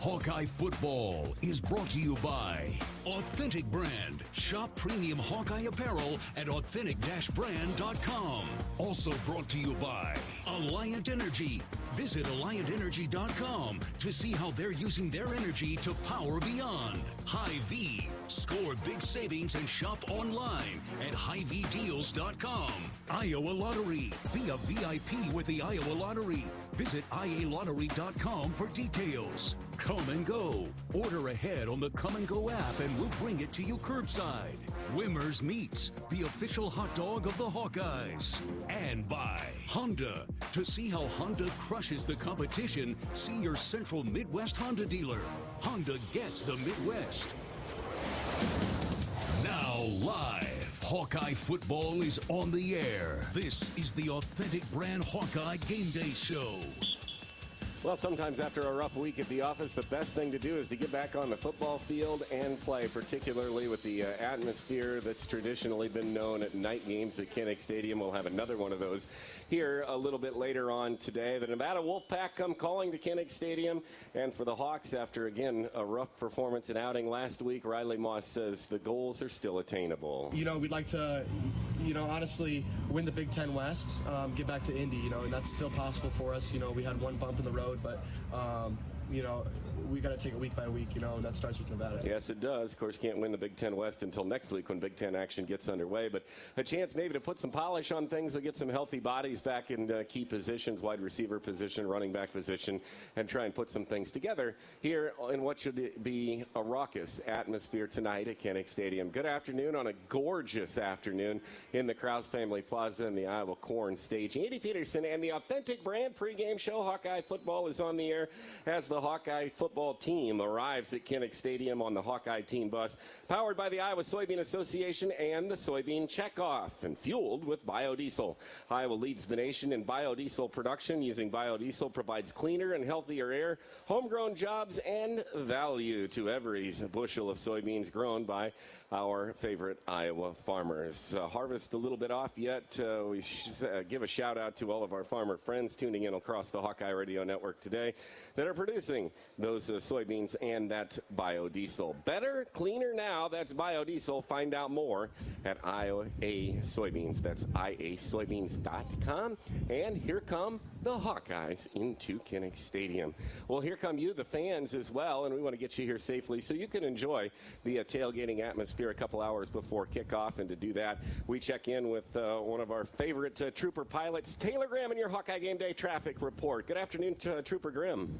Hawkeye football is brought to you by Authentic Brand. Shop premium Hawkeye apparel at authentic-brand.com. Also brought to you by Alliant Energy. Visit AlliantEnergy.com to see how they're using their energy to power beyond. Hy-Vee. Score big savings and shop online at HyVeeDeals.com. Iowa Lottery. Be a VIP with the Iowa Lottery. Visit IALottery.com for details. Come and Go. Order ahead on the Come and Go app and we'll bring it to you curbside. Wimmer's Meats, the official hot dog of the Hawkeyes. And by Honda. To see how Honda crushes the competition, see your Central Midwest Honda dealer. Honda gets the Midwest. Now live, Hawkeye football is on the air. This is the Authentic Brand Hawkeye Game Day Show. Well, sometimes after a rough week at the office, the best thing to do is to get back on the football field and play, particularly with the atmosphere that's traditionally been known at night games at Kinnick Stadium. We'll have another one of those here a little bit later on today. The Nevada Wolfpack come calling to Kinnick Stadium, and for the Hawks, after, again, a rough performance and outing last week, Riley Moss says the goals are still attainable. You know, we'd like to, honestly win the Big Ten West, get back to Indy, and that's still possible for us. We had one bump in the road. But, we got to take it week by week, and that starts with Nevada. Yes, it does. Of course, can't win the Big Ten West until next week when Big Ten action gets underway. But a chance maybe to put some polish on things, to get some healthy bodies back in key positions, wide receiver position, running back position, and try and put some things together here in what should be a raucous atmosphere tonight at Kinnick Stadium. Good afternoon on a gorgeous afternoon in the Krause Family Plaza in the Iowa Corn Staging. Andy Peterson and the Authentic Brand pregame show. Hawkeye football is on the air as the Hawkeye football team arrives at Kinnick Stadium on the Hawkeye team bus, powered by the Iowa Soybean Association and the Soybean Checkoff, and fueled with biodiesel. Iowa leads the nation in biodiesel production. Using biodiesel provides cleaner and healthier air, homegrown jobs, and value to every bushel of soybeans grown by our favorite Iowa farmers. Harvest a little bit off yet. We give a shout out to all of our farmer friends tuning in across the Hawkeye Radio Network today that are producing those soybeans and that biodiesel. Better, cleaner now. That's biodiesel. Find out more at Iowa Soybeans. That's iasoybeans.com. And here come the Hawkeyes into Kinnick Stadium. Well, here come you, the fans, as well, and we want to get you here safely so you can enjoy the tailgating atmosphere a couple hours before kickoff. And to do that, we check in with one of our favorite trooper pilots, Taylor Grimm, in your Hawkeye Game Day traffic report. Good afternoon, Trooper Grimm.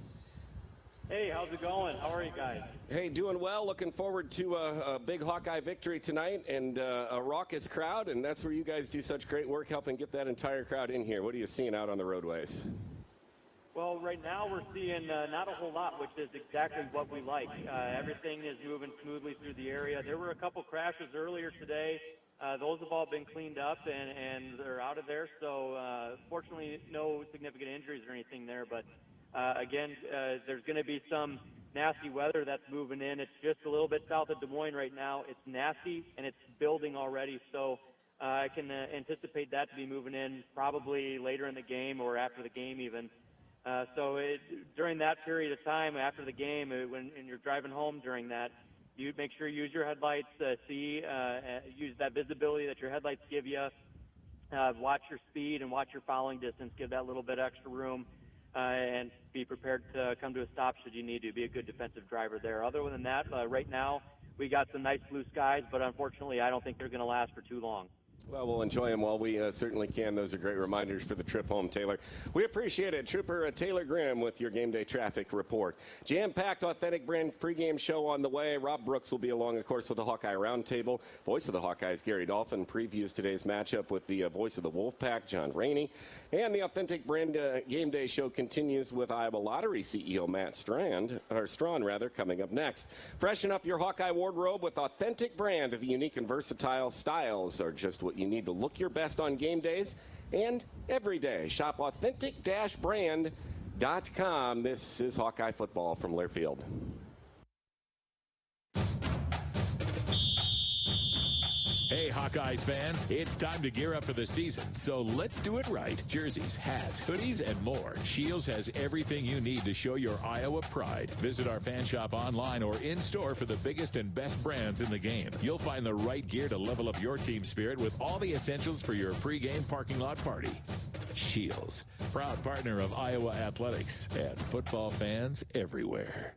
Hey, how's it going? How are you guys? Hey, doing well. Looking forward to a big Hawkeye victory tonight and a raucous crowd, and that's where you guys do such great work helping get that entire crowd in here. What are you seeing out on the roadways? Well, right now we're seeing not a whole lot, which is exactly what we like. Everything is moving smoothly through the area. There were a couple crashes earlier today. Those have all been cleaned up, and they're out of there. So, fortunately, no significant injuries or anything there, but again, there's going to be some nasty weather that's moving in. It's just a little bit south of Des Moines right now. It's nasty, and it's building already. So I can anticipate that to be moving in probably later in the game or after the game even. During that period of time after the game, when you're driving home during that, you make sure you use your headlights, use that visibility that your headlights give you. Watch your speed and watch your following distance. Give that little bit extra room. And be prepared to come to a stop should you need to. Be a good defensive driver there. Other than that, right now we got some nice blue skies, but unfortunately I don't think they're going to last for too long. Well, we'll enjoy them while we certainly can. Those are great reminders for the trip home, Taylor. We appreciate it. Trooper Taylor Grimm with your game day traffic report. Jam-packed Authentic Brand pregame show on the way. Rob Brooks will be along, of course, with the Hawkeye Roundtable. Voice of the Hawkeyes, Gary Dolphin, previews today's matchup with the voice of the Wolfpack, John Rainey. And the Authentic Brand game day show continues with Iowa Lottery CEO Matt Strawn, coming up next. Freshen up your Hawkeye wardrobe with Authentic Brand. The unique and versatile styles are just what you need to look your best on game days and every day. Shop authentic-brand.com. This is Hawkeye football from Learfield. Hey, Hey, Hawkeyes fans, it's time to gear up for the season, so let's do it right. Jerseys, hats, hoodies, and more. Shields has everything you need to show your Iowa pride. Visit our fan shop online or in-store for the biggest and best brands in the game. You'll find the right gear to level up your team spirit with all the essentials for your pregame parking lot party. Shields, proud partner of Iowa Athletics and football fans everywhere.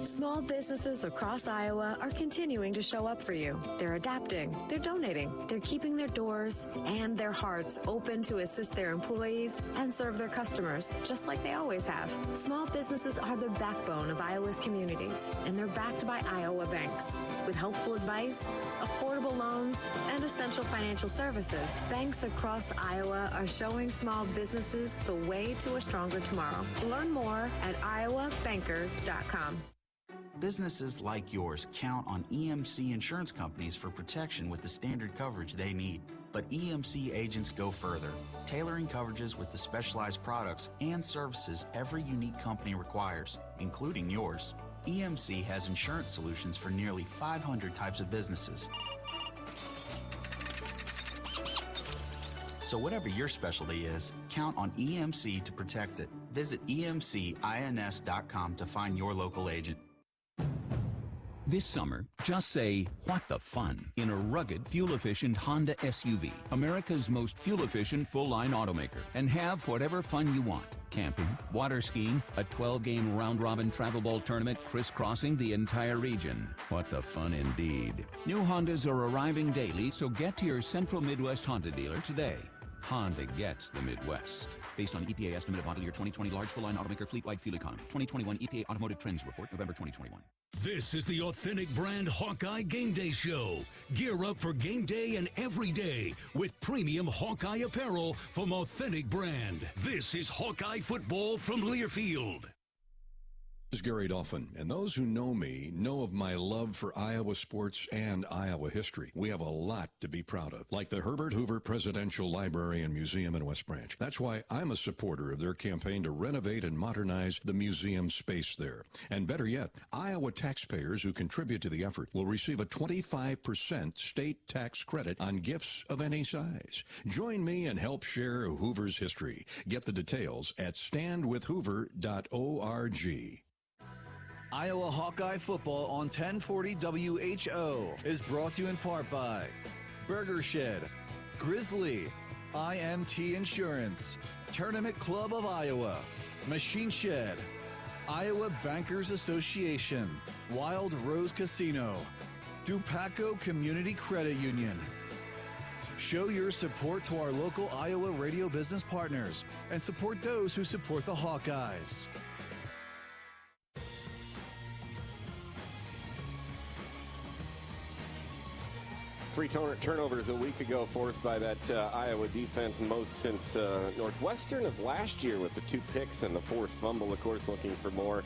Small businesses across Iowa are continuing to show up for you. They're adapting, they're donating, they're keeping their doors and their hearts open to assist their employees and serve their customers, just like they always have. Small businesses are the backbone of Iowa's communities, and they're backed by Iowa banks. With helpful advice, affordable loans, and essential financial services, banks across Iowa are showing small businesses the way to a stronger tomorrow. Learn more at iowabankers.com. Businesses like yours count on EMC insurance companies for protection with the standard coverage they need. But EMC agents go further, tailoring coverages with the specialized products and services every unique company requires, including yours. EMC has insurance solutions for nearly 500 types of businesses. So whatever your specialty is, count on EMC to protect it. Visit EMCINS.com to find your local agent. This summer, just say, what the fun, in a rugged, fuel-efficient Honda SUV, America's most fuel-efficient full-line automaker, and have whatever fun you want. Camping, water skiing, a 12-game round-robin travel ball tournament crisscrossing the entire region. What the fun indeed. New Hondas are arriving daily, so get to your Central Midwest Honda dealer today. Honda gets the Midwest. Based on EPA estimate of model year 2020 large full-line automaker fleet-wide fuel economy. 2021 EPA Automotive Trends Report, November 2021. This is the authentic brand Hawkeye Game Day Show. Gear up for game day and every day with premium Hawkeye apparel from Authentic Brand. This is Hawkeye football from Learfield. This is Gary Dolphin, and those who know me know of my love for Iowa sports and Iowa history. We have a lot to be proud of, like the Herbert Hoover Presidential Library and Museum in West Branch. That's why I'm a supporter of their campaign to renovate and modernize the museum space there. And better yet, Iowa taxpayers who contribute to the effort will receive a 25% state tax credit on gifts of any size. Join me and help share Hoover's history. Get the details at standwithhoover.org. Iowa Hawkeye football on 1040 WHO is brought to you in part by Burger Shed, Grizzly, IMT Insurance, Tournament Club of Iowa, Machine Shed, Iowa Bankers Association, Wild Rose Casino, Dupaco Community Credit Union. Show your support to our local Iowa radio business partners and support those who support the Hawkeyes. 3 turnovers a week ago forced by that Iowa defense, most since Northwestern of last year with the 2 picks and the forced fumble. Of course, looking for more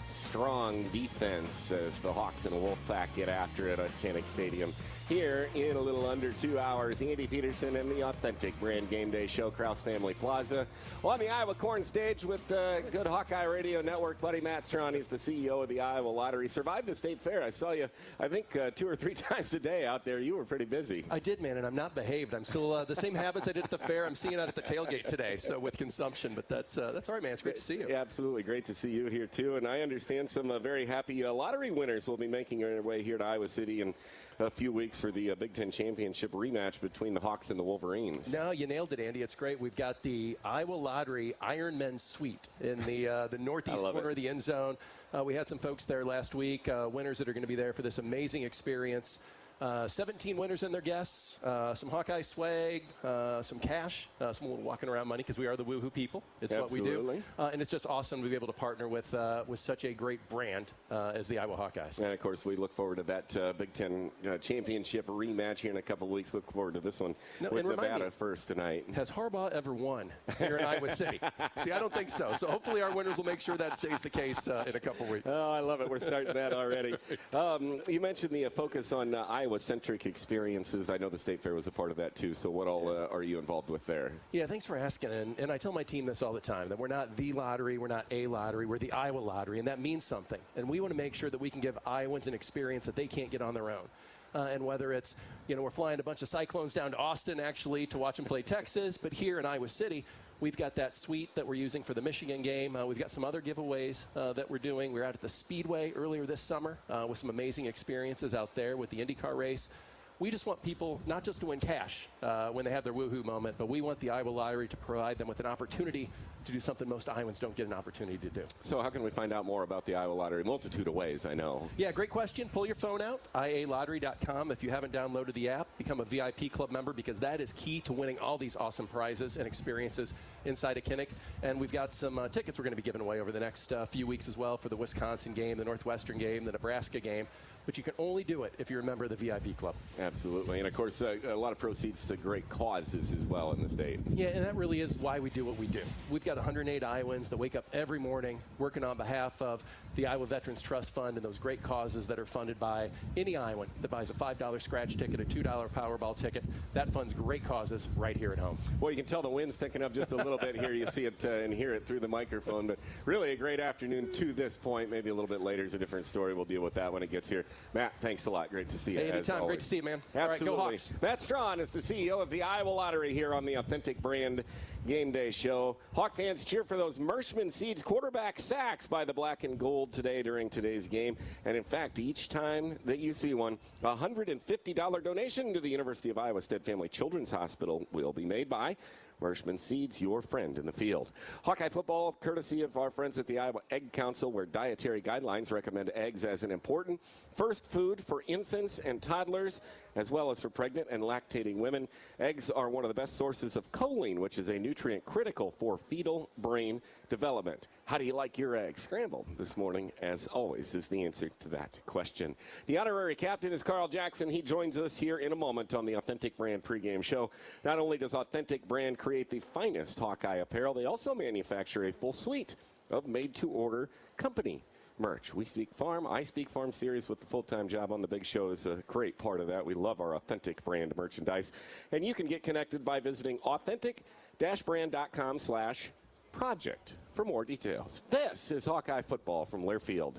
strong defense as the Hawks and Wolfpack get after it at Kinnick Stadium. Here in a little under 2 hours, Andy Peterson and the Authentic Brand Game Day Show, Krause Family Plaza. Well, on the Iowa Corn stage with good Hawkeye Radio Network buddy Matt Strawn. He's the CEO of the Iowa Lottery. Survived the state fair. I saw you, I think, 2 or 3 times a day out there. You were pretty busy. I did, man, and I'm not behaved. I'm still the same habits I did at the fair. I'm seeing out at the tailgate today, so with consumption. But that's all right, man. It's great to see you. Yeah, absolutely. Great to see you here, too. And I understand some very happy lottery winners will be making their way here to Iowa City in a few weeks for the Big Ten Championship rematch between the Hawks and the Wolverines. No, you nailed it, Andy. It's great. We've got the Iowa Lottery Ironman Suite in the northeast corner of the end zone. We had some folks there last week, winners that are going to be there for this amazing experience. 17 winners and their guests, some Hawkeye swag, some cash, some walking around money because we are the woohoo people. It's Absolutely. what we do. And it's just awesome to be able to partner with such a great brand as the Iowa Hawkeyes. And, of course, we look forward to that Big Ten championship rematch here in a couple of weeks. Look forward to this one with Nevada first tonight. Has Harbaugh ever won here in Iowa City? See, I don't think so. So hopefully our winners will make sure that stays the case in a couple of weeks. Oh, I love it. We're starting that already. You mentioned the focus on Iowa-centric experiences. I know the State Fair was a part of that, too. So what all are you involved with there? Yeah, thanks for asking. And I tell my team this all the time, that we're not the lottery, we're not a lottery, we're the Iowa Lottery, and that means something. And we want to make sure that we can give Iowans an experience that they can't get on their own. And whether it's, we're flying a bunch of Cyclones down to Austin, actually, to watch them play Texas. But here in Iowa City, we've got that suite that we're using for the Michigan game. We've got some other giveaways that we're doing. We're out at the Speedway earlier this summer with some amazing experiences out there with the IndyCar race. We just want people not just to win cash when they have their woohoo moment, but we want the Iowa Lottery to provide them with an opportunity to do something most Iowans don't get an opportunity to do. So how can we find out more about the Iowa Lottery? Multitude of ways, I know. Yeah, great question. Pull your phone out, ialottery.com. If you haven't downloaded the app, become a VIP club member, because that is key to winning all these awesome prizes and experiences inside of Kinnick. And we've got some tickets we're going to be giving away over the next few weeks as well for the Wisconsin game, the Northwestern game, the Nebraska game. But you can only do it if you're a member of the VIP club. Absolutely. And, of course, a lot of proceeds to great causes as well in the state. Yeah, and that really is why we do what we do. We've got 108 Iowans that wake up every morning working on behalf of the Iowa Veterans Trust Fund and those great causes that are funded by any Iowan that buys a $5 scratch ticket, a $2 Powerball ticket. That funds great causes right here at home. Well, you can tell the wind's picking up just a little bit here. You see it and hear it through the microphone. But really a great afternoon to this point. Maybe a little bit later is a different story. We'll deal with that when it gets here. Matt, thanks a lot. Great to see you. Hey, anytime. Great to see you, man. Absolutely. All right, go Hawks. Matt Strawn is the CEO of the Iowa Lottery here on the Authentic Brand Game Day Show. Hawk fans cheer for those Mershman Seeds quarterback sacks by the black and gold today during today's game. And in fact, each time that you see one, a $150 donation to the University of Iowa Stead Family Children's Hospital will be made by Mershman Seeds, your friend in the field. Hawkeye football, courtesy of our friends at the Iowa Egg Council, where dietary guidelines recommend eggs as an important first food for infants and toddlers, as well as for pregnant and lactating women. Eggs are one of the best sources of choline, which is a nutrient critical for fetal brain development. How do you like your eggs? Scrambled this morning, as always, is the answer to that question. The honorary captain is Carl Jackson. He joins us here in a moment on the Authentic Brand pregame show. Not only does Authentic Brand create the finest Hawkeye apparel, they also manufacture a full suite of made-to-order company merch. We Speak Farm, I Speak Farm series with the full-time job on the big show is a great part of that. We love our Authentic Brand merchandise. And you can get connected by visiting authentic-brand.com/project for more details. This is Hawkeye football from Learfield.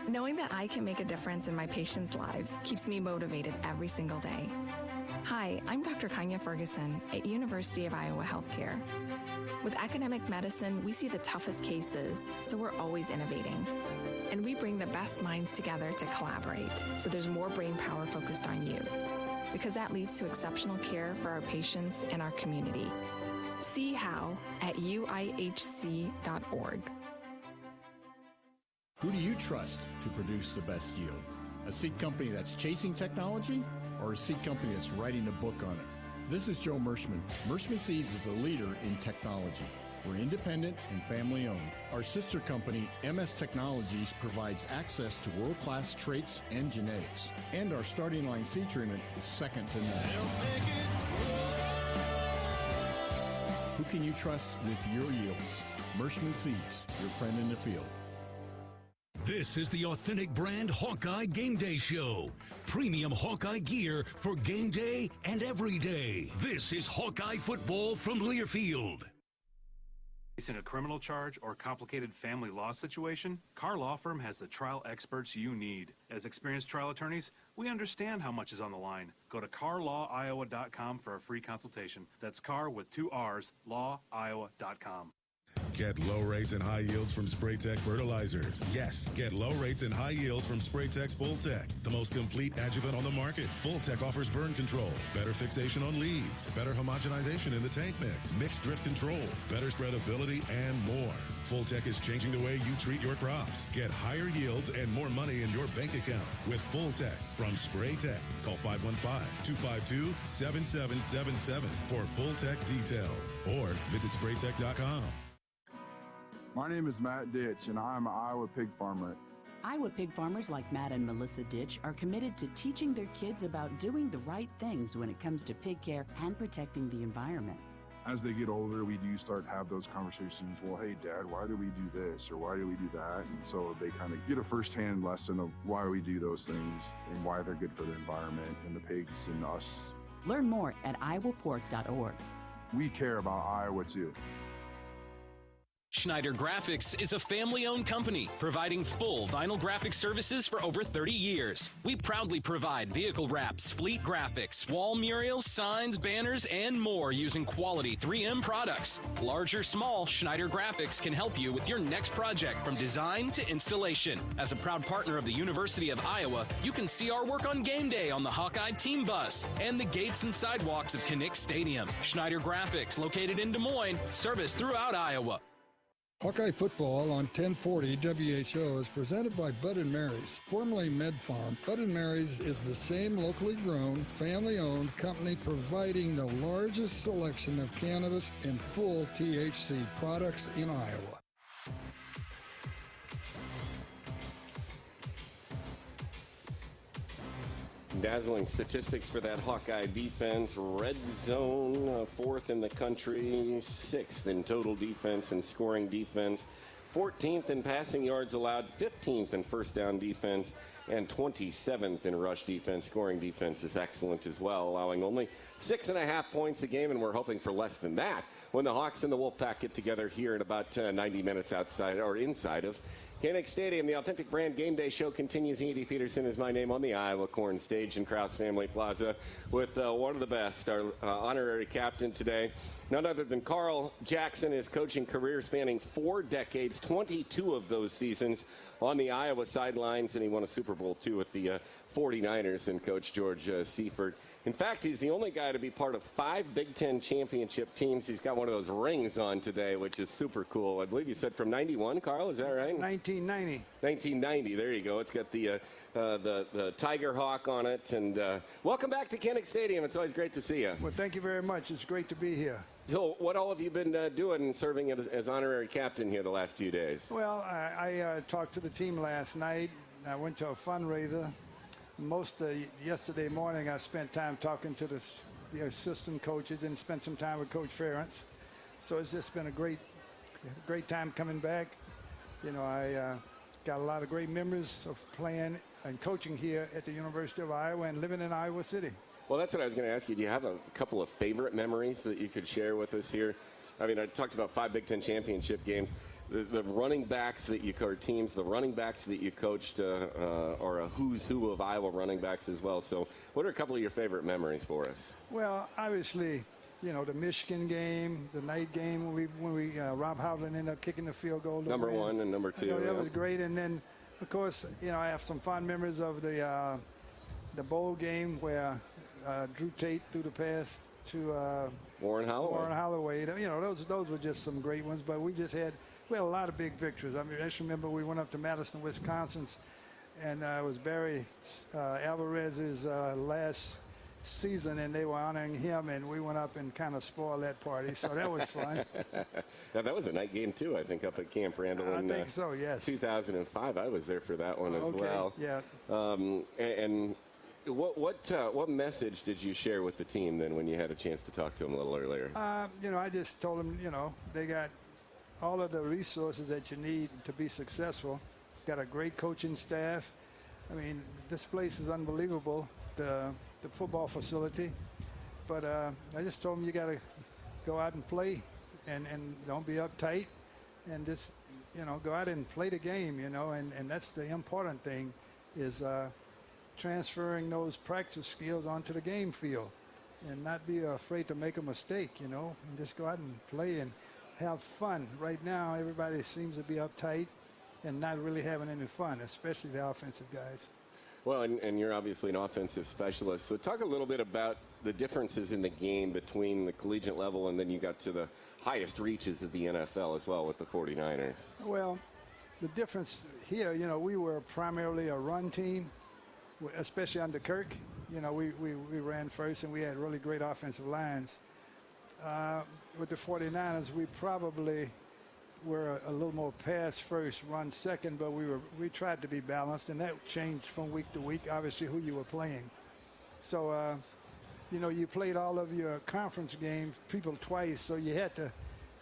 Knowing that I can make a difference in my patients' lives keeps me motivated every single day. Hi, I'm Dr. Kanya Ferguson at University of Iowa Healthcare. With academic medicine, we see the toughest cases, so we're always innovating. And we bring the best minds together to collaborate, so there's more brain power focused on you. Because that leads to exceptional care for our patients and our community. See how at uihc.org. Who do you trust to produce the best yield? A seed company that's chasing technology, or a seed company that's writing a book on it? This is Joe Mershman. Mershman Seeds is a leader in technology. We're independent and family-owned. Our sister company, MS Technologies, provides access to world-class traits and genetics. And our starting line seed treatment is second to none. Who can you trust with your yields? Mershman Seeds, your friend in the field. This is the Authentic Brand Hawkeye Game Day Show. Premium Hawkeye gear for game day and every day. This is Hawkeye football from Learfield. Facing a criminal charge or complicated family law situation, Carr Law Firm has the trial experts you need. As experienced trial attorneys, we understand how much is on the line. Go to carlawiowa.com for a free consultation. That's Carr with 2 R's, lawiowa.com. Get low rates and high yields from Spraytech fertilizers. Yes, get low rates and high yields from Spraytech's Full-Tech, the most complete adjuvant on the market. Full-Tech offers burn control, better fixation on leaves, better homogenization in the tank mix, mixed drift control, better spreadability, and more. Full-Tech is changing the way you treat your crops. Get higher yields and more money in your bank account with Full-Tech from Spraytech. Call 515-252-7777 for Full-Tech details or visit spraytech.com. My name is Matt Ditch, and I'm an Iowa pig farmer. Iowa pig farmers like Matt and Melissa Ditch are committed to teaching their kids about doing the right things when it comes to pig care and protecting the environment. As they get older, we do start to have those conversations. Well, hey, Dad, why do we do this or why do we do that? And so they kind of get a firsthand lesson of why we do those things and why they're good for the environment and the pigs and us. Learn more at iowapork.org. We care about Iowa, too. Schneider Graphics is a family-owned company providing full vinyl graphic services for over 30 years. We proudly provide vehicle wraps, fleet graphics, wall murals, signs, banners, and more using quality 3M products. Large or small, Schneider Graphics can help you with your next project from design to installation. As a proud partner of the University of Iowa, you can see our work on game day on the Hawkeye team bus and the gates and sidewalks of Kinnick Stadium. Schneider Graphics, located in Des Moines, service throughout Iowa. Hawkeye football on 1040 WHO is presented by Bud & Mary's, formerly Med Farm. Bud & Mary's is the same locally grown, family-owned company providing the largest selection of cannabis and full THC products in Iowa. Dazzling statistics for that Hawkeye defense. Red zone, fourth in the country, sixth in total defense and scoring defense, 14th in passing yards allowed, 15th in first down defense, and 27th in rush defense. Scoring defense is excellent as well, allowing only 6.5 points a game, and we're hoping for less than that when the Hawks and the Wolfpack get together here in about 90 minutes outside or inside of Kinnick Stadium. The Authentic Brand Game Day Show continues. Andy Peterson is my name on the Iowa Corn Stage in Krause Family Plaza with one of the best, our honorary captain today, none other than Carl Jackson. His coaching career spanning 4 decades, 22 of those seasons on the Iowa sidelines, and he won a Super Bowl too with the 49ers and Coach George Seifert. In fact, he's the only guy to be part of 5 Big Ten championship teams. He's got one of those rings on today, which is super cool. I believe you said from 91, Carl, is that right? 1990. 1990, there you go. It's got the Tiger Hawk on it. And welcome back to Kinnick Stadium. It's always great to see you. Well, thank you very much. It's great to be here. So what all have you been doing serving as honorary captain here the last few days? Well, I talked to the team last night. I went to a fundraiser. Most yesterday morning, I spent time talking to the assistant coaches and spent some time with Coach Ferentz. So it's just been a great time coming back. You know, I got a lot of great memories of playing and coaching here at the University of Iowa and living in Iowa City. Well, that's what I was going to ask you. Do you have a couple of favorite memories that you could share with us here? I mean, I talked about 5 Big Ten championship games. The running backs that you coached, the running backs that you coached are a who's who of Iowa running backs as well. So what are a couple of your favorite memories for us? Well, obviously, you know, the Michigan game, the night game when we Rob Howland ended up kicking the field goal. Number 1 and number 2. You know, that was great. And then, of course, you know, I have some fond memories of the bowl game where Drew Tate threw the pass to Warren Holloway. You know, those were just some great ones. But we had a lot of big victories. I mean, I just remember we went up to Madison, Wisconsin, and it was Barry Alvarez's last season, and they were honoring him, and we went up and kind of spoiled that party. So that was fun. Now, that was a night game too, I think, up at Camp Randall in I think so, yes. 2005. I was there for that one as well. Yeah. And what message did you share with the team then when you had a chance to talk to them a little earlier? You know, I just told them, you know, they got all of the resources that you need to be successful. Got a great coaching staff. I mean, this place is unbelievable, the football facility. But I just told them you got to go out and play and don't be uptight and just, you know, go out and play the game, you know, and that's the important thing is transferring those practice skills onto the game field and not be afraid to make a mistake, you know, and just go out and play and have fun. Right now, everybody seems to be uptight and not really having any fun, especially the offensive guys. Well, and you're obviously an offensive specialist. So talk a little bit about the differences in the game between the collegiate level and then you got to the highest reaches of the NFL as well with the 49ers. Well, the difference here, you know, we were primarily a run team, especially under Kirk. You know, we ran first and we had really great offensive lines. With the 49ers, we probably were a little more pass first, run second, but we tried to be balanced, and that changed from week to week, obviously, who you were playing. So, you know, you played all of your conference games, people twice, so you had to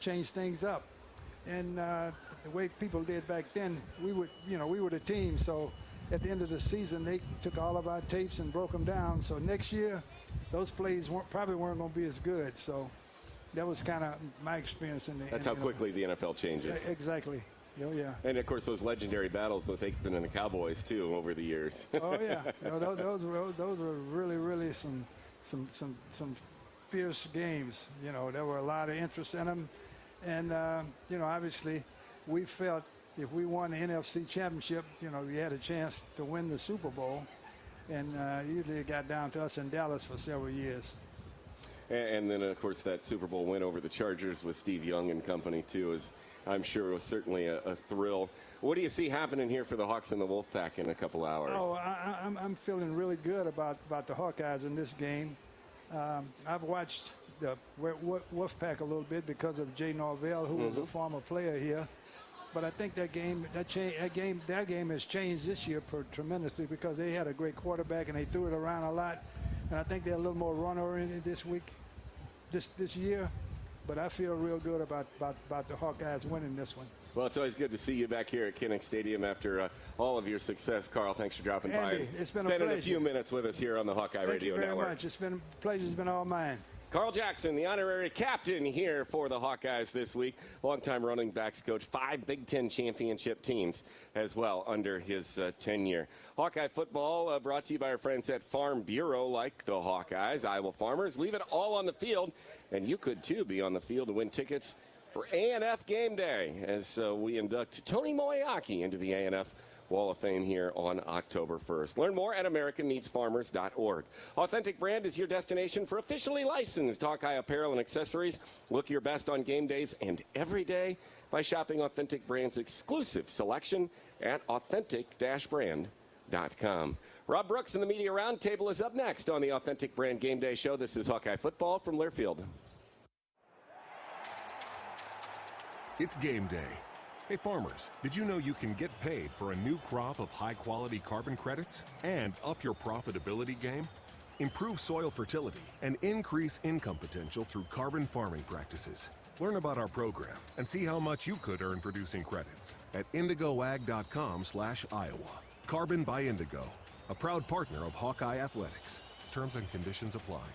change things up. And the way people did back then, we were the team, so at the end of the season, they took all of our tapes and broke them down. So next year, those plays probably weren't going to be as good. So, that was kind of my experience in the. That's how quickly the NFL changes. Exactly. Oh yeah. And of course, those legendary battles with Aikman and the Cowboys too over the years. Oh yeah. Those were really some fierce games. There were a lot of interest in them, and obviously, we felt if we won the NFC Championship, we had a chance to win the Super Bowl, and usually it got down to us in Dallas for several years. And then, of course, that Super Bowl win over the Chargers with Steve Young and company, too, is, I'm sure, was certainly a thrill. What do you see happening here for the Hawks and the Wolfpack in a couple hours? Oh, I'm feeling really good about the Hawkeyes in this game. I've watched the Wolfpack a little bit because of Jay Norvell, who was a former player here. But I think that game has changed this year tremendously because they had a great quarterback and they threw it around a lot. And I think they're a little more run-oriented this year. But I feel real good about the Hawkeyes winning this one. Well, it's always good to see you back here at Kinnick Stadium after all of your success. Carl, thanks for dropping by. It's been spending a few minutes with us here on the Hawkeye Radio Network. Thank you very much. It's been a pleasure. It's been all mine. Carl Jackson, the honorary captain here for the Hawkeyes this week. Longtime running backs coach, 5 Big Ten championship teams as well under his tenure. Hawkeye football brought to you by our friends at Farm Bureau, like the Hawkeyes. Iowa farmers, leave it all on the field, and you could too be on the field to win tickets for A&F Game Day as we induct Tony Moeaki into the A&F Wall of Fame here on October 1st. Learn more at AmericanNeedsFarmers.org. Authentic Brand is your destination for officially licensed Hawkeye apparel and accessories. Look your best on game days and every day by shopping Authentic Brand's exclusive selection at authentic-brand.com. Rob Brooks and the Media Roundtable is up next on the Authentic Brand Game Day Show. This is Hawkeye Football from Learfield. It's game day. Hey farmers, did you know you can get paid for a new crop of high-quality carbon credits and up your profitability game? Improve soil fertility and increase income potential through carbon farming practices. Learn about our program and see how much you could earn producing credits at indigoag.com/Iowa. Carbon by Indigo, a proud partner of Hawkeye Athletics. Terms and conditions apply.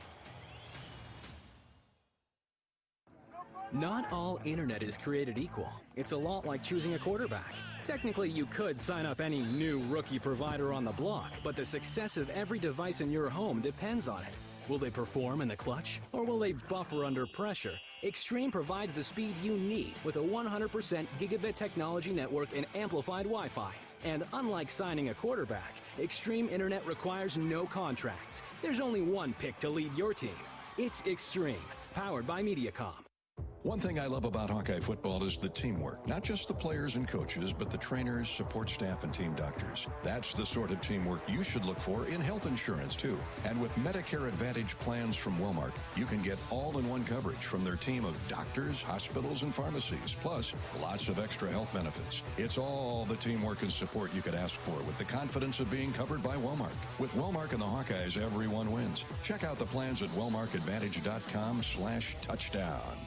Not all internet is created equal. It's a lot like choosing a quarterback. Technically, you could sign up any new rookie provider on the block, but the success of every device in your home depends on it. Will they perform in the clutch, or will they buffer under pressure? Extreme provides the speed you need with a 100% gigabit technology network and amplified Wi-Fi. And unlike signing a quarterback, Extreme Internet requires no contracts. There's only one pick to lead your team. It's Extreme, powered by Mediacom. One thing I love about Hawkeye football is the teamwork. Not just the players and coaches, but the trainers, support staff, and team doctors. That's the sort of teamwork you should look for in health insurance, too. And with Medicare Advantage plans from Walmart, you can get all-in-one coverage from their team of doctors, hospitals, and pharmacies, plus lots of extra health benefits. It's all the teamwork and support you could ask for with the confidence of being covered by Walmart. With Walmart and the Hawkeyes, everyone wins. Check out the plans at walmartadvantage.com/touchdown.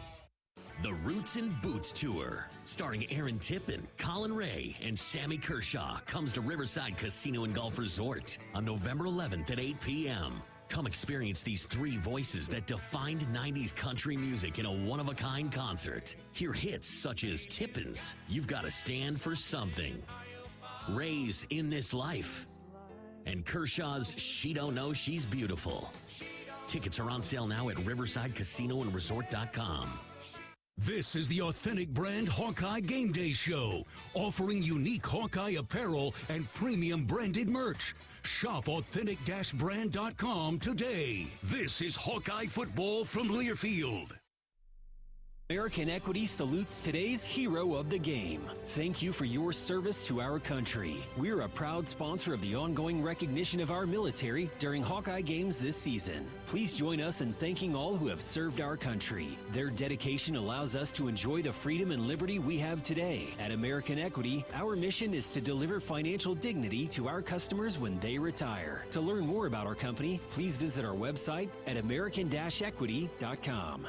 The Roots and Boots Tour, starring Aaron Tippin, Colin Ray, and Sammy Kershaw, comes to Riverside Casino and Golf Resort on November 11th at 8 p.m. Come experience these 3 voices that defined 90s country music in a one-of-a-kind concert. Hear hits such as Tippin's You've Got to Stand for Something, Ray's In This Life, and Kershaw's She Don't Know She's Beautiful. Tickets are on sale now at riversidecasinoandresort.com. This is the Authentic Brand Hawkeye Game Day Show, offering unique Hawkeye apparel and premium branded merch. Shop authentic-brand.com today. This is Hawkeye Football from Learfield. American Equity salutes today's hero of the game. Thank you for your service to our country. We're a proud sponsor of the ongoing recognition of our military during Hawkeye games this season. Please join us in thanking all who have served our country. Their dedication allows us to enjoy the freedom and liberty we have today. At American Equity, our mission is to deliver financial dignity to our customers when they retire. To learn more about our company, please visit our website at american-equity.com.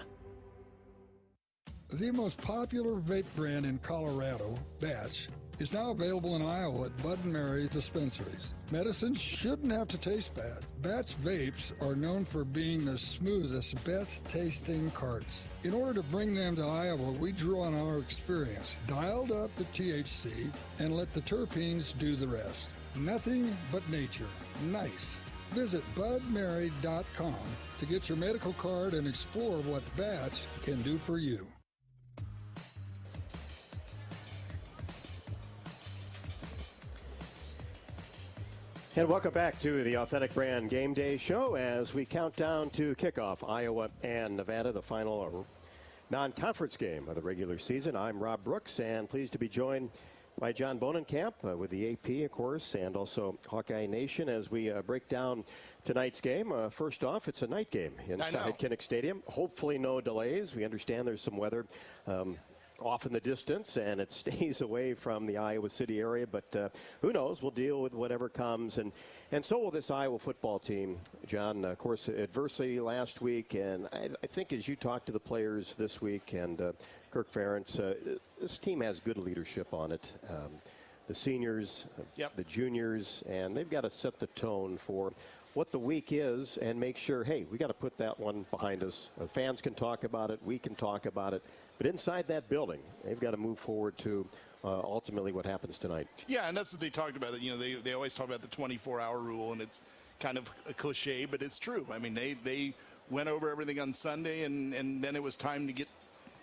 The most popular vape brand in Colorado, Batch, is now available in Iowa at Bud & Mary's dispensaries. Medicine shouldn't have to taste bad. Batch vapes are known for being the smoothest, best-tasting carts. In order to bring them to Iowa, we drew on our experience, dialed up the THC, and let the terpenes do the rest. Nothing but nature. Nice. Visit budmary.com to get your medical card and explore what Batch can do for you. And welcome back to the Authentic Brand Game Day Show as we count down to kickoff Iowa and Nevada, the final non-conference game of the regular season. I'm Rob Brooks, and pleased to be joined by John Bonenkamp with the AP, of course, and also Hawkeye Nation as we break down tonight's game. First off, it's a night game inside Kinnick Stadium. Hopefully no delays. We understand there's some weather off in the distance, and it stays away from the Iowa City area, but who knows? We'll deal with whatever comes, and so will this Iowa football team. John, of course, adversity last week, and I think as you talk to the players this week, and Kirk Ferentz, this team has good leadership on it. The seniors, the juniors, and they've got to set the tone for what the week is and make sure, hey, we got to put that one behind us. Fans can talk about it, we can talk about it, but inside that building, they've got to move forward to ultimately what happens tonight. Yeah, and that's what they talked about. You know, they always talk about the 24-hour rule, and it's kind of a cliche, but it's true. I mean, they went over everything on Sunday, and then it was time to get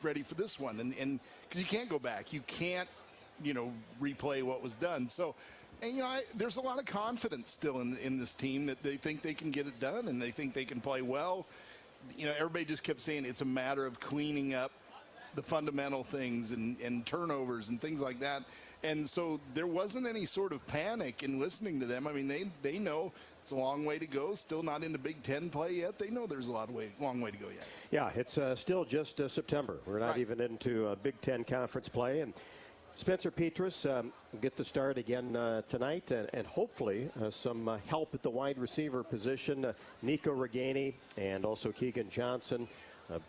ready for this one, and because you can't go back, you can't, replay what was done. So, and there's a lot of confidence still in this team that they think they can get it done, and they think they can play well. Everybody just kept saying it's a matter of cleaning up the fundamental things and turnovers and things like that. And so there wasn't any sort of panic in listening to them. I mean, they know it's a long way to go. Still not into Big Ten play yet. They know there's a long way to go yet. Yeah, it's still just September. We're not even into Big Ten conference play. And Spencer Petras will get the start again tonight, and hopefully some help at the wide receiver position. Nico Reganey and also Keegan Johnson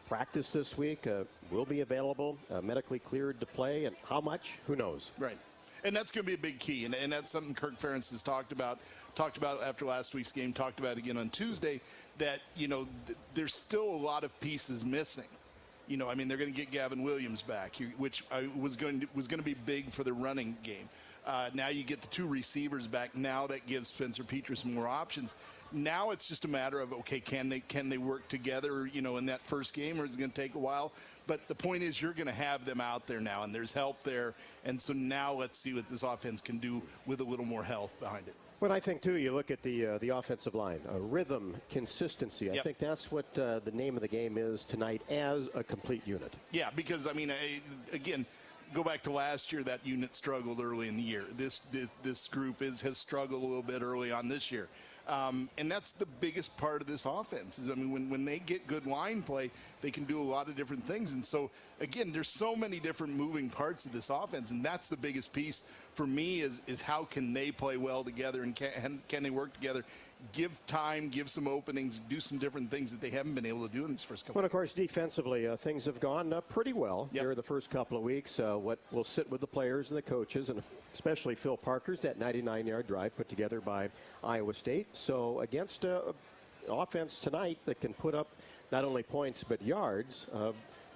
practice this week, will be available, medically cleared to play, and how much, who knows. Right. And that's going to be a big key, and that's something Kirk Ferentz has talked about after last week's game, talked about again on Tuesday, that, there's still a lot of pieces missing. I mean, they're going to get Gavin Williams back, which was going to be big for the running game. Now you get the two receivers back. Now that gives Spencer Petras more options. Now it's just a matter of, okay, can they work together, in that first game, or is it going to take a while? But the point is, you're going to have them out there now, and there's help there. And so now let's see what this offense can do with a little more health behind it. But I think, too, you look at the offensive line, rhythm, consistency. I think that's what the name of the game is tonight as a complete unit. Yeah, because, I mean, again, go back to last year, that unit struggled early in the year. This group has struggled a little bit early on this year. And that's the biggest part of this offense. I mean, when they get good line play, they can do a lot of different things. And so, again, there's so many different moving parts of this offense, and that's the biggest piece for me is how can they play well together, and can they work together, give time, give some openings, do some different things that they haven't been able to do in this first couple. Well, of course, defensively, things have gone pretty well here the first couple of weeks. What will sit with the players and the coaches, and especially Phil Parker's that 99-yard drive put together by Iowa State. So against offense tonight that can put up not only points but yards,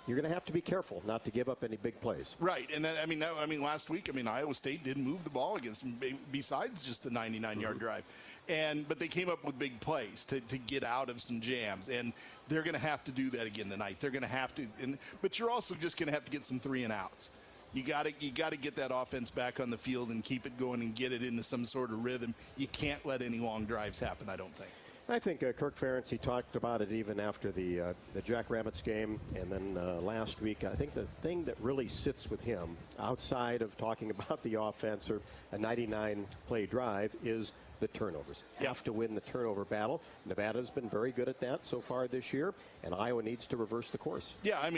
you're going to have to be careful not to give up any big plays. Right, and then, I mean, last week, Iowa State didn't move the ball against them besides just the 99-yard drive. But they came up with big plays to get out of some jams, and they're going to have to do that again tonight. They're going to have to, but you're also just going to have to get some 3-and-outs. You got to get that offense back on the field and keep it going and get it into some sort of rhythm. You can't let any long drives happen, I don't think. I think Kirk Ferentz, he talked about it even after the Jackrabbits game, and then last week. I think the thing that really sits with him outside of talking about the offense or a 99-play drive is the turnovers. Have to win the turnover battle. Nevada's been very good at that so far this year, and Iowa needs to reverse the course. Yeah,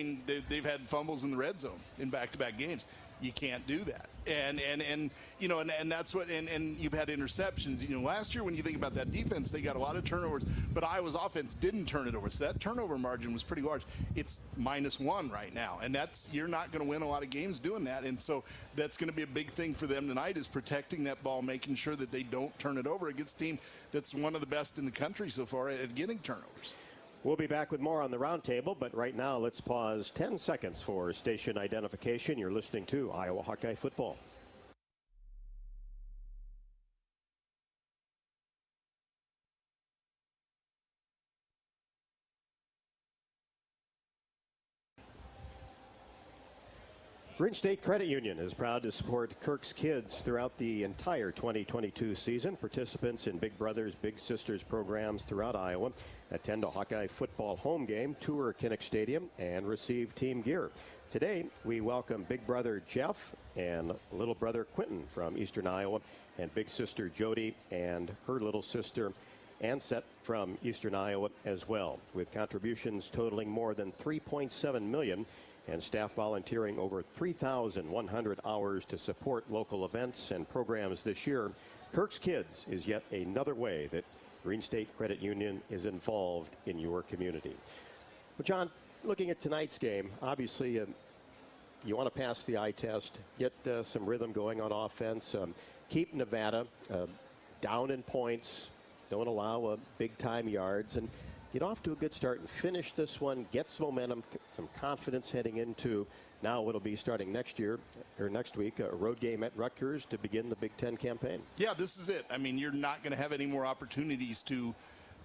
they've had fumbles in the red zone in back-to-back games. You can't do that. And you know, and that's what, and you've had interceptions. You know, last year when you think about that defense, they got a lot of turnovers, but Iowa's offense didn't turn it over. So that turnover margin was pretty large. It's -1 right now. And you're not going to win a lot of games doing that. And so that's going to be a big thing for them tonight, is protecting that ball, making sure that they don't turn it over against a team that's one of the best in the country so far at getting turnovers. We'll be back with more on the roundtable, but right now let's pause 10 seconds for station identification. You're listening to Iowa Hawkeye Football. Green State Credit Union is proud to support Kirk's kids throughout the entire 2022 season. Participants in Big Brothers, Big Sisters programs throughout Iowa attend a Hawkeye football home game, tour Kinnick Stadium, and receive team gear. Today, we welcome Big Brother Jeff and little brother Quentin from Eastern Iowa, and Big Sister Jody and her little sister Anset from Eastern Iowa as well, with contributions totaling more than $3.7 million. And staff volunteering over 3,100 hours to support local events and programs this year. Kirk's Kids is yet another way that Green State Credit Union is involved in your community. Well, John, looking at tonight's game, obviously you want to pass the eye test, get some rhythm going on offense, keep Nevada down in points, don't allow big-time yards, and get off to a good start and finish this one, get some momentum, some confidence heading into now what'll be starting next week, a road game at Rutgers to begin the Big Ten campaign. Yeah, this is it. I mean, you're not going to have any more opportunities to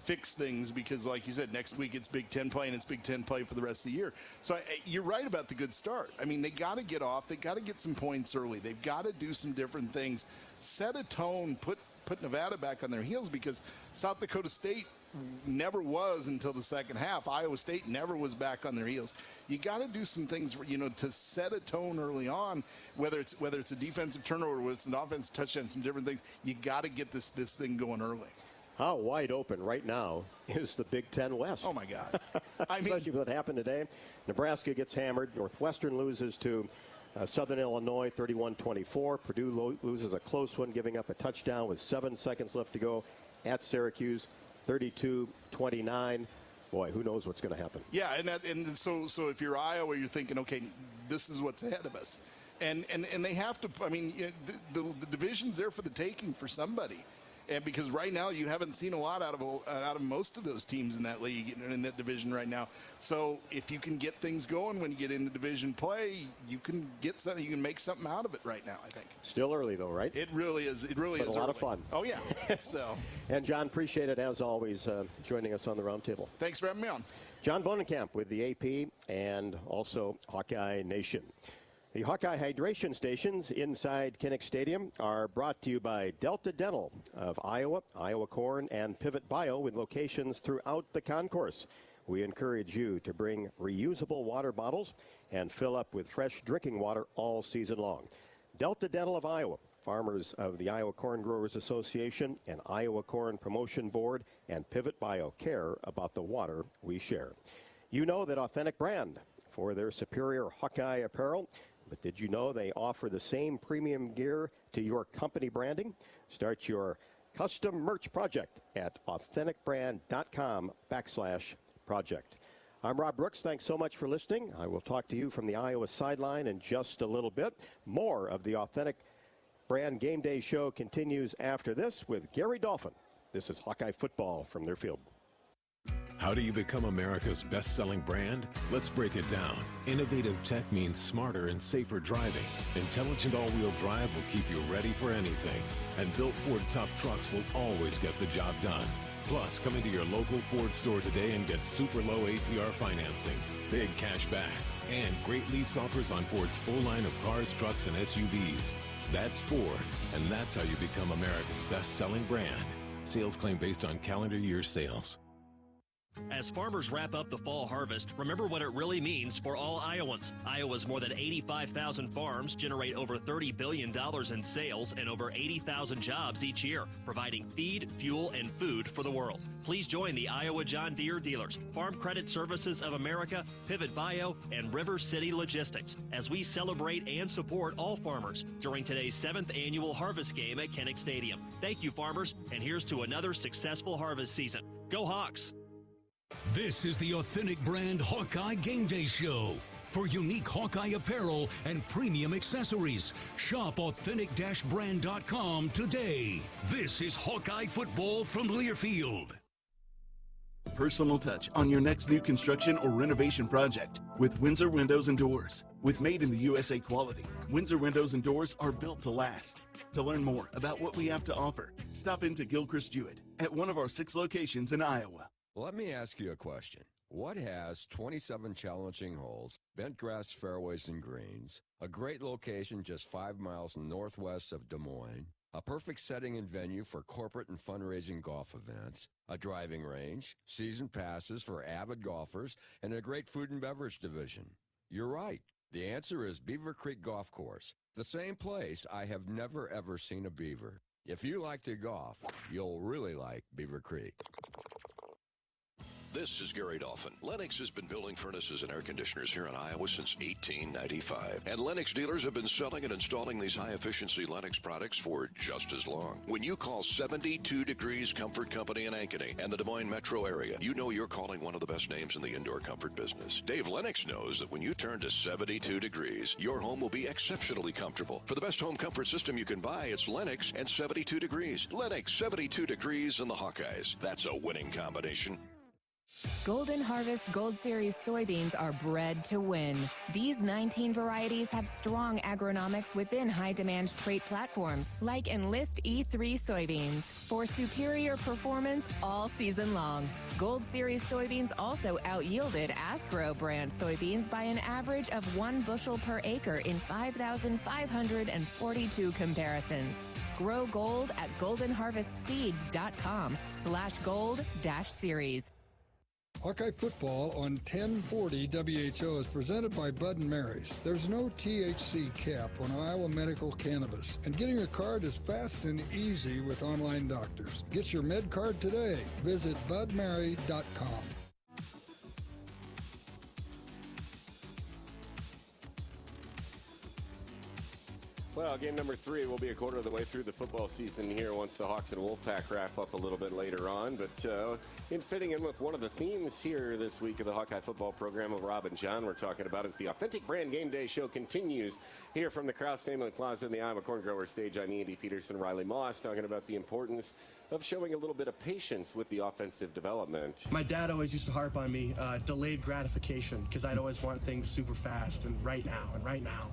fix things because, like you said, next week it's Big Ten play and it's Big Ten play for the rest of the year. So you're right about the good start. I mean, they got to get off. They got to get some points early. They've got to do some different things, set a tone, put Nevada back on their heels, because South Dakota State never was until the second half. Iowa State never was back on their heels. You got to do some things, you know, to set a tone early on, whether it's a defensive turnover, whether it's an offensive touchdown, some different things. You got to get this thing going early. How wide open right now is the Big Ten West? Oh, my God. Especially what happened today. Nebraska gets hammered. Northwestern loses to Southern Illinois 31-24. Purdue loses a close one, giving up a touchdown with 7 seconds left to go at Syracuse. 32-29. Boy, who knows what's going to happen? Yeah, and so if you're Iowa, you're thinking, okay, this is what's ahead of us, and they have to. I mean, the division's there for the taking for somebody, and because right now you haven't seen a lot out of most of those teams in that league, in that division right now. So if you can get things going when you get into division play, you can get something. You can make something out of it right now, I think. Still early though, right? It really is. It really is a lot of fun. Oh yeah. So. And John, appreciate it as always, joining us on the roundtable. Thanks for having me on. John Bonenkamp with the AP and also Hawkeye Nation. The Hawkeye Hydration Stations inside Kinnick Stadium are brought to you by Delta Dental of Iowa, Iowa Corn, and Pivot Bio, with locations throughout the concourse. We encourage you to bring reusable water bottles and fill up with fresh drinking water all season long. Delta Dental of Iowa, farmers of the Iowa Corn Growers Association and Iowa Corn Promotion Board, and Pivot Bio care about the water we share. You know that Authentic Brand for their superior Hawkeye apparel. But did you know they offer the same premium gear to your company branding? Start your custom merch project at authenticbrand.com/project. I'm Rob Brooks. Thanks so much for listening. I will talk to you from the Iowa sideline in just a little bit. More of the Authentic Brand Game Day show continues after this with Gary Dolphin. This is Hawkeye Football from their field. How do you become America's best-selling brand? Let's break it down. Innovative tech means smarter and safer driving. Intelligent all-wheel drive will keep you ready for anything. And built Ford Tough Trucks will always get the job done. Plus, come into your local Ford store today and get super low APR financing, big cash back, and great lease offers on Ford's full line of cars, trucks, and SUVs. That's Ford, and that's how you become America's best-selling brand. Sales claim based on calendar year sales. As farmers wrap up the fall harvest, remember what it really means for all Iowans. Iowa's more than 85,000 farms generate over $30 billion in sales and over 80,000 jobs each year, providing feed, fuel, and food for the world. Please join the Iowa John Deere dealers, Farm Credit Services of America, Pivot Bio, and River City Logistics as we celebrate and support all farmers during today's 7th annual harvest game at Kinnick Stadium. Thank you, farmers, and here's to another successful harvest season. Go Hawks! This is the Authentic Brand Hawkeye Game Day Show. For unique Hawkeye apparel and premium accessories, shop authentic-brand.com today. This is Hawkeye football from Learfield. Personal touch on your next new construction or renovation project with Windsor Windows and Doors. With made in the USA quality, Windsor Windows and Doors are built to last. To learn more about what we have to offer, stop into Gilchrist Jewett at one of our 6 locations in Iowa. Let me ask you a question. What has 27 challenging holes, bent grass fairways and greens, a great location just 5 miles northwest of Des Moines, a perfect setting and venue for corporate and fundraising golf events, a driving range, season passes for avid golfers, and a great food and beverage division? You're right. The answer is Beaver Creek Golf Course, the same place I have never ever seen a beaver. If you like to golf, you'll really like Beaver Creek. This is Gary Dolphin. Lennox has been building furnaces and air conditioners here in Iowa since 1895. And Lennox dealers have been selling and installing these high-efficiency Lennox products for just as long. When you call 72 Degrees Comfort Company in Ankeny and the Des Moines metro area, you know you're calling one of the best names in the indoor comfort business. Dave Lennox knows that when you turn to 72 Degrees, your home will be exceptionally comfortable. For the best home comfort system you can buy, it's Lennox and 72 Degrees. Lennox, 72 Degrees, and the Hawkeyes. That's a winning combination. Golden Harvest Gold Series soybeans are bred to win. These 19 varieties have strong agronomics within high-demand trait platforms like Enlist E3 soybeans for superior performance all season long. Gold Series soybeans also out-yielded Astro brand soybeans by an average of 1 bushel per acre in 5,542 comparisons. Grow gold at goldenharvestseeds.com/gold-series. Hawkeye football on 1040 WHO is presented by Bud & Mary's. There's no THC cap on Iowa medical cannabis, and getting a card is fast and easy with online doctors. Get your med card today. Visit budmary.com. Well, game number 3 will be a quarter of the way through the football season here once the Hawks and Wolfpack wrap up a little bit later on. But in fitting in with one of the themes here this week of the Hawkeye football program of Rob and John, we're talking about as the Authentic Brand Game Day Show continues here from the Krause Family Plaza in the Iowa Corn Grower stage. I'm Andy Peterson, Riley Moss, talking about the importance of showing a little bit of patience with the offensive development. My dad always used to harp on me, delayed gratification, because I'd always want things super fast and right now and right now.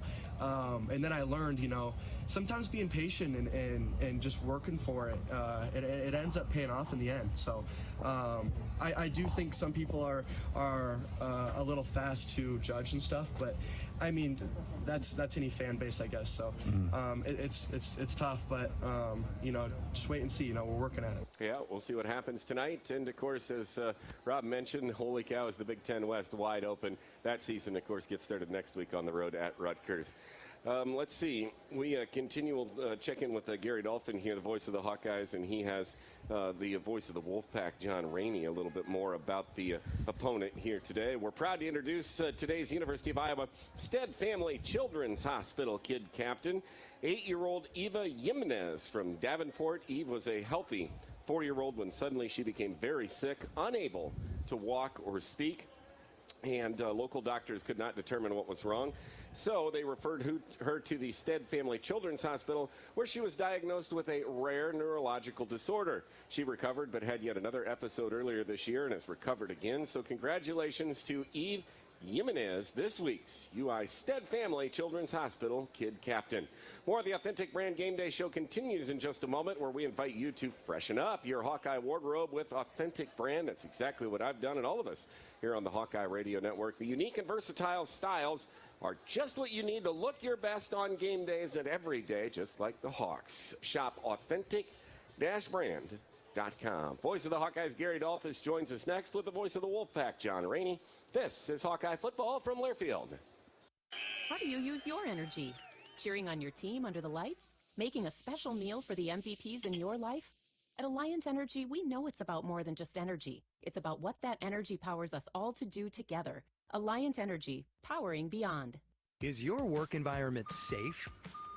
And then I learned, sometimes being patient and just working for it, it ends up paying off in the end. So I do think some people are a little fast to judge and stuff, but I mean, that's any fan base, I guess. So it's tough, but just wait and see. We're working at it. Yeah, we'll see what happens tonight. And of course, as Rob mentioned, holy cow, is the Big Ten West wide open. That season, of course, gets started next week on the road at Rutgers. Let's see. We we'll check in with Gary Dolphin here, the voice of the Hawkeyes, and he has the voice of the Wolfpack, John Rainey, a little bit more about the opponent here today. We're proud to introduce today's University of Iowa Stead Family Children's Hospital kid captain, 8-year-old Eva Jimenez from Davenport. Eve was a healthy 4-year-old when suddenly she became very sick, unable to walk or speak, and local doctors could not determine what was wrong. So they referred her to the Stead Family Children's Hospital, where she was diagnosed with a rare neurological disorder. She recovered, but had yet another episode earlier this year and has recovered again. So congratulations to Eve Jimenez, this week's UI Stead Family Children's Hospital kid captain. More of the Authentic Brand Game Day Show continues in just a moment, where we invite you to freshen up your Hawkeye wardrobe with Authentic Brand. That's exactly what I've done, and all of us here on the Hawkeye Radio Network. The unique and versatile styles are just what you need to look your best on game days and every day, just like the Hawks. Shop authentic-brand.com. Voice of the Hawkeyes, Gary Dolphus, joins us next with the voice of the Wolfpack, John Rainey. This is Hawkeye football from Learfield. How do you use your energy? Cheering on your team under the lights? Making a special meal for the MVPs in your life? At Alliant Energy, we know it's about more than just energy. It's about what that energy powers us all to do together. Alliant Energy, powering beyond. Is your work environment safe?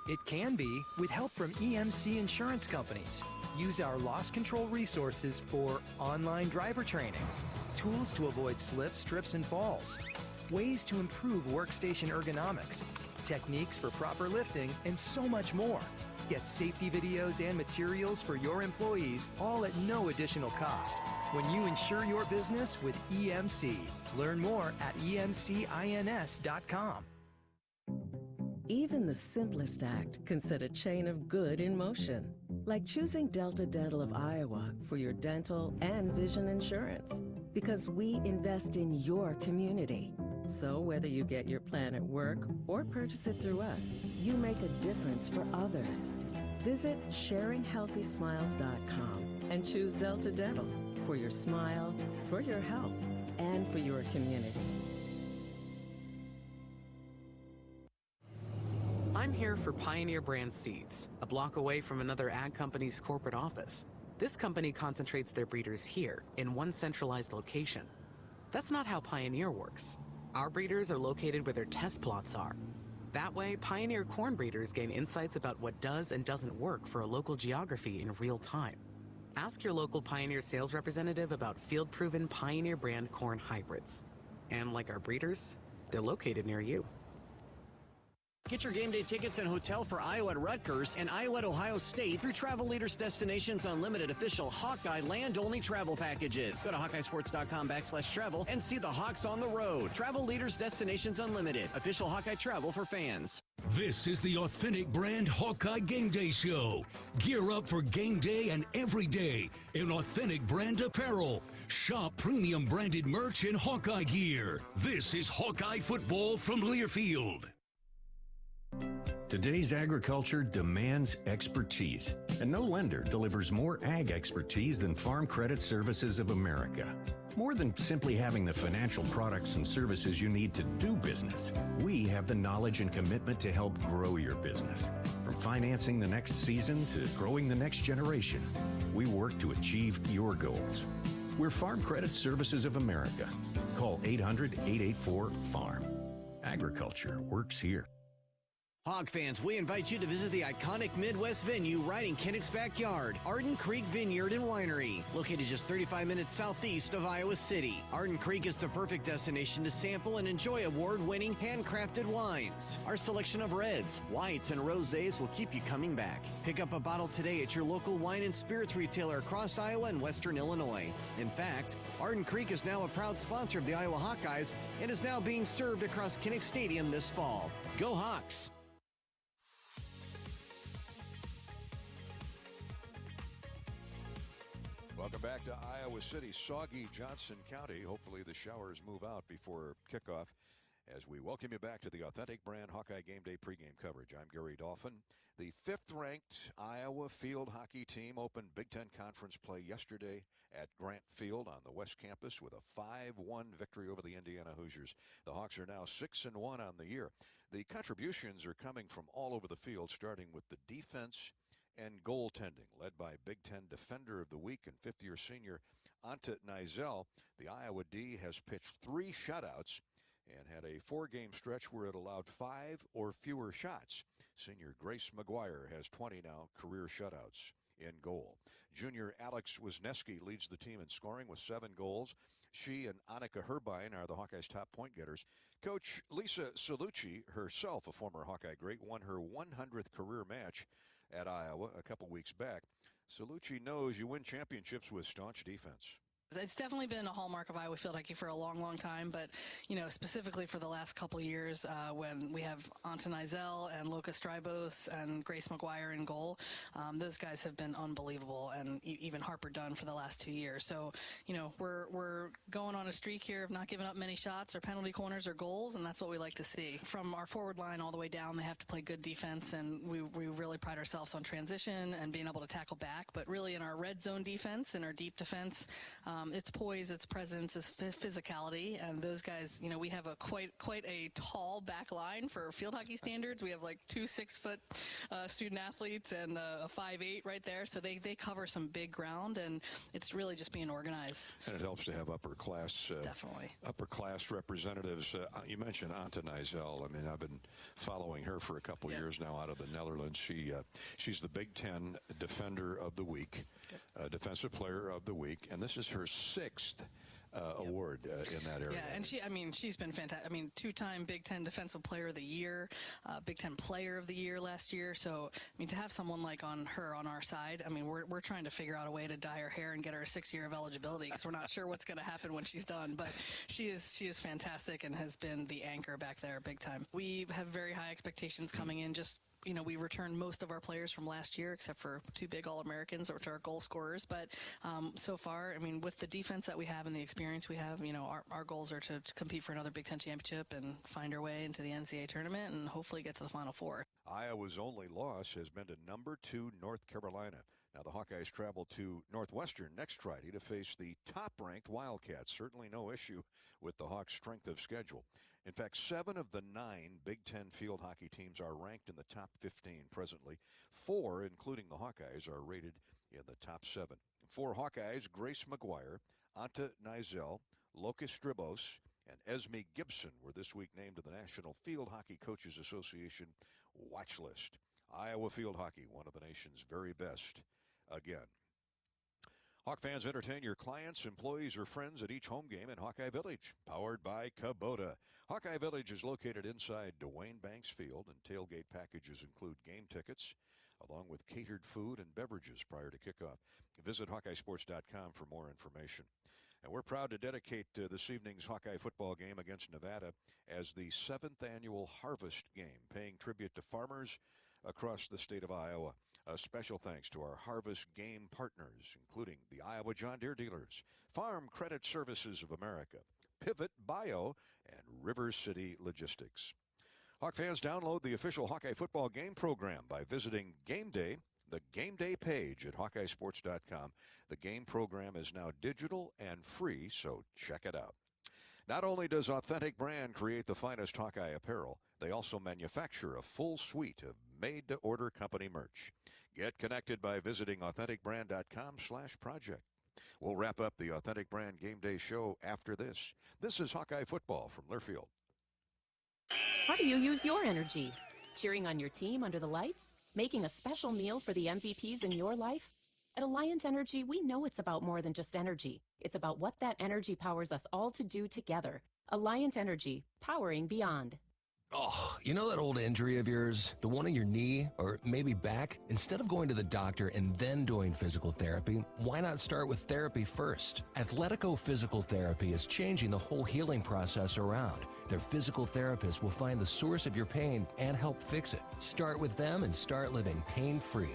It can be with help from EMC insurance companies. Use our loss control resources for online driver training, tools to avoid slips, trips, and falls, ways to improve workstation ergonomics, techniques for proper lifting, and so much more. Get safety videos and materials for your employees, all at no additional cost. When you insure your business with EMC. Learn more at emcins.com. Even the simplest act can set a chain of good in motion, like choosing Delta Dental of Iowa for your dental and vision insurance, because we invest in your community. So whether you get your plan at work or purchase it through us, you make a difference for others. Visit sharinghealthysmiles.com and choose Delta Dental for your smile, for your health, and for your community. I'm here for Pioneer Brand Seeds, a block away from another ag company's corporate office. This company concentrates their breeders here in one centralized location. That's not how Pioneer works. Our breeders are located where their test plots are. That way, Pioneer corn breeders gain insights about what does and doesn't work for a local geography in real time. Ask your local Pioneer sales representative about field-proven Pioneer brand corn hybrids. And like our breeders, they're located near you. Get your game day tickets and hotel for Iowa at Rutgers and Iowa at Ohio State through Travel Leaders Destinations Unlimited official Hawkeye land-only travel packages. Go to HawkeyeSports.com/travel and see the Hawks on the road. Travel Leaders Destinations Unlimited, official Hawkeye travel for fans. This is the authentic brand Hawkeye Game Day Show. Gear up for game day and every day in authentic brand apparel. Shop premium branded merch and Hawkeye gear. This is Hawkeye football from Learfield. Today's agriculture demands expertise, and no lender delivers more ag expertise than Farm Credit Services of America. More than simply having the financial products and services you need to do business, we have the knowledge and commitment to help grow your business. From financing the next season to growing the next generation, we work to achieve your goals. We're Farm Credit Services of America. Call 800-884-FARM. Agriculture works here. Hog fans, we invite you to visit the iconic Midwest venue right in Kinnick's backyard, Arden Creek Vineyard and Winery. Located just 35 minutes southeast of Iowa City, Arden Creek is the perfect destination to sample and enjoy award-winning handcrafted wines. Our selection of reds, whites, and rosés will keep you coming back. Pick up a bottle today at your local wine and spirits retailer across Iowa and western Illinois. In fact, Arden Creek is now a proud sponsor of the Iowa Hawkeyes and is now being served across Kinnick Stadium this fall. Go Hawks! Welcome back to Iowa City, soggy Johnson County. Hopefully the showers move out before kickoff as we welcome you back to the authentic brand Hawkeye Game Day pregame coverage. I'm Gary Dolphin. The 5th-ranked Iowa field hockey team opened Big Ten Conference play yesterday at Grant Field on the West Campus with a 5-1 victory over the Indiana Hoosiers. The Hawks are now 6-1 on the year. The contributions are coming from all over the field, starting with the defense and goaltending, led by Big Ten Defender of the Week and 5th-year senior Anta Nizel. The Iowa D has pitched 3 shutouts and had a 4-game stretch where it allowed 5 or fewer shots. Senior Grace McGuire has 20 now career shutouts in goal. Junior Alex Wisniewski leads the team in scoring with 7 goals. She and Annika Herbine are the Hawkeyes' top point getters. Coach Lisa Salucci, herself a former Hawkeye great, won her 100th career match at Iowa a couple weeks back. Salucci knows you win championships with staunch defense. It's definitely been a hallmark of Iowa field hockey for a long, long time, but, specifically for the last couple years when we have Anta Nizell and Lucas Strybos and Grace McGuire in goal, those guys have been unbelievable, and even Harper Dunn for the last 2 years. So, we're going on a streak here of not giving up many shots or penalty corners or goals, and that's what we like to see. From our forward line all the way down, they have to play good defense, and we really pride ourselves on transition and being able to tackle back, but really in our red zone defense and our deep defense, it's poise, it's presence, it's physicality, and those guys, we have a quite a tall back line for field hockey standards. We have like 2 6-foot student athletes and a 5'8" right there, so they cover some big ground, and it's really just being organized. And it helps to have upper class representatives. You mentioned Anta Nizell. I mean, I've been following her for a couple years now out of the Netherlands. She's the Big Ten Defender of the Week, Defensive Player of the Week, and this is her 6th award in that area. Yeah, and she's been fantastic. I mean, 2-time Big Ten Defensive Player of the Year, Big Ten Player of the Year last year. So, to have someone like her on our side, we're trying to figure out a way to dye her hair and get her a 6 year of eligibility because we're not sure what's going to happen when she's done. But she is fantastic and has been the anchor back there big time. We have very high expectations coming in. Just we returned most of our players from last year, except for 2 big All-Americans, which are goal scorers. But so far, with the defense that we have and the experience we have, our goals are to compete for another Big Ten championship and find our way into the NCAA tournament and hopefully get to the Final Four. Iowa's only loss has been to number 2 North Carolina. Now the Hawkeyes travel to Northwestern next Friday to face the top-ranked Wildcats. Certainly no issue with the Hawks' strength of schedule. In fact, 7 of the 9 Big Ten field hockey teams are ranked in the top 15 presently. 4, including the Hawkeyes, are rated in the top 7. For Hawkeyes, Grace McGuire, Anta Nizell, Lucas Strybos, and Esme Gibson were this week named to the National Field Hockey Coaches Association watch list. Iowa field hockey, one of the nation's very best, again. Hawk fans, entertain your clients, employees, or friends at each home game in Hawkeye Village, powered by Kubota. Hawkeye Village is located inside Dwayne Banks Field, and tailgate packages include game tickets, along with catered food and beverages prior to kickoff. Visit HawkeyeSports.com for more information. And we're proud to dedicate this evening's Hawkeye football game against Nevada as the 7th annual Harvest Game, paying tribute to farmers across the state of Iowa. A special thanks to our Harvest Game partners, including the Iowa John Deere dealers, Farm Credit Services of America, Pivot Bio, and River City Logistics. Hawk fans, download the official Hawkeye football game program by visiting Game Day, the Game Day page at HawkeyeSports.com. The game program is now digital and free, so check it out. Not only does Authentic Brand create the finest Hawkeye apparel, they also manufacture a full suite of made-to-order company merch. Get connected by visiting AuthenticBrand.com/project. We'll wrap up the Authentic Brand Game Day show after this. This is Hawkeye Football from Learfield. How do you use your energy? Cheering on your team under the lights? Making a special meal for the MVPs in your life? At Alliant Energy, we know it's about more than just energy. It's about what that energy powers us all to do together. Alliant Energy, powering beyond. Oh, you know that old injury of yours? The one in your knee or maybe back? Instead of going to the doctor and then doing physical therapy, why not start with therapy first? Athletico Physical Therapy is changing the whole healing process around. Their physical therapists will find the source of your pain and help fix it. Start with them and start living pain-free.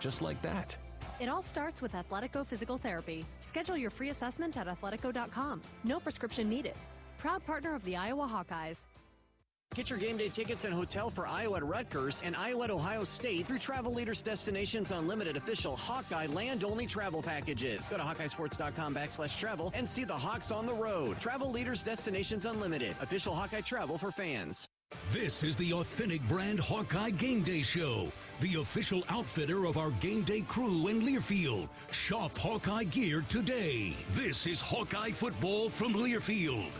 Just like that. It all starts with Athletico Physical Therapy. Schedule your free assessment at athletico.com. No prescription needed. Proud partner of the Iowa Hawkeyes. Get your game day tickets and hotel for Iowa at Rutgers and Iowa at Ohio State through Travel Leaders Destinations Unlimited official Hawkeye land-only travel packages. Go to HawkeyeSports.com/travel and see the Hawks on the road. Travel Leaders Destinations Unlimited, official Hawkeye travel for fans. This is the Authentic Brand Hawkeye Game Day Show, the official outfitter of our game day crew in Learfield. Shop Hawkeye gear today. This is Hawkeye Football from Learfield.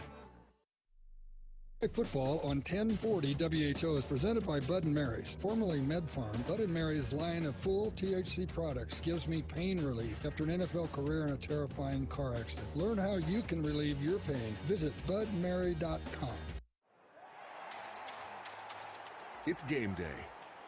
Football on 1040 WHO is presented by Bud & Mary's, formerly MedFarm. Bud & Mary's line of full THC products gives me pain relief after an NFL career in a terrifying car accident. Learn how you can relieve your pain. Visit budmary.com. It's game day.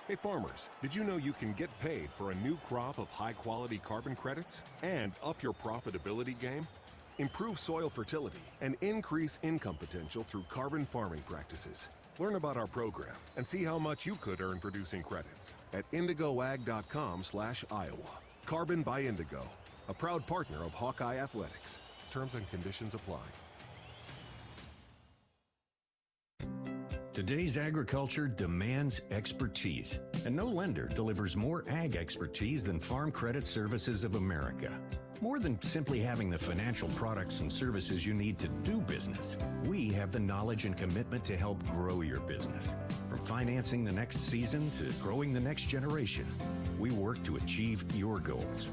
Hey farmers, did you know you can get paid for a new crop of high-quality carbon credits and up your profitability game? Improve soil fertility and increase income potential through carbon farming practices. Learn about our program and see how much you could earn producing credits at indigoag.com/Iowa. Carbon by Indigo, a proud partner of Hawkeye Athletics. Terms and conditions apply. Today's agriculture demands expertise, and no lender delivers more ag expertise than Farm Credit Services of America. More than simply having the financial products and services you need to do business, we have the knowledge and commitment to help grow your business. From financing the next season to growing the next generation, we work to achieve your goals.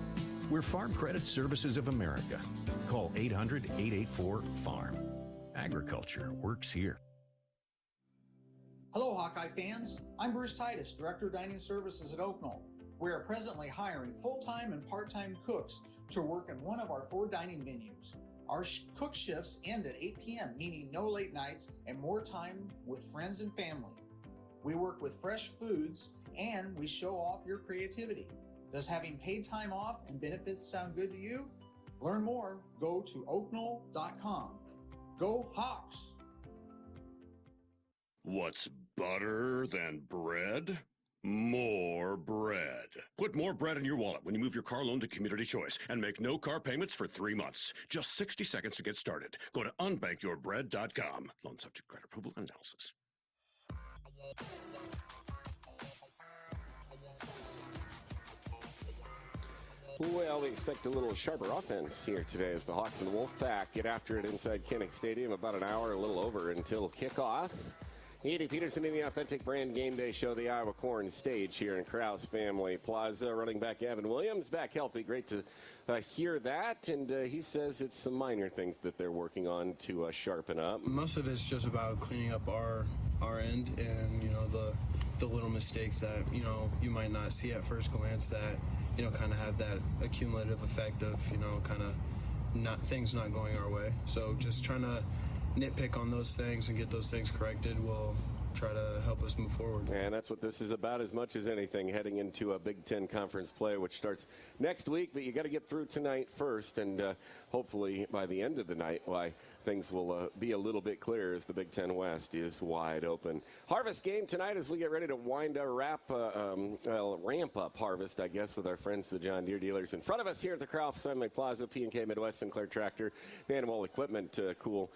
We're Farm Credit Services of America. Call 800-884-FARM. Agriculture works here. Hello, Hawkeye fans. I'm Bruce Titus, Director of Dining Services at Oaknall. We are presently hiring full-time and part-time cooks to work in one of our 4 dining venues. Our cook shifts end at 8 p.m., meaning no late nights and more time with friends and family. We work with fresh foods and we show off your creativity. Does having paid time off and benefits sound good to you? Learn more. Go to oaknall.com. Go Hawks! What's better than bread? More bread. Put more bread in your wallet when you move your car loan to Community Choice and make no car payments for 3 months. Just 60 seconds to get started. Go to unbankourbread.com. Loan subject to credit approval and analysis. Well, we expect a little sharper offense here today as the Hawks and Wolfpack get after it inside Kinnick Stadium. About an hour, a little over until kickoff. Andy Peterson in the Authentic Brand Game Day Show, the Iowa Corn stage here in Krause Family Plaza. Running back Gavin Williams back healthy. Great to hear that. And he says it's some minor things that they're working on to sharpen up. Most of it's just about cleaning up our end and, the little mistakes that, you might not see at first glance that, kind of have that accumulative effect of, kind of things not going our way. So just trying to nitpick on those things and get those things corrected will try to help us move forward. And that's what this is about as much as anything, heading into a Big Ten conference play, which starts next week. But you got to get through tonight first, and hopefully by the end of the night, things will be a little bit clearer as the Big Ten West is wide open. Harvest game tonight as we get ready to wind our ramp up harvest, I guess, with our friends, the John Deere dealers. In front of us here at the Krause Family Plaza, P&K Midwest Sinclair Tractor, Animal Equipment, cool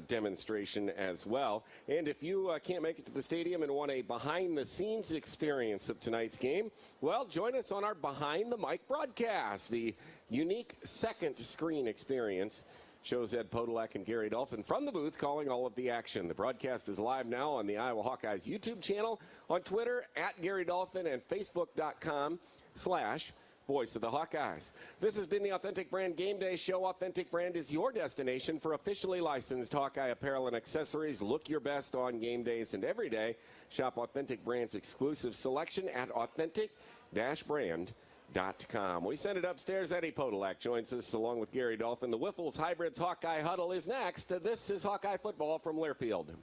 demonstration as well. And if you can't make it to the stadium and want a behind-the-scenes experience of tonight's game, well, join us on our Behind the Mic broadcast, the unique second screen experience. Shows Ed Podolak and Gary Dolphin from the booth calling all of the action. The broadcast is live now on the Iowa Hawkeyes YouTube channel, on Twitter at Gary Dolphin, and Facebook.com/Voice of the Hawkeyes. This has been the Authentic Brand Game Day Show. Authentic Brand is your destination for officially licensed Hawkeye apparel and accessories. Look your best on game days and every day. Shop Authentic Brand's exclusive selection at authentic-brand.com. We send it upstairs. Eddie Podolak joins us along with Gary Dolphin. The Whiffles Hybrids Hawkeye Huddle is next. This is Hawkeye football from Learfield.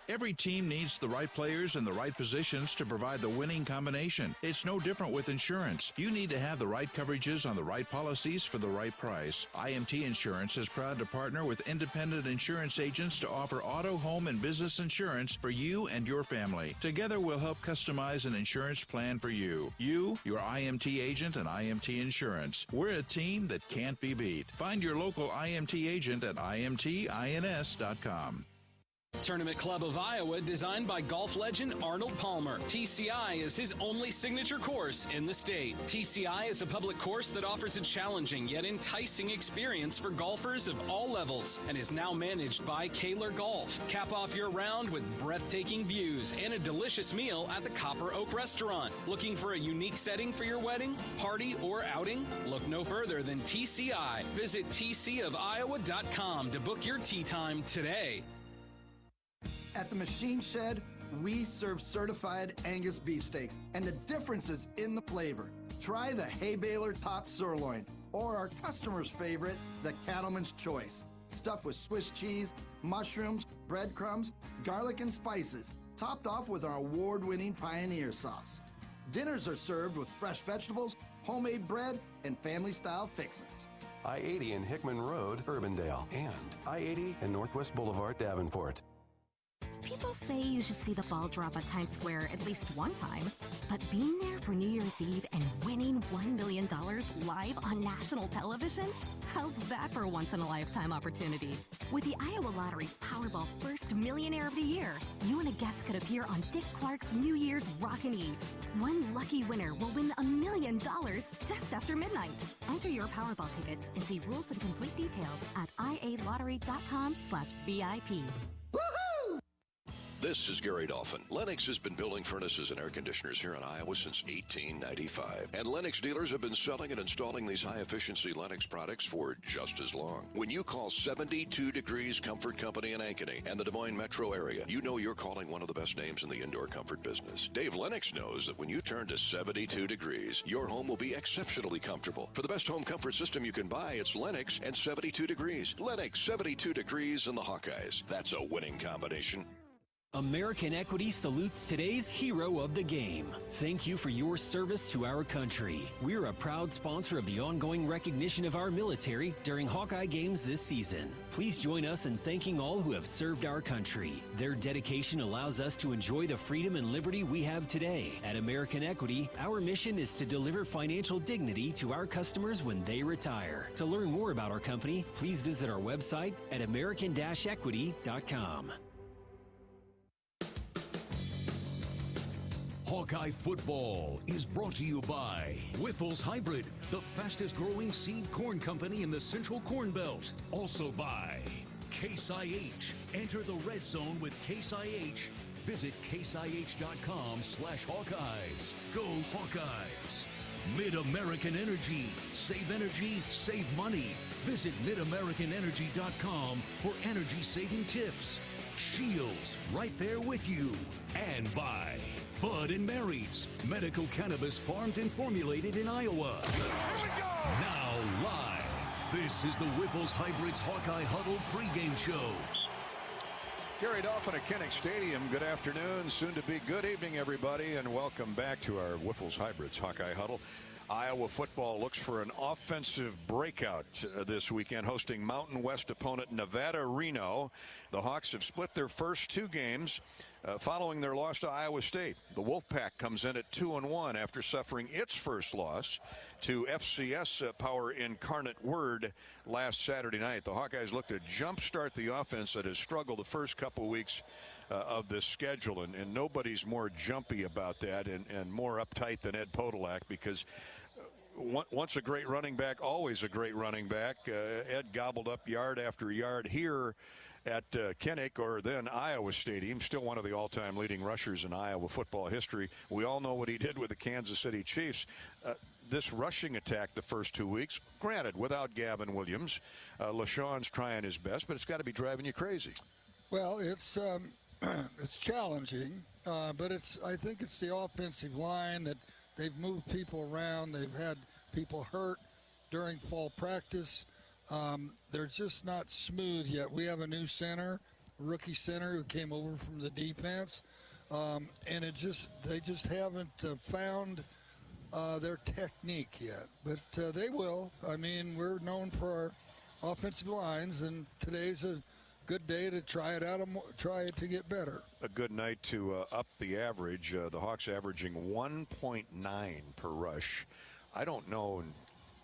Every team needs the right players in the right positions to provide the winning combination. It's no different with insurance. You need to have the right coverages on the right policies for the right price. IMT Insurance is proud to partner with independent insurance agents to offer auto, home, and business insurance for you and your family. Together, we'll help customize an insurance plan for you. You, your IMT agent, and IMT Insurance. We're a team that can't be beat. Find your local IMT agent at imtins.com. Tournament Club of Iowa, designed by golf legend Arnold Palmer. TCI is his only signature course in the state. TCI is a public course that offers a challenging yet enticing experience for golfers of all levels and is now managed by Kaler Golf. Cap off your round with breathtaking views and a delicious meal at the Copper Oak Restaurant. Looking for a unique setting for your wedding, party, or outing? Look no further than TCI. Visit tcofiowa.com to book your tee time today. At the Machine Shed, we serve certified Angus beefsteaks, and the difference is in the flavor. Try the Hay Baler Top Sirloin, or our customer's favorite, the Cattleman's Choice. Stuffed with Swiss cheese, mushrooms, breadcrumbs, garlic, and spices. topped off with our award-winning Pioneer sauce. Dinners are served with fresh vegetables, homemade bread, and family-style fixins. I-80 and Hickman Road, Urbandale, and I-80 and Northwest Boulevard, Davenport. People say you should see the ball drop at Times Square at least one time, but being there for New Year's Eve and winning $1 million live on national television? How's that for a once-in-a-lifetime opportunity? With the Iowa Lottery's Powerball First Millionaire of the Year, you and a guest could appear on Dick Clark's New Year's Rockin' Eve. One lucky winner will win $1 million just after midnight. Enter your Powerball tickets and see rules and complete details at ialottery.com/VIP. This is Gary Dolphin. Lennox has been building furnaces and air conditioners here in Iowa since 1895. And Lennox dealers have been selling and installing these high-efficiency Lennox products for just as long. When you call 72 Degrees Comfort Company in Ankeny and the Des Moines metro area, you know you're calling one of the best names in the indoor comfort business. Dave Lennox knows that when you turn to 72 Degrees, your home will be exceptionally comfortable. For the best home comfort system you can buy, it's Lennox and 72 Degrees. Lennox, 72 Degrees, and the Hawkeyes. That's a winning combination. American Equity salutes today's hero of the game. Thank you for your service to our country. We're a proud sponsor of the ongoing recognition of our military during Hawkeye games this season. Please join us in thanking all who have served our country. Their dedication allows us to enjoy the freedom and liberty we have today. At American Equity, our mission is to deliver financial dignity to our customers when they retire. To learn more about our company, please visit our website at american-equity.com. Hawkeye football is brought to you by Wiffles Hybrid, the fastest growing seed corn company in the Central Corn Belt. Also by Case IH. Enter the red zone with Case IH. Visit caseih.com/Hawkeyes. Go Hawkeyes. Mid-American Energy. Save energy, save money. Visit midamericanenergy.com for energy saving tips. Shields, right there with you. And by Bud & Mary's, medical cannabis farmed and formulated in Iowa. Here we go! Now live, this is the Wiffles Hybrids Hawkeye Huddle pregame show. Gary Dolphin at Kinnick Stadium. Good afternoon, soon to be good evening, everybody, and welcome back to our Wiffles Hybrids Hawkeye Huddle. Iowa football looks for an offensive breakout this weekend, hosting Mountain West opponent Nevada-Reno. The Hawks have split their first two games following their loss to Iowa State. The Wolfpack comes in at 2-1 after suffering its first loss to FCS Power Incarnate Word last Saturday night. The Hawkeyes look to jumpstart the offense that has struggled the first couple weeks of this schedule, and nobody's more jumpy about that and more uptight than Ed Podolak, because once a great running back, always a great running back. Ed gobbled up yard after yard here at Kinnick, or then Iowa Stadium, still one of the all-time leading rushers in Iowa football history. We all know what he did with the Kansas City Chiefs. This rushing attack the first 2 weeks, granted, without Gavin Williams. LaShawn's trying his best, but it's got to be driving you crazy. Well, it's challenging, but I think it's the offensive line that they've moved people around. They've had people hurt during fall practice. They're just not smooth yet. We have a new center, rookie center, who came over from the defense, and they just haven't found their technique yet. But they will. I mean, we're known for our offensive lines, and today's a good day to try it out, try it to get better. A good night to up the average. The Hawks averaging 1.9 per rush. I don't know,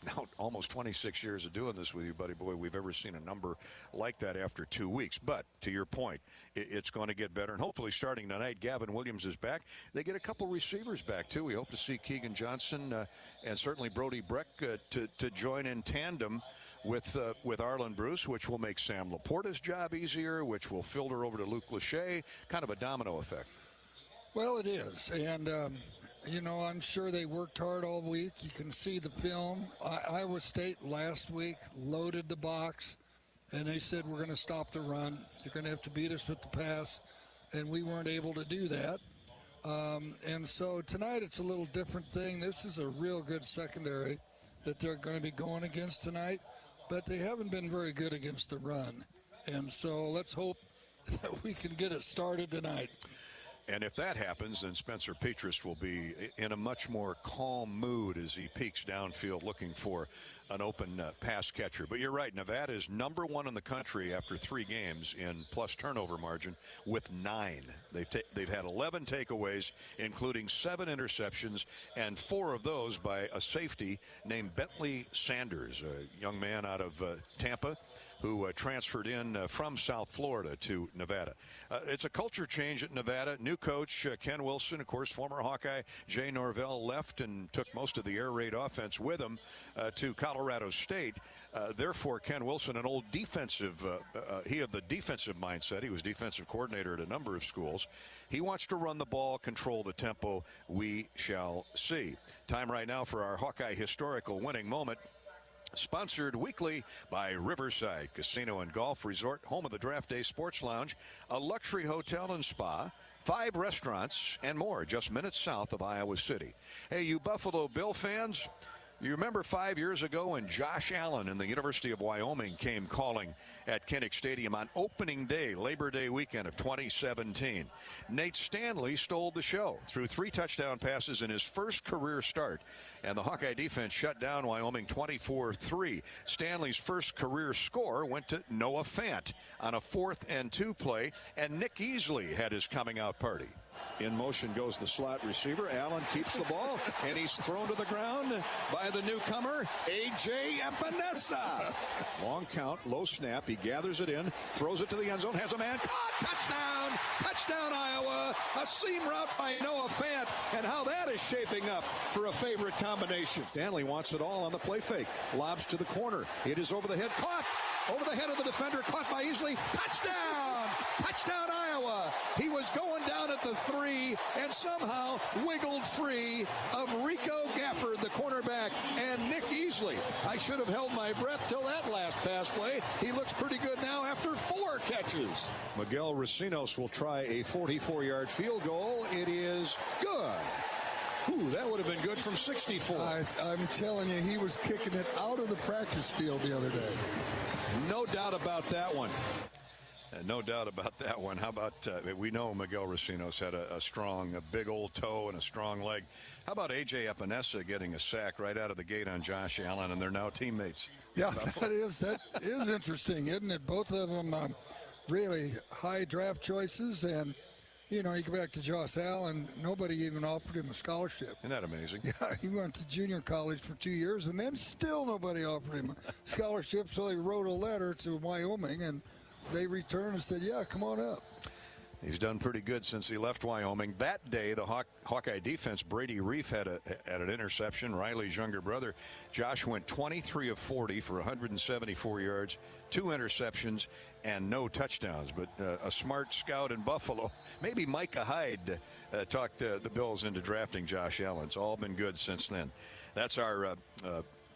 now almost 26 years of doing this with you, buddy boy, we've ever seen a number like that after 2 weeks. But to your point, it's going to get better, and hopefully starting tonight, Gavin Williams is back. They get a couple receivers back too. We hope to see Keegan Johnson and certainly Brody Breck to join in tandem with Arlen Bruce, which will make Sam Laporta's job easier, which will filter over to Luke Lachey. Kind of a domino effect. Well, it is, and I'm sure they worked hard all week. You can see the film. Iowa State last week loaded the box, and they said, we're going to stop the run. You're going to have to beat us with the pass, and we weren't able to do that. And so tonight it's a little different thing. This is a real good secondary that they're going to be going against tonight, but they haven't been very good against the run. And so let's hope that we can get it started tonight. And if that happens, then Spencer Petras will be in a much more calm mood as he peeks downfield looking for an open pass catcher. But you're right, Nevada is number 1 in the country after 3 games in plus turnover margin with 9. They've had 11 takeaways, including 7 interceptions, and 4 of those by a safety named Bentley Sanders, a young man out of Tampa who transferred in from South Florida to Nevada. It's a culture change at Nevada. New coach Ken Wilson, of course, former Hawkeye Jay Norvell left and took most of the air raid offense with him to Colorado State. Therefore, Ken Wilson, an old defensive, he had the defensive mindset. He was defensive coordinator at a number of schools. He wants to run the ball, control the tempo. We shall see. Time right now for our Hawkeye historical winning moment. Sponsored weekly by Riverside Casino and Golf Resort, home of the Draft Day Sports Lounge, a luxury hotel and spa, 5 restaurants, and more just minutes south of Iowa City. Hey, you Buffalo Bill fans, you remember 5 years ago when Josh Allen and the University of Wyoming came calling at Kinnick Stadium on opening day, Labor Day weekend of 2017. Nate Stanley stole the show, threw 3 touchdown passes in his first career start, and the Hawkeye defense shut down Wyoming 24-3. Stanley's first career score went to Noah Fant on a 4th and 2 play, and Nick Easley had his coming out party. In motion goes the slot receiver. Allen keeps the ball, and he's thrown to the ground by the newcomer, A.J. Epinesa. Long count, low snap. He gathers it in, throws it to the end zone, has a man caught. Touchdown! Touchdown, Iowa! A seam route by Noah Fant, and how that is shaping up for a favorite combination. Stanley wants it all on the play fake. Lobs to the corner. It is over the head. Caught! Over the head of the defender, caught by Easley. Touchdown! Touchdown, Iowa! He was going down at the 3 and somehow wiggled free of Rico Gafford, the cornerback, and Nick Easley. I should have held my breath till that last pass play. He looks pretty good now after 4 catches. Miguel Racinos will try a 44-yard field goal. It is good. Ooh, that would have been good from 64. I'm telling you, he was kicking it out of the practice field the other day. No doubt about that one. No doubt about that one. How about, we know Miguel Racinos had a strong, a big old toe and a strong leg. How about A.J. Epinesa getting a sack right out of the gate on Josh Allen, and they're now teammates? Yeah, that is interesting, isn't it? Both of them really high draft choices, and you know, you go back to Josh Allen, nobody even offered him a scholarship. Isn't that amazing? Yeah, he went to junior college for 2 years, and then still nobody offered him a scholarship, so he wrote a letter to Wyoming, and they returned and said, yeah, come on up. He's done pretty good since he left Wyoming. That day, the Hawkeye defense, Brady Reef had an interception, Riley's younger brother. Josh went 23 of 40 for 174 yards, 2 interceptions, and no touchdowns. But a smart scout in Buffalo, maybe Micah Hyde, talked the Bills into drafting Josh Allen. It's all been good since then. That's our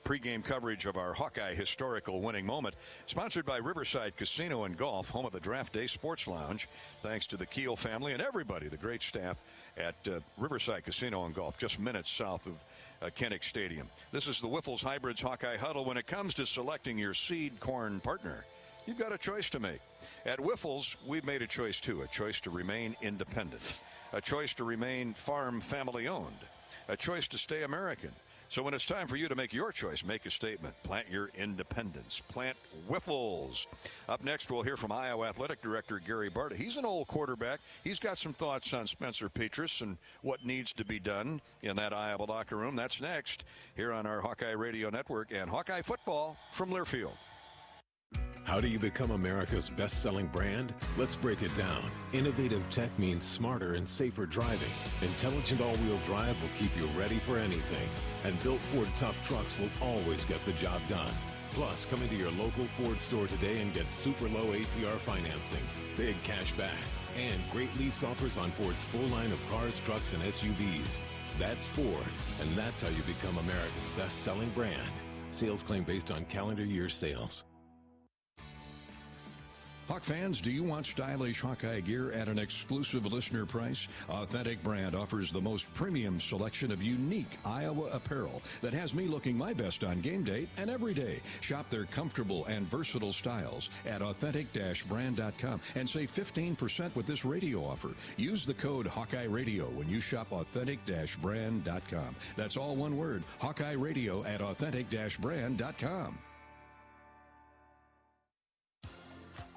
pregame coverage of our Hawkeye historical winning moment, sponsored by Riverside Casino and Golf, home of the Draft Day Sports Lounge. Thanks to the Keel family and everybody, the great staff at Riverside Casino and Golf, just minutes south of Kinnick Stadium. This is the Wiffles Hybrids Hawkeye Huddle. When it comes to selecting your seed corn partner, you've got a choice to make. At Wiffles, we've made a choice too, a choice to remain independent, a choice to remain farm family owned, a choice to stay American. So when it's time for you to make your choice, make a statement. Plant your independence. Plant Wiffles. Up next, we'll hear from Iowa Athletic Director Gary Barta. He's an old quarterback. He's got some thoughts on Spencer Petras and what needs to be done in that Iowa locker room. That's next here on our Hawkeye Radio Network and Hawkeye Football from Learfield. How do you become America's best-selling brand? Let's break it down. Innovative tech means smarter and safer driving. Intelligent all-wheel drive will keep you ready for anything. And built Ford tough trucks will always get the job done. Plus, come into your local Ford store today and get super low APR financing, big cash back, and great lease offers on Ford's full line of cars, trucks, and SUVs. That's Ford, and that's how you become America's best-selling brand. Sales claim based on calendar year sales. Hawk fans, do you want stylish Hawkeye gear at an exclusive listener price? Authentic Brand offers the most premium selection of unique Iowa apparel that has me looking my best on game day and every day. Shop their comfortable and versatile styles at authentic-brand.com and save 15% with this radio offer. Use the code Hawkeye Radio when you shop authentic-brand.com. That's all one word, Hawkeye Radio at authentic-brand.com.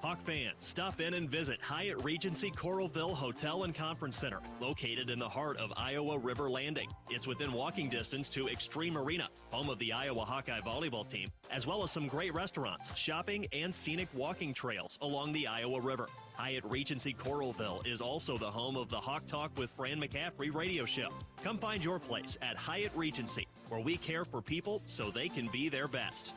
Hawk fans, stop in and visit Hyatt Regency Coralville Hotel and Conference Center, located in the heart of Iowa River Landing. It's within walking distance to Extreme Arena, home of the Iowa Hawkeye volleyball team, as well as some great restaurants, shopping, and scenic walking trails along the Iowa River. Hyatt Regency Coralville is also the home of the Hawk Talk with Fran McCaffrey radio show. Come find your place at Hyatt Regency, where we care for people so they can be their best.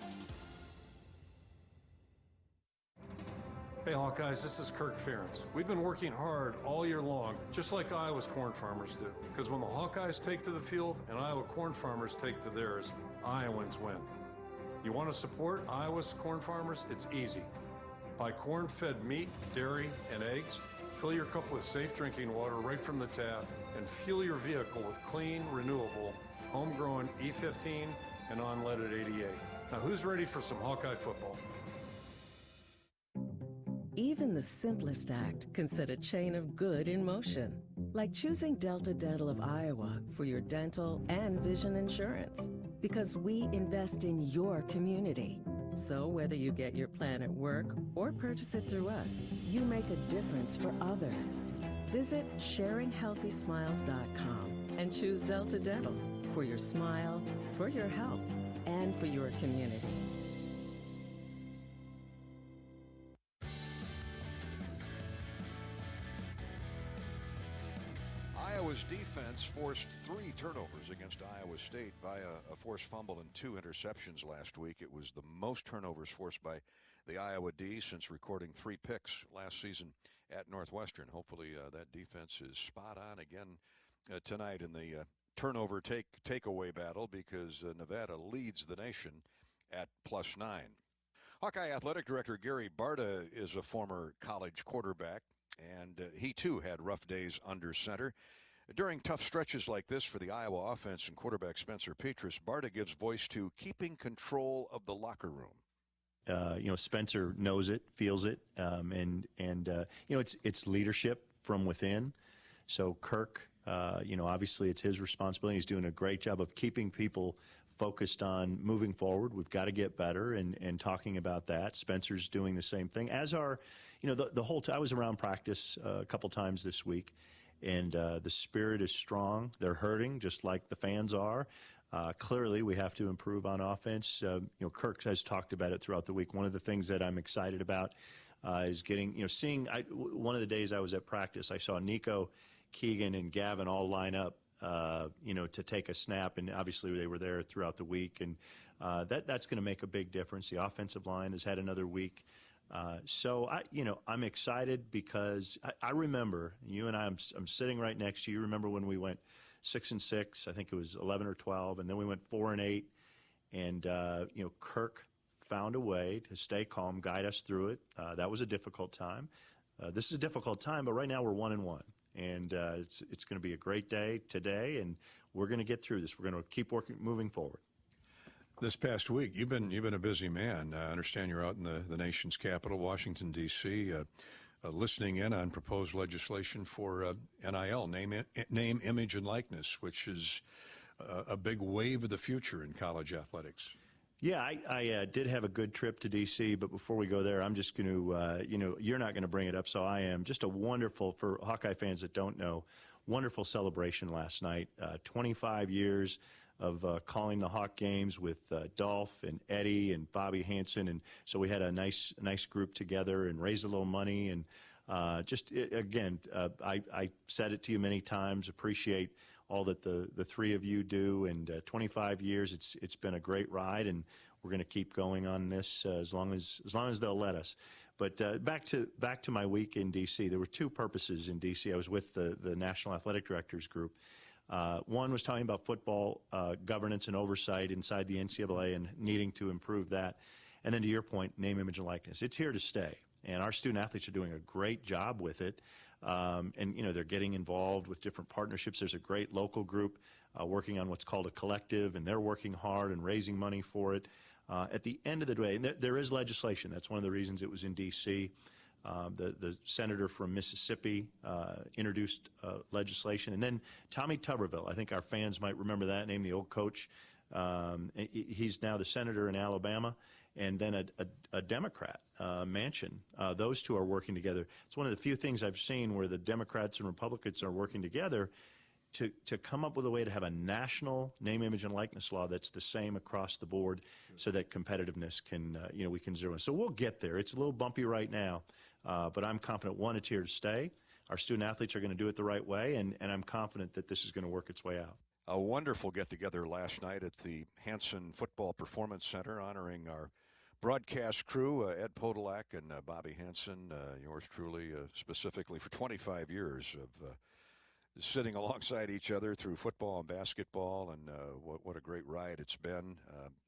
Hey Hawkeyes, this is Kirk Ferentz. We've been working hard all year long, just like Iowa's corn farmers do. Because when the Hawkeyes take to the field and Iowa corn farmers take to theirs, Iowans win. You want to support Iowa's corn farmers? It's easy. Buy corn-fed meat, dairy, and eggs. Fill your cup with safe drinking water right from the tap, and fuel your vehicle with clean, renewable, homegrown E15 and unleaded 88. Now who's ready for some Hawkeye football? Even the simplest act can set a chain of good in motion, like choosing Delta Dental of Iowa for your dental and vision insurance, because we invest in your community. So whether you get your plan at work or purchase it through us, you make a difference for others. Visit sharinghealthysmiles.com and choose Delta Dental for your smile, for your health, and for your community. Iowa's defense forced 3 turnovers against Iowa State via a forced fumble and 2 interceptions last week. It was the most turnovers forced by the Iowa D since recording 3 picks last season at Northwestern. Hopefully that defense is spot on again tonight in the turnover takeaway battle, because Nevada leads the nation at +9. Hawkeye Athletic Director Gary Barta is a former college quarterback, and he too had rough days under center. During tough stretches like this for the Iowa offense and quarterback Spencer Petras, Barta gives voice to keeping control of the locker room. Spencer knows it, feels it, and it's leadership from within. So Kirk, obviously it's his responsibility. He's doing a great job of keeping people focused on moving forward. We've got to get better and talking about that. Spencer's doing the same thing, as are, the whole I was around practice a couple times this week, and the spirit is strong. They're hurting just like the fans are. Clearly, we have to improve on offense. Kirk has talked about it throughout the week. One of the things that I'm excited about is seeing. One of the days I was at practice, I saw Nico, Keegan, and Gavin all line up, to take a snap, and obviously they were there throughout the week, and that's going to make a big difference. The offensive line has had another week. So I'm excited because I remember you and I'm sitting right next to you. You remember when we went 6-6, I think it was 11 or 12, and then we went 4-8, and Kirk found a way to stay calm, guide us through it. That was a difficult time. This is a difficult time, but right now we're 1-1, and it's going to be a great day today, and we're going to get through this. We're going to keep moving forward. This past week, you've been a busy man. I understand you're out in the nation's capital, Washington, D.C., listening in on proposed legislation for NIL, name, image, and likeness, which is a big wave of the future in college athletics. Yeah, I did have a good trip to D.C., but before we go there, I'm just going to, you're not going to bring it up, so I am. Just a wonderful, for Hawkeye fans that don't know, wonderful celebration last night. 25 years of calling the Hawk games with Dolph and Eddie and Bobby Hansen, and so we had a nice group together and raised a little money, and I said it to you many times, appreciate all that the three of you do, and 25 years, it's been a great ride, and we're going to keep going on this as long as they'll let us. But back to my week in D.C., there were 2 purposes in D.C. I was with the National Athletic Directors Group. One was talking about football governance and oversight inside the NCAA and needing to improve that. And then to your point, name, image, and likeness. It's here to stay. And our student athletes are doing a great job with it. And, they're getting involved with different partnerships. There's a great local group working on what's called a collective, and they're working hard and raising money for it. At the end of the day, there is legislation. That's one of the reasons it was in D.C. The senator from Mississippi introduced legislation. And then Tommy Tuberville, I think our fans might remember that name, the old coach. He's now the senator in Alabama. And then a Democrat, Manchin. Those two are working together. It's one of the few things I've seen where the Democrats and Republicans are working together to come up with a way to have a national name, image, and likeness law that's the same across the board so that competitiveness can, we can zero in. So we'll get there. It's a little bumpy right now, but I'm confident, one, it's here to stay. Our student athletes are going to do it the right way, and I'm confident that this is going to work its way out. A wonderful get-together last night at the Hanson Football Performance Center honoring our broadcast crew, Ed Podolak and Bobby Hanson, yours truly, specifically for 25 years of sitting alongside each other through football and basketball, and what a great ride it's been.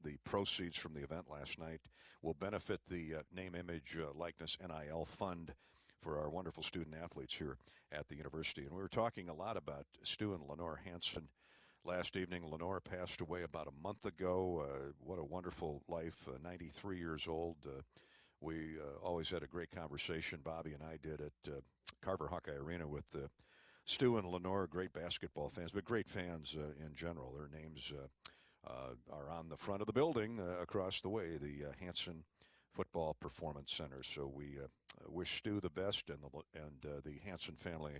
The proceeds from the event last night will benefit the Name, Image, Likeness, NIL Fund for our wonderful student athletes here at the university. And we were talking a lot about Stu and Lenore Hanson last evening. Lenore passed away about a month ago. What a wonderful life, 93 years old. We always had a great conversation, Bobby and I did, at Carver Hawkeye Arena with Stu and Lenore, great basketball fans, but great fans in general. Their names are on the front of the building across the way, the Hanson Football Performance Center. So we wish Stu the best and the Hanson family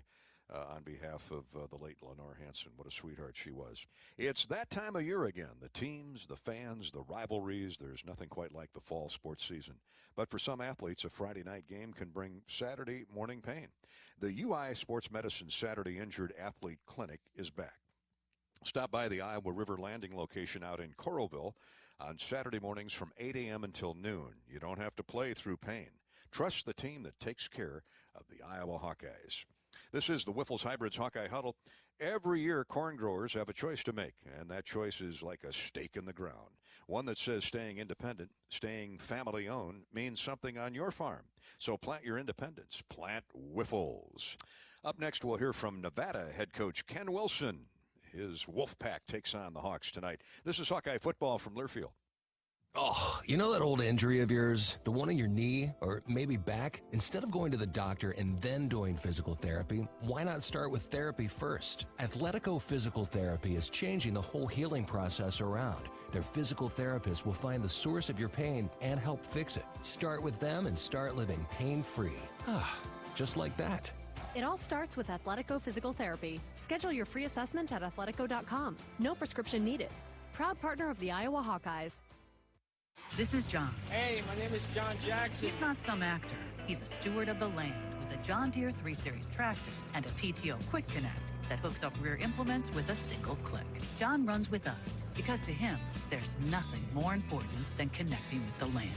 on behalf of the late Lenore Hanson. What a sweetheart she was. It's that time of year again. The teams, the fans, the rivalries. There's nothing quite like the fall sports season. But for some athletes, a Friday night game can bring Saturday morning pain. The UI Sports Medicine Saturday Injured Athlete Clinic is back. Stop by the Iowa River Landing location out in Coralville on Saturday mornings from 8 a.m. until noon. You don't have to play through pain. Trust the team that takes care of the Iowa Hawkeyes. This is the Wiffles Hybrids Hawkeye Huddle. Every year, corn growers have a choice to make, and that choice is like a stake in the ground. One that says staying independent, staying family-owned, means something on your farm. So plant your independence. Plant Wiffles. Up next, we'll hear from Nevada head coach Ken Wilson. His Wolfpack takes on the Hawks tonight. This is Hawkeye football from Learfield. Oh, you know that old injury of yours? The one in your knee or maybe back? Instead of going to the doctor and then doing physical therapy, why not start with therapy first? Athletico Physical Therapy is changing the whole healing process around. Their physical therapist will find the source of your pain and help fix it. Start with them and start living pain-free. Just like that. It all starts with Athletico Physical Therapy. Schedule your free assessment at athletico.com. No prescription needed. Proud partner of the Iowa Hawkeyes. This is John. Hey, my name is John Jackson. He's not some actor. He's a steward of the land with a John Deere 3 Series tractor and a PTO Quick Connect that hooks up rear implements with a single click. John runs with us because to him, there's nothing more important than connecting with the land.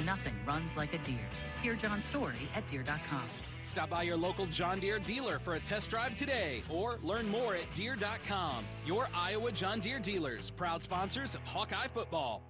Nothing runs like a Deere. Hear John's story at Deere.com. Stop by your local John Deere dealer for a test drive today or learn more at Deere.com. Your Iowa John Deere dealers, proud sponsors of Hawkeye football.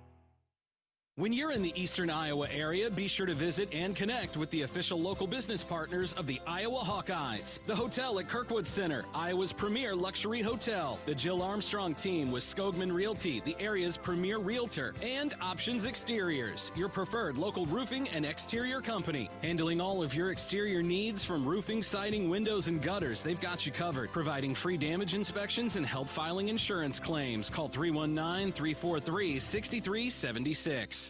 When you're in the eastern Iowa area, be sure to visit and connect with the official local business partners of the Iowa Hawkeyes. The hotel at Kirkwood Center, Iowa's premier luxury hotel. The Jill Armstrong team with Skogman Realty, the area's premier realtor. And Options Exteriors, your preferred local roofing and exterior company. Handling all of your exterior needs from roofing, siding, windows, and gutters, they've got you covered. Providing free damage inspections and help filing insurance claims. Call 319-343-6376.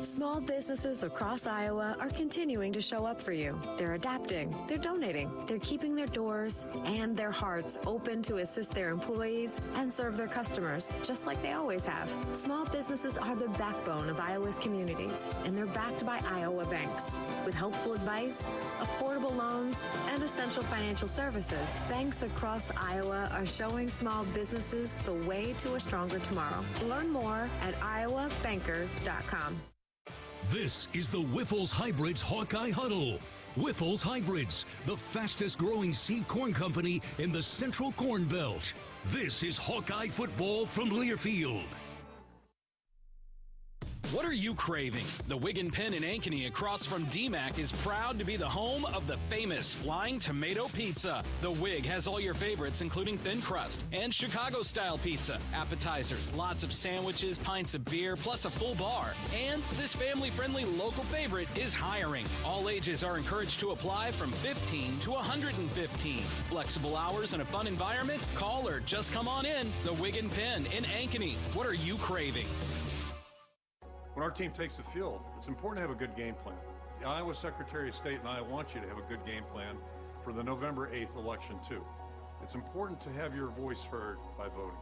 Small businesses across Iowa are continuing to show up for you. They're adapting, they're donating, they're keeping their doors and their hearts open to assist their employees and serve their customers, just like they always have. Small businesses are the backbone of Iowa's communities, and they're backed by Iowa banks. With helpful advice, affordable loans, and essential financial services, banks across Iowa are showing small businesses the way to a stronger tomorrow. Learn more at iowabankers.com. This is the Wiffles Hybrids Hawkeye Huddle. Wiffles Hybrids, the fastest growing seed corn company in the Central Corn Belt. This is Hawkeye football from Learfield. What are you craving? The Wig & Pen in Ankeny across from DMAC is proud to be the home of the famous Flying Tomato Pizza. The Wig has all your favorites, including thin crust and Chicago-style pizza, appetizers, lots of sandwiches, pints of beer, plus a full bar. And this family-friendly local favorite is hiring. All ages are encouraged to apply from 15 to 115. Flexible hours and a fun environment? Call or just come on in. The Wig & Pen in Ankeny. What are you craving? When our team takes the field, it's important to have a good game plan. The Iowa Secretary of State and I want you to have a good game plan for the November 8th election, too. It's important to have your voice heard by voting.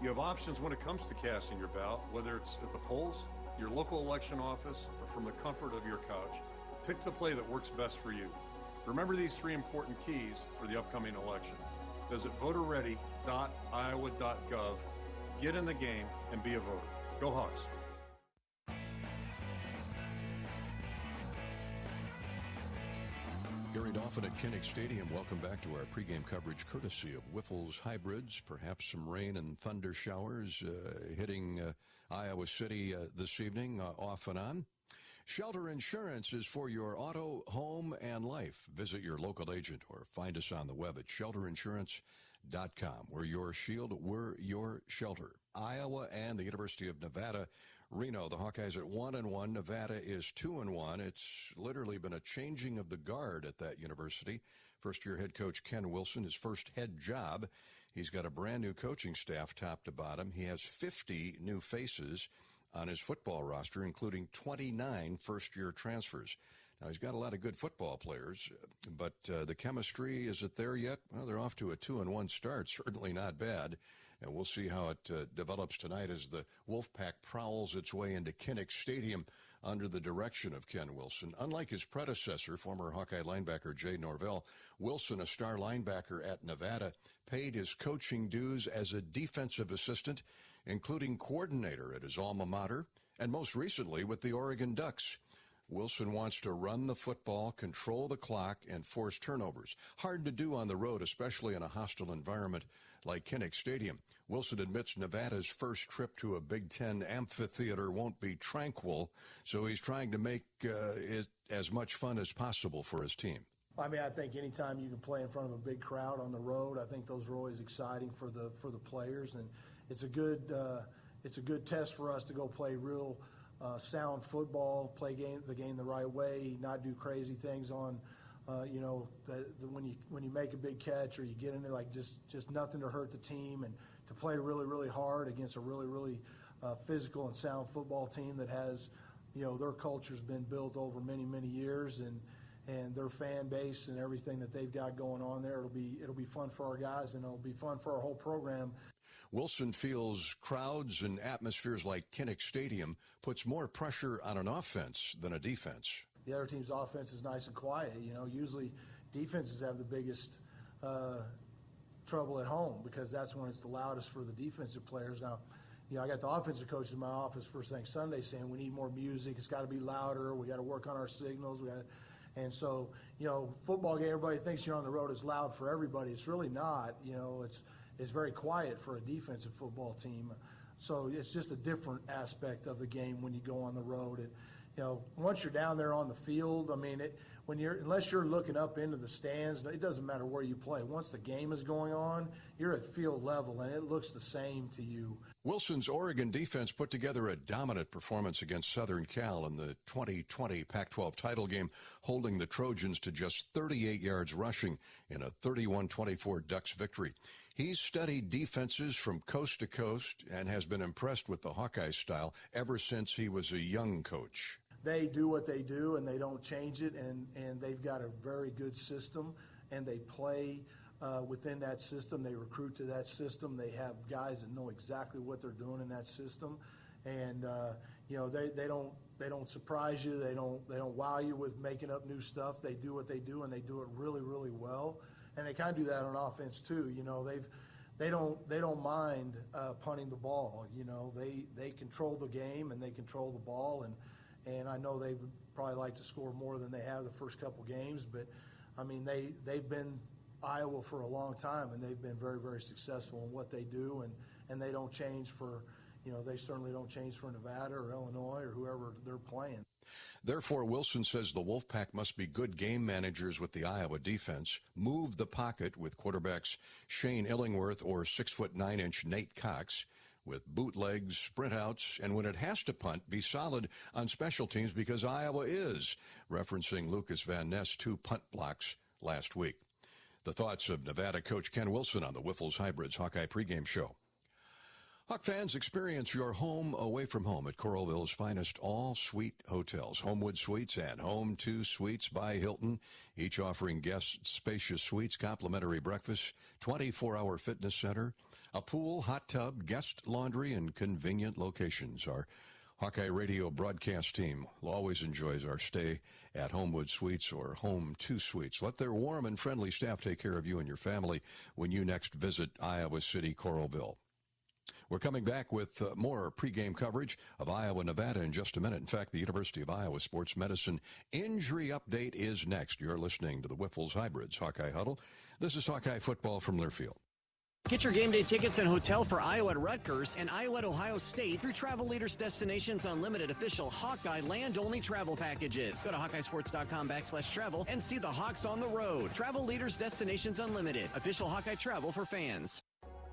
You have options when it comes to casting your ballot, whether it's at the polls, your local election office, or from the comfort of your couch. Pick the play that works best for you. Remember these 3 important keys for the upcoming election. Visit voterready.iowa.gov, get in the game, and be a voter. Go Hawks. Gary Dolphin at Kinnick Stadium. Welcome back to our pregame coverage courtesy of Wiffles Hybrids. Perhaps some rain and thunder showers hitting Iowa City this evening, off and on. Shelter Insurance is for your auto, home, and life. Visit your local agent or find us on the web at shelterinsurance.com. We're your shield, we're your shelter. Iowa and the University of Nevada Reno, the Hawkeyes at 1-1. Nevada is 2-1. It's literally been a changing of the guard at that university. First-year head coach Ken Wilson, his first head job. He's got a brand-new coaching staff top to bottom. He has 50 new faces on his football roster, including 29 first-year transfers. Now, he's got a lot of good football players, but the chemistry, is it there yet? Well, they're off to a 2-1 start. Certainly not bad. And we'll see how it develops tonight as the Wolfpack prowls its way into Kinnick Stadium under the direction of Ken Wilson. Unlike his predecessor, former Hawkeye linebacker Jay Norvell, Wilson, a star linebacker at Nevada, paid his coaching dues as a defensive assistant, including coordinator at his alma mater, and most recently with the Oregon Ducks. Wilson wants to run the football, control the clock, and force turnovers. Hard to do on the road, especially in a hostile environment like Kinnick Stadium. Wilson admits Nevada's first trip to a Big Ten amphitheater won't be tranquil, so he's trying to make it as much fun as possible for his team. I mean, I think anytime you can play in front of a big crowd on the road, I think those are always exciting for the players, and it's a good test for us to go play real sound football, play the game the right way, not do crazy things on, when you make a big catch or you get into like just nothing to hurt the team, and to play really, really hard against a really, really physical and sound football team that has, their culture's been built over many, many years, and their fan base and everything that they've got going on there. It'll be fun for our guys, and it'll be fun for our whole program. Wilson feels crowds and atmospheres like Kinnick Stadium puts more pressure on an offense than a defense. The other team's offense is nice and quiet. Usually defenses have the biggest trouble at home because that's when it's the loudest for the defensive players. Now, I got the offensive coaches in my office first thing Sunday saying we need more music. It's got to be louder. We got to work on our signals. And so, football game, everybody thinks you're on the road is loud for everybody. It's really not. It's very quiet for a defensive football team. So it's just a different aspect of the game when you go on the road. And, once you're down there on the field, I mean, unless you're looking up into the stands, it doesn't matter where you play. Once the game is going on, you're at field level, and it looks the same to you. Wilson's Oregon defense put together a dominant performance against Southern Cal in the 2020 Pac-12 title game, holding the Trojans to just 38 yards rushing in a 31-24 Ducks victory. He's studied defenses from coast to coast and has been impressed with the Hawkeye style ever since he was a young coach. They do what they do, and they don't change it, and they've got a very good system, and they play within that system. They recruit to that system. They have guys that know exactly what they're doing in that system, and they don't surprise you. They don't wow you with making up new stuff. They do what they do, and they do it really, really well. And they kind of do that on offense too. They don't mind punting the ball. They control the game and they control the ball, and I know they would probably like to score more than they have the first couple games, but I mean they've been Iowa for a long time, and they've been very, very successful in what they do, and they don't change for they certainly don't change for Nevada or Illinois or whoever they're playing. Therefore, Wilson says the Wolfpack must be good game managers with the Iowa defense, move the pocket with quarterbacks Shane Illingworth or 6'9" Nate Cox, with bootlegs, sprint outs, and when it has to punt, be solid on special teams because Iowa is, referencing Lucas Van Ness' 2 punt blocks last week. The thoughts of Nevada coach Ken Wilson on the Wiffles Hybrids Hawkeye pregame show. Hawk fans, experience your home away from home at Coralville's finest all-suite hotels. Homewood Suites and Home 2 Suites by Hilton, each offering guests spacious suites, complimentary breakfast, 24-hour fitness center, a pool, hot tub, guest laundry, and convenient locations. Our Hawkeye Radio broadcast team always enjoys our stay at Homewood Suites or Home 2 Suites. Let their warm and friendly staff take care of you and your family when you next visit Iowa City, Coralville. We're coming back with more pregame coverage of Iowa, Nevada in just a minute. In fact, the University of Iowa Sports Medicine Injury Update is next. You're listening to the Wiffles Hybrids Hawkeye Huddle. This is Hawkeye football from Learfield. Get your game day tickets and hotel for Iowa at Rutgers and Iowa at Ohio State through Travel Leaders Destinations Unlimited official Hawkeye land-only travel packages. Go to HawkeyeSports.com/travel and see the Hawks on the road. Travel Leaders Destinations Unlimited, official Hawkeye travel for fans.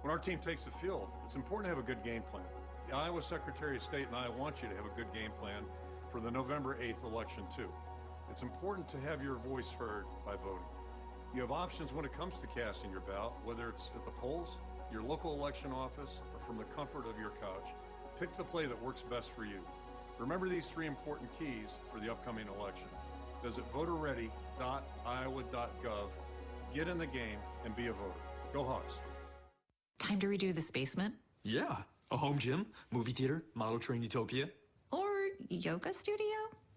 When our team takes the field, it's important to have a good game plan. The Iowa Secretary of State and I want you to have a good game plan for the November 8th election, too. It's important to have your voice heard by voting. You have options when it comes to casting your ballot, whether it's at the polls, your local election office, or from the comfort of your couch. Pick the play that works best for you. Remember these 3 important keys for the upcoming election. Visit voterready.iowa.gov, get in the game, and be a voter. Go Hawks. Time to redo this basement? Yeah. A home gym, movie theater, model train utopia. Or yoga studio?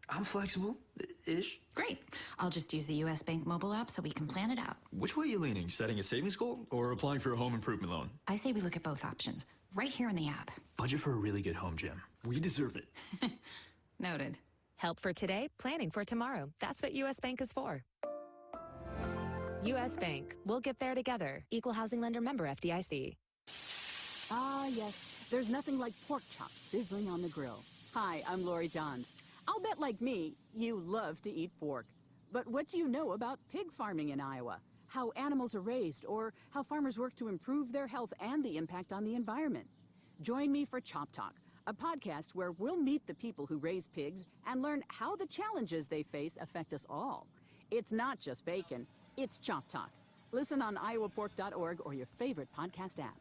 I'm flexible-ish. Great. I'll just use the U.S. Bank mobile app so we can plan it out. Which way are you leaning? Setting a savings goal or applying for a home improvement loan? I say we look at both options, right here in the app. Budget for a really good home gym. We deserve it. Noted. Help for today, planning for tomorrow. That's what U.S. Bank is for. U.S. Bank. We'll get there together. Equal housing lender member FDIC. Ah, yes. There's nothing like pork chops sizzling on the grill. Hi, I'm Lori Johns. I'll bet, like me, you love to eat pork. But what do you know about pig farming in Iowa? How animals are raised, or how farmers work to improve their health and the impact on the environment? Join me for Chop Talk, a podcast where we'll meet the people who raise pigs and learn how the challenges they face affect us all. It's not just bacon. It's Chop Talk. Listen on iowapork.org or your favorite podcast app.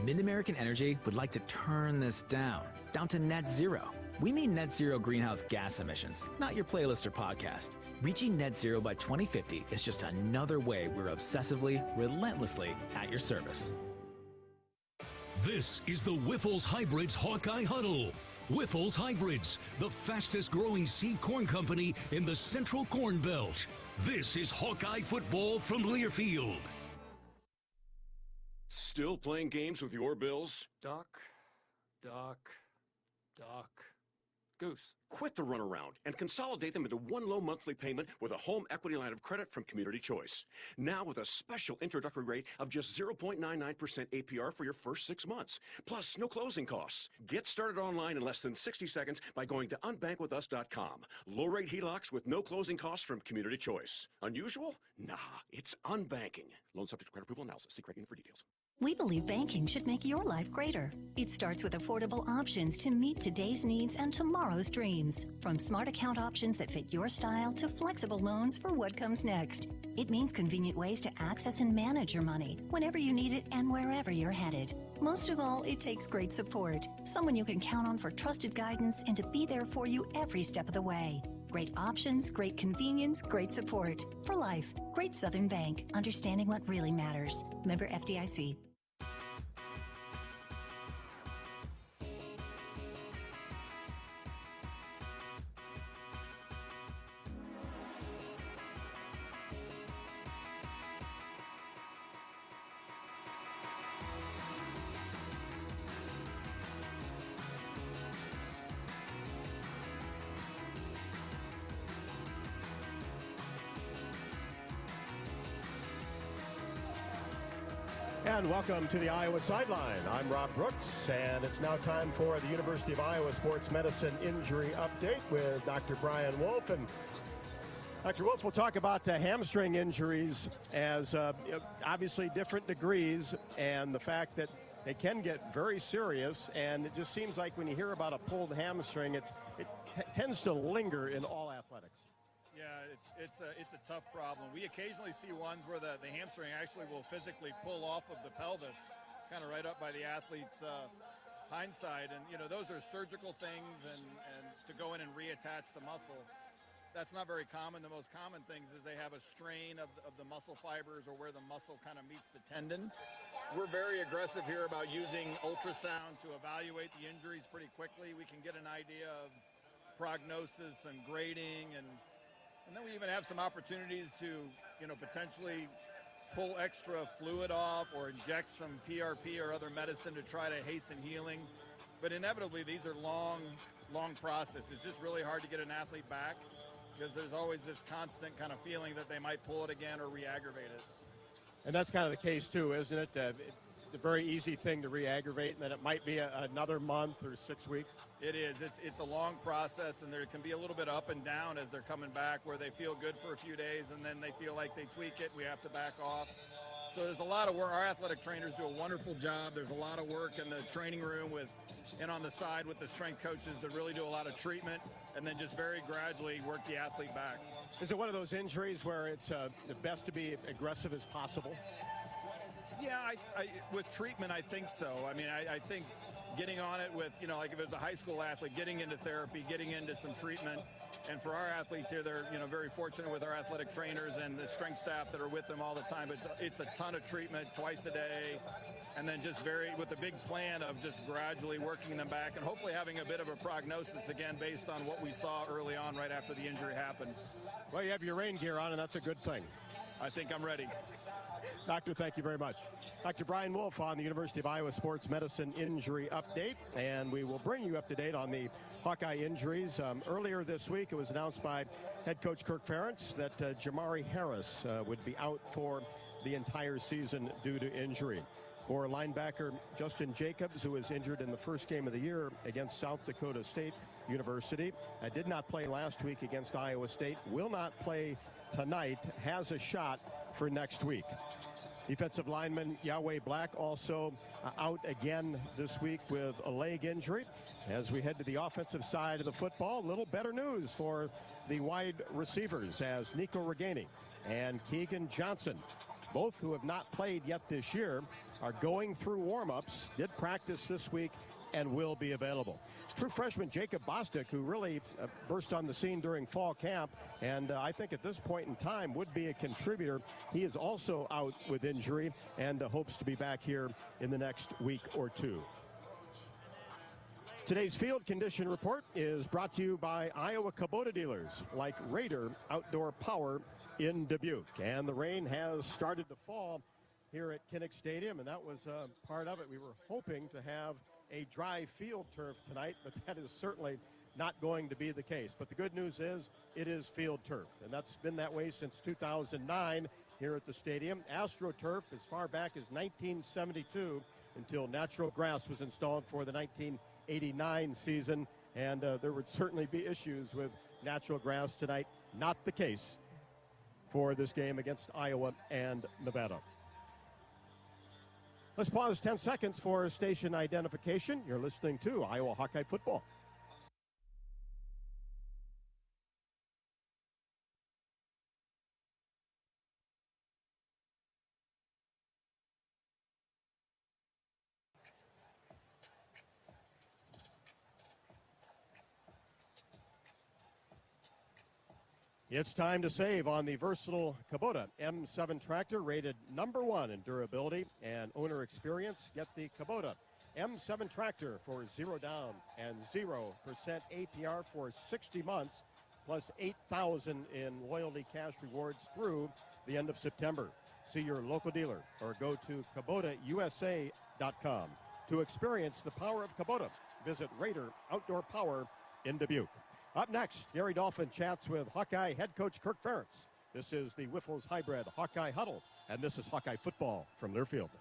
Mid-American Energy would like to turn this down to net zero. We mean net zero greenhouse gas emissions, not your playlist or podcast. Reaching net zero by 2050 is just another way we're obsessively, relentlessly at your service. This is the Wiffles Hybrids Hawkeye Huddle. Wiffles Hybrids, the fastest growing seed corn company in the Central Corn Belt. This is Hawkeye football from Learfield. Still playing games with your bills? Duck. Goose. Quit the runaround and consolidate them into one low monthly payment with a home equity line of credit from Community Choice. Now with a special introductory rate of just 0.99% APR for your first 6 months, plus no closing costs. Get started online in less than 60 seconds by going to unbankwithus.com. Low rate HELOCs with no closing costs from Community Choice. Unusual? Nah, it's unbanking. Loan subject to credit approval analysis. See credit union for details. We believe banking should make your life greater. It starts with affordable options to meet today's needs and tomorrow's dreams. From smart account options that fit your style to flexible loans for what comes next. It means convenient ways to access and manage your money whenever you need it and wherever you're headed. Most of all, it takes great support. Someone you can count on for trusted guidance and to be there for you every step of the way. Great options, great convenience, great support. For life, Great Southern Bank. Understanding what really matters. Member FDIC. And welcome to the Iowa Sideline. I'm Rob Brooks, and it's now time for the University of Iowa Sports Medicine Injury Update with Dr. Brian Wolf. And Dr. Wolf will talk about hamstring injuries as obviously different degrees and the fact that they can get very serious. And it just seems like when you hear about a pulled hamstring, it tends to linger in all athletics. Yeah, it's a tough problem. We occasionally see ones where the hamstring actually will physically pull off of the pelvis, kind of right up by the athlete's hindside. And, you know, those are surgical things and to go in and reattach the muscle. That's not very common. The most common things is they have a strain of the muscle fibers or where the muscle kind of meets the tendon. We're very aggressive here about using ultrasound to evaluate the injuries pretty quickly. We can get an idea of prognosis and grading, and then we even have some opportunities to, you know, potentially pull extra fluid off or inject some PRP or other medicine to try to hasten healing. But inevitably, these are long process. It's just really hard to get an athlete back because there's always this constant kind of feeling that they might pull it again or re-aggravate it. And that's kind of the case too, isn't it? The very easy thing to re-aggravate, and then it might be another month or 6 weeks. It is. It's a long process, and there can be a little bit up and down as they're coming back, where they feel good for a few days, and then they feel like they tweak it, we have to back off. So there's a lot of work. Our athletic trainers do a wonderful job. There's a lot of work in the training room and on the side with the strength coaches to really do a lot of treatment, and then just very gradually work the athlete back. Is it one of those injuries where it's the best to be aggressive as possible? Yeah, with treatment, I think so. I mean, I think getting on it with, you know, like if it's a high school athlete, getting into therapy, getting into some treatment. And for our athletes here, they're, you know, very fortunate with our athletic trainers and the strength staff that are with them all the time. But it's a ton of treatment twice a day. And then just with a big plan of just gradually working them back and hopefully having a bit of a prognosis again based on what we saw early on right after the injury happened. Well, you have your rain gear on, and that's a good thing. I think I'm ready. Doctor, thank you very much. Dr. Brian Wolf on the University of Iowa Sports Medicine Injury Update, and we will bring you up to date on the Hawkeye injuries. Earlier this week, it was announced by head coach Kirk Ferentz that Jamari Harris would be out for the entire season due to injury. For linebacker Justin Jacobs, who was injured in the first game of the year against South Dakota State University, did not play last week against Iowa State, will not play tonight, has a shot for next week. Defensive lineman Yahweh Black also out again this week with a leg injury. As we head to the offensive side of the football, a little better news for the wide receivers as Nico Reganey and Keegan Johnson, both who have not played yet this year, are going through warm-ups, did practice this week, and will be available. True freshman Jacob Bostic, who really burst on the scene during fall camp, and I think at this point in time would be a contributor. He is also out with injury and hopes to be back here in the next week or two. Today's field condition report is brought to you by Iowa Kubota dealers like Raider Outdoor Power in Dubuque. And the rain has started to fall here at Kinnick Stadium, and that was part of it. We were hoping to have a dry field turf tonight, but that is certainly not going to be the case. But the good news is it is field turf, and that's been that way since 2009 here at the stadium. AstroTurf as far back as 1972 until natural grass was installed for the 1989 season, and there would certainly be issues with natural grass tonight. Not the case for this game against Iowa and Nevada. Let's pause 10 seconds for station identification. You're listening to Iowa Hawkeye football. It's time to save on the versatile Kubota M7 tractor, rated #1 in durability and owner experience. Get the Kubota M7 tractor for 0 down and 0% APR for 60 months, plus $8,000 in loyalty cash rewards through the end of September. See your local dealer or go to KubotaUSA.com. To experience the power of Kubota, visit Raider Outdoor Power in Dubuque. Up next, Gary Dolphin chats with Hawkeye head coach Kirk Ferentz. This is the Wiffles Hybrid Hawkeye Huddle, and this is Hawkeye football from Learfield.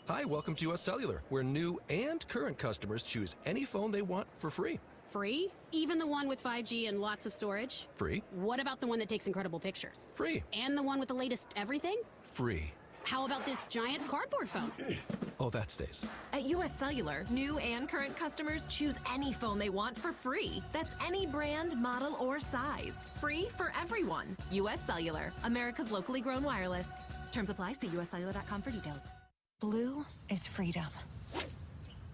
Hi, welcome to US Cellular, where new and current customers choose any phone they want for free. Free? Even the one with 5G and lots of storage? Free. What about the one that takes incredible pictures? Free. And the one with the latest everything? Free. How about this giant cardboard phone? Oh, that stays. At US Cellular, new and current customers choose any phone they want for free. That's any brand, model, or size. Free for everyone. US Cellular, America's locally grown wireless. Terms apply. See uscellular.com for details. Blue is freedom.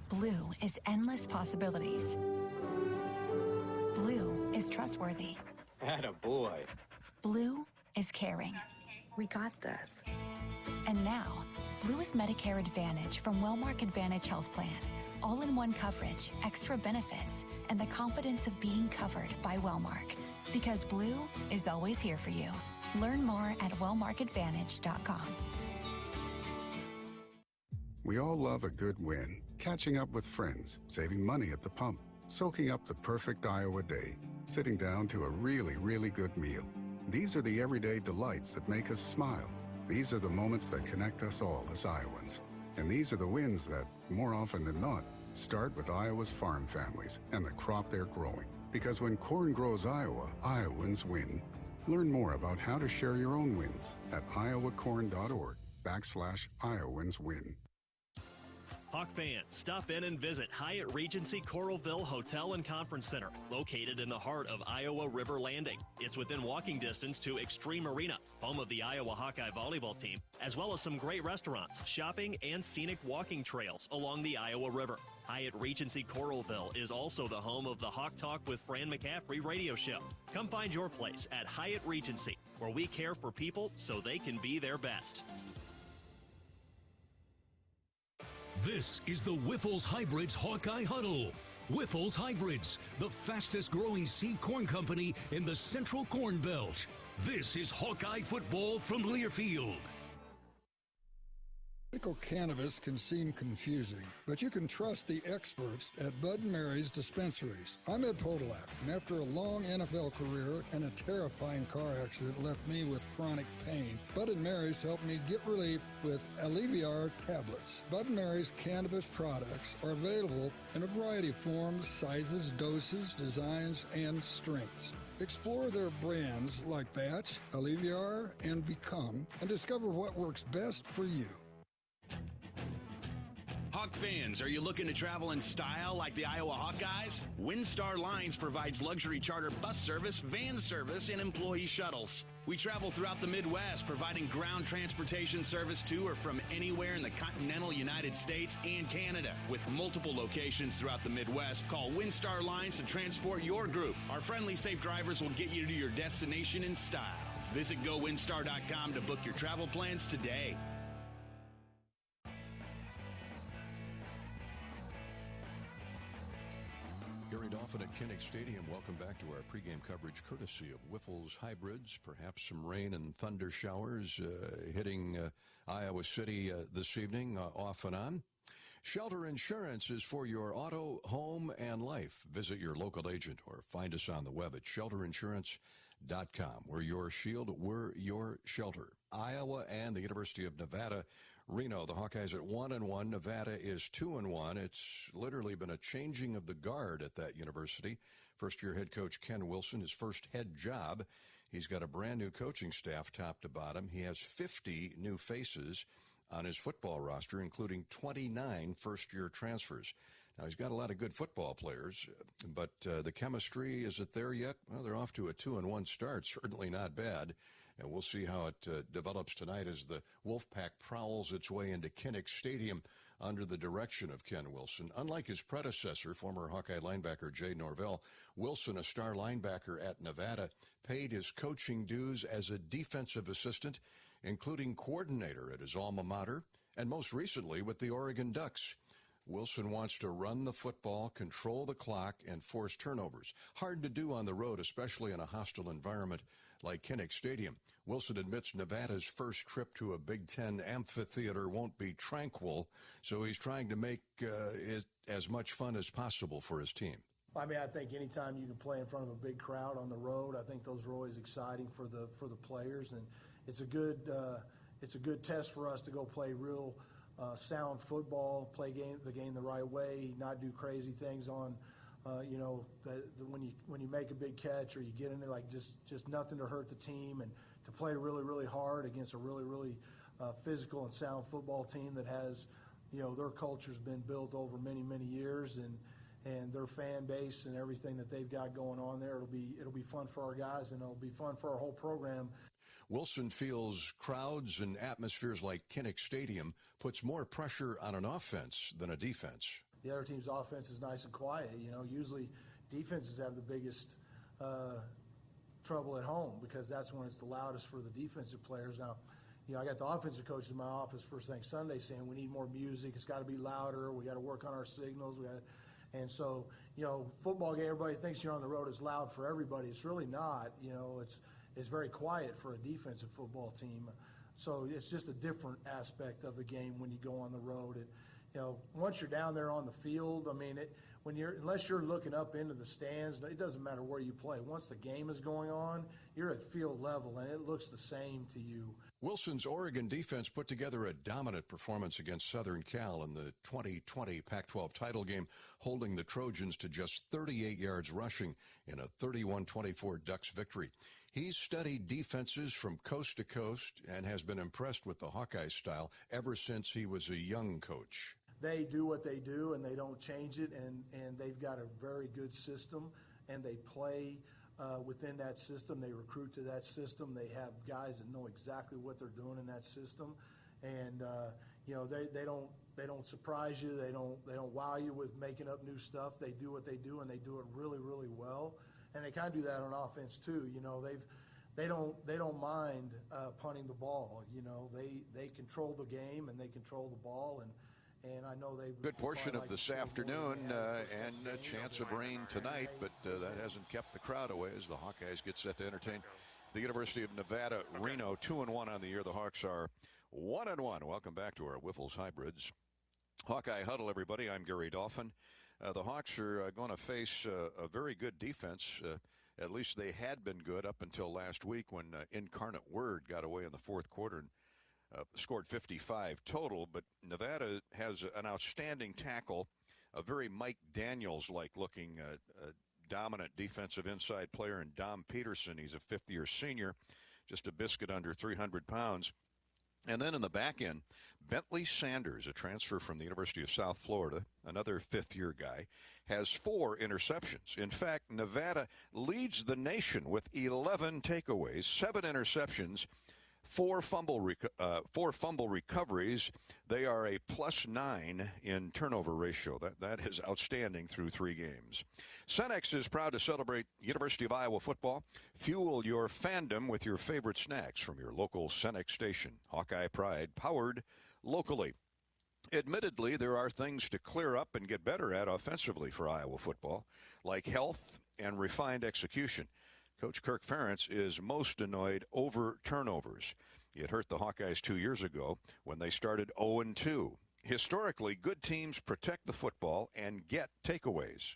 Blue is endless possibilities. Blue is trustworthy. Attaboy. Blue is caring. We got this. And now, Blue is Medicare Advantage from Wellmark Advantage Health Plan. All-in-one coverage, extra benefits, and the confidence of being covered by Wellmark. Because Blue is always here for you. Learn more at wellmarkadvantage.com. We all love a good win. Catching up with friends, saving money at the pump, soaking up the perfect Iowa day, sitting down to a really, really good meal. These are the everyday delights that make us smile. These are the moments that connect us all as Iowans. And these are the wins that, more often than not, start with Iowa's farm families and the crop they're growing. Because when corn grows Iowa, Iowans win. Learn more about how to share your own wins at iowacorn.org/IowansWin. Hawk fans, stop in and visit Hyatt Regency Coralville Hotel and Conference Center, located in the heart of Iowa River Landing. It's within walking distance to Extreme Arena, home of the Iowa Hawkeye volleyball team, as well as some great restaurants, shopping, and scenic walking trails along the Iowa River. Hyatt Regency Coralville is also the home of the Hawk Talk with Fran McCaffrey radio show. Come find your place at Hyatt Regency, where we care for people so they can be their best. This is the Whiffles Hybrids Hawkeye Huddle. Whiffles Hybrids, the fastest growing seed corn company in the Central Corn Belt. This is Hawkeye football from Learfield. Medical cannabis can seem confusing, but you can trust the experts at Bud & Mary's dispensaries. I'm Ed Podolak, and after a long NFL career and a terrifying car accident left me with chronic pain, Bud & Mary's helped me get relief with Alleviar tablets. Bud & Mary's cannabis products are available in a variety of forms, sizes, doses, designs, and strengths. Explore their brands like Batch, Alleviar, and Become, and discover what works best for you. Hawk fans, are you looking to travel in style like the Iowa Hawkeyes? WinStar Lines provides luxury charter bus service, van service, and employee shuttles. We travel throughout the Midwest, providing ground transportation service to or from anywhere in the continental United States and Canada. With multiple locations throughout the Midwest, call WinStar Lines to transport your group. Our friendly, safe drivers will get you to your destination in style. Visit GoWinStar.com to book your travel plans today. Gary Dolphin at Kinnick Stadium. Welcome back to our pregame coverage courtesy of Whiffles Hybrids. Perhaps some rain and thunder showers hitting Iowa City this evening, off and on. Shelter Insurance is for your auto, home, and life. Visit your local agent or find us on the web at shelterinsurance.com. We're your shield, we're your shelter. Iowa and the University of Nevada Reno, the Hawkeyes at 1-1. Nevada is 2-1. It's literally been a changing of the guard at that university. First-year head coach Ken Wilson, his first head job. He's got a brand-new coaching staff top to bottom. He has 50 new faces on his football roster, including 29 first-year transfers. Now, he's got a lot of good football players, but the chemistry, is it there yet? Well, they're off to a 2-1 start. Certainly not bad. And we'll see how it develops tonight as the Wolfpack prowls its way into Kinnick Stadium under the direction of Ken Wilson. Unlike his predecessor, former Hawkeye linebacker Jay Norvell, Wilson, a star linebacker at Nevada, paid his coaching dues as a defensive assistant, including coordinator at his alma mater, and most recently with the Oregon Ducks. Wilson wants to run the football, control the clock, and force turnovers. Hard to do on the road, especially in a hostile environment like Kinnick Stadium. Wilson admits Nevada's first trip to a Big Ten amphitheater won't be tranquil, so he's trying to make it as much fun as possible for his team. I mean, I think anytime you can play in front of a big crowd on the road, I think those are always exciting for the players, and it's a good test for us to go play real sound football, play the game the right way, not do crazy things on, when you make a big catch or you get into like just nothing to hurt the team, and to play really, really hard against a really, really physical and sound football team that has, their culture's been built over many, many years, and their fan base and everything that they've got going on there. It'll be fun for our guys, and it'll be fun for our whole program. Wilson feels crowds and atmospheres like Kinnick Stadium puts more pressure on an offense than a defense. The other team's offense is nice and quiet. Usually defenses have the biggest trouble at home because that's when it's the loudest for the defensive players. Now, I got the offensive coach in my office first thing Sunday saying we need more music. It's got to be louder. We got to work on our signals. And so, football game, everybody thinks you're on the road. It's loud for everybody. It's really not. It's very quiet for a defensive football team. So it's just a different aspect of the game when you go on the road. Once you're down there on the field, unless you're looking up into the stands, it doesn't matter where you play. Once the game is going on, you're at field level, and it looks the same to you. Wilson's Oregon defense put together a dominant performance against Southern Cal in the 2020 Pac-12 title game, holding the Trojans to just 38 yards rushing in a 31-24 Ducks victory. He's studied defenses from coast to coast and has been impressed with the Hawkeyes style ever since he was a young coach. They do what they do, and they don't change it, and they've got a very good system, and they play within that system. They recruit to that system. They have guys that know exactly what they're doing in that system, and they don't surprise you. They don't wow you with making up new stuff. They do what they do, and they do it really, really well. And they kind of do that on offense too. They don't mind punting the ball. They control the game and they control the ball, and I know they. Good portion of this afternoon and a chance of rain tonight, but that hasn't kept the crowd away as the Hawkeyes get set to entertain the University of Nevada, Reno. 2-1 on the year. The Hawks are 1-1. Welcome back to our Wiffles Hybrids Hawkeye Huddle, everybody. I'm Gary Dolphin. The Hawks are going to face a very good defense. At least they had been good up until last week when Incarnate Word got away in the fourth quarter and scored 55 total. But Nevada has an outstanding tackle, a very Mike Daniels-like looking dominant defensive inside player in Dom Peterson. He's a fifth-year senior, just a biscuit under 300 pounds. And then in the back end, Bentley Sanders, a transfer from the University of South Florida, another fifth-year guy, has 4 interceptions. In fact, Nevada leads the nation with 11 takeaways, 7 interceptions, 4 fumble recoveries. They are a +9 in turnover ratio. That is outstanding through 3 games. Cenex is proud to celebrate University of Iowa football. Fuel your fandom with your favorite snacks from your local Cenex station. Hawkeye Pride, powered locally. Admittedly, there are things to clear up and get better at offensively for Iowa football, like health and refined execution. Coach Kirk Ferentz is most annoyed over turnovers. It hurt the Hawkeyes 2 years ago when they started 0-2. Historically, good teams protect the football and get takeaways.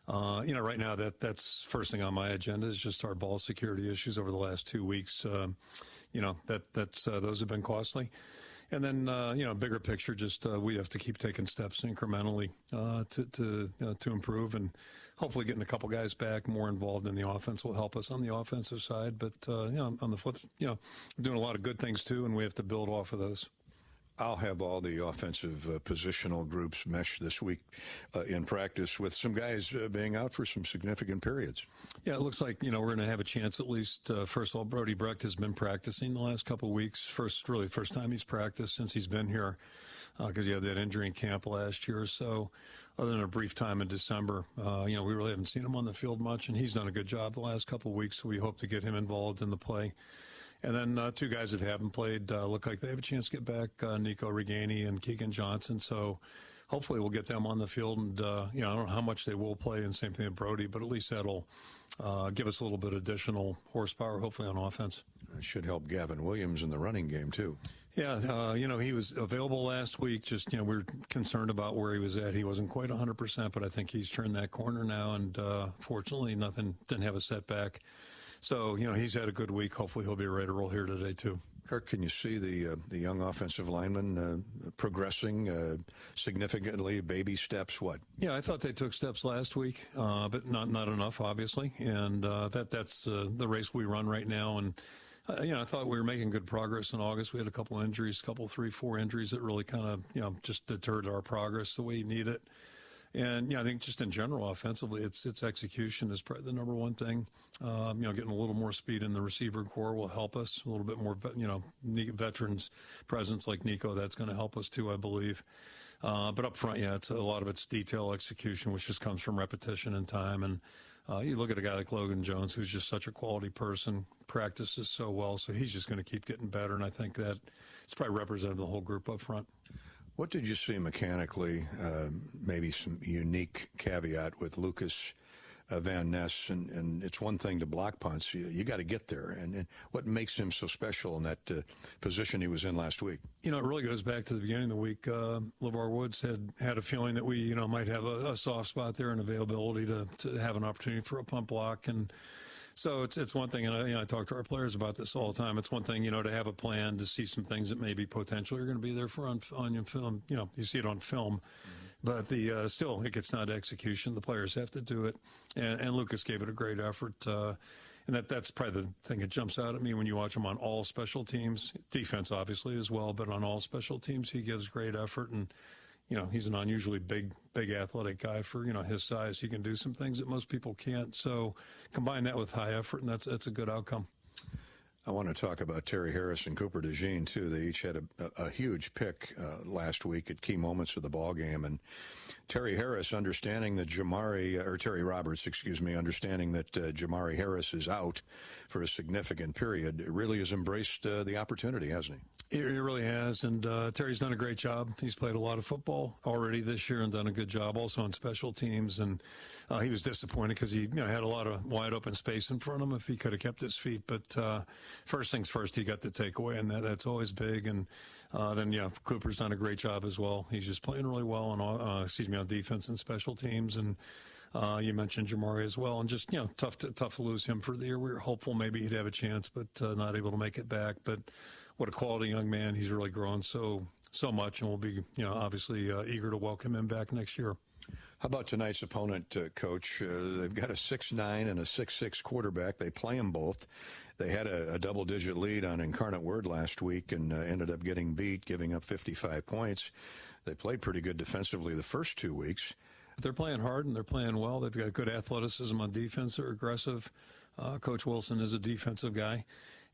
Right now that's first thing on my agenda is just our ball security issues over the last 2 weeks. Those have been costly. And then, bigger picture, just we have to keep taking steps incrementally to improve, and hopefully getting a couple guys back more involved in the offense will help us on the offensive side. But, on the flip, doing a lot of good things too, and we have to build off of those. I'll have all the offensive positional groups mesh this week in practice with some guys being out for some significant periods. Yeah, it looks like, we're going to have a chance at least. First of all, Brody Brecht has been practicing the last couple of weeks. First time he's practiced since he's been here because he had that injury in camp last year or so. Other than a brief time in December, we really haven't seen him on the field much, and he's done a good job the last couple of weeks, so we hope to get him involved in the play. And then 2 guys that haven't played look like they have a chance to get back, Nico Reganey and Keegan Johnson. So hopefully we'll get them on the field. And, I don't know how much they will play, and same thing with Brody, but at least that'll give us a little bit additional horsepower, hopefully, on offense. It should help Gavin Williams in the running game, too. Yeah, he was available last week. Just, we were concerned about where he was at. He wasn't quite 100%, but I think he's turned that corner now. And fortunately, didn't have a setback. So, he's had a good week. Hopefully he'll be ready to roll here today, too. Kirk, can you see the young offensive lineman progressing significantly, baby steps, what? Yeah, I thought they took steps last week, but not enough, obviously. And that's the race we run right now. And, I thought we were making good progress in August. We had a couple injuries, 3, 4 injuries that really kind of, just deterred our progress the way you need it. And, I think just in general, offensively, it's execution is probably the number one thing. Getting a little more speed in the receiver core will help us. A little bit more, veterans presence like Nico, that's going to help us too, I believe. But up front, it's a lot of it's detail execution, which just comes from repetition and time. And you look at a guy like Logan Jones, who's just such a quality person, practices so well, so he's just going to keep getting better. And I think that it's probably representative of the whole group up front. What did you see mechanically, maybe some unique caveat with Lucas Van Ness? And it's one thing to block punts. You got to get there. And what makes him so special in that position he was in last week? It really goes back to the beginning of the week. LeVar Woods had a feeling that we, might have a soft spot there and availability to have an opportunity for a punt block. And so it's one thing, and I talk to our players about this all the time. It's one thing, to have a plan, to see some things that maybe potentially you're going to be there for on your film. You see it on film, but still it gets down to execution. The players have to do it, and Lucas gave it a great effort. And that's probably the thing that jumps out at me when you watch him on all special teams, defense obviously as well, but on all special teams he gives great effort. And he's an unusually big athletic guy for, his size. He can do some things that most people can't. So combine that with high effort, and that's a good outcome. I want to talk about Terry Harris and Cooper DeJean, too. They each had a huge pick last week at key moments of the ball game. And Terry Harris, understanding that Terry Roberts, understanding that Jamari Harris is out for a significant period, really has embraced the opportunity, hasn't he? He really has, and Terry's done a great job. He's played a lot of football already this year and done a good job also on special teams. And he was disappointed because he had a lot of wide open space in front of him if he could have kept his feet. But first things first, he got the takeaway, and that's always big. And then Cooper's done a great job as well. He's just playing really well on defense and special teams. And you mentioned Jamari as well, and just tough to lose him for the year. We were hopeful maybe he'd have a chance, but not able to make it back. But what a quality young man. He's really grown so much, and we'll be, obviously eager to welcome him back next year. How about tonight's opponent, Coach? They've got a 6'9" and a 6'6" quarterback. They play them both. They had a double-digit lead on Incarnate Word last week and ended up getting beat, giving up 55 points. They played pretty good defensively the first 2 weeks. They're playing hard, and they're playing well. They've got good athleticism on defense. They're aggressive. Coach Wilson is a defensive guy.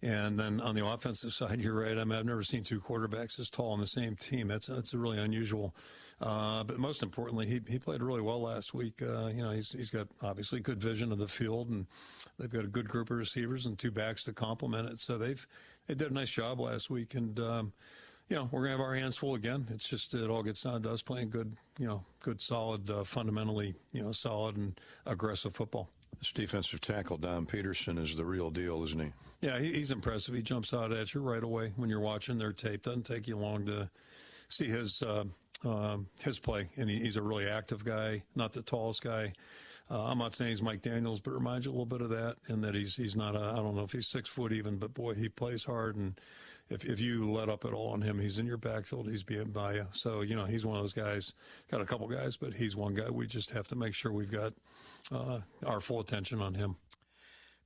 And then on the offensive side, you're right. I've never seen two quarterbacks as tall on the same team. That's really unusual. But most importantly, he played really well last week. He's got obviously good vision of the field, and they've got a good group of receivers and two backs to complement it. So they did a nice job last week, and we're gonna have our hands full again. It's just it all gets down to us playing good, solid, fundamentally, solid and aggressive football. This defensive tackle, Dom Peterson, is the real deal, isn't he? Yeah, he's impressive. He jumps out at you right away when you're watching their tape. Doesn't take you long to see his play, and he's a really active guy, not the tallest guy. I'm not saying he's Mike Daniels, but it reminds you a little bit of that, and that he's not I don't know if he's 6 foot even, but boy, he plays hard, and if you let up at all on him, he's in your backfield, he's being by you. So, he's one of those guys, got a couple guys, but he's one guy we just have to make sure we've got our full attention on him.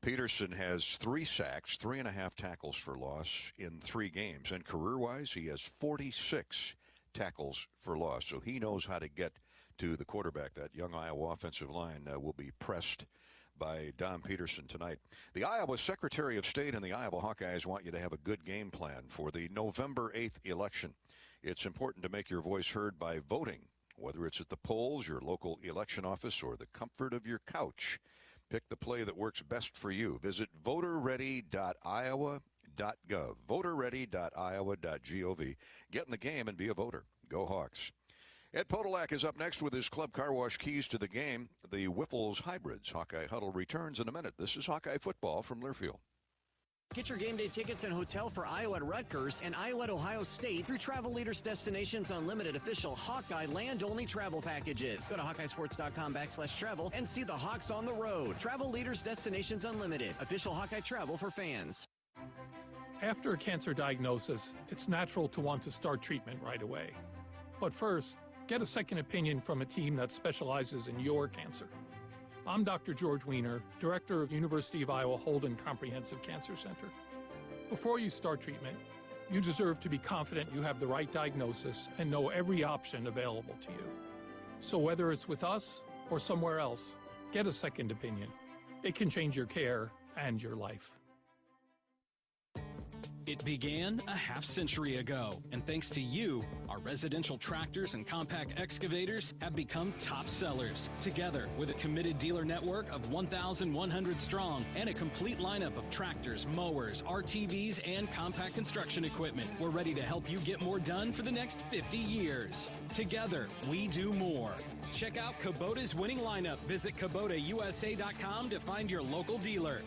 Peterson has 3 sacks, 3.5 tackles for loss in 3 games, and career-wise, he has 46 tackles for loss. So he knows how to get to the quarterback. That young Iowa offensive line will be pressed by Dom Peterson tonight. The Iowa Secretary of State and the Iowa Hawkeyes want you to have a good game plan for the November 8th election. It's important to make your voice heard by voting, whether it's at the polls, your local election office, or the comfort of your couch. Pick the play that works best for you. Visit voterready.iowa.gov. voterready.iowa.gov. Get in the game and be a voter. Go Hawks. Ed Podolak is up next with his Club Car Wash keys to the game, the Whiffles Hybrids. Hawkeye Huddle returns in a minute. This is Hawkeye Football from Learfield. Get your game day tickets and hotel for Iowa at Rutgers and Iowa at Ohio State through Travel Leaders Destinations Unlimited official Hawkeye land-only travel packages. Go to HawkeyeSports.com/travel and see the Hawks on the road. Travel Leaders Destinations Unlimited, official Hawkeye travel for fans. After a cancer diagnosis, it's natural to want to start treatment right away. But first, get a second opinion from a team that specializes in your cancer. I'm Dr. George Weiner, Director of University of Iowa Holden Comprehensive Cancer Center. Before you start treatment, you deserve to be confident you have the right diagnosis and know every option available to you. So whether it's with us or somewhere else, get a second opinion. It can change your care and your life. It began a half-century ago, and thanks to you, our residential tractors and compact excavators have become top sellers. Together, with a committed dealer network of 1,100 strong and a complete lineup of tractors, mowers, RTVs, and compact construction equipment, we're ready to help you get more done for the next 50 years. Together, we do more. Check out Kubota's winning lineup. Visit KubotaUSA.com to find your local dealer.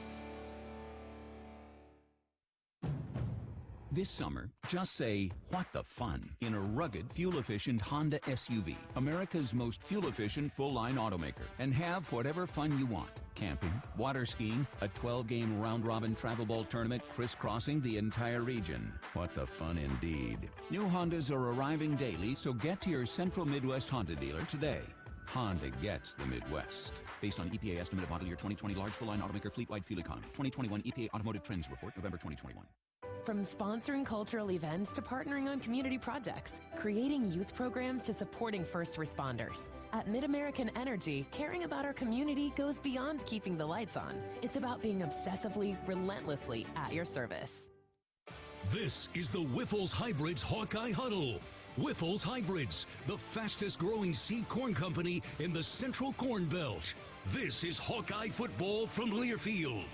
This summer, just say, what the fun, in a rugged, fuel-efficient Honda SUV, America's most fuel-efficient full-line automaker, and have whatever fun you want. Camping, water skiing, a 12-game round-robin travel ball tournament crisscrossing the entire region. What the fun indeed. New Hondas are arriving daily, so get to your Central Midwest Honda dealer today. Honda gets the Midwest. Based on EPA estimate of model year 2020 large full-line automaker fleet-wide fuel economy. 2021 EPA Automotive Trends Report, November 2021. From sponsoring cultural events to partnering on community projects, creating youth programs to supporting first responders. At Mid-American Energy, caring about our community goes beyond keeping the lights on. It's about being obsessively, relentlessly at your service. This is the Wyffels Hybrids Hawkeye Huddle. Wyffels Hybrids, the fastest growing seed corn company in the Central Corn Belt. This is Hawkeye football from Learfield.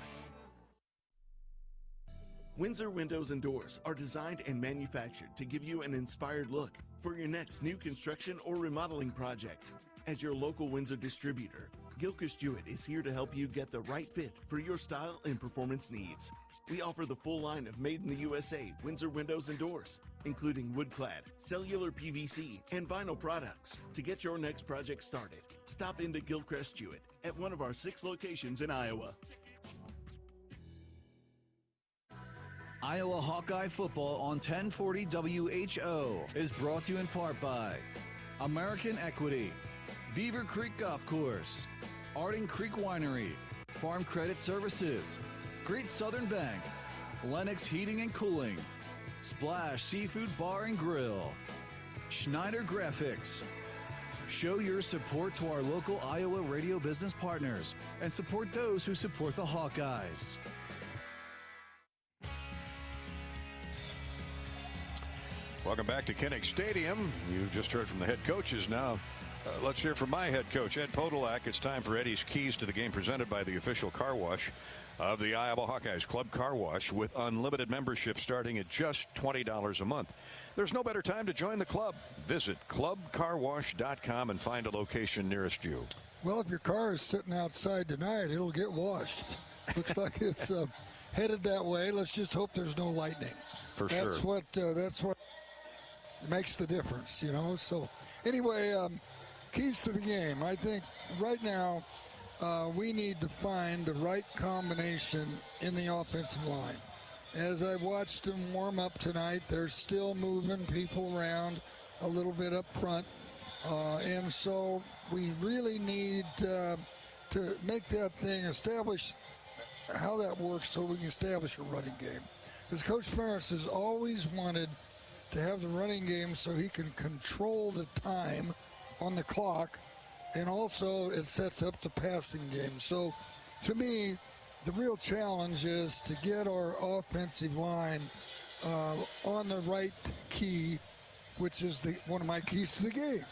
Windsor Windows and Doors are designed and manufactured to give you an inspired look for your next new construction or remodeling project. As your local Windsor distributor, Gilchrist Jewett is here to help you get the right fit for your style and performance needs. We offer the full line of made in the USA Windsor Windows and Doors, including wood-clad, cellular PVC, and vinyl products. To get your next project started, stop into Gilchrist Jewett at one of our 6 locations in Iowa. Iowa Hawkeye football on 1040 WHO is brought to you in part by American Equity, Beaver Creek Golf Course, Arding Creek Winery, Farm Credit Services, Great Southern Bank, Lennox Heating and Cooling, Splash Seafood Bar and Grill, Schneider Graphics. Show your support to our local Iowa radio business partners and support those who support the Hawkeyes. Welcome back to Kinnick Stadium. You just heard from the head coaches. Now, let's hear from my head coach, Ed Podolak. It's time for Eddie's Keys to the Game, presented by the official car wash of the Iowa Hawkeyes, Club Car Wash, with unlimited membership starting at just $20 a month. There's no better time to join the club. Visit clubcarwash.com and find a location nearest you. Well, if your car is sitting outside tonight, it'll get washed. Looks like it's headed that way. Let's just hope there's no lightning. That's what makes the difference, you know. So anyway, keys to the game. I think right now we need to find the right combination in the offensive line. As I watched them warm up tonight, they're still moving people around a little bit up front. And so we really need to make that thing, establish how that works so we can establish a running game. Because Coach Ferris has always wanted to have the running game so he can control the time on the clock, and also it sets up the passing game. So to me, the real challenge is to get our offensive line on the right key, which is one of my keys to the game.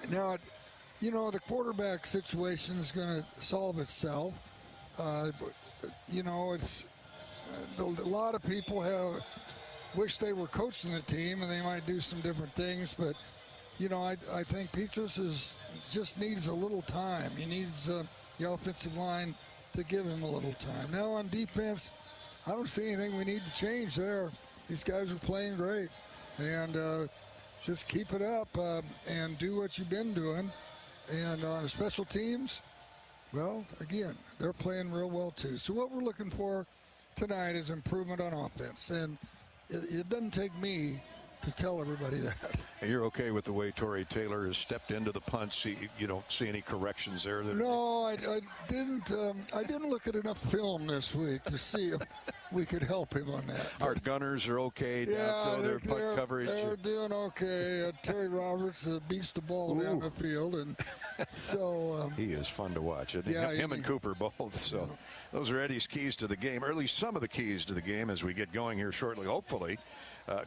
Now, you know, the quarterback situation is going to solve itself. You know, it's a lot of people wish they were coaching the team and they might do some different things, but you know, I think Petrus just needs a little time. He needs the offensive line to give him a little time. Now on defense, I don't see anything we need to change there. These guys are playing great, and just keep it up and do what you've been doing. And on special teams, well, again, they're playing real well too. So what we're looking for tonight is improvement on offense. And it doesn't take me to tell everybody that. And you're okay with the way Torrey Taylor has stepped into the punch? You don't see any corrections there? No, I didn't. I didn't look at enough film this week to see if we could help him on that. Our gunners are okay down their punt coverage. They're doing okay. Terry Roberts beats the ball down the field, and so he is fun to watch. Him and Cooper both. So those are Eddie's keys to the game, or at least some of the keys to the game as we get going here shortly, hopefully.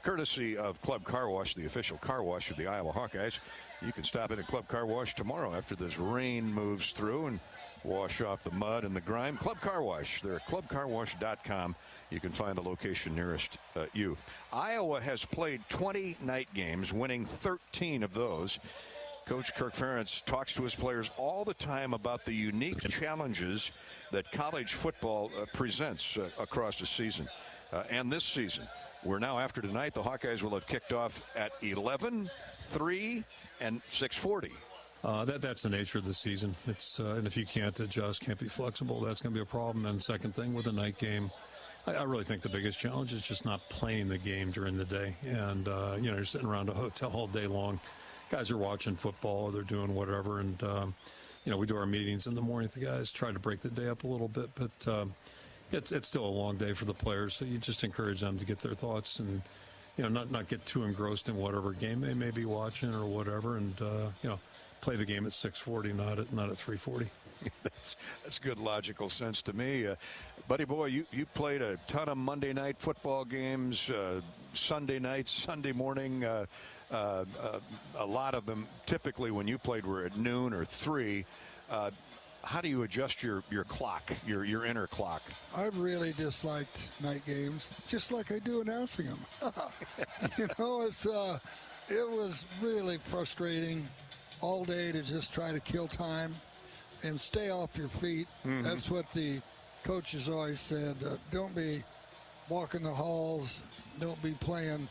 Courtesy of Club Car Wash, the official car wash of the Iowa Hawkeyes. You can stop in at Club Car Wash tomorrow after this rain moves through and wash off the mud and the grime. Club Car Wash. They're at clubcarwash.com. You can find the location nearest you. Iowa has played 20 night games, winning 13 of those. Coach Kirk Ferentz talks to his players all the time about the unique challenges that college football presents across the season. And this season, we're now after tonight, the Hawkeyes will have kicked off at 11, 3, and 6:40. That's the nature of the season. It's and if you can't adjust, can't be flexible, that's going to be a problem. And second thing with the night game, I really think the biggest challenge is just not playing the game during the day. And you're sitting around a hotel all day long. Guys are watching football, or they're doing whatever, and we do our meetings in the morning with the guys, try to break the day up a little bit, but it's still a long day for the players, so you just encourage them to get their thoughts and not get too engrossed in whatever game they may be watching or whatever, and play the game at 6:40, not at 3:40. That's good logical sense to me. Buddy boy, you played a ton of Monday night football games, Sunday nights, Sunday morning. A lot of them typically when you played were at noon or 3. How do you adjust your clock, your inner clock? I really disliked night games, just like I do announcing them. It was really frustrating all day to just try to kill time and stay off your feet. Mm-hmm. That's what the coaches always said. Don't be walking the halls. Don't be playing,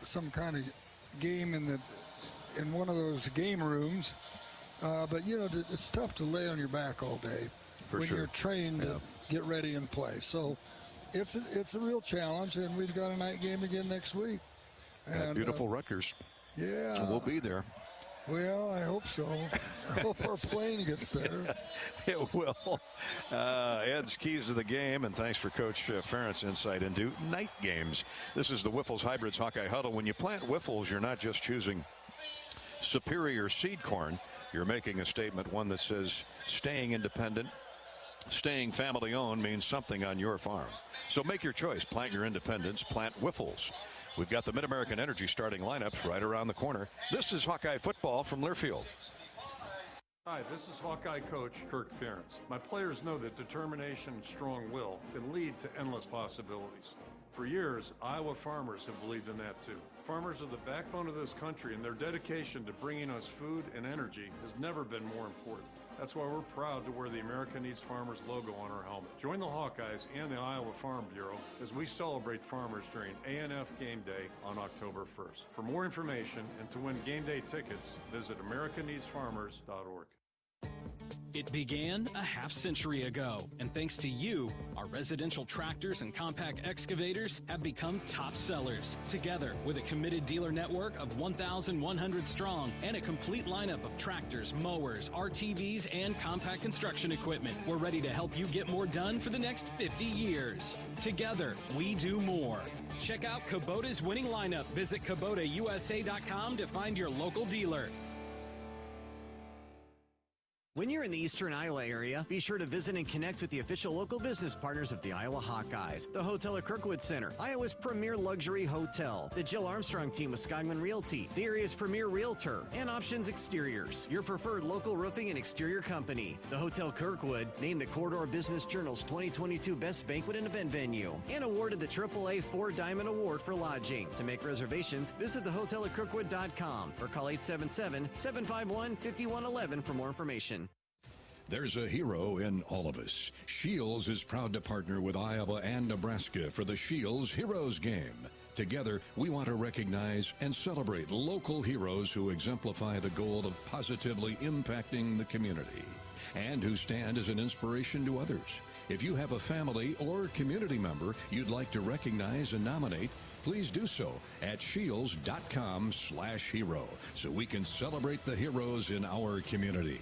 some kind of game in one of those game rooms. But it's tough to lay on your back all day when you're trained to get ready and play. So it's a real challenge, and we've got a night game again next week. And beautiful Rutgers. Yeah, and we'll be there. Well, I hope so. I hope our plane gets there. It will. Ed's keys to the game, and thanks for Coach Ferentz' insight into night games. This is the Wiffles Hybrids Hawkeye Huddle. When you plant Wiffles, you're not just choosing superior seed corn. You're making a statement, one that says staying independent, staying family owned means something on your farm. So make your choice. Plant your independence. Plant Wiffles. We've got the Mid-American Energy starting lineups right around the corner. This is Hawkeye football from Learfield. Hi, this is Hawkeye coach Kirk Ferentz. My players know that determination and strong will can lead to endless possibilities. For years, Iowa farmers have believed in that too. Farmers are the backbone of this country, and their dedication to bringing us food and energy has never been more important. That's why we're proud to wear the America Needs Farmers logo on our helmet. Join the Hawkeyes and the Iowa Farm Bureau as we celebrate farmers during ANF Game Day on October 1st. For more information and to win game day tickets, visit americaneedsfarmers.org. It began a half-century ago, and thanks to you, our residential tractors and compact excavators have become top sellers. Together, with a committed dealer network of 1,100 strong and a complete lineup of tractors, mowers, RTVs, and compact construction equipment, we're ready to help you get more done for the next 50 years. Together, we do more. Check out Kubota's winning lineup. Visit KubotaUSA.com to find your local dealer. When you're in the eastern Iowa area, be sure to visit and connect with the official local business partners of the Iowa Hawkeyes. The Hotel at Kirkwood Center, Iowa's premier luxury hotel. The Jill Armstrong team with Skogman Realty, the area's premier realtor. And Options Exteriors, your preferred local roofing and exterior company. The Hotel Kirkwood, named the Corridor Business Journal's 2022 Best Banquet and Event Venue. And awarded the AAA 4-Diamond Award for lodging. To make reservations, visit thehotelatkirkwood.com or call 877-751-5111 for more information. There's a hero in all of us. Shields is proud to partner with Iowa and Nebraska for the Shields Heroes Game. Together, we want to recognize and celebrate local heroes who exemplify the goal of positively impacting the community. and who stand as an inspiration to others. If you have a family or community member you'd like to recognize and nominate, please do so at shields.com/hero so we can celebrate the heroes in our community.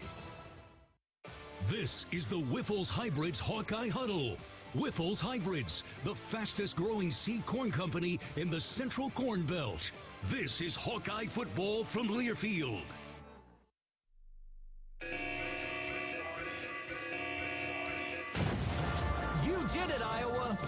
This is the Wyffels Hybrids Hawkeye Huddle. Wyffels Hybrids, the fastest growing seed corn company in the Central Corn Belt. This is Hawkeye football from Learfield. You did it, Iowa!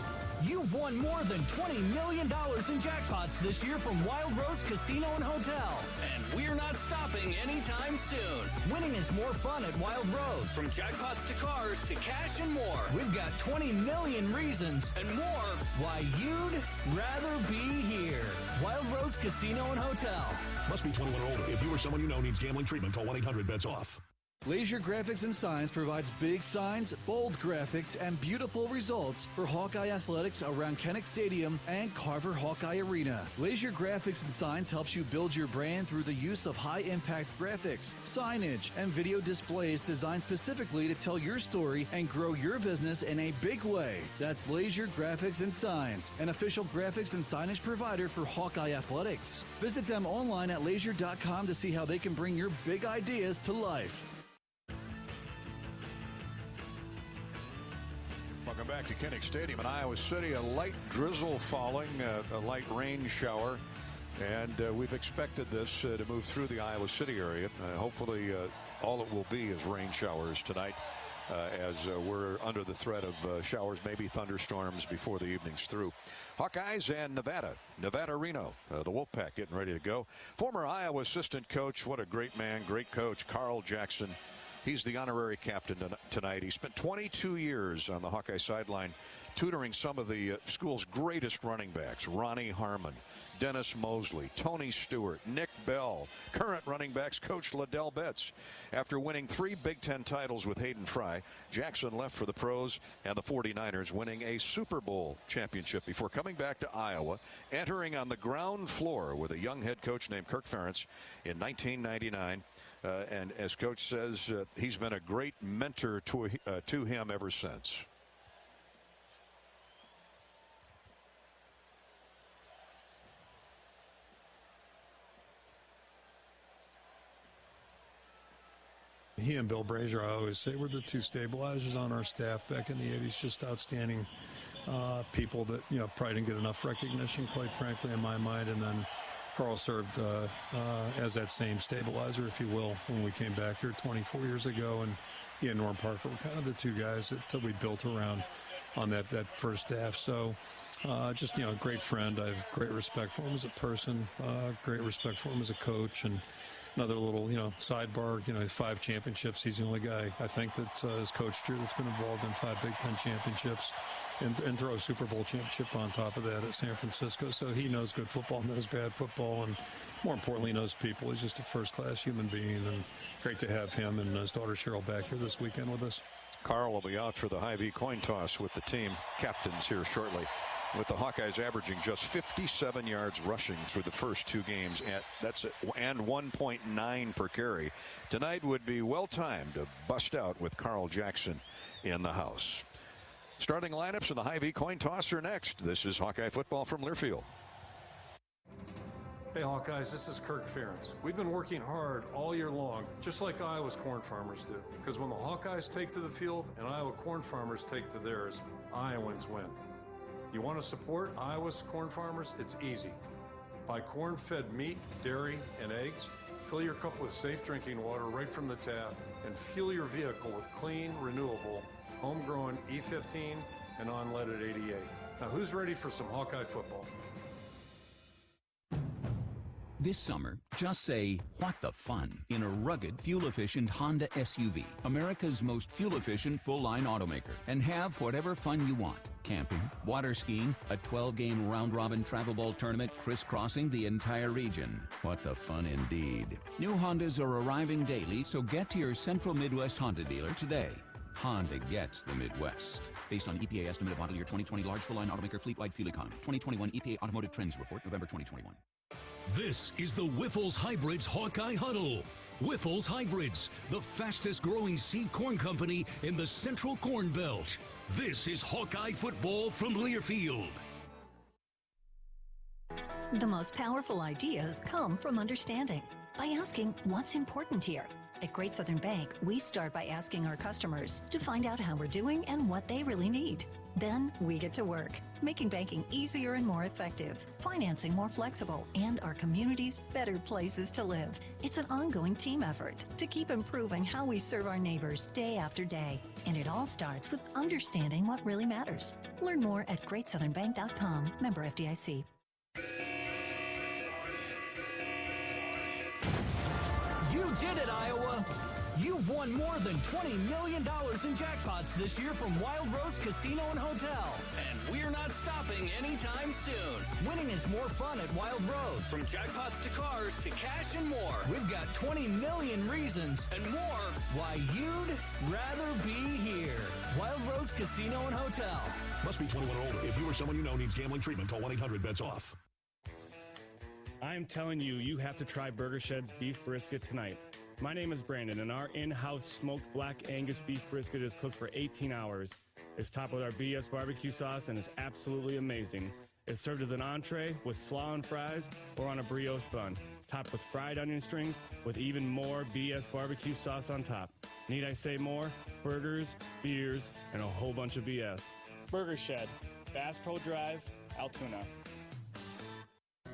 You've won more than $20 million in jackpots this year from Wild Rose Casino and Hotel. And we're not stopping anytime soon. Winning is more fun at Wild Rose. From jackpots to cars to cash and more. We've got 20 million reasons and more why you'd rather be here. Wild Rose Casino and Hotel. Must be 21 or older. If you or someone you know needs gambling treatment, call 1-800-BETS-OFF. Laser Graphics and Signs provides big signs, bold graphics, and beautiful results for Hawkeye athletics around Kennick Stadium and Carver Hawkeye Arena. Laser Graphics and Signs helps you build your brand through the use of high-impact graphics, signage, and video displays designed specifically to tell your story and grow your business in a big way. That's Laser Graphics and Signs, an official graphics and signage provider for Hawkeye athletics. Visit them online at laser.com to see how they can bring your big ideas to life. Welcome back to Kennick Stadium in Iowa City. A light drizzle falling, a light rain shower, and we've expected this to move through the Iowa City area. Hopefully all it will be is rain showers tonight as we're under the threat of showers, maybe thunderstorms before the evening's through. Hawkeyes and Nevada Reno, the Wolfpack getting ready to go. Former Iowa assistant coach, what a great man, great coach, Carl Jackson. He's the honorary captain tonight. He spent 22 years on the Hawkeye sideline tutoring some of the school's greatest running backs, Ronnie Harmon, Dennis Mosley, Tony Stewart, Nick Bell, current running backs coach Liddell Betts. After winning 3 Big Ten titles with Hayden Fry, Jackson left for the pros and the 49ers, winning a Super Bowl championship before coming back to Iowa, entering on the ground floor with a young head coach named Kirk Ferentz in 1999. And as coach says, he's been a great mentor to him ever since. He and Bill Brazier, I always say, were the two stabilizers on our staff back in the 80s. Just outstanding people that, probably didn't get enough recognition, quite frankly, in my mind. And then Carl served as that same stabilizer, if you will, when we came back here 24 years ago. And he and Norm Parker were kind of the two guys that we built around on that first staff. So just, great friend. I have great respect for him as a person, great respect for him as a coach. And another little, sidebar, 5 championships. He's the only guy, I think, that has coached here that's been involved in 5 Big Ten championships and throw a Super Bowl championship on top of that at San Francisco. So he knows good football, knows bad football, and more importantly, knows people. He's just a first-class human being, and great to have him and his daughter Cheryl back here this weekend with us. Carl will be out for the Hy-Vee coin toss with the team captains here shortly, with the Hawkeyes averaging just 57 yards rushing through the first 2 games, and 1.9 per carry. Tonight would be well-timed to bust out with Carl Jackson in the house. Starting lineups in the Hy-Vee coin toss are next. This is Hawkeye football from Learfield. Hey Hawkeyes, this is Kirk Ferentz. We've been working hard all year long, just like Iowa's corn farmers do. Because when the Hawkeyes take to the field and Iowa corn farmers take to theirs, Iowans win. You want to support Iowa's corn farmers? It's easy. Buy corn-fed meat, dairy, and eggs. Fill your cup with safe drinking water right from the tap, and fuel your vehicle with clean, renewable, homegrown E15 and unleaded 88. Now, who's ready for some Hawkeye football? This summer, just say, what the fun, in a rugged, fuel-efficient Honda SUV, America's most fuel-efficient full-line automaker, and have whatever fun you want. Camping, water skiing, a 12-game round-robin travel ball tournament crisscrossing the entire region. What the fun indeed. New Hondas are arriving daily, so get to your Central Midwest Honda dealer today. Honda gets the Midwest. Based on EPA estimate of model year 2020 large full-line automaker fleet-wide fuel economy. 2021 EPA Automotive Trends Report, November 2021. This is the Wyffels Hybrids Hawkeye Huddle. Wyffels Hybrids, the fastest growing seed corn company in the Central Corn Belt. This is Hawkeye football from Learfield. The most powerful ideas come from understanding. By asking what's important here. At Great Southern Bank, we start by asking our customers to find out how we're doing and what they really need. Then we get to work, making banking easier and more effective, financing more flexible, and our communities better places to live. It's an ongoing team effort to keep improving how we serve our neighbors day after day. And it all starts with understanding what really matters. Learn more at GreatSouthernBank.com. Member FDIC. You did it, Iowa! You've won more than $20 million in jackpots this year from Wild Rose Casino and Hotel. And we're not stopping anytime soon. Winning is more fun at Wild Rose. From jackpots to cars to cash and more. We've got 20 million reasons and more why you'd rather be here. Wild Rose Casino and Hotel. Must be 21 or older. If you or someone you know needs gambling treatment, call 1-800-BETS-OFF. I'm telling you, you have to try Burger Shed's beef brisket tonight. My name is Brandon, and our in-house smoked black Angus beef brisket is cooked for 18 hours. It's topped with our BS barbecue sauce, and it's absolutely amazing. It's served as an entree with slaw and fries or on a brioche bun, topped with fried onion strings with even more BS barbecue sauce on top. Need I say more? Burgers, beers, and a whole bunch of BS. Burger Shed, Bass Pro Drive, Altoona.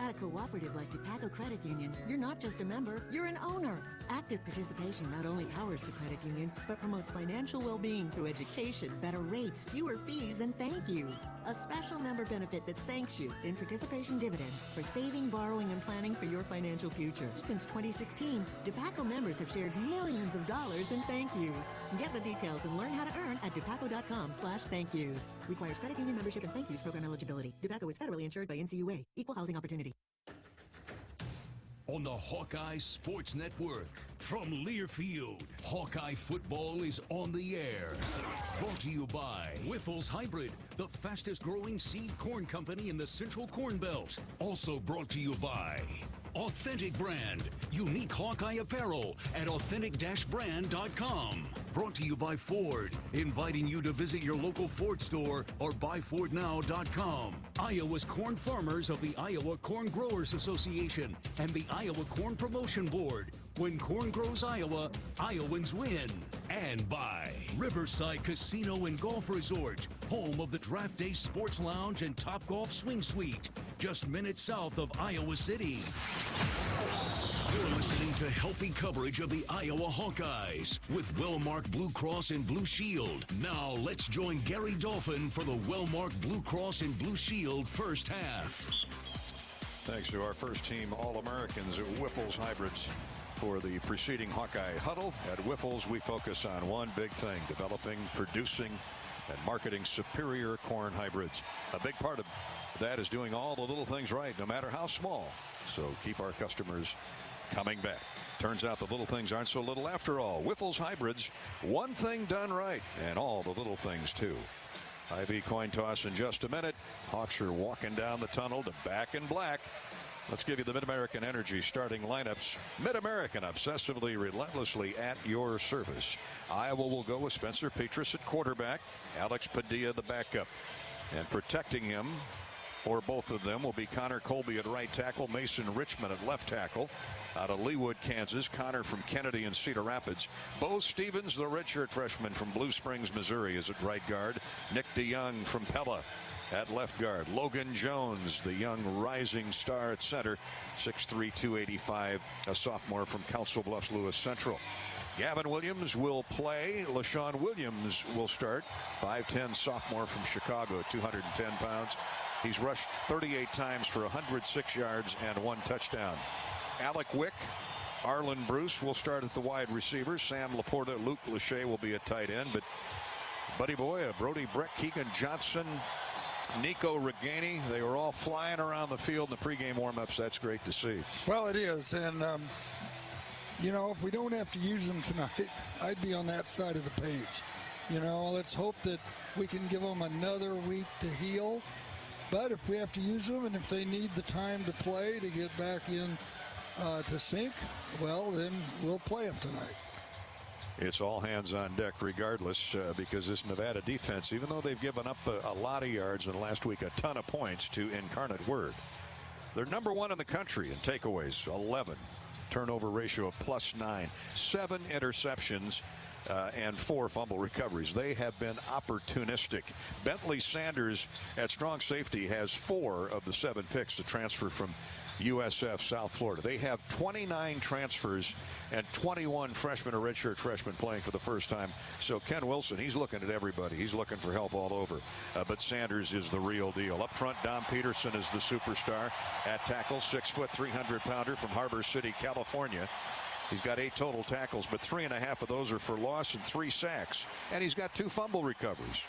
At a cooperative like DePaco Credit Union, you're not just a member, you're an owner. Active participation not only powers the credit union, but promotes financial well-being through education, better rates, fewer fees, and thank yous. A special member benefit that thanks you in participation dividends for saving, borrowing, and planning for your financial future. Since 2016, DePaco members have shared millions of dollars in thank yous. Get the details and learn how to earn at depaco.com/thank yous. Requires credit union membership and thank yous program eligibility. DePaco is federally insured by NCUA. Equal housing opportunity. On the Hawkeye Sports Network, from Learfield, Hawkeye football is on the air. Brought to you by Wyffels Hybrid, the fastest growing seed corn company in the Central Corn Belt. Also brought to you by Authentic Brand, unique Hawkeye apparel at authentic-brand.com. Brought to you by Ford, inviting you to visit your local Ford store or buyfordnow.com. Iowa's corn farmers of the Iowa Corn Growers Association and the Iowa Corn Promotion Board. When corn grows Iowa, Iowans win. And by Riverside Casino and Golf Resort, home of the Draft Day Sports Lounge and Topgolf Swing Suite, just minutes south of Iowa City. You're listening to healthy coverage of the Iowa Hawkeyes with Wellmark Blue Cross and Blue Shield. Now let's join Gary Dolphin for the Wellmark Blue Cross and Blue Shield first half. Thanks to our first team All-Americans at Wyffels Hybrids for the preceding Hawkeye Huddle. At Wyffels, we focus on one big thing: developing, producing, and marketing superior corn hybrids. A big part of that is doing all the little things right, no matter how small. So keep our customers coming back. Turns out the little things aren't so little after all. Wyffels Hybrids, one thing done right, and all the little things too. IV coin toss in just a minute. Hawks are walking down the tunnel to Back in Black. Let's give you the Mid-American Energy starting lineups. Mid-American, obsessively, relentlessly at your service. Iowa will go with Spencer Petras at quarterback. Alex Padilla the backup. And protecting him, or both of them, will be Connor Colby at right tackle, Mason Richmond at left tackle. Out of Leawood, Kansas, Connor from Kennedy and Cedar Rapids. Bo Stevens, the redshirt freshman from Blue Springs, Missouri, is at right guard. Nick DeYoung from Pella at left guard. Logan Jones, the young rising star at center, 6'3", 285, a sophomore from Council Bluffs Lewis Central. Gavin Williams will play. LaShawn Williams will start. 5'10", sophomore from Chicago, 210 pounds. He's rushed 38 times for 106 yards and 1 touchdown. Alec Wick, Arlen Bruce will start at the wide receiver. Sam Laporta, Luke Lachey will be at tight end. But Buddy Boy, Brody Breck, Keegan Johnson, Nico Reganey, they were all flying around the field in the pregame warmups. That's great to see. Well, it is. And, you know, if we don't have to use them tonight, I'd be on that side of the page. You know, let's hope that we can give them another week to heal. But if we have to use them and if they need the time to play to get back in to sync, well, then we'll play them tonight. It's all hands on deck regardless because this Nevada defense, even though they've given up a lot of yards in last week, a ton of points to Incarnate Word. They're number 1 in the country in takeaways, 11. Turnover ratio of +9. 7 interceptions and 4 fumble recoveries. They have been opportunistic. Bentley Sanders at strong safety has 4 of the 7 picks to transfer from USF South Florida. They have 29 transfers and 21 freshmen or redshirt freshmen playing for the first time. So Ken Wilson, he's looking at everybody. He's looking for help all over. But Sanders is the real deal. Up front, Dom Peterson is the superstar at tackle. 6 foot, 300-pounder from Harbor City, California. He's got 8 total tackles, but 3.5 of those are for loss and 3 sacks. And he's got 2 fumble recoveries.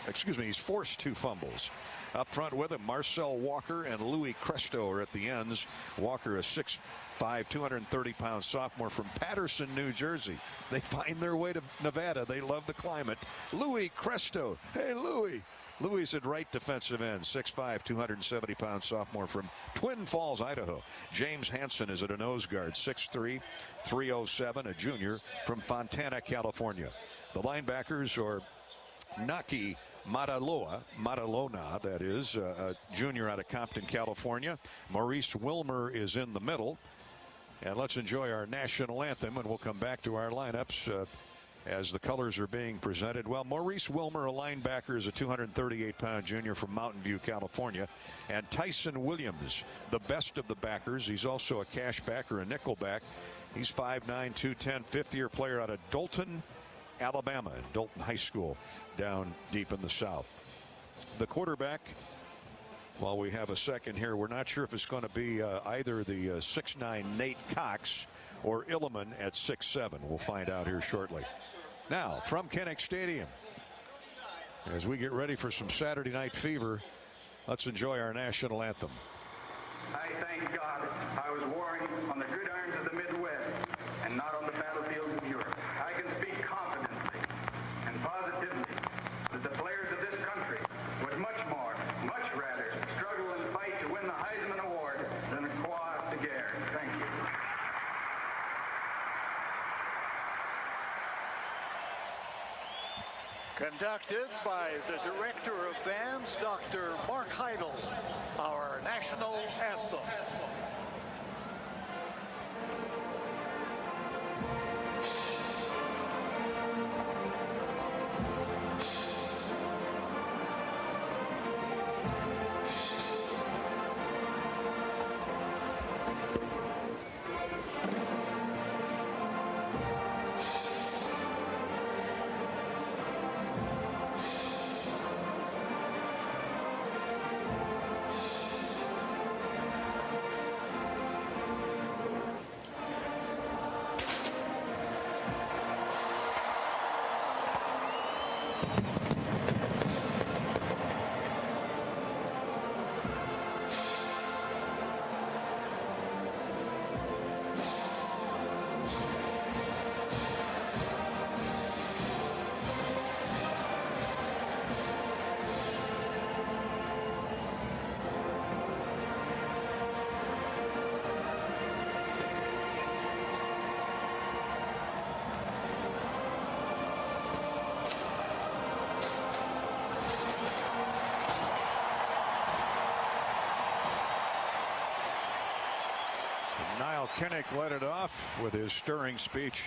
Excuse me, he's forced 2 fumbles. Up front with him, Marcel Walker and Louis Cresto are at the ends. Walker, a 6'5", 230-pound sophomore from Patterson, New Jersey. They find their way to Nevada. They love the climate. Louis Cresto. Hey, Louis. Louis is at right defensive end, 6'5", 270-pound sophomore from Twin Falls, Idaho. James Hansen is at a nose guard, 6'3", 307, a junior from Fontana, California. The linebackers are Naki Matalona, that is, a junior out of Compton, California. Maurice Wilmer is in the middle. And let's enjoy our national anthem, and we'll come back to our lineups as the colors are being presented. Well, Maurice Wilmer, a linebacker, is a 238-pound junior from Mountain View, California. And Tyson Williams, the best of the backers. He's also a cash backer, a nickel back. He's 5'9", 210, fifth-year player out of Dalton, Alabama, and Dalton High School down deep in the South. The quarterback, while we have a second here, we're not sure if it's going to be either the 6'9" Nate Cox or Illiman at 6'7". We'll find out here shortly. Now, from Kinnick Stadium, as we get ready for some Saturday night fever, let's enjoy our national anthem. I thank God I was warring on the gridirons of the Midwest and not on the battlefields of Europe. I can speak confidently and positively that the players of this country would much rather struggle and fight to win the Heisman Award than acquire the Gare. Thank you. Conducted by the Director of Bands, Dr. Mark Heidel, our national anthem. Kinnick led it off with his stirring speech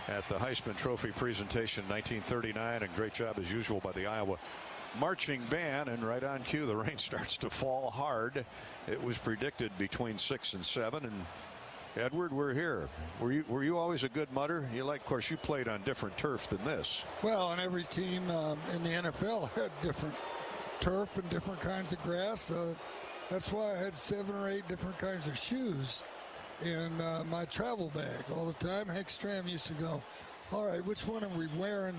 at the Heisman Trophy presentation in 1939. And great job as usual by the Iowa marching band. And right on cue, the rain starts to fall hard. It was predicted between 6 and 7. And Edward, we're here. Were you always a good mutter? Of course, you played on different turf than this. Well, and every team in the NFL had different turf and different kinds of grass. That's why I had 7 or 8 different kinds of shoes in my travel bag all the time. Hank Stram used to go, all right, which one are we wearing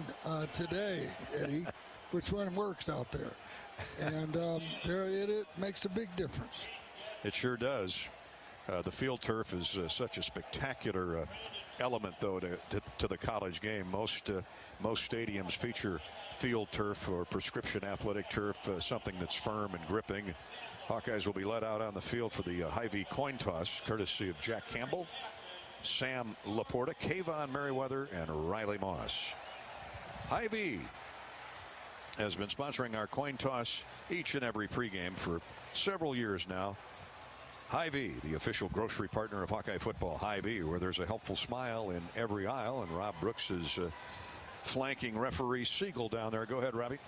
today, Eddie? Which one works out there? And it makes a big difference. It sure does. The field turf is such a spectacular element, though, to the college game. Most stadiums feature field turf or prescription athletic turf, something that's firm and gripping. Hawkeyes will be let out on the field for the Hy-Vee coin toss, courtesy of Jack Campbell, Sam Laporta, Kayvon Merriweather, and Riley Moss. Hy-Vee has been sponsoring our coin toss each and every pregame for several years now. Hy-Vee, the official grocery partner of Hawkeye football. Hy-Vee, where there's a helpful smile in every aisle. And Rob Brooks is flanking referee Siegel down there. Go ahead, Robbie.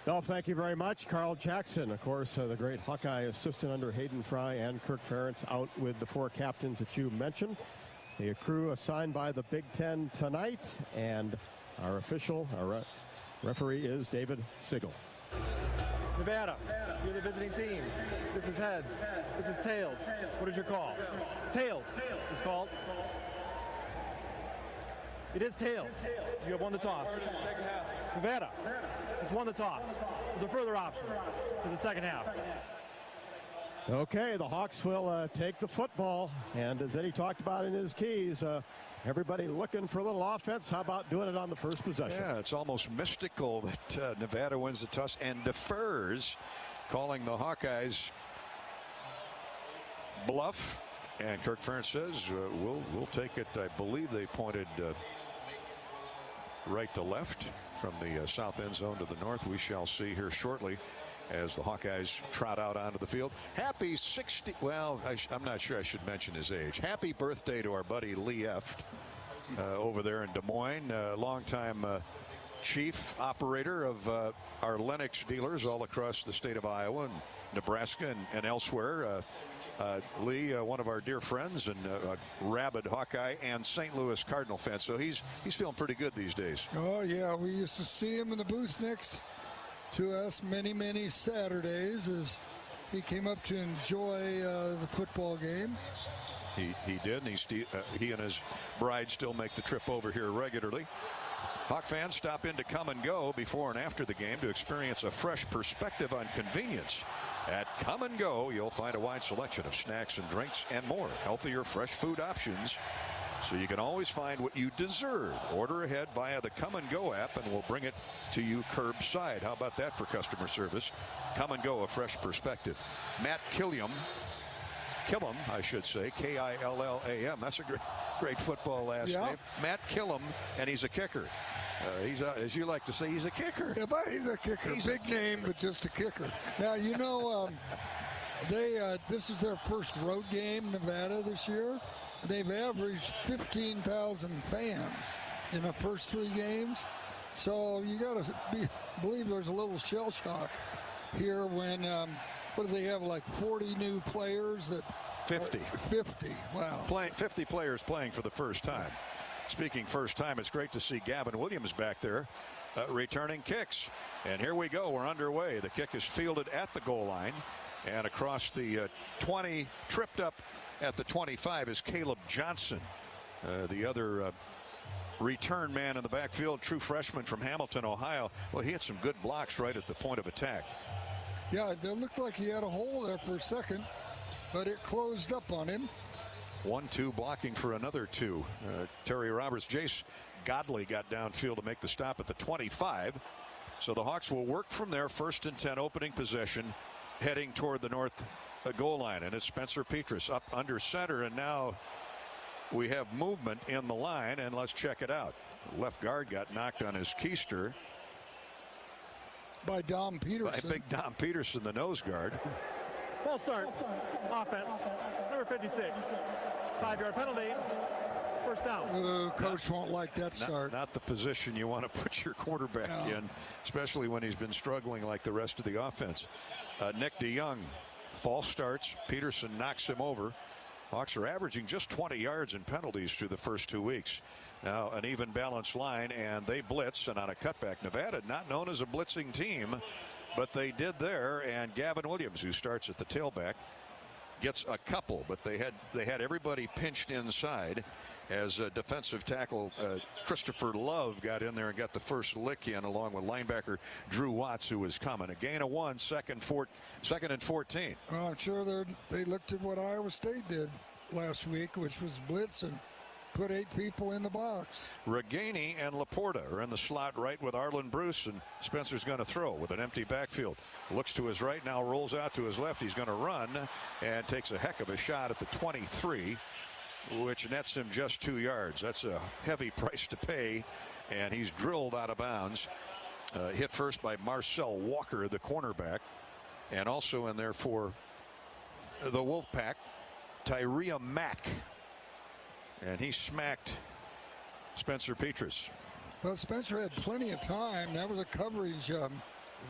No, thank you very much. Carl Jackson, of course, the great Hawkeye assistant under Hayden Fry and Kirk Ferentz, out with the 4 captains that you mentioned. The crew assigned by the Big Ten tonight. And our official, our referee is David Siegel. Nevada, you're the visiting team. This is heads. This is tails. What is your call? Tails is called. It is tails. You have won the toss. Nevada has won the toss with a further option to the second half. Okay, the Hawks will take the football. And as Eddie talked about in his keys, everybody looking for a little offense. How about doing it on the first possession? Yeah, it's almost mystical that Nevada wins the toss and defers, calling the Hawkeyes bluff. And Kirk Ferentz says, we'll take it. I believe they pointed right to left from the south end zone to the north. We shall see here shortly as the Hawkeyes trot out onto the field. Happy 60, well, I'm not sure I should mention his age. Happy birthday to our buddy Lee Eft over there in Des Moines, longtime chief operator of our Lennox dealers all across the state of Iowa and Nebraska and elsewhere. Lee, one of our dear friends and a rabid Hawkeye and St. Louis Cardinal fan, so he's feeling pretty good these days. Oh yeah, we used to see him in the booth next to us many Saturdays as he came up to enjoy the football game. He did, and he and his bride still make the trip over here regularly. Hawk fans stop in to Come and Go before and after the game to experience a fresh perspective on convenience. At Come and Go, you'll find a wide selection of snacks and drinks and more. Healthier, fresh food options, so you can always find what you deserve. Order ahead via the Come and Go app, and we'll bring it to you curbside. How about that for customer service? Come and Go, a fresh perspective. Matt Killam, I should say, Killam. That's a great football last name. Matt Killam, and he's a kicker. He's as you like to say, he's a kicker. Yeah, but he's a kicker. Big name, but just a kicker. Now, you know, this is their first road game, Nevada, this year. They've averaged 15,000 fans in the first 3 games. So you got to believe there's a little shell shock here when, what do they have, like 40 new players? 50. 50, wow. 50 players playing for the first time. Speaking first time, it's great to see Gavin Williams back there returning kicks. And here we go. We're underway. The kick is fielded at the goal line. And across the 20, tripped up at the 25 is Caleb Johnson. The other return man in the backfield, true freshman from Hamilton, Ohio. Well, he had some good blocks right at the point of attack. Yeah, it looked like he had a hole there for a second, but it closed up on him. 1-2 blocking for another 2. Terry Roberts, Jace Godley got downfield to make the stop at the 25. So the Hawks will work from there. 1st and 10 opening possession, heading toward the north goal line. And it's Spencer Petras up under center. And now we have movement in the line. And let's check it out. Left guard got knocked on his keister. By Dom Peterson. By big Dom Peterson, the nose guard. Ball start. Offense. Number 56. 5-yard penalty. First down. Coach won't like that start. Not the position you want to put your quarterback in, especially when he's been struggling like the rest of the offense. Nick DeYoung, false starts. Peterson knocks him over. Hawks are averaging just 20 yards in penalties through the first 2 weeks. Now an even balanced line, and they blitz, and on a cutback. Nevada not known as a blitzing team, but they did there. And Gavin Williams, who starts at the tailback, gets a couple, but they had everybody pinched inside as defensive tackle Christopher Love got in there and got the first lick in, along with linebacker Drew Watts, who was coming. A gain of 1, second and 14. Well, I'm sure they looked at what Iowa State did last week, which was blitz and put 8 people in the box. Reganey and Laporta are in the slot right with Arlen Bruce, and Spencer's going to throw with an empty backfield. Looks to his right, now rolls out to his left. He's going to run and takes a heck of a shot at the 23, which nets him just 2 yards. That's a heavy price to pay, and he's drilled out of bounds. Hit first by Marcel Walker, the cornerback, and also in there for the Wolfpack, Tyria Mack. And he smacked Spencer Petras. Well, Spencer had plenty of time. That was a coverage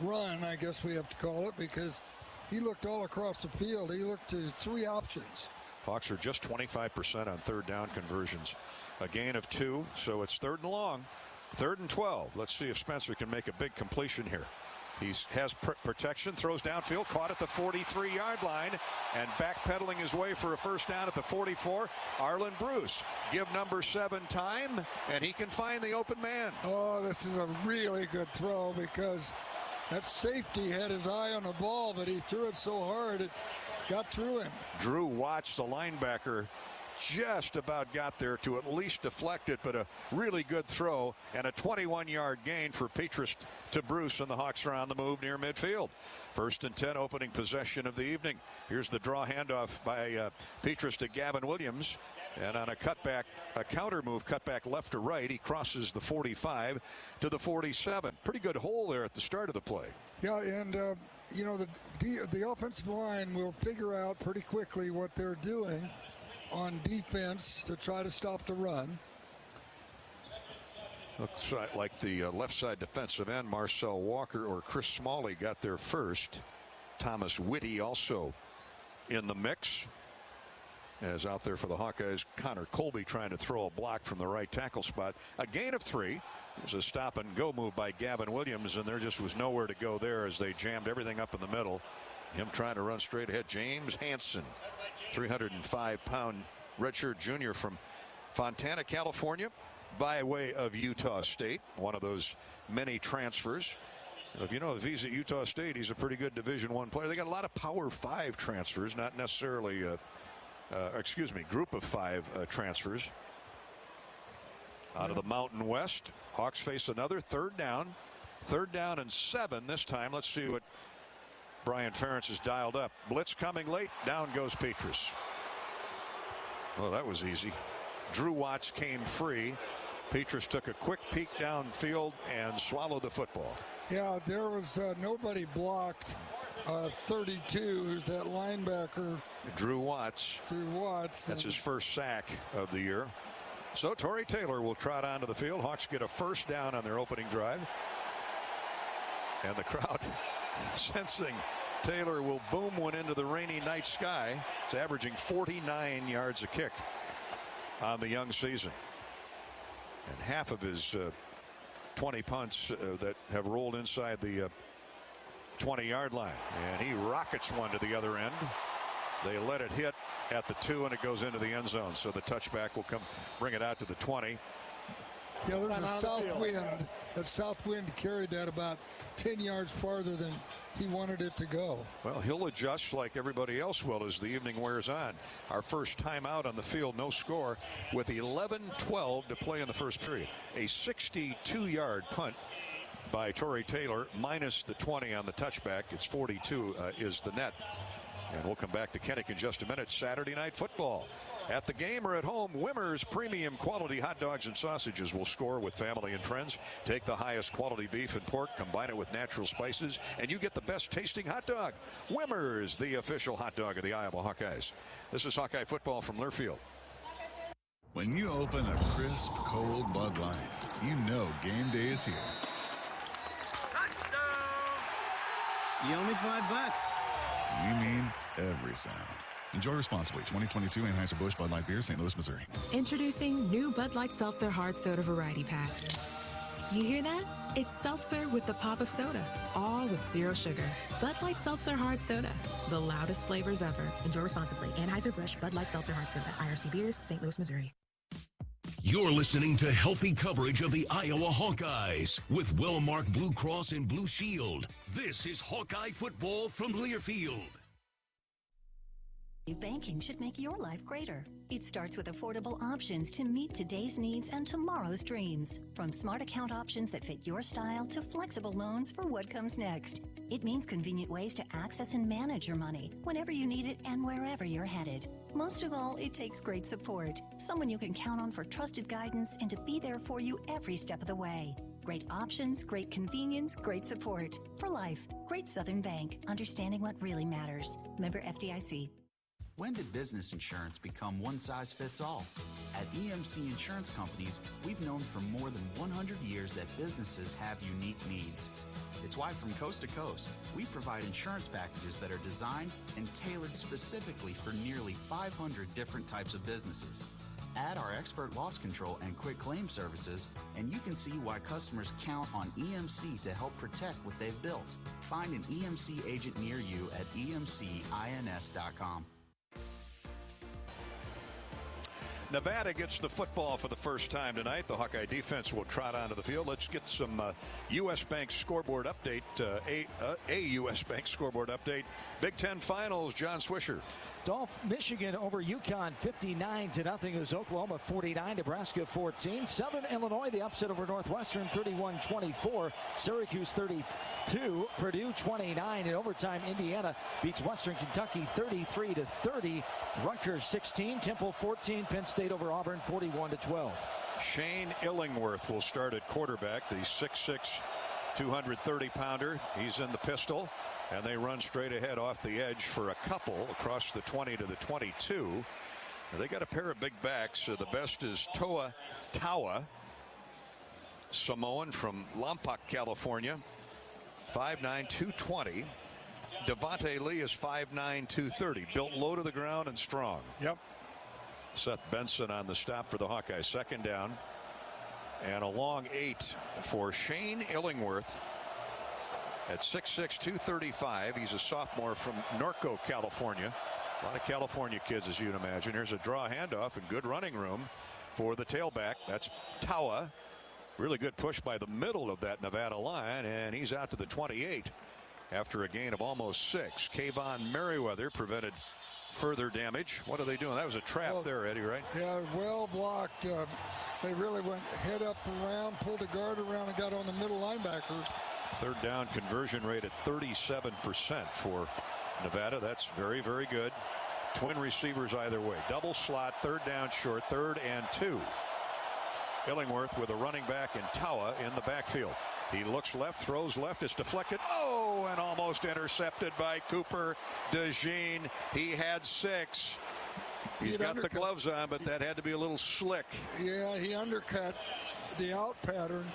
run, I guess we have to call it, because he looked all across the field. He looked to 3 options. Hawks are just 25% on third down conversions. A gain of 2, so it's 3rd and long. 3rd and 12. Let's see if Spencer can make a big completion here. He has protection, throws downfield, caught at the 43-yard line, and backpedaling his way for a first down at the 44. Arlen Bruce, give number 7 time, and he can find the open man. Oh, this is a really good throw, because that safety had his eye on the ball, but he threw it so hard it got through him. Drew Watts, the linebacker, just about got there to at least deflect it, but a really good throw and a 21-yard gain for Petras to Bruce, and the Hawks are on the move near midfield. 1st and 10, opening possession of the evening. Here's the draw handoff by Petras to Gavin Williams, and on a cutback, a counter move, cutback left to right, he crosses the 45 to the 47. Pretty good hole there at the start of the play. Yeah, and you know, the offensive line will figure out pretty quickly what they're doing on defense to try to stop the run. Looks like the left side defensive end, Marcel Walker or Chris Smalley, got there first. Thomas Whitty also in the mix. As out there for the Hawkeyes, Connor Colby trying to throw a block from the right tackle spot. A gain of 3. It was a stop and go move by Gavin Williams, and there just was nowhere to go there as they jammed everything up in the middle. Him trying to run straight ahead. James Hansen, 305-pound redshirt junior from Fontana, California, by way of Utah State, one of those many transfers. If you know, if he's at Utah State, he's a pretty good Division I player. They got a lot of Power 5 transfers, not necessarily, Group of 5 transfers. Out of the Mountain West, Hawks face another 3rd down. 3rd down and 7 this time. Let's see what Brian Ferentz has dialed up. Blitz coming late. Down goes Petras. Oh, that was easy. Drew Watts came free. Petras took a quick peek downfield and swallowed the football. Yeah, there was nobody blocked. 32, who's that linebacker? Drew Watts. That's his first sack of the year. So Torrey Taylor will trot onto the field. Hawks get a first down on their opening drive. And the crowd sensing Taylor will boom one into the rainy night sky. It's averaging 49 yards a kick on the young season. And half of his 20 punts that have rolled inside the 20-yard line. And he rockets one to the other end. They let it hit at the 2, and it goes into the end zone. So the touchback will come, bring it out to the 20. Yeah, there's a south wind. That south wind carried that about 10 yards farther than he wanted it to go. Well, he'll adjust like everybody else will as the evening wears on. Our first time out on the field, no score, with 11:12 to play in the first period. A 62-yard punt by Torrey Taylor, minus the 20 on the touchback. It's 42 is the net. And we'll come back to Kennick in just a minute. Saturday Night Football. At the game or at home, Wimmer's premium quality hot dogs and sausages will score with family and friends. Take the highest quality beef and pork, combine it with natural spices, and you get the best tasting hot dog. Wimmer's, the official hot dog of the Iowa Hawkeyes. This is Hawkeye football from Learfield. When you open a crisp, cold Bud Light, you know game day is here. You owe me $5. You mean every sound. Enjoy responsibly. 2022 Anheuser-Busch Bud Light Beer, St. Louis, Missouri. Introducing new Bud Light Seltzer Hard Soda Variety Pack. You hear that? It's seltzer with the pop of soda, all with zero sugar. Bud Light Seltzer Hard Soda, the loudest flavors ever. Enjoy responsibly. Anheuser-Busch Bud Light Seltzer Hard Soda, IRC Beers, St. Louis, Missouri. You're listening to healthy coverage of the Iowa Hawkeyes with Wellmark Blue Cross and Blue Shield. This is Hawkeye football from Learfield. Banking should make your life greater. It starts with affordable options to meet today's needs and tomorrow's dreams. From smart account options that fit your style to flexible loans for what comes next. It means convenient ways to access and manage your money whenever you need it and wherever you're headed. Most of all, it takes great support. Someone you can count on for trusted guidance and to be there for you every step of the way. Great options, great convenience, great support. For life, Great Southern Bank. Understanding what really matters. Member FDIC. When did business insurance become one size fits all? At EMC Insurance Companies, we've known for more than 100 years that businesses have unique needs. It's why from coast to coast, we provide insurance packages that are designed and tailored specifically for nearly 500 different types of businesses. Add our expert loss control and quick claim services, and you can see why customers count on EMC to help protect what they've built. Find an EMC agent near you at emcins.com. Nevada gets the football for the first time tonight. The Hawkeye defense will trot onto the field. Let's get some U.S. Bank scoreboard update. A U.S. Bank scoreboard update. Big Ten Finals, John Swisher. Michigan over UConn 59-0. It was Oklahoma 49, Nebraska 14. Southern Illinois, the upset over Northwestern 31-24. Syracuse 32, Purdue 29. In overtime, Indiana beats Western Kentucky 33-30. Rutgers 16, Temple 14. Penn State over Auburn 41-12. Shane Illingworth will start at quarterback, the 6'6", 230-pounder. He's in the pistol, and they run straight ahead off the edge for a couple across the 20 to the 22. They got a pair of big backs. The best is Taua, Samoan from Lompoc, California, 5'9", 220. Devontae Lee is 5'9", 230. Built low to the ground and strong. Yep. Seth Benson on the stop for the Hawkeyes. Second down. And a long 8 for Shane Illingworth at 6'6", 235. He's a sophomore from Norco, California. A lot of California kids, as you'd imagine. Here's a draw handoff and good running room for the tailback. That's Taua. Really good push by the middle of that Nevada line, and he's out to the 28 after a gain of almost 6. Kayvon Merriweather prevented further damage. What are they doing? That was a trap there, Eddie, right? Yeah, well blocked. They really went head up around, pulled a guard around, and got on the middle linebacker. Third down conversion rate at 37% for Nevada. That's very, very good. Twin receivers either way. Double slot, third down short, 3rd and 2. Illingworth with a running back and Taua in the backfield. He looks left, throws left, it's deflected. Oh, and almost intercepted by Cooper DeJean. He had 6. He's got the gloves on, but that had to be a little slick. Yeah, he undercut the out pattern,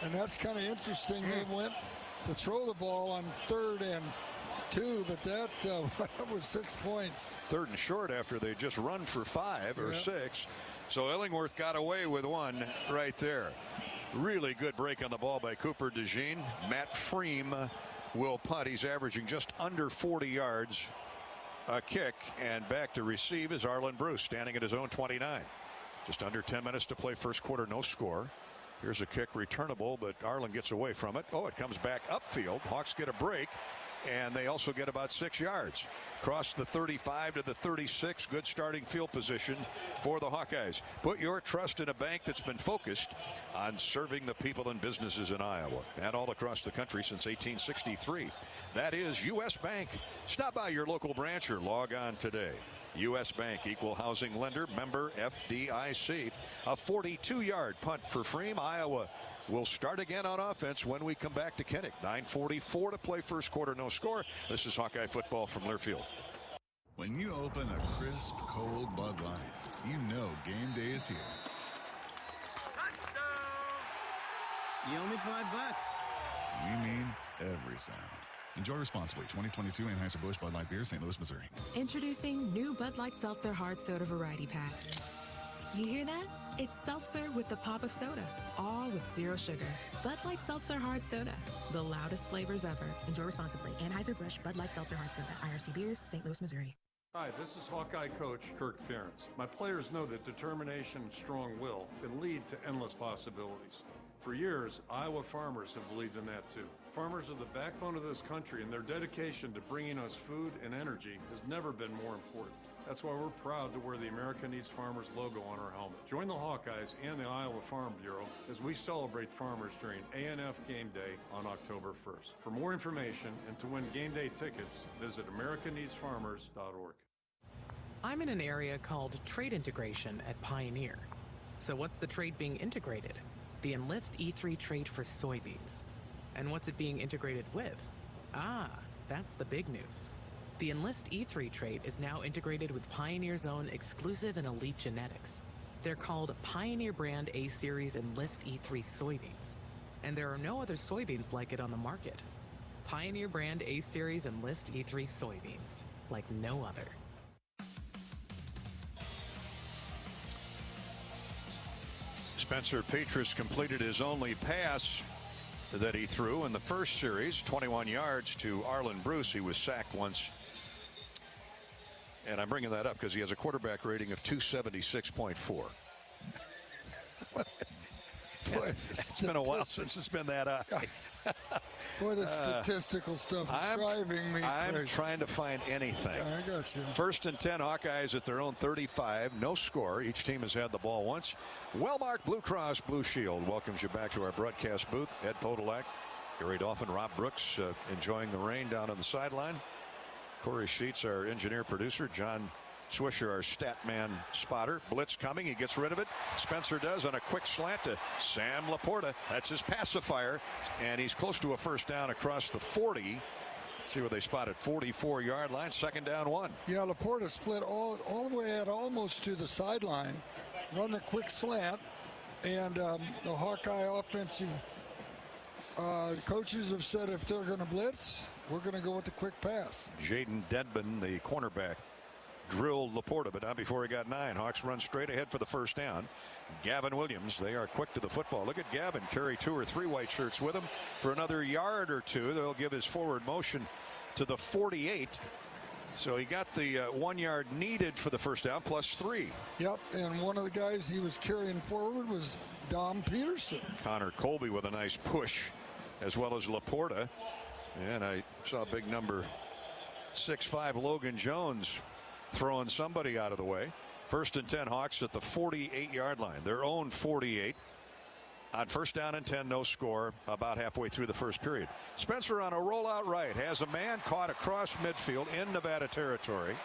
and that's kind of interesting. He went to throw the ball on 3rd and 2, but that was 6 points. 3rd and short after they just run for 5 or 6. So Illingworth got away with 1 right there. Really good break on the ball by Cooper DeJean. Matt Freem will punt. He's averaging just under 40 yards a kick, and back to receive is Arlen Bruce, standing at his own 29. Just under 10 minutes to play first quarter, no score. Here's a kick returnable, but Arlen gets away from it. Oh, it comes back upfield. Hawks get a break, and they also get about 6 yards. Cross the 35 to the 36. Good starting field position for the Hawkeyes. Put your trust in a bank that's been focused on serving the people and businesses in Iowa and all across the country since 1863. That is U.S. Bank. Stop by your local branch or log on today. U.S. Bank, equal housing lender, member FDIC. A 42-yard punt for Freem. Iowa will start again on offense when we come back to Kinnick. 9:44 to play first quarter, no score. This is Hawkeye football from Learfield. When you open a crisp, cold Bud Light, you know game day is here. You owe me $5. We mean every sound. Enjoy responsibly. 2022 Anheuser-Busch Bud Light Beer, St. Louis, Missouri. Introducing new Bud Light Seltzer Hard Soda Variety Pack. You hear that? It's seltzer with the pop of soda, all with zero sugar. Bud Light Seltzer Hard Soda, the loudest flavors ever. Enjoy responsibly. Anheuser-Busch Bud Light Seltzer Hard Soda, IRC Beers, St. Louis, Missouri. Hi, this is Hawkeye coach Kirk Ferentz. My players know that determination and strong will can lead to endless possibilities. For years, Iowa farmers have believed in that too. Farmers are the backbone of this country, and their dedication to bringing us food and energy has never been more important. That's why we're proud to wear the America Needs Farmers logo on our helmet. Join the Hawkeyes and the Iowa Farm Bureau as we celebrate farmers during ANF Game Day on October 1st. For more information and to win game day tickets, visit americaneedsfarmers.org. I'm in an area called trade integration at Pioneer. So what's the trade being integrated? The Enlist E3 trade for soybeans. And what's it being integrated with? That's the big news. The Enlist E3 trait is now integrated with Pioneer's own exclusive and elite genetics. They're called Pioneer brand A-Series Enlist E3 soybeans, and there are no other soybeans like it on the market. Pioneer brand A-Series Enlist E3 soybeans, like no other. Spencer Petras completed his only pass that he threw in the first series, 21 yards to Arlen Bruce. He was sacked once. And I'm bringing that up because he has a quarterback rating of 276.4. Boy, it's been a while since it's been that high. Boy, the statistical stuff is driving me I'm crazy. trying to find anything. I got you. 1st and 10, Hawkeyes at their own 35. No score. Each team has had the ball once. Wellmark Blue Cross Blue Shield welcomes you back to our broadcast booth. Ed Podolak, Gary Dolphin, Rob Brooks enjoying the rain down on the sideline. Corey Sheets, our engineer producer. John Swisher, our stat man spotter. Blitz coming. He gets rid of it. Spencer does on a quick slant to Sam Laporta. That's his pacifier. And he's close to a first down across the 40. See where they spotted 44-yard line. 2nd down 1. Yeah, Laporta split all the way out almost to the sideline. Run a quick slant. And the Hawkeye offensive coaches have said if they're going to blitz, we're going to go with the quick pass. Jaden Dedman, the cornerback, drilled Laporta, but not before he got 9. Hawks run straight ahead for the first down. Gavin Williams, they are quick to the football. Look at Gavin carry 2 or 3 white shirts with him for another yard or 2. They'll give his forward motion to the 48. So he got the 1 yard needed for the first down plus 3. Yep, and one of the guys he was carrying forward was Dom Peterson. Connor Colby with a nice push, as well as Laporta. And I saw big number 6'5" Logan Jones throwing somebody out of the way. 1st and 10, Hawks at the 48-yard line, their own 48. On 1st down and 10, no score, about halfway through the first period. Spencer on a rollout right has a man caught across midfield in Nevada territory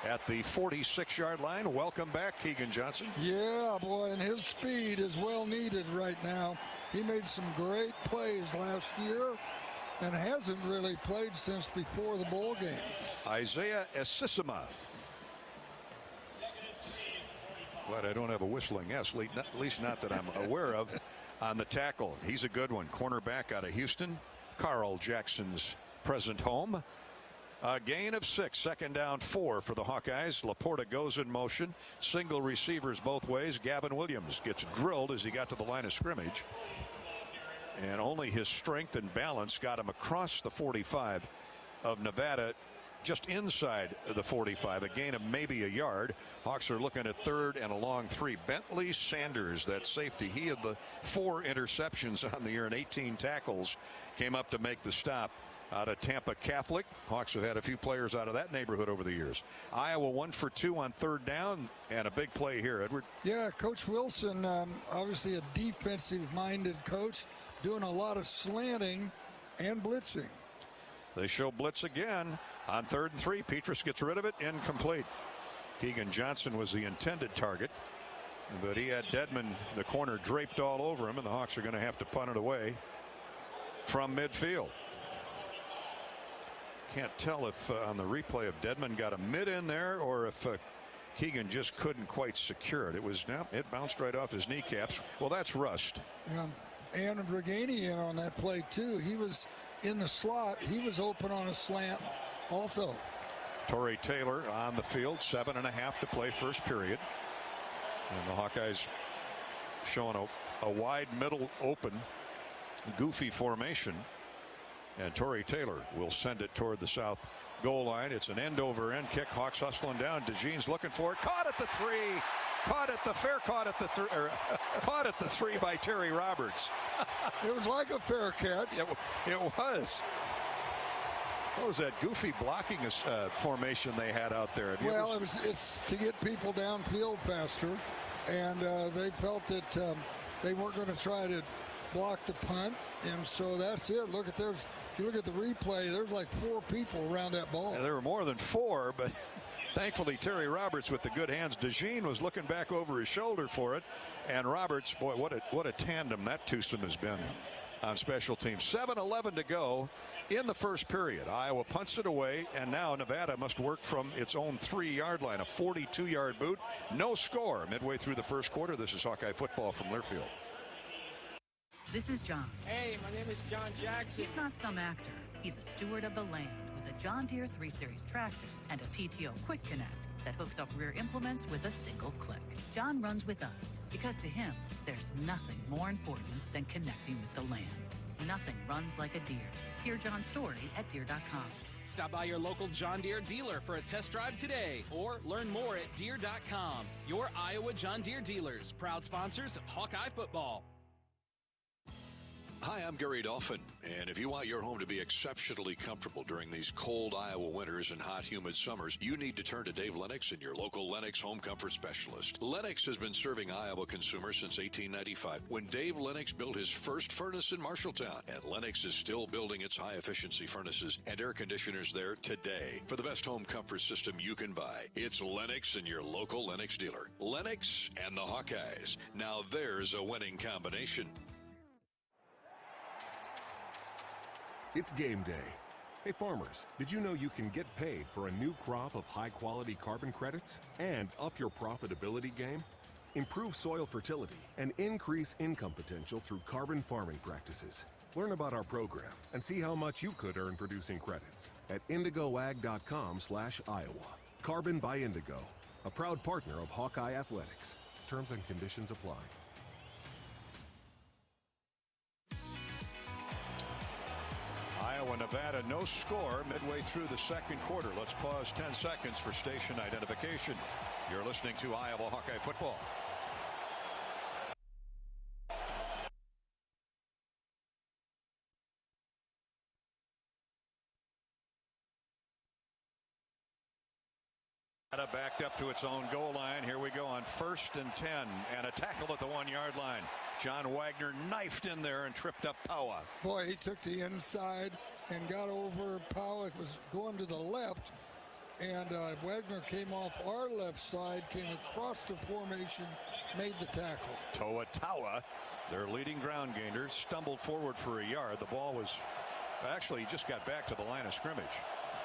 at the 46-yard line. Welcome back, Keegan Johnson. Yeah, boy, and his speed is well needed right now. He made some great plays last year and hasn't really played since before the bowl game. Isaiah Esisima. Glad I don't have a whistling S, at least not that I'm aware of, on the tackle. He's a good one. Cornerback out of Houston. Carl Jackson's present home. A gain of 6. 2nd down 4 for the Hawkeyes. Laporta goes in motion. Single receivers both ways. Gavin Williams gets drilled as he got to the line of scrimmage. And only his strength and balance got him across the 45 of Nevada, just inside the 45, a gain of maybe a yard. Hawks are looking at 3rd and a long 3. Bentley Sanders, that safety, he had the 4 interceptions on the year and 18 tackles, came up to make the stop out of Tampa Catholic. Hawks have had a few players out of that neighborhood over the years. Iowa 1 for 2 on 3rd down, and a big play here, Edward. Yeah, Coach Wilson, obviously a defensive-minded coach, doing a lot of slanting and blitzing. They show blitz again on 3rd and 3. Petras gets rid of it. Incomplete. Keegan Johnson was the intended target, but he had Dedman, the corner, draped all over him, and the Hawks are going to have to punt it away from midfield. Can't tell if on the replay if Dedman got a mid in there or if Keegan just couldn't quite secure it. It bounced right off his kneecaps. Well, that's rust. Yeah. And Pregame in on that play too. He was in the slot. He was open on a slant also. Torrey Taylor on the field. 7.5 to play first period. And the Hawkeyes showing a wide middle open goofy formation. And Torrey Taylor will send it toward the south goal line. It's an end over end kick. Hawks hustling down. DeJean's looking for it. Caught at the 3. Caught at the 3 by Terry Roberts. It was like a fair catch. It was. What was that goofy blocking formation they had out there? Well, it's to get people downfield faster, and they felt that they weren't going to try to block the punt, and so that's it. If you look at the replay, there's like 4 people around that ball. Yeah, there were more than 4, but thankfully Terry Roberts with the good hands. DeJean was looking back over his shoulder for it, and Roberts, boy, what a tandem that twosome has been on special teams. 7:11 to go in the first period. Iowa punts it away, and now Nevada must work from its own 3-yard line. A 42-yard boot. No score midway through the first quarter. This is Hawkeye football from Learfield. This is John. Hey, my name is John Jackson. He's not some actor. He's a steward of the land with a John Deere 3 Series tractor and a PTO Quick Connect that hooks up rear implements with a single click. John runs with us because to him, there's nothing more important than connecting with the land. Nothing runs like a Deere. Hear John's story at Deere.com. Stop by your local John Deere dealer for a test drive today or learn more at Deere.com. Your Iowa John Deere dealers, proud sponsors of Hawkeye football. Hi, I'm Gary Dolphin, and if you want your home to be exceptionally comfortable during these cold Iowa winters and hot, humid summers, you need to turn to Dave Lennox and your local Lennox home comfort specialist. Lennox has been serving Iowa consumers since 1895, when Dave Lennox built his first furnace in Marshalltown, and Lennox is still building its high-efficiency furnaces and air conditioners there today. For the best home comfort system you can buy, it's Lennox and your local Lennox dealer. Lennox and the Hawkeyes. Now there's a winning combination. It's game day. Hey farmers, did you know you can get paid for a new crop of high-quality carbon credits and up your profitability game? Improve soil fertility and increase income potential through carbon farming practices. Learn about our program and see how much you could earn producing credits at indigoag.com/Iowa. Carbon by Indigo, a proud partner of Hawkeye Athletics. Terms and conditions apply. Iowa, Nevada, no score midway through the second quarter. Let's pause 10 seconds for station identification. You're listening to Iowa Hawkeye football. Backed up to its own goal line. Here we go on 1st and 10, and a tackle at the 1-yard line. John Wagner knifed in there and tripped up Powa. Boy, he took the inside and got over Powa. It was going to the left, and Wagner came off our left side, came across the formation, made the tackle. Toa Tawa, their leading ground gainer, stumbled forward for a yard. The ball was actually just got back to the line of scrimmage.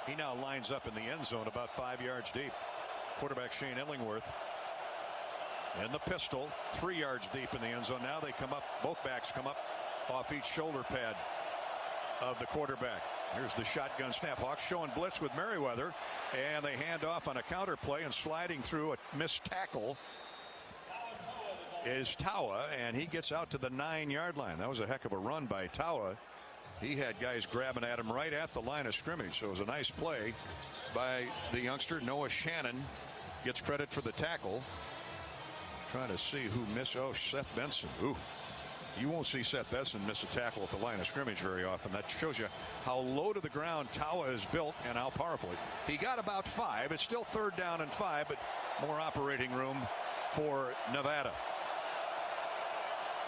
He now lines up in the end zone about 5 yards deep. Quarterback Shane Illingworth in the pistol, 3 yards deep in the end zone. Now they come up, both backs come up off each shoulder pad of the quarterback. Here's the shotgun snap. Hawks showing blitz with Merriweather, and they hand off on a counter play, and sliding through a missed tackle is Tawa, and he gets out to the 9-yard line. That was a heck of a run by Tawa. He had guys grabbing at him right at the line of scrimmage, so it was a nice play by the youngster. Noah Shannon gets credit for the tackle. Trying to see who missed. Oh, Seth Benson. Ooh, you won't see Seth Benson miss a tackle at the line of scrimmage very often. That shows you how low to the ground Tawa is built and how powerful. He got about 5. It's still 3rd down and 5, but more operating room for Nevada.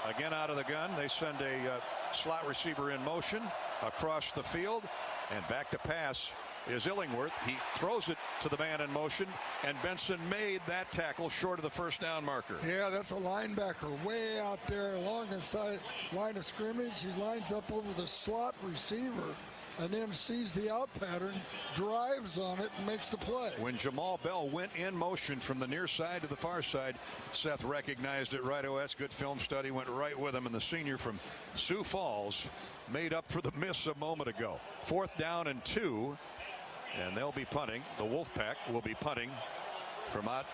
Again out of the gun. They send a slot receiver in motion across the field, and back to pass is Illingworth. He throws it to the man in motion, and Benson made that tackle short of the 1st down marker. Yeah, that's a linebacker way out there along the side line of scrimmage. He lines up over the slot receiver and then sees the out pattern, drives on it, and makes the play. When Jamal Bell went in motion from the near side to the far side, Seth recognized it right away. That's good film study, went right with him, and the senior from Sioux Falls made up for the miss a moment ago. 4th down and 2, and they'll be punting. The Wolfpack will be punting from out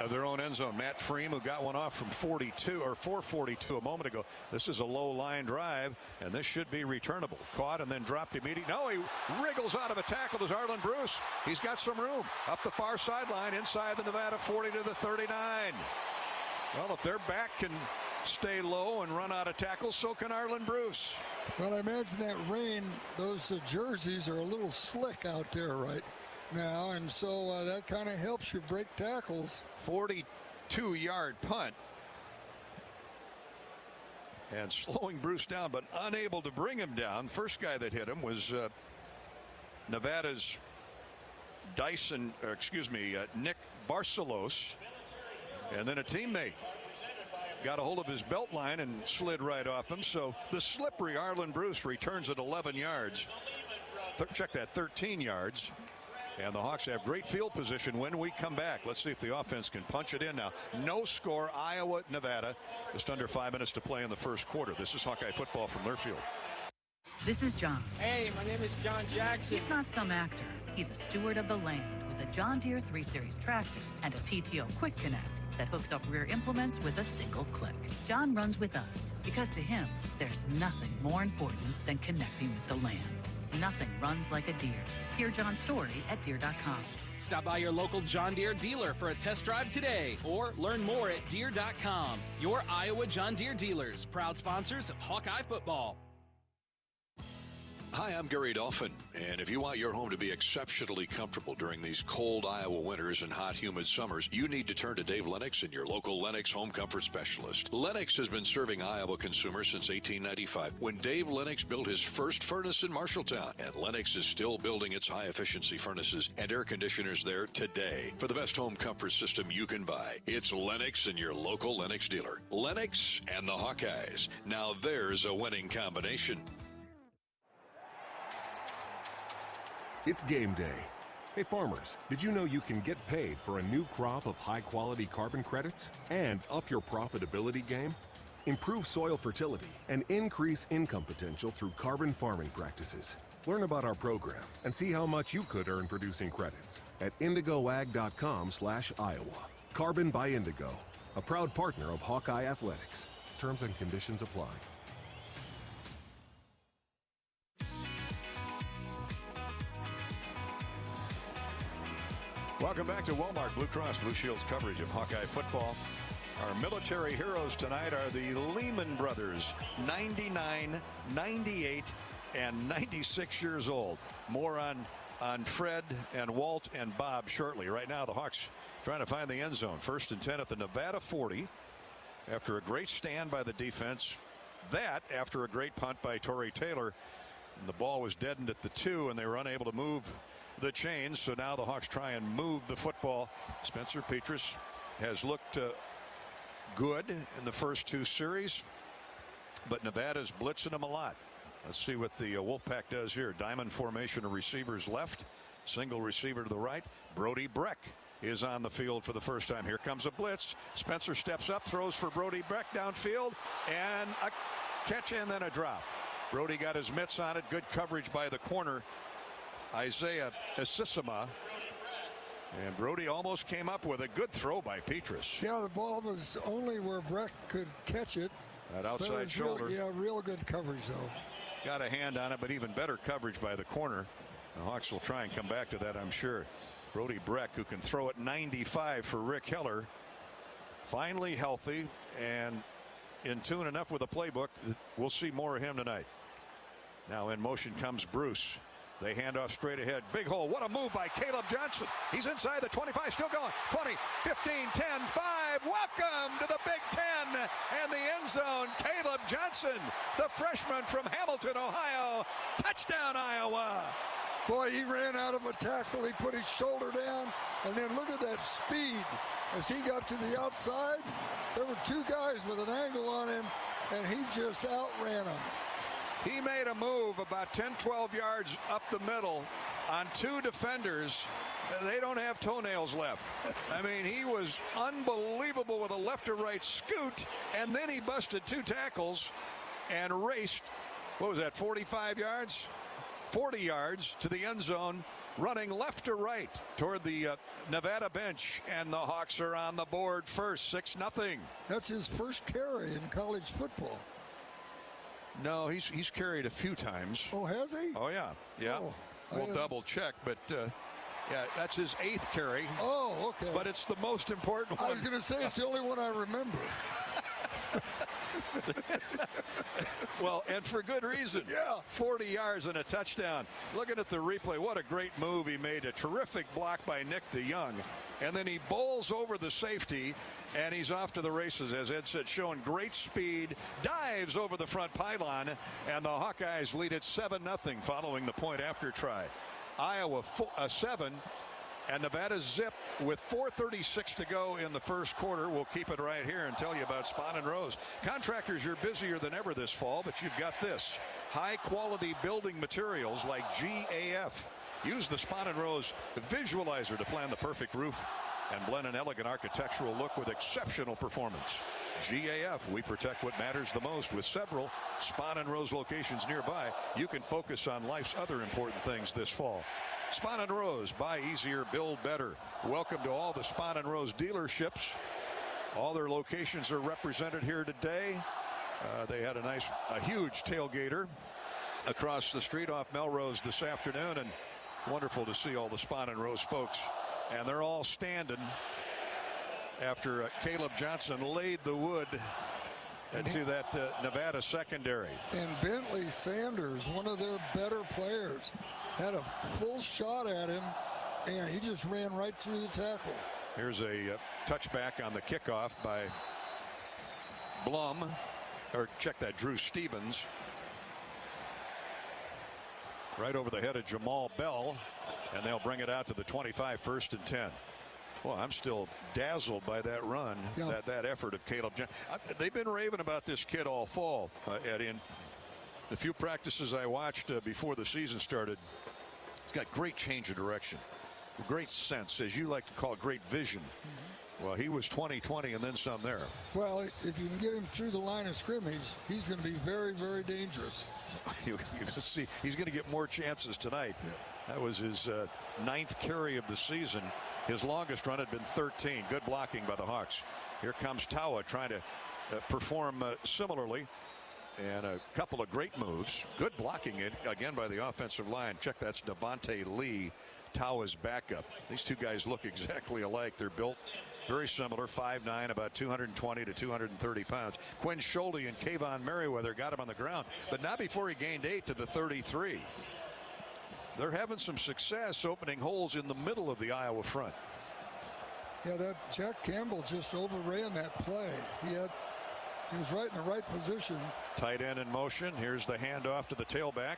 of their own end zone. Matt Freem, who got one off from 42 or 442 a moment ago. This is a low line drive, and this should be returnable. Caught and then dropped immediately. No, he wriggles out of a tackle. There's Arlen Bruce. He's got some room up the far sideline inside the Nevada 40 to the 39. Well, if their back can stay low and run out of tackles, so can Arlen Bruce. Well, I imagine that rain, those jerseys are a little slick out there right now, and so that kind of helps you break tackles. 42-yard punt. And slowing Bruce down, but unable to bring him down. First guy that hit him was Nevada's Nick Barcelos. And then a teammate got a hold of his belt line and slid right off him. So the slippery Arlen Bruce returns at 11 yards. Check that, 13 yards. And the Hawks have great field position when we come back. Let's see if the offense can punch it in now. No score, Iowa, Nevada. Just under 5 minutes to play in the first quarter. This is Hawkeye football from Learfield. This is John. Hey, my name is John Jackson. He's not some actor. He's a steward of the land with a John Deere 3 Series tractor and a PTO Quick Connect that hooks up rear implements with a single click. John runs with us because to him, there's nothing more important than connecting with the land. Nothing runs like a Deere. Hear John's story at Deere.com. Stop by your local John Deere dealer for a test drive today or learn more at Deere.com. Your Iowa John Deere dealers, proud sponsors of Hawkeye football. Hi, I'm Gary Dolphin, and if you want your home to be exceptionally comfortable during these cold Iowa winters and hot, humid summers, you need to turn to Dave Lennox and your local Lennox home comfort specialist. Lennox has been serving Iowa consumers since 1895, when Dave Lennox built his first furnace in Marshalltown, and Lennox is still building its high-efficiency furnaces and air conditioners there today. For the best home comfort system you can buy, it's Lennox and your local Lennox dealer. Lennox and the Hawkeyes. Now there's a winning combination. It's game day. Hey farmers, did you know you can get paid for a new crop of high-quality carbon credits and up your profitability game? Improve soil fertility and increase income potential through carbon farming practices. Learn about our program and see how much you could earn producing credits at indigoag.com/Iowa. Carbon by Indigo, a proud partner of Hawkeye Athletics. Terms and conditions apply. Welcome back to Walmart Blue Cross Blue Shield's coverage of Hawkeye football. Our military heroes tonight are the Lehman brothers, 99, 98, and 96 years old. More on Fred and Walt and Bob shortly. Right now, the Hawks trying to find the end zone. 1st and 10 at the Nevada 40 after a great stand by the defense. That after a great punt by Torrey Taylor. And the ball was deadened at the 2, and they were unable to move the chains. So now the Hawks try and move the football. Spencer Petras has looked good in the first 2 series, but Nevada's blitzing him a lot. Let's see what the Wolfpack does here. Diamond formation of receivers left, single receiver to the right. Brody Breck is on the field for the first time. Here comes a blitz. Spencer steps up, throws for Brody Breck downfield, and a catch and then a drop. Brody got his mitts on it. Good coverage by the corner, Isaiah Esisima. And Brody almost came up with a good throw by Petras. Yeah, the ball was only where Breck could catch it. That outside shoulder. Real good coverage, though. Got a hand on it, but even better coverage by the corner. The Hawks will try and come back to that, I'm sure. Brody Breck, who can throw at 95 for Rick Heller, finally healthy and in tune enough with the playbook. We'll see more of him tonight. Now in motion comes Bruce. They hand off straight ahead. Big hole. What a move by Caleb Johnson. He's inside the 25, still going. 20, 15, 10, 5. Welcome to the Big Ten and the end zone. Caleb Johnson, the freshman from Hamilton, Ohio. Touchdown, Iowa. Boy, he ran out of a tackle. He put his shoulder down, and then look at that speed. As he got to the outside, there were 2 guys with an angle on him, and he just outran them. He made a move about 10, 12 yards up the middle on 2 defenders. They don't have toenails left. I mean, he was unbelievable with a left to right scoot, and then he busted 2 tackles and raced, what was that, 45 yards? 40 yards to the end zone running left to right toward the Nevada bench, and the Hawks are on the board first, 6-0. That's his first carry in college football. No, he's carried a few times. Oh, has he? Oh, yeah. Oh, we'll double check, but yeah, that's his 8th carry. Oh, okay. But it's the most important one. I was going to say it's the only one I remember. Well, and for good reason. Yeah. 40 yards and a touchdown. Looking at the replay, what a great move he made. A terrific block by Nick DeYoung. And then he bowls over the safety, and he's off to the races, as Ed said, showing great speed, dives over the front pylon, and the Hawkeyes lead it 7-0 following the point after try. Iowa 7, and Nevada zip with 4:36 to go in the first quarter. We'll keep it right here and tell you about Spahn and Rose. Contractors are busier than ever this fall, but you've got this. High-quality building materials like GAF. Use the Spahn and Rose visualizer to plan the perfect roof and blend an elegant architectural look with exceptional performance. GAF, we protect what matters the most. With several Spahn and Rose locations nearby, you can focus on life's other important things this fall. Spahn and Rose, buy easier, build better. Welcome to all the Spahn and Rose dealerships. All their locations are represented here today. They had a huge tailgater across the street off Melrose this afternoon, and wonderful to see all the Spahn and Rose folks. And they're all standing after Caleb Johnson laid the wood into that Nevada secondary. And Bentley Sanders, one of their better players, had a full shot at him, and he just ran right through the tackle. Here's a touchback on the kickoff by Blum, or check that, Drew Stevens. Right over the head of Jamal Bell, and they'll bring it out to the 25, 1st and 10. Well, I'm still dazzled by that run, that effort of Caleb Johnson. They've been raving about this kid all fall, Eddie. In the few practices I watched before the season started, he's got great change of direction, great sense, as you like to call it, great vision. Well, he was 20-20 and then some there. Well, if you can get him through the line of scrimmage, he's going to be very, very dangerous. You see, he's going to get more chances tonight. That was his 9th carry of the season. His longest run had been 13. Good blocking by the Hawks. Here comes Tawa trying to perform similarly. And a couple of great moves. Good blocking it again by the offensive line. Check, that's Devontae Lee, Tawa's backup. These two guys look exactly alike. They're built very similar, 5'9", about 220 to 230 pounds. Quinn Schulte and Kayvon Merriweather got him on the ground, but not before he gained 8 to the 33. They're having some success opening holes in the middle of the Iowa front. Yeah, that Jack Campbell just overran that play. He was right in the right position. Tight end in motion. Here's the handoff to the tailback.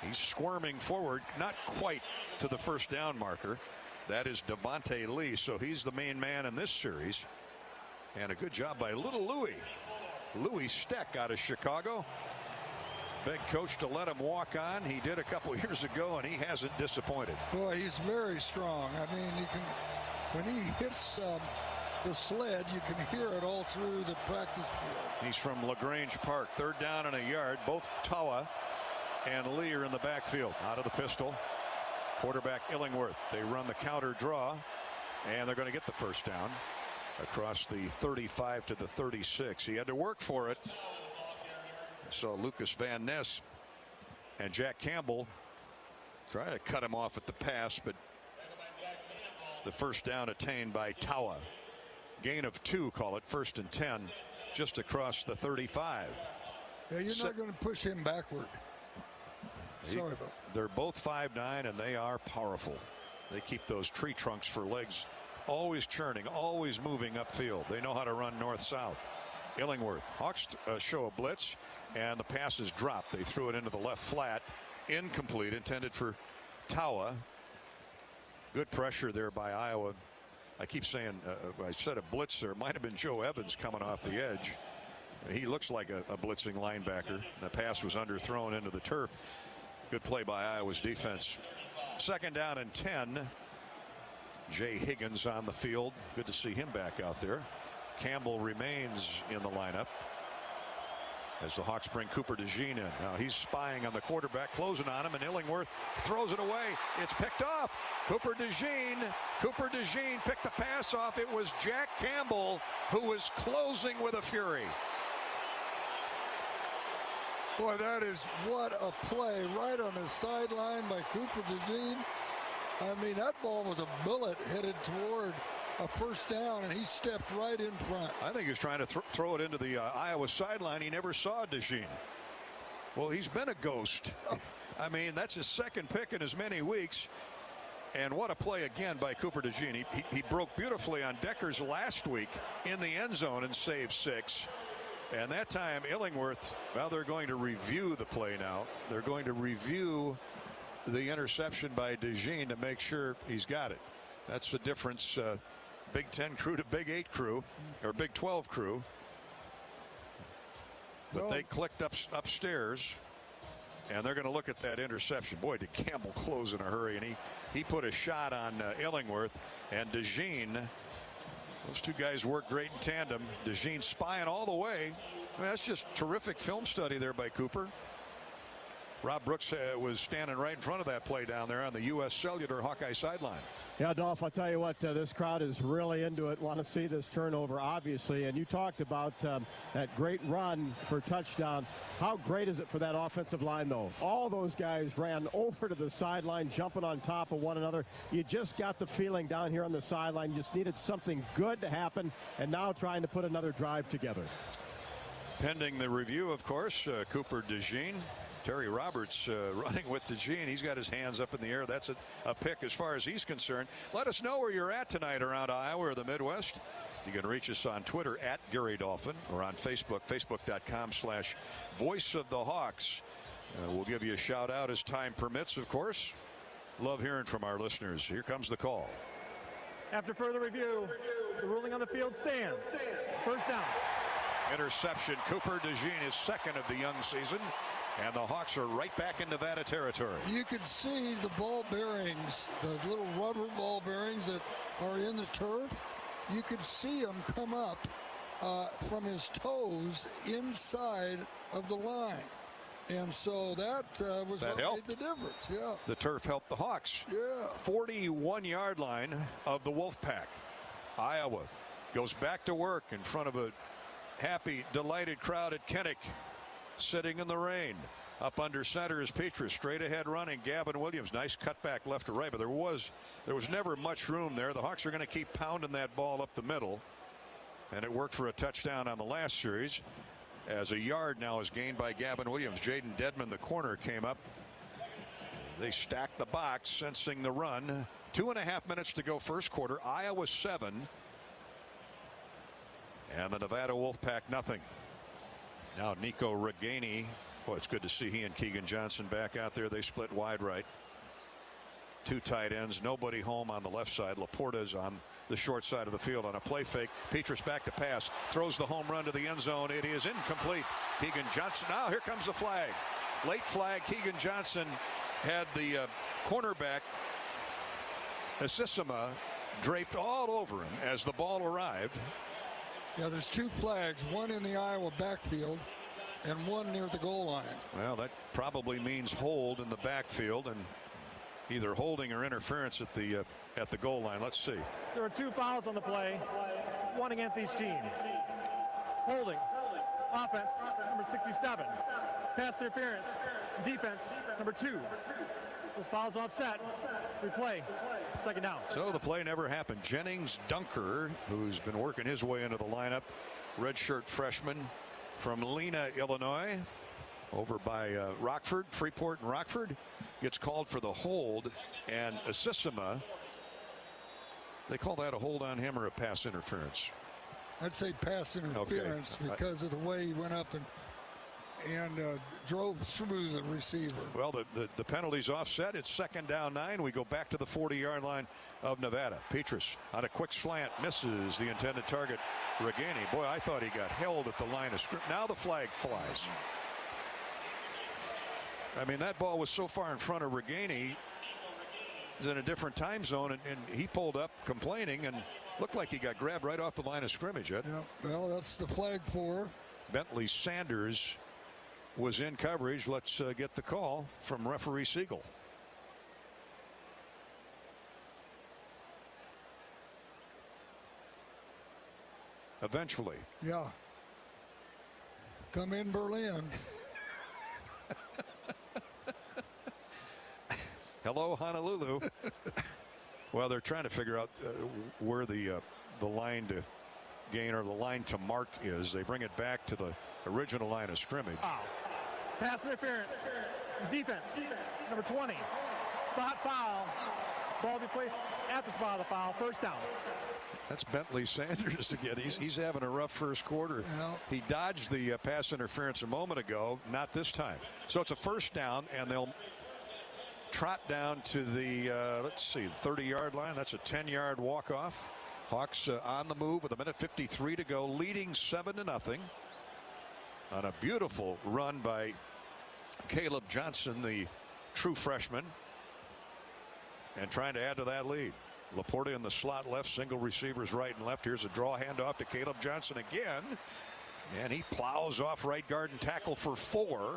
He's squirming forward, not quite to the first down marker. That is Devontae Lee, so he's the main man in this series. And a good job by little Louis Steck out of Chicago. Big coach to let him walk on. He did a couple years ago, and he hasn't disappointed. Boy, he's very strong. I mean, you can, when he hits the sled, you can hear it all through the practice field. He's from LaGrange Park. 3rd down and a yard. Both Tawa and Lee are in the backfield. Out of the pistol. Quarterback Illingworth. They run the counter draw, and they're going to get the first down across the 35 to the 36. He had to work for it. So Lucas Van Ness and Jack Campbell try to cut him off at the pass, but the first down attained by Tawa. Gain of 2, call it, 1st and 10, just across the 35. Yeah, you're not going to push him backward. Sorry about that. They're both 5'9", and they are powerful. They keep those tree trunks for legs always churning, always moving upfield. They know how to run north-south. Illingworth. Hawks show a blitz, and the pass is dropped. They threw it into the left flat. Incomplete, intended for Tawa. Good pressure there by Iowa. I keep saying, I said a blitz there. It might have been Joe Evans coming off the edge. He looks like a blitzing linebacker. The pass was underthrown into the turf. Good play by Iowa's defense. 2nd down and 10. Jay Higgins on the field. Good to see him back out there. Campbell remains in the lineup. as the Hawks bring Cooper DeJean in. Now he's spying on the quarterback, closing on him, and Illingworth throws it away. It's picked off. Cooper DeJean picked the pass off. It was Jack Campbell who was closing with a fury. Boy, that is what a play right on the sideline by Cooper DeJean. I mean, that ball was a bullet headed toward a first down, and he stepped right in front. I think he was trying to throw it into the Iowa sideline. He never saw DeJean. Well, he's been a ghost. I mean, that's his second pick in as many weeks. And what a play again by Cooper DeJean. He broke beautifully on Deckers last week in the end zone and saved 6. And that time, Illingworth, well, they're going to review the play now. They're going to review the interception by DeJean to make sure he's got it. That's the difference, Big 10 crew to Big 8 crew, or Big 12 crew. But they clicked upstairs, and they're going to look at that interception. Boy, did Campbell close in a hurry, and he put a shot on Illingworth, and DeJean. Those two guys work great in tandem. DeJean spying all the way. I mean, that's just terrific film study there by Cooper. Rob Brooks was standing right in front of that play down there on the U.S. Cellular Hawkeye sideline. Yeah, Dolph, I'll tell you what, this crowd is really into it. Want to see this turnover, obviously. And you talked about that great run for touchdown. How great is it for that offensive line, though? All those guys ran over to the sideline, jumping on top of one another. You just got the feeling down here on the sideline. You just needed something good to happen, and now trying to put another drive together. Pending the review, of course, Cooper DeJean. Terry Roberts running with DeJean. He's got his hands up in the air. That's a pick as far as he's concerned. Let us know where you're at tonight around Iowa or the Midwest. You can reach us on Twitter at Gary Dolphin or on Facebook, facebook.com/Voice of the Hawks. We'll give you a shout out as time permits, of course. Love hearing from our listeners. Here comes the call. After further review, the ruling on the field stands. First down. Interception. Cooper DeJean is second of the young season. And the Hawks are right back in Nevada territory. You could see the ball bearings, the little rubber ball bearings that are in the turf. You could see them come up from his toes inside of the line. And so that was what made the difference. Yeah. The turf helped the Hawks. Yeah. 41-yard line of the Wolfpack. Iowa goes back to work in front of a happy, delighted crowd at Kinnick. Sitting in the rain. Up under center is Petrus. Straight ahead running. Gavin Williams. Nice cutback left to right, but there was never much room there. The Hawks are going to keep pounding that ball up the middle. And it worked for a touchdown on the last series. As a yard now is gained by Gavin Williams. Jaden Dedman, the corner, came up. They stacked the box, sensing the run. 2.5 minutes to go first quarter. Iowa 7. And the Nevada Wolfpack nothing. Now Nico Reganey. Boy, it's good to see he and Keegan Johnson back out there. They split wide right. Two tight ends. Nobody home on the left side. Laporta's on the short side of the field on a play fake. Petrus back to pass. Throws the home run to the end zone. It is incomplete. Keegan Johnson. Now here comes the flag. Late flag. Keegan Johnson had the cornerback Asisima draped all over him as the ball arrived. Yeah, there's two flags, one in the Iowa backfield and one near the goal line. Well, that probably means hold in the backfield and either holding or interference at the goal line. Let's see. There are two fouls on the play, one against each team. Holding, offense, number 67. Pass interference, defense, number 2. Those fouls offset. Replay. Second down. So the play never happened. Jennings Dunker, who's been working his way into the lineup, redshirt freshman from Lena, Illinois, over by Rockford, Freeport and Rockford, gets called for the hold, and Asisima, they call that a hold on him or a pass interference? I'd say pass interference because of the way he went up and drove through the receiver. Well, the penalty's offset. It's second down 9. We go back to the 40-yard line of Nevada. Petrus on a quick slant misses the intended target. Reganey. Boy, I thought he got held at the line of scrimmage. Now the flag flies. I mean, that ball was so far in front of Reganey. He's in a different time zone, and he pulled up complaining and looked like he got grabbed right off the line of scrimmage. Yeah, well, that's the flag for Bentley Sanders was in coverage. Let's get the call from referee Siegel. Eventually. Yeah. Come in Berlin. Hello, Honolulu. Well, they're trying to figure out where the line to gain or the line to mark is. They bring it back to the original line of scrimmage. Foul. Pass interference. Defense. Number 20. Spot foul. Ball be placed at the spot of the foul. First down. That's Bentley Sanders again. He's having a rough first quarter. Well, he dodged the pass interference a moment ago. Not this time. So it's a first down, and they'll trot down to the, 30-yard line. That's a 10-yard walk-off. Hawks on the move with 1:53 to go, leading 7-0 on a beautiful run by Caleb Johnson, the true freshman, and trying to add to that lead. Laporte in the slot left, single receivers right and left. Here's a draw handoff to Caleb Johnson again, and he plows off right guard and tackle for 4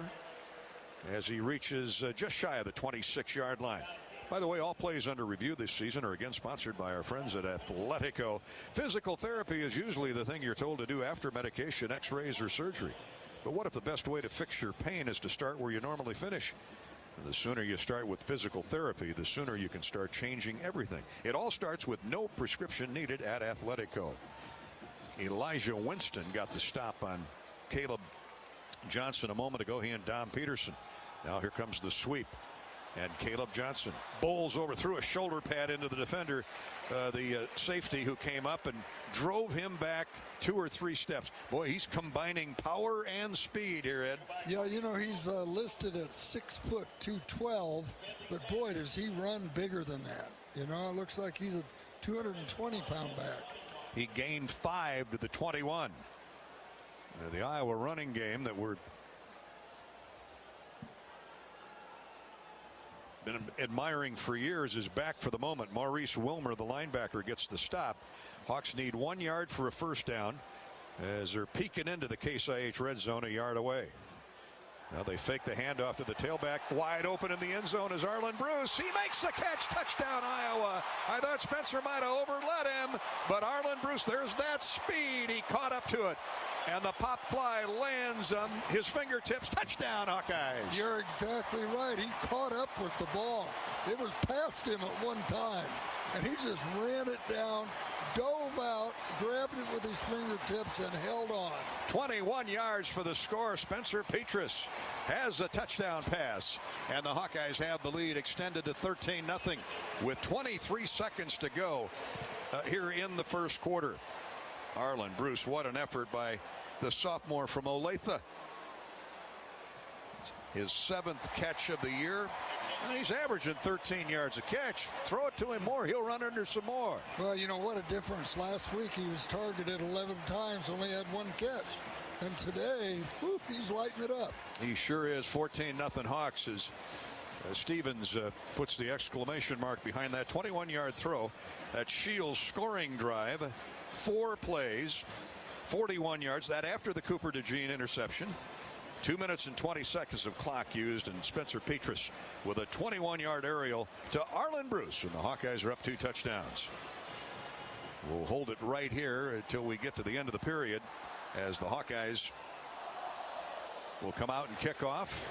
as he reaches just shy of the 26-yard line. By the way, all plays under review this season are again sponsored by our friends at Athletico. Physical therapy is usually the thing you're told to do after medication, x-rays, or surgery. But what if the best way to fix your pain is to start where you normally finish? And the sooner you start with physical therapy, the sooner you can start changing everything. It all starts with no prescription needed at Athletico. Elijah Winston got the stop on Caleb Johnson a moment ago. He and Dom Peterson. Now here comes the sweep. And Caleb Johnson bowls over through a shoulder pad into the defender, the safety who came up and drove him back 2 or 3 steps. Boy, he's combining power and speed here, Ed. Yeah, you know, he's listed at 6 foot 212, but boy, does he run bigger than that. You know, it looks like he's a 220-pound back. He gained 5 to the 21. The Iowa running game that we're been admiring for years is back for the moment. Maurice Wilmer, the linebacker, gets the stop. Hawks need 1 yard for a first down as they're peeking into the Case IH red zone a yard away. Now they fake the handoff to the tailback. Wide open in the end zone is Arlen Bruce. He makes the catch. Touchdown, Iowa. I thought Spencer might have overled him, but Arlen Bruce, there's that speed. He caught up to it. And the pop fly lands on his fingertips. Touchdown, Hawkeyes. You're exactly right. He caught up with the ball. It was past him at one time, and he just ran it down, dove out, grabbed it with his fingertips, and held on. 21 yards for the score. Spencer Petras has a touchdown pass, and the Hawkeyes have the lead extended to 13-0 with 23 seconds to go here in the first quarter. Arlen Bruce, what an effort by the sophomore from Olathe. His 7th catch of the year. And he's averaging 13 yards a catch. Throw it to him more. He'll run under some more. Well, you know what a difference. Last week he was targeted 11 times, only had 1 catch. And today, he's lighting it up. He sure is. 14-0 Hawks as Stevens puts the exclamation mark behind that 21-yard throw. That Shields scoring drive. 4 plays, 41 yards. That after the Cooper DeJean interception. 2 minutes and 20 seconds of clock used, and Spencer Petras with a 21-yard aerial to Arlen Bruce, and the Hawkeyes are up 2 touchdowns. We'll hold it right here until we get to the end of the period as the Hawkeyes will come out and kick off.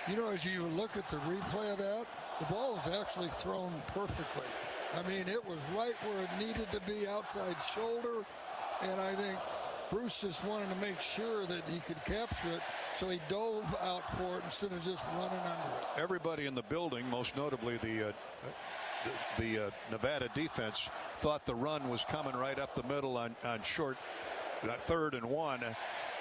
You know, as you look at the replay of that, the ball was actually thrown perfectly. I mean, it was right where it needed to be, outside shoulder, and I think Bruce just wanted to make sure that he could capture it, so he dove out for it instead of just running under it. Everybody in the building, most notably the Nevada defense, thought the run was coming right up the middle on short, 3rd and 1,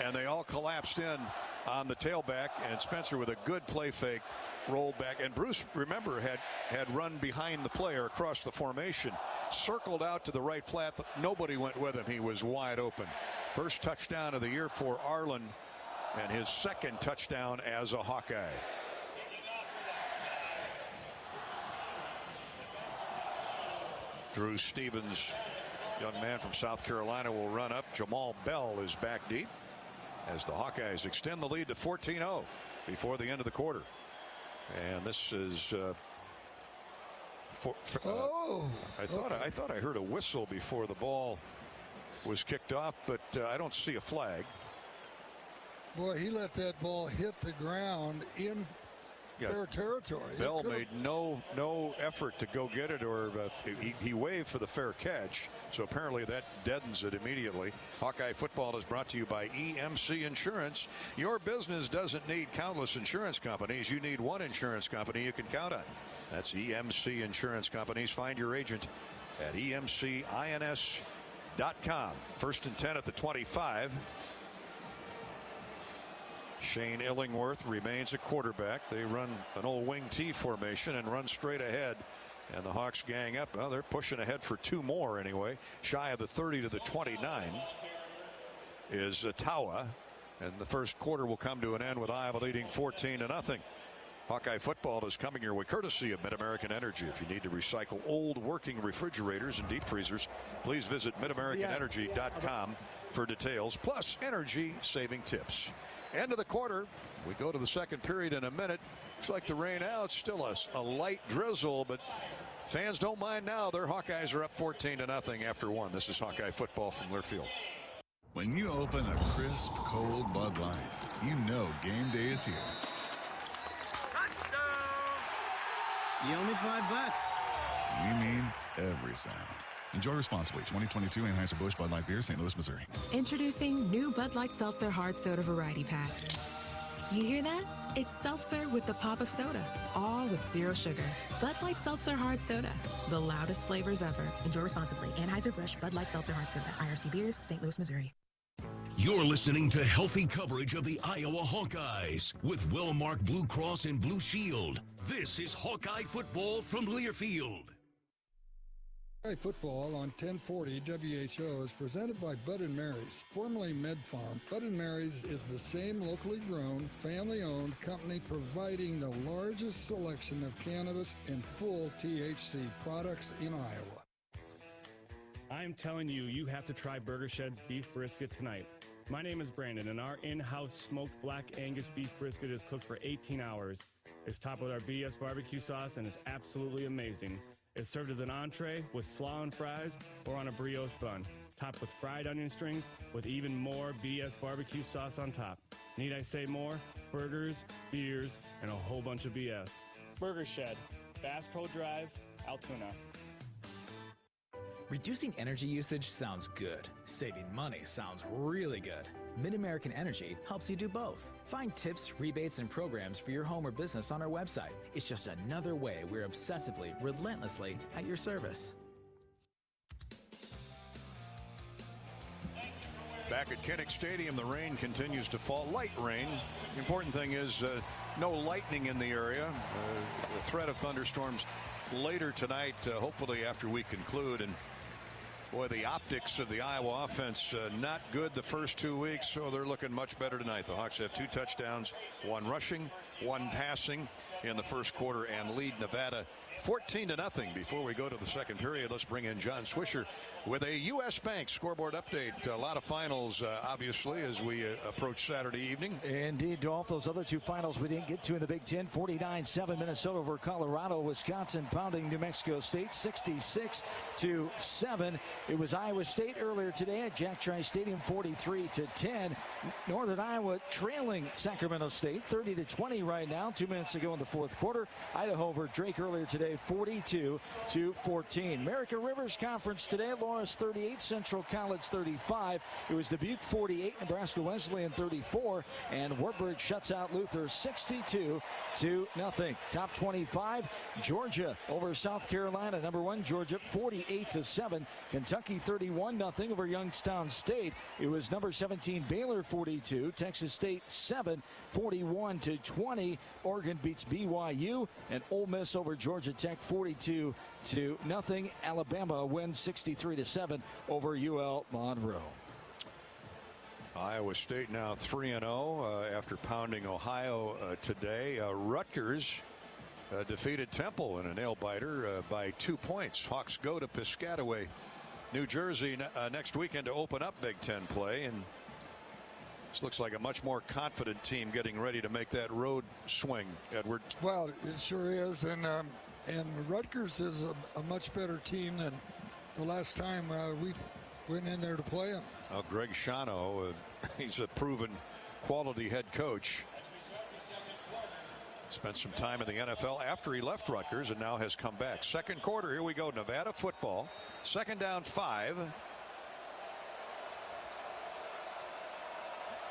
and they all collapsed in on the tailback, and Spencer with a good play fake rolled back, and Bruce, remember, had run behind the player across the formation, circled out to the right flat, but nobody went with him. He was wide open. First touchdown of the year for Arlen, and his 2nd touchdown as a Hawkeye. Drew Stevens, young man from South Carolina, will run up. Jamal Bell is back deep. as the Hawkeyes extend the lead to 14-0 before the end of the quarter. And this is I thought I heard a whistle before the ball was kicked off, but I don't see a flag. Boy, he let that ball hit the ground in their territory. Bell made no effort to go get it, or he waved for the fair catch. So apparently that deadens it immediately. Hawkeye football is brought to you by EMC Insurance. Your business doesn't need countless insurance companies. You need one insurance company you can count on. That's EMC Insurance Companies. Find your agent at emcins.com. 1st and 10 at the 25. Shane Illingworth remains a quarterback. They run an old wing T formation and run straight ahead. And the Hawks gang up. Well, they're pushing ahead for 2 more anyway. Shy of the 30 to the 29 is Tawa. And the first quarter will come to an end with Iowa leading 14-0. Hawkeye football is coming your way courtesy of Mid-American Energy. If you need to recycle old working refrigerators and deep freezers, please visit midamericanenergy.com for details, plus energy saving tips. End of the quarter. We go to the second period in a minute. Looks like the rain out. Still a light drizzle, but fans don't mind now. Their Hawkeyes are up 14-0 after 1. This is Hawkeye football from Learfield. When you open a crisp, cold Bud Light, you know game day is here. You owe me $5. We mean every sound. Enjoy responsibly. 2022 Anheuser-Busch Bud Light Beer, St. Louis, Missouri. Introducing new Bud Light Seltzer Hard Soda Variety Pack. You hear that? It's seltzer with the pop of soda, all with 0 sugar. Bud Light Seltzer Hard Soda, the loudest flavors ever. Enjoy responsibly. Anheuser-Busch Bud Light Seltzer Hard Soda, IRC Beers, St. Louis, Missouri. You're listening to healthy coverage of the Iowa Hawkeyes with Wellmark Blue Cross and Blue Shield. This is Hawkeye football from Learfield. Hawkeye football on 1040 WHO is presented by Bud & Mary's, formerly Med Farm. Bud & Mary's is the same locally grown, family-owned company providing the largest selection of cannabis and full THC products in Iowa. I'm telling you, you have to try Burger Shed's beef brisket tonight. My name is Brandon, and our in-house smoked black Angus beef brisket is cooked for 18 hours. It's topped with our BS barbecue sauce, and it's absolutely amazing. It's served as an entree with slaw and fries or on a brioche bun, topped with fried onion strings with even more BS barbecue sauce on top. Need I say more? Burgers, beers, and a whole bunch of BS. Burger Shed, Bass Pro Drive, Altoona. Reducing energy usage sounds good. Saving money sounds really good. Mid-American Energy helps you do both. Find tips, rebates, and programs for your home or business on our website. It's just another way we're obsessively, relentlessly at your service. Back at Kinnick Stadium, the rain continues to fall. Light rain. The important thing is no lightning in the area. The threat of thunderstorms later tonight, hopefully after we conclude. And boy, the optics of the Iowa offense not good the first 2 weeks, so they're looking much better tonight. The Hawks have 2 touchdowns, 1 rushing, 1 passing in the first quarter, and lead Nevada 14-0. Before we go to the second period, let's bring in John Swisher with a U.S. Bank scoreboard update. A lot of finals, obviously, as we approach Saturday evening. Indeed, Dolph. Those other 2 finals we didn't get to in the Big Ten. 49-7 Minnesota over Colorado. Wisconsin pounding New Mexico State 66-7. It was Iowa State earlier today at Jack Trice Stadium 43-10. Northern Iowa trailing Sacramento State 30-20 right now. 2 minutes ago in the fourth quarter. Idaho over Drake earlier today 42-14. America Rivers Conference today. Lawrence 38, Central College 35. It was Dubuque 48, Nebraska Wesleyan 34, and Wartburg shuts out Luther 62-0. Top 25, Georgia over South Carolina. Number 1, Georgia 48-7. Kentucky 31-0 over Youngstown State. It was number 17 Baylor 42, Texas State 7, 41-20. Oregon beats BYU, and Ole Miss over Georgia Tech 42-0. Alabama wins 63-7 over UL Monroe. Iowa State now 3-0 after pounding Ohio today. Rutgers defeated Temple in a nail-biter by 2 points. Hawks go to Piscataway, New Jersey next weekend to open up Big Ten play. And This looks like a much more confident team getting ready to make that road swing, Edward. Well, it sure is, and Rutgers is a much better team than the last time we went in there to play them. Greg Shano, he's a proven quality head coach. Spent some time in the NFL after he left Rutgers and now has come back. Second quarter, here we go. Nevada football. Second down 5.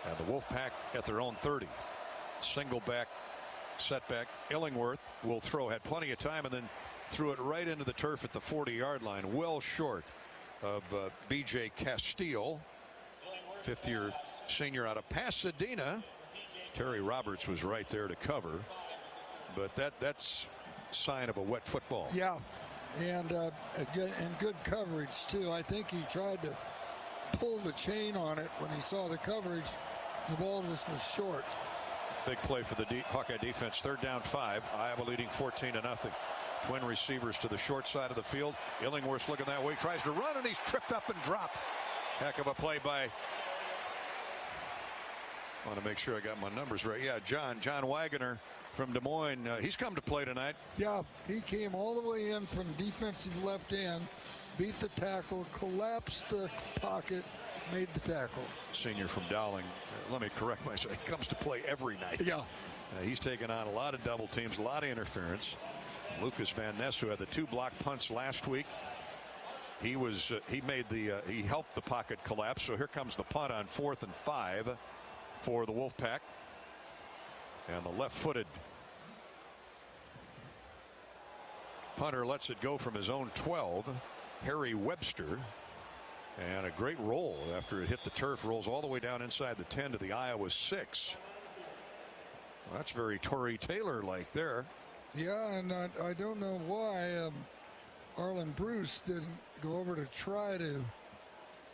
And the Wolfpack at their own 30. Single back setback. Illingworth will throw. Had plenty of time and then threw it right into the turf at the 40-yard line. Well short of B.J. Castile. Fifth-year senior out of Pasadena. Terry Roberts was right there to cover. But that's sign of a wet football. Yeah, and good coverage too. I think he tried to pull the chain on it when he saw the coverage. The ball just was short. Big play for the Hawkeye defense. Third down 5. Iowa leading 14-0. Twin receivers to the short side of the field. Illingworth's looking that way. Tries to run and he's tripped up and dropped. Heck of a play by. I want to make sure I got my numbers right. Yeah, John Wagner from Des Moines. He's come to play tonight. Yeah, he came all the way in from defensive left end, beat the tackle, collapsed the pocket, made the tackle. Senior from Dowling. Let me correct myself. He comes to play every night. Yeah. He's taken on a lot of double teams, a lot of interference. Lucas Van Ness, who had the 2 block punts last week, he helped the pocket collapse. So here comes the punt on 4th and 5 for the Wolfpack. And the left-footed punter lets it go from his own 12. Harry Webster. And a great roll after it hit the turf. Rolls all the way down inside the 10 to the Iowa 6. Well, that's very Torrey Taylor-like there. Yeah, and I don't know why Arlen Bruce didn't go over to try to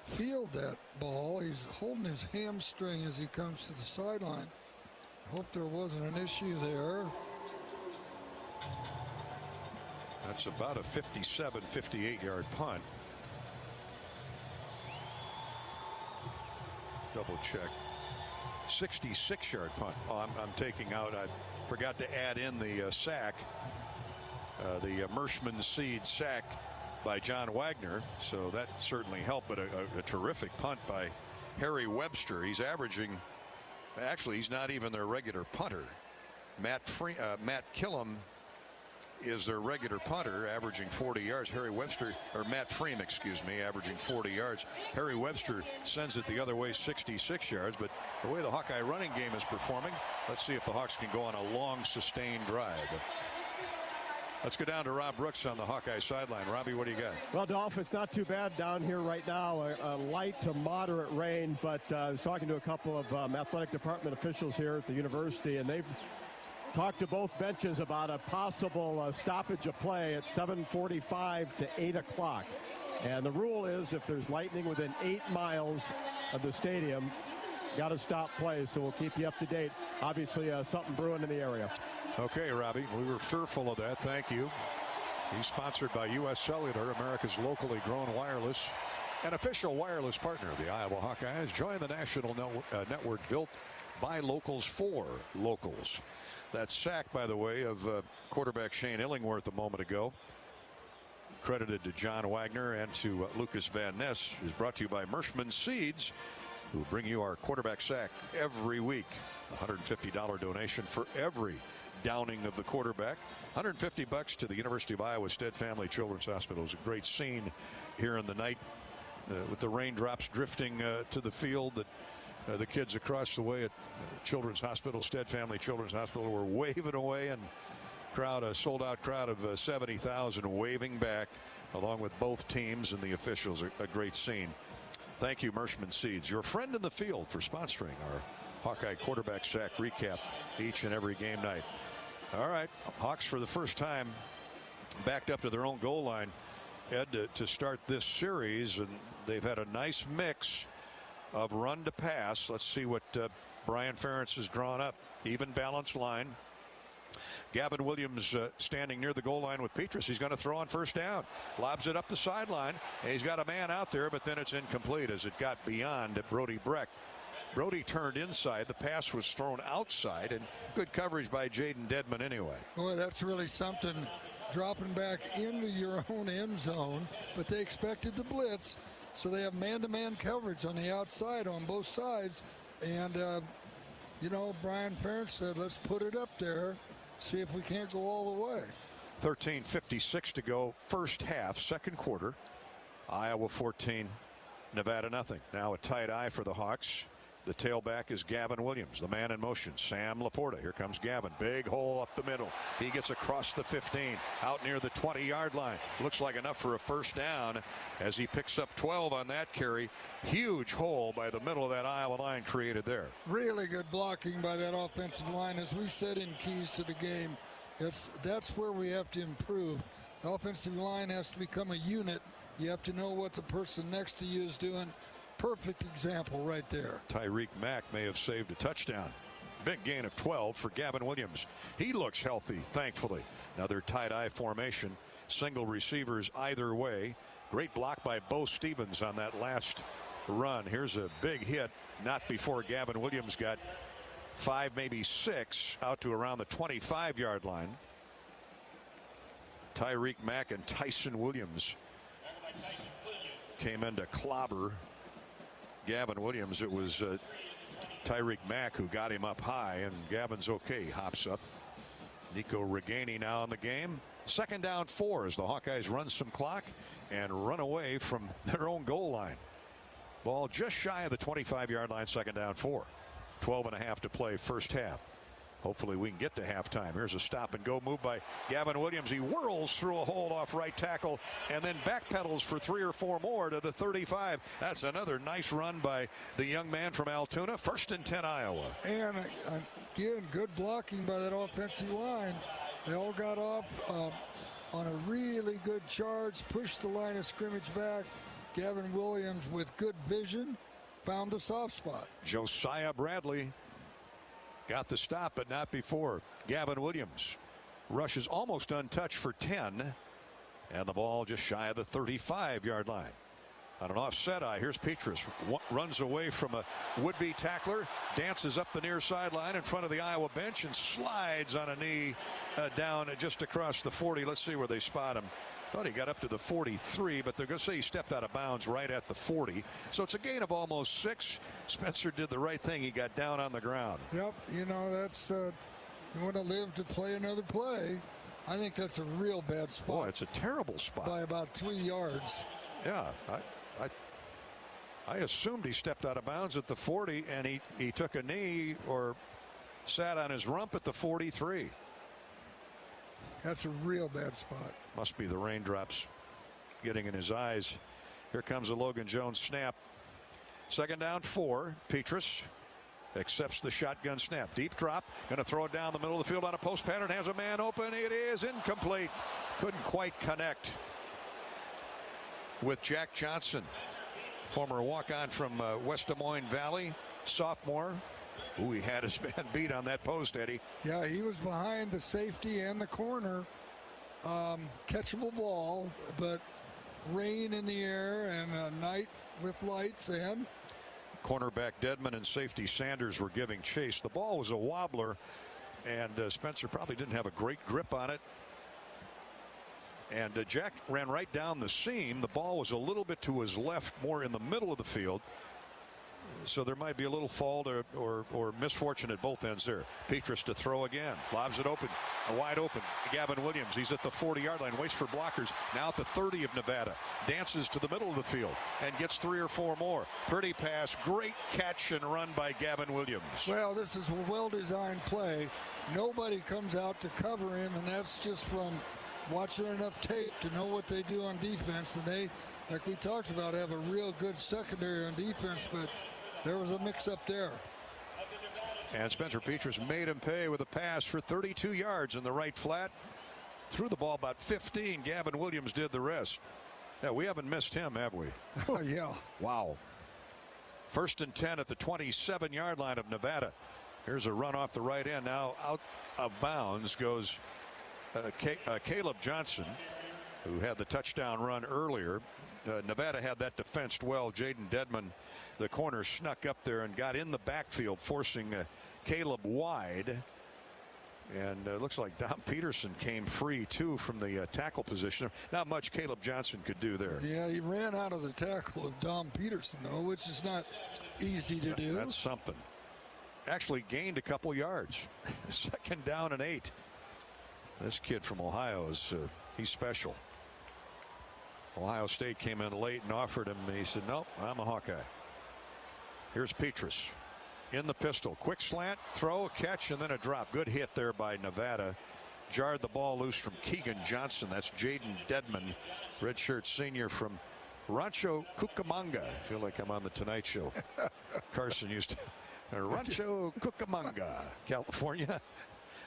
field that ball. He's holding his hamstring as he comes to the sideline. Hope there wasn't an issue there. That's about a 57, 58-yard punt. Double check. 66-yard punt. Oh, I'm taking out. I forgot to add in the sack. The Mershman Seed sack by John Wagner. So that certainly helped. But a terrific punt by Harry Webster. He's averaging. Actually, he's not even their regular punter. Matt Killam is their regular punter, averaging 40 yards. Matt Freem, excuse me, averaging 40 yards. Harry Webster sends it the other way, 66 yards. But the way the Hawkeye running game is performing, let's see if the Hawks can go on a long, sustained drive. Let's go down to Rob Brooks on the Hawkeye sideline. Robbie, what do you got? Well, Dolph, it's not too bad down here right now. A light to moderate rain, but I was talking to a couple of athletic department officials here at the university, and they've talked to both benches about a possible stoppage of play at 7:45 to 8 o'clock. And the rule is if there's lightning within 8 miles of the stadium, got to stop play. So we'll keep you up to date. Obviously, something brewing in the area. Okay, Robbie, we were fearful of that. Thank you. He's sponsored by U.S. Cellular, America's locally grown wireless and official wireless partner of the Iowa Hawkeyes. Join the national network built by locals for locals. That sack, by the way, of quarterback Shane Illingworth a moment ago, credited to John Wagner and to Lucas Van Ness, is brought to you by Mershman Seeds, who bring you our quarterback sack every week. $150 donation for every downing of the quarterback. $150 to the University of Iowa Stead Family Children's Hospital. It was a great scene here in the night with the raindrops drifting to the field. That the kids across the way at Children's Hospital, Stead Family Children's Hospital, were waving away, and a sold-out crowd of 70,000 waving back, along with both teams and the officials. A great scene. Thank you, Mershman Seeds, your friend in the field, for sponsoring our Hawkeye quarterback sack recap each and every game night. All right, Hawks for the first time backed up to their own goal line, Ed, to start this series, and they've had a nice mix of run to pass. Let's see what Brian Ferentz has drawn up. Even balanced line. Gavin Williams standing near the goal line with Petrus. He's going to throw on first down. Lobs it up the sideline. And he's got a man out there, but then it's incomplete as it got beyond Brody Breck. Brody turned inside. The pass was thrown outside, and good coverage by Jaden Dedman anyway. Boy, that's really something, dropping back into your own end zone, but they expected the blitz, so they have man-to-man coverage on the outside on both sides. And, Brian Ferentz said, let's put it up there, see if we can't go all the way. 13:56 to go, first half, second quarter. Iowa 14, Nevada nothing. Now a tight eye for the Hawks. The tailback is Gavin Williams, the man in motion. Sam Laporta. Here comes Gavin. Big hole up the middle. He gets across the 15, out near the 20-yard line. Looks like enough for a first down as he picks up 12 on that carry. Huge hole by the middle of that Iowa line created there. Really good blocking by that offensive line. As we said in keys to the game, that's where we have to improve. The offensive line has to become a unit. You have to know what the person next to you is doing. Perfect example right there. Tyreek Mack may have saved a touchdown. Big gain of 12 for Gavin Williams. He looks healthy, thankfully. Another tight eye formation. Single receivers either way. Great block by Bo Stevens on that last run. Here's a big hit. Not before Gavin Williams got 5, maybe 6 out to around the 25-yard line. Tyreek Mack and Tyson Williams came in to clobber Gavin Williams. It was Tyreek Mack who got him up high, and Gavin's okay. He hops up. Nico Reganey now in the game. Second down 4 as the Hawkeyes run some clock and run away from their own goal line. Ball just shy of the 25-yard line. Second down 4. 12.5 to play first half. Hopefully we can get to halftime. Here's a stop and go move by Gavin Williams. He whirls through a hold off right tackle and then backpedals for 3 or 4 more to the 35. That's another nice run by the young man from Altoona. 1st and 10 Iowa. And again, good blocking by that offensive line. They all got off on a really good charge, pushed the line of scrimmage back. Gavin Williams with good vision found the soft spot. Josiah Bradley got the stop, but not before. Gavin Williams rushes almost untouched for 10, and the ball just shy of the 35-yard line. On an offset eye, here's Petrus. Runs away from a would-be tackler, dances up the near sideline in front of the Iowa bench, and slides on a knee down just across the 40. Let's see where they spot him. Thought he got up to the 43, but they're going to say he stepped out of bounds right at the 40. So it's a gain of almost 6. Spencer did the right thing. He got down on the ground. Yep, that's you want to live to play another play. I think that's a real bad spot. Boy, it's a terrible spot. By about 3 yards. Yeah, I assumed he stepped out of bounds at the 40, and he took a knee or sat on his rump at the 43. That's a real bad spot. Must be the raindrops getting in his eyes. Here comes a Logan Jones snap. Second down 4. Petrus accepts the shotgun snap. Deep drop. Going to throw it down the middle of the field on a post pattern. Has a man open. It is incomplete. Couldn't quite connect with Jack Johnson, former walk-on from West Des Moines Valley, sophomore. Ooh, he had his man beat on that post, Eddie. Yeah, he was behind the safety and the corner. Catchable ball, but rain in the air and a night with lights in. Cornerback Dedman and safety Sanders were giving chase. The ball was a wobbler, and Spencer probably didn't have a great grip on it. And Jack ran right down the seam. The ball was a little bit to his left, more in the middle of the field. So there might be a little fault or misfortune at both ends there. Petrus to throw again. Lobs it open. Wide open. Gavin Williams. He's at the 40-yard line. Waits for blockers. Now at the 30 of Nevada. Dances to the middle of the field and gets 3 or 4 more. Pretty pass. Great catch and run by Gavin Williams. Well, this is a well-designed play. Nobody comes out to cover him, and that's just from watching enough tape to know what they do on defense. And they, like we talked about, have a real good secondary on defense, but there was a mix-up there. And Spencer Petrus made him pay with a pass for 32 yards in the right flat. Threw the ball about 15. Gavin Williams did the rest. Yeah, we haven't missed him, have we? Oh, yeah. Wow. 1st and 10 at the 27-yard line of Nevada. Here's a run off the right end. Now out of bounds goes Caleb Johnson, who had the touchdown run earlier. Nevada had that defensed well. Jaden Dedman, the corner, snuck up there and got in the backfield, forcing Caleb wide. And it looks like Dom Peterson came free, too, from the tackle position. Not much Caleb Johnson could do there. Yeah, he ran out of the tackle of Dom Peterson, though, which is not easy to do. That's something. Actually gained a couple yards. 2nd down and 8. This kid from Ohio is he's special. Ohio State came in late and offered him. He said, nope, I'm a Hawkeye. Here's Petrus in the pistol. Quick slant, throw, catch, and then a drop. Good hit there by Nevada. Jarred the ball loose from Keegan Johnson. That's Jaden Dedman, redshirt senior from Rancho Cucamonga. I feel like I'm on the Tonight Show. Carson used to. Rancho Cucamonga, California.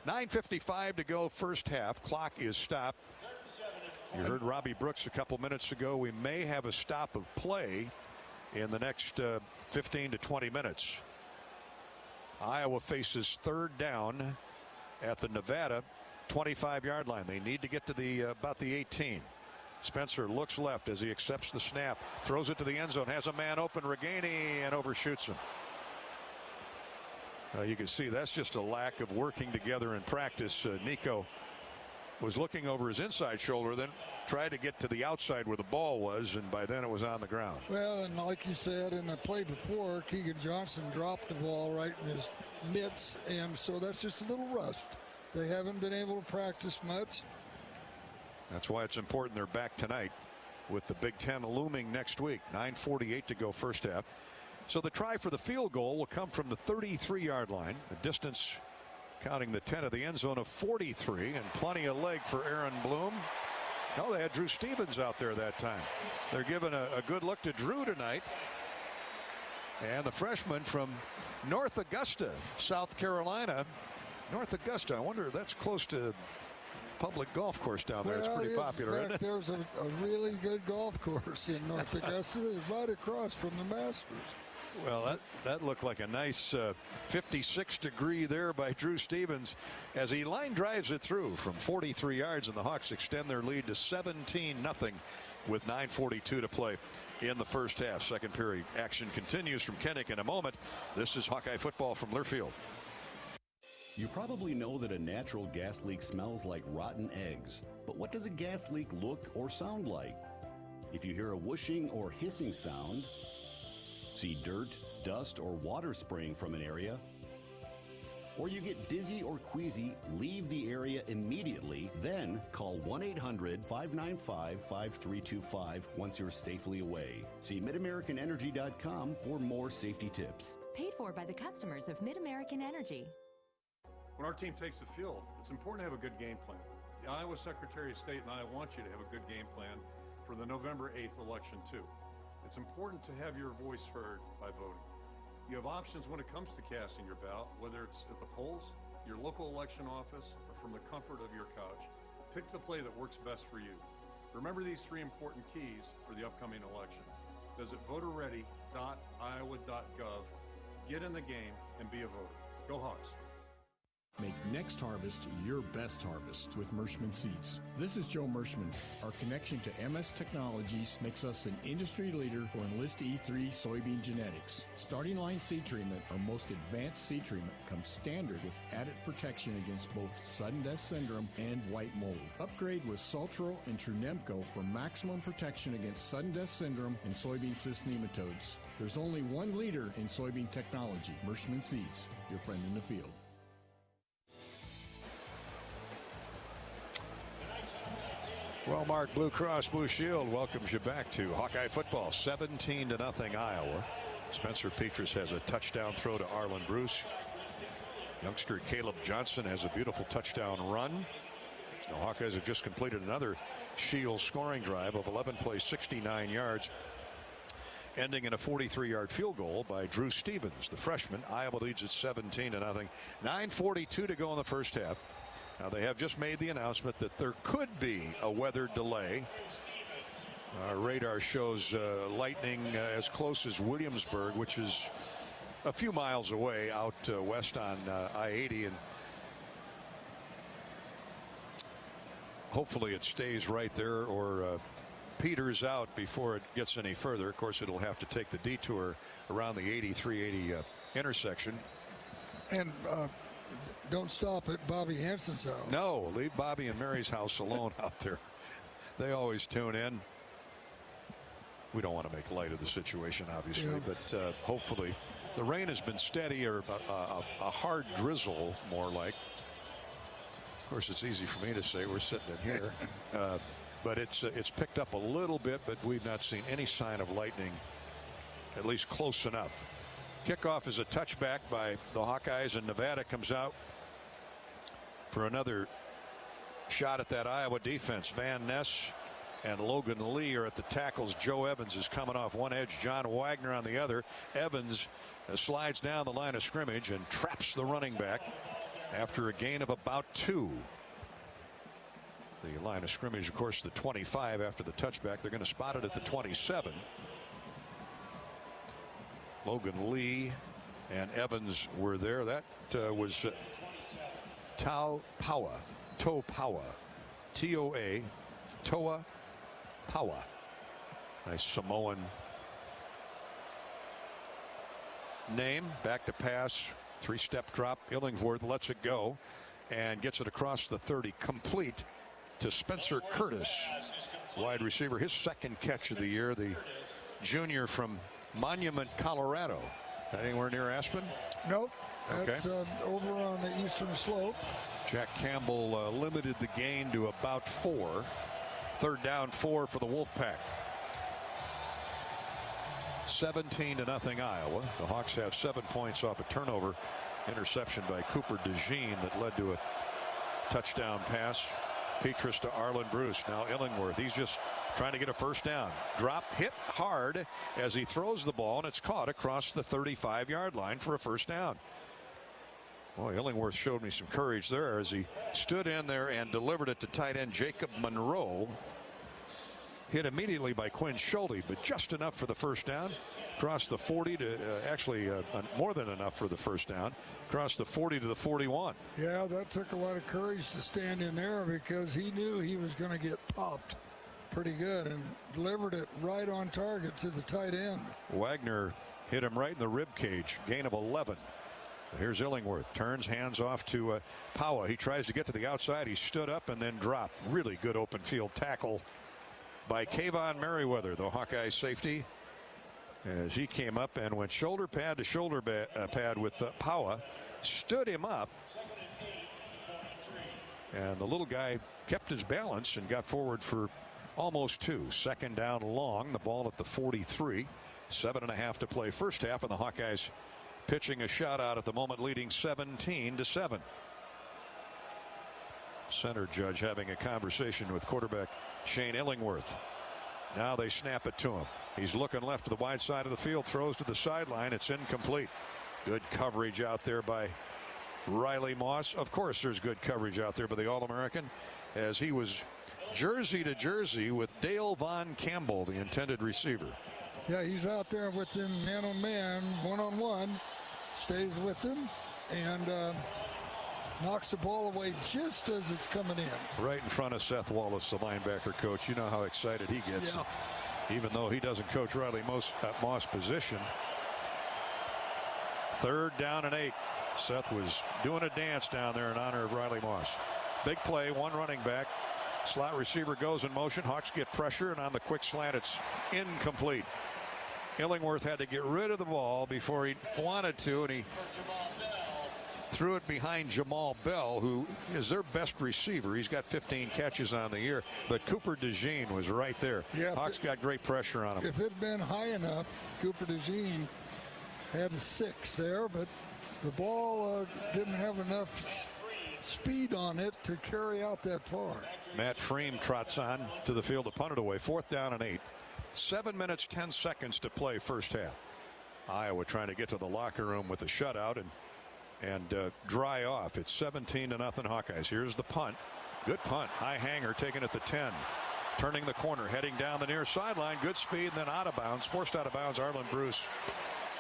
9:55 to go, first half. Clock is stopped. You heard Robbie Brooks a couple minutes ago. We may have a stop of play in the next 15 to 20 minutes. Iowa faces 3rd down at the Nevada 25-yard line. They need to get to the about the 18. Spencer looks left as he accepts the snap, throws it to the end zone, has a man open, Reganey, and overshoots him. You can see that's just a lack of working together in practice. Nico was looking over his inside shoulder, then tried to get to the outside where the ball was, and by then it was on the ground. Well, and like you said in the play before, Keegan Johnson dropped the ball right in his mitts, and so that's just a little rust. They haven't been able to practice much. That's why it's important they're back tonight with the Big Ten looming next week. 9:48 to go, first half. So the try for the field goal will come from the 33-yard line. The distance, counting the 10 of the end zone, of 43, and plenty of leg for Aaron Bloom. Oh, they had Drew Stevens out there that time. They're giving a good look to Drew tonight. And the freshman from North Augusta, South Carolina. North Augusta, I wonder if that's close to public golf course down there. It's pretty popular, isn't it? There's a really good golf course in North Augusta. It's right across from the Masters. Well, that looked like a nice 56 degree there by Drew Stevens as he line drives it through from 43 yards, and the Hawks extend their lead to 17-0 with 9:42 to play in the first half. Second period action continues from Kennick in a moment. This is Hawkeye football from Learfield. You probably know that a natural gas leak smells like rotten eggs. But what does a gas leak look or sound like? If you hear a whooshing or hissing sound, see dirt, dust, or water spraying from an area, or you get dizzy or queasy, leave the area immediately. Then call 1-800-595-5325 once you're safely away. See MidAmericanEnergy.com for more safety tips. Paid for by the customers of MidAmerican Energy. When our team takes the field, it's important to have a good game plan. The Iowa Secretary of State and I want you to have a good game plan for the November 8th election, too. It's important to have your voice heard by voting. You have options when it comes to casting your ballot, whether it's at the polls, your local election office, or from the comfort of your couch. Pick the play that works best for you. Remember these 3 important keys for the upcoming election. Visit voterready.iowa.gov, get in the game, and be a voter. Go Hawks. Make next harvest your best harvest with Mershman Seeds. This is Joe Mershman. Our connection to MS Technologies makes us an industry leader for Enlist E3 soybean genetics. Starting line seed treatment, our most advanced seed treatment, comes standard with added protection against both sudden death syndrome and white mold. Upgrade with Saltro and Trunemco for maximum protection against sudden death syndrome and soybean cyst nematodes. There's only one leader in soybean technology, Mershman Seeds, your friend in the field. Well, Mark, Blue Cross Blue Shield welcomes you back to Hawkeye football. 17-0 Iowa. Spencer Petrus has a touchdown throw to Arlen Bruce. Youngster Caleb Johnson has a beautiful touchdown run. The Hawkeyes have just completed another Shield scoring drive of 11 plays, 69 yards, ending in a 43-yard field goal by Drew Stevens, the freshman. Iowa leads at 17-0. 9:42 to go in the first half. Now, they have just made the announcement that there could be a weather delay. Our radar shows lightning as close as Williamsburg, which is a few miles away out west on I-80. And hopefully it stays right there or peters out before it gets any further. Of course, it'll have to take the detour around the 8380 intersection. And don't stop at Bobby Hansen's house. No, leave Bobby and Mary's house alone out there. They always tune in. We don't want to make light of the situation, obviously, but hopefully the rain has been steady, or a hard drizzle, more like. Of course, it's easy for me to say. We're sitting in here. But it's picked up a little bit, but we've not seen any sign of lightning, at least close enough. Kickoff is a touchback by the Hawkeyes, and Nevada comes out for another shot at that Iowa defense. Van Ness and Logan Lee are at the tackles. Joe Evans is coming off one edge, John Wagner on the other. Evans slides down the line of scrimmage and traps the running back after a gain of about 2. The line of scrimmage, of course, the 25 after the touchback. They're going to spot it at the 27. Logan Lee and Evans were there. That was Toa Paua, T-O-A, Toa Paua. Nice Samoan name. Back to pass, 3-step drop. Illingworth lets it go and gets it across the 30, complete to Spencer Curtis, wide receiver. His second catch of the year, the junior from Monument, Colorado. Anywhere near Aspen? Nope. That's over on the eastern slope. Jack Campbell limited the gain to about 4. 3rd down 4 for the Wolfpack. 17-0 Iowa. The Hawks have 7 points off a turnover interception by Cooper DeJean that led to a touchdown pass. Petrus to Arlen Bruce. Now Illingworth. He's just trying to get a first down. Drop, hit hard as he throws the ball, and it's caught across the 35-yard line for a first down. Boy, Illingworth showed me some courage there as he stood in there and delivered it to tight end Jacob Monroe. Hit immediately by Quinn Schulte, but just enough for the first down. Across the 40 to more than enough for the first down. Across the 40 to the 41. Yeah, that took a lot of courage to stand in there because he knew he was going to get popped pretty good and delivered it right on target to the tight end. Wagner hit him right in the rib cage. Gain of 11. Here's Illingworth. Turns, hands off to Paua. He tries to get to the outside. He stood up and then dropped. Really good open field tackle by Kayvon Merriweather, the Hawkeye safety, as he came up and went shoulder pad to shoulder pad with Paua. Stood him up. And the little guy kept his balance and got forward for almost 2. 2nd down long. The ball at the 43. 7.5 to play first half, and the Hawkeyes pitching a shutout at the moment, leading 17-7. Center judge having a conversation with quarterback Shane Illingworth. Now they snap it to him. He's looking left to the wide side of the field, throws to the sideline. It's incomplete. Good coverage out there by Riley Moss. Of course there's good coverage out there by the All-American, as he was jersey to jersey with Dale Von Campbell, the intended receiver. Yeah, he's out there with him man-on-man, one-on-one. Stays with him and knocks the ball away just as it's coming in. Right in front of Seth Wallace, the linebacker coach. You know how excited he gets. Yeah. Even though he doesn't coach Riley Moss at Moss position. 3rd down and 8. Seth was doing a dance down there in honor of Riley Moss. Big play, one running back. Slot receiver goes in motion. Hawks get pressure, and on the quick slant, it's incomplete. Illingworth had to get rid of the ball before he wanted to, and he threw it behind Jamal Bell, who is their best receiver. He's got 15 catches on the year, but Cooper DeJean was right there. Yeah, Hawks got great pressure on him. If it had been high enough, Cooper DeJean had a 6 there, but the ball didn't have enough speed on it to carry out that far. Matt Freem trots on to the field to punt it away. 4th down and 8. 7 minutes 10 seconds to play first half. Iowa trying to get to the locker room with a shutout and dry off. It's 17-0 Hawkeyes. Here's the punt. Good punt. High hanger taken at the 10. Turning the corner, heading down the near sideline. Good speed, and then out of bounds. Forced out of bounds, Arlen Bruce.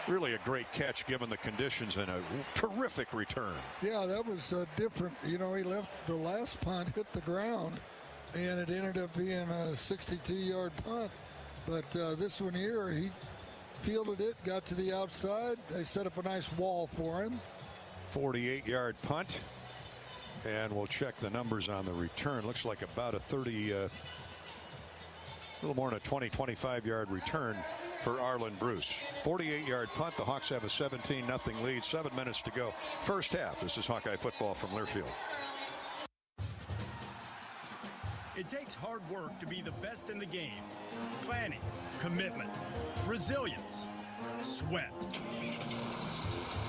Really a great catch given the conditions and a terrific return. Yeah, that was different. You know, he left the last punt, hit the ground, and it ended up being a 62-yard punt. But this one here, he fielded it, got to the outside. They set up a nice wall for him. 48-yard punt. And we'll check the numbers on the return. Looks like about a 30, a little more than a 20, 25-yard return for Arlen Bruce. 48-yard punt. The Hawks have a 17-0 lead. 7 minutes to go. First half. This is Hawkeye football from Learfield. It takes hard work to be the best in the game. Planning, commitment, resilience, sweat.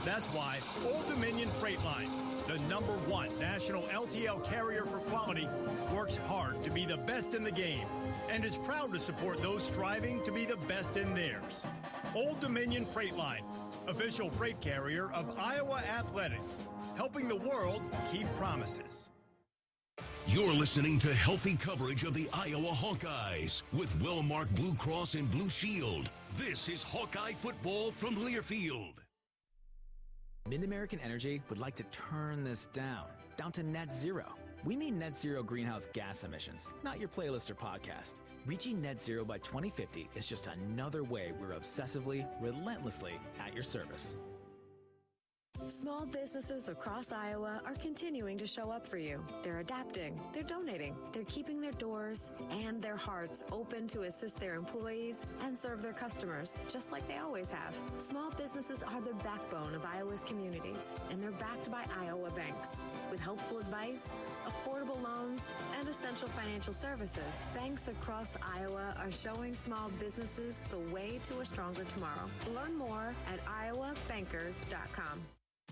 That's why Old Dominion Freight Line, the #1 national LTL carrier for quality, works hard to be the best in the game and is proud to support those striving to be the best in theirs. Old Dominion Freight Line, official freight carrier of Iowa Athletics, helping the world keep promises. You're listening to healthy coverage of the Iowa Hawkeyes with Wellmark Blue Cross and Blue Shield. This is Hawkeye football from Learfield. Mid-American Energy would like to turn this down to net zero. We mean net zero greenhouse gas emissions, not your playlist or podcast. Reaching net zero by 2050 is just another way we're obsessively, relentlessly at your service. Small businesses across Iowa are continuing to show up for you. They're adapting, they're donating, they're keeping their doors and their hearts open to assist their employees and serve their customers, just like they always have. Small businesses are the backbone of Iowa's communities, and they're backed by Iowa banks. With helpful advice, affordable loans, and essential financial services, banks across Iowa are showing small businesses the way to a stronger tomorrow. Learn more at iowabankers.com.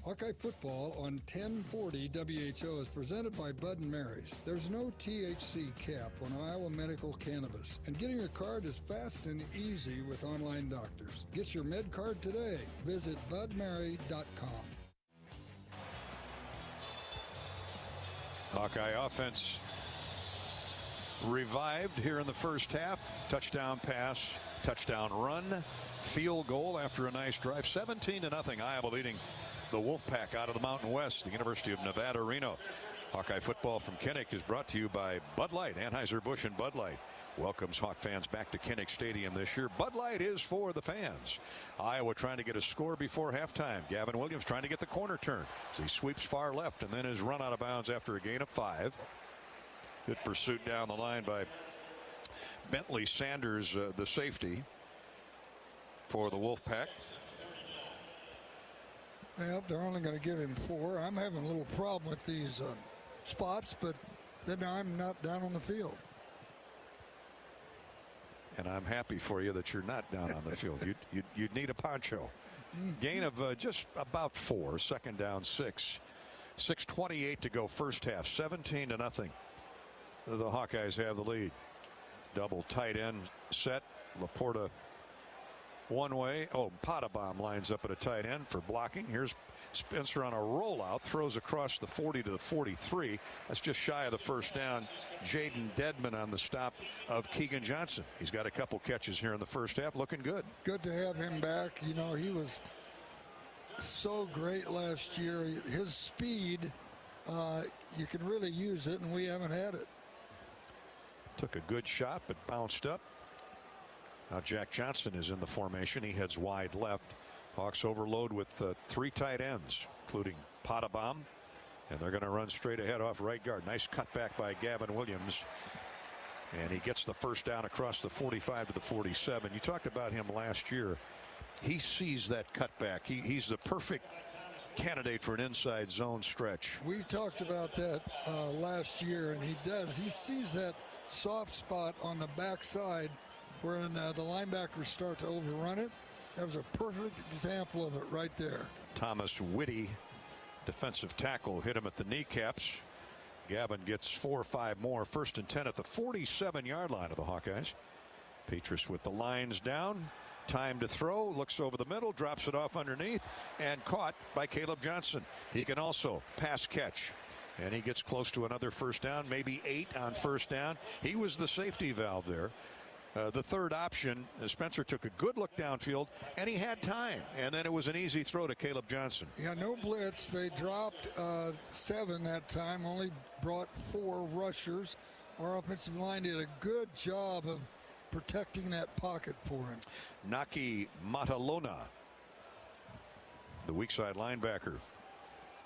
Hawkeye football on 1040 WHO is presented by Bud & Mary's. There's no THC cap on Iowa medical cannabis, and getting your card is fast and easy with online doctors. Get your med card today. Visit budmary.com. Hawkeye offense revived here in the first half. Touchdown pass, touchdown run, field goal after a nice drive. 17-0. Iowa leading the Wolfpack out of the Mountain West, the University of Nevada, Reno. Hawkeye football from Kinnick is brought to you by Bud Light. Anheuser-Busch and Bud Light welcomes Hawk fans back to Kinnick Stadium this year. Bud Light is for the fans. Iowa trying to get a score before halftime. Gavin Williams trying to get the corner turn. So he sweeps far left and then is run out of bounds after a gain of 5. Good pursuit down the line by Bentley Sanders, the safety for the Wolfpack. Well, they're only going to give him 4. I'm having a little problem with these spots, but then I'm not down on the field. And I'm happy for you that you're not down on the field. You'd need a poncho. Gain of just about 4. Second down, 6. 6:28 to go first half. 17-0. The Hawkeyes have the lead. Double tight end set. Laporta one way. Oh, Potabom lines up at a tight end for blocking. Here's Spencer on a rollout, throws across the 40 to the 43. That's just shy of the first down. Jaden Dedman on the stop of Keegan Johnson. He's got a couple catches here in the first half, looking good. Good to have him back. You know, he was so great last year. His speed, you can really use it, and we haven't had it. Took a good shot, but bounced up. Now Jack Johnson is in the formation. He heads wide left. Hawks overload with 3 tight ends, including Potabom. And they're going to run straight ahead off right guard. Nice cutback by Gavin Williams. And he gets the first down across the 45 to the 47. You talked about him last year. He sees that cutback. He's the perfect candidate for an inside zone stretch. We talked about that last year, and he does. He sees that soft spot on the backside where the linebackers start to overrun it. That was a perfect example of it right there. Thomas Whitty, defensive tackle, hit him at the kneecaps. Gavin gets 4 or 5 more. 1st and 10 at the 47-yard line of the Hawkeyes. Petrus with the lines down. Time to throw. Looks over the middle. Drops it off underneath. And caught by Caleb Johnson. He can also pass catch. And he gets close to another first down. Maybe 8 on first down. He was the safety valve there. The third option, Spencer took a good look downfield, and he had time. And then it was an easy throw to Caleb Johnson. Yeah, no blitz. They dropped 7 that time, only brought 4 rushers. our offensive line did a good job of protecting that pocket for him. Naki Matalona, the weak side linebacker,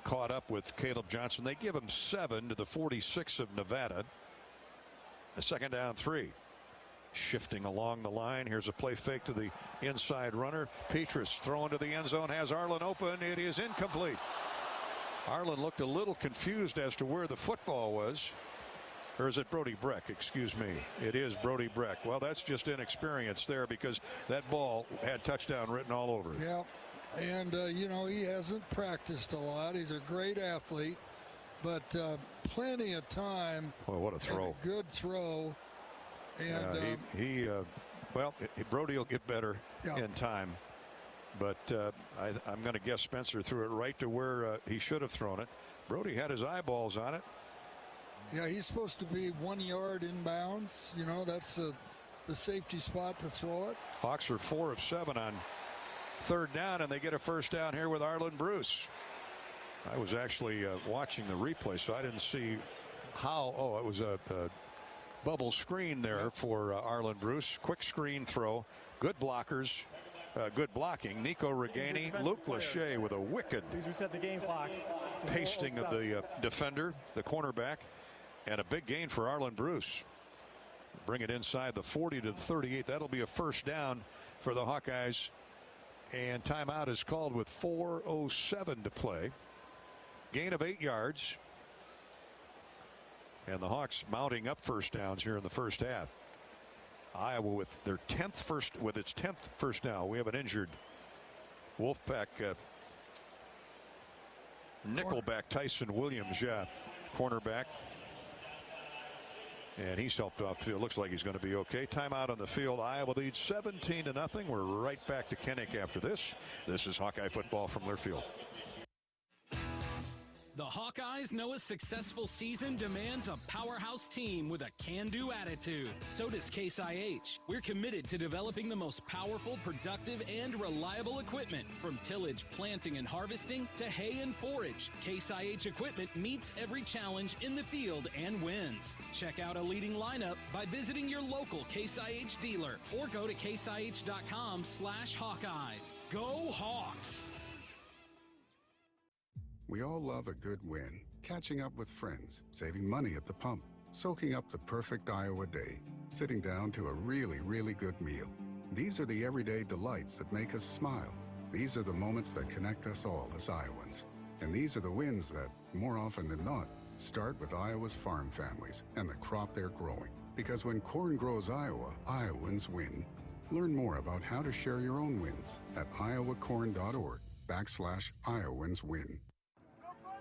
caught up with Caleb Johnson. They give him 7 to the 46 of Nevada. A 2nd down 3. Shifting along the line. Here's a play fake to the inside runner. Petrus throwing to the end zone. Has Arlen open. It is incomplete. Arlen looked a little confused as to where the football was. Or is it Brody Breck? Excuse me. It is Brody Breck. Well, that's just inexperience there, because that ball had touchdown written all over it. Yeah. And, you know, he hasn't practiced a lot. He's a great athlete, but plenty of time. Well, what a throw. A good throw. And well, Brody will get better in time. But I'm going to guess Spencer threw it right to where he should have thrown it. Brody had his eyeballs on it. Yeah, he's supposed to be 1 yard inbounds. You know, that's the safety spot to throw it. Hawks are 4 of 7 on 3rd down, and they get a 1st down here with Arlen Bruce. I was actually watching the replay, so I didn't see how. Oh, it was a bubble screen there for Arlen Bruce. Quick screen throw. Good blockers. Good blocking. Nico Regani, Luke Lachey with a wicked pasting of the defender, the cornerback, and a big gain for Arlen Bruce. Bring it inside the 40 to the 38. That'll be a 1st down for the Hawkeyes. And timeout is called with 4:07 to play. Gain of 8 yards. And the Hawks mounting up 1st downs here in the 1st half. Iowa with their 10th first down. We have an injured Wolfpack nickelback Tyson Williams, cornerback. And he's helped off the field. Looks like he's going to be okay. Timeout on the field. Iowa leads 17-0. We're right back to Kinnick after this. This is Hawkeye football from Learfield. The Hawkeyes know a successful season demands a powerhouse team with a can-do attitude. So does Case IH. We're committed to developing the most powerful, productive, and reliable equipment. From tillage, planting, and harvesting to hay and forage, Case IH equipment meets every challenge in the field and wins. Check out a leading lineup by visiting your local Case IH dealer or go to caseih.com/Hawkeyes. Go Hawks! We all love a good win, catching up with friends, saving money at the pump, soaking up the perfect Iowa day, sitting down to a really, really good meal. These are the everyday delights that make us smile. These are the moments that connect us all as Iowans. And these are the wins that, more often than not, start with Iowa's farm families and the crop they're growing. Because when corn grows Iowa, Iowans win. Learn more about how to share your own wins at iowacorn.org/IowansWin.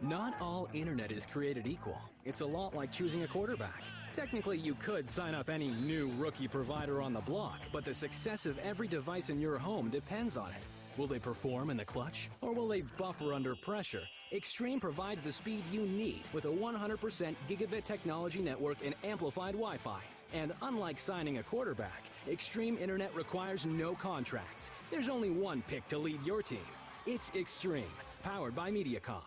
Not all internet is created equal. It's a lot like choosing a quarterback. Technically, you could sign up any new rookie provider on the block, but the success of every device in your home depends on it. Will they perform in the clutch, or will they buffer under pressure? Extreme provides the speed you need with a 100% gigabit technology network and amplified Wi-Fi. And unlike signing a quarterback, Extreme Internet requires no contracts. There's only one pick to lead your team. It's Extreme, powered by Mediacom.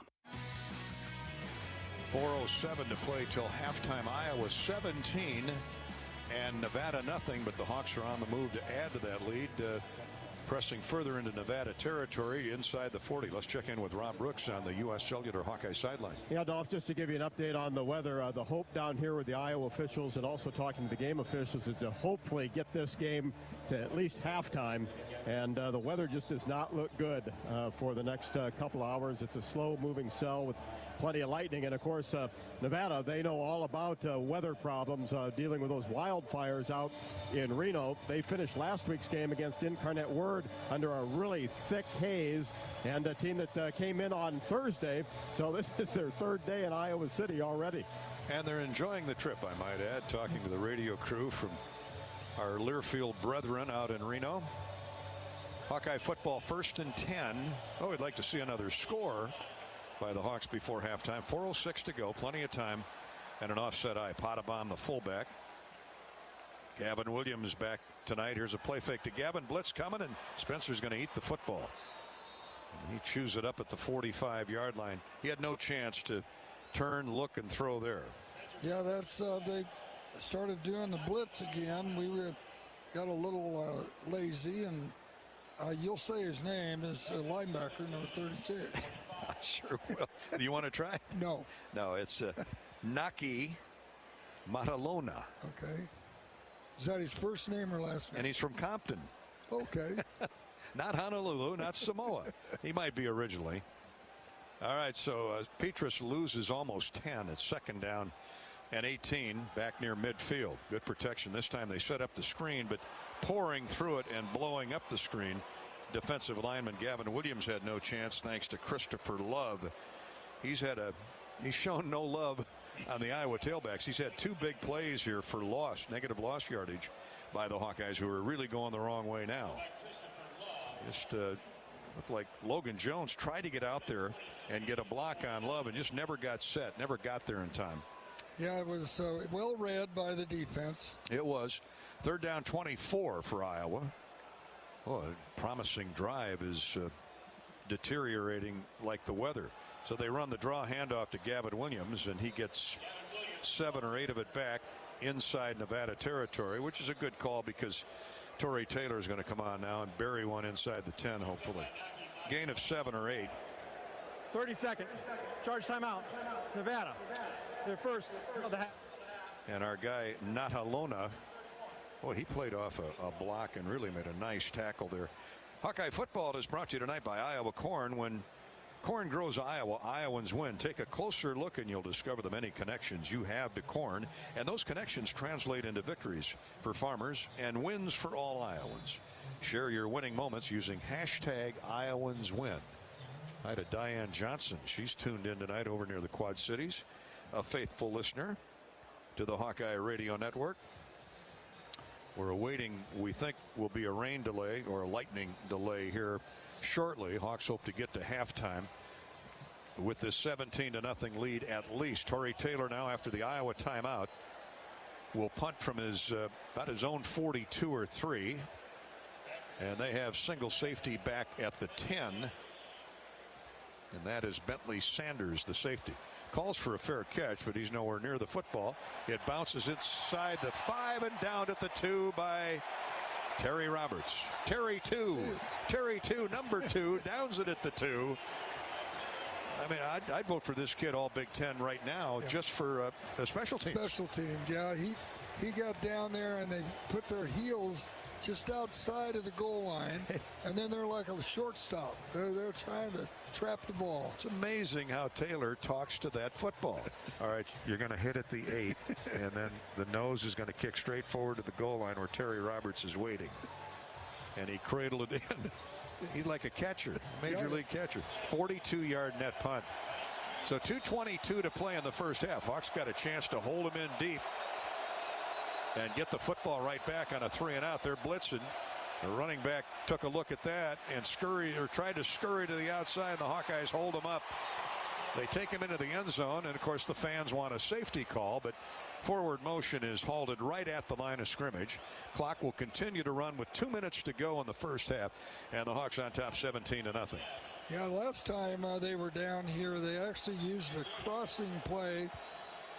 4:07 to play till halftime. Iowa 17 and Nevada nothing, but the Hawks are on the move to add to that lead, pressing further into Nevada territory inside the 40. Let's check in with Rob Brooks on the U.S. Cellular Hawkeye sideline. Yeah, Dolph, just to give you an update on the weather, the hope down here with the Iowa officials and also talking to the game officials is to hopefully get this game to at least halftime. And the weather just does not look good for the next couple hours. It's a slow-moving cell with plenty of lightning. And, of course, Nevada, they know all about weather problems dealing with those wildfires out in Reno. They finished last week's game against Incarnate Word under a really thick haze, and a team that came in on Thursday. So this is their 3rd day in Iowa City already. And they're enjoying the trip, I might add, talking to the radio crew from our Learfield brethren out in Reno. Hawkeye football 1st and 10. Oh, we'd like to see another score by the Hawks before halftime. 4:06 to go, plenty of time, and an offset eye. Potabom, the fullback. Gavin Williams back tonight. Here's a play fake to Gavin. Blitz coming, and Spencer's going to eat the football. And he chews it up at the 45-yard line. He had no chance to turn, look, and throw there. Yeah, that's started doing the blitz again. We got a little lazy, and you'll say his name is linebacker number 36. I sure will. Do you want to try? No. No, it's Naki Matalona. Okay. Is that his first name or last name? And he's from Compton. Okay. Not Honolulu, not Samoa. He might be originally. All right, so Petrus loses almost 10. It's 2nd down and 18 back near midfield. Good protection. This time they set up the screen, but pouring through it and blowing up the screen. Defensive lineman Gavin Williams had no chance thanks to Christopher Love. He's shown no love on the Iowa tailbacks. He's had 2 big plays here for negative loss yardage by the Hawkeyes, who are really going the wrong way now. Just looked like Logan Jones tried to get out there and get a block on Love and just never got set, never got there in time. Yeah, it was well read by the defense. It was. 3rd down 24 for Iowa. Oh, a promising drive is deteriorating like the weather. So they run the draw handoff to Gavin Williams, and he gets 7 or 8 of it back inside Nevada territory, which is a good call because Torrey Taylor is going to come on now and bury one inside the 10, hopefully. Gain of 7 or 8. 30-second. Charge timeout. Nevada. Their first of the half. And our guy Natalona, boy, he played off a block and really made a nice tackle there. Hawkeye football is brought to you tonight by Iowa Corn. When corn grows Iowa, Iowans win. Take a closer look and you'll discover the many connections you have to corn, and those connections translate into victories for farmers and wins for all Iowans. Share your winning moments using #IowansWin. Hi to Diane Johnson. She's tuned in tonight over near the Quad Cities, a faithful listener to the Hawkeye Radio Network. We're awaiting, we think will be a rain delay or a lightning delay here shortly. Hawks hope to get to halftime with this 17-0 lead at least. Torrey Taylor now, after the Iowa timeout, will punt from about his own 42 or 3, and they have single safety back at the 10, and that is Bentley Sanders, the safety. Calls for a fair catch, but he's nowhere near the football. It bounces inside the 5 and down at the 2 by Terry Roberts. Terry 2, number 2, downs it at the 2. I mean, I'd vote for this kid all Big Ten right now, just for the special teams. Special teams, yeah. He got down there and they put their heels just outside of the goal line, and then they're like a shortstop. They're trying to trap the ball. It's amazing how Taylor talks to that football. All right, you're going to hit at the 8, and then the nose is going to kick straight forward to the goal line where Terry Roberts is waiting. And he cradled it in. He's like a catcher, major league catcher. 42-yard net punt. So 2:22 to play in the first half. Hawks got a chance to hold him in deep and get the football right back on a 3-and-out. They're blitzing. The running back took a look at that and tried to scurry to the outside. The Hawkeyes hold him up. They take him into the end zone, and of course the fans want a safety call, but forward motion is halted right at the line of scrimmage. Clock will continue to run with 2 minutes to go in the first half, and the Hawks on top 17-0. Yeah, last time they were down here, they actually used the crossing play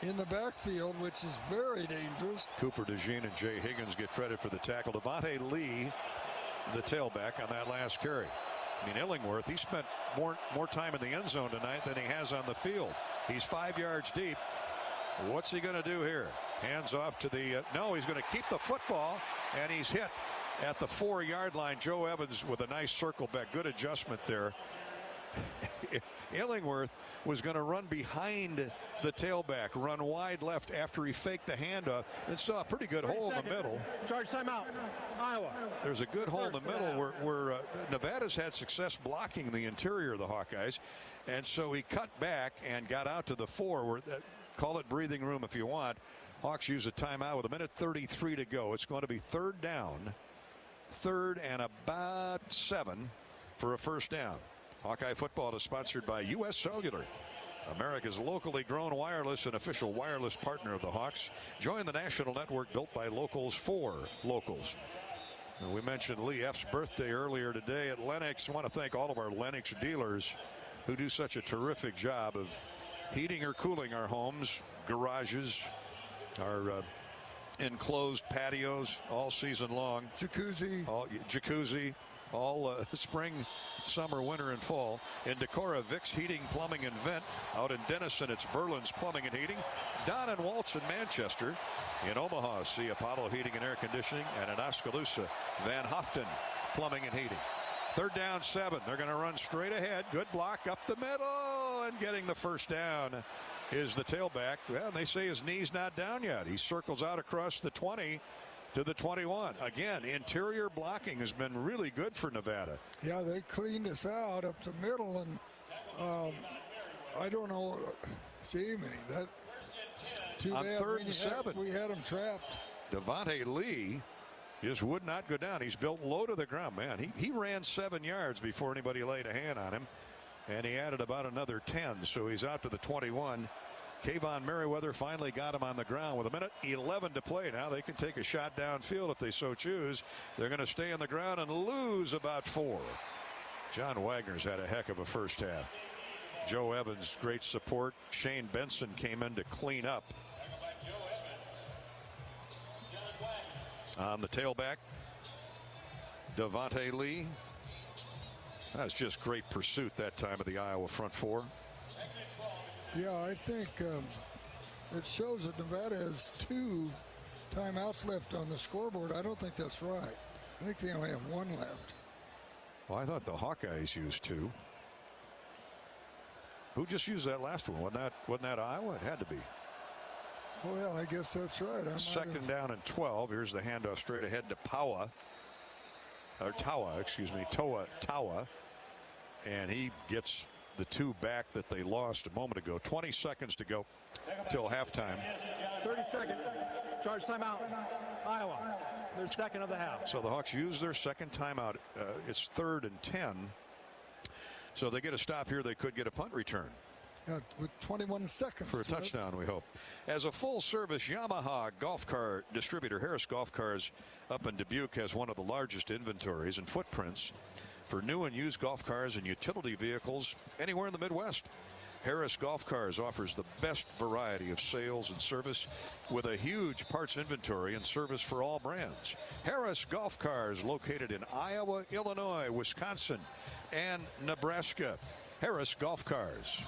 in the backfield, which is very dangerous. Cooper DeJean and Jay Higgins get credit for the tackle. Devontae Lee, the tailback, on that last carry. I mean, Illingworth, he spent more time in the end zone tonight than he has on the field. He's 5 yards deep. What's he going to do here? Hands off to the no, he's going to keep the football, and he's hit at the 4-yard line. Joe Evans with a nice circle back. Good adjustment there. Illingworth was going to run behind the tailback, run wide left after he faked the handoff, and saw a pretty good hole in the middle. Charge timeout, Iowa. There's a good hole in the middle where Nevada's had success blocking the interior of the Hawkeyes, and so he cut back and got out to the 4, where call it breathing room if you want. Hawks use a timeout with 1:33 to go. It's going to be 3rd down, 3rd and about 7 for a first down. Hawkeye football is sponsored by U.S. Cellular, America's locally grown wireless and official wireless partner of the Hawks. Join the national network built by locals for locals. And we mentioned Lee F's birthday earlier today at Lennox. I want to thank all of our Lennox dealers who do such a terrific job of heating or cooling our homes, garages, our enclosed patios all season long. Jacuzzi. All spring, summer, winter, and fall. In Decorah, Vicks Heating, Plumbing, and Vent. Out in Denison, it's Berlin's Plumbing and Heating. Don and Waltz in Manchester. In Omaha, see Apollo Heating and Air Conditioning. And in Oskaloosa, Van Hoften Plumbing and Heating. 3rd down, 7. They're going to run straight ahead. Good block up the middle. And getting the first down is the tailback. Well, they say his knee's not down yet. He circles out across the 20 to the 21. Again, interior blocking has been really good for Nevada. Yeah, they cleaned us out up the middle, and I don't know. That's too on bad. 3rd and 7. We had him trapped. Devontae Lee just would not go down. He's built low to the ground. Man, he ran 7 yards before anybody laid a hand on him, and he added about another 10. So he's out to the 21. Kayvon Merriweather finally got him on the ground with 1:11 to play. Now they can take a shot downfield if they so choose. They're going to stay on the ground and lose about 4. John Wagner's had a heck of a first half. Joe Evans, great support. Shane Benson came in to clean up. On the tailback, Devontae Lee. That's just great pursuit that time of the Iowa front 4. Yeah, I think it shows that Nevada has 2 timeouts left on the scoreboard. I don't think that's right. I think they only have 1 left. Well, I thought the Hawkeyes used 2. Who just used that last one? Wasn't that Iowa? It had to be. Oh, yeah, I guess that's right. 2nd down and 12. Here's the handoff straight ahead to Tawa. And he gets the 2 back that they lost a moment ago. 20 seconds to go till halftime. 30 seconds. Charge timeout. Iowa. Their second of the half. So the Hawks use their second timeout. It's 3rd and 10. So they get a stop here. They could get a punt return. Yeah, with 21 seconds. For a touchdown, we hope. As a full-service Yamaha golf car distributor, Harris Golf Cars up in Dubuque has one of the largest inventories and footprints for new and used golf cars and utility vehicles anywhere in the Midwest. Harris Golf Cars offers the best variety of sales and service with a huge parts inventory and service for all brands. Harris Golf Cars, located in Iowa, Illinois, Wisconsin, and Nebraska. Harris Golf Cars.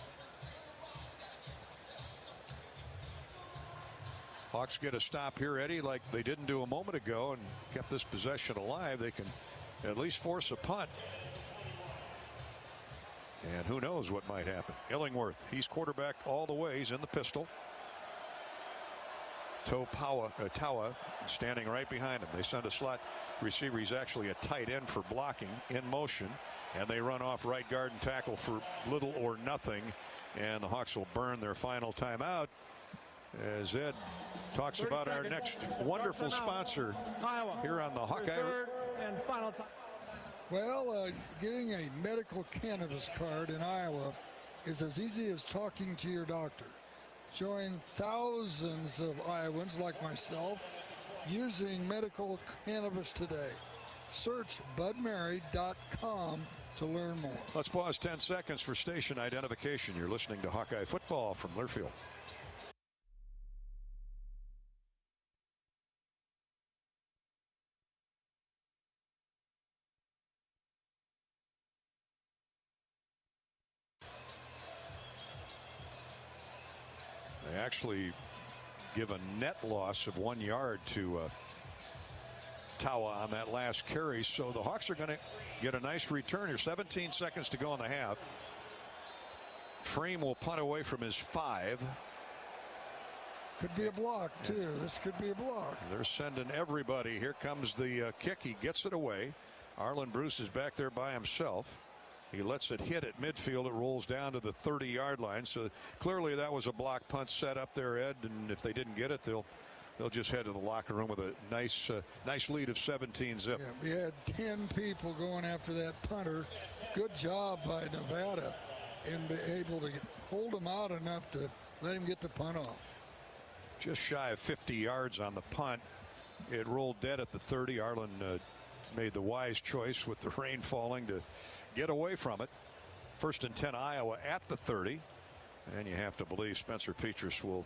Hawks get a stop here, Eddie, like they didn't do a moment ago, and kept this possession alive. They can at least force a punt. And who knows what might happen. Illingworth, he's quarterback all the way. He's in the pistol. Tawa standing right behind him. They send a slot receiver. He's actually a tight end for blocking in motion. And they run off right guard and tackle for little or nothing. And the Hawks will burn their final timeout as Ed talks about our next wonderful sponsor here on the Hawkeye. And final time. Well, getting a medical cannabis card in Iowa is as easy as talking to your doctor. Join thousands of Iowans like myself using medical cannabis today. Search budmary.com to learn more. Let's pause 10 seconds for station identification. You're listening to Hawkeye Football from Learfield. They actually give a net loss of 1 yard to Tawa on that last carry. So the Hawks are going to get a nice return here. 17 seconds to go in the half. Frame will punt away from his 5. Could be a block, too. This could be a block. They're sending everybody. Here comes the kick. He gets it away. Arlen Bruce is back there by himself. He lets it hit at midfield. It rolls down to the 30-yard line. So clearly that was a block punt set up there, Ed. And if they didn't get it, they'll just head to the locker room with a nice lead of 17 zip. Yeah, we had 10 people going after that punter. Good job by Nevada in being able to hold him out enough to let him get the punt off. Just shy of 50 yards on the punt. It rolled dead at the 30. Arlen made the wise choice with the rain falling to get away from it. 1st and 10 Iowa at the 30. And you have to believe Spencer Petras will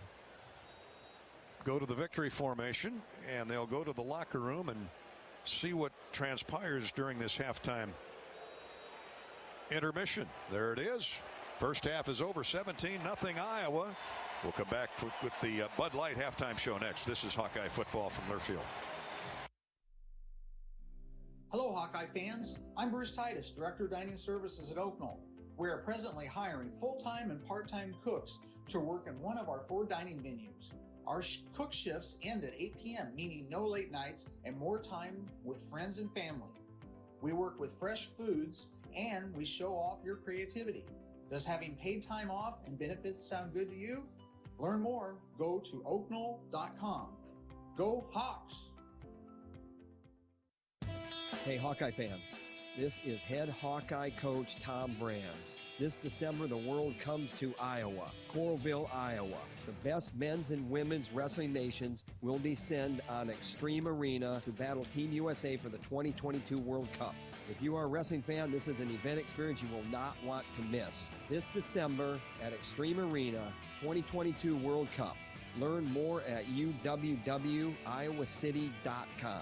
go to the victory formation, and they'll go to the locker room and see what transpires during this halftime intermission. There it is. First half is over, 17-0 Iowa. We'll come back with the Bud Light halftime show next. This is Hawkeye football from Learfield. Hello, Hawkeye fans. I'm Bruce Titus, Director of Dining Services at Oak Knoll. We are presently hiring full-time and part-time cooks to work in one of our 4 dining venues. Our cook shifts end at 8 p.m., meaning no late nights and more time with friends and family. We work with fresh foods and we show off your creativity. Does having paid time off and benefits sound good to you? Learn more. Go to oakknoll.com. Go Hawks! Hey, Hawkeye fans. This is head Hawkeye coach Tom Brands. This December, the world comes to Iowa, Coralville, Iowa. The best men's and women's wrestling nations will descend on Extreme Arena to battle Team USA for the 2022 World Cup. If you are a wrestling fan, this is an event experience you will not want to miss. This December at Extreme Arena, 2022 World Cup. Learn more at uwwiowacity.com.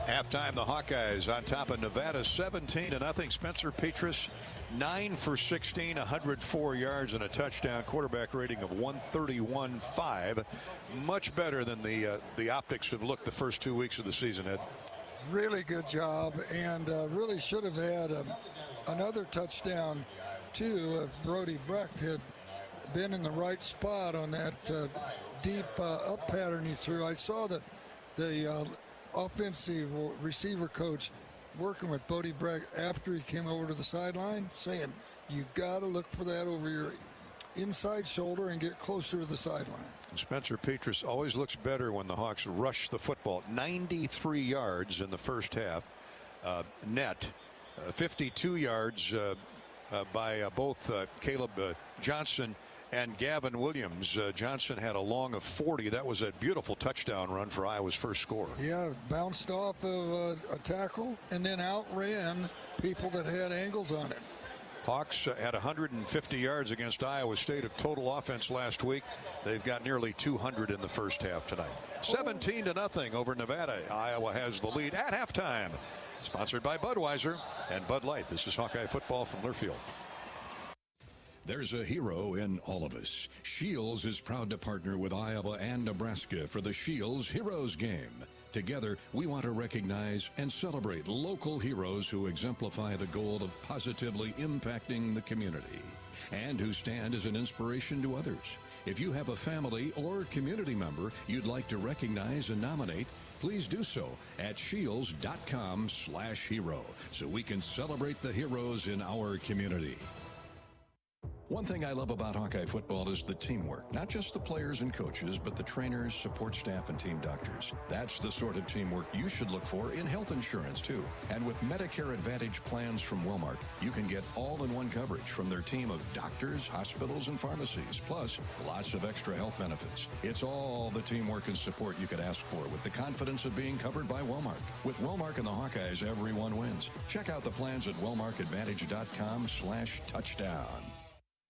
Halftime, the Hawkeyes on top of Nevada, 17-0. Spencer Petras, 9 for 16, 104 yards and a touchdown. Quarterback rating of 131.5. Much better than the optics have looked the first 2 weeks of the season, Ed. Really good job, and really should have had another touchdown too if Brody Brecht had been in the right spot on that deep up pattern he threw. I saw that the offensive receiver coach working with Brody Brecht after he came over to the sideline, saying you got to look for that over your inside shoulder and get closer to the sideline. Spencer Petras always looks better when the Hawks rush the football. 93 yards in the first half net, 52 yards by both Caleb Johnson and Gavin Williams. Johnson had a long of 40. That was a beautiful touchdown run for Iowa's first score. Yeah, bounced off of a tackle and then outran people that had angles on it. Hawks had 150 yards against Iowa State of total offense last week. They've got nearly 200 in the first half tonight. 17-0 over Nevada. Iowa has the lead at halftime. Sponsored by Budweiser and Bud Light. This is Hawkeye football from Learfield. There's a hero in all of us. Shields is proud to partner with Iowa and Nebraska for the Shields Heroes Game. Together, we want to recognize and celebrate local heroes who exemplify the goal of positively impacting the community and who stand as an inspiration to others. If you have a family or community member you'd like to recognize and nominate, please do so at shields.com/hero so we can celebrate the heroes in our community. One thing I love about Hawkeye football is the teamwork. Not just the players and coaches, but the trainers, support staff, and team doctors. That's the sort of teamwork you should look for in health insurance, too. And with Medicare Advantage plans from Walmart, you can get all-in-one coverage from their team of doctors, hospitals, and pharmacies, plus lots of extra health benefits. It's all the teamwork and support you could ask for with the confidence of being covered by Walmart. With Walmart and the Hawkeyes, everyone wins. Check out the plans at walmartadvantage.com/touchdown.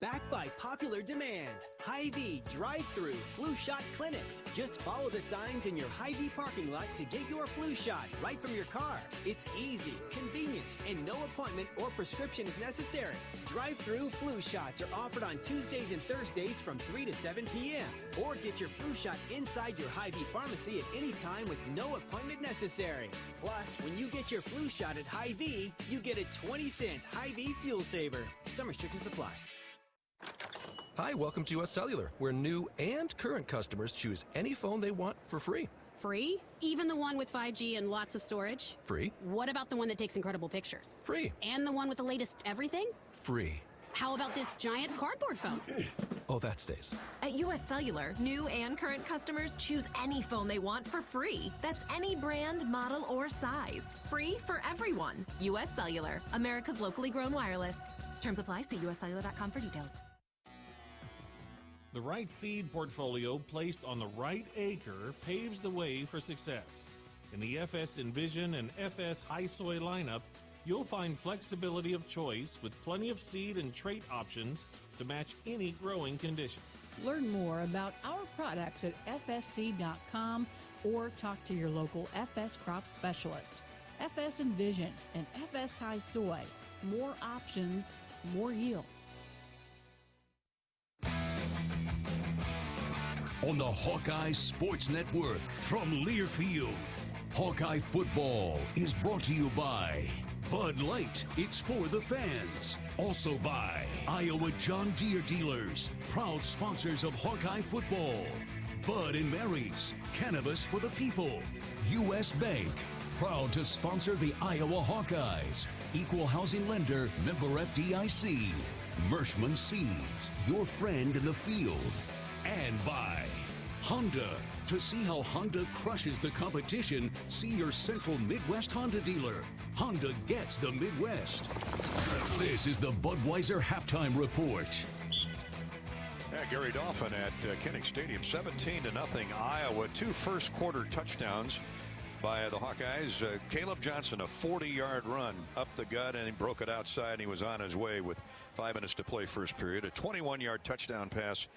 Backed by popular demand, Hy-Vee drive-through flu shot clinics. Just follow the signs in your Hy-Vee parking lot to get your flu shot right from your car. It's easy, convenient, and no appointment or prescription is necessary. Drive-through flu shots are offered on Tuesdays and Thursdays from 3 to 7 p.m. Or get your flu shot inside your Hy-Vee pharmacy at any time with no appointment necessary. Plus, when you get your flu shot at Hy-Vee, you get a 20-cent Hy-Vee fuel saver. Some restrictions apply. Hi, welcome to US Cellular, where new and current customers choose any phone they want for free. Free? Even the one with 5G and lots of storage? Free. What about the one that takes incredible pictures? Free. And the one with the latest everything? Free. How about this giant cardboard phone? Oh, that stays. At US Cellular, new and current customers choose any phone they want for free. That's any brand, model, or size. Free for everyone. US Cellular, America's locally grown wireless. Terms apply. See uscellular.com for details. The right seed portfolio placed on the right acre paves the way for success. In the FS Envision and FS High Soy lineup, You'll find flexibility of choice with plenty of seed and trait options to match any growing condition. Learn more about our products at fsc.com or talk to your local FS crop specialist. FS Envision and FS High Soy. More options, more yield. On the Hawkeye Sports Network from Learfield, Hawkeye football is brought to you by Bud Light, it's for the fans. Also by Iowa John Deere Dealers, proud sponsors of Hawkeye football. Bud and Mary's, cannabis for the people. U.S. Bank, proud to sponsor the Iowa Hawkeyes. Equal housing lender, member FDIC. Mershman Seeds, your friend in the field. And by Honda. To see how Honda crushes the competition, see your Central Midwest Honda dealer. Honda gets the Midwest. This is the Budweiser Halftime Report. Yeah, Gary Dolphin at Kinnick Stadium, 17-0 Iowa. 2 first-quarter touchdowns by the Hawkeyes. Caleb Johnson, a 40-yard run up the gut, and he broke it outside, and he was on his way with 5 minutes to play first period. A 21-yard touchdown pass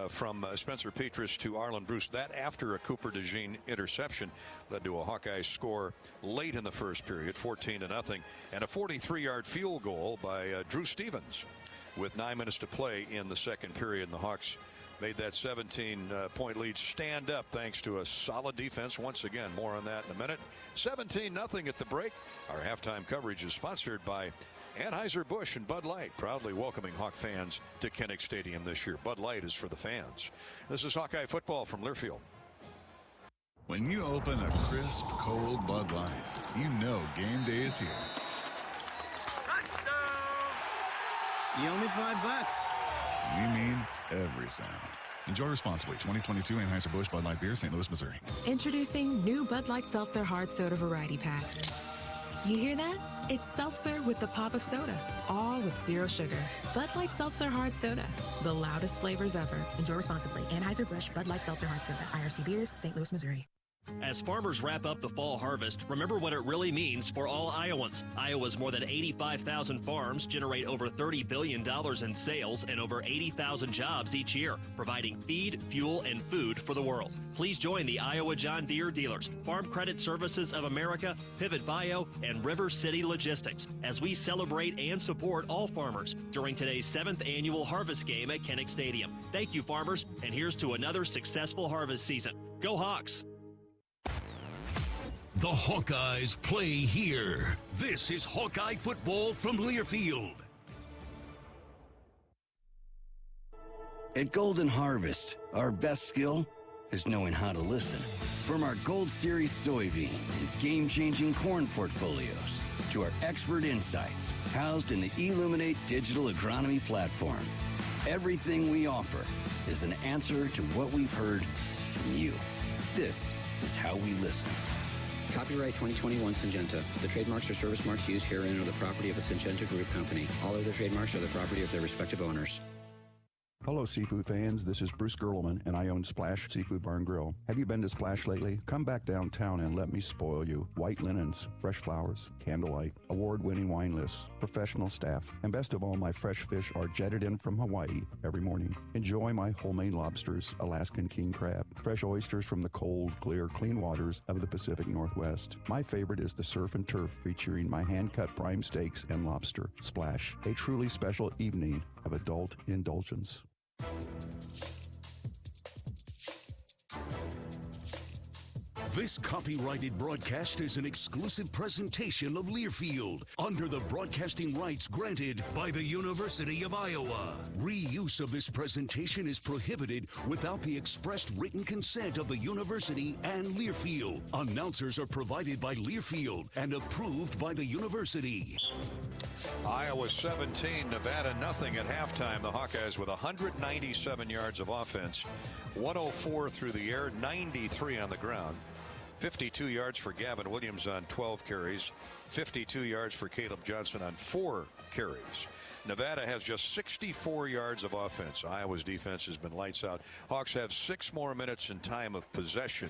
from Spencer Petras to Arlen Bruce. That after a Cooper DeJean interception led to a Hawkeye score late in the first period, 14-0, and a 43-yard field goal by Drew Stevens with 9 minutes to play in the second period. And the Hawks made that 17-point lead stand up thanks to a solid defense once again. More on that in a minute. 17-0 at the break. Our halftime coverage is sponsored by Anheuser-Busch and Bud Light, proudly welcoming Hawk fans to Kinnick Stadium this year. Bud Light is for the fans. This is Hawkeye football from Learfield. When you open a crisp, cold Bud Light, you know game day is here. You owe me $5. We mean every sound. Enjoy responsibly. 2022 Anheuser-Busch Bud Light Beer, St. Louis, Missouri. Introducing new Bud Light Seltzer Hard Soda Variety Pack. You hear that? It's seltzer with the pop of soda, all with zero sugar. Bud Light Seltzer Hard Soda, the loudest flavors ever. Enjoy responsibly. Anheuser-Busch Bud Light Seltzer Hard Soda, IRC Beers, St. Louis, Missouri. As farmers wrap up the fall harvest, remember what it really means for all Iowans. Iowa's more than 85,000 farms generate over $30 billion in sales and over 80,000 jobs each year, providing feed, fuel, and food for the world. Please join the Iowa John Deere Dealers, Farm Credit Services of America, Pivot Bio, and River City Logistics as we celebrate and support all farmers during today's 7th annual harvest game at Kinnick Stadium. Thank you, farmers, and here's to another successful harvest season. Go Hawks! The Hawkeyes play here. This is Hawkeye football from Learfield. At Golden Harvest, our best skill is knowing how to listen. From our Gold Series soybean and game-changing corn portfolios to our expert insights housed in the Illuminate digital agronomy platform, everything we offer is an answer to what we've heard from you. This is how we listen. Copyright 2021 Syngenta. The trademarks or service marks used herein are the property of a Syngenta Group company. All other trademarks are the property of their respective owners. Hello, seafood fans. This is Bruce Gerleman, and I own Splash Seafood Bar and Grill. Have you been to Splash lately? Come back downtown and let me spoil you. White linens, fresh flowers, candlelight, award-winning wine lists, professional staff, and best of all, my fresh fish are jetted in from Hawaii every morning. Enjoy my homemade lobsters, Alaskan king crab, fresh oysters from the cold, clear, clean waters of the Pacific Northwest. My favorite is the surf and turf featuring my hand-cut prime steaks and lobster. Splash, a truly special evening of adult indulgence. This copyrighted broadcast is an exclusive presentation of Learfield under the broadcasting rights granted by the University of Iowa. Reuse of this presentation is prohibited without the expressed written consent of the university and Learfield. Announcers are provided by Learfield and approved by the university. Iowa 17, Nevada nothing at halftime. The Hawkeyes with 197 yards of offense, 104 through the air, 93 on the ground. 52 yards for Gavin Williams on 12 carries, 52 yards for Caleb Johnson on 4 carries. Nevada has just 64 yards of offense. Iowa's defense has been lights out. Hawks have 6 more minutes in time of possession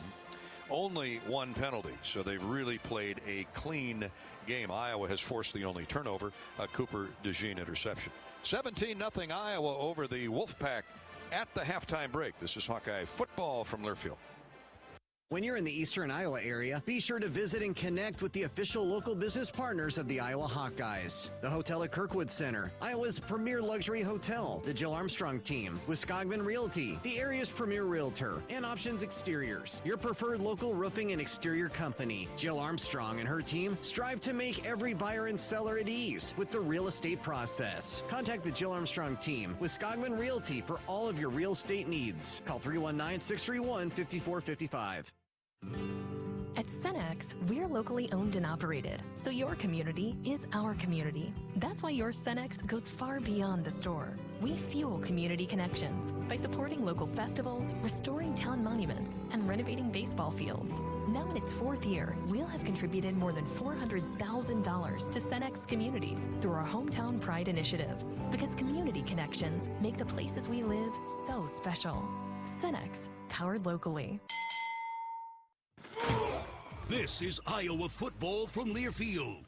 only one penalty. So they've really played a clean game. Iowa has forced the only turnover, a Cooper DeJean interception. 17-0 Iowa over the Wolfpack at the halftime break. This is Hawkeye football from Learfield. When you're in the eastern Iowa area, be sure to visit and connect with the official local business partners of the Iowa Hawkeyes. The Hotel at Kirkwood Center, Iowa's premier luxury hotel, the Jill Armstrong team, Wisconsin Realty, the area's premier realtor, and Options Exteriors, your preferred local roofing and exterior company. Jill Armstrong and her team strive to make every buyer and seller at ease with the real estate process. Contact the Jill Armstrong team, Wisconsin Realty, for all of your real estate needs. Call 319-631-5455. At Cenex, we're locally owned and operated, so your community is our community. That's why your Cenex goes far beyond the store. We fuel community connections by supporting local festivals, restoring town monuments, and renovating baseball fields. Now in its 4th year, we'll have contributed more than $400,000 to Cenex communities through our Hometown Pride initiative, because community connections make the places we live so special. Cenex, powered locally. This is Iowa football from Learfield.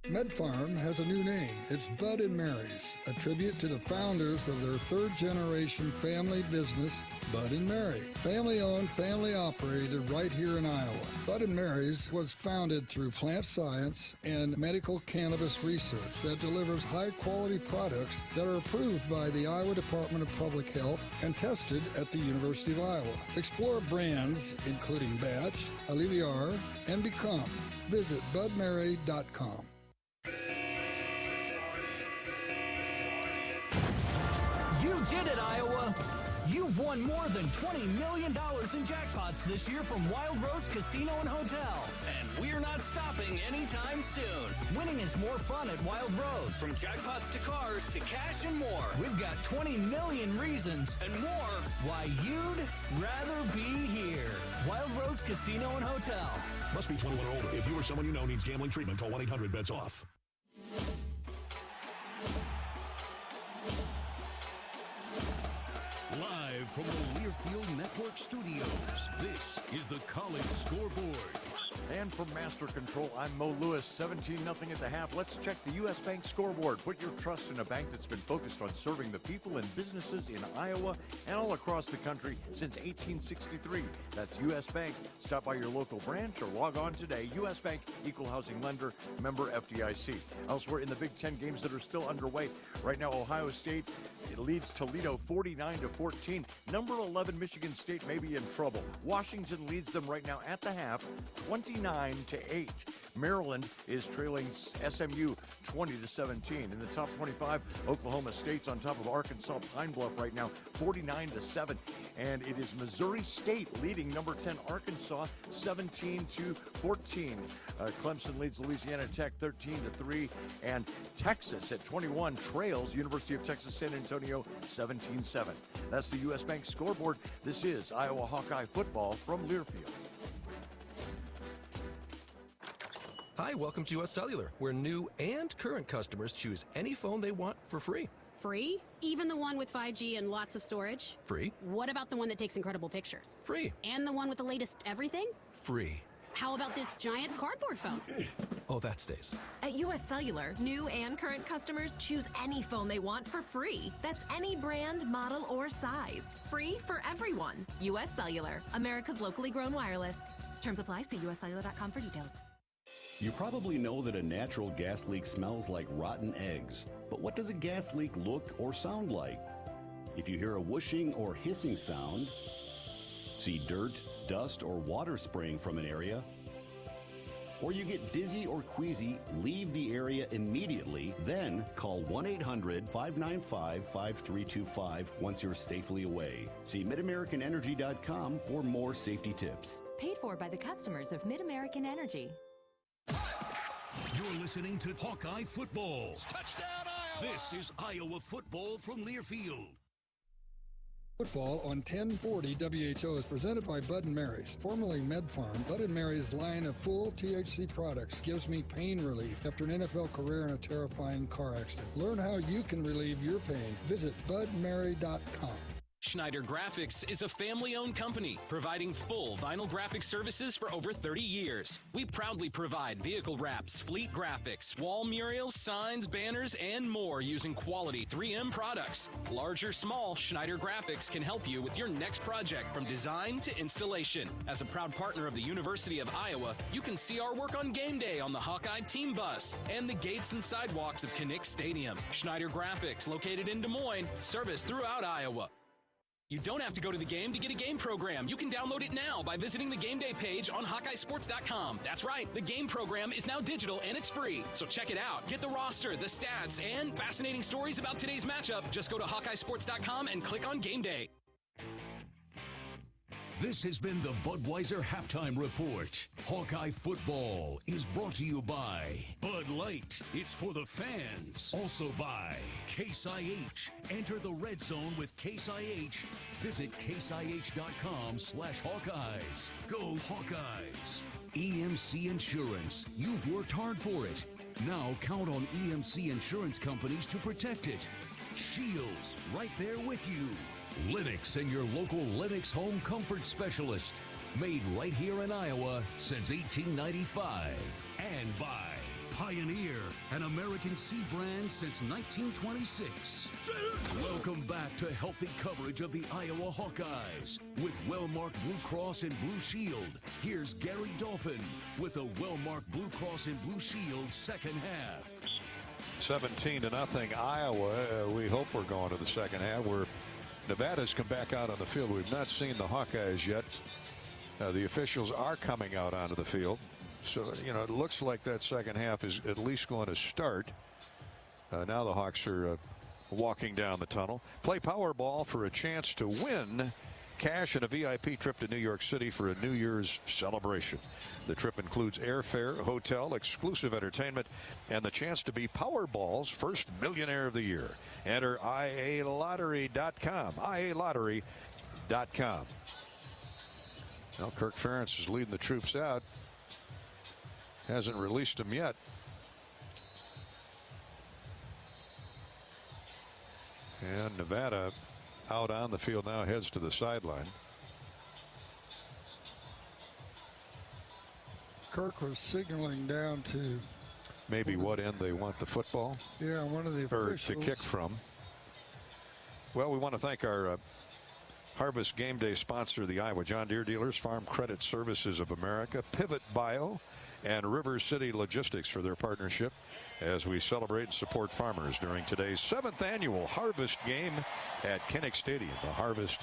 MedFarm has a new name. It's Bud and Mary's, a tribute to the founders of their 3rd-generation family business, Bud and Mary. Family-owned, family-operated right here in Iowa. Bud and Mary's was founded through plant science and medical cannabis research that delivers high-quality products that are approved by the Iowa Department of Public Health and tested at the University of Iowa. Explore brands including Batch, Aliviar, and Become. Visit budmary.com. You did it, Iowa! You've won more than $20 million in jackpots this year from Wild Rose Casino and Hotel. And we're not stopping anytime soon. Winning is more fun at Wild Rose. From jackpots to cars to cash and more. We've got 20 million reasons and more why you'd rather be here. Wild Rose Casino and Hotel. Must be 21 or older. If you or someone you know needs gambling treatment, call 1-800-BETS-OFF. Live from the Learfield Network studios, this is the College Scoreboard. And from Master Control, I'm Mo Lewis. 17-0 at the half. Let's check the U.S. Bank scoreboard. Put your trust in a bank that's been focused on serving the people and businesses in Iowa and all across the country since 1863. That's U.S. Bank. Stop by your local branch or log on today. U.S. Bank, equal housing lender, member FDIC. Elsewhere in the Big Ten games that are still underway. Right now, Ohio State leads Toledo 49-14. Number 11, Michigan State may be in trouble. Washington leads them right now at the half, 29-8. Maryland is trailing SMU 20-17. In the top 25, Oklahoma State's on top of Arkansas Pine Bluff right now, 49-7. And it is Missouri State leading number 10 Arkansas 17-14. Clemson leads Louisiana Tech 13-3. And Texas at 21 trails University of Texas San Antonio 17-7. That's the U.S. Bank scoreboard. This is Iowa Hawkeye football from Learfield. Hi, welcome to US Cellular, where new and current customers choose any phone they want for free. Free? Even the one with 5G and lots of storage? Free. What about the one that takes incredible pictures? Free. And the one with the latest everything? Free. How about this giant cardboard phone? Oh, that stays. At U.S. Cellular, new and current customers choose any phone they want for free. That's any brand, model, or size. Free for everyone. U.S. Cellular, America's locally grown wireless. Terms apply. See uscellular.com for details. You probably know that a natural gas leak smells like rotten eggs. But what does a gas leak look or sound like? If you hear a whooshing or hissing sound, see dirt, dust, or water spraying from an area, or you get dizzy or queasy, leave the area immediately, then call 1-800-595-5325 once you're safely away. See MidAmericanEnergy.com for more safety tips. Paid for by the customers of MidAmerican Energy. You're listening to Hawkeye Football. Touchdown, Iowa! This is Iowa football from Learfield. Football on 1040 WHO is presented by Bud & Mary's, formerly MedFarm. Bud & Mary's line of full THC products gives me pain relief after an NFL career in a terrifying car accident. Learn how you can relieve your pain. Visit budmary.com. Schneider Graphics is a family-owned company providing full vinyl graphic services for over 30 years. We proudly provide vehicle wraps, fleet graphics, wall murals, signs, banners, and more using quality 3M products. Large or small, Schneider Graphics can help you with your next project from design to installation. As a proud partner of the University of Iowa, you can see our work on game day on the Hawkeye team bus and the gates and sidewalks of Kinnick Stadium. Schneider Graphics, located in Des Moines, service throughout Iowa. You don't have to go to the game to get a game program. You can download it now by visiting the game day page on HawkeyeSports.com. That's right, the game program is now digital and it's free. So check it out. Get the roster, the stats, and fascinating stories about today's matchup. Just go to HawkeyeSports.com and click on game day. This has been the Budweiser Halftime Report. Hawkeye football is brought to you by Bud Light. It's for the fans. Also by Case IH. Enter the red zone with Case IH. Visit caseih.com/Hawkeyes. Go Hawkeyes. EMC Insurance. You've worked hard for it. Now count on EMC insurance companies to protect it. Shields, right there with you. Lennox and your local Lennox home comfort specialist. Made right here in Iowa since 1895. And by Pioneer, an American seed brand since 1926. Welcome back to healthy coverage of the Iowa Hawkeyes with Wellmark Blue Cross and Blue Shield. Here's Gary Dolphin with a Wellmark Blue Cross and Blue Shield second half. 17-0 Iowa. We hope we're going to the second half. Nevada's come back out on the field. We've not seen the Hawkeyes yet. The officials are coming out onto the field. So, it looks like that second half is at least going to start. Now the Hawks are walking down the tunnel. Play Powerball for a chance to win cash and a VIP trip to New York City for a New Year's celebration. The trip includes airfare, hotel, exclusive entertainment, and the chance to be Powerball's first millionaire of the year. Enter IALottery.com. IALottery.com. Well, Kirk Ferentz is leading the troops out. Hasn't released them yet. And Nevada out on the field now, heads to the sideline. Kirk was signaling down to maybe what end they want the football. Yeah, one of the officials. Or to kick from. Well, we want to thank our Harvest Game Day sponsor, the Iowa John Deere Dealers, Farm Credit Services of America, Pivot Bio, and River City Logistics for their partnership as we celebrate and support farmers during today's 7th annual Harvest Game at Kinnick Stadium. The harvest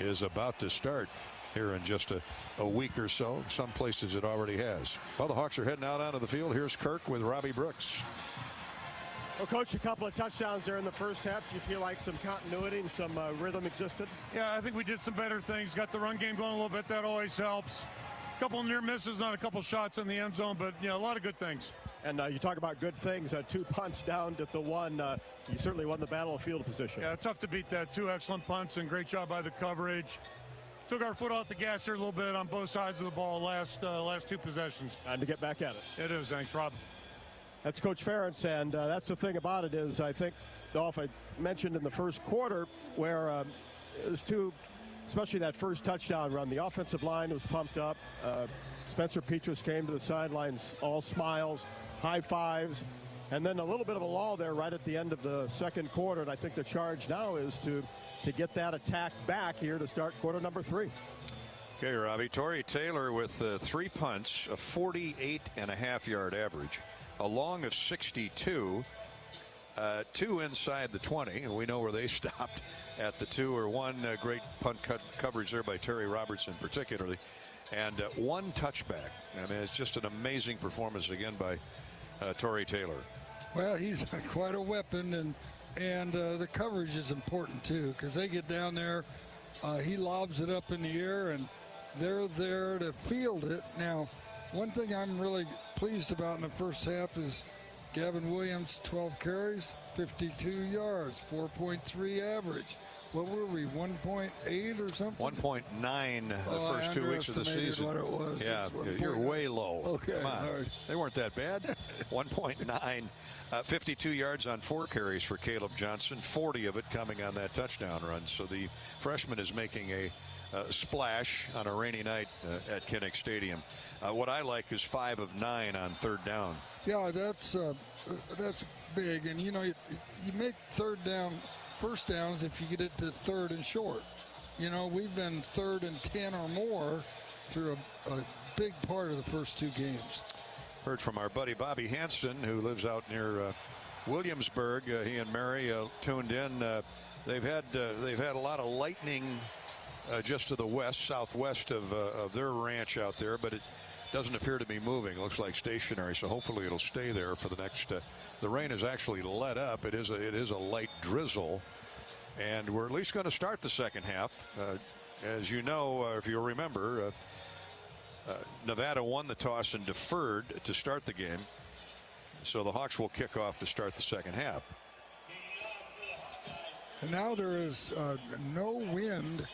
is about to start here in just a week or so. Some places it already has. Well, the Hawks are heading out onto the field. Here's Kirk with Robbie Brooks. Well, Coach, a couple of touchdowns there in the first half. Do you feel like some continuity and some rhythm existed? Yeah, I think we did some better things. Got the run game going a little bit. That always helps. A couple near misses on a couple shots in the end zone, but a lot of good things. And you talk about good things. 2 punts down to the 1. You certainly won the battle of field position. Yeah, it's tough to beat that. 2 excellent punts and great job by the coverage. Took our foot off the gas here a little bit on both sides of the ball last 2 possessions. Time to get back at it. It is. Thanks, Rob. That's Coach Ferentz, and that's the thing about it is I think, Dolph, I mentioned in the first quarter where it was 2, especially that first touchdown run. The offensive line was pumped up. Spencer Petras came to the sidelines, all smiles, high fives, and then a little bit of a lull there right at the end of the second quarter. And I think the charge now is to get that attack back here to start quarter number 3. Okay, Robbie. Torrey Taylor with 3 punts, a 48.5-yard average, a long of 62, 2 inside the 20, and we know where they stopped at the 2, or 1 great punt coverage there by Terry Robertson particularly, and 1 touchback. I mean, it's just an amazing performance again by Torrey Taylor. Well, he's quite a weapon, and the coverage is important too, because they get down there, he lobs it up in the air, and they're there to field it. Now, one thing I'm really pleased about in the first half is Gavin Williams, 12 carries, 52 yards, 4.3 average. what were we, 1.8 or something? 1.9 the first 2 weeks of the season. What it was. Yeah, you're way low. Okay, come on. right. They weren't that bad. 1.9, 52 yards on 4 carries for Caleb Johnson, 40 of it coming on that touchdown run. So the freshman is making a splash on a rainy night at Kinnick Stadium. What I like is 5 of 9 on 3rd down. Yeah, that's big. And, you know, you make first downs if you get it to 3rd and short. You know, we've been 3rd and 10 or more through a big part of the first 2 games. Heard from our buddy Bobby Hansen, who lives out near Williamsburg. He and Mary tuned in. They've had a lot of lightning just to the southwest of their ranch out there, but it doesn't appear to be moving. It looks like stationary, so hopefully it'll stay there for the next. The rain has actually let up. It is a light drizzle, and we're at least going to start the second half. As you know, if you'll remember, Nevada won the toss and deferred to start the game, so the Hawks will kick off to start the second half. And now there is no wind.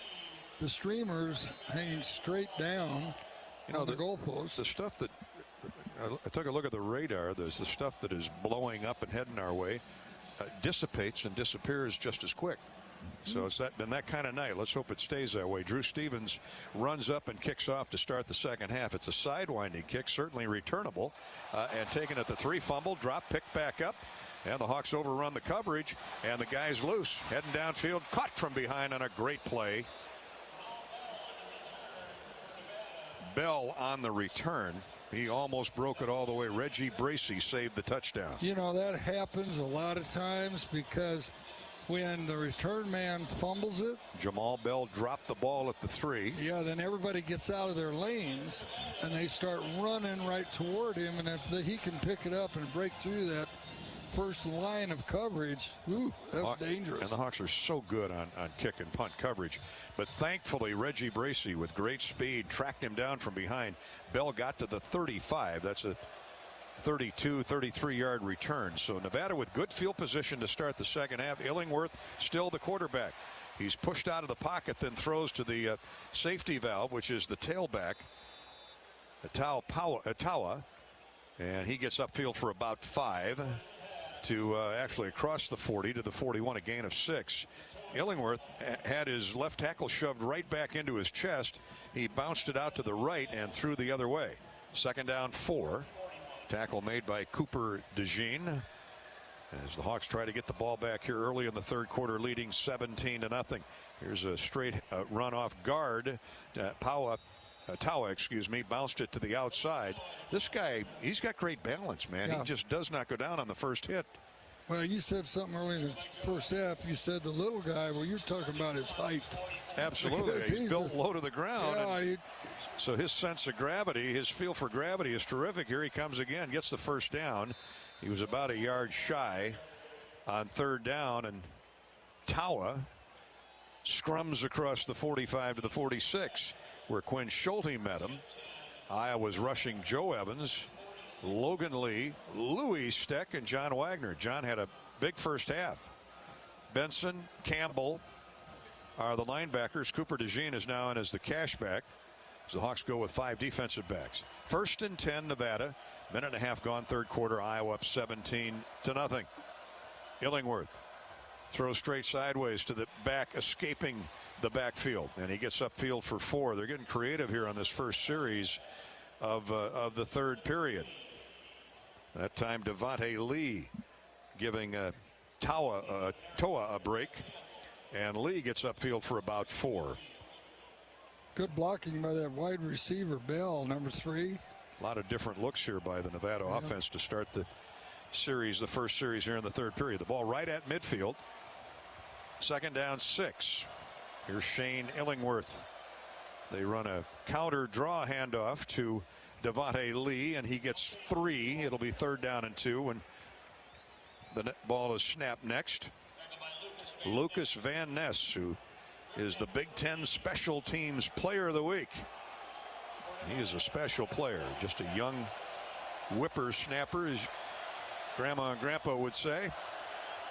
The streamers hanging straight down, on the goalposts. The stuff that I took a look at the radar. There's the stuff that is blowing up and heading our way dissipates and disappears just as quick. So it's been that kind of night. Let's hope it stays that way. Drew Stevens runs up and kicks off to start the second half. It's a sidewinding kick, certainly returnable, and taken at the 3, fumble, drop, pick back up. And the Hawks overrun the coverage, and the guy's loose, heading downfield, caught from behind on a great play. Bell on the return. He almost broke it all the way. Reggie Bracey saved the touchdown. You know, that happens a lot of times because when the return man fumbles it. Jamal Bell dropped the ball at the 3. Yeah, then everybody gets out of their lanes and they start running right toward him. And if he can pick it up and break through that first line of coverage, that's dangerous. And the Hawks are so good on kick and punt coverage. But thankfully, Reggie Bracey, with great speed, tracked him down from behind. Bell got to the 35. That's a 32, 33-yard return. So Nevada with good field position to start the second half. Illingworth still the quarterback. He's pushed out of the pocket, then throws to the safety valve, which is the tailback, Atawa. And he gets upfield for about 5 to actually across the 40 to the 41, a gain of 6. Illingworth had his left tackle shoved right back into his chest. He bounced it out to the right and threw the other way. Second down 4. Tackle made by Cooper DeJean as the Hawks try to get the ball back here early in the third quarter, leading 17-0. Here's a straight run off guard. Tawa, bounced it to the outside. This guy, he's got great balance, man. Yeah. He just does not go down on the first hit. Well, you said something early in the first half. You said the little guy. Well, you're talking about his height. Absolutely. He's built low to the ground. Yeah, so his sense of gravity, his feel for gravity is terrific. Here he comes again, gets the first down. He was about a yard shy on third down, and Tawa scrums across the 45 to the 46, where Quinn Schulte met him. Iowa's rushing Joe Evans, Logan Lee, Louis Steck, and John Wagner. John had a big first half. Benson, Campbell are the linebackers. Cooper DeJean is now in as the cashback. So the Hawks go with 5 defensive backs. 1st and 10, Nevada. Minute and a half gone, third quarter. Iowa up 17-0. Illingworth throws straight sideways to the back, escaping the backfield, and he gets upfield for 4. They're getting creative here on this first series of the third period. That time Devontae Lee giving Toa a break, and Lee gets upfield for about 4. Good blocking by that wide receiver Bell, number 3. A lot of different looks here by the Nevada offense to start the series, the first series here in the third period. The ball right at midfield. Second down 6. Here's Shane Illingworth. They run a counter draw handoff to Devontae Lee, and he gets 3. It'll be third down and 2 when the ball is snapped next. Lucas Van Ness, who is the Big Ten Special Teams Player of the Week. He is a special player, just a young whippersnapper, as Grandma and Grandpa would say.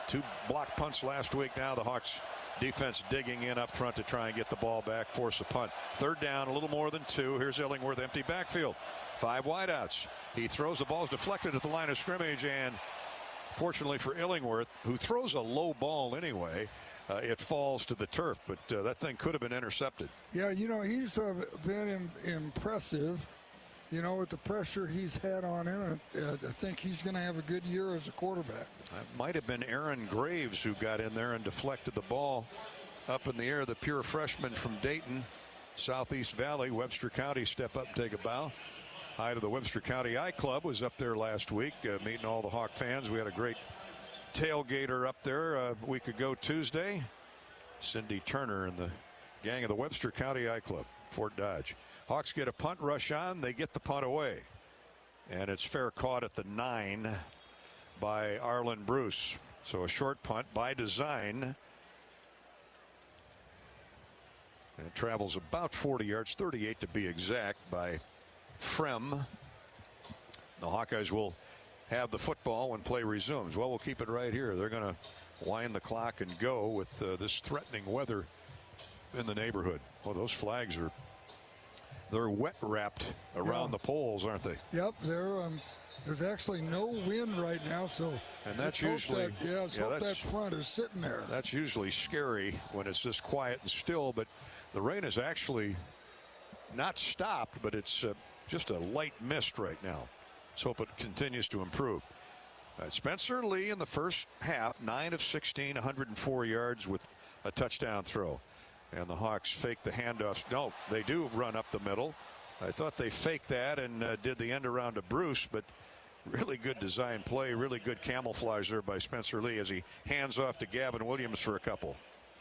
2 block punts last week. Now the Hawks Defense digging in up front to try and get the ball back, force a punt. Third down, a little more than 2. Here's Illingworth, empty backfield. 5 wideouts. He throws the ball, is deflected at the line of scrimmage, and fortunately for Illingworth, who throws a low ball anyway, it falls to the turf, but that thing could have been intercepted. Yeah, he's been impressive. With the pressure he's had on him, I think he's going to have a good year as a quarterback. That might have been Aaron Graves who got in there and deflected the ball up in the air. The pure freshman from Dayton, Southeast Valley, Webster County, step up, take a bow. Hi to the Webster County I Club, was up there last week meeting all the Hawk fans. We had a great tailgater up there a week ago Tuesday. Cindy Turner and the gang of the Webster County I Club, Fort Dodge. Hawks get a punt rush on. They get the punt away. And it's fair caught at the 9 by Arlen Bruce. So a short punt by design. And it travels about 40 yards, 38 to be exact, by Frem. The Hawkeyes will have the football when play resumes. Well, we'll keep it right here. They're going to wind the clock and go with this threatening weather in the neighborhood. Well, those flags they're wet wrapped around the poles, aren't they? Yep, there's actually no wind right now, so and that's usually that front is sitting there. That's usually scary when it's just quiet and still, but the rain is actually not stopped, but it's just a light mist right now. Let's hope it continues to improve. Spencer Lee in the first half, 9 of 16, 104 yards with a touchdown throw. And the Hawks fake the handoffs. No, they do run up the middle. I thought they faked that and did the end around to Bruce, but really good design play, really good camouflage there by Spencer Lee as he hands off to Gavin Williams for a couple.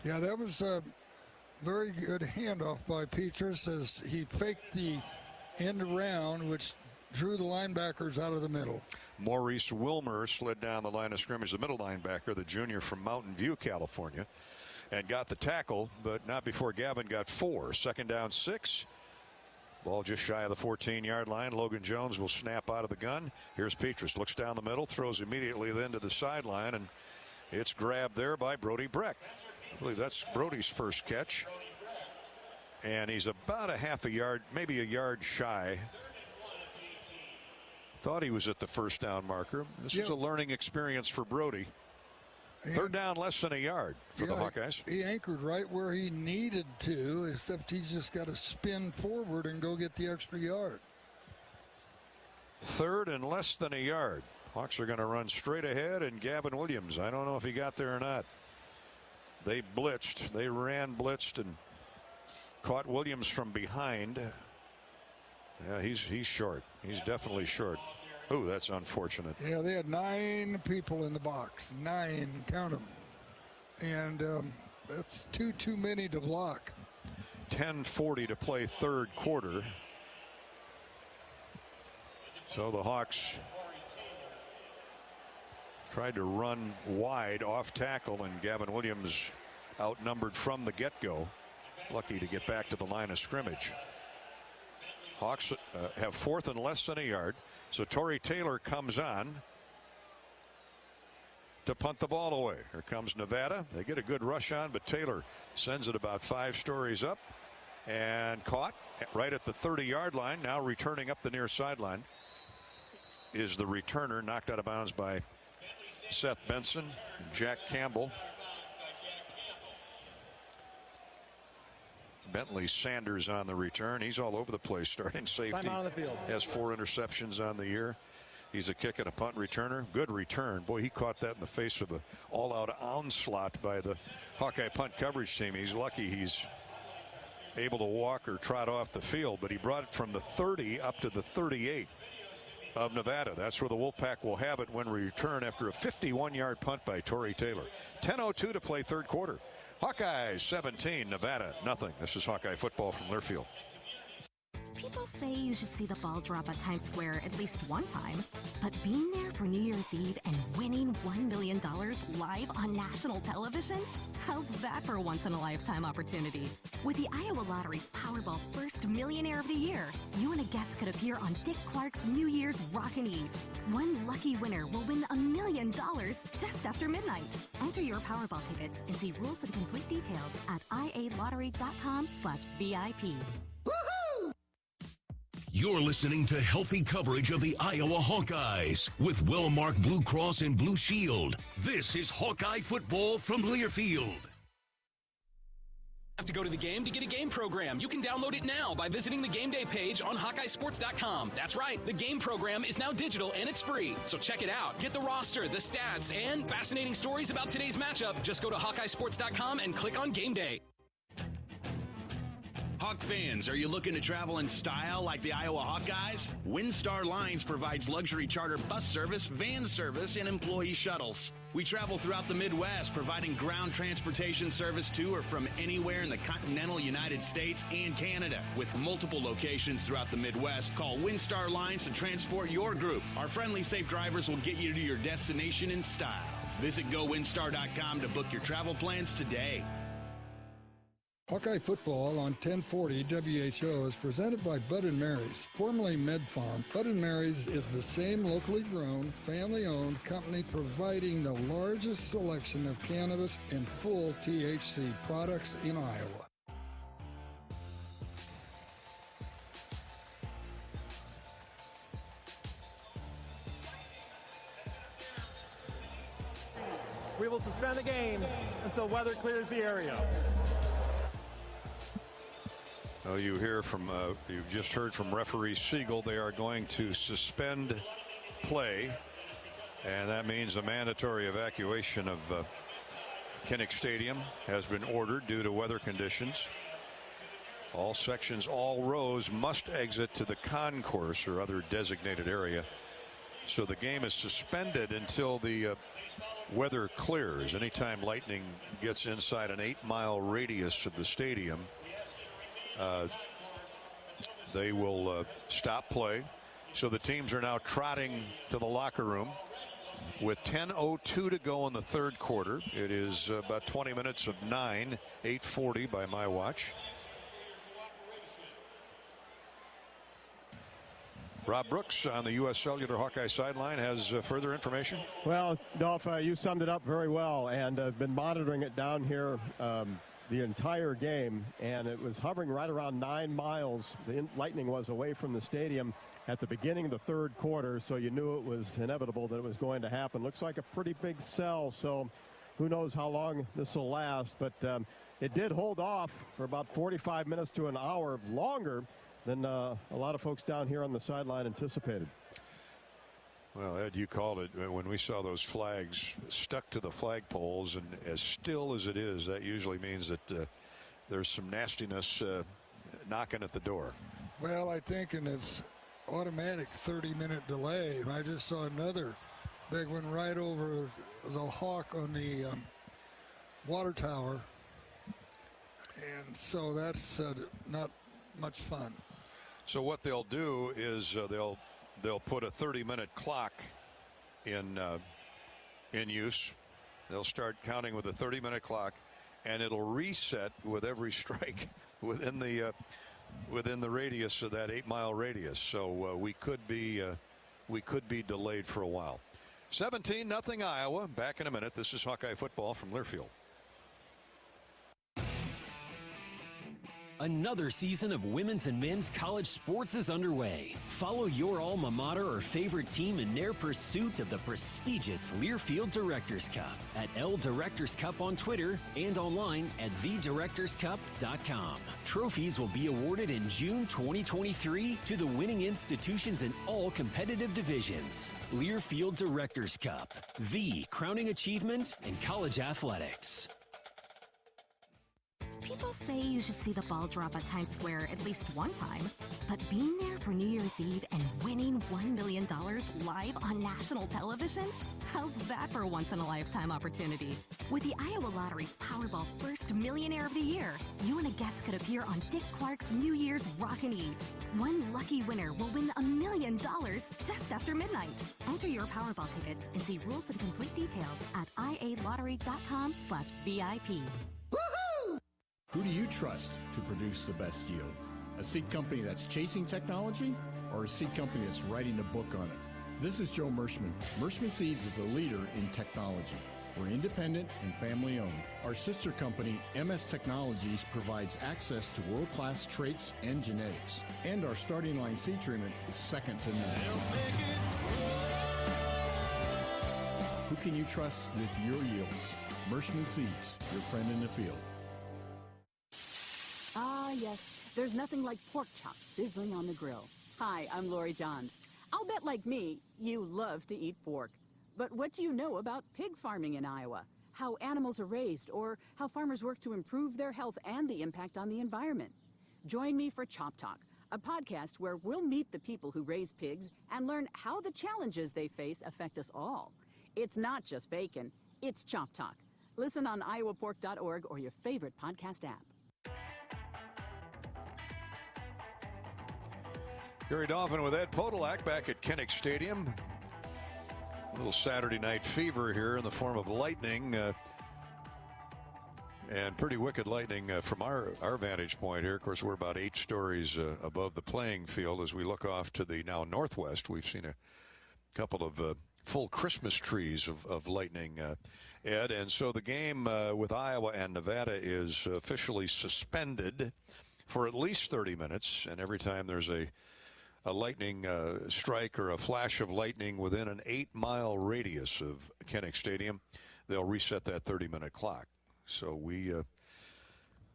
Yeah, that was a very good handoff by Petrus as he faked the end around, which drew the linebackers out of the middle. Maurice Wilmer slid down the line of scrimmage, the middle linebacker, the junior from Mountain View, California, and got the tackle, but not before Gavin got 4. Second down, 6. Ball just shy of the 14-yard line. Logan Jones will snap out of the gun. Here's Petrus, looks down the middle, throws immediately then to the sideline, and it's grabbed there by Brody Breck. I believe that's Brody's first catch. And he's about a half a yard, maybe a yard shy. Thought he was at the first down marker. This is a learning experience for Brody. Third down, less than a yard for the Hawkeyes. He anchored right where he needed to, except he's just got to spin forward and go get the extra yard. Third and less than a yard. Hawks are going to run straight ahead, and Gavin Williams, I don't know if he got there or not. They blitzed. They ran blitzed and caught Williams from behind. Yeah, he's short. He's definitely short. Ooh, that's unfortunate. Yeah, they had 9 people in the box. 9, count them. And that's too many to block. 10:40 to play third quarter. So the Hawks tried to run wide off tackle, and Gavin Williams outnumbered from the get-go. Lucky to get back to the line of scrimmage. Hawks have 4th and less than a yard. So Torrey Taylor comes on to punt the ball away. Here comes Nevada. They get a good rush on, but Taylor sends it about 5 stories up and caught right at the 30-yard line. Now returning up the near sideline is the returner, knocked out of bounds by Seth Benson and Jack Campbell. Bentley Sanders on the return. He's all over the place. Starting safety. Time out of the field. Has 4 interceptions on the year. He's a kick and a punt returner. Good return. Boy, he caught that in the face with an all-out onslaught by the Hawkeye punt coverage team. He's lucky he's able to walk or trot off the field, but he brought it from the 30 up to the 38 of Nevada. That's where the Wolfpack will have it when we return after a 51-yard punt by Torrey Taylor. 10:02 to play third quarter. Hawkeyes 17, Nevada nothing. This is Hawkeye football from Learfield. People say you should see the ball drop at Times Square at least one time, but being there for New Year's Eve and winning $1 million million live on national television? How's that for a once-in-a-lifetime opportunity? With the Iowa Lottery's Powerball First Millionaire of the Year, you and a guest could appear on Dick Clark's New Year's Rockin' Eve. One lucky winner will win $1 million just after midnight. Enter your Powerball tickets and see rules and complete details at ialottery.com/VIP. You're listening to healthy coverage of the Iowa Hawkeyes with well-marked Blue Cross and Blue Shield. This is Hawkeye football from Learfield. Have to go to the game to get a game program. You can download it now by visiting the game day page on HawkeyeSports.com. That's right, the game program is now digital and it's free. So check it out. Get the roster, the stats, and fascinating stories about today's matchup. Just go to HawkeyeSports.com and click on Game Day. Hawk fans, are you looking to travel in style like the Iowa Hawkeyes? WinStar Lines provides luxury charter bus service, van service, and employee shuttles. We travel throughout the Midwest, providing ground transportation service to or from anywhere in the continental United States and Canada. With multiple locations throughout the Midwest, call WinStar Lines to transport your group. Our friendly, safe drivers will get you to your destination in style. Visit GoWinStar.com to book your travel plans today. Hawkeye football on 1040 WHO is presented by Bud & Mary's, formerly Med Farm. Bud & Mary's is the same locally grown, family-owned company providing the largest selection of cannabis and full THC products in Iowa. We will suspend the game until weather clears the area. Well, you hear from, you've just heard from referee Siegel. They are going to suspend play, and that means a mandatory evacuation of Kinnick Stadium has been ordered due to weather conditions. All sections, all rows must exit to the concourse or other designated area. So the game is suspended until the weather clears. Anytime lightning gets inside an 8-mile radius of the stadium, they will stop play. So the teams are now trotting to the locker room with 10:02 to go in the third quarter. It is about 20 minutes of 9, 8:40 by my watch. Rob Brooks on the U.S. Cellular Hawkeye sideline has further information. Well, Dolph, you summed it up very well, and I've been monitoring it down here the entire game, and it was hovering right around 9 miles. The lightning was away from the stadium at the beginning of the third quarter, so you knew it was inevitable that it was going to happen. Looks like a pretty big cell, so who knows how long this will last, but it did hold off for about 45 minutes to an hour longer than a lot of folks down here on the sideline anticipated. Well, Ed, you called it when we saw those flags stuck to the flagpoles, and as still as it is, that usually means that there's some nastiness knocking at the door. Well, I think in its automatic 30-minute delay, I just saw another big one right over the Hawk on the water tower, and so that's not much fun. So what they'll do is they'll put a 30-minute clock in use. They'll start counting with a 30-minute clock, and it'll reset with every strike within the radius of that 8-mile radius. So we could be delayed for a while. 17-0 Iowa. Back in a minute. This is Hawkeye football from Learfield. Another season of women's and men's college sports is underway. Follow your alma mater or favorite team in their pursuit of the prestigious Learfield Directors Cup at L Directors Cup on Twitter and online at thedirectorscup.com. Trophies will be awarded in June 2023 to the winning institutions in all competitive divisions. Learfield Directors Cup, the crowning achievement in college athletics. People People say you should see the ball drop at Times Square at least one time, but being there for New Year's Eve and winning $1 million live on national television? How's that for a once-in-a-lifetime opportunity? With the Iowa Lottery's Powerball First Millionaire of the Year, you and a guest could appear on Dick Clark's New Year's Rockin' Eve. One lucky winner will win $1 million just after midnight. Enter your Powerball tickets and see rules and complete details at ialottery.com/VIP. Who do you trust to produce the best yield? A seed company that's chasing technology or a seed company that's writing a book on it? This is Joe Mershman. Mershman Seeds is a leader in technology. We're independent and family owned. Our sister company, MS Technologies, provides access to world-class traits and genetics. And our starting line seed treatment is second to none. Who can you trust with your yields? Mershman Seeds, your friend in the field. Ah, yes. There's nothing like pork chops sizzling on the grill. Hi, I'm Lori Johns. I'll bet, like me, you love to eat pork. But what do you know about pig farming in Iowa? How animals are raised, or how farmers work to improve their health and the impact on the environment? Join me for Chop Talk, a podcast where we'll meet the people who raise pigs and learn how the challenges they face affect us all. It's not just bacon, it's Chop Talk. Listen on iowapork.org or your favorite podcast app. Gary Dolphin with Ed Podolak back at Kinnick Stadium. A little Saturday night fever here in the form of lightning. And pretty wicked lightning from our vantage point here. Of course, we're about 8 stories above the playing field. As we look off to the now northwest, we've seen a couple of full Christmas trees of lightning, Ed. And so the game with Iowa and Nevada is officially suspended for at least 30 minutes. And every time there's a lightning strike or a flash of lightning within an 8-mile radius of Kinnick Stadium, they'll reset that 30-minute clock. So we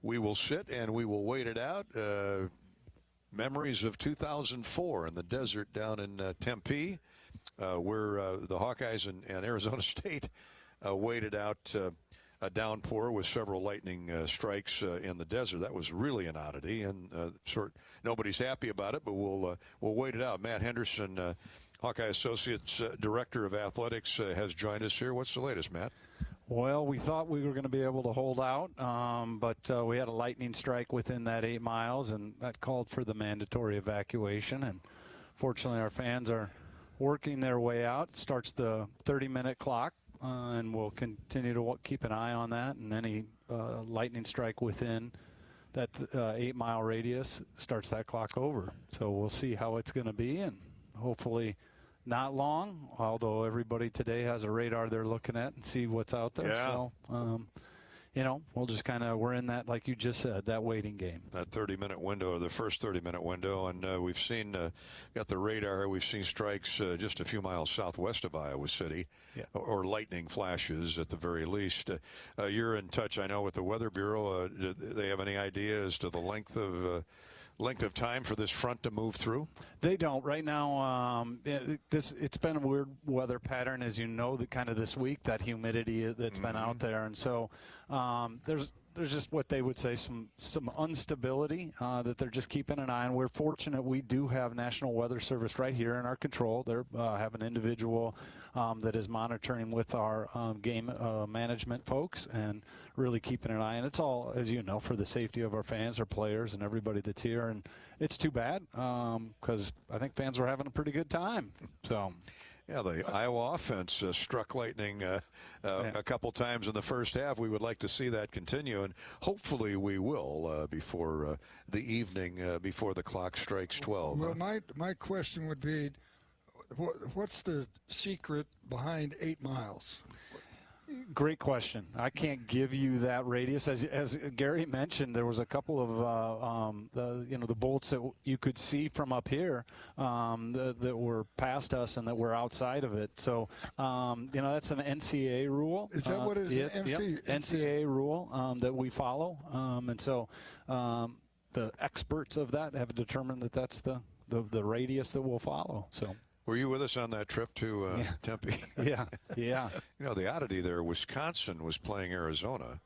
will sit and we will wait it out. Memories of 2004 in the desert down in Tempe, where the Hawkeyes and Arizona State waited out a downpour with several lightning strikes in the desert. That was really an oddity, and nobody's happy about it, but we'll wait it out. Matt Henderson, Hawkeye Associates Director of Athletics, has joined us here. What's the latest, Matt? Well, we thought we were going to be able to hold out, but we had a lightning strike within that 8 miles, and that called for the mandatory evacuation. And fortunately, our fans are working their way out. It starts the 30-minute clock. And we'll continue to keep an eye on that, and any lightning strike within that 8-mile radius starts that clock over. So we'll see how it's going to be, and hopefully not long, although everybody today has a radar they're looking at and see what's out there. Yeah. So, we'll just we're in that, like you just said, that waiting game. That 30-minute window, or the first 30-minute window, and we've seen, got the radar, we've seen strikes just a few miles southwest of Iowa City, or lightning flashes at the very least. You're in touch, I know, with the Weather Bureau. Do they have any idea as to the length of time for this front to move through? They don't right now. It's been a weird weather pattern, as you know, this week, that humidity that's been out there, and so there's just what they would say some instability that they're just keeping an eye on. We're fortunate we do have National Weather Service right here in our control. They have an individual that is monitoring with our game management folks and really keeping an eye. And it's all, as you know, for the safety of our fans, our players, and everybody that's here. And it's too bad because I think fans were having a pretty good time. So. Yeah, the Iowa offense struck lightning a couple times in the first half. We would like to see that continue, and hopefully we will before the evening, before the clock strikes 12. Well, my question would be, what's the secret behind 8 miles? Great question. I can't give you that radius. As Gary mentioned, there was a couple of the bolts that you could see from up here that were past us and that were outside of it. So that's an NCAA rule. Is that what it is? NCAA rule that we follow, and so the experts of that have determined that that's the radius that we'll follow. So. Were you with us on that trip to Tempe? Yeah. The oddity there, Wisconsin was playing Arizona.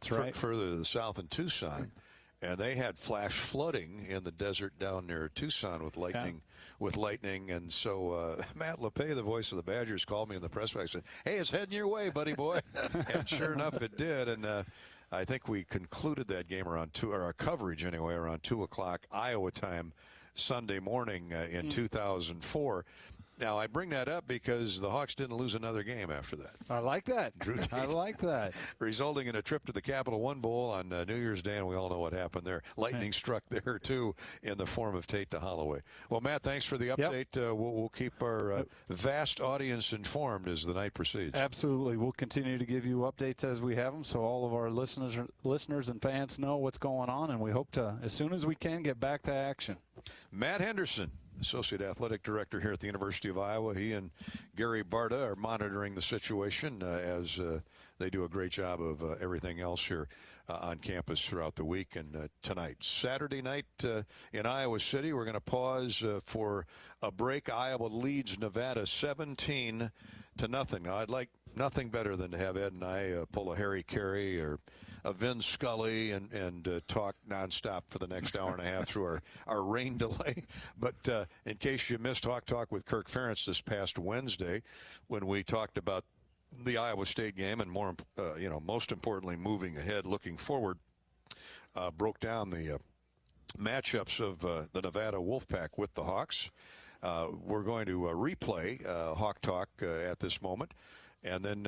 That's right. further to the south in Tucson. And they had flash flooding in the desert down near Tucson with lightning. And so Matt LePay, the voice of the Badgers, called me in the press box and said, "Hey, it's heading your way, buddy boy." And sure enough, it did. And I think we concluded that game around our coverage anyway, around 2 o'clock Iowa time Sunday morning in 2004. Now, I bring that up because the Hawks didn't lose another game after that. I like that. I like that. Resulting in a trip to the Capital One Bowl on New Year's Day, and we all know what happened there. Lightning struck there, too, in the form of Tate to Holloway. Well, Matt, thanks for the update. Yep. We'll keep our vast audience informed as the night proceeds. Absolutely. We'll continue to give you updates as we have them so all of our listeners and fans know what's going on, and we hope to, as soon as we can, get back to action. Matt Henderson, Associate Athletic Director here at the University of Iowa. He and Gary Barta are monitoring the situation as they do a great job of everything else here on campus throughout the week. And tonight, Saturday night in Iowa City, we're going to pause for a break. Iowa leads Nevada 17-0. Now, I'd like nothing better than to have Ed and I pull a Harry Carey or a Vin Scully and talk nonstop for the next hour and a half through our rain delay. But in case you missed Hawk Talk with Kirk Ferentz this past Wednesday, when we talked about the Iowa State game and most importantly, moving ahead, looking forward, broke down the matchups of the Nevada Wolfpack with the Hawks. We're going to replay Hawk Talk at this moment, and then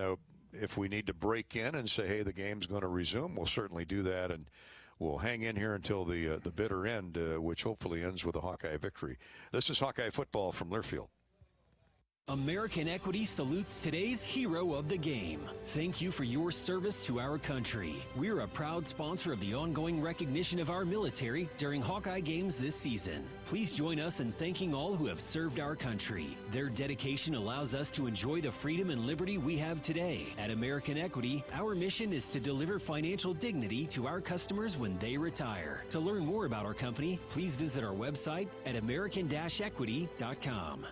if we need to break in and say, hey, the game's going to resume, we'll certainly do that, and we'll hang in here until the bitter end, which hopefully ends with a Hawkeye victory. This is Hawkeye football from Learfield. American Equity salutes today's hero of the game. Thank you for your service to our country. We're a proud sponsor of the ongoing recognition of our military during Hawkeye games this season. Please join us in thanking all who have served our country. Their dedication allows us to enjoy the freedom and liberty we have today. At American Equity, our mission is to deliver financial dignity to our customers when they retire. To learn more about our company, please visit our website at american-equity.com.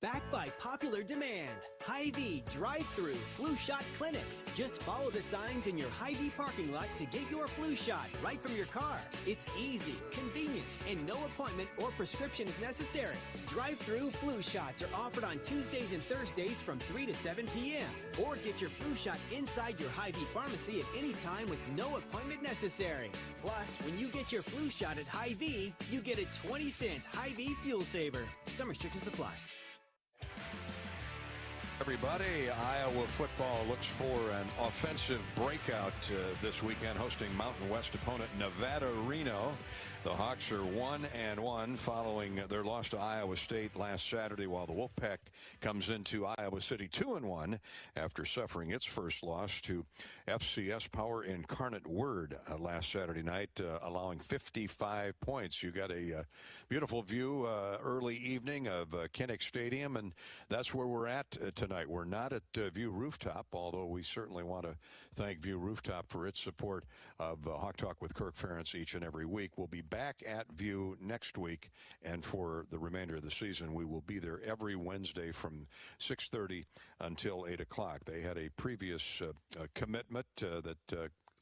Backed by popular demand, Hy-Vee drive-through flu shot clinics. Just follow the signs in your Hy-Vee parking lot to get your flu shot right from your car. It's easy, convenient, and no appointment or prescription is necessary. Drive-through flu shots are offered on Tuesdays and Thursdays from 3 to 7 p.m. Or get your flu shot inside your Hy-Vee pharmacy at any time with no appointment necessary. Plus, when you get your flu shot at Hy-Vee, you get a 20-cent Hy-Vee fuel saver. Some restrictions apply. Everybody, Iowa football looks for an offensive breakout this weekend, hosting Mountain West opponent Nevada Reno. The Hawks are 1-1 following their loss to Iowa State last Saturday, while the Wolfpack comes into Iowa City 2-1 after suffering its first loss to FCS Power Incarnate Word last Saturday night, allowing 55 points. You got a beautiful view early evening of Kinnick Stadium, and that's where we're at tonight. We're not at View Rooftop, although we certainly want to thank View Rooftop for its support of Hawk Talk with Kirk Ferentz each and every week. We'll be back at View next week, and for the remainder of the season, we will be there every Wednesday from 6:30 until 8 o'clock. They had a previous commitment that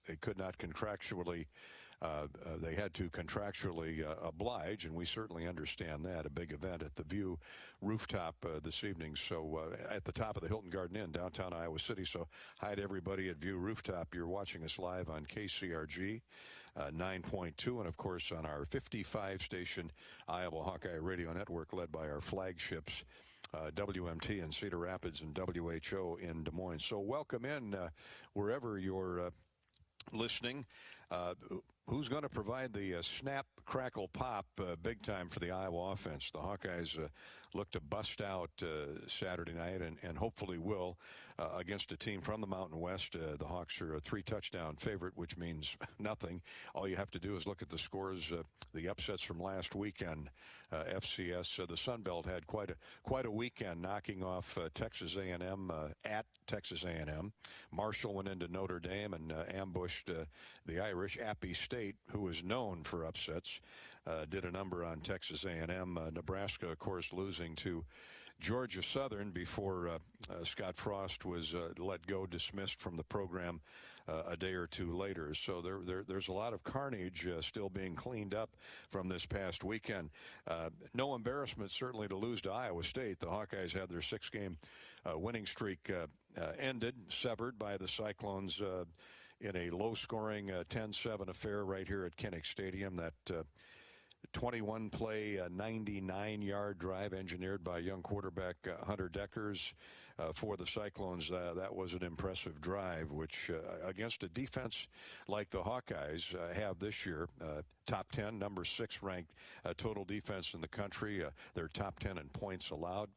they could not contractually they had to contractually oblige, and we certainly understand that. A big event at the View Rooftop this evening. So at the top of the Hilton Garden Inn, downtown Iowa City. So hi to everybody at View Rooftop. You're watching us live on KCRG 9.2, and of course on our 55-station Iowa Hawkeye Radio Network, led by our flagships WMT in Cedar Rapids and WHO in Des Moines. So welcome in wherever you're listening. Who's going to provide the snap, crackle, pop big time for the Iowa offense? The Hawkeyes look to bust out Saturday night and hopefully will against a team from the Mountain West. The Hawks are a 3-touchdown favorite, which means nothing. All you have to do is look at the scores, the upsets from last weekend. FCS, the Sun Belt had quite a weekend, knocking off Texas A&M at Texas A&M. Marshall went into Notre Dame and ambushed the Irish. Appy State, who is known for upsets, did a number on Texas A&M. Nebraska, of course, losing to Georgia Southern before Scott Frost was let go, dismissed from the program a day or two later. So there's a lot of carnage still being cleaned up from this past weekend. No embarrassment, certainly, to lose to Iowa State. The Hawkeyes had their 6-game winning streak ended, severed by the Cyclones in a low-scoring 10-7 affair right here at Kinnick Stadium. That 21-play, 99-yard drive engineered by young quarterback Hunter Deckers for the Cyclones. That was an impressive drive, which against a defense like the Hawkeyes have this year, top 10, number 6 ranked total defense in the country. They're top 10 in points allowed.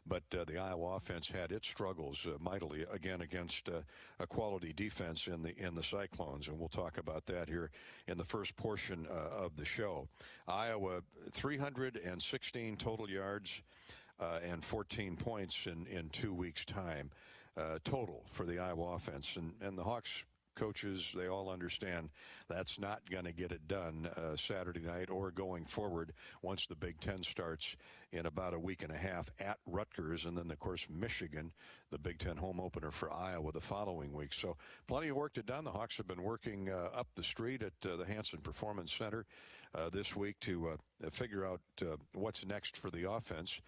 But the Iowa offense had its struggles mightily again against a quality defense in the Cyclones, and we'll talk about that here in the first portion of the show. Iowa 316 total yards and 14 points in 2 weeks' time total for the Iowa offense, and the Hawks coaches, they all understand that's not going to get it done Saturday night or going forward once the Big Ten starts in about a week and a half at Rutgers, and then, of course, Michigan, the Big Ten home opener for Iowa the following week. So plenty of work to done. The Hawks have been working up the street at the Hanson Performance Center this week to figure out what's next for the offense.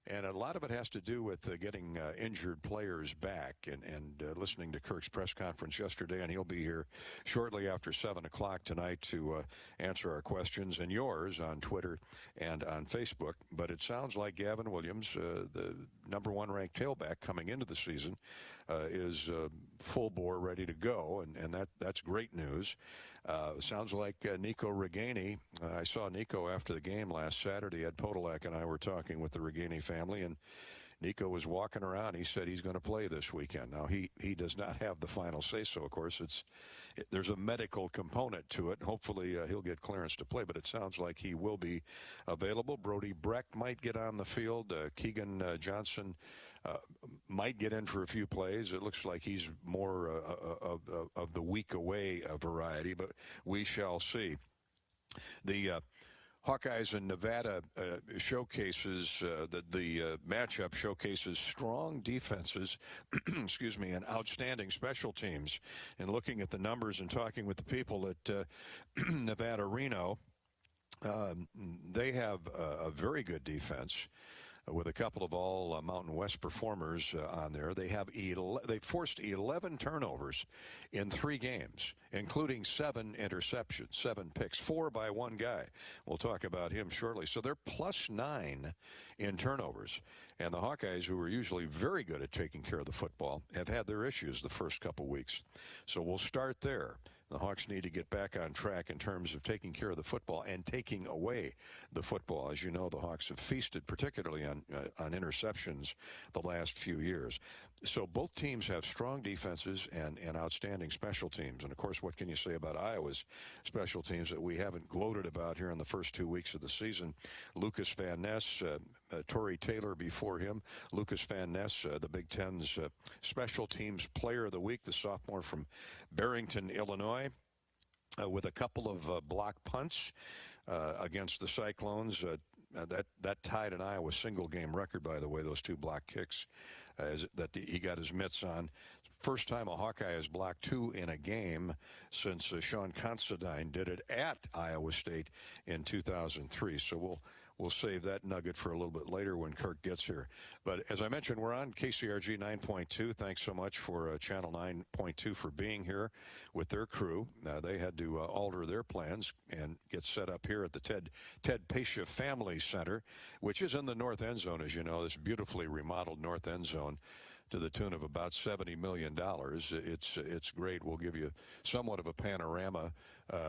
And a lot of it has to do with getting injured players back and listening to Kirk's press conference yesterday, and he'll be here shortly after 7 o'clock tonight to answer our questions and yours on Twitter and on Facebook. But it sounds like Gavin Williams, the number 1 ranked tailback coming into the season, is full bore, ready to go, and that's great news. Sounds like Nico Reganey. I saw Nico after the game last Saturday. Ed Podolak and I were talking with the Reganey family, and Nico was walking around. He said he's going to play this weekend. Now, he does not have the final say-so, of course. There's a medical component to it. Hopefully, he'll get clearance to play, but it sounds like he will be available. Brody Breck might get on the field. Keegan Johnson might get in for a few plays. It looks like he's more of the week away variety, but we shall see. The Hawkeyes and Nevada showcases the matchup showcases strong defenses, excuse me, and outstanding special teams. And looking at the numbers and talking with the people at Nevada Reno, they have a very good defense with a couple of all Mountain West performers on there. They've forced 11 turnovers in 3 games, including 7 interceptions, 7 picks, 4 by one guy. We'll talk about him shortly. So they're +9 in turnovers. And the Hawkeyes, who are usually very good at taking care of the football, have had their issues the first couple weeks. So we'll start there. The Hawks need to get back on track in terms of taking care of the football and taking away the football. As you know, the Hawks have feasted particularly on interceptions the last few years. So both teams have strong defenses and outstanding special teams. And, of course, what can you say about Iowa's special teams that we haven't gloated about here in the first 2 weeks of the season? Lucas Van Ness, Torrey Taylor before him. Lucas Van Ness, the Big Ten's Special Teams Player of the Week, the sophomore from Barrington, Illinois, with a couple of block punts against the Cyclones. That tied an Iowa single-game record, by the way, those 2 block kicks that he got his mitts on. First time a Hawkeye has blocked 2 in a game since Sean Considine did it at Iowa State in 2003. So we'll save that nugget for a little bit later when Kirk gets here. But as I mentioned, we're on KCRG 9.2. Thanks so much for Channel 9.2 for being here with their crew. They had to alter their plans and get set up here at the Ted Pasha Family Center, which is in the north end zone, as you know, this beautifully remodeled north end zone to the tune of about $70 million. It's great. We'll give you somewhat of a panorama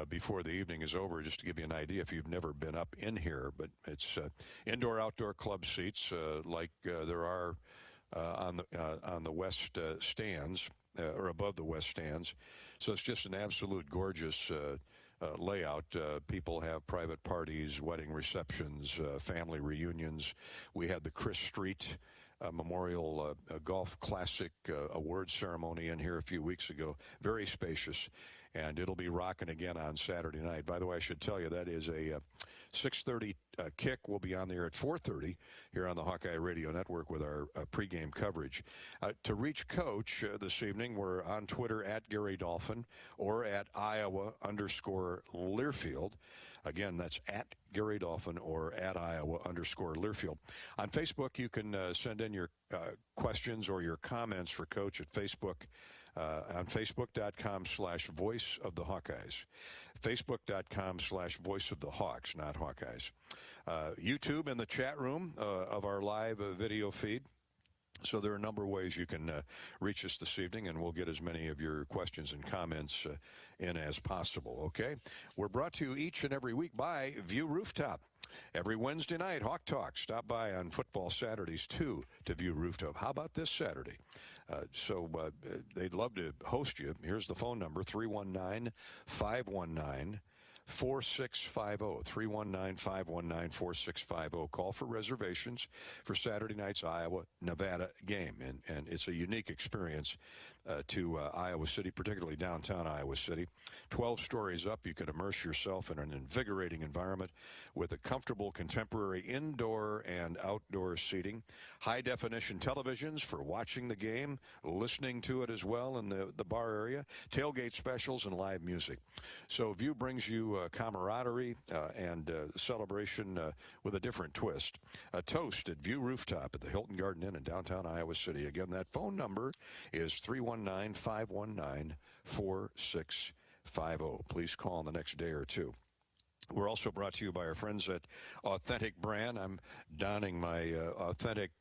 before the evening is over, just to give you an idea if you've never been up in here. But it's indoor-outdoor club seats like there are on the west stands or above the west stands. So it's just an absolute gorgeous layout. People have private parties, wedding receptions, family reunions. We had the Chris Street Memorial Golf Classic award ceremony in here a few weeks ago. Very spacious. and it'll be rocking again on Saturday night. By the way, I should tell you that is a 6:30 kick. We'll be on there at 4:30 here on the Hawkeye Radio Network with our pregame coverage. To reach Coach this evening, we're on Twitter at Gary Dolphin or at Iowa_Learfield. Again, that's at Gary Dolphin or at Iowa_Learfield. On Facebook, you can send in your questions or your comments for Coach at Facebook. On Facebook.com/Voice of the Hawkeyes. Facebook.com/Voice of the Hawks, not Hawkeyes. YouTube in the chat room of our live video feed. So there are a number of ways you can reach us this evening, and we'll get as many of your questions and comments in as possible, okay? We're brought to you each and every week by View Rooftop. Every Wednesday night, Hawk Talk. Stop by on Football Saturdays, too, to View Rooftop. How about this Saturday? They'd love to host you. Here's the phone number, 319-519-4650. 319-519-4650. Call for reservations for Saturday night's Iowa-Nevada game. And it's a unique experience to Iowa City, particularly downtown Iowa City. 12 stories up, you can immerse yourself in an invigorating environment with a comfortable contemporary indoor and outdoor seating. High-definition televisions for watching the game, listening to it as well in the bar area. Tailgate specials and live music. So View brings you camaraderie and celebration with a different twist. A toast at View Rooftop at the Hilton Garden Inn in downtown Iowa City. Again, that phone number is 319-519-4650. Please call in the next day or two. We're also brought to you by our friends at Authentic Brand. I'm donning my Authentic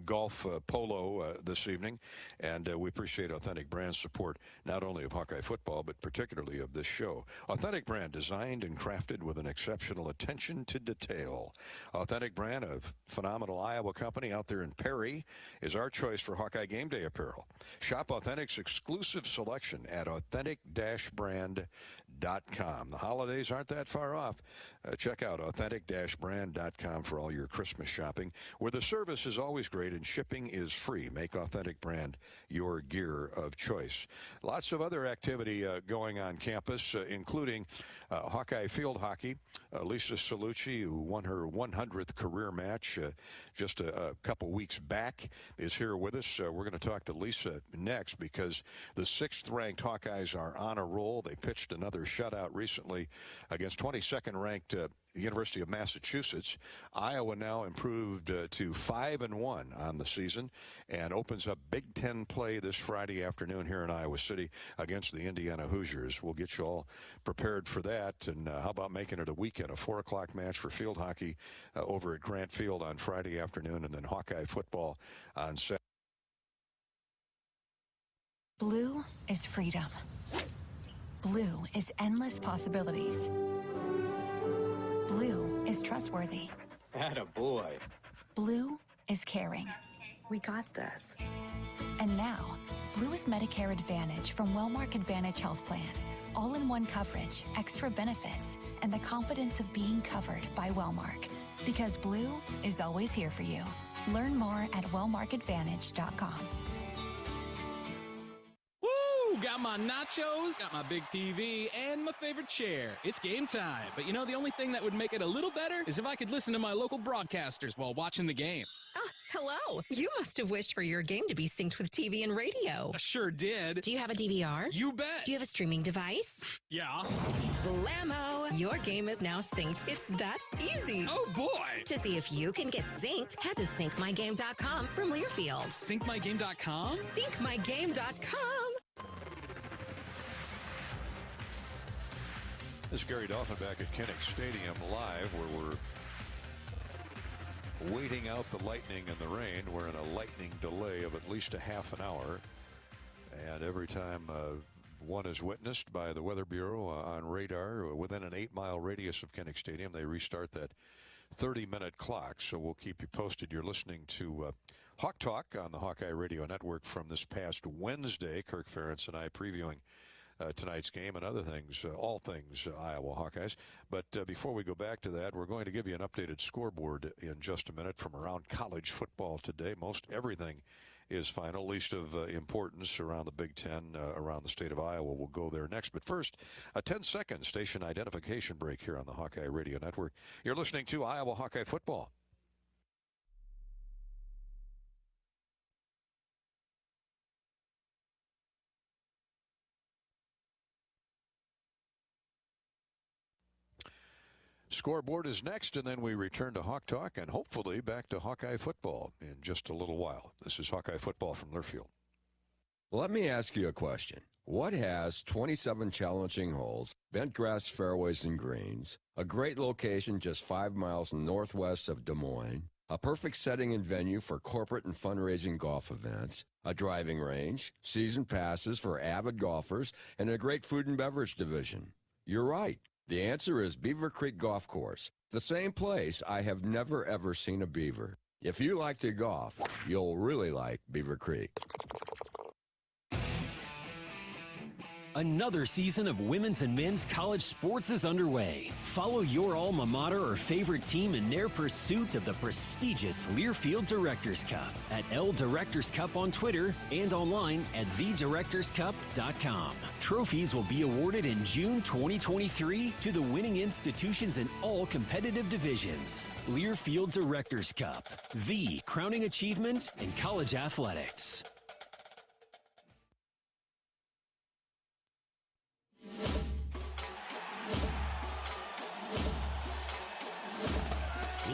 golf polo this evening, and we appreciate Authentic Brand's support not only of Hawkeye football but particularly of this show. Authentic Brand, designed and crafted with an exceptional attention to detail. Authentic Brand, a phenomenal Iowa company out there in Perry, is our choice for Hawkeye Game Day apparel. Shop Authentic's exclusive selection at authentic-brand.com. The holidays aren't that far off. Check out authentic-brand.com for all your Christmas shopping, where the service is always great and shipping is free. Make Authentic Brand your gear of choice. Lots of other activity going on campus, including Hawkeye field hockey. Lisa Salucci, who won her 100th career match just a couple weeks back, is here with us. We're going to talk to Lisa next because the 6th-ranked Hawkeyes are on a roll. They pitched another shutout recently against 22nd-ranked University of Massachusetts. Iowa now improved to 5-1 on the season and opens up Big Ten play this Friday afternoon here in Iowa City against the Indiana Hoosiers. We'll get you all prepared for that. And how about making it a weekend, a 4 o'clock match for field hockey over at Grant Field on Friday afternoon, and then Hawkeye football on Saturday. Blue is freedom. Blue is endless possibilities. Blue is trustworthy. Attaboy. Blue is caring. We got this. And now, Blue is Medicare Advantage from Wellmark Advantage Health Plan. All-in-one coverage, extra benefits, and the confidence of being covered by Wellmark. Because Blue is always here for you. Learn more at wellmarkadvantage.com. Got my nachos, got my big TV, and my favorite chair. It's game time. But you know, the only thing that would make it a little better is if I could listen to my local broadcasters while watching the game. Hello. You must have wished for your game to be synced with TV and radio. I sure did. Do you have a DVR? You bet. Do you have a streaming device? Yeah. Blammo! Your game is now synced. It's that easy. Oh, boy. To see if you can get synced, head to syncmygame.com from Learfield. Syncmygame.com? Syncmygame.com. This is Gary Dolphin back at Kinnick Stadium live, where we're waiting out the lightning and the rain. We're in a lightning delay of at least a half an hour. And every time one is witnessed by the Weather Bureau on radar within an 8-mile radius of Kinnick Stadium, they restart that 30-minute clock. So we'll keep you posted. You're listening to Hawk Talk on the Hawkeye Radio Network from this past Wednesday. Kirk Ferentz and I previewing tonight's game and other things, all things Iowa Hawkeyes. But before we go back to that, we're going to give you an updated scoreboard in just a minute from around college football today. Most everything is final, least of importance around the Big Ten, around the state of Iowa. We'll go there next. But first, a 10-second station identification break here on the Hawkeye Radio Network. You're listening to Iowa Hawkeye football. Scoreboard is next, and then we return to Hawk Talk and hopefully back to Hawkeye football in just a little while. This is Hawkeye football from Learfield. Let me ask you a question. What has 27 challenging holes, bent grass fairways and greens, a great location just 5 miles northwest of Des Moines, a perfect setting and venue for corporate and fundraising golf events, a driving range, season passes for avid golfers, and a great food and beverage division? You're right. The answer is Beaver Creek Golf Course, the same place I have never ever seen a beaver. If you like to golf, you'll really like Beaver Creek. Another season of women's and men's college sports is underway. Follow your alma mater or favorite team in their pursuit of the prestigious Learfield Directors Cup at L Directors Cup on Twitter and online at thedirectorscup.com. Trophies will be awarded in June 2023 to the winning institutions in all competitive divisions. Learfield Directors Cup, the crowning achievement in college athletics.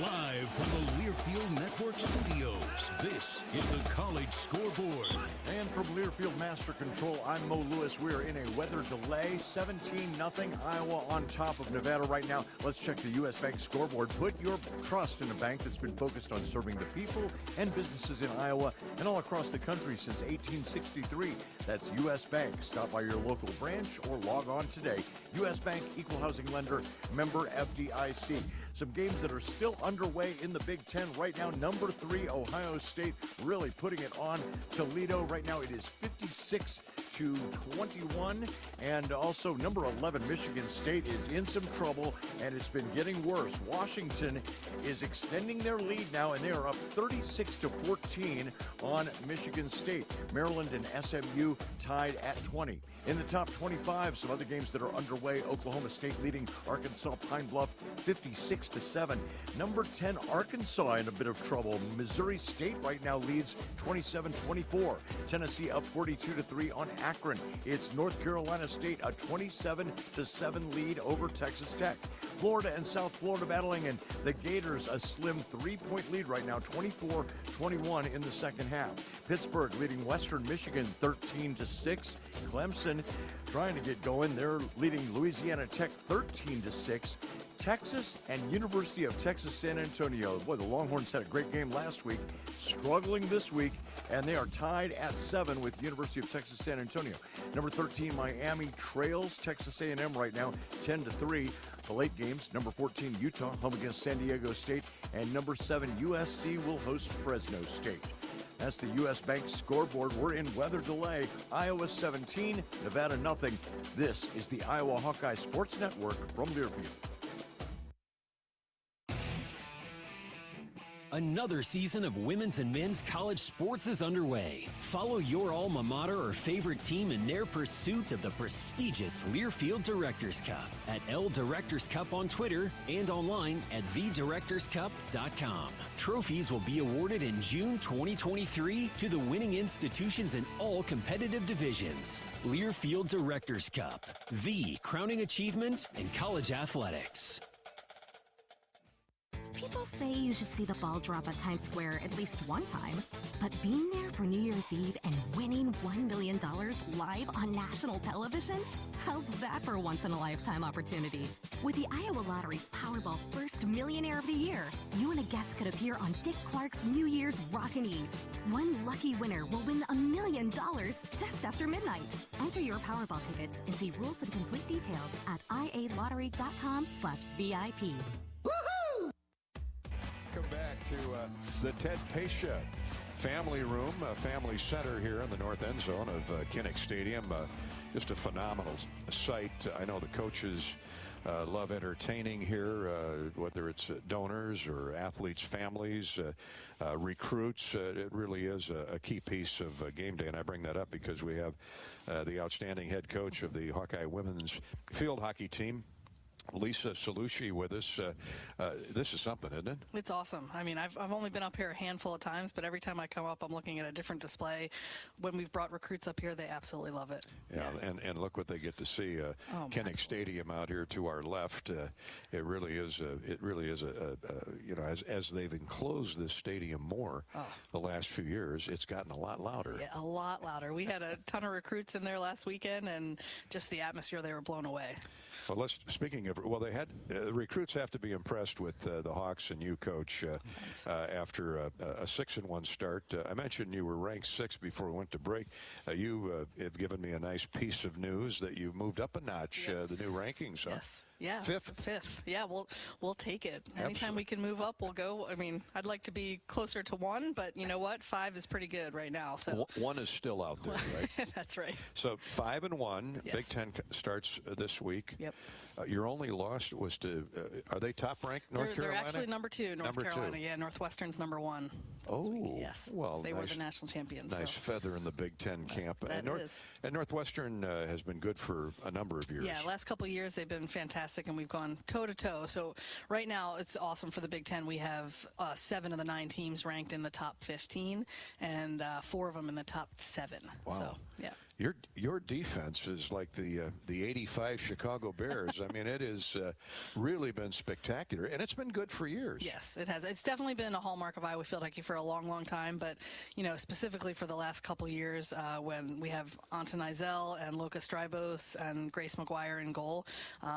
Live from the Learfield Network studios, this is the College Scoreboard. And from Learfield Master Control, I'm Mo Lewis. We are in a weather delay, 17-0 Iowa on top of Nevada right now. Let's check the U.S. Bank scoreboard. Put your trust in a bank that's been focused on serving the people and businesses in Iowa and all across the country since 1863. That's U.S. Bank. Stop by your local branch or log on today. U.S. Bank, equal housing lender, member FDIC. Some games that are still underway in the Big Ten right now. Number 3, Ohio State, really putting it on Toledo. Right now it is 56-21. And also number 11, Michigan State, is in some trouble, and it's been getting worse. Washington is extending their lead now, and they are up 36-14 on Michigan State. Maryland and SMU tied at 20. In the top 25, some other games that are underway. Oklahoma State leading Arkansas Pine Bluff 56-7. Number 10, Arkansas in a bit of trouble. Missouri State right now leads 27-24. Tennessee up 42-3 on Akron. It's North Carolina State, a 27-7 lead over Texas Tech. Florida and South Florida battling, and the Gators a slim 3-point lead right now, 24-21 in the second half. Pittsburgh leading Western Michigan 13-6. Clemson trying to get going. They're leading Louisiana Tech 13-6. Texas and University of Texas San Antonio. Boy, the Longhorns had a great game last week, struggling this week, and they are tied at 7 with University of Texas San Antonio. Number 13, Miami trails Texas A&M right now, 10-3. The late games, number 14, Utah home against San Diego State, and number 7, USC will host Fresno State. That's the U.S. Bank scoreboard. We're in weather delay. Iowa 17, Nevada nothing. This is the Iowa Hawkeye Sports Network from Learfield. Another season of women's and men's college sports is underway. Follow your alma mater or favorite team in their pursuit of the prestigious Learfield Directors Cup at L Directors Cup on Twitter and online at thedirectorscup.com. Trophies will be awarded in June 2023 to the winning institutions in all competitive divisions. Learfield Directors Cup, the crowning achievement in college athletics. People say you should see the ball drop at Times Square at least one time, but being there for New Year's Eve and winning $1 million live on national television? How's that for a once-in-a-lifetime opportunity? With the Iowa Lottery's Powerball First Millionaire of the Year, you and a guest could appear on Dick Clark's New Year's Rockin' Eve. One lucky winner will win $1 million just after midnight. Enter your Powerball tickets and see rules and complete details at ialottery.com/VIP. Welcome back to the Ted Pace Show. Family room, family center here in the north end zone of Kinnick Stadium. Just a phenomenal sight. I know the coaches love entertaining here, whether it's donors or athletes' families, recruits. It really is a key piece of game day, and I bring that up because we have the outstanding head coach of the Hawkeye women's field hockey team, Lisa Salucci, with us. This is something, isn't it? It's awesome. I mean, I've only been up here a handful of times, but every time I come up, I'm looking at a different display. When we've brought recruits up here, they absolutely love it. Yeah. And look what they get to see. Kinnick Stadium out here to our left. It really is you know, as they've enclosed this stadium more the last few years, it's gotten a lot louder. Yeah, a lot louder. We had a ton of recruits in there last weekend, and just the atmosphere, they were blown away. Well, speaking of, they had recruits have to be impressed with the Hawks and you, Coach, after a 6-1 start. I mentioned you were ranked 6th before we went to break. You have given me a nice piece of news that you've moved up a notch, the new rankings. Yes. Yeah. 5th. 5th. Yeah, we'll take it. Anytime Absolutely. we can move up, we'll go. I mean, I'd like to be closer to 1, but you know what? 5 is pretty good right now. So 1 is still out there, right? That's right. So 5-1. Yes. Big Ten starts this week. Yep. Your only loss was to, are they top ranked, North Carolina? They're actually number 2, North Carolina. Yeah, Northwestern's number 1. Yes. Well, they were the national champions. Nice feather in the Big Ten camp. That is. And Northwestern has been good for a number of years. Yeah, last couple of years they've been fantastic, and we've gone toe-to-toe. So right now it's awesome for the Big Ten. We have 7 of the 9 teams ranked in the top 15, and 4 of them in the top 7. Wow. So, yeah. Your defense is like the '85 Chicago Bears. I mean, it has really been spectacular, and it's been good for years. Yes, it has. It's definitely been a hallmark of Iowa field hockey for a long, long time. But you know, specifically for the last couple years, when we have Anton Eisel and Loka Strybos and Grace McGuire in goal,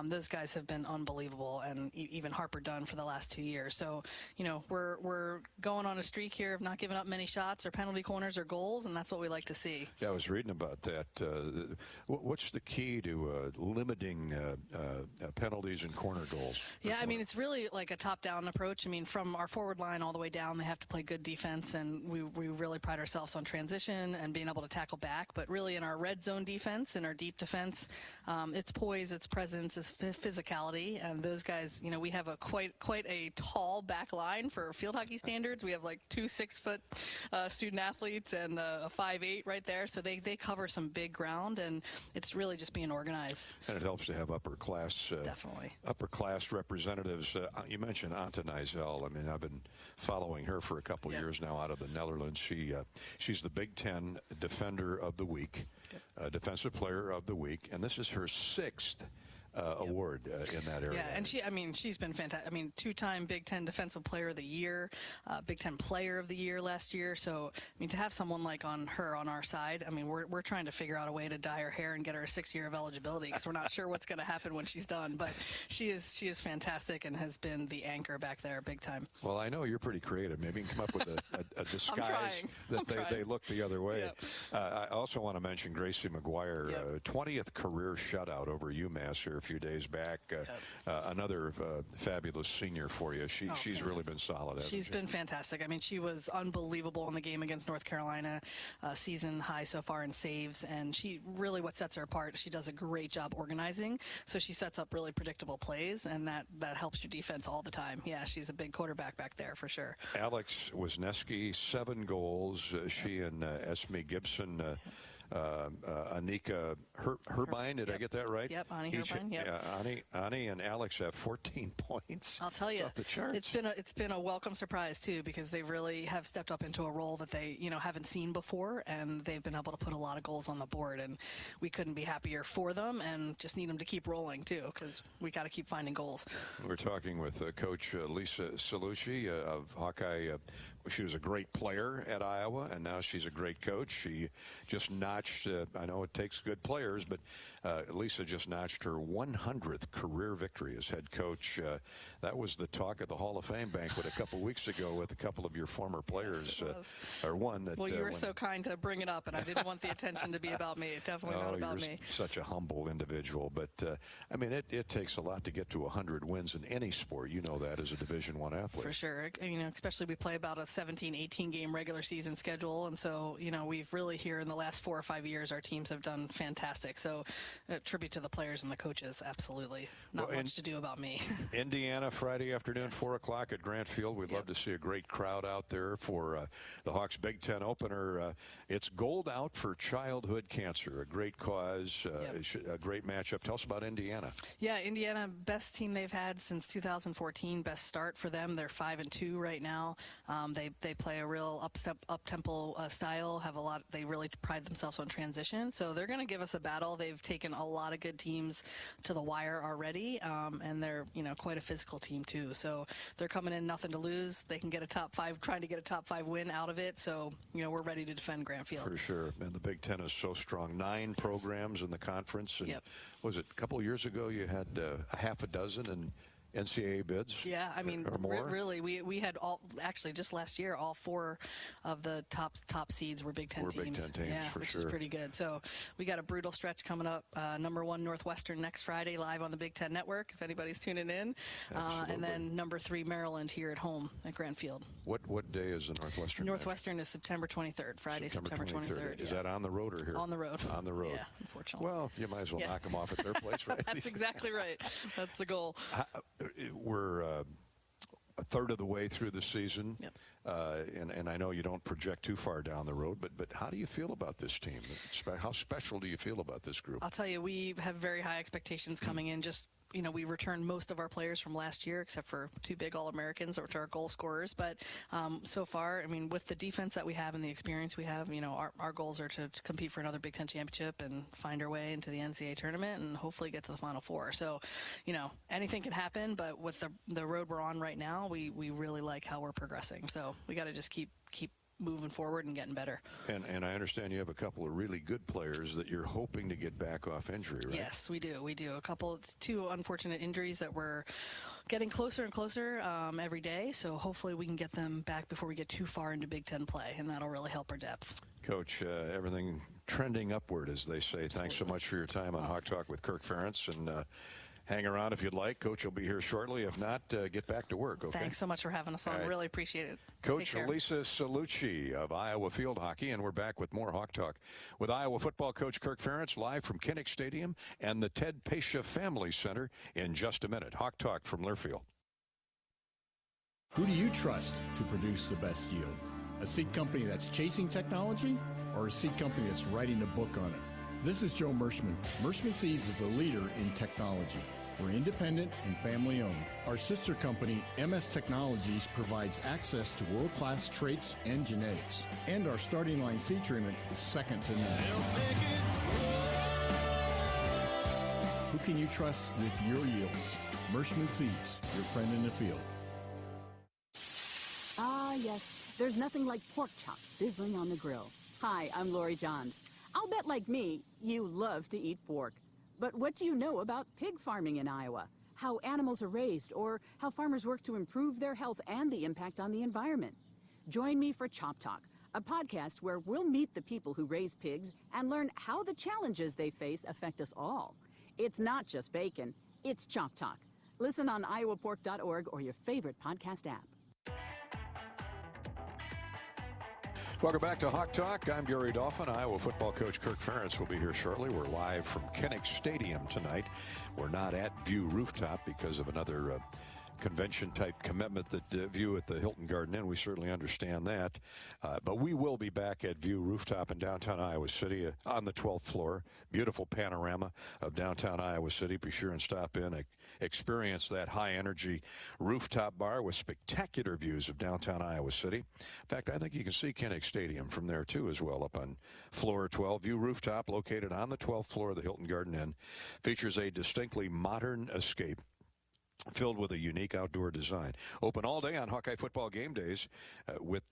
those guys have been unbelievable, and even Harper Dunn for the last 2 years. So you know, we're going on a streak here of not giving up many shots or penalty corners or goals, and that's what we like to see. Yeah, I was reading about that. What's the key to limiting penalties and corner goals? Yeah, I mean, it's really like a top-down approach. I mean, from our forward line all the way down, they have to play good defense, and we really pride ourselves on transition and being able to tackle back. But really in our red zone defense and our deep defense, it's poise, it's presence, it's physicality. And those guys, you know, we have a quite a tall back line for field hockey standards. We have like 2 6-foot student athletes and a 5'8" right there. So they cover some big ground, and it's really just being organized. And it helps to have upper class representatives. You mentioned Anton Eisel. I mean, I've been following her for a couple years now out of the Netherlands. She's the Big Ten Defender of the Week, Defensive Player of the Week, and this is her 6th award in that area. Yeah, and she's been fantastic. I mean, 2-time Big Ten Defensive Player of the Year, Big Ten Player of the Year last year. So, I mean, to have someone like on our side, I mean, we're trying to figure out a way to dye her hair and get her a 6 year of eligibility, because we're not sure what's going to happen when she's done. But she is fantastic and has been the anchor back there big time. Well, I know you're pretty creative. Maybe you can come up with a disguise that they look the other way. Yep. I also want to mention Gracie McGuire, 20th career shutout over UMass here a few days back. Another fabulous senior for you. She's really been solid. She's been fantastic. I mean, she was unbelievable in the game against North Carolina, season high so far in saves, and she really, what sets her apart, she does a great job organizing, so she sets up really predictable plays, and that helps your defense all the time. Yeah, she's a big quarterback back there for sure. Alex Wisniewski, 7 goals. She and Esme Gibson, Anika Herbine, did I get that right? Yep, Ani Herbine. Yep. Yeah, Ani and Alex have 14 points. I'll tell you, off the charts. It's been a welcome surprise too, because they really have stepped up into a role that they haven't seen before, and they've been able to put a lot of goals on the board, and we couldn't be happier for them, and just need them to keep rolling too, because we got to keep finding goals. We're talking with Coach Lisa Salucci of Hawkeye. She was a great player at Iowa, and now she's a great coach. She just notched, I know it takes good players, but Lisa just notched her 100th career victory as head coach. That was the talk at the Hall of Fame banquet a couple weeks ago with a couple of your former players. Yes, or one that. Well, you were so kind to bring it up, and I didn't want the attention to be about me. Definitely not about me. Such a humble individual, but I mean, it takes a lot to get to 100 wins in any sport. You know that as a Division I athlete. For sure. You know, especially we play about a 17, 18 game regular season schedule. And so, we've really here in the last 4 or 5 years, our teams have done fantastic. So tribute to the players and the coaches. Absolutely. Not much to do about me. Indiana, Friday afternoon, 4 o'clock at Grant Field. We'd love to see a great crowd out there for the Hawks Big Ten opener. It's Gold Out for Childhood Cancer, a great cause, a great matchup. Tell us about Indiana. Yeah, Indiana, best team they've had since 2014. Best start for them. They're 5-2 right now. They play a real up-tempo style. They really pride themselves on transition. So they're going to give us a battle. They've taken a lot of good teams to the wire already, and they're quite a physical team too. So they're coming in nothing to lose. They can get a top 5, trying to get a top 5 win out of it. So we're ready to defend Grant Field. For sure, and the Big Ten is so strong. 9 programs in the conference. And was it a couple of years ago you had a half a dozen and NCAA bids? Yeah, I mean, or more? Really, we had just last year, all 4 of the top seeds were Big Ten teams. Big Ten teams, yeah, which is pretty good. So we got a brutal stretch coming up. Number 1 Northwestern next Friday, live on the Big Ten Network, if anybody's tuning in. And then number 3 Maryland here at home at Grant Field. What day is the Northwestern? Northwestern is September 23rd, Friday, September 23rd. Is that on the road or here? On the road. On the road. Yeah, unfortunately. Well, you might as well knock them off at their place, right? That's exactly right. That's the goal. We're a third of the way through the season, and I know you don't project too far down the road, but how do you feel about this team? How special do you feel about this group? I'll tell you, we have very high expectations coming in. Just we returned most of our players from last year, except for 2 big All-Americans, which are our goal scorers. But so far, I mean, with the defense that we have and the experience we have, our goals are to compete for another Big Ten championship and find our way into the NCAA tournament and hopefully get to the Final Four. So, anything can happen, but with the road we're on right now, we really like how we're progressing. So we got to just keep moving forward and getting better. And I understand you have a couple of really good players that you're hoping to get back off injury, right? Yes, we do. It's 2 unfortunate injuries that we're getting closer and closer every day. So hopefully we can get them back before we get too far into Big Ten play, and that'll really help our depth. Coach, everything trending upward, as they say. Thanks so much for your time on Hawk Talk with Kirk Ferentz, and hang around if you'd like. Coach will be here shortly. If not, get back to work, okay? Thanks so much for having us on. Really appreciate it. Coach Elisa Salucci of Iowa Field Hockey, and we're back with more Hawk Talk with Iowa football coach Kirk Ferentz, live from Kinnick Stadium and the Ted Pasha Family Center in just a minute. Hawk Talk from Learfield. Who do you trust to produce the best yield? A seed company that's chasing technology, or a seed company that's writing a book on it? This is Joe Mershman. Mershman Seeds is a leader in technology. We're independent and family-owned. Our sister company, MS Technologies, provides access to world-class traits and genetics. And our starting line seed treatment is second to none. Who can you trust with your yields? Mershman Seeds, your friend in the field. Ah, yes. There's nothing like pork chops sizzling on the grill. Hi, I'm Lori Johns. I'll bet, like me, you love to eat pork. But what do you know about pig farming in Iowa? How animals are raised, or how farmers work to improve their health and the impact on the environment? Join me for Chop Talk, a podcast where we'll meet the people who raise pigs and learn how the challenges they face affect us all. It's not just bacon, it's Chop Talk. Listen on iowapork.org or your favorite podcast app. Welcome back to Hawk Talk. I'm Gary Dolphin. Iowa football coach Kirk Ferentz will be here shortly. We're live from Kinnick Stadium tonight. We're not at View Rooftop because of another convention-type commitment that View at the Hilton Garden Inn. We certainly understand that. But we will be back at View Rooftop in downtown Iowa City on the 12th floor. Beautiful panorama of downtown Iowa City. Be sure and stop in, experience that high-energy rooftop bar with spectacular views of downtown Iowa City. In fact, I think you can see Kinnick Stadium from there, too, as well, up on floor 12. View Rooftop, located on the 12th floor of the Hilton Garden Inn, features a distinctly modern escape filled with a unique outdoor design. Open all day on Hawkeye football game days with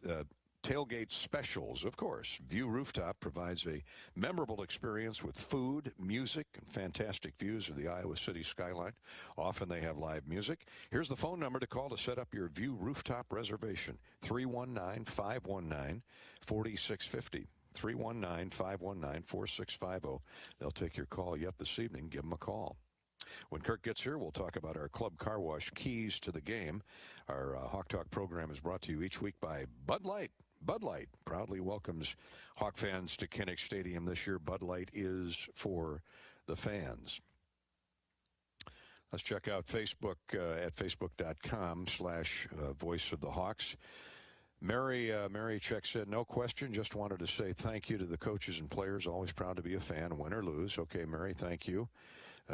tailgate specials, of course. View Rooftop provides a memorable experience with food, music, and fantastic views of the Iowa City skyline. Often they have live music. Here's the phone number to call to set up your View Rooftop reservation, 319-519-4650. 319-519-4650. They'll take your call yet this evening. Give them a call. When Kirk gets here, we'll talk about our club car wash keys to the game. Our Hawk Talk program is brought to you each week by Bud Light. Bud Light proudly welcomes Hawk fans to Kinnick Stadium this year. Bud Light is for the fans. Let's check out Facebook at facebook.com/Voice of the Hawks. Mary checks in. No question. Just wanted to say thank you to the coaches and players. Always proud to be a fan, win or lose. Okay, Mary, thank you.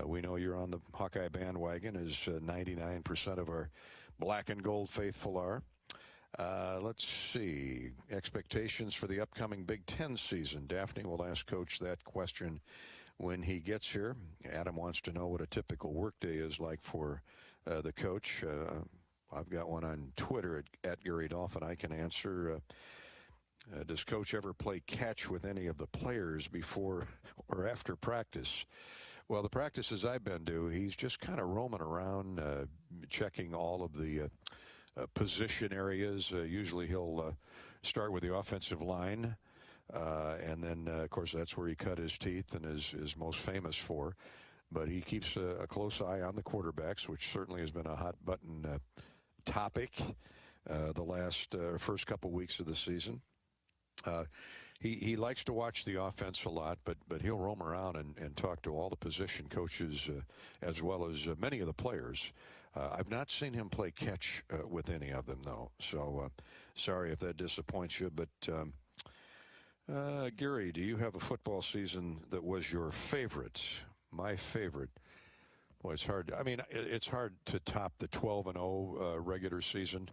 We know you're on the Hawkeye bandwagon, as 99% of our black and gold faithful are. Let's see. Expectations for the upcoming Big Ten season. Daphne will ask Coach that question when he gets here. Adam wants to know what a typical workday is like for the coach. I've got one on Twitter at Gary Dolphin. I can answer. Does Coach ever play catch with any of the players before or after practice? Well, the practices I've been to, he's just kind of roaming around, checking all of the position areas. Usually he'll start with the offensive line, and then, of course, that's where he cut his teeth and is most famous for. But he keeps a close eye on the quarterbacks, which certainly has been a hot-button topic the last first couple weeks of the season. He likes to watch the offense a lot, but he'll roam around and talk to all the position coaches as well as many of the players. I've not seen him play catch with any of them, though. So sorry if that disappoints you. But, Gary, do you have a football season that was your favorite? My favorite. Boy, it's hard. I mean, it's hard to top the 12-0 regular season.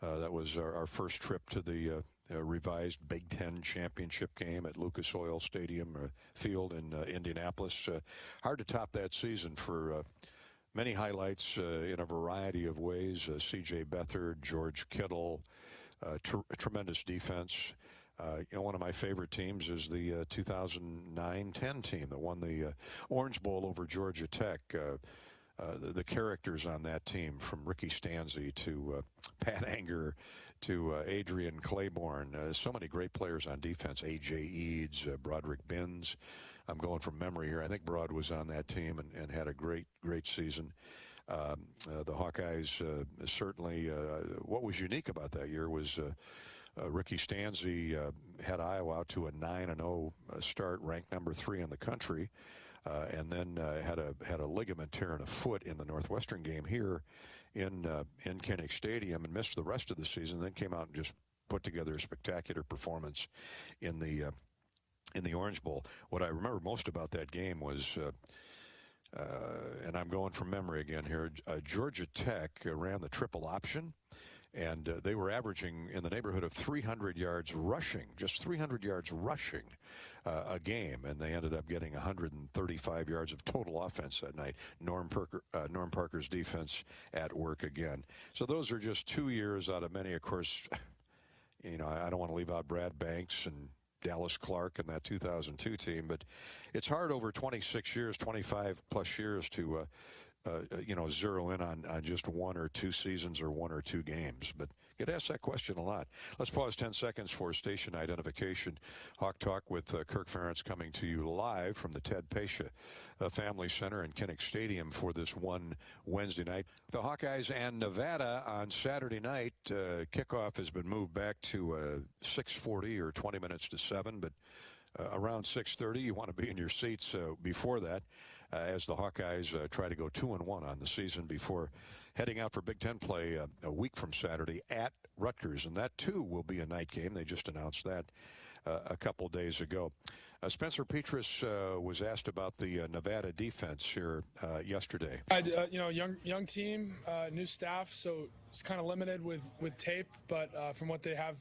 That was our first trip to the revised Big Ten championship game at Lucas Oil Stadium Field in Indianapolis. Hard to top that season for many highlights in a variety of ways. C.J. Beathard, George Kittle, tremendous defense. One of my favorite teams is the 2009-10 team that won the Orange Bowl over Georgia Tech. The characters on that team, from Ricky Stanzi to Pat Anger to Adrian Claiborne, so many great players on defense. A.J. Eads, Broderick Binns. I'm going from memory here. I think Broad was on that team and had a great season. The Hawkeyes certainly, what was unique about that year was Ricky Stanzi had Iowa out to a 9-0 start, ranked number 3 in the country, and then had a ligament tear in a foot in the Northwestern game here in Kinnick Stadium, and missed the rest of the season. Then came out and just put together a spectacular performance in the Orange Bowl. What I remember most about that game was, and I'm going from memory again here, Georgia Tech ran the triple option. And they were averaging in the neighborhood of 300 yards rushing, just 300 yards rushing a game. And they ended up getting 135 yards of total offense that night. Norm Parker's defense at work again. So those are just 2 years out of many. Of course, I don't want to leave out Brad Banks and Dallas Clark and that 2002 team. But it's hard over 26 years, 25 plus years to zero in on just 1 or 2 seasons or 1 or 2 games. But get asked that question a lot. Let's pause 10 seconds for station identification. Hawk Talk with Kirk Ferentz coming to you live from the Ted Pasha Family Center in Kinnick Stadium for this one Wednesday night. The Hawkeyes and Nevada on Saturday night. Kickoff has been moved back to 6:40 or 20 minutes to 7, but around 6:30, you want to be in your seats before that. As the Hawkeyes try to go 2-1 on the season before heading out for Big Ten play a week from Saturday at Rutgers. And that, too, will be a night game. They just announced that a couple days ago. Spencer Petras was asked about the Nevada defense here yesterday. Young team, new staff, so it's kind of limited with tape. But from what they have,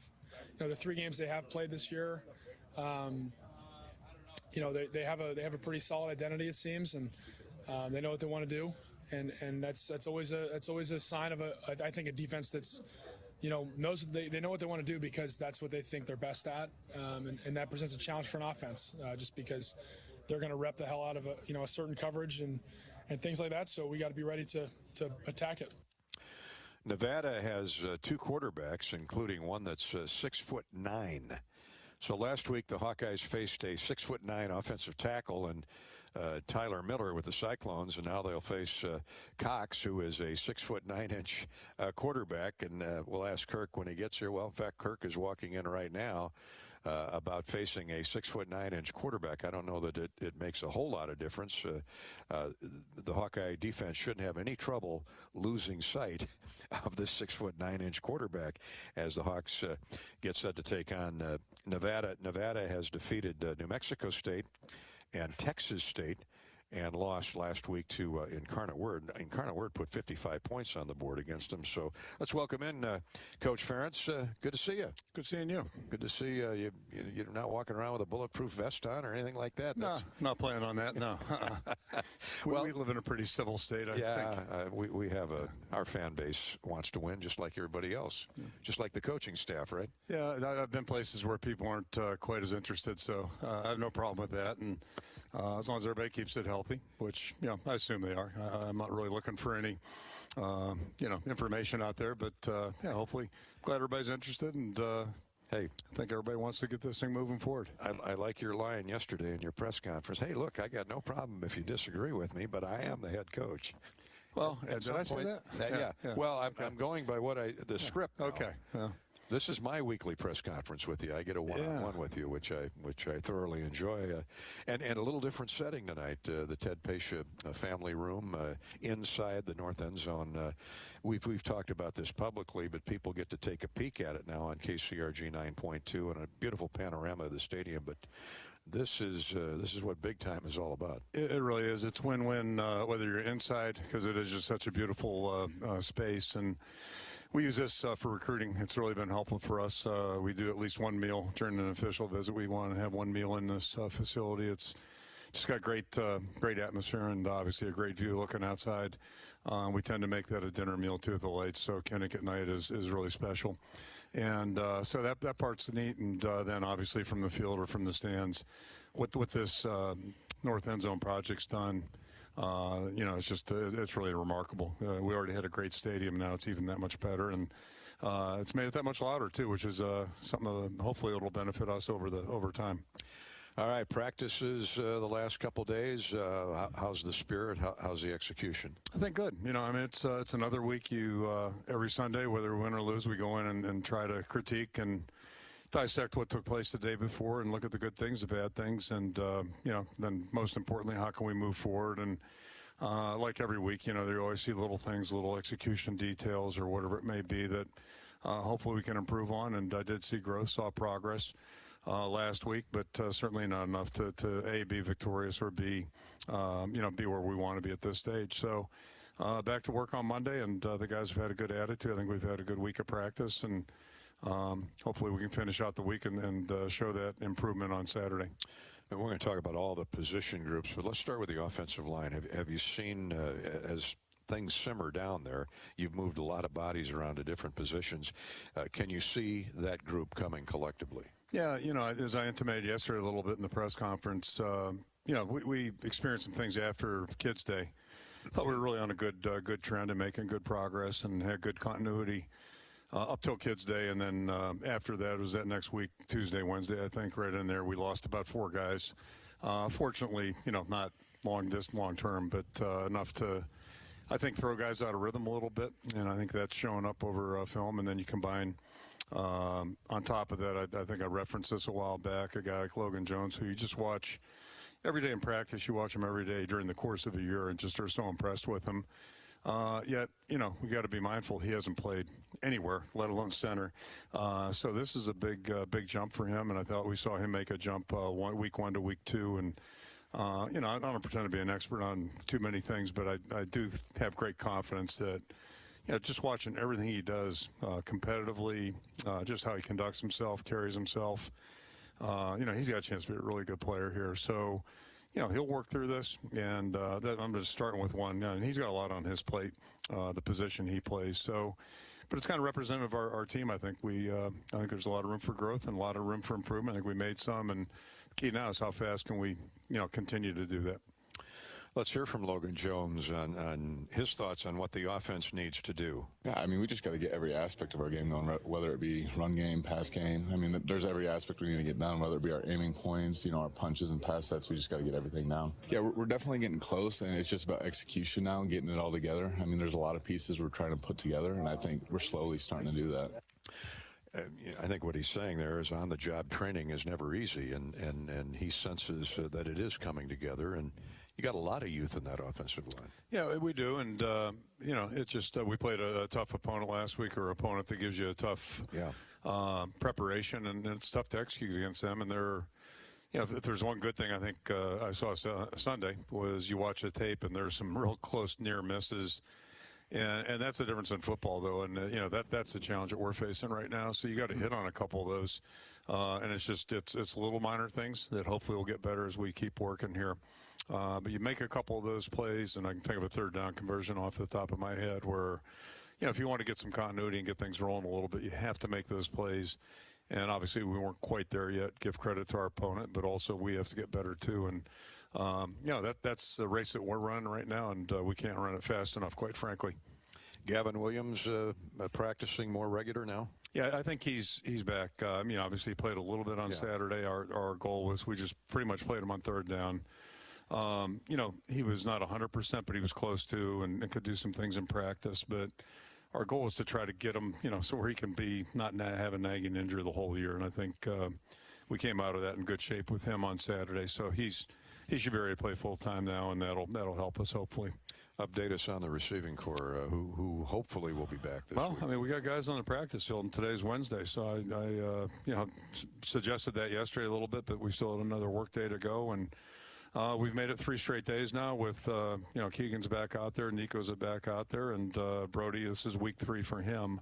the 3 games they have played this year, they have a pretty solid identity, it seems, and they know what they want to do, and that's always a sign of I think a defense that's knows they know what they want to do, because that's what they think they're best at, and that presents a challenge for an offense, just because they're going to rep the hell out of a certain coverage and things like that. So we got to be ready to attack it. Nevada has 2 quarterbacks, including one that's 6'9". So last week the Hawkeyes faced a 6'9" offensive tackle, and Tyler Miller with the Cyclones, and now they'll face Cox, who is a 6'9" quarterback. And we'll ask Kirk when he gets here. Well, in fact, Kirk is walking in right now. About facing a 6'9" quarterback. I don't know that it makes a whole lot of difference. The Hawkeye defense shouldn't have any trouble losing sight of this 6'9" quarterback as the Hawks get set to take on Nevada. Nevada has defeated New Mexico State and Texas State and lost last week to Incarnate Word. Incarnate Word put 55 points on the board against them. So let's welcome in Coach Ferentz. Good to see you. Good seeing you. Good to see you. You're not walking around with a bulletproof vest on or anything like that? No, not planning on that, no. Well, we live in a pretty civil state, I think. We have our fan base wants to win just like everybody else, just like the coaching staff, right? Yeah, I've been places where people aren't quite as interested, so I have no problem with that. And as long as everybody keeps it healthy, which, I assume they are. I'm not really looking for any, information out there, but, hopefully, glad everybody's interested, and hey, I think everybody wants to get this thing moving forward. I like your line yesterday in your press conference. Hey, look, I got no problem if you disagree with me, but I am the head coach. Well, did I say that? Yeah. Well, I'm going by the script now. Okay. Yeah. This is my weekly press conference with you. I get a one-on-one with you, which I thoroughly enjoy. And a little different setting tonight, the Ted Pasha family room inside the north end zone. We've talked about this publicly, but people get to take a peek at it now on KCRG 9.2 and a beautiful panorama of the stadium. But this is what big time is all about. It really is. It's win-win whether you're inside, because it is just such a beautiful space, and we use this for recruiting. It's really been helpful for us. We do at least one meal during an official visit. We want to have one meal in this facility. It's just got great atmosphere and obviously a great view looking outside. We tend to make that a dinner meal too with the lights, so Kinnick at night is really special. And so that part's neat. And then obviously from the field or from the stands, what this north end zone project's done, it's really remarkable. We already had a great stadium. Now it's even that much better, and it's made it that much louder too, which is something hopefully it'll benefit us over time. All right, practices the last couple days. How's the spirit? How's the execution? I think good. It's another week. Every Sunday, whether we win or lose, we go in and try to critique and dissect what took place the day before and look at the good things, the bad things, and then most importantly, how can we move forward? And like every week, you always see little things, little execution details or whatever it may be that hopefully we can improve on. And I did see growth, saw progress last week, but certainly not enough to A, be victorious, or B, be where we want to be at this stage. So back to work on Monday, and the guys have had a good attitude. I think we've had a good week of practice, and hopefully we can finish out the week and show that improvement on Saturday. And we're going to talk about all the position groups, but let's start with the offensive line. Have you seen, as things simmer down there, you've moved a lot of bodies around to different positions. Can you see that group coming collectively? Yeah, as I intimated yesterday a little bit in the press conference, we experienced some things after Kids Day. I thought we were really on a good trend and making good progress and had good continuity up till Kids Day, and then after that, it was that next week, Tuesday, Wednesday, I think, right in there, we lost about 4 guys. Fortunately, not long term, but enough to, I think, throw guys out of rhythm a little bit, and I think that's showing up over film. And then you combine, on top of that, I think I referenced this a while back, a guy like Logan Jones, who you just watch every day in practice. You watch him every day during the course of a year and just are so impressed with him. Yet, we got to be mindful he hasn't played anywhere, let alone center. So this is a big jump for him, and I thought we saw him make a jump week 1 to week 2. And I don't pretend to be an expert on too many things, but I do have great confidence that, just watching everything he does competitively, just how he conducts himself, carries himself, he's got a chance to be a really good player here. So, he'll work through this, and I'm just starting with one. And he's got a lot on his plate, the position he plays. So, but it's kind of representative of our team. I think I think there's a lot of room for growth and a lot of room for improvement. I think we made some, and the key now is how fast can we, continue to do that. Let's hear from Logan Jones on his thoughts on what the offense needs to do. Yeah, I mean, we just got to get every aspect of our game going, whether it be run game, pass game. I mean, there's every aspect we need to get down, whether it be our aiming points, our punches and pass sets. We just got to get everything down. Yeah, we're definitely getting close, and it's just about execution now and getting it all together. I mean, there's a lot of pieces we're trying to put together, and I think we're slowly starting to do that. I think what he's saying there is on-the-job training is never easy, and he senses that it is coming together, and you got a lot of youth in that offensive line. Yeah, we do, and it's just we played a tough opponent last week, or an opponent that gives you a tough preparation, and it's tough to execute against them. And they're, if there's one good thing I think I saw Sunday was you watch the tape, and there's some real close near misses. And that's the difference in football, though, and that's the challenge that we're facing right now. So you got to hit on a couple of those, and it's little minor things that hopefully will get better as we keep working here. But you make a couple of those plays, and I can think of a third down conversion off the top of my head where, if you want to get some continuity and get things rolling a little bit, you have to make those plays. And obviously we weren't quite there yet. Give credit to our opponent, but also we have to get better too. And that's the race that we're running right now, and we can't run it fast enough, quite frankly. Gavin Williams practicing more regular now? Yeah, I think he's back. Obviously he played a little bit on Saturday. Our goal was we just pretty much played him on third down. He was not 100%, but he was close to and could do some things in practice. But our goal was to try to get him, so where he can be not have a nagging injury the whole year. And I think we came out of that in good shape with him on Saturday. So he should be ready to play full time now, and that'll help us hopefully. Update us on the receiving corps, who hopefully will be back this week. Well, we got guys on the practice field, and today's Wednesday, so I suggested that yesterday a little bit, but we still had another work day to go, and we've made it 3 straight days now with Keegan's back out there, Nico's back out there, and Brody. This is week 3 for him.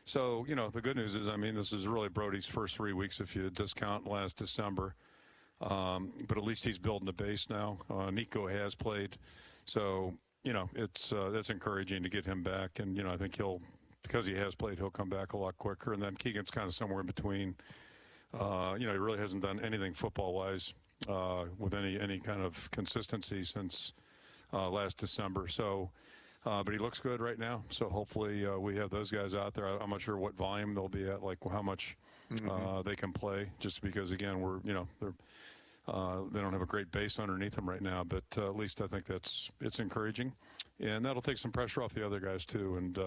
So the good news is, this is really Brody's first 3 weeks if you discount last December. But at least he's building a base now. Nico has played, so that's encouraging to get him back. And I think because he has played, he'll come back a lot quicker. And then Keegan's kind of somewhere in between. He really hasn't done anything football-wise with any kind of consistency since last December. So, but he looks good right now. So hopefully we have those guys out there. I'm not sure what volume they'll be at, like how much they can play. Just because again they don't have a great base underneath them right now. But at least I think it's encouraging, and that'll take some pressure off the other guys too. And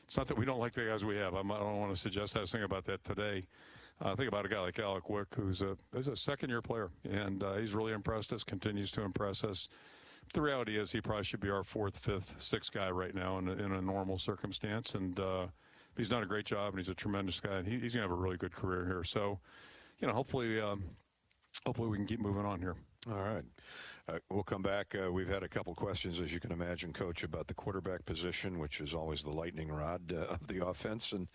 it's not that we don't like the guys we have. I don't want to suggest I was thinking about that today. Think about a guy like Alec Wick, who's a second-year player, and he's really impressed us, continues to impress us. The reality is he probably should be our 4th, 5th, 6th guy right now in a normal circumstance, and he's done a great job, and he's a tremendous guy, and he's going to have a really good career here. So, hopefully we can keep moving on here. All right. We'll come back. We've had a couple questions, as you can imagine, Coach, about the quarterback position, which is always the lightning rod of the offense. And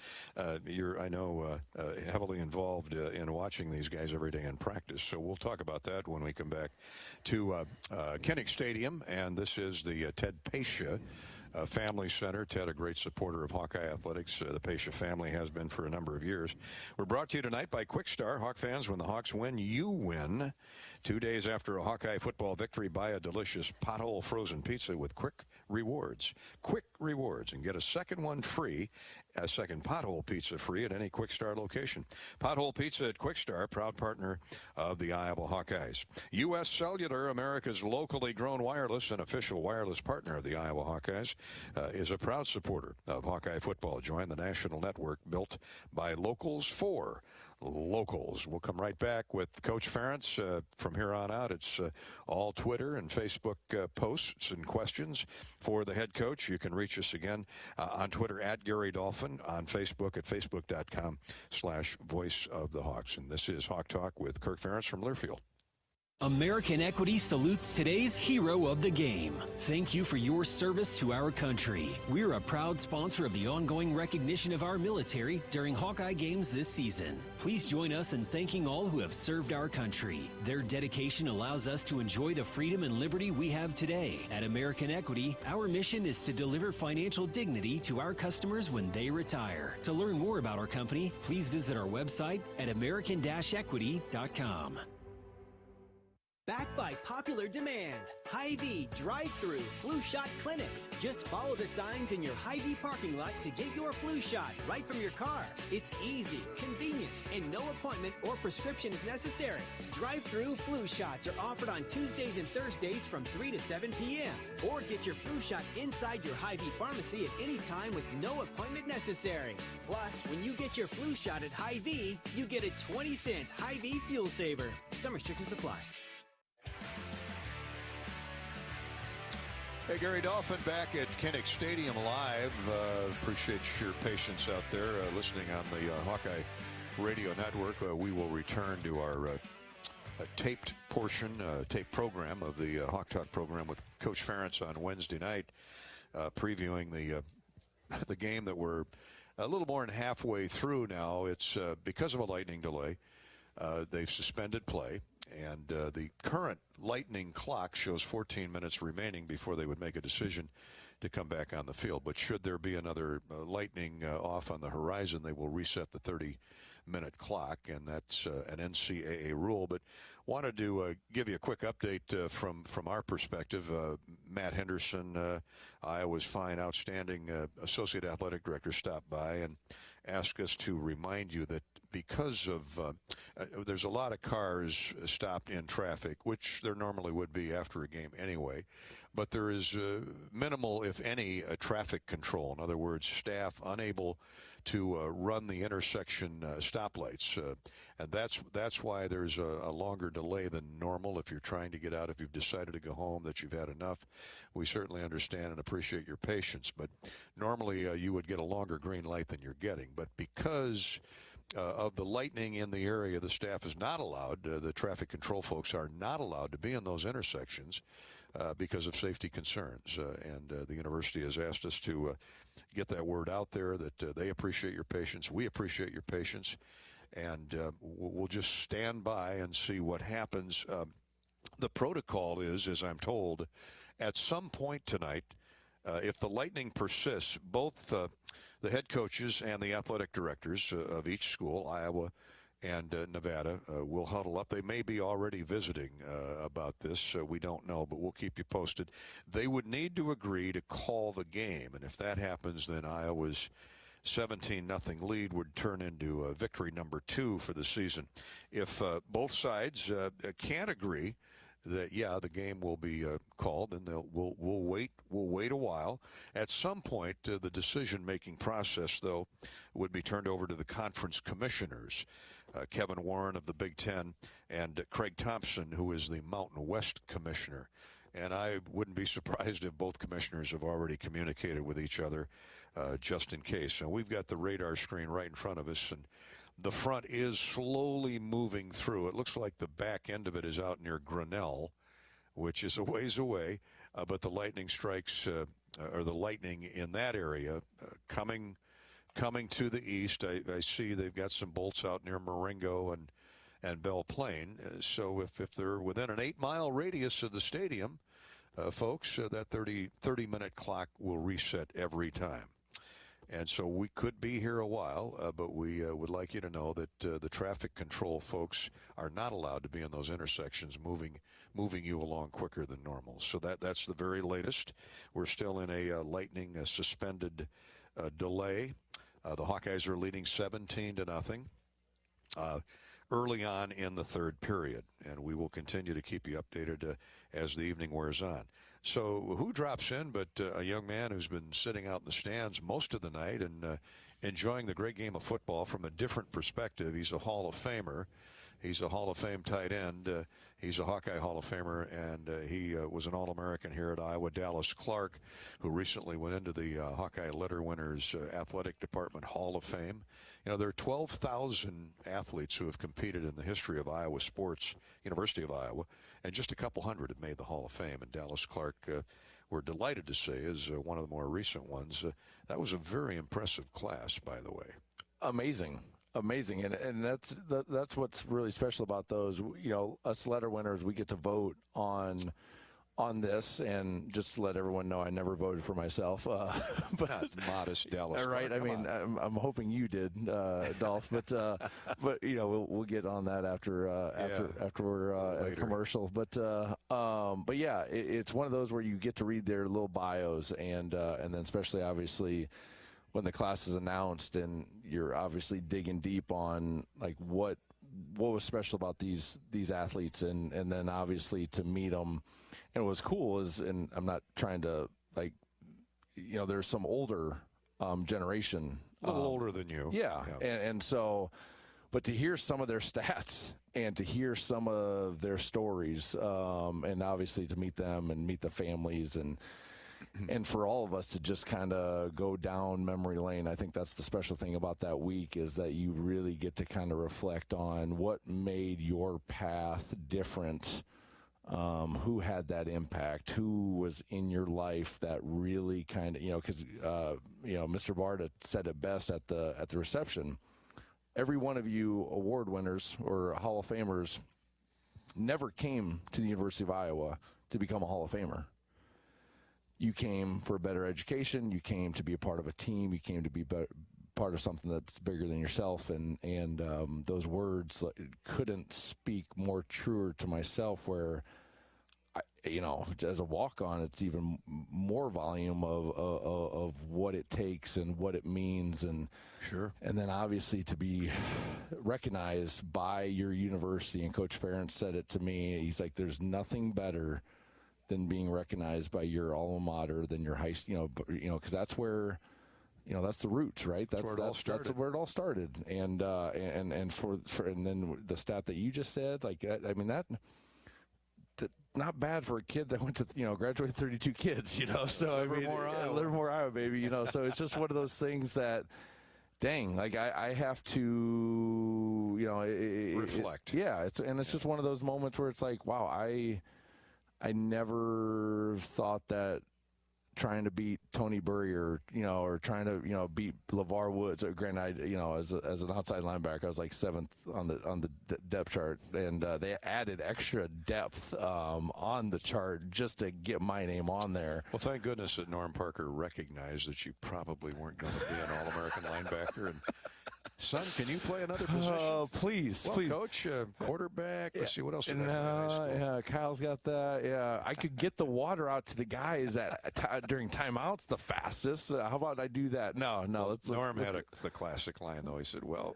you're, I know, heavily involved in watching these guys every day in practice. So we'll talk about that when we come back to Kinnick Stadium. And this is the Ted Pasha Family Center. Ted, a great supporter of Hawkeye athletics. The Pasha family has been for a number of years. We're brought to you tonight by Quick Star. Hawk fans, when the Hawks win, you win. 2 days after a Hawkeye football victory, buy a delicious pothole frozen pizza with Quick Rewards. Quick Rewards, and get a second one free, a second pothole pizza free at any Quick Star location. Pothole Pizza at Quick Star, proud partner of the Iowa Hawkeyes. U.S. Cellular, America's locally grown wireless and official wireless partner of the Iowa Hawkeyes, is a proud supporter of Hawkeye football. Join the national network built by locals for locals. We'll come right back with Coach Ferentz. From here on out, it's all Twitter and Facebook posts and questions for the head coach. You can reach us again on Twitter at Gary Dolphin, on Facebook at facebook.com/Voice of the Hawks. And this is Hawk Talk with Kirk Ferentz from Learfield. American Equity salutes today's hero of the game. Thank you for your service to our country. We're a proud sponsor of the ongoing recognition of our military during Hawkeye games this season. Please join us in thanking all who have served our country. Their dedication allows us to enjoy the freedom and liberty we have today. At American Equity, our mission is to deliver financial dignity to our customers when they retire. To learn more about our company, please visit our website at american-equity.com. Backed by popular demand, Hy-Vee drive-through flu shot clinics. Just follow the signs in your Hy-Vee parking lot to get your flu shot right from your car. It's easy, convenient, and no appointment or prescription is necessary. Drive-through flu shots are offered on Tuesdays and Thursdays from 3 to 7 p.m. Or get your flu shot inside your Hy-Vee pharmacy at any time with no appointment necessary. Plus, when you get your flu shot at Hy-Vee, you get a 20-cent Hy-Vee fuel saver. Some restrictions apply. Hey, Gary Dolphin back at Kinnick Stadium live. Appreciate your patience out there listening on the Hawkeye Radio Network. We will return to our taped portion, taped program of the Hawk Talk program with Coach Ferentz on Wednesday night, previewing the game that we're a little more than halfway through now. It's because of a lightning delay. They've suspended play, and the current Lightning clock shows 14 minutes remaining before they would make a decision to come back on the field. But should there be another Lightning off on the horizon, they will reset the 30-minute clock, and that's an NCAA rule. But wanted to give you a quick update from our perspective. Matt Henderson, Iowa's fine, outstanding associate athletic director, stopped by and asked us to remind you that because of there's a lot of cars stopped in traffic, which there normally would be after a game anyway, but there is minimal, if any, traffic control. In other words, staff unable to run the intersection stoplights, and that's why there's a longer delay than normal. If you're trying to get out, if you've decided to go home, that you've had enough, we certainly understand and appreciate your patience. But normally you would get a longer green light than you're getting. But because of the lightning in the area, the staff is not allowed, the traffic control folks are not allowed to be in those intersections because of safety concerns. And the university has asked us to get that word out there that they appreciate your patience. We appreciate your patience. And we'll just stand by and see what happens. The protocol is, as I'm told, at some point tonight, if the lightning persists, both the head coaches and the athletic directors of each school, Iowa and Nevada, will huddle up. They may be already visiting about this. We don't know, but we'll keep you posted. They would need to agree to call the game, and if that happens, then Iowa's 17-0 lead would turn into victory number 2 for the season. If both sides can't agree that, yeah, the game will be called, then we'll wait a while. At some point, the decision-making process, though, would be turned over to the conference commissioners, Kevin Warren of the Big Ten and Craig Thompson, who is the Mountain West commissioner. And I wouldn't be surprised if both commissioners have already communicated with each other just in case. And we've got the radar screen right in front of us, and the front is slowly moving through. It looks like the back end of it is out near Grinnell, which is a ways away, but the lightning strikes, or the lightning in that area, coming to the east. I see they've got some bolts out near Marengo and Belle Plaine. So if they're within an 8-mile radius of the stadium, folks, that 30-minute clock will reset every time. And so we could be here a while, but we would like you to know that the traffic control folks are not allowed to be in those intersections, moving you along quicker than normal. So that's the very latest. We're still in a lightning suspended delay. The Hawkeyes are leading 17-0 early on in the third period, and we will continue to keep you updated as the evening wears on. So who drops in but a young man who's been sitting out in the stands most of the night and enjoying the great game of football from a different perspective. He's a Hall of Famer. He's a Hall of Fame tight end. He's a Hawkeye Hall of Famer, and he was an All-American here at Iowa. Dallas Clark, who recently went into the Hawkeye Letter Winners Athletic Department Hall of Fame. You know, there are 12,000 athletes who have competed in the history of Iowa sports, University of Iowa, and just a couple hundred have made the Hall of Fame. And Dallas Clark, we're delighted to say, is one of the more recent ones. That was a very impressive class, by the way. Amazing, and that's what's really special about those. You know, us letter winners, we get to vote on on this, and just to let everyone know, I never voted for myself. But not modest, Dallas. Right? I mean, I'm hoping you did, Dolph. But we'll get on that after we're at a commercial. But yeah, it's one of those where you get to read their little bios, and then especially obviously when the class is announced, and you're obviously digging deep on like what was special about these athletes, and then obviously to meet them. And what was cool is, and I'm not trying to there's some older generation, a little older than you, yeah. And so, but to hear some of their stats and to hear some of their stories, and obviously to meet them and meet the families, and for all of us to just kind of go down memory lane. I think that's the special thing about that week, is that you really get to kind of reflect on what made your path different. Who had that impact? Who was in your life that really kind of, because Mr. Barta said it best at the reception. Every one of you award winners or Hall of Famers never came to the University of Iowa to become a Hall of Famer. You came for a better education. You came to be a part of a team. You came to be part of something that's bigger than yourself. And those words couldn't speak more truer to myself, where as a walk-on, it's even more volume of what it takes and what it means. And sure. And then obviously to be recognized by your university. And Coach Ferentz said it to me. He's like, there's nothing better than being recognized by your alma mater, than your high, because that's where, that's the roots, right? That's where it all started. And then the stat that you just said, like, I mean, that not bad for a kid that went to, graduated 32 kids, So Livermore, Iowa, baby, So it's just one of those things that, dang, like I have to, reflect. It's just one of those moments where it's like, wow, I never thought that trying to beat Tony Burry or trying to, beat LeVar Woods. Granted, as an outside linebacker, I was like 7th on the depth chart, and they added extra depth on the chart just to get my name on there. Well, thank goodness that Norm Parker recognized that you probably weren't going to be an All-American linebacker. And son, can you play another position? Please, well, please. Coach, quarterback. Let's see what else. Kyle's got that. Yeah, I could get the water out to the guys during timeouts the fastest. How about I do that? No. Norm had the classic line though. He said, "Well,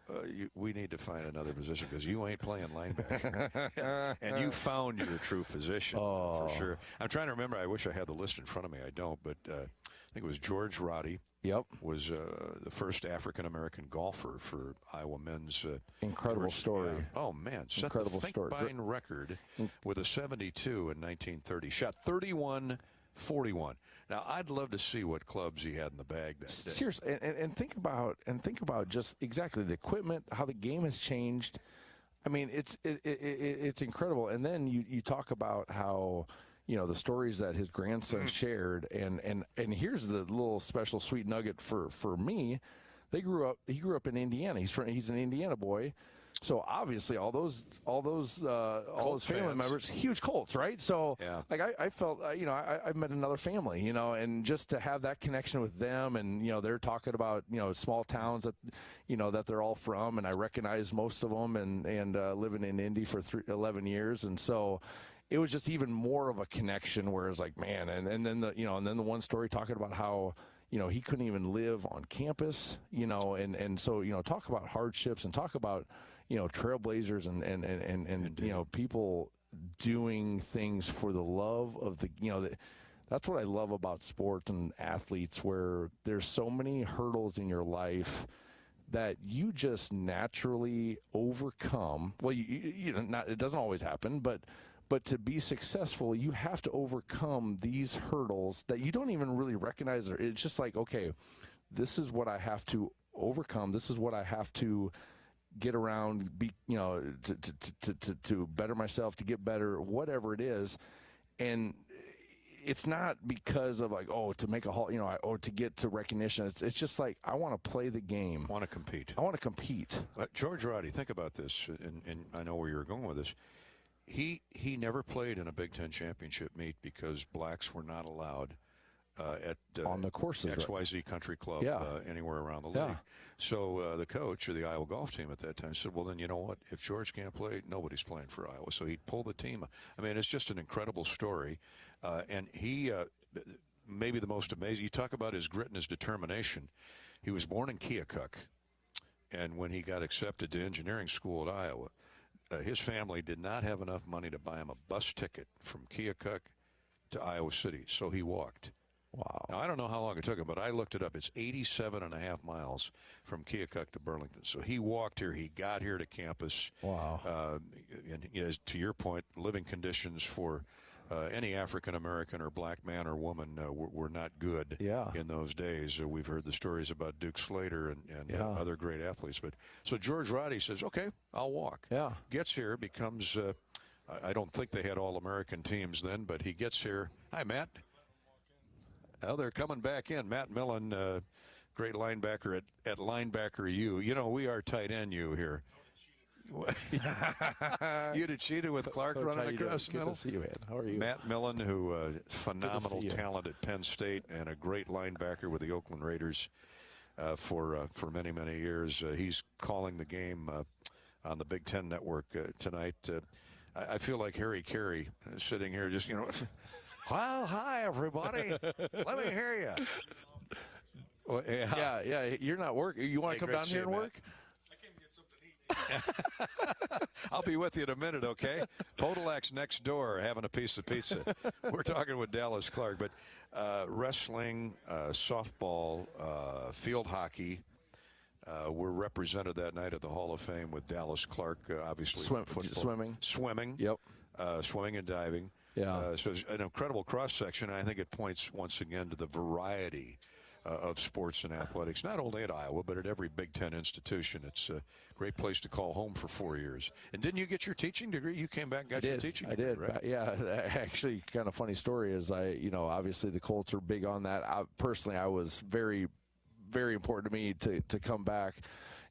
we need to find another position because you ain't playing linebacker, and you found your true position for sure." I'm trying to remember. I wish I had the list in front of me. I don't, but I think it was George Roddy. Yep, was the first African-American golfer for Iowa men's. Incredible story. Oh, man. Set Incredible the Finkbein record with a 72 in 1930. Shot 31-41. Now, I'd love to see what clubs he had in the bag that day. Seriously, and think about just exactly the equipment, how the game has changed. I mean, it's incredible. And then you talk about how, the stories that his grandson shared, and here's the little special sweet nugget for me. He grew up in Indiana. He's an Indiana boy. So obviously all his family members, huge Colts, right? So like I felt, I met another family, and just to have that connection with them, and they're talking about small towns that that they're all from, and I recognize most of them, and living in Indy for 11 years, and so it was just even more of a connection. Where it's like, man, and then the one story talking about how he couldn't even live on campus, and so talk about hardships and talk about trailblazers and people doing things for the love of that's what I love about sports and athletes, where there's so many hurdles in your life that you just naturally overcome. Well, it doesn't always happen, but to be successful, you have to overcome these hurdles that you don't even really recognize. It's just like, okay, this is what I have to overcome. This is what I have to get around, to better myself, to get better, whatever it is. And it's not because of like, to make a hall, or to get to recognition. It's just like, I want to play the game. I want to compete. I want to compete. George Roddy, think about this, and I know where you're going with this. he never played in a Big Ten championship meet because blacks were not allowed at on the courses, XYZ Country Club anywhere around the league. Yeah. So the coach of the Iowa golf team at that time said, well, then you know what? If George can't play, nobody's playing for Iowa. So he'd pull the team. I mean, it's just an incredible story. And he, maybe the most amazing, you talk about his grit and his determination. He was born in Keokuk. And when he got accepted to engineering school at Iowa, his family did not have enough money to buy him a bus ticket from Keokuk to Iowa City. So he walked. Wow. Now, I don't know how long it took him, but I looked it up. It's 87.5 miles from Keokuk to Burlington. So he walked here. He got here to campus. Wow. And you know, to your point, living conditions for any African-American or black man or woman were not good in those days. We've heard the stories about Duke Slater and other great athletes. But so George Roddy says, okay, I'll walk. Yeah. Gets here, becomes, I don't think they had all-American teams then, but he gets here. Hi, Matt. Oh, they're coming back in. Matt Millen, great linebacker at linebacker U. You know, we are tight end U here. You'd have cheated with Clark Coach, running across the middle. Good to see you, man. How are you? Matt Millen, who phenomenal talent at Penn State and a great linebacker with the Oakland Raiders for many, many years. He's calling the game on the Big Ten Network tonight. I feel like Harry Carey sitting here just, you know, well, hi, everybody. Let me hear you. Well, yeah. You're not working. You want to come down here and work? I'll be with you in a minute, okay? Podolak's next door having a piece of pizza. We're talking with Dallas Clark, but wrestling, softball, field hockey were represented that night at the Hall of Fame with Dallas Clark, obviously. Swimming. Yep. Swimming and diving. Yeah. So it's an incredible cross-section, and I think it points once again to the variety of sports and athletics, not only at Iowa, but at every Big Ten institution. It's a great place to call home for 4 years. And didn't you get your teaching degree? You came back and got your teaching degree, right? Yeah, actually, kind of funny story is obviously the Colts are big on that. Personally, I was very, very important to me to come back.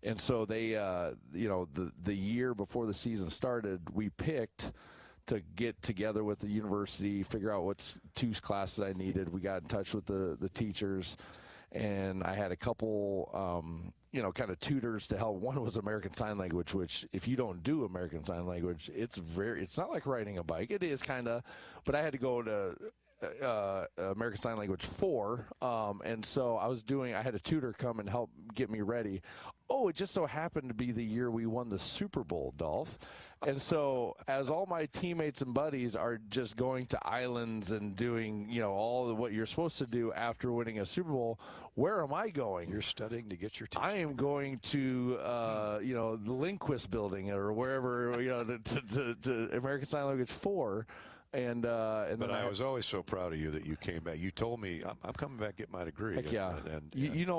And so they, the year before the season started, we picked to get together with the university, figure out what 2 classes I needed. We got in touch with the teachers, and I had a couple, kind of tutors to help. One was American Sign Language, which if you don't do American Sign Language, it's not like riding a bike. It is kind of, but I had to go to American Sign Language 4, and so I had a tutor come and help get me ready. Oh, it just so happened to be the year we won the Super Bowl, Dolph. And so as all my teammates and buddies are just going to islands and doing, all of what you're supposed to do after winning a Super Bowl, where am I going? You're studying to get your teaching. I am going to, the Lindquist building or wherever, to American Sign Language 4. But I was always so proud of you that you came back. You told me, I'm coming back to get my degree. Heck yeah.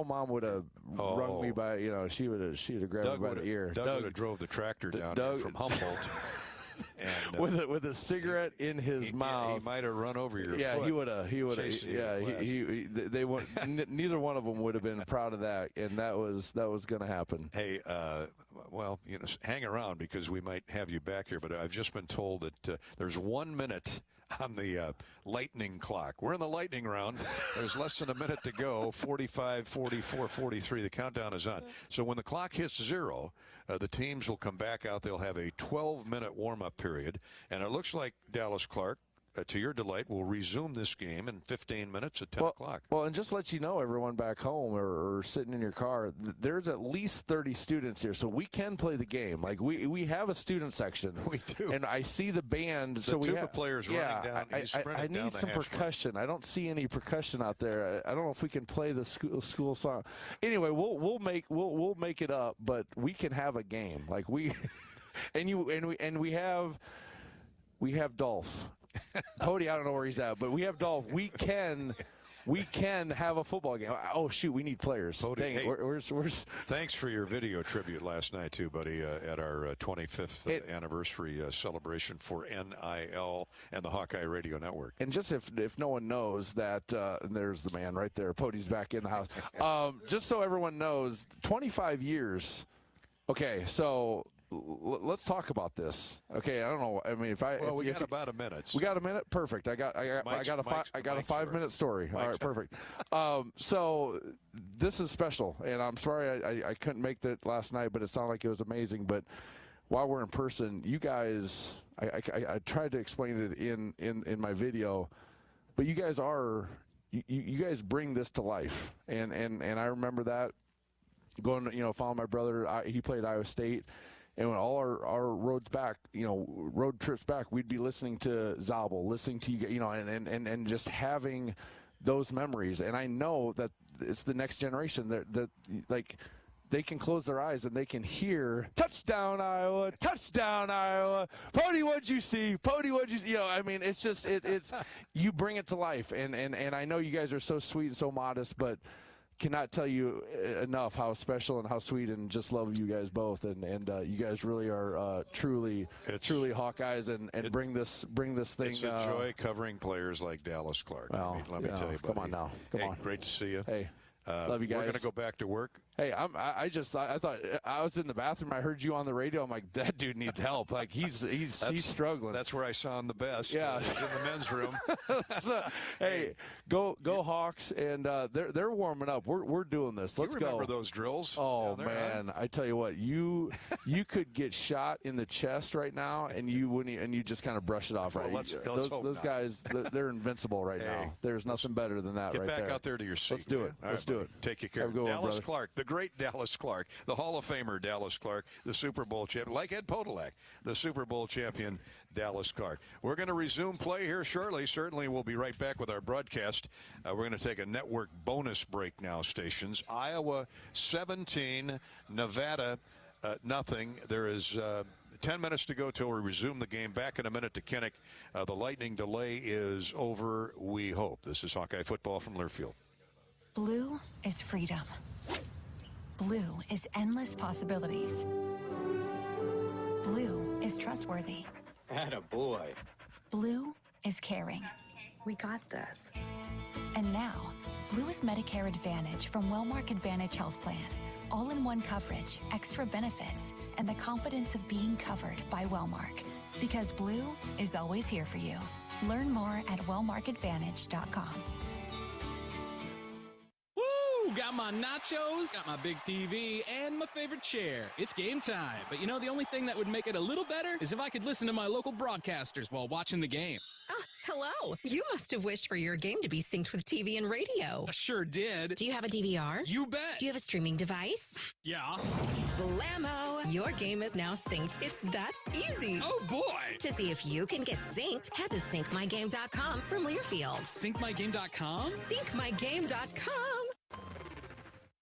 Mom would have rung me by, she would have grabbed me by the ear. Doug would have drove the tractor down here from Humboldt. And, with a cigarette in his mouth. He might have run over your foot. He would have. Neither one of them would have been proud of that, and that was going to happen. Hey, hang around because we might have you back here, but I've just been told that there's 1 minute on the lightning clock. We're in the lightning round. There's less than a minute to go. 45, 44, 43. The countdown is on. So when the clock hits 0, the teams will come back out. They'll have a 12-minute warm-up period. And it looks like Dallas Clark, to your delight, will resume this game in 15 minutes at 10 o'clock. Well, and just let you know, everyone back home or sitting in your car, there's at least 30 students here, so we can play the game. Like, we have a student section. We do. And I see the band. The tuba player's running down. I need some percussion. I don't see any percussion out there. I don't know if we can play the school song. Anyway, we'll make it up, but we can have a game. Like we have Dolph. Cody, I don't know where he's at, but we have Dolph. We can have a football game. Oh shoot, we need players. Cody, dang, hey, where's? Thanks for your video tribute last night too, buddy, at our 25th anniversary celebration for NIL and the Hawkeye Radio Network. And just if no one knows that, there's the man right there. Pody's back in the house. Just so everyone knows, 25 years. Okay, so let's talk about this. Okay, I don't know. I mean, we got about a minute. We got a minute. Perfect. I got a 5-minute story. All right, perfect. So this is special, and I'm sorry I couldn't make that last night, but it sounded like it was amazing. But while we're in person, you guys, I tried to explain it in my video, but you guys are. You guys bring this to life, and I remember that going, following my brother. He played Iowa State, and when all our road trips back, we'd be listening to Zabel, listening to you, and just having those memories. And I know that it's the next generation that like they can close their eyes and they can hear touchdown Iowa, Pody, what'd you see? Pody, what'd you see? I mean, it's just it's you bring it to life, and I know you guys are so sweet and so modest, but cannot tell you enough how special and how sweet and just love you guys both, and you guys really are truly Hawkeyes, and bring this thing. It's a joy covering players like Dallas Clark. Well, let me tell you, buddy. Come on now, come on. Great to see you. Hey. Love you guys. We're going to go back to work. Hey, I thought I was in the bathroom. I heard you on the radio. I'm like, that dude needs help. Like he's struggling. That's where I sound the best. Yeah, in the men's room. So, hey, go Hawks, and they're warming up. We're doing this. Let's go. Remember those drills? Oh man, I tell you what, you could get shot in the chest right now, and you wouldn't, and you just kind of brush it off. Right? Let's those guys, they're invincible right now. There's nothing better than that. Get right back out there to your seat. Let's do it. Let's do it. Take your care. Dallas Clark, the great Dallas Clark, the Hall of Famer Dallas Clark, the Super Bowl champion, like Ed Podolak, the Super Bowl champion Dallas Clark. We're going to resume play here shortly. Certainly we'll be right back with our broadcast. We're going to take a network bonus break now, stations. Iowa 17, Nevada nothing. There is 10 minutes to go till we resume the game. Back in a minute to Kinnick. The lightning delay is over, we hope. This is Hawkeye football from Learfield. Blue is freedom. Blue is endless possibilities. Blue is trustworthy. Attaboy. Blue is caring. We got this. And now, Blue is Medicare Advantage from Wellmark Advantage Health Plan. All-in-one coverage, extra benefits, and the confidence of being covered by Wellmark. Because Blue is always here for you. Learn more at wellmarkadvantage.com. Got my nachos, got my big TV, and my favorite chair. It's game time. But the only thing that would make it a little better is if I could listen to my local broadcasters while watching the game. Oh, hello. You must have wished for your game to be synced with TV and radio. I sure did. Do you have a DVR? You bet. Do you have a streaming device? Yeah. Blammo! Your game is now synced. It's that easy. Oh, boy. To see if you can get synced, head to syncmygame.com from Learfield. Syncmygame.com? Syncmygame.com.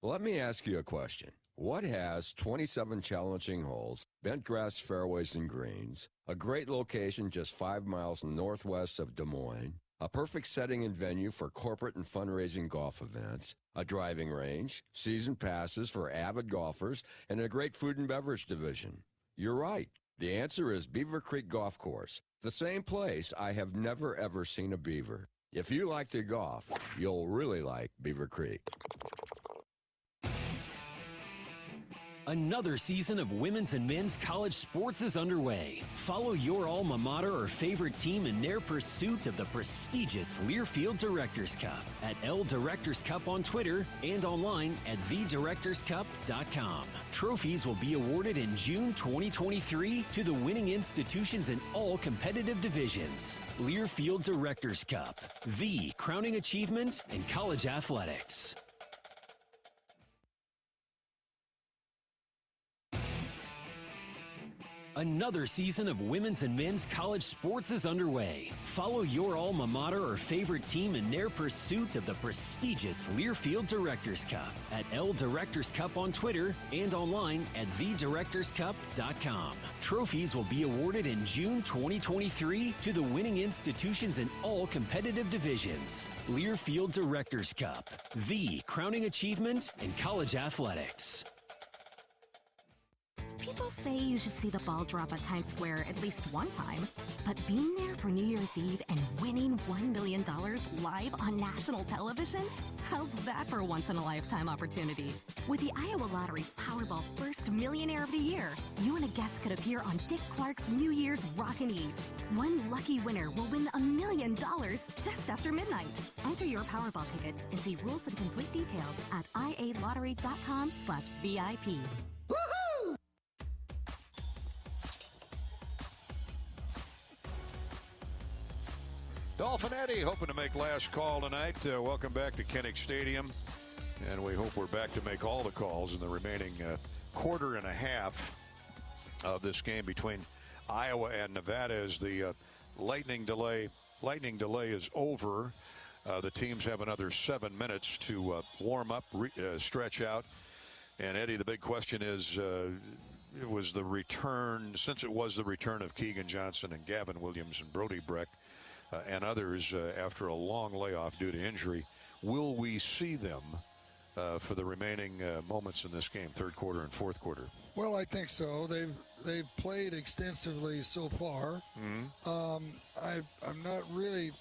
Let me ask you a question. What has 27 challenging holes, bent grass fairways and greens, a great location just 5 miles northwest of Des Moines, a perfect setting and venue for corporate and fundraising golf events, a driving range, season passes for avid golfers, and a great food and beverage division? You're right. The answer is Beaver Creek Golf Course, the same place I have never ever seen a beaver. If you like to golf, you'll really like Beaver Creek. Another season of women's and men's college sports is underway. Follow your alma mater or favorite team in their pursuit of the prestigious Learfield Directors Cup at L Directors Cup on Twitter and online at thedirectorscup.com. Trophies will be awarded in June 2023 to the winning institutions in all competitive divisions. Learfield Directors Cup, the crowning achievement in college athletics. Another season of women's and men's college sports is underway. Follow your alma mater or favorite team in their pursuit of the prestigious Learfield Directors Cup at L Directors Cup on Twitter and online at thedirectorscup.com. Trophies will be awarded in June 2023 to the winning institutions in all competitive divisions. Learfield Directors Cup, the crowning achievement in college athletics. People say you should see the ball drop at Times Square at least one time, but being there for New Year's Eve and winning $1 million live on national television? How's that for a once-in-a-lifetime opportunity? With the Iowa Lottery's Powerball First Millionaire of the Year, you and a guest could appear on Dick Clark's New Year's Rockin' Eve. One lucky winner will win $1 million just after midnight. Enter your Powerball tickets and see rules and complete details at ialottery.com/VIP. Woohoo! Dolphin Eddie hoping to make last call tonight. Welcome back to Kinnick Stadium. And we hope we're back to make all the calls in the remaining quarter and a half of this game between Iowa and Nevada as the lightning delay is over. The teams have another 7 minutes to warm up, stretch out. And Eddie, the big question is, it was the return of Keegan Johnson and Gavin Williams and Brody Breck and others after a long layoff due to injury. Will we see them for the remaining moments in this game, third quarter and fourth quarter? Well, I think so. They've played extensively so far. Mm-hmm. I'm not really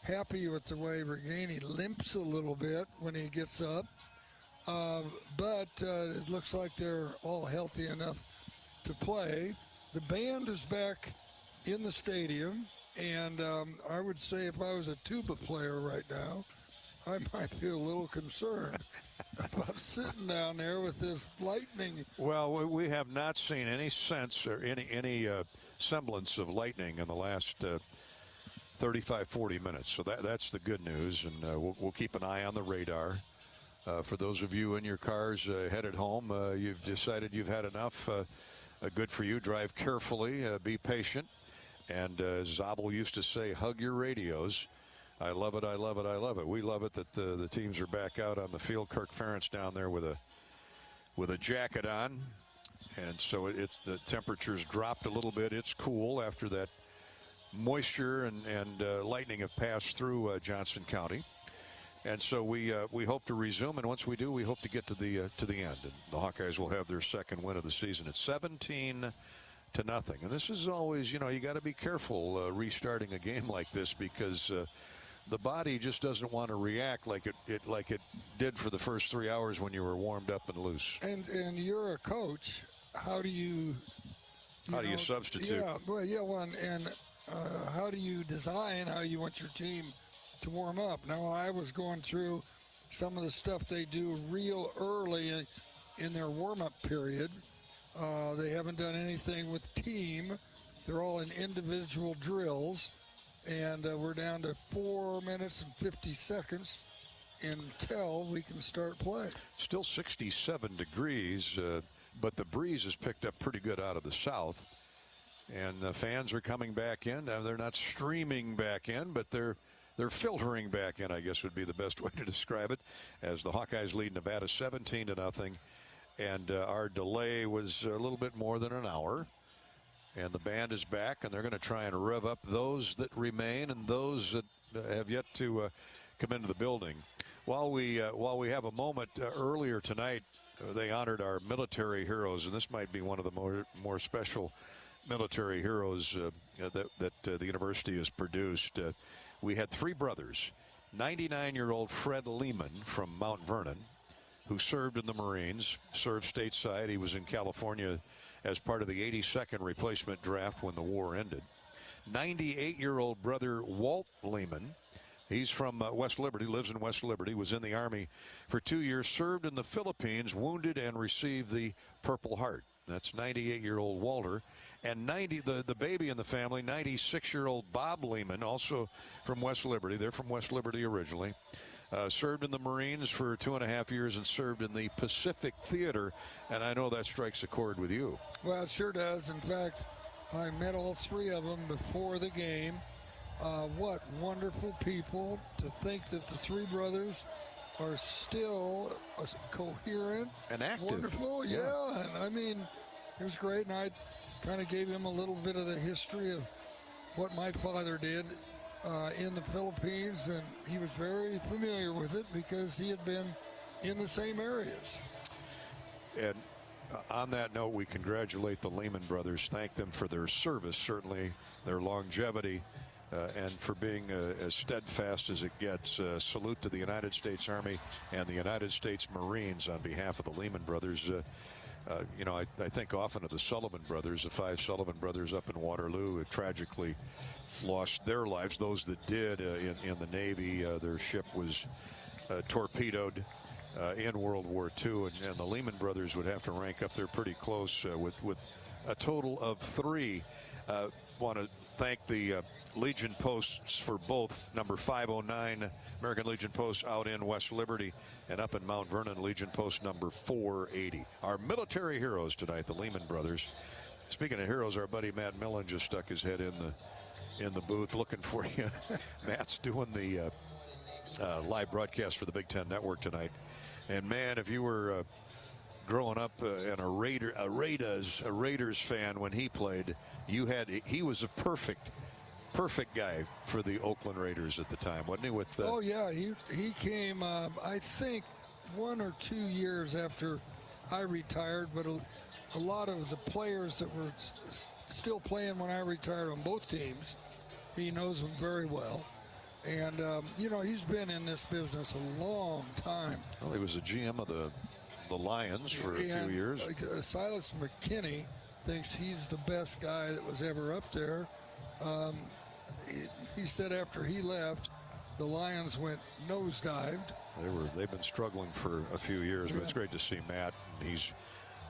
happy with the way Pregame limps a little bit when he gets up. But it looks like they're all healthy enough to play. The band is back in the stadium, and I would say if I was a tuba player right now, I might be a little concerned about sitting down there with this lightning. Well, we have not seen any sense or any semblance of lightning in the last 35, 40 minutes. So that's the good news, and we'll keep an eye on the radar. For those of you in your cars headed home, you've decided you've had enough. Good for you. Drive carefully. Be patient. And as Zabel used to say, hug your radios. I love it. I love it. I love it. We love it that the teams are back out on the field. Kirk Ferentz down there with a jacket on. And so the temperatures dropped a little bit. It's cool after that moisture and lightning have passed through Johnson County. And so we hope to resume, and once we do, we hope to get to the end. And the Hawkeyes will have their second win of the season. It's 17-0, and this is always, you got to be careful restarting a game like this because the body just doesn't want to react like it did for the first 3 hours when you were warmed up and loose. And you're a coach. How do you substitute? And how do you design how you want your team to warm up? Now, I was going through some of the stuff they do real early in their warm-up period. They haven't done anything with team. They're all in individual drills, and we're down to 4 minutes and 50 seconds until we can start play. Still 67 degrees, but the breeze has picked up pretty good out of the south, and the fans are coming back in. Now, they're not streaming back in, but they're filtering back in, I guess would be the best way to describe it, as the Hawkeyes lead Nevada 17-0. And our delay was a little bit more than an hour. And the band is back, and they're going to try and rev up those that remain and those that have yet to come into the building. While we have a moment earlier tonight, they honored our military heroes, and this might be one of the more special military heroes that the university has produced. We had three brothers, 99-year-old Fred Lehman from Mount Vernon, who served in the Marines, served stateside. He was in California as part of the 82nd replacement draft when the war ended. 98-year-old brother Walt Lehman, he's from West Liberty, lives in West Liberty, was in the Army for 2 years, served in the Philippines, wounded and received the Purple Heart. That's 98-year-old Walter. And the baby in the family, 96-year-old Bob Lehman, also from West Liberty. They're from West Liberty originally. Served in the Marines for 2.5 years and served in the Pacific Theater. And I know that strikes a chord with you. Well, it sure does. In fact, I met all three of them before the game. What wonderful people to think that the three brothers are still coherent. And active. Wonderful, yeah. And I mean, it was great. And I kind of gave him a little bit of the history of what my father did in the Philippines, and he was very familiar with it because he had been in the same areas. And On that note, we congratulate the Lehman brothers, thank them for their service, certainly their longevity, and for being as steadfast as it gets. Salute to the United States Army and the United States Marines on behalf of the Lehman brothers. You know, I think often of the Sullivan brothers, the 5 Sullivan brothers up in Waterloo, who tragically lost their lives. Those that did in the Navy, their ship was torpedoed in World War II, and the Lehman brothers would have to rank up there pretty close with a total of 3. Want to thank the Legion posts for both. Number 509 American Legion Post out in West Liberty, and up in Mount Vernon, Legion Post number 480. Our military heroes tonight, the Lehman brothers. Speaking of heroes, our buddy Matt Millen just stuck his head in the booth looking for you. Matt's doing the live broadcast for the Big Ten Network tonight. And man, if you were growing up and a Raiders fan when he played, he was a perfect guy for the Oakland Raiders at the time, wasn't he? Oh yeah, he came I think 1 or 2 years after I retired, but a lot of the players that were still playing when I retired on both teams, he knows them very well. And, you know, he's been in this business a long time. Well, he was the GM of the Lions for a few years. Silas McKinney thinks he's the best guy that was ever up there. He said after he left, the Lions went nosedived. They've been struggling for a few years, but it's great to see Matt. He's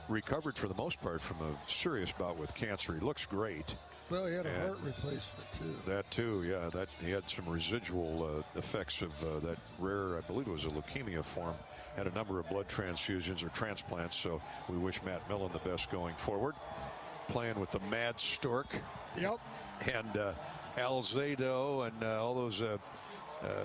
recovered for the most part from a serious bout with cancer. He looks great. Well, he had a heart replacement too. That too, yeah. That he had some residual effects of that rare, I believe it was a leukemia form. Had a number of blood transfusions or transplants. So we wish Matt Millen the best going forward. Playing with the Mad Stork. Yep. And Alzado and all those.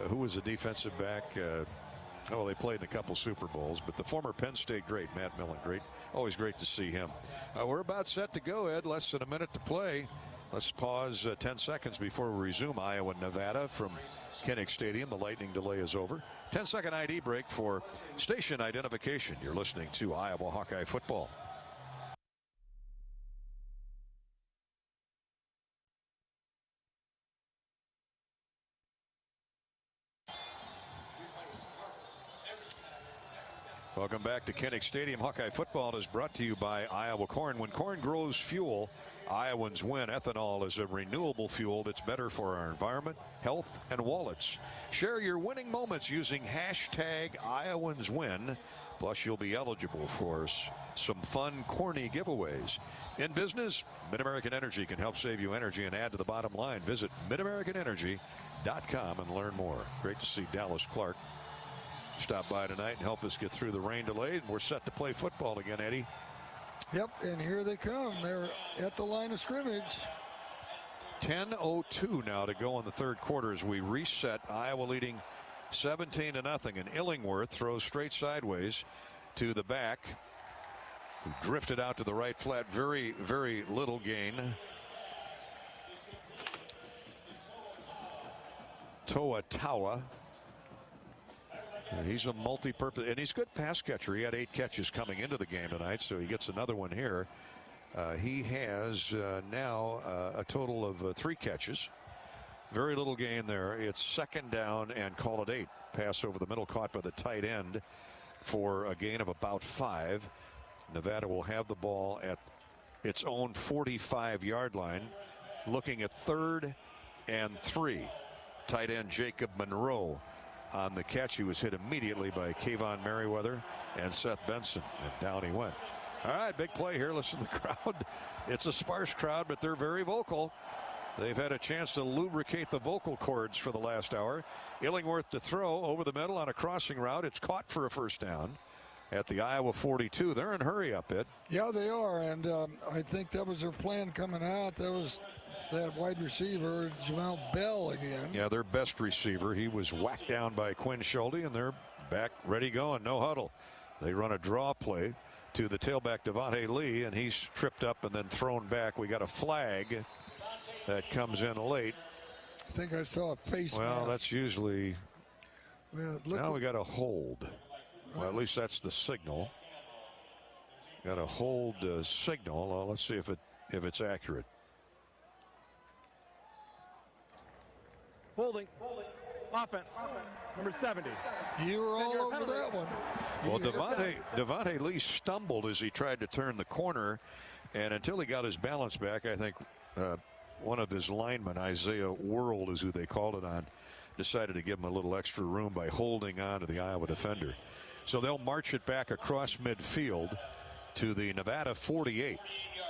Who was the defensive back? They played in a couple Super Bowls, but the former Penn State great, Matt Millen, great. Always great to see him. We're about set to go, Ed. Less than a minute to play. Let's pause 10 seconds before we resume Iowa, Nevada from Kinnick Stadium. The lightning delay is over. 10-second ID break for station identification. You're listening to Iowa Hawkeye football. Welcome back to Kinnick Stadium. Hawkeye football is brought to you by Iowa Corn. When corn grows fuel, Iowans win. Ethanol is a renewable fuel that's better for our environment, health, and wallets. Share your winning moments using hashtag IowansWin. Plus, you'll be eligible for some fun, corny giveaways. In business, Mid-American Energy can help save you energy and add to the bottom line. Visit midamericanenergy.com and learn more. Great to see Dallas Clark stop by tonight and help us get through the rain delay. And we're set to play football again, Eddie. Yep, and here they come. They're at the line of scrimmage. 10:02 now to go in the third quarter as we reset. Iowa leading 17-0. And Illingworth throws straight sideways to the back, who drifted out to the right flat. Very, very little gain. Toa. He's a multi-purpose, and he's a good pass catcher. He had 8 catches coming into the game tonight, so he gets another one here. He has now a total of 3 catches. Very little gain there. It's second down and call it 8. Pass over the middle caught by the tight end for a gain of about 5. Nevada will have the ball at its own 45-yard line, looking at 3rd and 3. Tight end Jacob Monroe on the catch. He was hit immediately by Kayvon Merriweather and Seth Benson, and down he went. All right, big play here. Listen to the crowd. It's a sparse crowd, but they're very vocal. They've had a chance to lubricate the vocal cords for the last hour. Illingworth to throw over the middle on a crossing route. It's caught for a first down at the Iowa 42. They're in hurry up, Ed. Yeah, they are, and I think that was their plan coming out. That was that wide receiver, Jamal Bell, again. Yeah, their best receiver. He was whacked down by Quinn Schulte, and they're back ready going. No huddle. They run a draw play to the tailback Devontae Lee, and he's tripped up and then thrown back. We got a flag that comes in late. I think I saw a face Well, mask. that's usually. Well, now we got a hold. Well, at least that's the signal. Got a hold signal. Let's see if it's accurate. Holding. Offense. Number 70. You were all over that one. Well, Devontae Lee stumbled as he tried to turn the corner, and until he got his balance back, I think one of his linemen, Isaiah World is who they called it on, decided to give him a little extra room by holding on to the Iowa defender. So they'll march it back across midfield to the Nevada 48.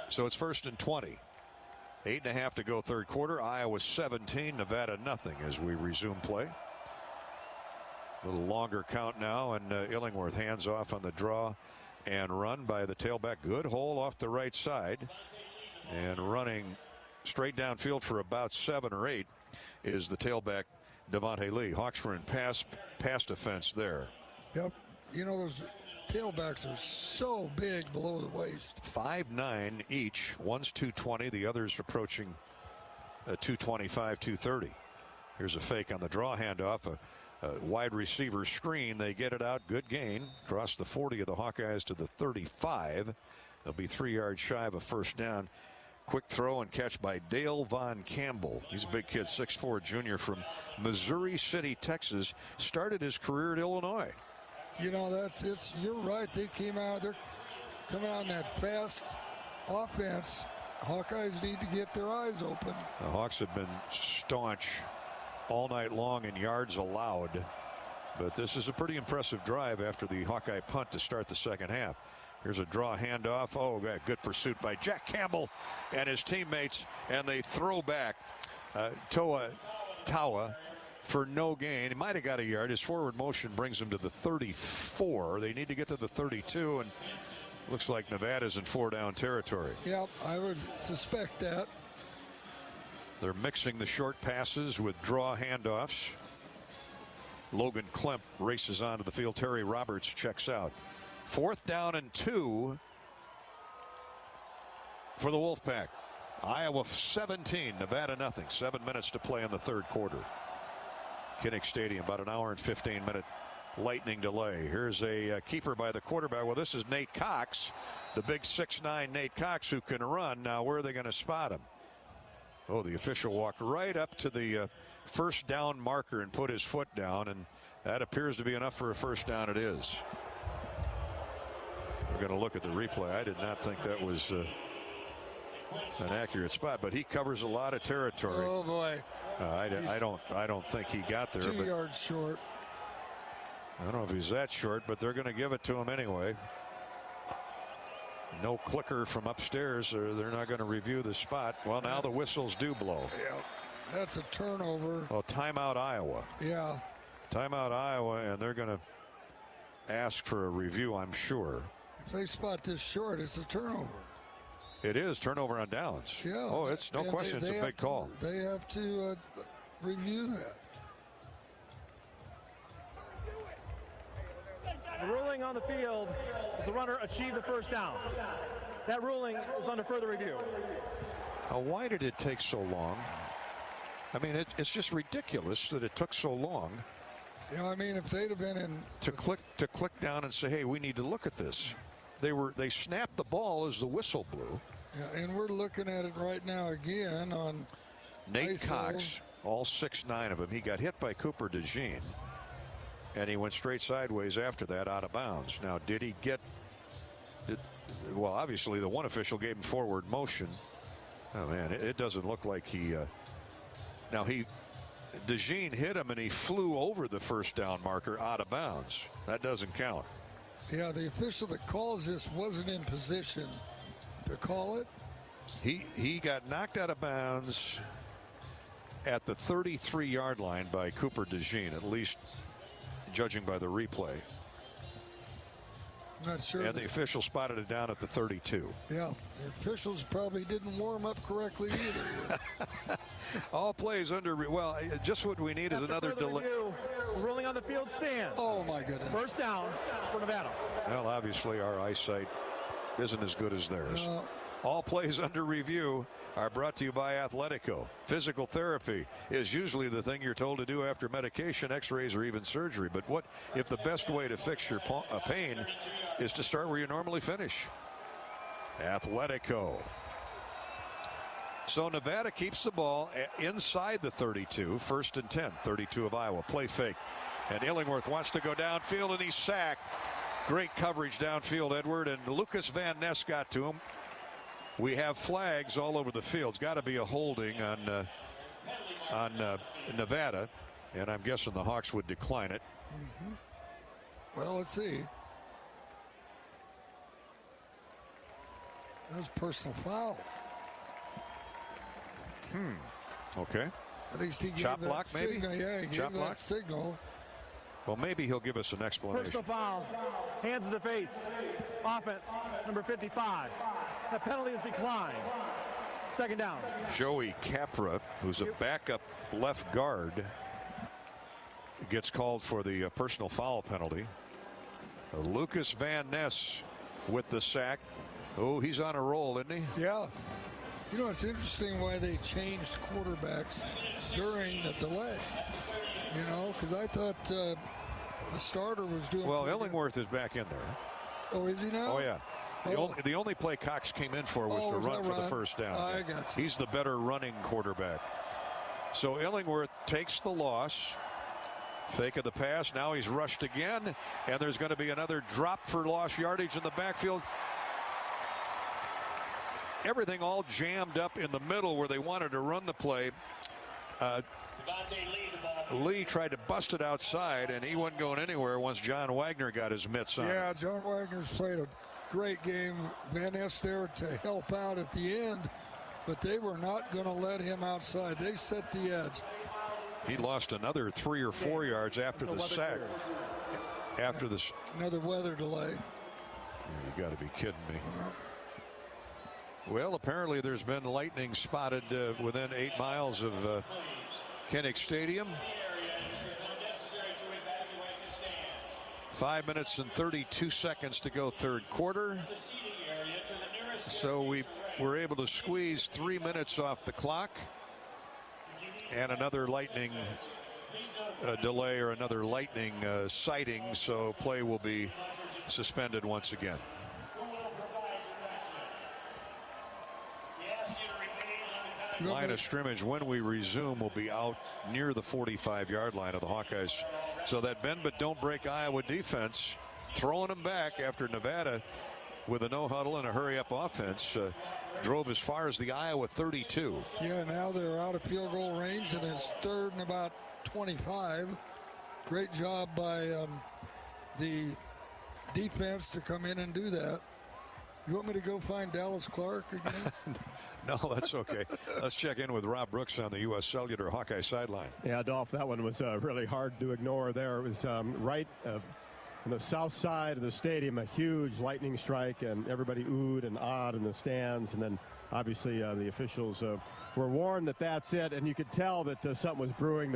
So it's 1st and 20. 8.5 to go third quarter. Iowa 17, Nevada nothing as we resume play. A little longer count now, and Illingworth hands off on the draw and run by the tailback. Good hole off the right side, and running straight downfield for about 7 or 8 is the tailback Devontae Lee. Hawks were in pass defense there. Yep. You know, those tailbacks are so big below the waist. 5'9" each. One's 220, the other's approaching 225, 230. Here's a fake on the draw handoff. A wide receiver screen. They get it out. Good gain. Across the 40 of the Hawkeyes to the 35. They'll be 3 yards shy of a first down. Quick throw and catch by Dale Von Campbell. He's a big kid, 6'4" junior from Missouri City, Texas. Started his career at Illinois. You know, you're right. They came out, they're coming out in that fast offense. Hawkeyes need to get their eyes open. The Hawks have been staunch all night long in yards allowed, but this is a pretty impressive drive after the Hawkeye punt to start the second half. Here's a draw handoff. Oh, good pursuit by Jack Campbell and his teammates, and they throw back Tawa for no gain. He might have got a yard. His forward motion brings him to the 34. They need to get to the 32, and looks like Nevada's in 4-down territory. Yep, I would suspect that. They're mixing the short passes with draw handoffs. Logan Klemp races onto the field. Terry Roberts checks out. 4th down and 2 for the Wolfpack. Iowa 17, Nevada nothing. 7 minutes to play in the third quarter. Kinnick Stadium, about an hour and 15-minute lightning delay. Here's a keeper by the quarterback. Well, this is Nate Cox, the big 6'9" Nate Cox, who can run. Now, where are they going to spot him? Oh, the official walked right up to the first down marker and put his foot down, and that appears to be enough for a first down. It is. We're going to look at the replay. I did not think that was an accurate spot, but he covers a lot of territory. Oh boy. I don't think he got there. 2 yards short. I don't know if he's that short, but they're going to give it to him anyway. No clicker from upstairs, or they're not going to review the spot. Well, now the whistles do blow. Yeah, that's a turnover. Oh, timeout Iowa. Yeah. Timeout Iowa, and they're going to ask for a review, I'm sure. If they spot this short, it's a turnover. It is turnover on downs. Yeah. Oh, it's no question. It's a big call. They have to review that. The ruling on the field is the runner achieved the first down. That ruling is under further review. Now, why did it take so long? I mean, it's just ridiculous that it took so long. You know, I mean, if they'd have been in to click down and say, hey, we need to look at this. They snapped the ball as the whistle blew. Yeah, and we're looking at it right now again on Nate Cox, all 6'9" of him. He got hit by Cooper DeJean, and he went straight sideways after that out of bounds. Now, did he get well, obviously the one official gave him forward motion. Oh man, it doesn't look like he now DeJean hit him and he flew over the first down marker out of bounds. That doesn't count. Yeah, the official that calls this wasn't in position to call it. He got knocked out of bounds at the 33-yard line by Cooper DeJean, at least judging by the replay. I'm not sure. And the official spotted it down at the 32. Yeah, the officials probably didn't warm up correctly either. All plays under. Well, just what we need is another delay. Ruling on the field stands. Oh my goodness. First down for Nevada. Well, obviously our eyesight isn't as good as theirs. All plays under review are brought to you by Athletico. Physical therapy is usually the thing you're told to do after medication, x-rays, or even surgery. But what if the best way to fix your pain is to start where you normally finish? Athletico. So Nevada keeps the ball inside the 32, 1st and 10, 32 of Iowa. Play fake. And Illingworth wants to go downfield, and he's sacked. Great coverage downfield, Edward, and Lucas Van Ness got to him. We have flags all over the field. It's got to be a holding on Nevada, and I'm guessing the Hawks would decline it. Well, let's see. That was personal foul. Okay. I think he gave chop that block, maybe? signal. Yeah, he gave chop that block signal. Well, maybe he'll give us an explanation. Personal foul. Hands in the face. Offense, number 55. The penalty is declined. 2nd down. Joey Capra, who's a backup left guard, gets called for the personal foul penalty. Lucas Van Ness with the sack. Oh, he's on a roll, isn't he? Yeah. You know, it's interesting why they changed quarterbacks during the delay. You know, because I thought the starter was doing well. Illingworth is back in there. Oh, is he now? Oh, yeah. The only play Cox came in for was to run for the 1st down. I got you. He's the better running quarterback. So Illingworth takes the loss. Fake of the pass. Now he's rushed again, and there's going to be another drop for lost yardage in the backfield. Everything all jammed up in the middle where they wanted to run the play. Lee tried to bust it outside, and he wasn't going anywhere once John Wagner got his mitts on. Yeah, John Wagner's played a great game. Van Ness there to help out at the end, but they were not going to let him outside. They set the edge. He lost another 3 or 4 yards after the sack. After this, another weather delay. You got to be kidding me. Well, apparently there's been lightning spotted within 8 miles of Kinnick Stadium. 5 minutes and 32 seconds to go 3rd quarter. So we were able to squeeze 3 minutes off the clock. And another lightning delay or another lightning sighting. So play will be suspended once again. Line of scrimmage when we resume will be out near the 45-yard line of the Hawkeyes. So that bend but don't break Iowa defense throwing them back after Nevada with a no huddle and a hurry up offense drove as far as the Iowa 32. Yeah, now they're out of field goal range and it's 3rd and about 25. Great job by the defense to come in and do that. You want me to go find Dallas Clark again? No, that's okay. Let's check in with Rob Brooks on the U.S. Cellular Hawkeye sideline. Yeah, Dolph, that one was really hard to ignore there. It was right on the south side of the stadium, a huge lightning strike, and everybody oohed and awed in the stands. And then, obviously, the officials were warned that that's it. And you could tell that something was brewing.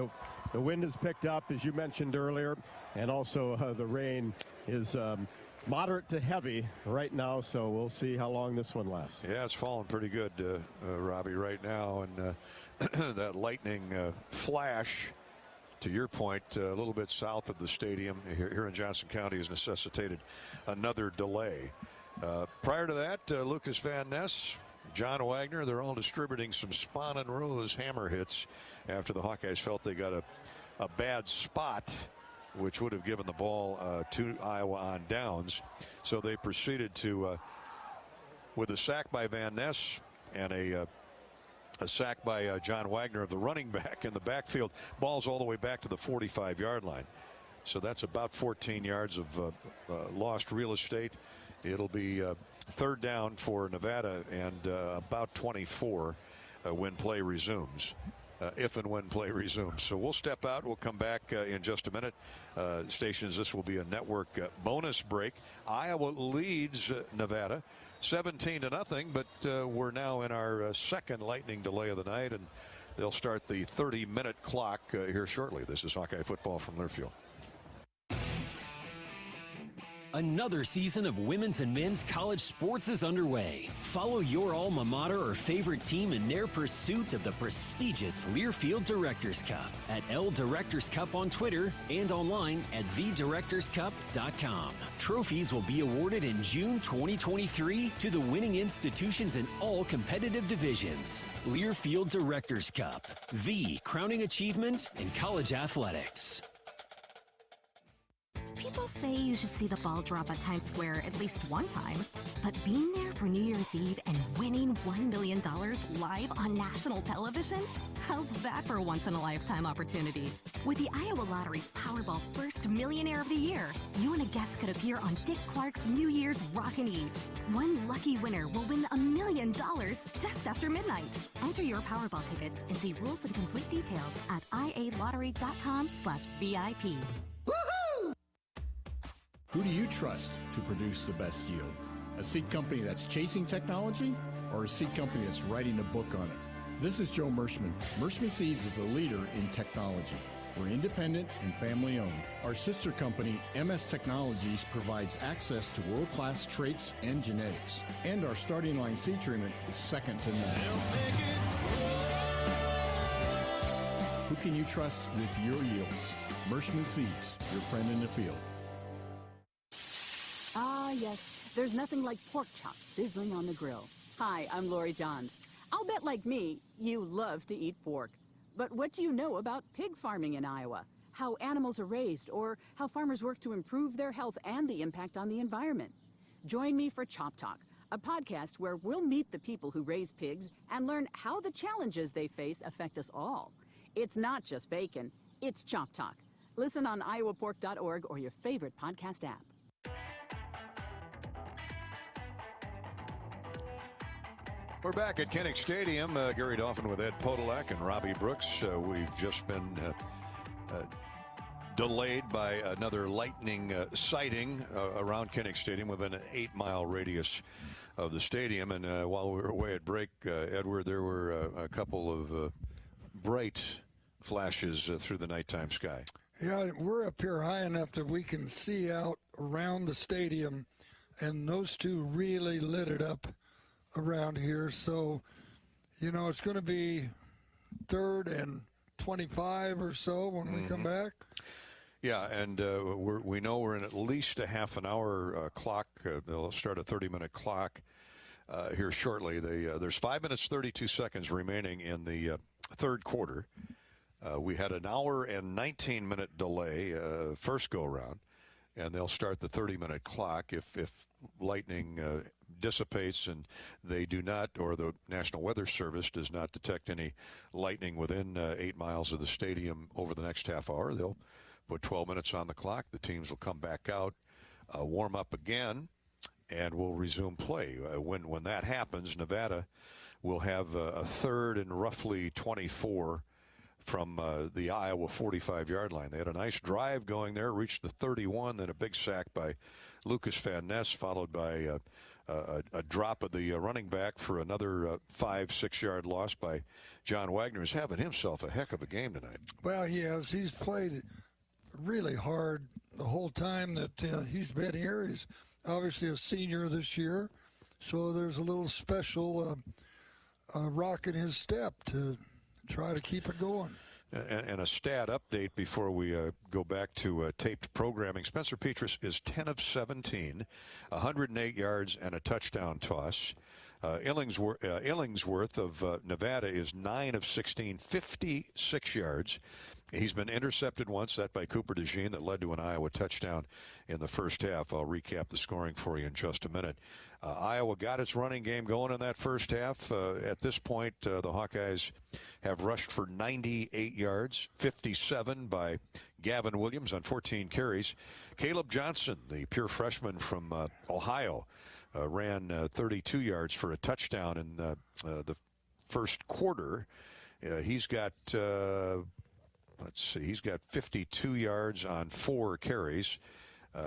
The wind has picked up, as you mentioned earlier, and also the rain is moderate to heavy right now, so we'll see how long this one lasts. Yeah, it's falling pretty good, Robbie, right now. And that lightning flash, to your point, a little bit south of the stadium here in Johnson County has necessitated another delay. Prior to that, Lucas Van Ness, John Wagner, they're all distributing some Spawn and Rose hammer hits after the Hawkeyes felt they got a bad spot, which would have given the ball to Iowa on downs. So they proceeded to, with a sack by Van Ness and a sack by John Wagner of the running back in the backfield, balls all the way back to the 45-yard line. So that's about 14 yards of lost real estate. It'll be 3rd down for Nevada and about 24 when play resumes. If and when play resumes. So we'll step out. We'll come back in just a minute. Stations, this will be a network bonus break. Iowa leads Nevada 17-0, but we're now in our 2nd lightning delay of the night, and they'll start the 30-minute clock here shortly. This is Hawkeye football from Learfield. Another season of women's and men's college sports is underway. Follow your alma mater or favorite team in their pursuit of the prestigious Learfield Directors Cup at L Directors Cup on Twitter and online at thedirectorscup.com. Trophies will be awarded in June 2023 to the winning institutions in all competitive divisions. Learfield Directors Cup, the crowning achievement in college athletics. People say you should see the ball drop at Times Square at least one time, but being there for New Year's Eve and winning $1 million live on national television? How's that for a once-in-a-lifetime opportunity? With the Iowa Lottery's Powerball First Millionaire of the Year, you and a guest could appear on Dick Clark's New Year's Rockin' Eve. One lucky winner will win $1 million just after midnight. Enter your Powerball tickets and see rules and complete details at ialottery.com/VIP. Who do you trust to produce the best yield? A seed company that's chasing technology or a seed company that's writing a book on it? This is Joe Mershman. Mershman Seeds is a leader in technology. We're independent and family owned. Our sister company, MS Technologies, provides access to world-class traits and genetics. And our starting line seed treatment is second to none. Who can you trust with your yields? Mershman Seeds, your friend in the field. Ah, yes. There's nothing like pork chops sizzling on the grill. Hi, I'm Lori Johns. I'll bet like me, you love to eat pork. But what do you know about pig farming in Iowa? How animals are raised, or how farmers work to improve their health and the impact on the environment? Join me for Chop Talk, a podcast where we'll meet the people who raise pigs and learn how the challenges they face affect us all. It's not just bacon, it's Chop Talk. Listen on iowapork.org or your favorite podcast app. We're back at Kinnick Stadium. Gary Dolphin with Ed Podolak and Robbie Brooks. We've just been delayed by another lightning sighting around Kinnick Stadium within an 8-mile radius of the stadium. And while we were away at break, Edward, there were a couple of bright flashes through the nighttime sky. Yeah, we're up here high enough that we can see out around the stadium, and those two really lit it up around here. So, you know, it's going to be 3rd and 25 or so when we come back. Yeah, and we know we're in at least a half an hour clock. They'll start a 30-minute clock here shortly. There's 5 minutes, 32 seconds remaining in the third quarter. We had an hour and 19-minute delay first go-around, and they'll start the 30-minute clock if lightning dissipates and they do not, or the National Weather Service does not detect any lightning within 8 miles of the stadium over the next half hour. They'll put 12 minutes on the clock. The teams will come back out, warm up again, and we'll resume play. When that happens, Nevada will have a third and roughly 24 from the Iowa 45-yard line. They had a nice drive going there, reached the 31, then a big sack by Lucas Van Ness, followed by a drop of the running back for another 5-6-yard loss by John Wagner, who's having himself a heck of a game tonight. Well, he has. He's played really hard the whole time that he's been here. He's obviously a senior this year, so there's a little special rock in his step to try to keep it going. And a stat update before we go back to taped programming. Spencer Petras is 10 of 17, 108 yards and a touchdown toss. Illingsworth of Nevada is 9 of 16, 56 yards. He's been intercepted once, that by Cooper DeJean, that led to an Iowa touchdown in the first half. I'll recap the scoring for you in just a minute. Iowa got its running game going in that first half. At this point, the Hawkeyes have rushed for 98 yards, 57 by Gavin Williams on 14 carries. Caleb Johnson, the pure freshman from Ohio, ran 32 yards for a touchdown in the first quarter. He's got... Let's see, he's got 52 yards on 4 carries.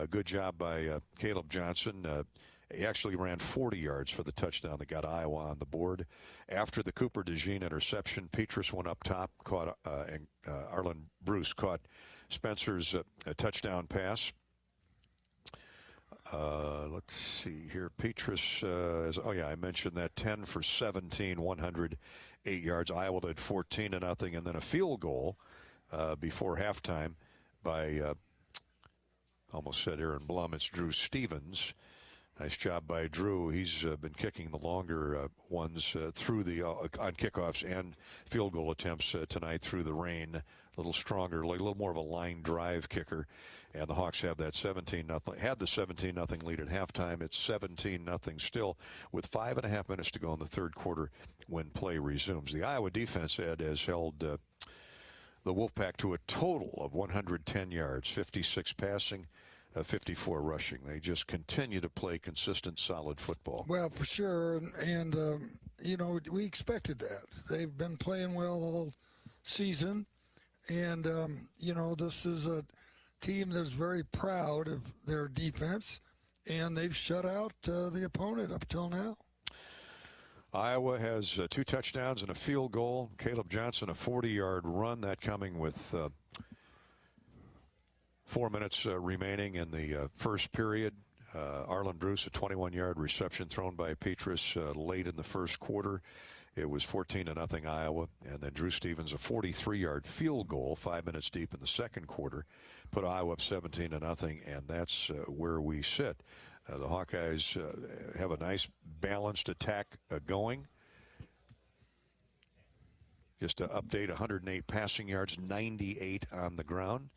Good job by Caleb Johnson. He actually ran 40 yards for the touchdown that got Iowa on the board. After the Cooper DeJean interception, Petras went up top, and Arlen Bruce caught Spencer's touchdown pass. Let's see here. Petrus, I mentioned that 10 for 17, 108 yards. Iowa led 14-0, and then a field goal before halftime by, almost said Aaron Blum, it's Drew Stevens. Nice job by Drew. He's been kicking the longer ones through the on kickoffs and field goal attempts tonight through the rain. A little stronger, like a little more of a line drive kicker. And the Hawks have that 17-0. Had the 17-0 lead at halftime. It's 17-0 still with 5.5 minutes to go in the third quarter when play resumes. The Iowa defense, Ed, has held the Wolfpack to a total of 110 yards, 56 passing, 54 rushing. They just continue to play consistent, solid football. Well, for sure, and we expected that. They've been playing well all season, and this is a team that's very proud of their defense, and they've shut out the opponent up till now. Iowa has 2 touchdowns and a field goal. Caleb Johnson, a 40-yard run, that coming with 4 minutes remaining in the first period. Arlen Bruce, a 21-yard reception thrown by Petrus late in the first quarter. It was 14-0 Iowa. And then Drew Stevens, a 43-yard field goal 5 minutes deep in the second quarter, put Iowa up 17-0, and that's where we sit. The Hawkeyes have a nice balanced attack going. Just to update, 108 passing yards, 98 on the ground.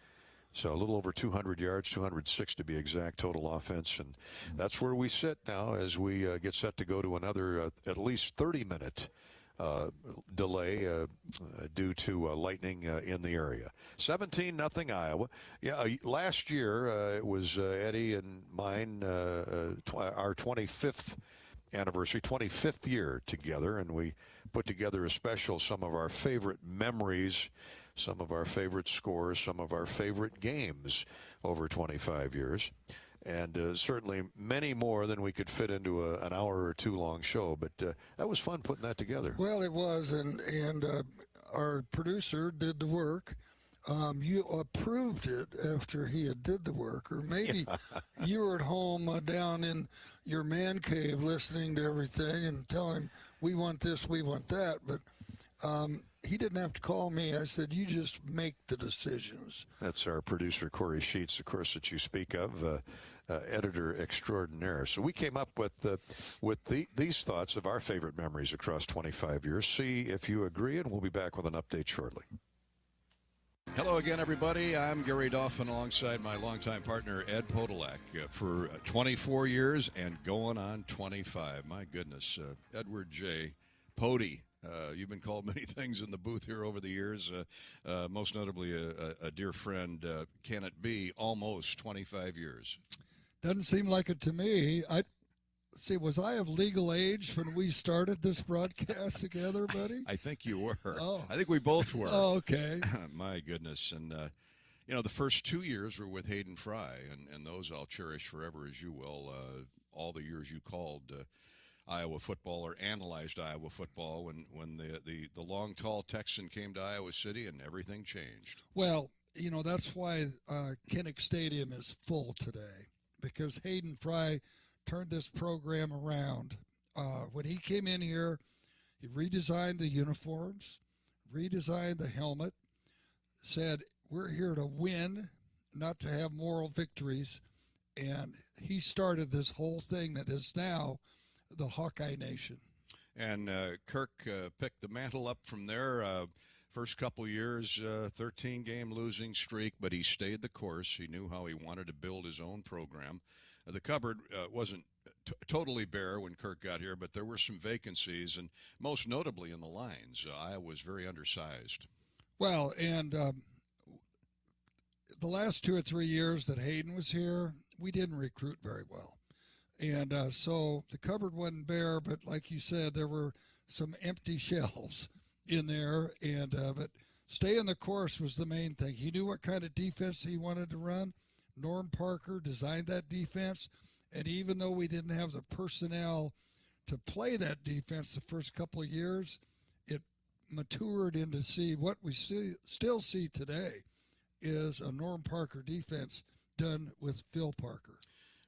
So a little over 200 yards, 206 to be exact, total offense. And that's where we sit now as we get set to go to another at least 30-minute delay due to lightning in the area. 17-0 Iowa. Yeah, last year it was Eddie and mine, our 25th anniversary, 25th year together, and we put together a special, some of our favorite memories, some of our favorite scores, some of our favorite games over 25 years. And certainly many more than we could fit into an hour or two long show. But that was fun putting that together. Well, it was, and our producer did the work. You approved it after he had did the work, or maybe you were at home down in your man cave listening to everything and telling him, we want this, we want that. But he didn't have to call me. I said, you just make the decisions. That's our producer, Corey Sheets, of course, that you speak of, editor extraordinaire. So we came up with these thoughts of our favorite memories across 25 years. See if you agree, and we'll be back with an update shortly. Hello again, everybody. I'm Gary Dolphin alongside my longtime partner, Ed Podolak, for 24 years and going on 25. My goodness, Edward J. Pody. You've been called many things in the booth here over the years, most notably a dear friend. Can it be almost 25 years? Doesn't seem like it to me. Was I of legal age when we started this broadcast together, buddy? I think you were. Oh. I think we both were. Oh, okay. My goodness. And, the first 2 years were with Hayden Fry, and those I'll cherish forever, as you will. All the years you called Iowa football or analyzed Iowa football when the long, tall Texan came to Iowa City and everything changed. Well, that's why Kinnick Stadium is full today, because Hayden Fry turned this program around. When he came in here, he redesigned the uniforms, redesigned the helmet, said, we're here to win, not to have moral victories. And he started this whole thing that is now the Hawkeye Nation. And Kirk picked the mantle up from there. First couple years, 13-game losing streak, but he stayed the course. He knew how he wanted to build his own program. The cupboard wasn't totally bare when Kirk got here, but there were some vacancies, and most notably in the lines. Iowa was very undersized. Well, and the last 2 or 3 years that Hayden was here, we didn't recruit very well. And so the cupboard wasn't bare, but like you said, there were some empty shelves in there. And but staying the course was the main thing. He knew what kind of defense he wanted to run. Norm Parker designed that defense. And even though we didn't have the personnel to play that defense the first couple of years, it matured into what we still see today is a Norm Parker defense done with Phil Parker.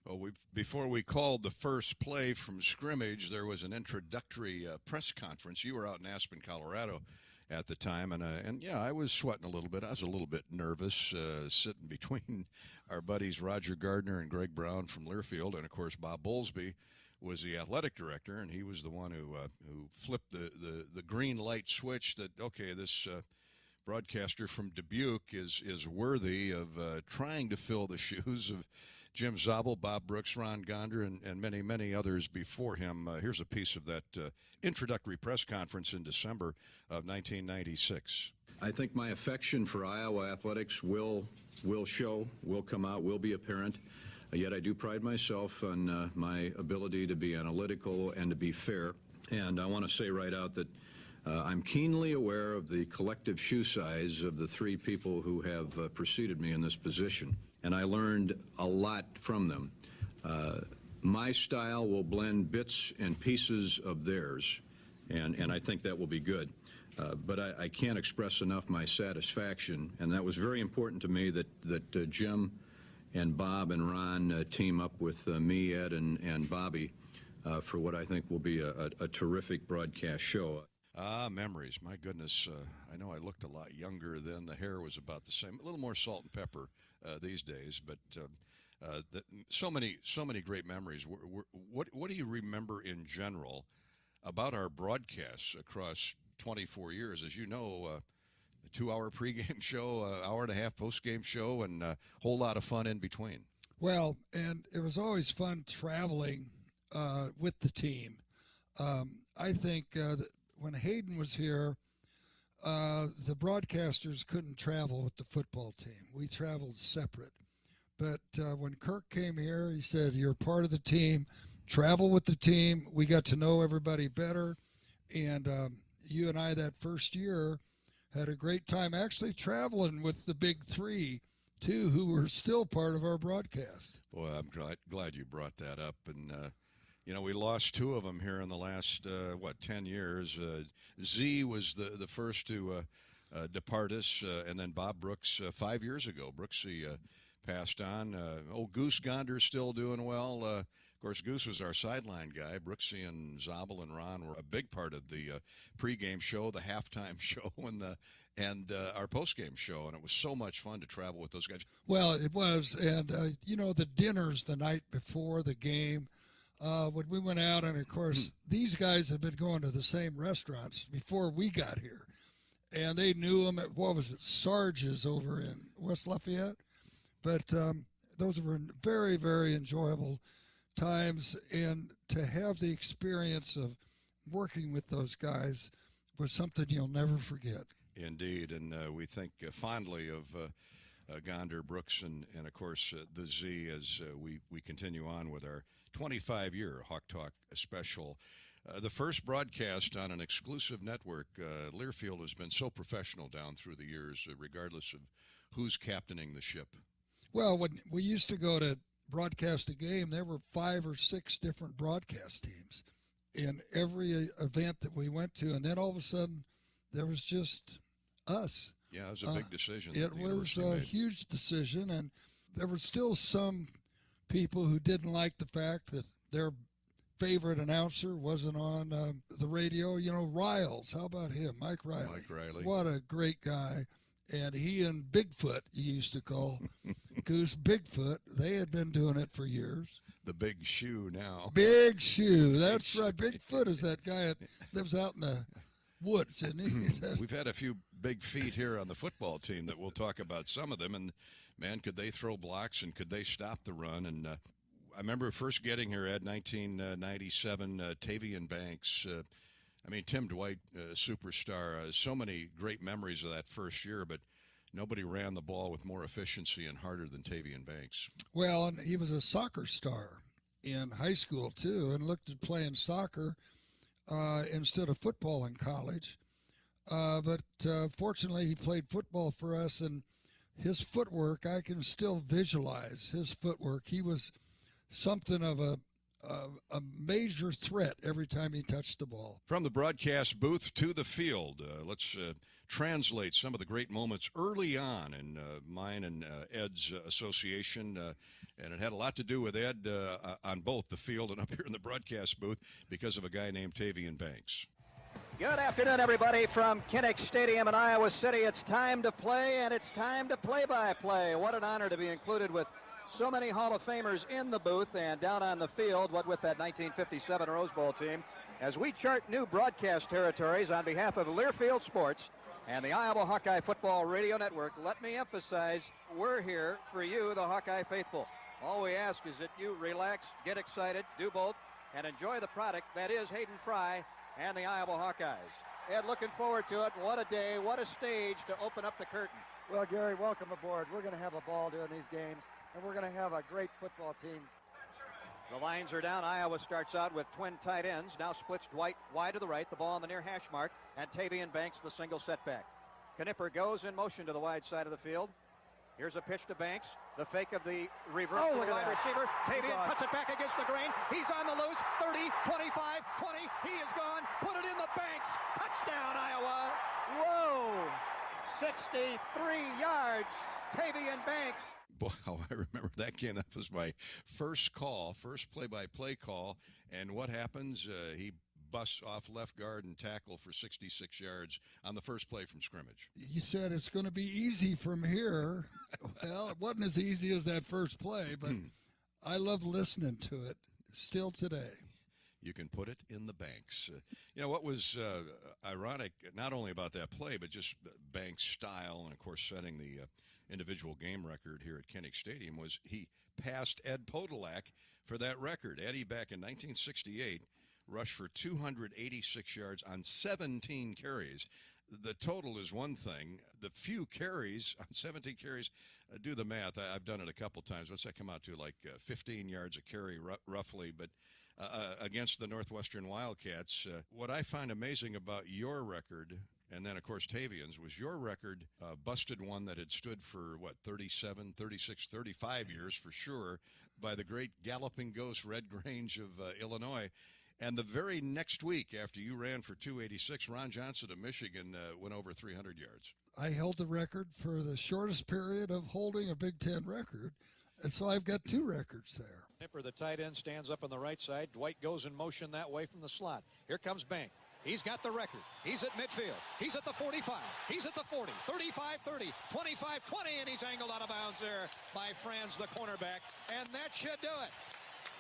Well, before we called the first play from scrimmage, there was an introductory press conference. You were out in Aspen, Colorado at the time, and yeah, I was sweating a little bit. I was a little bit nervous sitting between our buddies Roger Gardner and Greg Brown from Learfield, and of course Bob Bowlesby was the athletic director, and he was the one who flipped the green light switch that, okay, this broadcaster from Dubuque is worthy of trying to fill the shoes of Jim Zabel, Bob Brooks, Ron Gonder, and many, many others before him. Here's a piece of that introductory press conference in December of 1996. I think my affection for Iowa athletics will show, will come out, will be apparent. Yet I do pride myself on my ability to be analytical and to be fair. And I want to say right out that I'm keenly aware of the collective shoe size of the three people who have preceded me in this position. And I learned a lot from them. My style will blend bits and pieces of theirs, and I think that will be good. But I can't express enough my satisfaction, and that was very important to me that Jim and Bob and Ron team up with me, Ed, and Bobby for what I think will be a terrific broadcast show. Memories. My goodness. I know I looked a lot younger then. The hair was about the same. A little more salt and pepper these days, but so many great memories. What do you remember in general about our broadcasts across 24 years? As you know, a 2-hour pregame show, hour-and-a-half postgame show, and a whole lot of fun in between. Well, and it was always fun traveling with the team. I think that when Hayden was here, the broadcasters couldn't travel with the football team. We traveled separate. But when Kirk came here, he said, you're part of the team. Travel with the team. We got to know everybody better. And you and I that first year had a great time actually traveling with the big three, too, who were still part of our broadcast. Boy, I'm glad you brought that up. And, we lost two of them here in the last, 10 years. Z was the first to depart us, and then Bob Brooks 5 years ago. Brooksy passed on. Old Goose Gonder's still doing well. Of course, Goose was our sideline guy. Brooksy and Zabel and Ron were a big part of the pregame show, the halftime show, and our postgame show, and it was so much fun to travel with those guys. Well, it was, and, the dinners the night before the game, when we went out, and, of course, these guys have been going to the same restaurants before we got here, and they knew them at, Sarge's over in West Lafayette. But those were very, very enjoyable times, and to have the experience of working with those guys was something you'll never forget. Indeed, and we think fondly of Gonder, Brooks, and of course, the Z as we continue on with our 25-year Hawk Talk special. The first broadcast on an exclusive network. Learfield has been so professional down through the years, regardless of who's captaining the ship. Well, when we used to go to broadcast a game, there were 5 or 6 different broadcast teams in every event that we went to, and then all of a sudden there was just us. Yeah, it was a big decision. It was a huge decision, and there were still some people who didn't like the fact that their favorite announcer wasn't on the radio. Riles, how about him? Mike Riley. Mike Riley. What a great guy. And he and Bigfoot, he used to call Goose Bigfoot. They had been doing it for years. The Big Shoe now. Big Shoe. That's right. Bigfoot is that guy that lives out in the woods, isn't he? We've had a few big feet here on the football team that we'll talk about some of them. And, man, could they throw blocks and could they stop the run? And I remember first getting here, Ed, 1997, Tavian Banks. Tim Dwight, superstar. So many great memories of that first year, but nobody ran the ball with more efficiency and harder than Tavian Banks. Well, and he was a soccer star in high school, too, and looked at playing soccer instead of football in college. But fortunately, he played football for us, and his footwork, I can still visualize his footwork. He was something of a major threat every time he touched the ball. From the broadcast booth to the field, let's translate some of the great moments early on in mine and Ed's association. And it had a lot to do with Ed on both the field and up here in the broadcast booth because of a guy named Tavian Banks. Good afternoon, everybody, from Kinnick Stadium in Iowa City. It's time to play, and it's time to play-by-play. What an honor to be included with so many Hall of Famers in the booth and down on the field, what with that 1957 Rose Bowl team. As we chart new broadcast territories on behalf of Learfield Sports and the Iowa Hawkeye Football Radio Network, let me emphasize, we're here for you, the Hawkeye faithful. All we ask is that you relax, get excited, do both, and enjoy the product that is Hayden Fry and the Iowa Hawkeyes. Ed, looking forward to it. What a day, what a stage to open up the curtain. Well, Gary, welcome aboard. We're going to have a ball doing these games, and we're going to have a great football team. The lines are down. Iowa starts out with twin tight ends. Now splits Dwight wide to the right, the ball on the near hash mark, and Tavian Banks the single setback. Knipper goes in motion to the wide side of the field. Here's a pitch to Banks. The fake of the reverse to the wide receiver. Tavian cuts it back against the grain. He's on the loose. 30, 25, 20. He is gone. Put it in the Banks. Touchdown, Iowa. Whoa. 63 yards. Tavian Banks. Boy, how I remember that game. That was my first play-by-play call. And what happens? He busts off left guard and tackle for 66 yards on the first play from scrimmage. You said it's going to be easy from here. Well, it wasn't as easy as that first play, but I love listening to it still today. You can put it in the Banks. What was ironic, not only about that play, but just Banks' style and, of course, setting the individual game record here at Kinnick Stadium, was he passed Ed Podolak for that record. Eddie, back in 1968, rushed for 286 yards on 17 carries. The total is one thing. The few carries on 17 carries, do the math. I've done it a couple times. What's that come out to? Like 15 yards a carry, roughly. But against the Northwestern Wildcats, what I find amazing about your record, and then, of course, Tavian's, was your record busted one that had stood for, 37, 36, 35 years for sure, by the great Galloping Ghost Red Grange of Illinois. And the very next week, after you ran for 286, Ron Johnson of Michigan went over 300 yards. I held the record for the shortest period of holding a Big Ten record, and so I've got two records there. Knipper, the tight end, stands up on the right side. Dwight goes in motion that way from the slot. Here comes Bank. He's got the record. He's at midfield. He's at the 45. He's at the 40, 35, 30, 25, 20, and he's angled out of bounds there by Franz, the cornerback. And that should do it.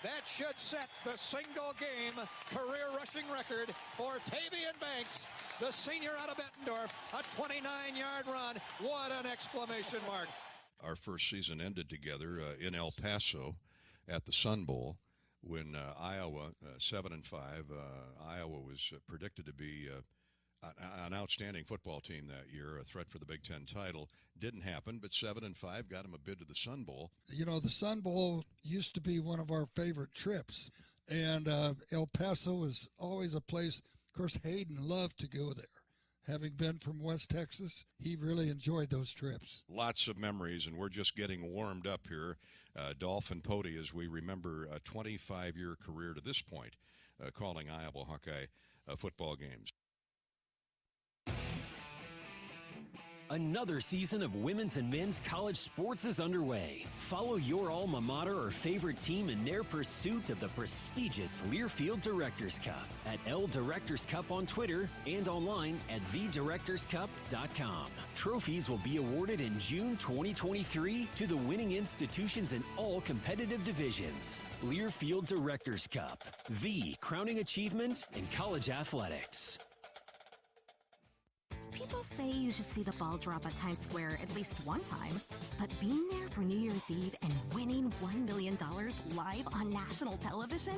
That should set the single game career rushing record for Tavian Banks, the senior out of Bettendorf. A 29-yard run. What an exclamation mark. Our first season ended together in El Paso at the Sun Bowl when Iowa, 7-5, Iowa was predicted to be an outstanding football team that year, a threat for the Big Ten title. Didn't happen, but 7-5 got them a bid to the Sun Bowl. The Sun Bowl used to be one of our favorite trips, and El Paso was always a place. Of course, Hayden loved to go there. Having been from West Texas, he really enjoyed those trips. Lots of memories, and we're just getting warmed up here. Dolph and Pody, as we remember a 25-year career to this point, calling Iowa Hawkeye football games. Another season of women's and men's college sports is underway. Follow your alma mater or favorite team in their pursuit of the prestigious Learfield Directors Cup at L Directors Cup on Twitter and online at thedirectorscup.com. Trophies will be awarded in June 2023 to the winning institutions in all competitive divisions. Learfield Directors Cup, the crowning achievement in college athletics. People say you should see the ball drop at Times Square at least one time, but being there for New Year's Eve and winning $1 million live on national television?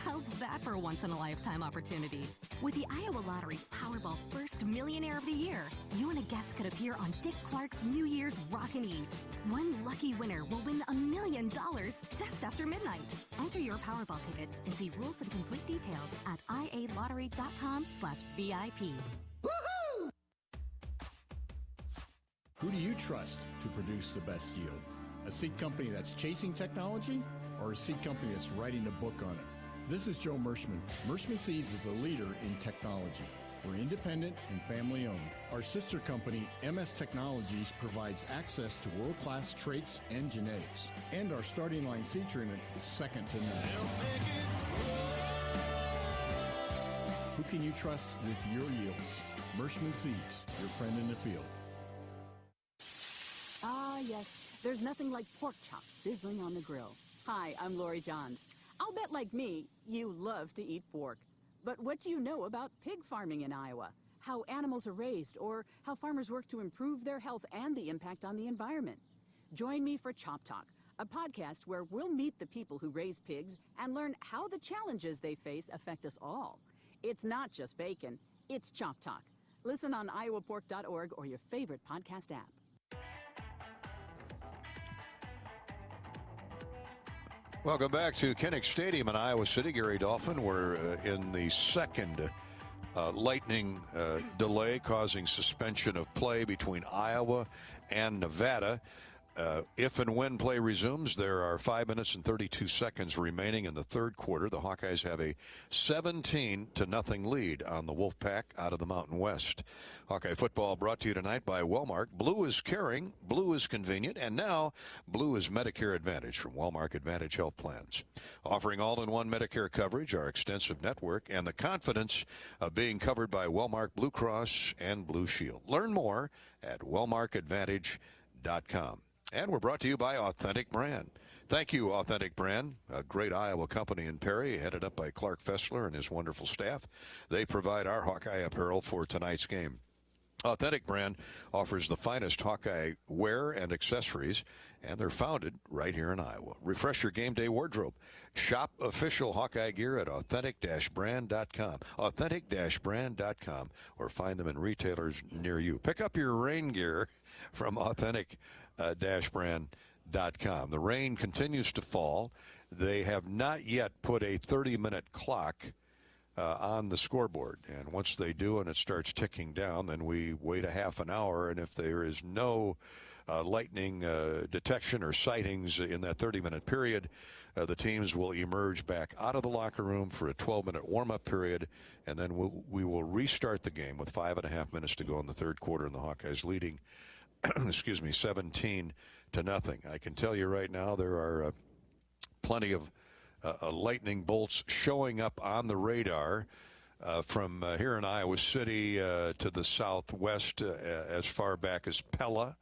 How's that for a once-in-a-lifetime opportunity? With the Iowa Lottery's Powerball First Millionaire of the Year, you and a guest could appear on Dick Clark's New Year's Rockin' Eve. One lucky winner will win $1 million just after midnight. Enter your Powerball tickets and see rules and complete details at ialottery.com/VIP. Who do you trust to produce the best yield? A seed company that's chasing technology or a seed company that's writing a book on it? This is Joe Mershman. Mershman Seeds is a leader in technology. We're independent and family-owned. Our sister company, MS Technologies, provides access to world-class traits and genetics. And our starting line seed treatment is second to none. Who can you trust with your yields? Mershman Seeds, your friend in the field. Ah, yes. There's nothing like pork chops sizzling on the grill. Hi, I'm Lori Johns. I'll bet like me, you love to eat pork. But what do you know about pig farming in Iowa? How animals are raised, or how farmers work to improve their health and the impact on the environment? Join me for Chop Talk, a podcast where we'll meet the people who raise pigs and learn how the challenges they face affect us all. It's not just bacon, it's Chop Talk. Listen on iowapork.org or your favorite podcast app. Welcome back to Kinnick Stadium in Iowa City. Gary Dolphin. We're in the second lightning delay causing suspension of play between Iowa and Nevada. If and when play resumes, there are 5 minutes and 32 seconds remaining in the third quarter. The Hawkeyes have a 17-0 lead on the Wolfpack out of the Mountain West. Hawkeye football brought to you tonight by Wellmark. Blue is caring, blue is convenient, and now blue is Medicare Advantage from Wellmark Advantage Health Plans. Offering all-in-one Medicare coverage, our extensive network, and the confidence of being covered by Wellmark Blue Cross and Blue Shield. Learn more at wellmarkadvantage.com. And we're brought to you by Authentic Brand. Thank you, Authentic Brand, a great Iowa company in Perry, headed up by Clark Fessler and his wonderful staff. They provide our Hawkeye apparel for tonight's game. Authentic Brand offers the finest Hawkeye wear and accessories, and they're founded right here in Iowa. Refresh your game day wardrobe. Shop official Hawkeye gear at authentic-brand.com. Authentic-brand.com, or find them in retailers near you. Pick up your rain gear from authentic-brand.com. The rain continues to fall. They have not yet put a 30-minute clock on the scoreboard. And once they do and it starts ticking down, then we wait a half an hour. And if there is no lightning detection or sightings in that 30-minute period, the teams will emerge back out of the locker room for a 12-minute warm-up period, and then we will restart the game with 5.5 minutes to go in the third quarter, and the Hawkeyes leading 17-0. I can tell you right now there are plenty of lightning bolts showing up on the radar from here in Iowa City to the southwest as far back as Pella,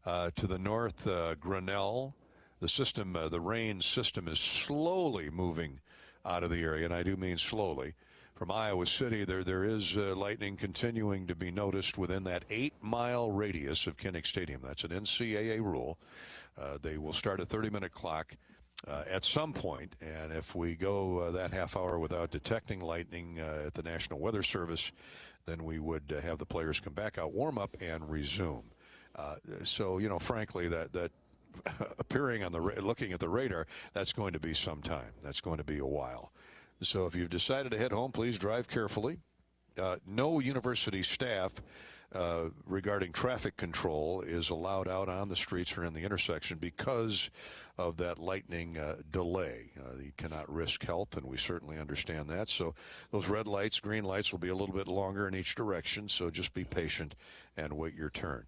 to the north, Grinnell. The rain system is slowly moving out of the area, and I do mean slowly. From Iowa City, there is lightning continuing to be noticed within that 8-mile radius of Kinnick Stadium. That's an NCAA rule. They will start a 30-minute clock at some point, and if we go that half hour without detecting lightning at the National Weather Service, then we would have the players come back out, warm up, and resume. So, frankly, that appearing on looking at the radar, that's going to be some time. That's going to be a while. So if you've decided to head home, please drive carefully. No university staff regarding traffic control is allowed out on the streets or in the intersection because of that lightning delay. You cannot risk health, and we certainly understand that. So those red lights, green lights will be a little bit longer in each direction, so just be patient and wait your turn.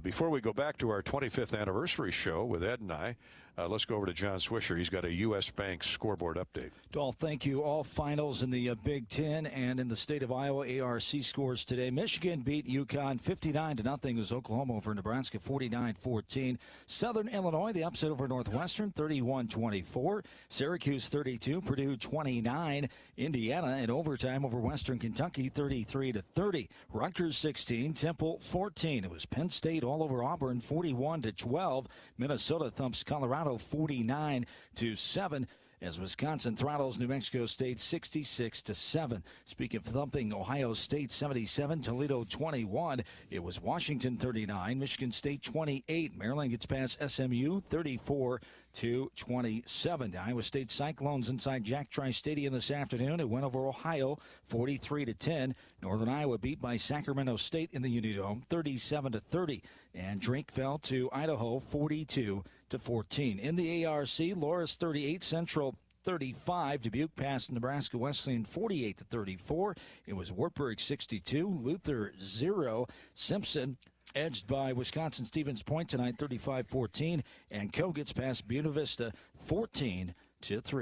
Before we go back to our 25th anniversary show with Ed and I, let's go over to John Swisher. He's got a U.S. Bank scoreboard update. Dolph, thank you. All finals in the Big Ten and in the state of Iowa. ARC scores today. Michigan beat UConn 59-0. It was Oklahoma over Nebraska 49-14. Southern Illinois, the upset over Northwestern 31-24. Syracuse 32, Purdue 29. Indiana in overtime over Western Kentucky 33-30. Rutgers 16, Temple 14. It was Penn State all over Auburn 41-12. Minnesota thumps Colorado 49-7. As Wisconsin throttles New Mexico State 66-7. Speaking of thumping Ohio State 77, Toledo 21. It was Washington 39, Michigan State 28. Maryland gets past SMU 34-27. The Iowa State Cyclones inside Jack Trice Stadium this afternoon. It went over Ohio 43-10. Northern Iowa beat by Sacramento State in the Unidome 37-30. And Drake fell to Idaho 42-14. In the ARC, Loras 38, Central 35. Dubuque passed Nebraska Wesleyan 48-34. It was Wartburg 62, Luther 0. Simpson edged by Wisconsin Stevens Point tonight 35-14, and Kogut's passed Buena Vista 14-3.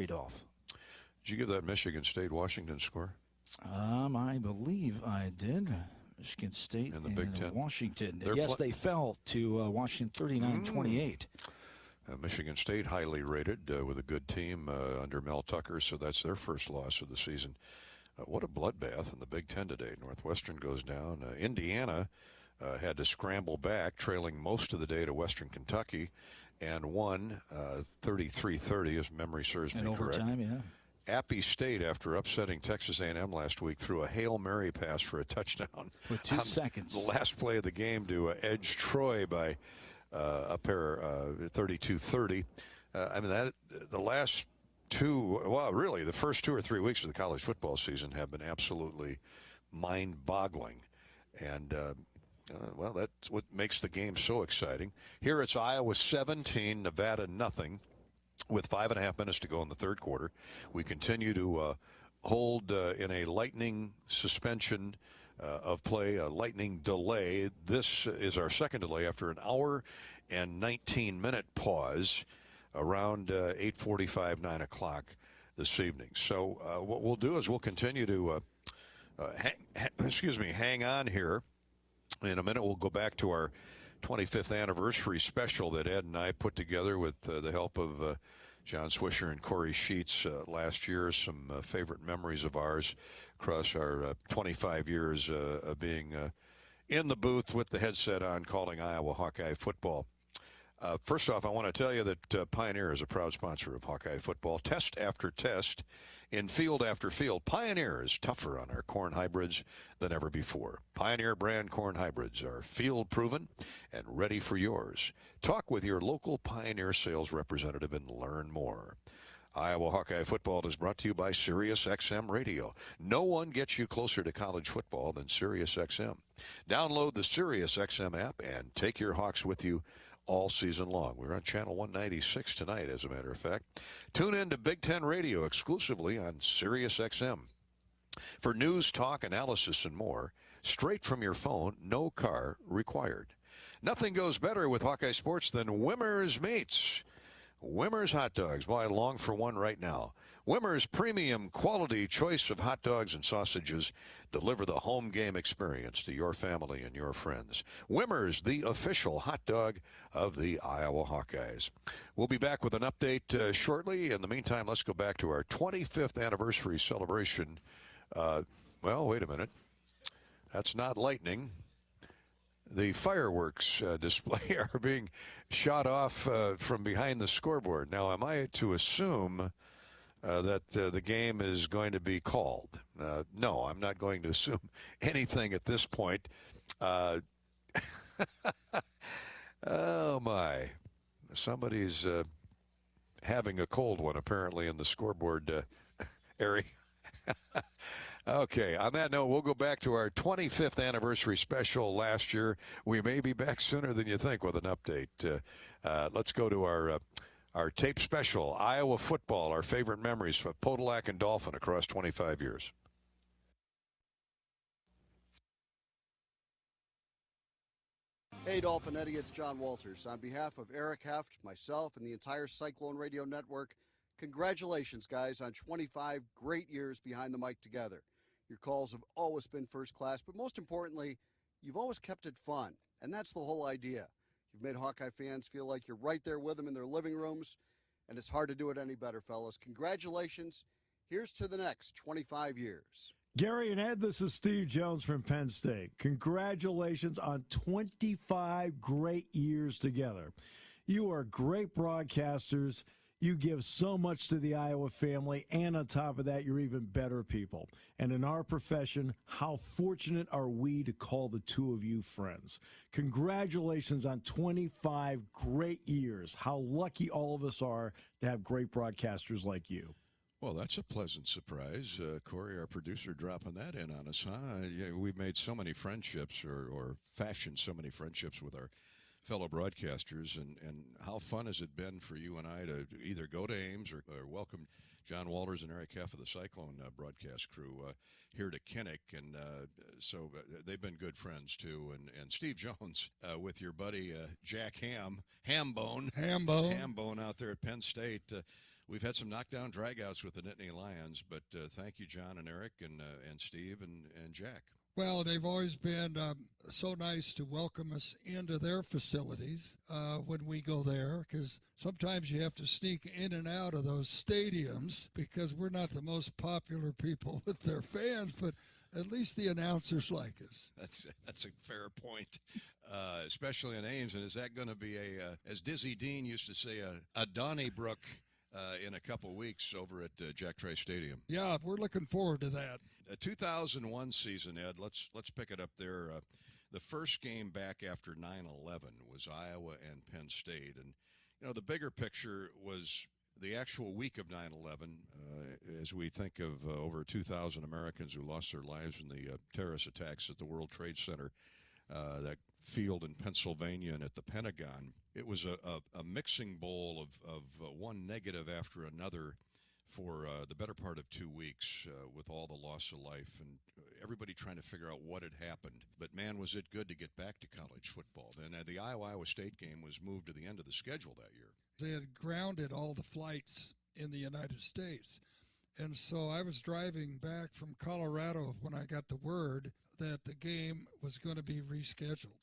Dolph. Did you give that Michigan State Washington score? I believe I did. Michigan State in the Big Ten. Washington. Yes, they fell to Washington 39-28. Michigan State highly rated with a good team under Mel Tucker, so that's their first loss of the season. What a bloodbath in the Big Ten today. Northwestern goes down. Indiana had to scramble back, trailing most of the day to Western Kentucky, and won 33-30, as memory serves me correct. In overtime, yeah. Appy State, after upsetting Texas A&M last week, threw a Hail Mary pass for a touchdown with 2 seconds. The last play of the game to edge Troy by a pair 32-30. I mean, the last two, well, really, the first 2 or 3 weeks of the college football season have been absolutely mind-boggling. And, well, that's what makes the game so exciting. Here it's Iowa 17, Nevada nothing. With 5.5 minutes to go in the third quarter, we continue to hold in a lightning suspension of play, a lightning delay. This is our second delay after an hour and 19-minute pause around 8:45, 9 o'clock this evening. So what we'll do is we'll continue to hang on here. In a minute, we'll go back to our 25th anniversary special that Ed and I put together with the help of John Swisher and Corey Sheets last year. Some favorite memories of ours across our 25 years of being in the booth with the headset on, calling Iowa Hawkeye football. First off, I want to tell you that Pioneer is a proud sponsor of Hawkeye football. Test after test, in field after field, Pioneer is tougher on our corn hybrids than ever before. Pioneer brand corn hybrids are field proven and ready for yours. Talk with your local Pioneer sales representative and learn more. Iowa Hawkeye football is brought to you by SiriusXM Radio. No one gets you closer to college football than SiriusXM. Download the SiriusXM app and take your Hawks with you all season long. We're on channel 196 tonight, as a matter of fact. Tune in to Big Ten Radio exclusively on SiriusXM. For news, talk, analysis, and more, straight from your phone, no car required. Nothing goes better with Hawkeye Sports than Wimmer's Meats. Wimmer's hot dogs. Well, I long for one right now. Wimmer's premium quality choice of hot dogs and sausages deliver the home game experience to your family and your friends. Wimmer's, the official hot dog of the Iowa Hawkeyes. We'll be back with an update shortly. In the meantime, let's go back to our 25th anniversary celebration. Well, wait a minute. That's not lightning. The fireworks display are being shot off from behind the scoreboard. Now, am I to assume that the game is going to be called? No, I'm not going to assume anything at this point. Oh, my. Somebody's having a cold one, apparently, in the scoreboard area. Okay, on that note, we'll go back to our 25th anniversary special last year. We may be back sooner than you think with an update. Let's go to our tape special, Iowa football, our favorite memories for Podolak and Dolphin across 25 years. Hey, Dolphin Eddie, it's John Walters. On behalf of Eric Heft, myself, and the entire Cyclone Radio Network, congratulations, guys, on 25 great years behind the mic together. Your calls have always been first class, but most importantly, you've always kept it fun, and that's the whole idea. You've made Hawkeye fans feel like you're right there with them in their living rooms, and it's hard to do it any better, fellas. Congratulations. Here's to the next 25 years. Gary and Ed, this is Steve Jones from Penn State. Congratulations on 25 great years together. You are great broadcasters. You give so much to the Iowa family, and on top of that, you're even better people. And in our profession, how fortunate are we to call the two of you friends? Congratulations on 25 great years. How lucky all of us are to have great broadcasters like you. Well, that's a pleasant surprise. Corey, our producer, dropping that in on us, huh? Yeah, we've made so many friendships or fashioned so many friendships with our fellow broadcasters, and how fun has it been for you and I to either go to Ames or welcome John Walters and Eric Heff of the Cyclone broadcast crew here to Kinnick, and so they've been good friends too. And Steve Jones with your buddy Jack Hambone out there at Penn State. We've had some knockdown dragouts with the Nittany Lions, but thank you, John and Eric and Steve and Jack. Well, they've always been so nice to welcome us into their facilities when we go there, because sometimes you have to sneak in and out of those stadiums because we're not the most popular people with their fans, but at least the announcers like us. That's a fair point, especially in Ames. And is that going to be as Dizzy Dean used to say, a Donnybrook in a couple weeks over at Jack Trice Stadium? Yeah, we're looking forward to that. A 2001 season, Ed. Let's pick it up there. The first game back after 9/11 was Iowa and Penn State, and the bigger picture was the actual week of 9/11. As we think of over 2,000 Americans who lost their lives in the terrorist attacks at the World Trade Center, that field in Pennsylvania and at the Pentagon. It was a mixing bowl of one negative after another for the better part of 2 weeks with all the loss of life and everybody trying to figure out what had happened. But, man, was it good to get back to college football. Then the Iowa State game was moved to the end of the schedule that year. They had grounded all the flights in the United States. And so I was driving back from Colorado when I got the word that the game was going to be rescheduled.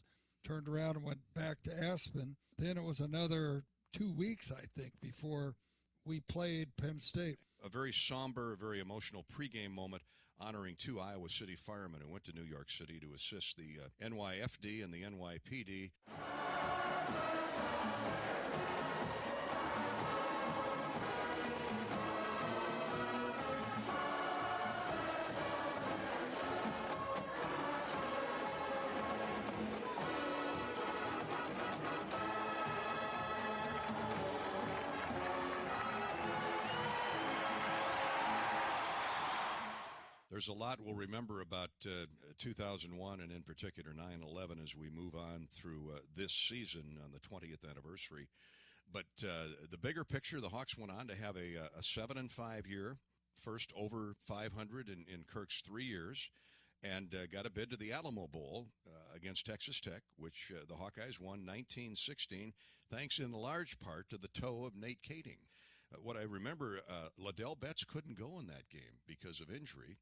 Turned around and went back to Aspen. Then it was another 2 weeks, I think, before we played Penn State. A very somber, very emotional pregame moment honoring 2 Iowa City firemen who went to New York City to assist the NYFD and the NYPD. There's a lot we'll remember about 2001 and in particular 9/11 as we move on through this season on the 20th anniversary. But the bigger picture, the Hawks went on to have a 7-5 year, first over 500 in Kirk's 3 years, and got a bid to the Alamo Bowl against Texas Tech, which the Hawkeyes won 19-16, thanks in large part to the toe of Nate Kading. What I remember, Liddell Betts couldn't go in that game because of injury.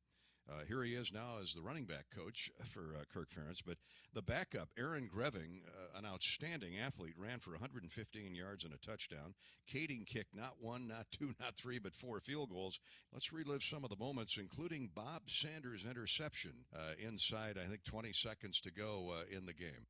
Here he is now as the running back coach for Kirk Ferentz. But the backup, Aaron Greving, an outstanding athlete, ran for 115 yards and a touchdown. Kading kicked not 1, not 2, not 3, but 4 field goals. Let's relive some of the moments, including Bob Sanders' interception inside, I think, 20 seconds to go in the game.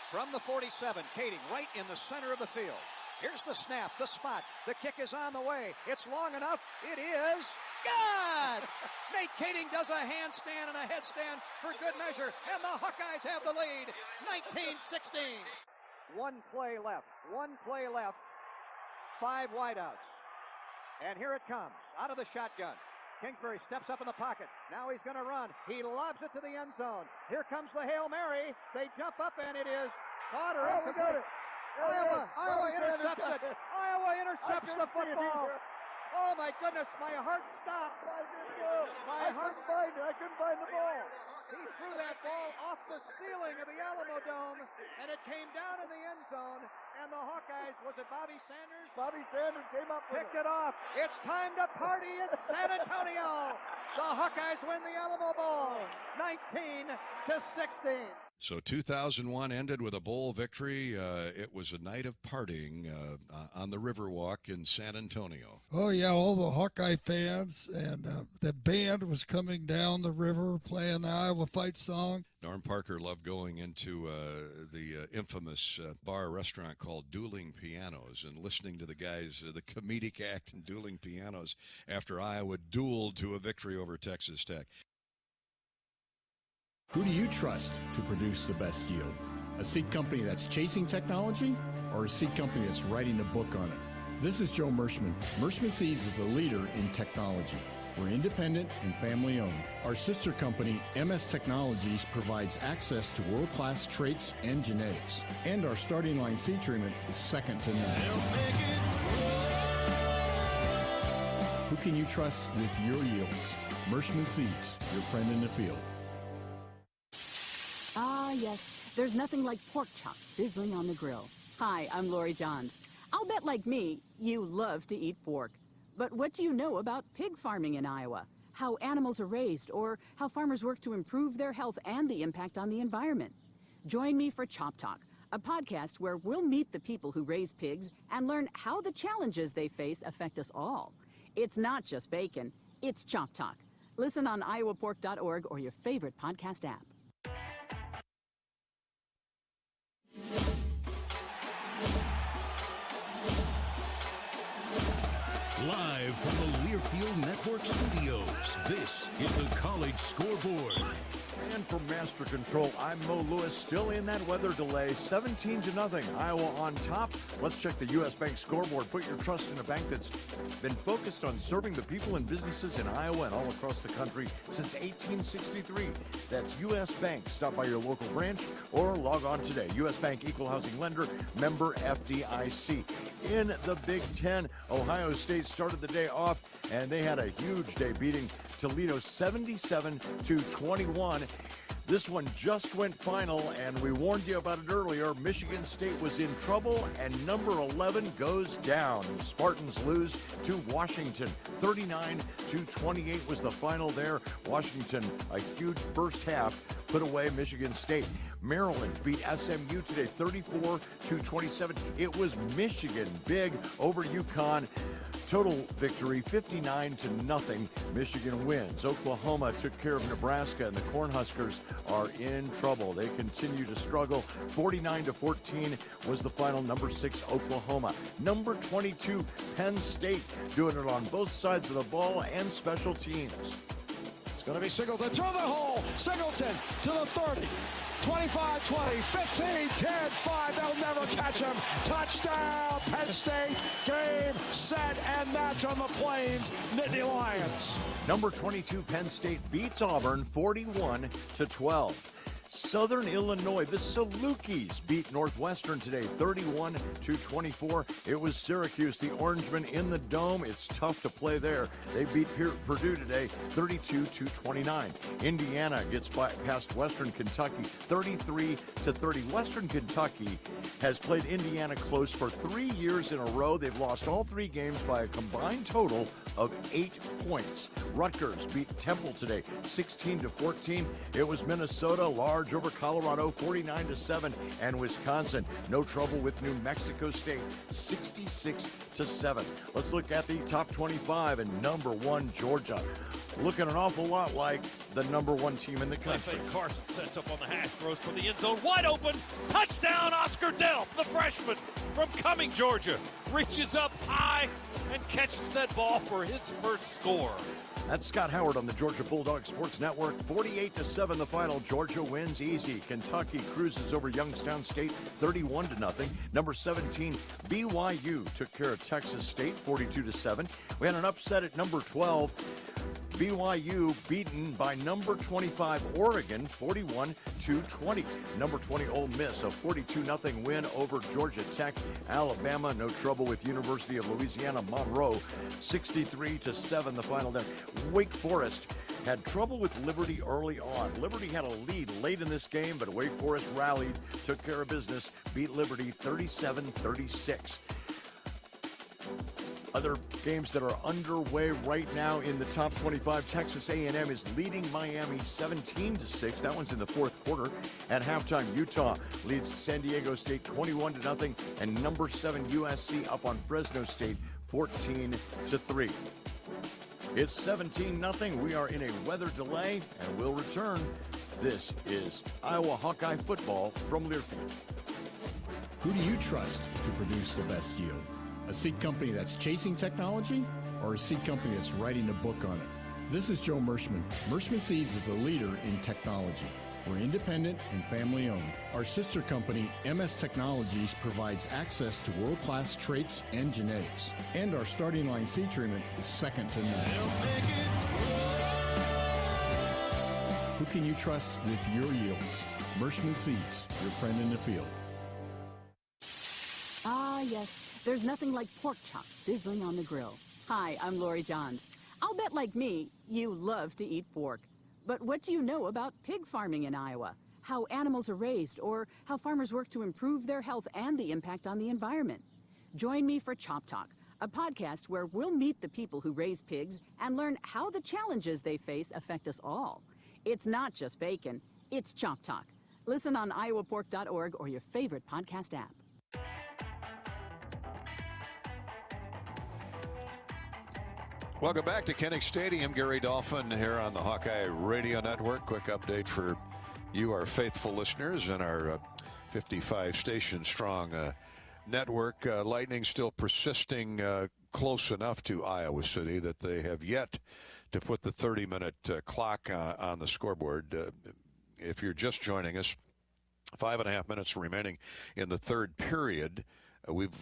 From the 47, Kading right in the center of the field. Here's the snap, the spot. The kick is on the way. It's long enough. It is good! Nate Kading does a handstand and a headstand for good measure, and the Hawkeyes have the lead, 19-16. One play left. 5 wideouts. And here it comes, out of the shotgun. Kingsbury steps up in the pocket. Now he's going to run. He lobs it to the end zone. Here comes the Hail Mary. They jump up, and it is caught or we got it. Iowa intercepts it. Iowa intercepts the football. Oh my goodness, my heart stopped. I couldn't find the ball. He threw that ball off the ceiling of the Alamo Dome, and it came down in the end zone, and the Hawkeyes, was it Bobby Sanders? Bobby Sanders came up with Picked it off. It's time to party in San Antonio. The Hawkeyes win the Alamo Bowl, 19-16. So 2001 ended with a bowl victory. It was a night of partying on the Riverwalk in San Antonio. Oh, yeah, all the Hawkeye fans, and the band was coming down the river playing the Iowa Fight song. Norm Parker loved going into the infamous bar restaurant called Dueling Pianos and listening to the guys, the comedic act in Dueling Pianos after Iowa dueled to a victory over Texas Tech. Who do you trust to produce the best yield? A seed company that's chasing technology or a seed company that's writing a book on it? This is Joe Mershman. Mershman Seeds is a leader in technology. We're independent and family-owned. Our sister company, MS Technologies, provides access to world-class traits and genetics. And our starting line seed treatment is second to none. Who can you trust with your yields? Mershman Seeds, your friend in the field. Ah, yes. There's nothing like pork chops sizzling on the grill. Hi, I'm Lori Johns. I'll bet like me, you love to eat pork. But what do you know about pig farming in Iowa? How animals are raised, or how farmers work to improve their health and the impact on the environment? Join me for Chop Talk, a podcast where we'll meet the people who raise pigs and learn how the challenges they face affect us all. It's not just bacon, it's Chop Talk. Listen on iowapork.org or your favorite podcast app. Live from the Learfield Network studios, this is the College Scoreboard. And from Master Control, I'm Mo Lewis, still in that weather delay, 17-0, Iowa on top. Let's check the U.S. Bank scoreboard. Put your trust in a bank that's been focused on serving the people and businesses in Iowa and all across the country since 1863. That's U.S. Bank. Stop by your local branch or log on today. U.S. Bank Equal Housing Lender, member FDIC. In the Big Ten, Ohio State started the day off, and they had a huge day, beating Toledo 77-21. This one just went final, and we warned you about it earlier. Michigan State was in trouble, and number 11 goes down. The Spartans lose to Washington. 39-28 was the final there. Washington, a huge first half, put away Michigan State. Maryland beat SMU today 34-27. It was Michigan big over UConn. Total victory 59-0. Michigan wins. Oklahoma took care of Nebraska, and the Cornhuskers are in trouble. They continue to struggle. 49-14 was the final. Number 6 Oklahoma. Number 22 Penn State, doing it on both sides of the ball and special teams. It's going to be Singleton through the hole. Singleton to the 30. 25, 20, 15, 10, 5. They'll never catch him. Touchdown, Penn State. Game, set, and match on the Plains. Nittany Lions. Number 22 Penn State beats Auburn 41-12. Southern Illinois, the Salukis beat Northwestern today 31-24. It was Syracuse, the Orangemen in the Dome. It's tough to play there. They beat Purdue today 32-29. Indiana gets past Western Kentucky 33-30. Western Kentucky has played Indiana close for 3 years in a row. They've lost all 3 games by a combined total of 8 points. Rutgers beat Temple today 16-14. It was Minnesota large over Colorado 49-7, and Wisconsin no trouble with New Mexico State 66-7. Let's look at the top 25, and number 1 Georgia looking an awful lot like the number 1 team in the country. Carson sets up on the hash, throws for the end zone, wide open, touchdown Oscar Delp, the freshman from Cumming, Georgia, reaches up high and catches that ball for his first score. That's Scott Howard on the Georgia Bulldog Sports Network. 48-7 the final. Georgia wins easy. Kentucky cruises over Youngstown State 31-0. Number 17 BYU took care of Texas State 42-7. We had an upset at number 12. BYU beaten by number 25 Oregon 41-20. Number 20 Ole Miss, a 42-0 win over Georgia Tech. Alabama no trouble with University of Louisiana Monroe 63-7 the final there. Wake Forest had trouble with Liberty early on. Liberty had a lead late in this game, but Wake Forest rallied, took care of business, beat Liberty 37-36. Other games that are underway right now in the top 25, Texas A&M is leading Miami 17-6. That one's in the fourth quarter. At halftime, Utah leads San Diego State 21-0, and number 7 USC up on Fresno State 14-3. It's 17-0. We are in a weather delay, and we'll return. This is Iowa Hawkeye football from Learfield. Who do you trust to produce the best yield? A seed company that's chasing technology, or a seed company that's writing a book on it? This is Joe Mershman. Mershman Seeds is a leader in technology. We're independent and family-owned. Our sister company, MS Technologies, provides access to world-class traits and genetics. And our starting line seed treatment is second to none. Who can you trust with your yields? Mershman Seeds, your friend in the field. Ah, yes. There's nothing like pork chops sizzling on the grill. Hi, I'm Lori Johns. I'll bet like me, you love to eat pork. But what do you know about pig farming in Iowa? How animals are raised, or how farmers work to improve their health and the impact on the environment? Join me for Chop Talk, a podcast where we'll meet the people who raise pigs and learn how the challenges they face affect us all. It's not just bacon, it's Chop Talk. Listen on iowapork.org or your favorite podcast app. Welcome back to Kinnick Stadium. Gary Dolphin here on the Hawkeye Radio Network. Quick update for you, our faithful listeners, and our 55-station strong network. Lightning still persisting close enough to Iowa City that they have yet to put the 30-minute clock on the scoreboard. If you're just joining us, 5.5 minutes remaining in the third period. We've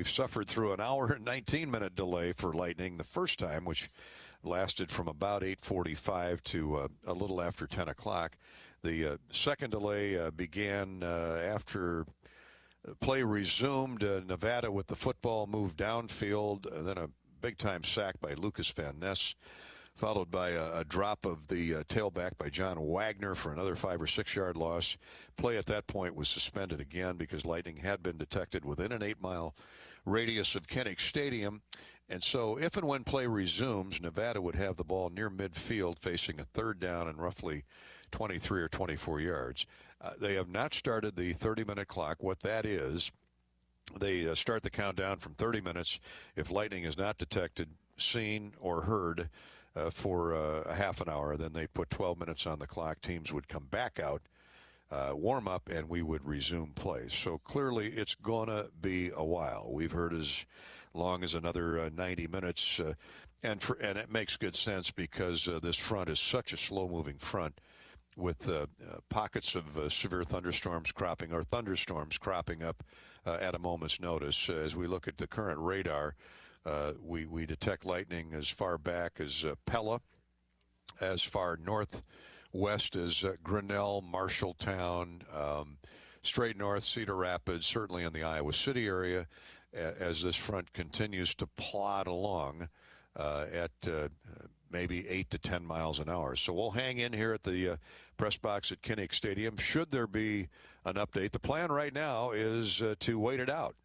suffered through an hour and 19-minute delay for Lightning the first time, which lasted from about 8:45 to a little after 10 o'clock. The second delay began after play resumed. Nevada with the football moved downfield, then a big-time sack by Lucas Van Ness, followed by a drop of the tailback by John Wagner for another 5 or 6 yard loss. Play at that point was suspended again because Lightning had been detected within an 8-mile radius of Kinnick Stadium. And so if and when play resumes, Nevada would have the ball near midfield facing a third down and roughly 23 or 24 yards. They have not started the 30-minute clock. What that is, they start the countdown from 30 minutes if Lightning is not detected, seen, or heard for a half an hour. Then they put 12 minutes on the clock. Teams would come back out, warm up, and we would resume play. So clearly it's going to be a while. We've heard as long as another 90 minutes, and it makes good sense because this front is such a slow-moving front with pockets of severe thunderstorms cropping up at a moment's notice. As we look at the current radar, we detect lightning as far back as Pella, as far northwest as Grinnell, Marshalltown, straight north, Cedar Rapids, certainly in the Iowa City area, as this front continues to plod along at maybe 8 to 10 miles an hour. So we'll hang in here at the press box at Kinnick Stadium. Should there be an update, the plan right now is to wait it out.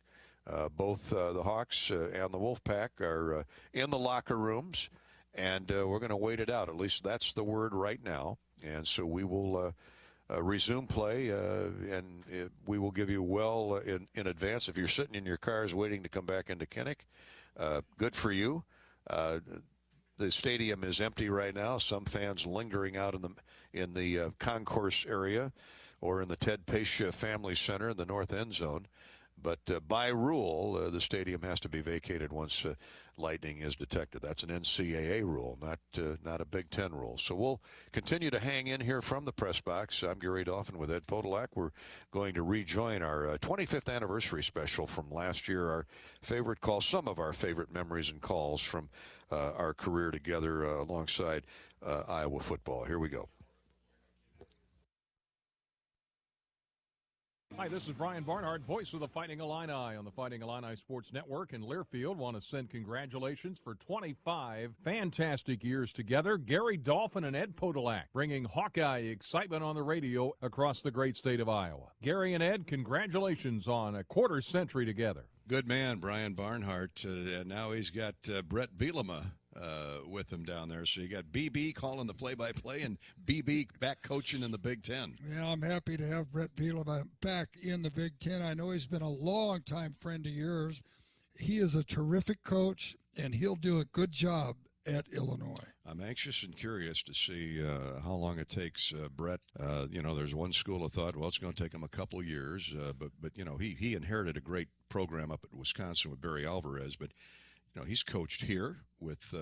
Both the Hawks and the Wolfpack are in the locker rooms, and we're going to wait it out. At least that's the word right now. And so we will resume play, and we will give you well in advance. If you're sitting in your cars waiting to come back into Kinnick, good for you. The stadium is empty right now. Some fans lingering out in the concourse area or in the Ted Pace Family Center in the north end zone. But by rule, the stadium has to be vacated once lightning is detected. That's an NCAA rule, not a Big Ten rule. So we'll continue to hang in here from the press box. I'm Gary Dolphin with Ed Podolak. We're going to rejoin our 25th anniversary special from last year, our favorite calls, some of our favorite memories and calls from our career together alongside Iowa football. Here we go. Hi, this is Brian Barnhart, voice of the Fighting Illini on the Fighting Illini Sports Network in Learfield. Want to send congratulations for 25 fantastic years together. Gary Dolphin and Ed Podolak bringing Hawkeye excitement on the radio across the great state of Iowa. Gary and Ed, congratulations on a quarter century together. Good man, Brian Barnhart. Now he's got Brett Bielema with him down there. So you got BB calling the play-by-play and BB back coaching in the Big Ten. Yeah, I'm happy to have Brett Bielema back in the Big Ten. I know he's been a long-time friend of yours. He is a terrific coach, and he'll do a good job at Illinois. I'm anxious and curious to see how long it takes Brett. There's one school of thought, well, it's going to take him a couple years, but he inherited a great program up at Wisconsin with Barry Alvarez, but he's coached here with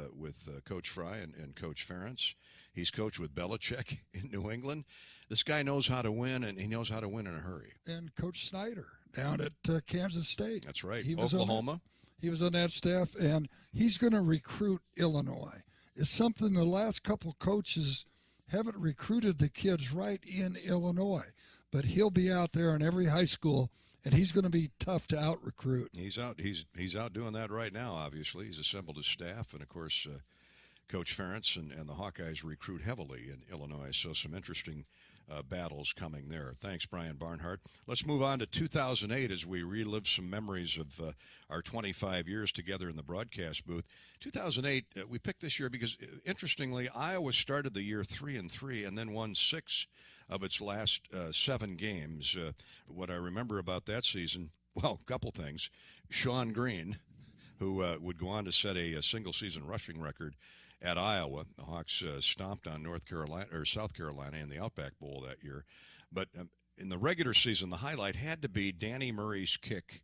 Coach Fry and Coach Ferentz. He's coached with Belichick in New England. This guy knows how to win, and he knows how to win in a hurry. And Coach Snyder down at Kansas State. That's right. He was Oklahoma. He was on that staff, and he's going to recruit Illinois. It's something the last couple coaches haven't recruited the kids right in Illinois, but he'll be out there in every high school, and he's going to be tough to out-recruit. He's out doing that right now, obviously. He's assembled his staff, and, of course, Coach Ferentz and the Hawkeyes recruit heavily in Illinois, so some interesting battles coming there. Thanks, Brian Barnhart. Let's move on to 2008 as we relive some memories of our 25 years together in the broadcast booth. 2008, we picked this year because, interestingly, Iowa started the year 3-3 and then won 6 of its last 7 games. What I remember about that season, well, a couple things. Sean Green, who would go on to set a single-season rushing record at Iowa. The Hawks stomped on South Carolina in the Outback Bowl that year. But in the regular season, the highlight had to be Danny Murray's kick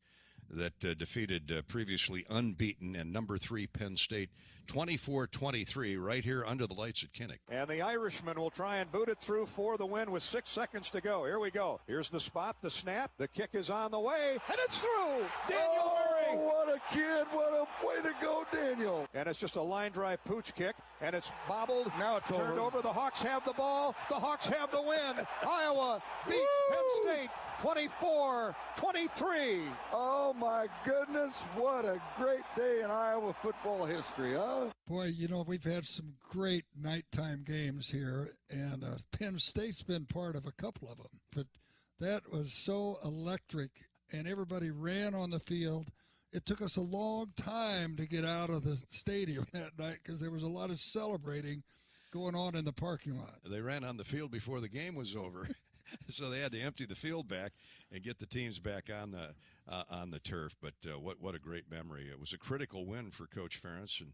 that defeated previously unbeaten and number 3 Penn State 24-23 right here under the lights at Kinnick. And the Irishman will try and boot it through for the win with 6 seconds to go. Here we go. Here's the spot, the snap. The kick is on the way, and it's through. Daniel Murray. What a kid. What a way to go, Daniel. And it's just a line drive pooch kick, and it's bobbled. Now it's turned over. The Hawks have the ball. The Hawks have the win. Iowa beats Penn State 24-23. Oh, my goodness. What a great day in Iowa football history, huh? Boy, we've had some great nighttime games here, and Penn State's been part of a couple of them. But that was so electric, and everybody ran on the field. It took us a long time to get out of the stadium that night because there was a lot of celebrating going on in the parking lot. They ran on the field before the game was over, so they had to empty the field back and get the teams back on the turf. But what a great memory! It was a critical win for Coach Ferentz and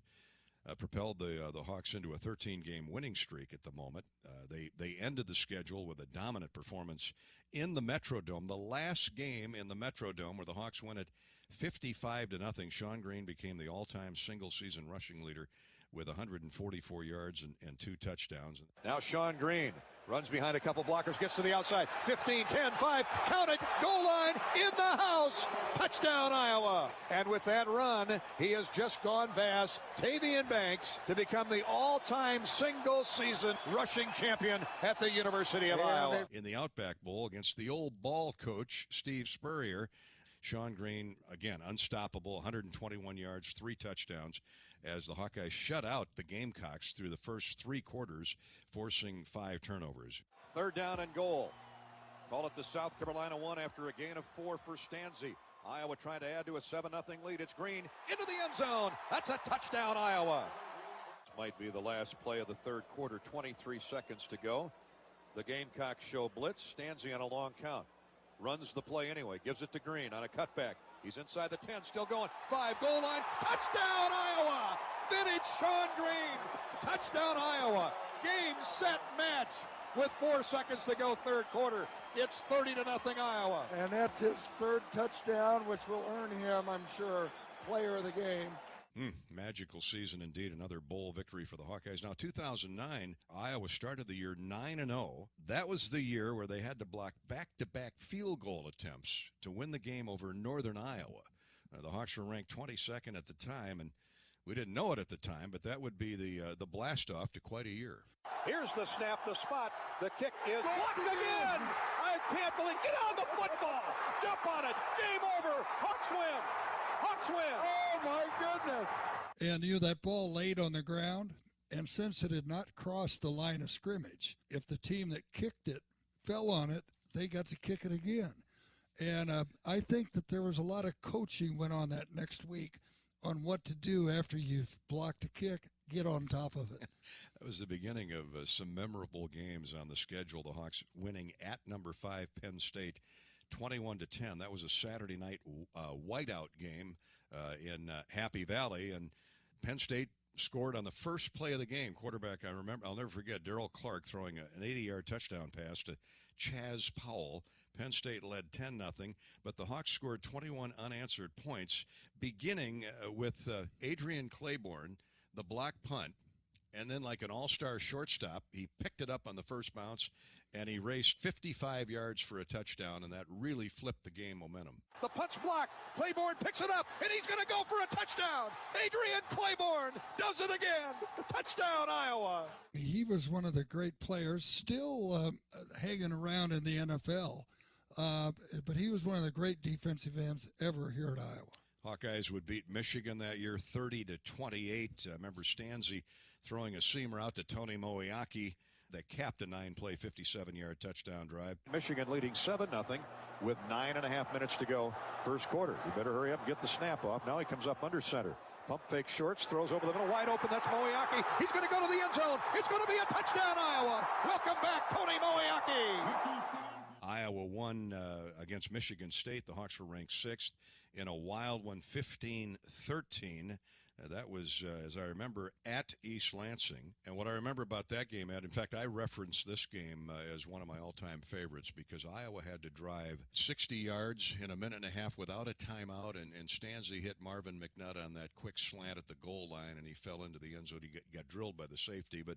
propelled the Hawks into a 13-game winning streak at the moment. They ended the schedule with a dominant performance in the Metrodome. The last game in the Metrodome where the Hawks won it 55-0. Sean Green became the all-time single-season rushing leader with 144 yards and 2 touchdowns. Now Sean Green runs behind a couple blockers, gets to the outside. 15, 10, 5, count it, goal line, in the house. Touchdown, Iowa. And with that run, he has just gone past Tavian Banks to become the all-time single-season rushing champion at the University of Iowa. In the Outback Bowl against the old ball coach, Steve Spurrier, Sean Green, again, unstoppable, 121 yards, 3 touchdowns, as the Hawkeyes shut out the Gamecocks through the first 3 quarters, forcing 5 turnovers. 3rd down and goal. Call it the South Carolina 1 after a gain of 4 for Stanzi. Iowa trying to add to a 7-0 lead. It's Green into the end zone. That's a touchdown, Iowa. This might be the last play of the 3rd quarter. 23 seconds to go. The Gamecocks show blitz. Stanzi on a long count. Runs the play anyway. Gives it to Green on a cutback. He's inside the 10, still going. 5, goal line. Touchdown, Iowa! Vintage Sean Green. Touchdown, Iowa. Game, set, match. With 4 seconds to go, 3rd quarter. It's 30-0 Iowa. And that's his 3rd touchdown, which will earn him, I'm sure, player of the game. Magical season indeed. Another bowl victory for the Hawkeyes. Now, 2009, Iowa started the year 9-0. That was the year where they had to block back-to-back field goal attempts to win the game over Northern Iowa. The Hawks were ranked 22nd at the time, and we didn't know it at the time, but that would be the blast-off to quite a year. Here's the snap, the spot. The kick is blocked again. I can't believe. Get on the football. Jump on it. Game over. Hawks win. Hawks win. Oh, my goodness. And that ball laid on the ground, and since it had not crossed the line of scrimmage, if the team that kicked it fell on it, they got to kick it again. And I think that there was a lot of coaching went on that next week on what to do after you've blocked a kick. Get on top of it. That was the beginning of some memorable games on the schedule. The Hawks winning at number 5 Penn State 21-10. That was a Saturday night whiteout game in Happy Valley, and Penn State scored on the first play of the game. Quarterback, I'll never forget, Darrell Clark throwing an 80-yard touchdown pass to Chaz Powell Penn State led 10-0, but the Hawks scored 21 unanswered points, beginning with Adrian Claiborne, the block punt, and then like an all-star shortstop, he picked it up on the first bounce, and he raced 55 yards for a touchdown, and that really flipped the game momentum. The punch block. Claiborne picks it up, and he's going to go for a touchdown. Adrian Claiborne does it again. Touchdown, Iowa. He was one of the great players, still hanging around in the NFL, but he was one of the great defensive ends ever here at Iowa. Hawkeyes would beat Michigan that year 30-28. Remember Stanzi throwing a seamer out to Tony Moeaki that capped a 9-play, 57-yard touchdown drive. Michigan leading 7-0 with 9.5 minutes to go first quarter. You better hurry up and get the snap off. Now he comes up under center. Pump fake shorts, throws over the middle, wide open. That's Moeaki. He's going to go to the end zone. It's going to be a touchdown, Iowa. Welcome back, Tony Moeaki. Iowa won against Michigan State. The Hawks were ranked 6th in a wild one, 15-13. That was, as I remember, at East Lansing. And what I remember about that game, Ed, in fact, I reference this game as one of my all-time favorites because Iowa had to drive 60 yards in a minute and a half without a timeout, and Stanzi hit Marvin McNutt on that quick slant at the goal line, and he fell into the end zone. He got drilled by the safety, but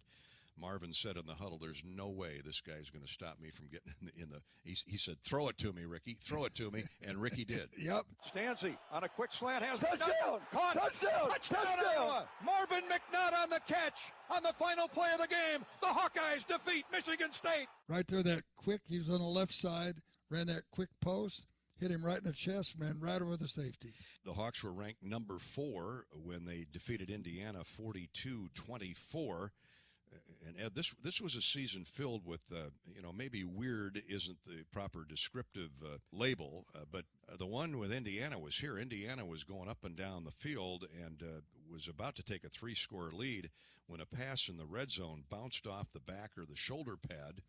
Marvin said in the huddle, there's no way this guy's going to stop me from getting in the he said, throw it to me, Ricky. Throw it to me. And Ricky did. Yep. Stanzi on a quick slant has touchdown. Caught. Touchdown, Iowa. Marvin McNutt on the catch on the final play of the game. The Hawkeyes defeat Michigan State. Right there, that quick, he was on the left side, ran that quick post, hit him right in the chest, ran right over the safety. The Hawks were ranked number 4 when they defeated Indiana 42-24. And Ed, this was a season filled with, maybe weird isn't the proper descriptive label, but the one with Indiana was here. Indiana was going up and down the field and was about to take a 3-score lead when a pass in the red zone bounced off the back or the shoulder pad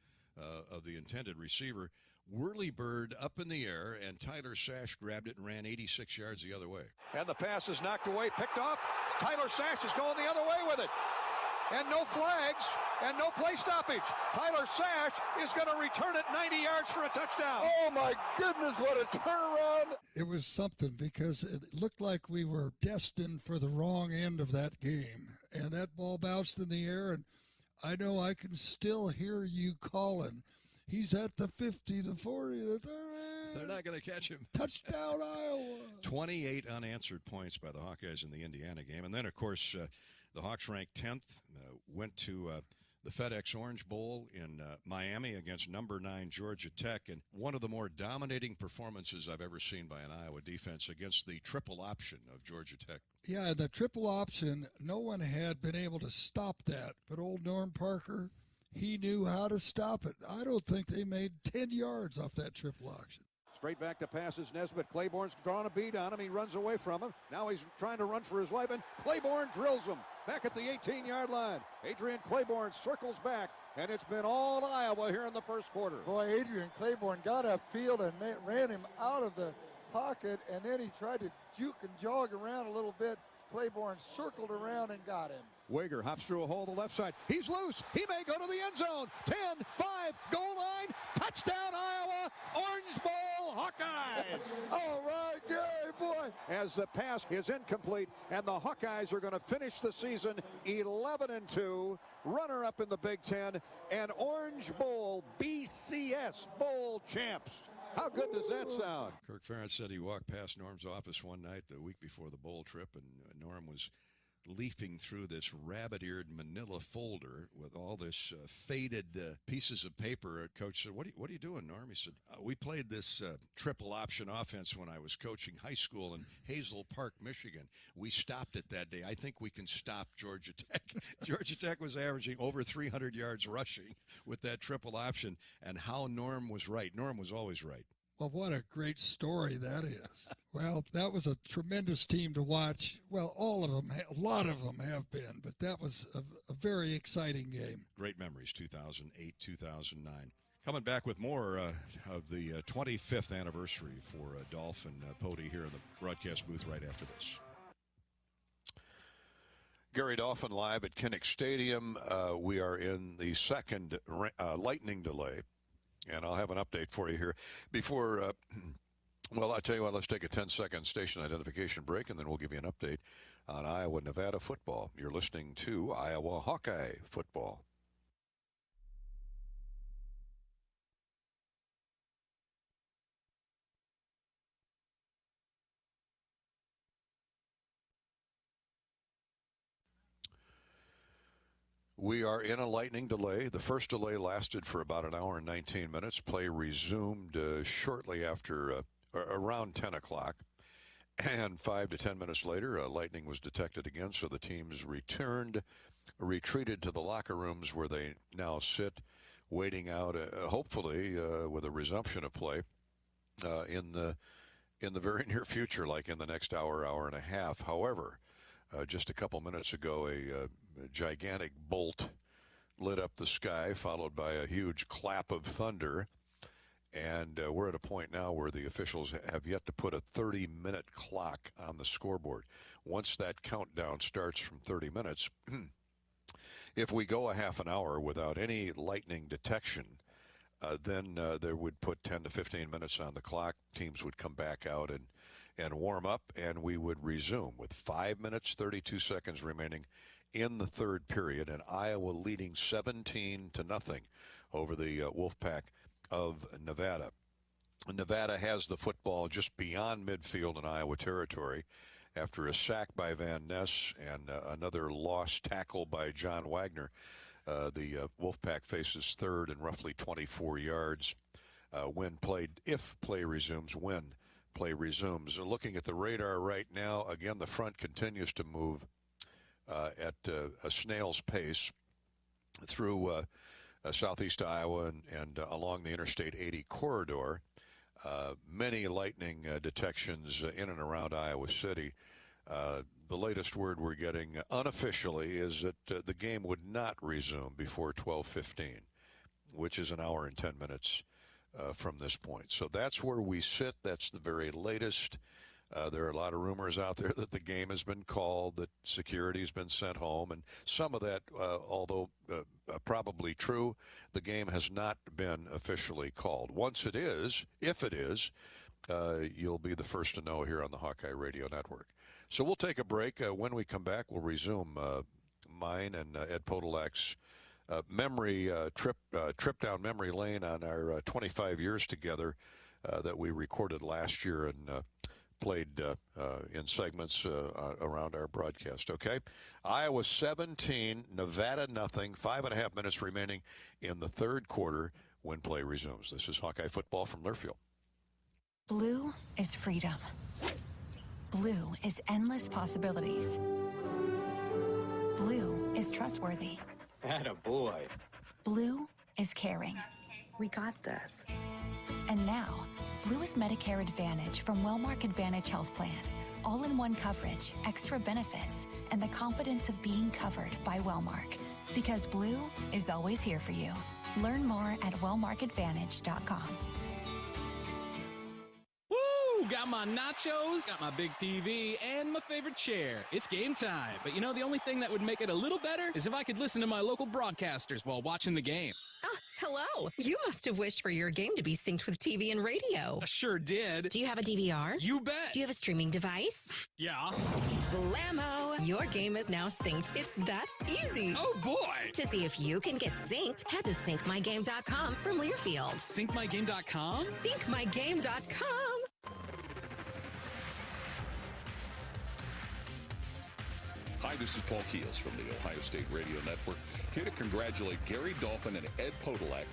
of the intended receiver. Whirlybird up in the air, and Tyler Sash grabbed it and ran 86 yards the other way. And the pass is knocked away, picked off. Tyler Sash is going the other way with it. And no flags and no play stoppage. Tyler Sash is going to return it 90 yards for a touchdown. Oh, my goodness, what a turnaround. It was something because it looked like we were destined for the wrong end of that game. And that ball bounced in the air, and I know I can still hear you calling. He's at the 50, the 40, the 30. They're not going to catch him. Touchdown, Iowa. 28 unanswered points by the Hawkeyes in the Indiana game. And then, of course, the Hawks ranked 10th, went to the FedEx Orange Bowl in Miami against number 9 Georgia Tech, and one of the more dominating performances I've ever seen by an Iowa defense against the triple option of Georgia Tech. Yeah, the triple option, no one had been able to stop that, but old Norm Parker, he knew how to stop it. I don't think they made 10 yards off that triple option. Straight back to passes Nesbitt. Claiborne's drawn a beat on him. He runs away from him. Now he's trying to run for his life, and Claiborne drills him back at the 18-yard line. Adrian Claiborne circles back, and it's been all Iowa here in the first quarter. Boy, Adrian Claiborne got upfield and ran him out of the pocket, and then he tried to juke and jog around a little bit. Claiborne circled around and got him. Wager hops through a hole on the left side. He's loose. He may go to the end zone. 10, 5, goal line. Touchdown, Iowa. Orange Bowl, Hawkeyes. All right, Gary, boy. As the pass is incomplete, and the Hawkeyes are going to finish the season 11-2, runner-up in the Big Ten, and Orange Bowl BCS Bowl champs. How good does that sound? Kirk Ferentz said he walked past Norm's office one night the week before the bowl trip, and Norm was leafing through this rabbit-eared manila folder with all this faded pieces of paper. Coach said, what are you doing, Norm? He said, we played this triple option offense when I was coaching high school in Hazel Park, Michigan. We stopped it that day. I think we can stop Georgia Tech. Georgia Tech was averaging over 300 yards rushing with that triple option, and how Norm was right. Norm was always right. Well, what a great story that is. Well, that was a tremendous team to watch. Well, all of them, a lot of them have been, but that was a very exciting game. Great memories, 2008, 2009. Coming back with more of the 25th anniversary for Dolph and Pody here in the broadcast booth right after this. Gary Dolphin live at Kinnick Stadium. We are in the second lightning delay And I'll have an update for you here before, well, I'll tell you what, let's take a 10-second station identification break, and then we'll give you an update on Iowa-Nevada football. You're listening to Iowa Hawkeye football. We are in a lightning delay. The first delay lasted for about an hour and 19 minutes. Play resumed shortly after around 10 o'clock. And 5 to 10 minutes later, lightning was detected again, so the teams retreated to the locker rooms where they now sit, waiting out, hopefully, with a resumption of play in the very near future, like in the next hour, hour and a half. However, just a couple minutes ago, a gigantic bolt lit up the sky, followed by a huge clap of thunder. And we're at a point now where the officials have yet to put a 30-minute clock on the scoreboard. Once that countdown starts from 30 minutes, if we go a half an hour without any lightning detection, then they would put 10 to 15 minutes on the clock. Teams would come back out and warm up, and we would resume with 5 minutes, 32 seconds remaining in the third period, and Iowa leading 17-0 over the Wolfpack of Nevada. Nevada has the football just beyond midfield in Iowa territory after a sack by Van Ness and another lost tackle by John Wagner. The Wolfpack faces third and roughly 24 yards if play resumes. Looking at the radar right now, again, the front continues to move at a snail's pace through southeast Iowa and along the Interstate 80 corridor. Many lightning detections in and around Iowa City. The latest word we're getting unofficially is that the game would not resume before 12:15, which is an hour and 10 minutes from this point. So that's where we sit. That's the very latest. There are a lot of rumors out there that the game has been called, that security has been sent home, and some of that, although probably true, the game has not been officially called. Once it is, if it is, you'll be the first to know here on the Hawkeye Radio Network. So we'll take a break. When we come back, we'll resume mine and Ed Podolak's memory trip down memory lane on our 25 years together that we recorded last year and played in segments around our broadcast. Okay, Iowa 17, Nevada nothing. 5.5 minutes remaining in the third quarter when play resumes. This is Hawkeye football from Learfield. Blue is freedom. Blue is endless possibilities. Blue is trustworthy. Attaboy. Blue is caring. We got this. And now, Blue is Medicare Advantage from Wellmark Advantage Health Plan. All-in-one coverage, extra benefits, and the confidence of being covered by Wellmark. Because Blue is always here for you. Learn more at wellmarkadvantage.com. Woo! Got my nachos, got my big TV, and my favorite chair. It's game time. But you know, the only thing that would make it a little better is if I could listen to my local broadcasters while watching the game. Oh, hello. You must have wished for your game to be synced with TV and radio. I sure did. Do you have a DVR? You bet. Do you have a streaming device? Yeah. Blammo! Your game is now synced. It's that easy. Oh, boy. To see if you can get synced, head to syncmygame.com from Learfield. Syncmygame.com? Syncmygame.com. Hi, this is Paul Keels from the Ohio State Radio Network, here to congratulate Gary Dolphin and Ed Podolak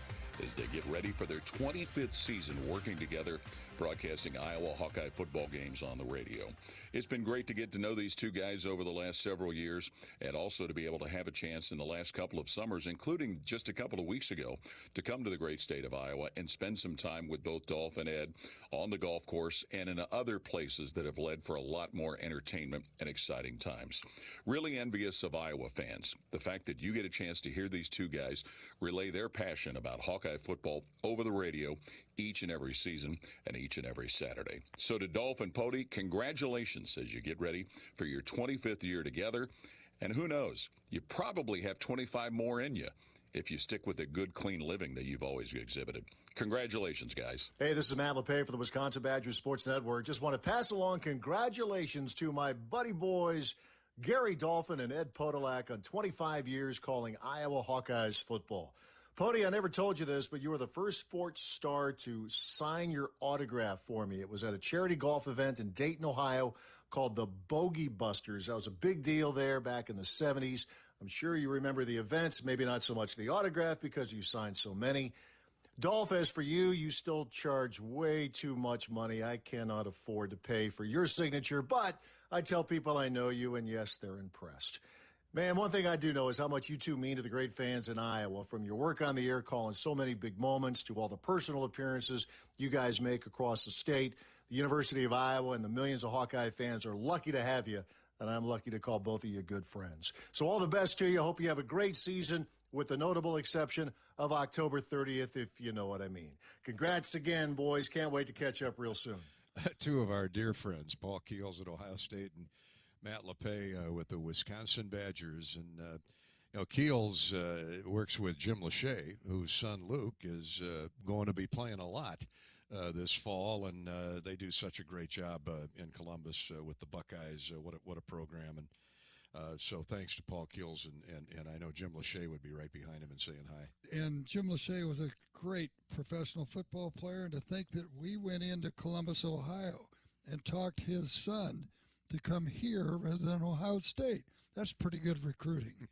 as they get ready for their 25th season working together, broadcasting Iowa Hawkeye football games on the radio. It's been great to get to know these two guys over the last several years, and also to be able to have a chance in the last couple of summers, including just a couple of weeks ago, to come to the great state of Iowa and spend some time with both Dolph and Ed on the golf course and in other places that have led for a lot more entertainment and exciting times. Really envious of Iowa fans. The fact that you get a chance to hear these two guys relay their passion about Hawkeye football over the radio each and every season and each and every Saturday. So to Dolph and Pody, congratulations as you get ready for your 25th year together. And who knows, you probably have 25 more in you. if you stick with the good, clean living that you've always exhibited. Congratulations, guys. Hey, this is Matt LePay for the Wisconsin Badgers Sports Network. Just want to pass along congratulations to my buddy boys, Gary Dolphin and Ed Podolak, on 25 years calling Iowa Hawkeyes football. Pody, I never told you this, but you were the first sports star to sign your autograph for me. It was at a charity golf event in Dayton, Ohio, called the Bogey Busters. That was a big deal there back in the 70s. I'm sure you remember the events, maybe not so much the autograph because you signed so many. Dolph, as for you, you still charge way too much money. I cannot afford to pay for your signature, but I tell people I know you, and yes, they're impressed. Man, one thing I do know is how much you two mean to the great fans in Iowa, from your work on the air calling so many big moments to all the personal appearances you guys make across the state. The University of Iowa and the millions of Hawkeye fans are lucky to have you, and I'm lucky to call both of you good friends. So all the best to you. Hope you have a great season, with the notable exception of October 30th, if you know what I mean. Congrats again, boys. Can't wait to catch up real soon. Two of our dear friends, Paul Keels at Ohio State and Matt LePay with the Wisconsin Badgers. And, Keels works with Jim Lachey, whose son Luke is going to be playing a lot this fall, and they do such a great job in Columbus with the Buckeyes. What a program. And so thanks to Paul Keels, and I know Jim Lachey would be right behind him and saying hi. And Jim Lachey was a great professional football player, and to think that we went into Columbus, Ohio, and talked his son to come here rather than Ohio State. That's pretty good recruiting.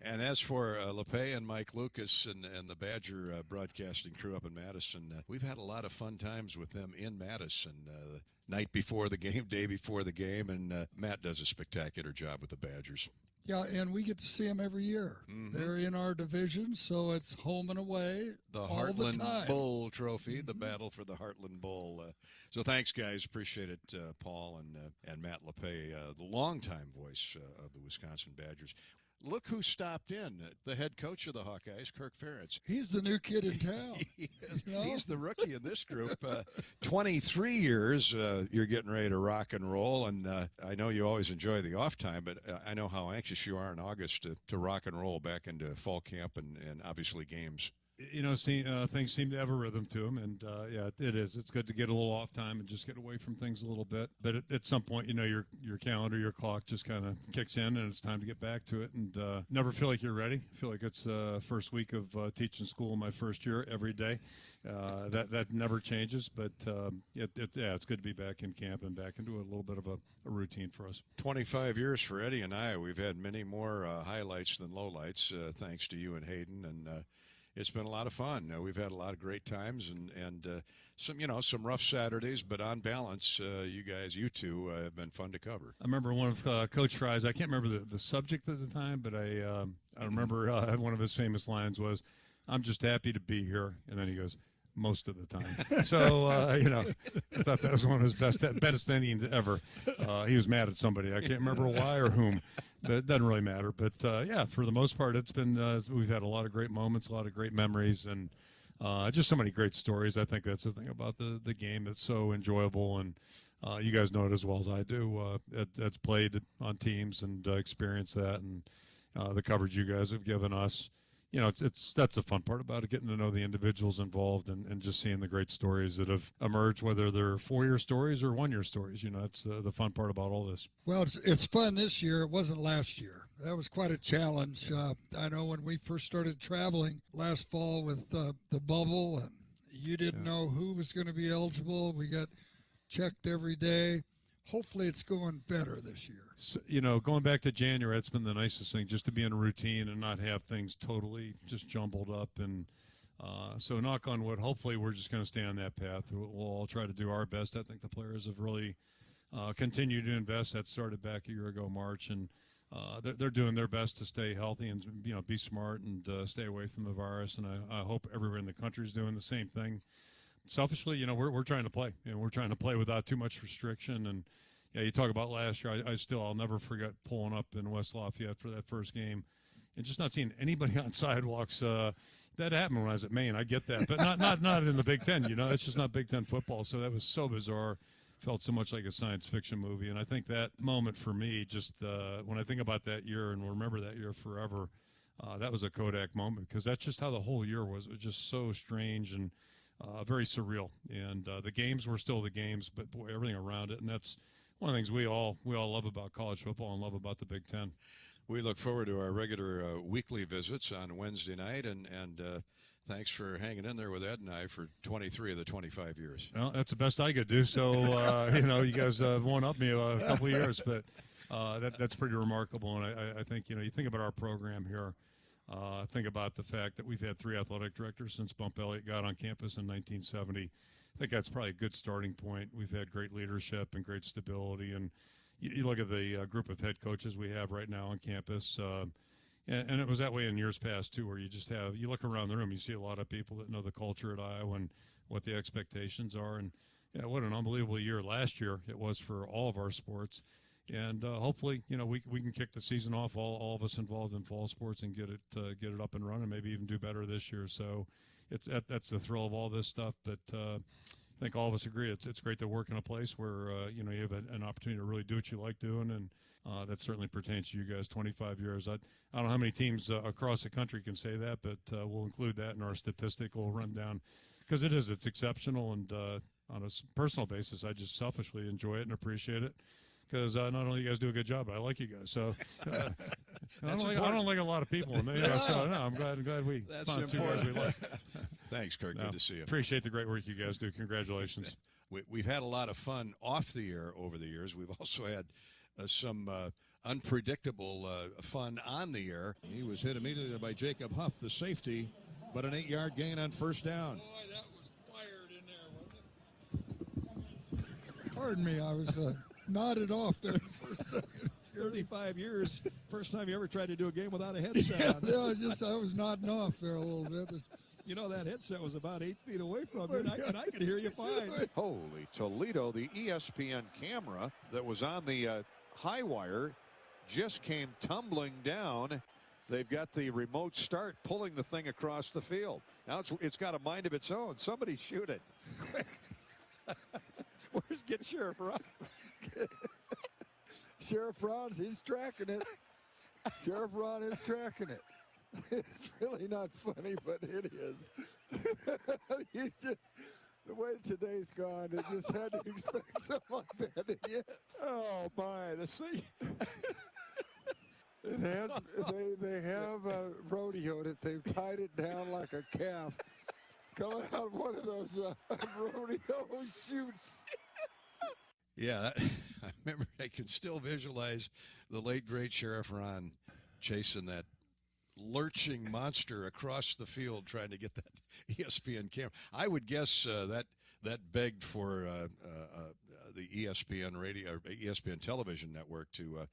And as for LePay and Mike Lucas and the Badger broadcasting crew up in Madison, we've had a lot of fun times with them in Madison. Night before the game, day before the game, and Matt does a spectacular job with the Badgers. Yeah, and we get to see them every year. Mm-hmm. They're in our division, so it's home and away all Heartland the time. Bowl Trophy, the battle for the Heartland Bowl. So thanks, guys. Appreciate it, Paul and Matt LePay, the longtime voice of the Wisconsin Badgers. Look who stopped in, the head coach of the Hawkeyes, Kirk Ferentz. He's the new kid in town. He's the rookie in this group. 23 years, you're getting ready to rock and roll, and I know you always enjoy the off time, but I know how anxious you are in August to rock and roll back into fall camp and obviously games. Things seem to have a rhythm to them, and yeah, it is. It's good to get a little off time and just get away from things a little bit. But at some point, your calendar, your clock just kind of kicks in, and it's time to get back to it. And never feel like you're ready. I feel like it's first week of teaching school my first year every day. That never changes, but it's good to be back in camp and back into a little bit of a routine for us. 25 years for Eddie and I. We've had many more highlights than lowlights, thanks to you and Hayden, and it's been a lot of fun. We've had a lot of great times and some rough Saturdays, but on balance, you two have been fun to cover. I remember one of Coach Fry's, I can't remember the subject at the time, but I remember one of his famous lines was, "I'm just happy to be here," and then he goes, "most of the time." So, I thought that was one of his best innings ever. He was mad at somebody. I can't remember why or whom, but it doesn't really matter. But, for the most part, it's been we've had a lot of great moments, a lot of great memories, and just so many great stories. I think that's the thing about the game that's so enjoyable, and you guys know it as well as I do. That's played on teams and experienced that, and the coverage you guys have given us. That's the fun part about it, getting to know the individuals involved and just seeing the great stories that have emerged, whether they're 4-year stories or 1-year stories. It's the fun part about all this. Well, it's fun this year. It wasn't last year. That was quite a challenge. I know when we first started traveling last fall with the bubble, and you didn't know who was going to be eligible. We got checked every day. Hopefully it's going better this year. So, going back to January, it's been the nicest thing, just to be in a routine and not have things totally just jumbled up. And so knock on wood, hopefully we're just going to stay on that path. We'll all try to do our best. I think the players have really continued to invest. That started back a year ago, March, and they're doing their best to stay healthy and be smart and stay away from the virus. And I hope everywhere in the country is doing the same thing. Selfishly, we're trying to play, and we're trying to play without too much restriction. And you talk about last year. I'll never forget pulling up in West Lafayette for that first game, and just not seeing anybody on sidewalks. That happened when I was at Maine. I get that, but not in the Big Ten. It's just not Big Ten football. So that was so bizarre. Felt so much like a science fiction movie. And I think that moment for me, just when I think about that year and will remember that year forever, that was a Kodak moment, because that's just how the whole year was. It was just so strange and very surreal. And the games were still the games, but boy, everything around it. And that's one of the things we all love about college football and love about the Big Ten. We look forward to our regular weekly visits on Wednesday night, and thanks for hanging in there with Ed and I for 23 of the 25 years. Well, that's the best I could do. So, you guys won up me a couple of years, but that's pretty remarkable. And I think, you think about our program here. Think about the fact that we've had 3 athletic directors since Bump Elliott got on campus in 1970. I think that's probably a good starting point. We've had great leadership and great stability. And you look at the group of head coaches we have right now on campus, and it was that way in years past, too, where you look around the room, you see a lot of people that know the culture at Iowa and what the expectations are. And, yeah, what an unbelievable year last year it was for all of our sports. And hopefully, we can kick the season off, all of us involved in fall sports, and get it up and running, maybe even do better this year. So that's the thrill of all this stuff. But I think all of us agree it's great to work in a place where, you have an opportunity to really do what you like doing, and that certainly pertains to you guys. 25 years. I don't know how many teams across the country can say that, but we'll include that in our statistical rundown, because it's exceptional. And on a personal basis, I just selfishly enjoy it and appreciate it, because not only you guys do a good job, but I like you guys. So I don't like a lot So no, I'm glad we found 2 guys we like. Thanks, Kirk. Good to see you. Appreciate the great work you guys do. Congratulations. We've had a lot of fun off the air over the years. We've also had some unpredictable fun on the air. He was hit immediately by Jacob Huff, the safety, but an 8-yard gain on first down. Boy, that was fired in there, wasn't it? Pardon me, I was nodded off there for a second. 35 years, first time you ever tried to do a game without a headset on. I was nodding off there a little bit. That headset was about 8 feet away from you, and I could hear you fine. Holy Toledo, the ESPN camera that was on the high wire just came tumbling down. They've got the remote start pulling the thing across the field. Now it's got a mind of its own. Somebody shoot it. Get Sheriff Ron. Sheriff Ron's, he's tracking it. Sheriff Ron is tracking it. It's really not funny, but it is. The way today's gone, you just had to expect something like that. Yeah. Oh my, the sea. It has. They have rodeoed it. They've tied it down like a calf. Coming out of one of those rodeo chutes. Yeah, I remember. I can still visualize the late great Sheriff Ron chasing that lurching monster across the field, trying to get that ESPN camera. I would guess that begged for the ESPN radio, or ESPN television network to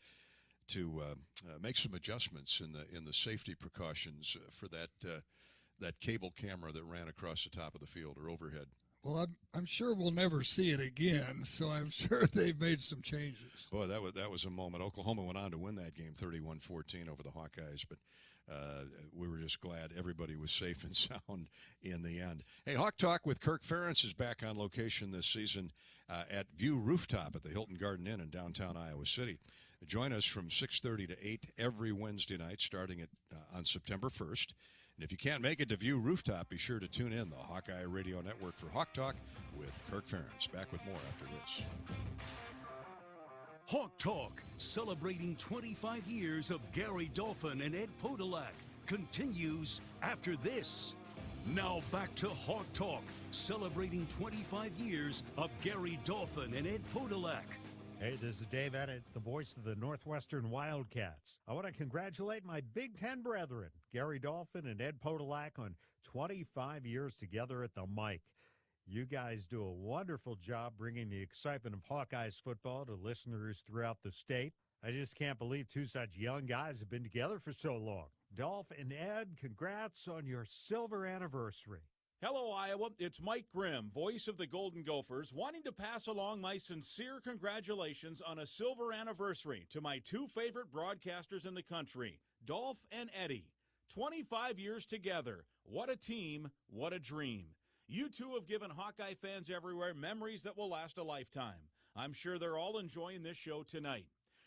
make some adjustments in the safety precautions for that cable camera that ran across the top of the field or overhead. Well, I'm sure we'll never see it again, so I'm sure they've made some changes. Boy, that was a moment. Oklahoma went on to win that game 31-14 over the Hawkeyes, but we were just glad everybody was safe and sound in the end. Hey, Hawk Talk with Kirk Ferentz is back on location this season at View Rooftop at the Hilton Garden Inn in downtown Iowa City. Join us from 6:30 to 8 every Wednesday night starting on September 1st. And if you can't make it to View Rooftop, be sure to tune in the Hawkeye Radio Network for Hawk Talk with Kirk Ferentz. Back with more after this. Hawk Talk, celebrating 25 years of Gary Dolphin and Ed Podolak, continues after this. Now back to Hawk Talk, celebrating 25 years of Gary Dolphin and Ed Podolak. Hey, this is Dave Eddett, the voice of the Northwestern Wildcats. I want to congratulate my Big Ten brethren, Gary Dolphin and Ed Podolak, on 25 years together at the mic. You guys do a wonderful job bringing the excitement of Hawkeyes football to listeners throughout the state. I just can't believe 2 such young guys have been together for so long. Dolph and Ed, congrats on your silver anniversary. Hello, Iowa. It's Mike Grimm, voice of the Golden Gophers, wanting to pass along my sincere congratulations on a silver anniversary to my 2 favorite broadcasters in the country, Dolph and Eddie. 25 years together. What a team. What a dream. You two have given Hawkeye fans everywhere memories that will last a lifetime. I'm sure they're all enjoying this show tonight.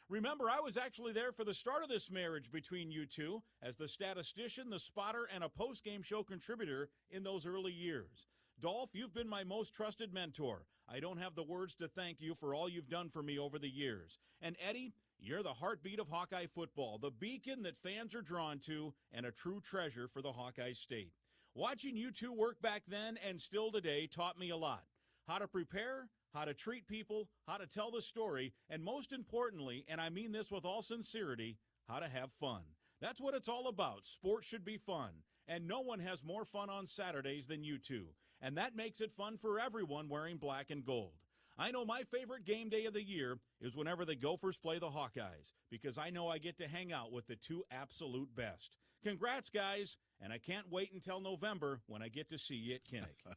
Remember, I was actually there for the start of this marriage between you two as the statistician, the spotter, and a post-game show contributor in those early years. Dolph, you've been my most trusted mentor. I don't have the words to thank you for all you've done for me over the years. And Eddie, you're the heartbeat of Hawkeye football, the beacon that fans are drawn to, and a true treasure for the Hawkeye State. Watching you two work back then and still today taught me a lot. How to prepare, how to treat people, how to tell the story, and most importantly, and I mean this with all sincerity, how to have fun. That's what it's all about. Sports should be fun. And no one has more fun on Saturdays than you two. And that makes it fun for everyone wearing black and gold. I know my favorite game day of the year is whenever the Gophers play the Hawkeyes, because I know I get to hang out with the two absolute best. Congrats, guys, and I can't wait until November when I get to see you at Kinnick.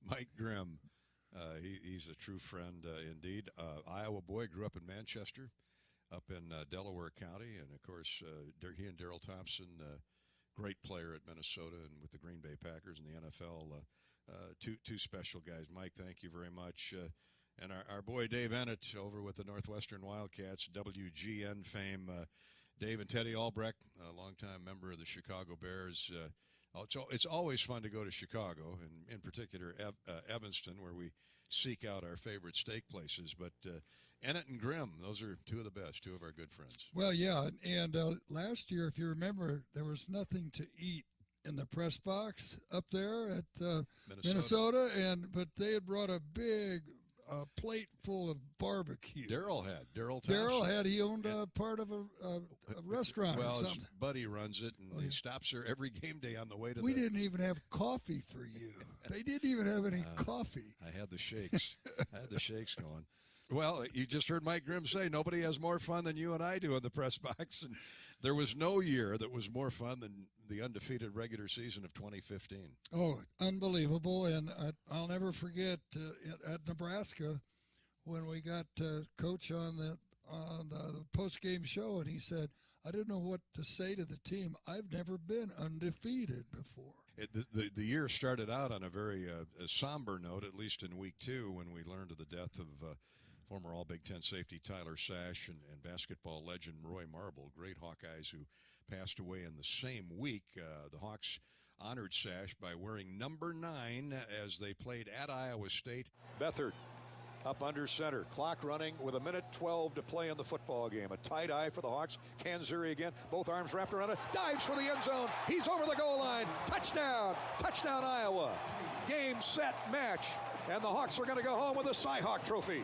Mike Grimm, he's a true friend indeed. Iowa boy, grew up in Manchester, up in Delaware County, and of course he and Darrell Thompson, great player at Minnesota and with the Green Bay Packers in the NFL. Two special guys. Mike, thank you very much. And our boy Dave Ennett over with the Northwestern Wildcats, WGN fame. Dave and Teddy Albrecht, a longtime member of the Chicago Bears. It's always fun to go to Chicago, and in particular Evanston, where we seek out our favorite steak places. But Ennett and Grimm, those are two of the best, two of our good friends. Well, yeah, and last year, if you remember, there was nothing to eat in the press box up there at Minnesota, but they had brought a big plate full of barbecue. Darrell Thompson. Darrell had. He owned part of a restaurant or something. His buddy runs it, and he stops there every game day on the way to We didn't even have coffee for you. They didn't even have any coffee. I had the shakes. Going. Well, you just heard Mike Grimm say nobody has more fun than you and I do in the press box, and there was no year that was more fun than the undefeated regular season of 2015. Oh, unbelievable, and I'll never forget at Nebraska when we got Coach on the post-game show, and he said, I didn't know what to say to the team. I've never been undefeated before. The year started out on a very a somber note, at least in week 2, when we learned of the death of former All-Big Ten safety Tyler Sash and basketball legend Roy Marble, great Hawkeyes who passed away in the same week. The Hawks honored Sash by wearing number 9 as they played at Iowa State. Beathard up under center. Clock running with 1:12 to play in the football game. A tight eye for the Hawks. Kanzuri again. Both arms wrapped around it. Dives for the end zone. He's over the goal line. Touchdown. Touchdown, Iowa. Game, set, match. And the Hawks are going to go home with a Cy-Hawk trophy.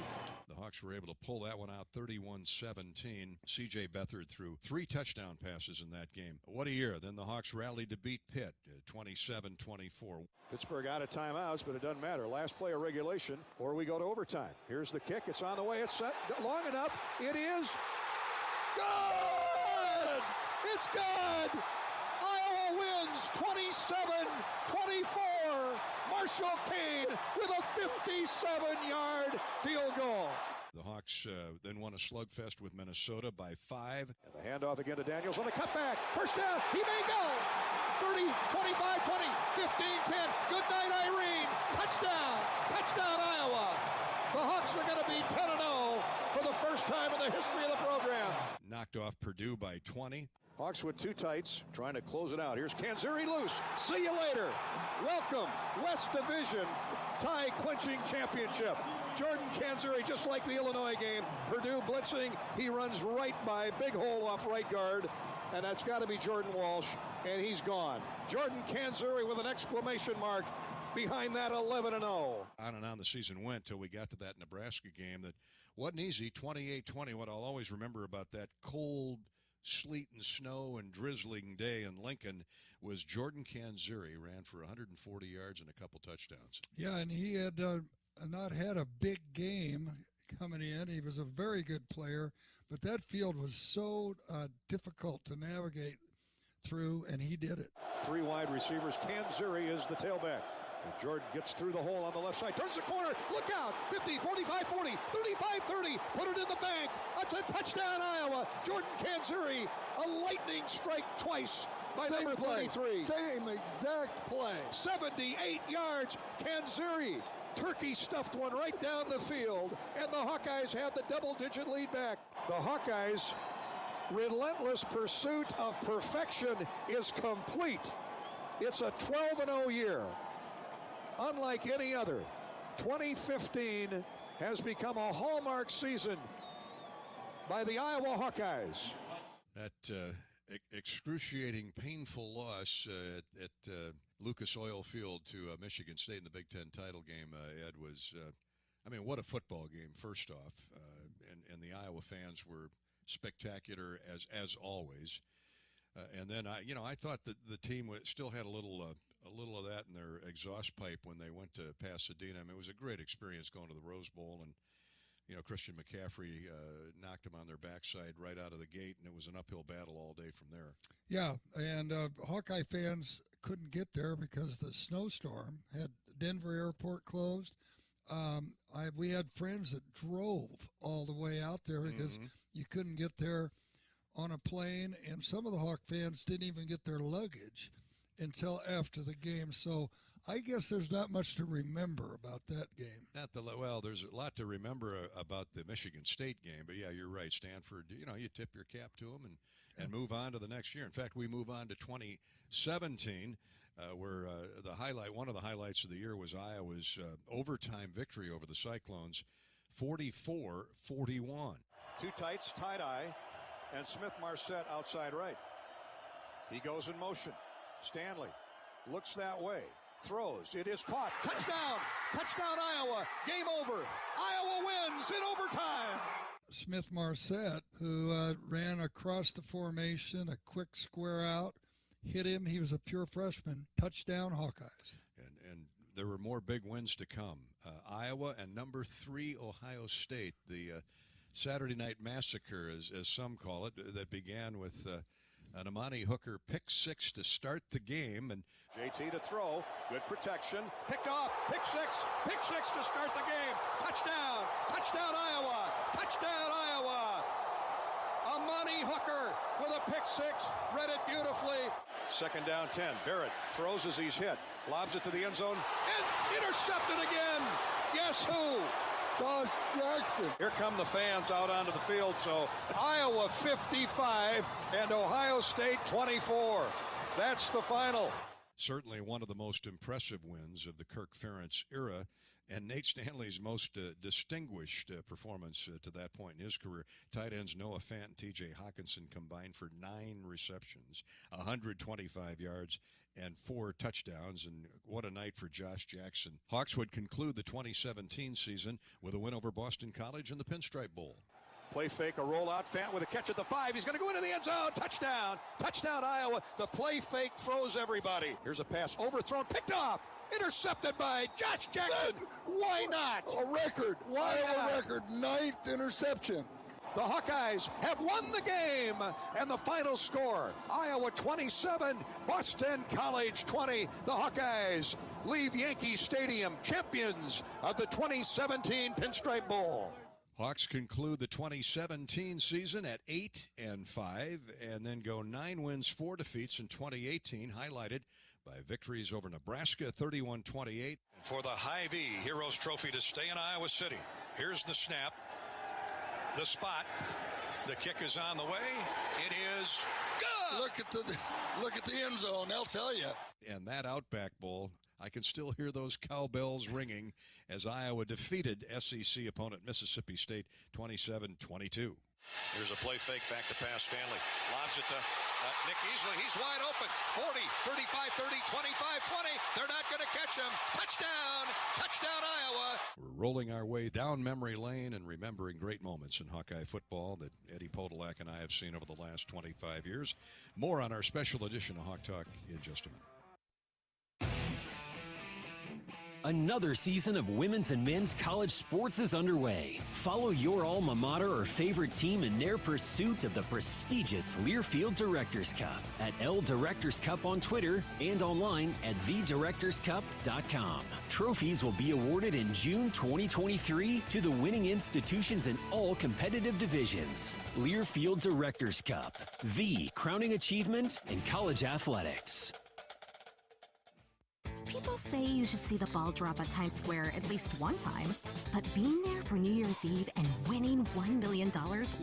The Hawks were able to pull that one out 31-17. C.J. Beathard threw 3 touchdown passes in that game. What a year. Then the Hawks rallied to beat Pitt 27-24. Pittsburgh out of timeouts, but it doesn't matter. Last play of regulation, or we go to overtime. Here's the kick. It's on the way. It's set long enough. It is good! It's good! Iowa wins 27-24. Marshall Kane with a 57-yard field goal. The Hawks then won a slugfest with Minnesota by 5. And the handoff again to Daniels on the cutback. First down. He may go. 30, 25, 20, 15, 10. Good night, Irene. Touchdown. Touchdown, Iowa. The Hawks are going to be 10-0 for the first time in the history of the program. Knocked off Purdue by 20. Hawks with 2 tights, trying to close it out. Here's Kanzuri loose. See you later. Welcome, West Division tie-clinching championship. Jordan Kanzuri, just like the Illinois game. Purdue blitzing. He runs right by. Big hole off right guard. And that's got to be Jordan Walsh. And he's gone. Jordan Kanzuri with an exclamation mark behind that 11-0. On and on the season went till we got to that Nebraska game that wasn't easy, 28-20. What I'll always remember about that cold, sleet and snow and drizzling day in Lincoln was Jordan Kanzuri ran for 140 yards and a couple touchdowns. Yeah, and he had not had a big game coming in. He was a very good player, but that field was so difficult to navigate through, and he did it. 3 wide receivers. Kanzuri is the tailback. And Jordan gets through the hole on the left side, turns the corner, look out, 50, 45, 40, 35, 30, put it in the bank. That's a touchdown, Iowa. Jordan Kanzuri, a lightning strike twice by number 33. Same exact play. 78 yards, Kanzuri. Turkey stuffed one right down the field, and the Hawkeyes had the double-digit lead back. The Hawkeyes' relentless pursuit of perfection is complete. It's a 12-0 year. Unlike any other, 2015 has become a hallmark season by the Iowa Hawkeyes. That excruciating, painful loss at Lucas Oil Field to Michigan State in the Big Ten title game, Ed, was, what a football game, first off. And the Iowa fans were spectacular as always. And then I thought that the team still had a little of that in their exhaust pipe when they went to Pasadena. It was a great experience going to the Rose Bowl, and Christian McCaffrey knocked them on their backside right out of the gate, and it was an uphill battle all day from there. Yeah, and Hawkeye fans couldn't get there because the snowstorm had Denver airport closed. We had friends that drove all the way out there because you couldn't get there on a plane, and some of the Hawk fans didn't even get their luggage until after the game. So I guess there's not much to remember about that game. There's a lot to remember about the Michigan State game, but yeah, you're right. Stanford, you tip your cap to them and move on to the next year. In fact, we move on to 2017, where one of the highlights of the year was Iowa's overtime victory over the Cyclones, 44-41. Two tights, tie-dye, and Smith-Marset outside right. He goes in motion. Stanley looks that way. Throws. It is caught. Touchdown! Touchdown, Iowa! Game over! Iowa wins in overtime! Smith-Marset, who ran across the formation, a quick square out, hit him. He was a pure freshman. Touchdown, Hawkeyes. And there were more big wins to come. Iowa and number 3 Ohio State, the Saturday Night Massacre, as some call it, that began with an Amani Hooker pick 6 to start the game. And JT to throw. Good protection. Picked off. Pick 6. Pick 6 to start the game. Touchdown. Touchdown, Iowa. Touchdown, Iowa. Amani Hooker with a pick 6. Read it beautifully. Second down 10. Barrett throws as he's hit. Lobs it to the end zone. And intercepted again. Guess who? Josh Jackson. Here come the fans out onto the field. So Iowa 55 and Ohio State 24. That's the final. Certainly one of the most impressive wins of the Kirk Ferentz era, and Nate Stanley's most distinguished performance to that point in his career. Tight ends Noah Fant and T.J. Hawkinson combined for 9 receptions, 125 yards, and 4 touchdowns, and what a night for Josh Jackson. Hawks would conclude the 2017 season with a win over Boston College in the Pinstripe Bowl. Play fake, a rollout. Fant with a catch at the 5. He's going to go into the end zone. Touchdown. Touchdown, Iowa. The play fake throws everybody. Here's a pass overthrown, picked off. Intercepted by Josh Jackson. Why not? A record. Iowa record. 9th interception. The Hawkeyes have won the game, and the final score, Iowa 27, Boston College 20. The Hawkeyes leave Yankee Stadium champions of the 2017 Pinstripe Bowl. Hawks conclude the 2017 season at 8-5, and then go 9 wins, 4 defeats in 2018, highlighted by victories over Nebraska 31-28. And for the Hy-Vee Heroes Trophy to stay in Iowa City, here's the snap. The spot. The kick is on the way. It is good. Look at the end zone. They'll tell you. And that Outback Bowl, I can still hear those cowbells ringing as Iowa defeated SEC opponent Mississippi State 27-22. Here's a play fake back to pass Stanley. Lobs it to Nick Easley. He's wide open. 40, 35, 30, 25, 20. They're not going to catch him. Touchdown. Touchdown, Iowa. We're rolling our way down memory lane and remembering great moments in Hawkeye football that Eddie Podolak and I have seen over the last 25 years. More on our special edition of Hawk Talk in just a minute. Another season of women's and men's college sports is underway. Follow your alma mater or favorite team in their pursuit of the prestigious Learfield Directors Cup at L Directors Cup on Twitter and online at thedirectorscup.com. Trophies will be awarded in June 2023 to the winning institutions in all competitive divisions. Learfield Directors Cup, the crowning achievement in college athletics. People say you should see the ball drop at Times Square at least one time, but being there for New Year's Eve and winning $1 million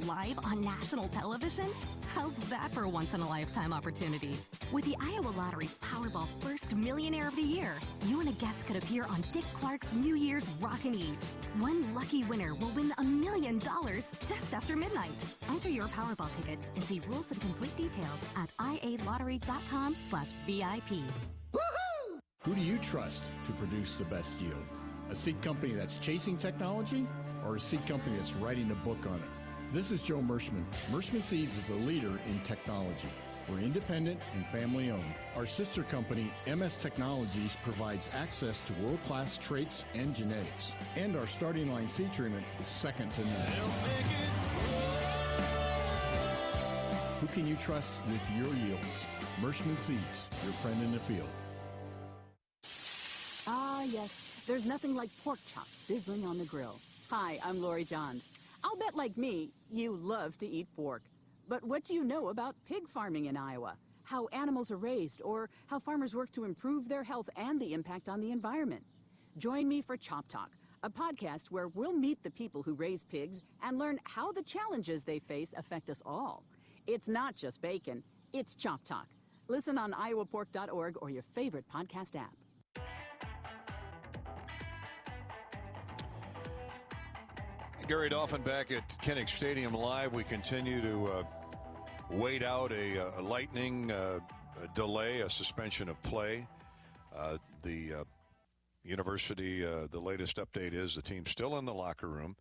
live on national television? How's that for a once-in-a-lifetime opportunity? With the Iowa Lottery's Powerball First Millionaire of the Year, you and a guest could appear on Dick Clark's New Year's Rockin' Eve. One lucky winner will win $1 million just after midnight. Enter your Powerball tickets and see rules and complete details at ialottery.com/VIP. Who do you trust to produce the best yield? A seed company that's chasing technology or a seed company that's writing a book on it? This is Joe Mershman. Mershman Seeds is a leader in technology. We're independent and family-owned. Our sister company, MS Technologies, provides access to world-class traits and genetics. And our starting line seed treatment is second to none. Who can you trust with your yields? Mershman Seeds, your friend in the field. Ah, yes. There's nothing like pork chops sizzling on the grill. Hi, I'm Lori Johns. I'll bet like me, you love to eat pork. But what do you know about pig farming in Iowa? How animals are raised, or how farmers work to improve their health and the impact on the environment? Join me for Chop Talk, a podcast where we'll meet the people who raise pigs and learn how the challenges they face affect us all. It's not just bacon, it's Chop Talk. Listen on iowapork.org or your favorite podcast app. Gary Dolphin back at Kinnick Stadium Live. We continue to wait out a lightning delay, a suspension of play. The university, the latest update is the team's still in the locker room,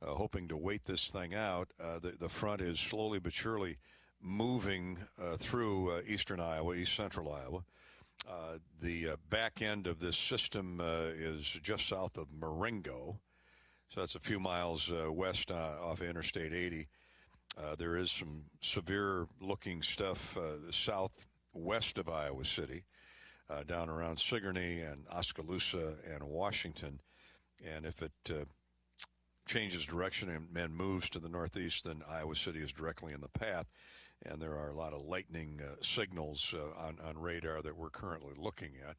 hoping to wait this thing out. The front is slowly but surely moving through eastern Iowa, east central Iowa. The back end of this system is just south of Marengo. So that's a few miles west off Interstate 80. There is some severe-looking stuff southwest of Iowa City, down around Sigourney and Oskaloosa and Washington. And if it changes direction and moves to the northeast, then Iowa City is directly in the path. And there are a lot of lightning signals on radar that we're currently looking at.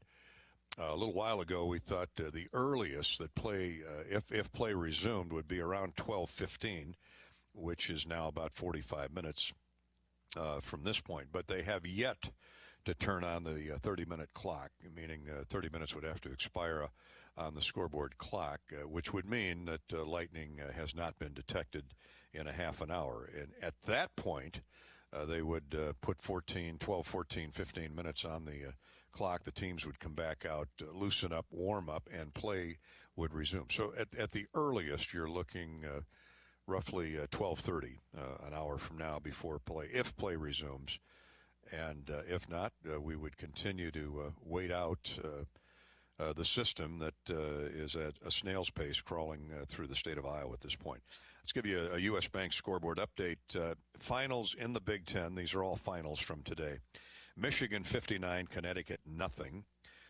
A little while ago, we thought the earliest that play, if play resumed, would be around 12:15, which is now about 45 minutes from this point. But they have yet to turn on the 30-minute clock, meaning 30 minutes would have to expire on the scoreboard clock, which would mean that lightning has not been detected in a half an hour. And at that point, they would put 15 minutes on the clock. The teams would come back out, loosen up, warm up, and play would resume. So at the earliest, you're looking roughly 12:30, an hour from now before play, if play resumes. And if not, we would continue to wait out the system that is at a snail's pace crawling through the state of Iowa at this point. Let's give you a U.S. Bank scoreboard update. Finals in the Big Ten. These are all finals from today. Michigan 59, Connecticut nothing.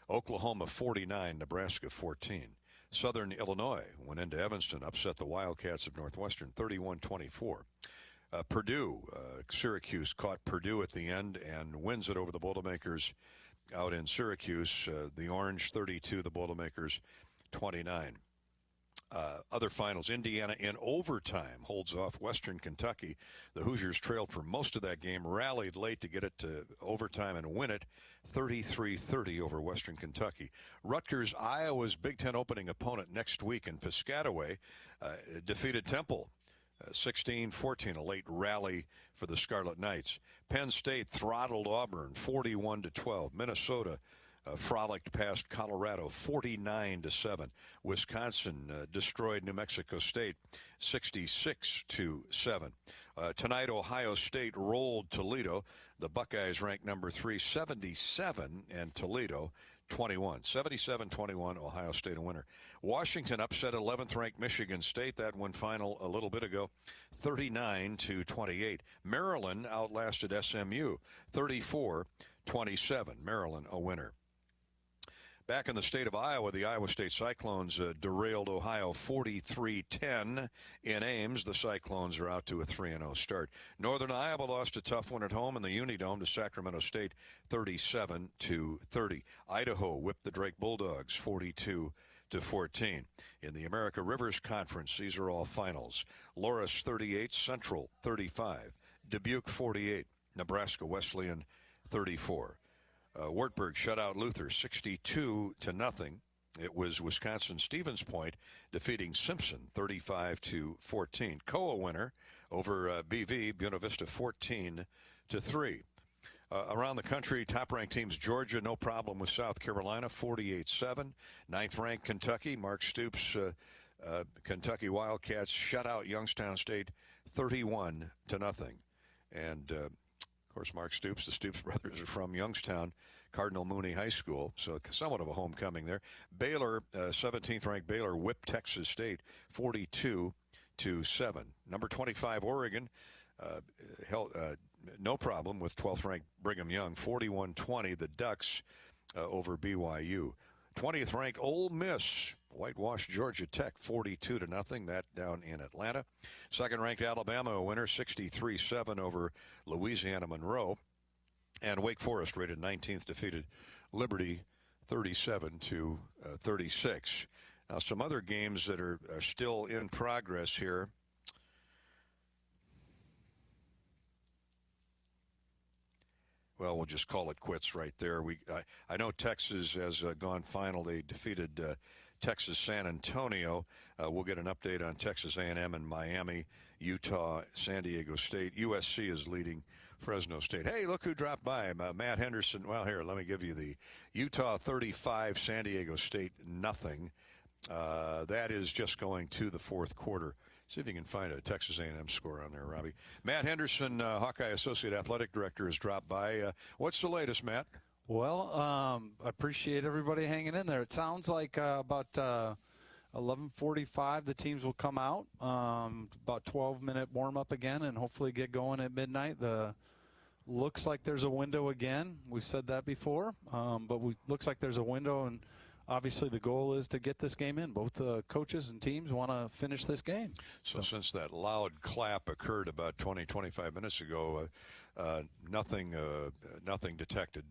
Oklahoma 49, Nebraska 14. Southern Illinois went into Evanston, upset the Wildcats of Northwestern 31-24. Purdue, Syracuse caught Purdue at the end and wins it over the Boilermakers out in Syracuse. The Orange 32, the Boilermakers 29. Other finals, Indiana in overtime holds off Western Kentucky. The Hoosiers trailed for most of that game, rallied late to get it to overtime and win it 33-30 over Western Kentucky. Rutgers, Iowa's Big Ten opening opponent next week in Piscataway, defeated Temple 16-14, a late rally for the Scarlet Knights. Penn State throttled Auburn 41-12. Minnesota frolicked past Colorado 49-7. Wisconsin destroyed New Mexico State 66-7. Tonight, Ohio State rolled Toledo. The Buckeyes ranked number 3, 77, and Toledo 21. 77-21, Ohio State a winner. Washington upset 11th ranked Michigan State. That one final a little bit ago, 39-28. Maryland outlasted SMU 34-27. Maryland a winner. Back in the state of Iowa, the Iowa State Cyclones derailed Ohio 43-10 in Ames. The Cyclones are out to a 3-0 start. Northern Iowa lost a tough one at home in the Unidome to Sacramento State 37-30. Idaho whipped the Drake Bulldogs 42-14. In the America Rivers Conference, these are all finals. Loras 38, Central 35, Dubuque 48, Nebraska Wesleyan 34. Wartburg shut out Luther 62-0. It was Wisconsin Stevens Point defeating Simpson 35-14. Koa winner over BV, Buena Vista 14-3. Around the country, top-ranked teams, Georgia, no problem with South Carolina, 48-7. Ninth-ranked Kentucky, Mark Stoops, Kentucky Wildcats shut out Youngstown State 31-0. And, of course, Mark Stoops, the Stoops brothers are from Youngstown, Cardinal Mooney High School, so somewhat of a homecoming there. Baylor, 17th-ranked Baylor, whipped Texas State 42-7. Number 25, Oregon, held no problem with 12th-ranked Brigham Young, 41-20. The Ducks over BYU. 20th-ranked Ole Miss whitewashed Georgia Tech 42-0. That down in Atlanta. Second-ranked Alabama a winner 63-7 over Louisiana Monroe. And Wake Forest, rated 19th, defeated Liberty 37-36. Now some other games that are still in progress here. Well, we'll just call it quits right there. I know Texas has gone final. They defeated Texas San Antonio. We'll get an update on Texas A&M and Miami, Utah, San Diego State. USC is leading Fresno State. Hey, look who dropped by. Matt Henderson. Well, here, let me give you the Utah 35, San Diego State nothing. That is just going to the fourth quarter. See if you can find a Texas A&M score on there, Robbie. Matt Henderson, Hawkeye Associate Athletic Director, has dropped by. What's the latest, Matt? Well, I appreciate everybody hanging in there. It sounds like about 11:45 the teams will come out. About 12-minute warm-up again, and hopefully get going at midnight. Looks like there's a window again. We've said that before, but looks like there's a window, and obviously the goal is to get this game in. Both the coaches and teams want to finish this game. So since that loud clap occurred about 20-25 minutes ago, nothing detected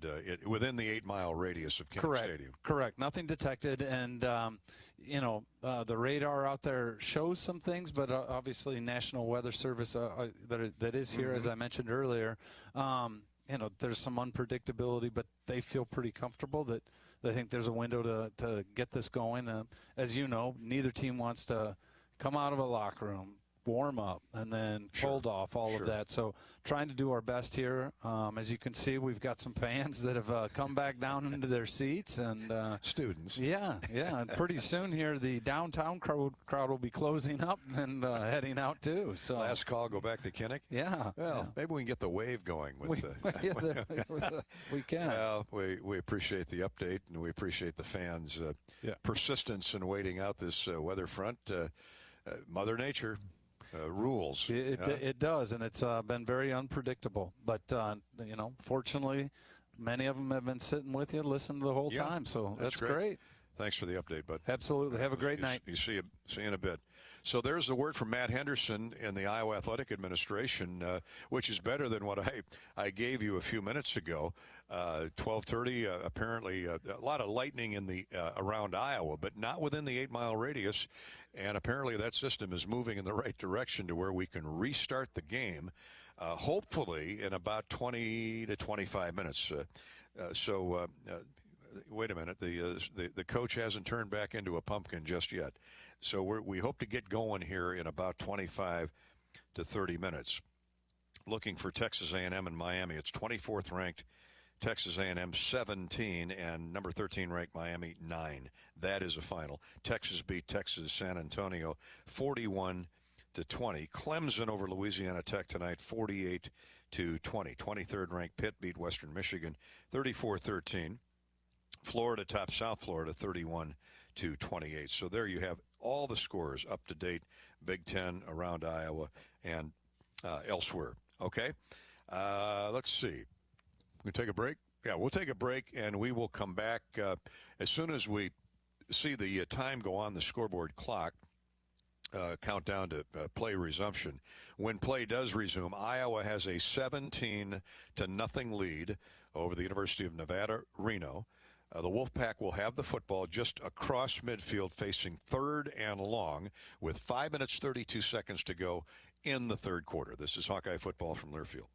within the 8-mile radius of King Stadium. Correct. Nothing detected, and the radar out there shows some things, but obviously National Weather Service that is here, as I mentioned earlier. There's some unpredictability, but they feel pretty comfortable that they think there's a window to get this going. As you know, neither team wants to come out of a locker room, warm up, and then hold off all of that. So trying to do our best here. As you can see, we've got some fans that have come back down into their seats. And students. Yeah. And pretty soon here, the downtown crowd will be closing up and heading out too. So last call, go back to Kinnick? Yeah. Well, maybe we can get the wave going. We can. Well, we appreciate the update, and we appreciate the fans' persistence in waiting out this weather front. Mother Nature rules. It does, and it's been very unpredictable. But, fortunately, many of them have been sitting with you, listening the whole time. So that's great. Thanks for the update, bud. Absolutely. Have a great night. See you in a bit. So there's the word from Matt Henderson in the Iowa Athletic Administration, which is better than what I gave you a few minutes ago. 12:30, apparently a lot of lightning in the around Iowa, but not within the 8-mile radius. And apparently that system is moving in the right direction to where we can restart the game, hopefully in about 20 to 25 minutes. Wait a minute. The coach hasn't turned back into a pumpkin just yet. So we hope to get going here in about 25 to 30 minutes. Looking for Texas A&M and Miami. It's 24th ranked Texas A&M 17 and number 13 ranked Miami 9. That is a final. Texas beat Texas San Antonio 41-20. Clemson over Louisiana Tech tonight 48-20. 23rd ranked Pitt beat Western Michigan 34-13. Florida topped South Florida 31-28. So there you have all the scores up to date, Big Ten, around Iowa, and elsewhere. Okay, let's see. We take a break. Yeah, we'll take a break, and we will come back as soon as we see the time go on the scoreboard clock. Countdown to play resumption. When play does resume, Iowa has a 17-0 lead over the University of Nevada, Reno. The Wolfpack will have the football just across midfield facing third and long with 5 minutes, 32 seconds to go in the third quarter. This is Hawkeye football from Learfield.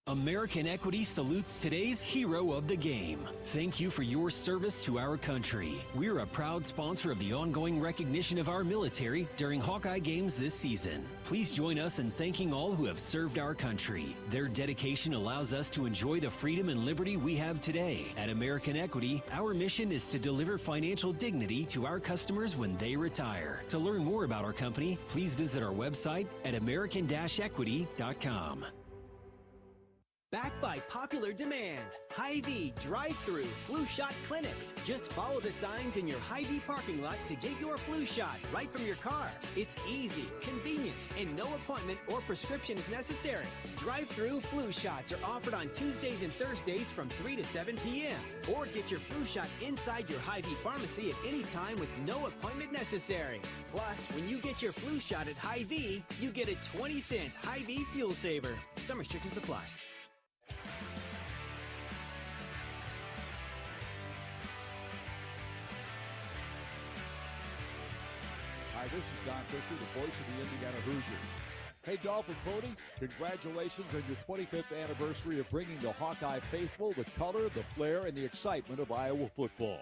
American Equity salutes today's hero of the game. Thank you for your service to our country. We're a proud sponsor of the ongoing recognition of our military during Hawkeye games this season. Please join us in thanking all who have served our country. Their dedication allows us to enjoy the freedom and liberty we have today. At American Equity, our mission is to deliver financial dignity to our customers when they retire. To learn more about our company, please visit our website at american-equity.com. Backed by popular demand, Hy-Vee drive-through flu shot clinics. Just follow the signs in your Hy-Vee parking lot to get your flu shot right from your car. It's easy, convenient, and no appointment or prescription is necessary. Drive-through flu shots are offered on Tuesdays and Thursdays from 3 to 7 p.m. Or get your flu shot inside your Hy-Vee pharmacy at any time with no appointment necessary. Plus, when you get your flu shot at Hy-Vee, you get a 20-cent Hy-Vee fuel saver. Some restrictions apply. Hi, this is Don Fisher, the voice of the Indiana Hoosiers. Hey, Dolphin Pony, congratulations on your 25th anniversary of bringing the Hawkeye faithful the color, the flair, and the excitement of Iowa football.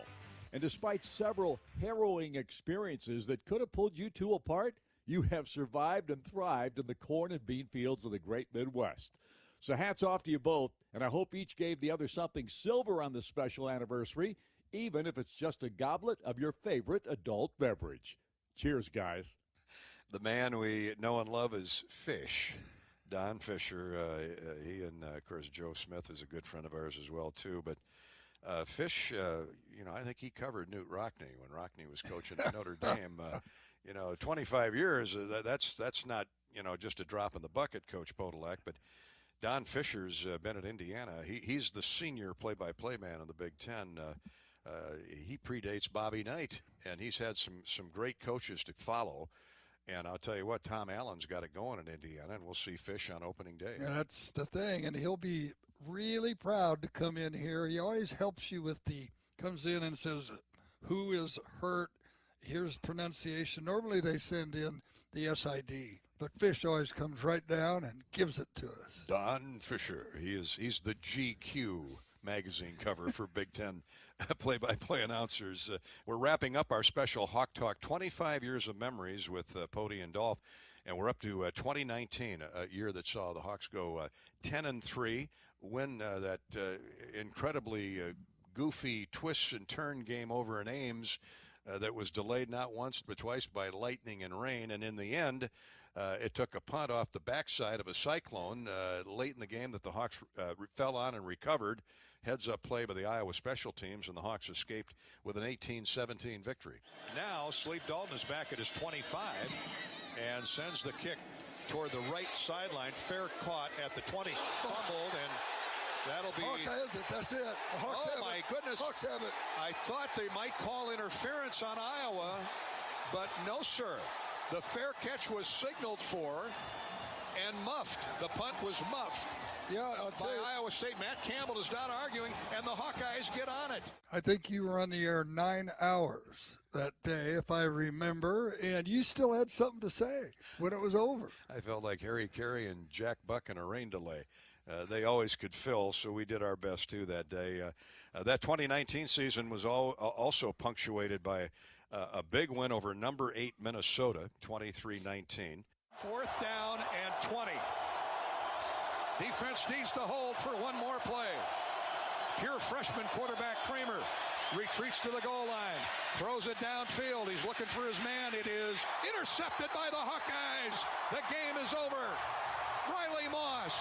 And despite several harrowing experiences that could have pulled you two apart, you have survived and thrived in the corn and bean fields of the great Midwest. So hats off to you both, and I hope each gave the other something silver on this special anniversary, even if it's just a goblet of your favorite adult beverage. Cheers, guys. The man we know and love is Fish, Don Fisher. He and, of course, Joe Smith is a good friend of ours as well, too. But Fish, I think he covered Newt Rockne when Rockne was coaching at Notre Dame. 25 years, that's not, just a drop in the bucket, Coach Podolak. But Don Fisher's been at Indiana. He's the senior play-by-play man in the Big Ten. He predates Bobby Knight, and he's had some great coaches to follow. And I'll tell you what, Tom Allen's got it going in Indiana, and we'll see Fish on opening day. Yeah, that's the thing, and he'll be really proud to come in here. He always helps you with comes in and says, who is hurt? Here's pronunciation. Normally they send in the SID, but Fish always comes right down and gives it to us. Don Fisher, he's the GQ magazine cover for Big Ten play-by-play announcers. We're wrapping up our special Hawk Talk 25 years of memories with Pody and Dolph, and we're up to 2019, a year that saw the Hawks go 10-3, win that incredibly goofy twist and turn game over in Ames that was delayed not once but twice by lightning and rain, and in the end it took a punt off the backside of a cyclone late in the game that the Hawks fell on and recovered. Heads-up play by the Iowa special teams, and the Hawks escaped with an 18-17 victory. Now, Sleep Dalton is back at his 25 and sends the kick toward the right sideline. Fair caught at the 20. Fumbled, and that'll be... Hawkeye is it. That's it. The Hawks have it. Oh, my goodness. Hawks have it. I thought they might call interference on Iowa, but no, sir. The fair catch was signaled for and muffed. The punt was muffed. Yeah, I'll tell you. Iowa State. Matt Campbell is not arguing, and the Hawkeyes get on it. I think you were on the air 9 hours that day, if I remember, and you still had something to say when it was over. I felt like Harry Carey and Jack Buck in a rain delay. They always could fill, so we did our best, too, that day. That 2019 season was also punctuated by a big win over number 8 Minnesota, 23-19. 4th down and 20. Defense needs to hold for one more play. Pure freshman quarterback Kramer retreats to the goal line, throws it downfield. He's looking for his man. It is intercepted by the Hawkeyes. The game is over. Riley Moss.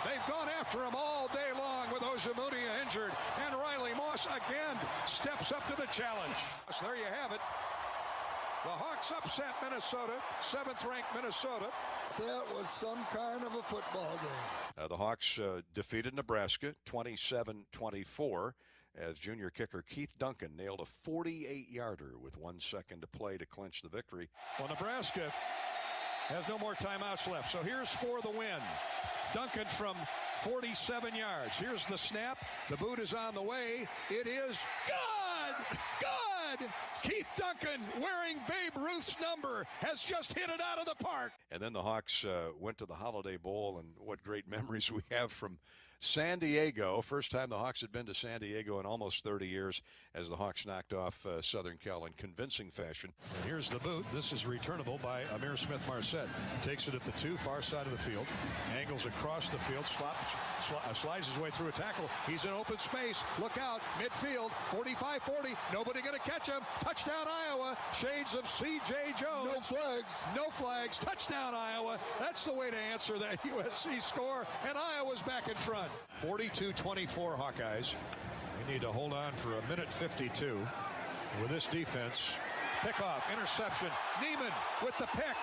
They've gone after him all day long with Ojemudia injured, and Riley Moss again steps up to the challenge. So there you have it. The Hawks upset Minnesota, 7th-ranked Minnesota. That was some kind of a football game. The Hawks defeated Nebraska 27-24 as junior kicker Keith Duncan nailed a 48-yarder with 1 second to play to clinch the victory. Well, Nebraska has no more timeouts left, so here's for the win. Duncan from 47 yards. Here's the snap. The boot is on the way. It is good! Good! Keith Duncan, wearing Babe Ruth's number, has just hit it out of the park. And then the Hawks went to the Holiday Bowl, and what great memories we have from San Diego. First time the Hawks had been to San Diego in almost 30 years as the Hawks knocked off Southern Cal in convincing fashion. And here's the boot. This is returnable by Amir Smith-Marset. Takes it at the 2, far side of the field. Angles across the field. Slides his way through a tackle. He's in open space. Look out. Midfield. 45-40. Nobody going to catch him. Touchdown, Iowa. Shades of C.J. Jones. No flags. No flags. Touchdown, Iowa. That's the way to answer that USC score. And Iowa's back in front. 42-24 Hawkeyes. We need to hold on for a minute 52 with this defense. Pickoff, interception. Neiman with the pick.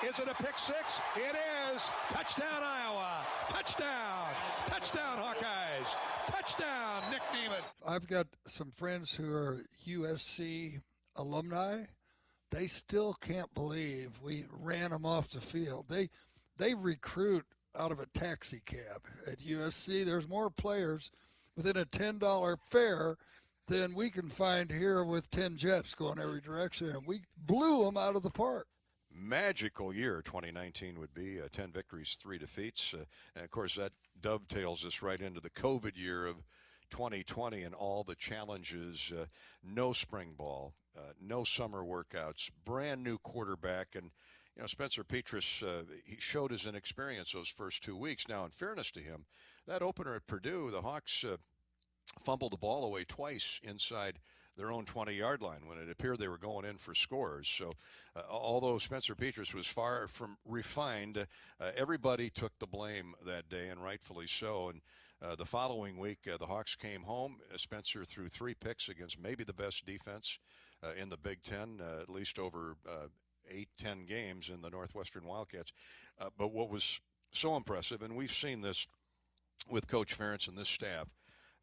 Is it a pick six? It is. Touchdown, Iowa. Touchdown. Touchdown, Hawkeyes. Touchdown, Nick Neiman. I've got some friends who are USC alumni. They still can't believe we ran them off the field. They recruit out of a taxi cab at USC. There's more players within a $10 fare than we can find here with 10 jets going every direction. And we blew them out of the park. Magical year 2019 would be. 10 victories, 3 defeats. And, of course, that dovetails us right into the COVID year of 2020 and all the challenges. No spring ball, no summer workouts, brand new quarterback. And, you know, Spencer Petras, he showed his inexperience those first 2 weeks. Now, in fairness to him, that opener at Purdue, the Hawks fumbled the ball away twice inside their own 20-yard line when it appeared they were going in for scores. So although Spencer Petras was far from refined, everybody took the blame that day, and rightfully so. And the following week, the Hawks came home. Spencer threw 3 picks against maybe the best defense in the Big Ten, at least over 8-10 games in the Northwestern Wildcats. But what was so impressive, and we've seen this with Coach Ferentz and this staff,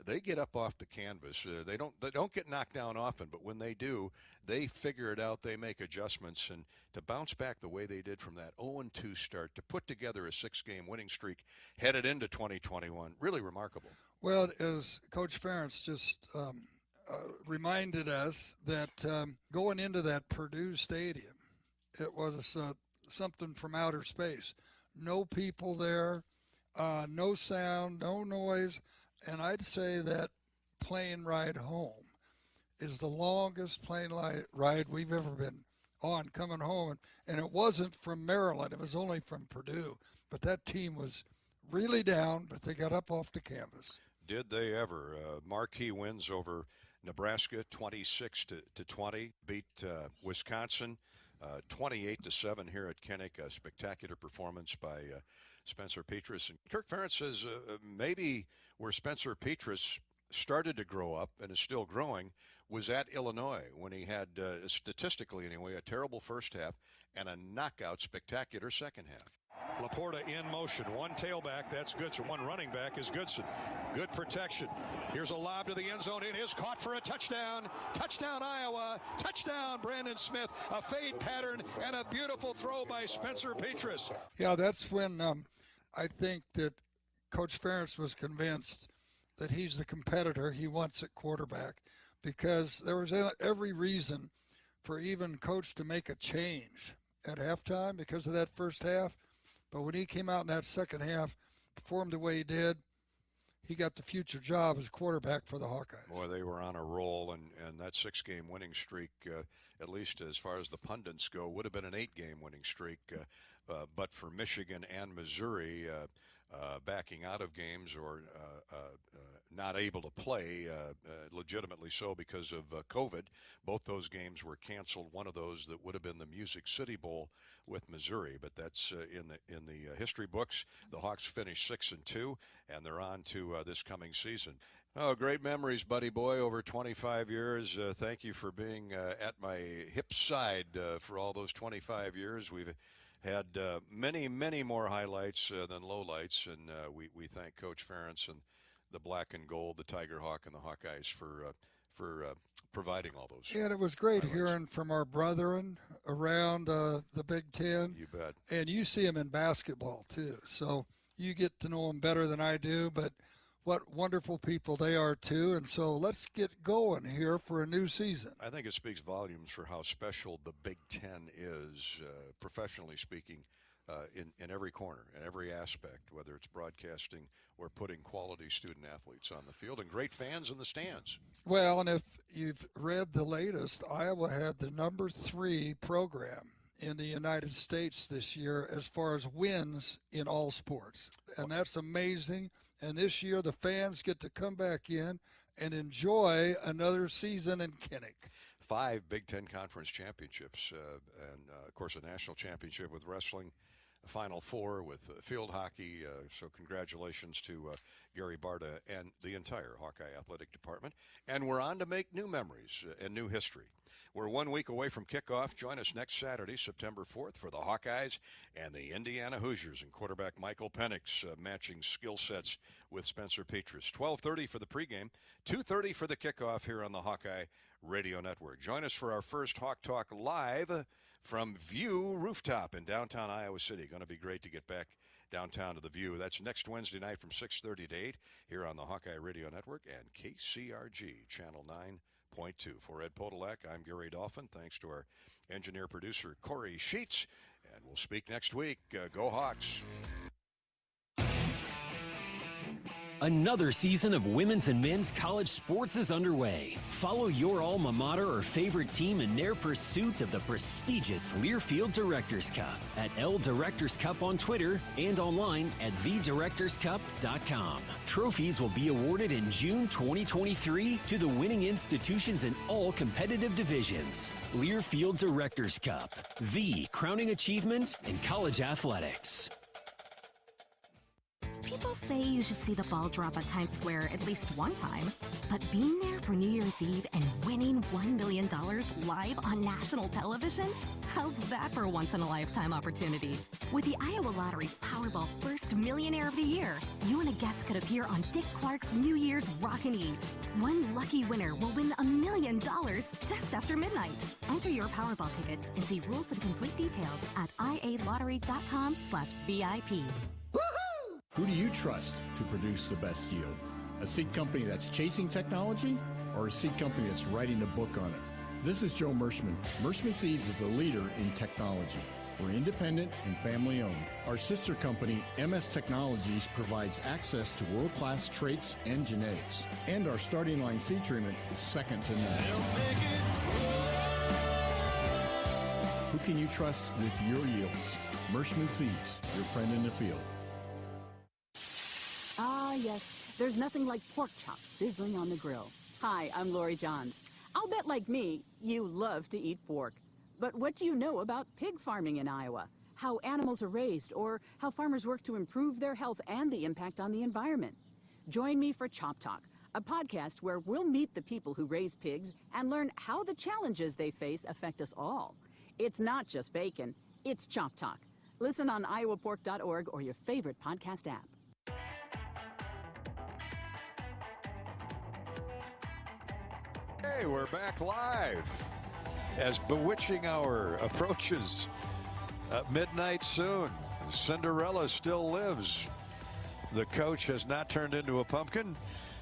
they get up off the canvas. They don't get knocked down often, but when they do, they figure it out. They make adjustments, and to bounce back the way they did from that 0-2 start, to put together a 6-game winning streak headed into 2021, really remarkable. Well, as Coach Ferentz just reminded us that going into that Purdue stadium, it was something from outer space. No people there, no sound, no noise. And I'd say that plane ride home is the longest plane ride we've ever been on coming home. And it wasn't from Maryland. It was only from Purdue. But that team was really down, but they got up off the canvas. Did they ever? Marquee wins over Nebraska, 26-20. Beat Wisconsin, 28-7 here at Kinnick. A spectacular performance by Spencer Petras. And Kirk Ferentz says maybe where Spencer Petras started to grow up and is still growing was at Illinois when he had, statistically anyway, a terrible first half and a knockout spectacular second half. Laporta in motion. One tailback, that's Goodson. One running back is Goodson. Good protection. Here's a lob to the end zone. It is caught for a touchdown. Touchdown, Iowa. Touchdown, Brandon Smith. A fade pattern and a beautiful throw by Spencer Petras. Yeah, that's when I think that Coach Ferentz was convinced that he's the competitor he wants at quarterback, because there was every reason for even Coach to make a change at halftime because of that first half. But when he came out in that second half, performed the way he did, he got the future job as quarterback for the Hawkeyes. Boy, they were on a roll, and that 6-game winning streak, at least as far as the pundits go, would have been an 8-game winning streak. But for Michigan and Missouri backing out of games or not able to play, legitimately so because of COVID, both those games were canceled. One of those that would have been the Music City Bowl with Missouri, but that's in the history books. The Hawks finished 6-2, and they're on to this coming season. Oh, great memories, buddy boy, over 25 years. Thank you for being at my hip side for all those 25 years. We've had many, many more highlights than lowlights, and we thank Coach Ferentz and the Black and Gold, the Tiger Hawk, and the Hawkeyes for providing all those. And it was great hearing from our brethren around the Big Ten. You bet. And you see them in basketball, too. So you get to know them better than I do, but what wonderful people they are, too. And so let's get going here for a new season. I think it speaks volumes for how special the Big Ten is, professionally speaking, in every corner, in every aspect, whether it's broadcasting or putting quality student athletes on the field and great fans in the stands. Well, and if you've read the latest, Iowa had the number 3 program in the United States this year as far as wins in all sports. And that's amazing. And this year the fans get to come back in and enjoy another season in Kinnick. 5 Big Ten Conference championships and, of course, a national championship with wrestling, a Final Four with field hockey. So congratulations to Gary Barta and the entire Hawkeye Athletic Department. And we're on to make new memories and new history. We're 1 week away from kickoff. Join us next Saturday, September 4th, for the Hawkeyes and the Indiana Hoosiers and quarterback Michael Penix matching skill sets with Spencer Petras. 12:30 for the pregame, 2:30 for the kickoff here on the Hawkeye Radio Network. Join us for our first Hawk Talk live from View Rooftop in downtown Iowa City. Going to be great to get back downtown to the View. That's next Wednesday night from 6:30 to 8 here on the Hawkeye Radio Network and KCRG Channel 9.2. For Ed Podolak, I'm Gary Dolphin. Thanks to our engineer-producer, Corey Sheets. And we'll speak next week. Go Hawks. Another season of women's and men's college sports is underway. Follow your alma mater or favorite team in their pursuit of the prestigious Learfield Directors Cup at L Directors Cup on Twitter and online at thedirectorscup.com. Trophies will be awarded in June 2023 to the winning institutions in all competitive divisions. Learfield Directors Cup, the crowning achievement in college athletics. People say you should see the ball drop at Times Square at least one time, but being there for New Year's Eve and winning $1 million live on national television? How's that for a once-in-a-lifetime opportunity? With the Iowa Lottery's Powerball First Millionaire of the Year, you and a guest could appear on Dick Clark's New Year's Rockin' Eve. One lucky winner will win $1 million just after midnight. Enter your Powerball tickets and see rules and complete details at ialottery.com/VIP. Who do you trust to produce the best yield? A seed company that's chasing technology or a seed company that's writing a book on it? This is Joe Mershman. Mershman Seeds is a leader in technology. We're independent and family-owned. Our sister company, MS Technologies, provides access to world-class traits and genetics. And our starting line seed treatment is second to none. Who can you trust with your yields? Mershman Seeds, your friend in the field. Ah, yes. There's nothing like pork chops sizzling on the grill. Hi, I'm Lori Johns. I'll bet like me, you love to eat pork. But what do you know about pig farming in Iowa? How animals are raised, or how farmers work to improve their health and the impact on the environment? Join me for Chop Talk, a podcast where we'll meet the people who raise pigs and learn how the challenges they face affect us all. It's not just bacon, it's Chop Talk. Listen on iowapork.org or your favorite podcast app. Hey, we're back live as Bewitching Hour approaches midnight soon. Cinderella still lives. The coach has not turned into a pumpkin.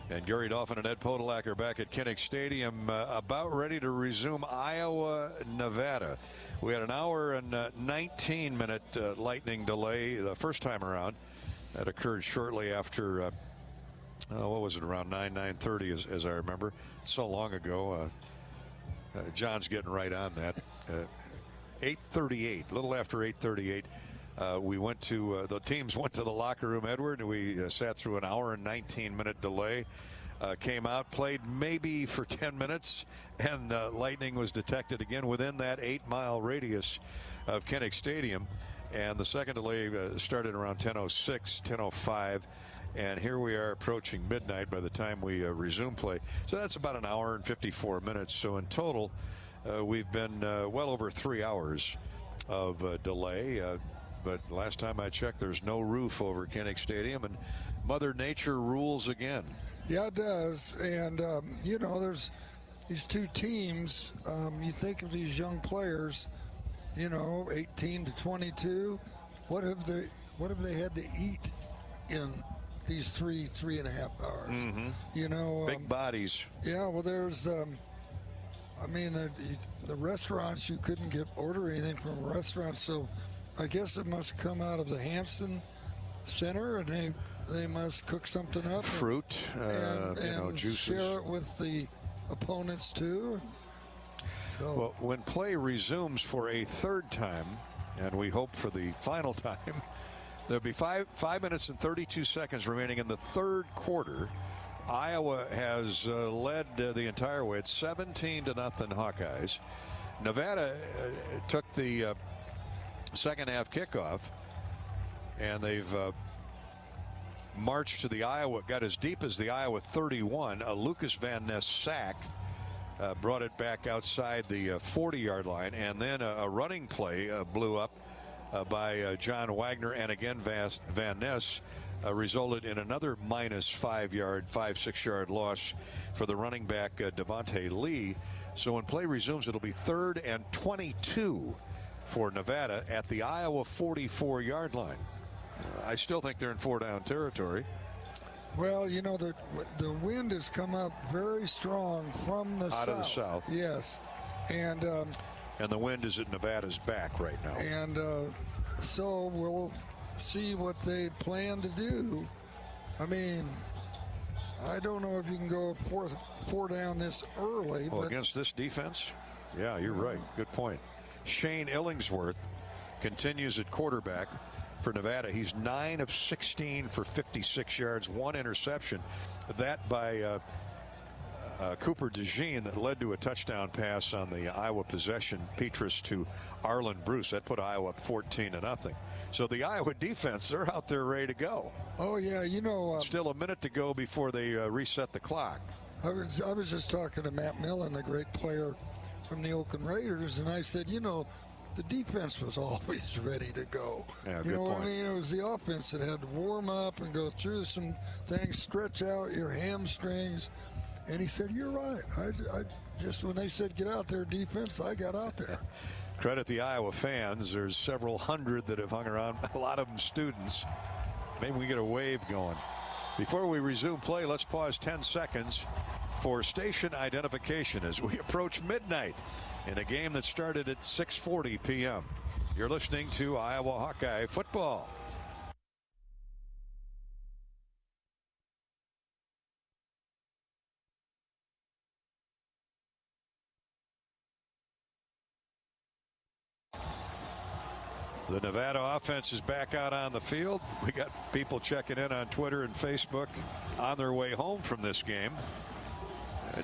And Gary Dolphin and Ed Podolak are back at Kinnick Stadium about ready to resume Iowa, Nevada. We had an hour and 19-minute lightning delay the first time around. That occurred shortly after what was it, around 9:30 as I remember. So long ago. John's getting right on that. 8:38, a little after 8:38, we went to, the teams went to the locker room, Edward, and we sat through an hour and 19-minute delay. Came out, played maybe for 10 minutes, and lightning was detected again within that 8-mile radius of Kinnick Stadium. And the second delay started around 10:06, 10:05. And here we are approaching midnight by the time we resume play. So that's about an hour and 54 minutes. So in total, we've been well over 3 hours of delay. But last time I checked, there's no roof over Kinnick Stadium, and Mother Nature rules again. Yeah, it does. And, there's these two teams. You think of these young players, 18 to 22. What have they had to eat in these 3.5 hours? Mm-hmm. Big bodies. Yeah, well, there's, the restaurants, you couldn't order anything from a restaurant, so I guess it must come out of the Hampson Center, and they must cook something up. Fruit, and juices. Share it with the opponents, too. So. Well, when play resumes for a third time, and we hope for the final time, there'll be 5 minutes and 32 seconds remaining in the third quarter. Iowa has led the entire way. It's 17-0 Hawkeyes. Nevada took the second half kickoff, and they've marched to the Iowa, got as deep as the Iowa 31. A Lucas Van Ness sack brought it back outside the 40-yard line, and then a running play blew up by John Wagner, and again Van Ness resulted in another minus 5-6-yard loss for the running back Devontae Lee. So when play resumes, it'll be 3rd and 22 for Nevada at the Iowa 44-yard line. I still think they're in 4-down territory. Well, the wind has come up very strong from the south. Out of the south. Yes. And the wind is at Nevada's back right now. And so we'll see what they plan to do. I mean, I don't know if you can go 4 down this early. Well, but against this defense? Yeah, you're right. Good point. Shane Illingsworth continues at quarterback for Nevada. He's 9 of 16 for 56 yards, 1 interception. That by Cooper DeJean that led to a touchdown pass on the Iowa possession. Petrus to Arlen Bruce. That put Iowa up 14-0. So the Iowa defense, they're out there ready to go. Oh, yeah, still a minute to go before they reset the clock. I was just talking to Matt Millen, the great player from the Oakland Raiders, and I said, the defense was always ready to go. Yeah, you know what point. I mean? It was the offense that had to warm up and go through some things, stretch out your hamstrings. And he said, you're right. I just, when they said get out there defense, I got out there. Credit the Iowa fans. There's several hundred that have hung around, a lot of them students. Maybe we get a wave going. Before we resume play, let's pause 10 seconds for station identification as we approach midnight in a game that started at 6:40 p.m. You're listening to Iowa Hawkeye football. The Nevada offense is back out on the field. We got people checking in on Twitter and Facebook on their way home from this game.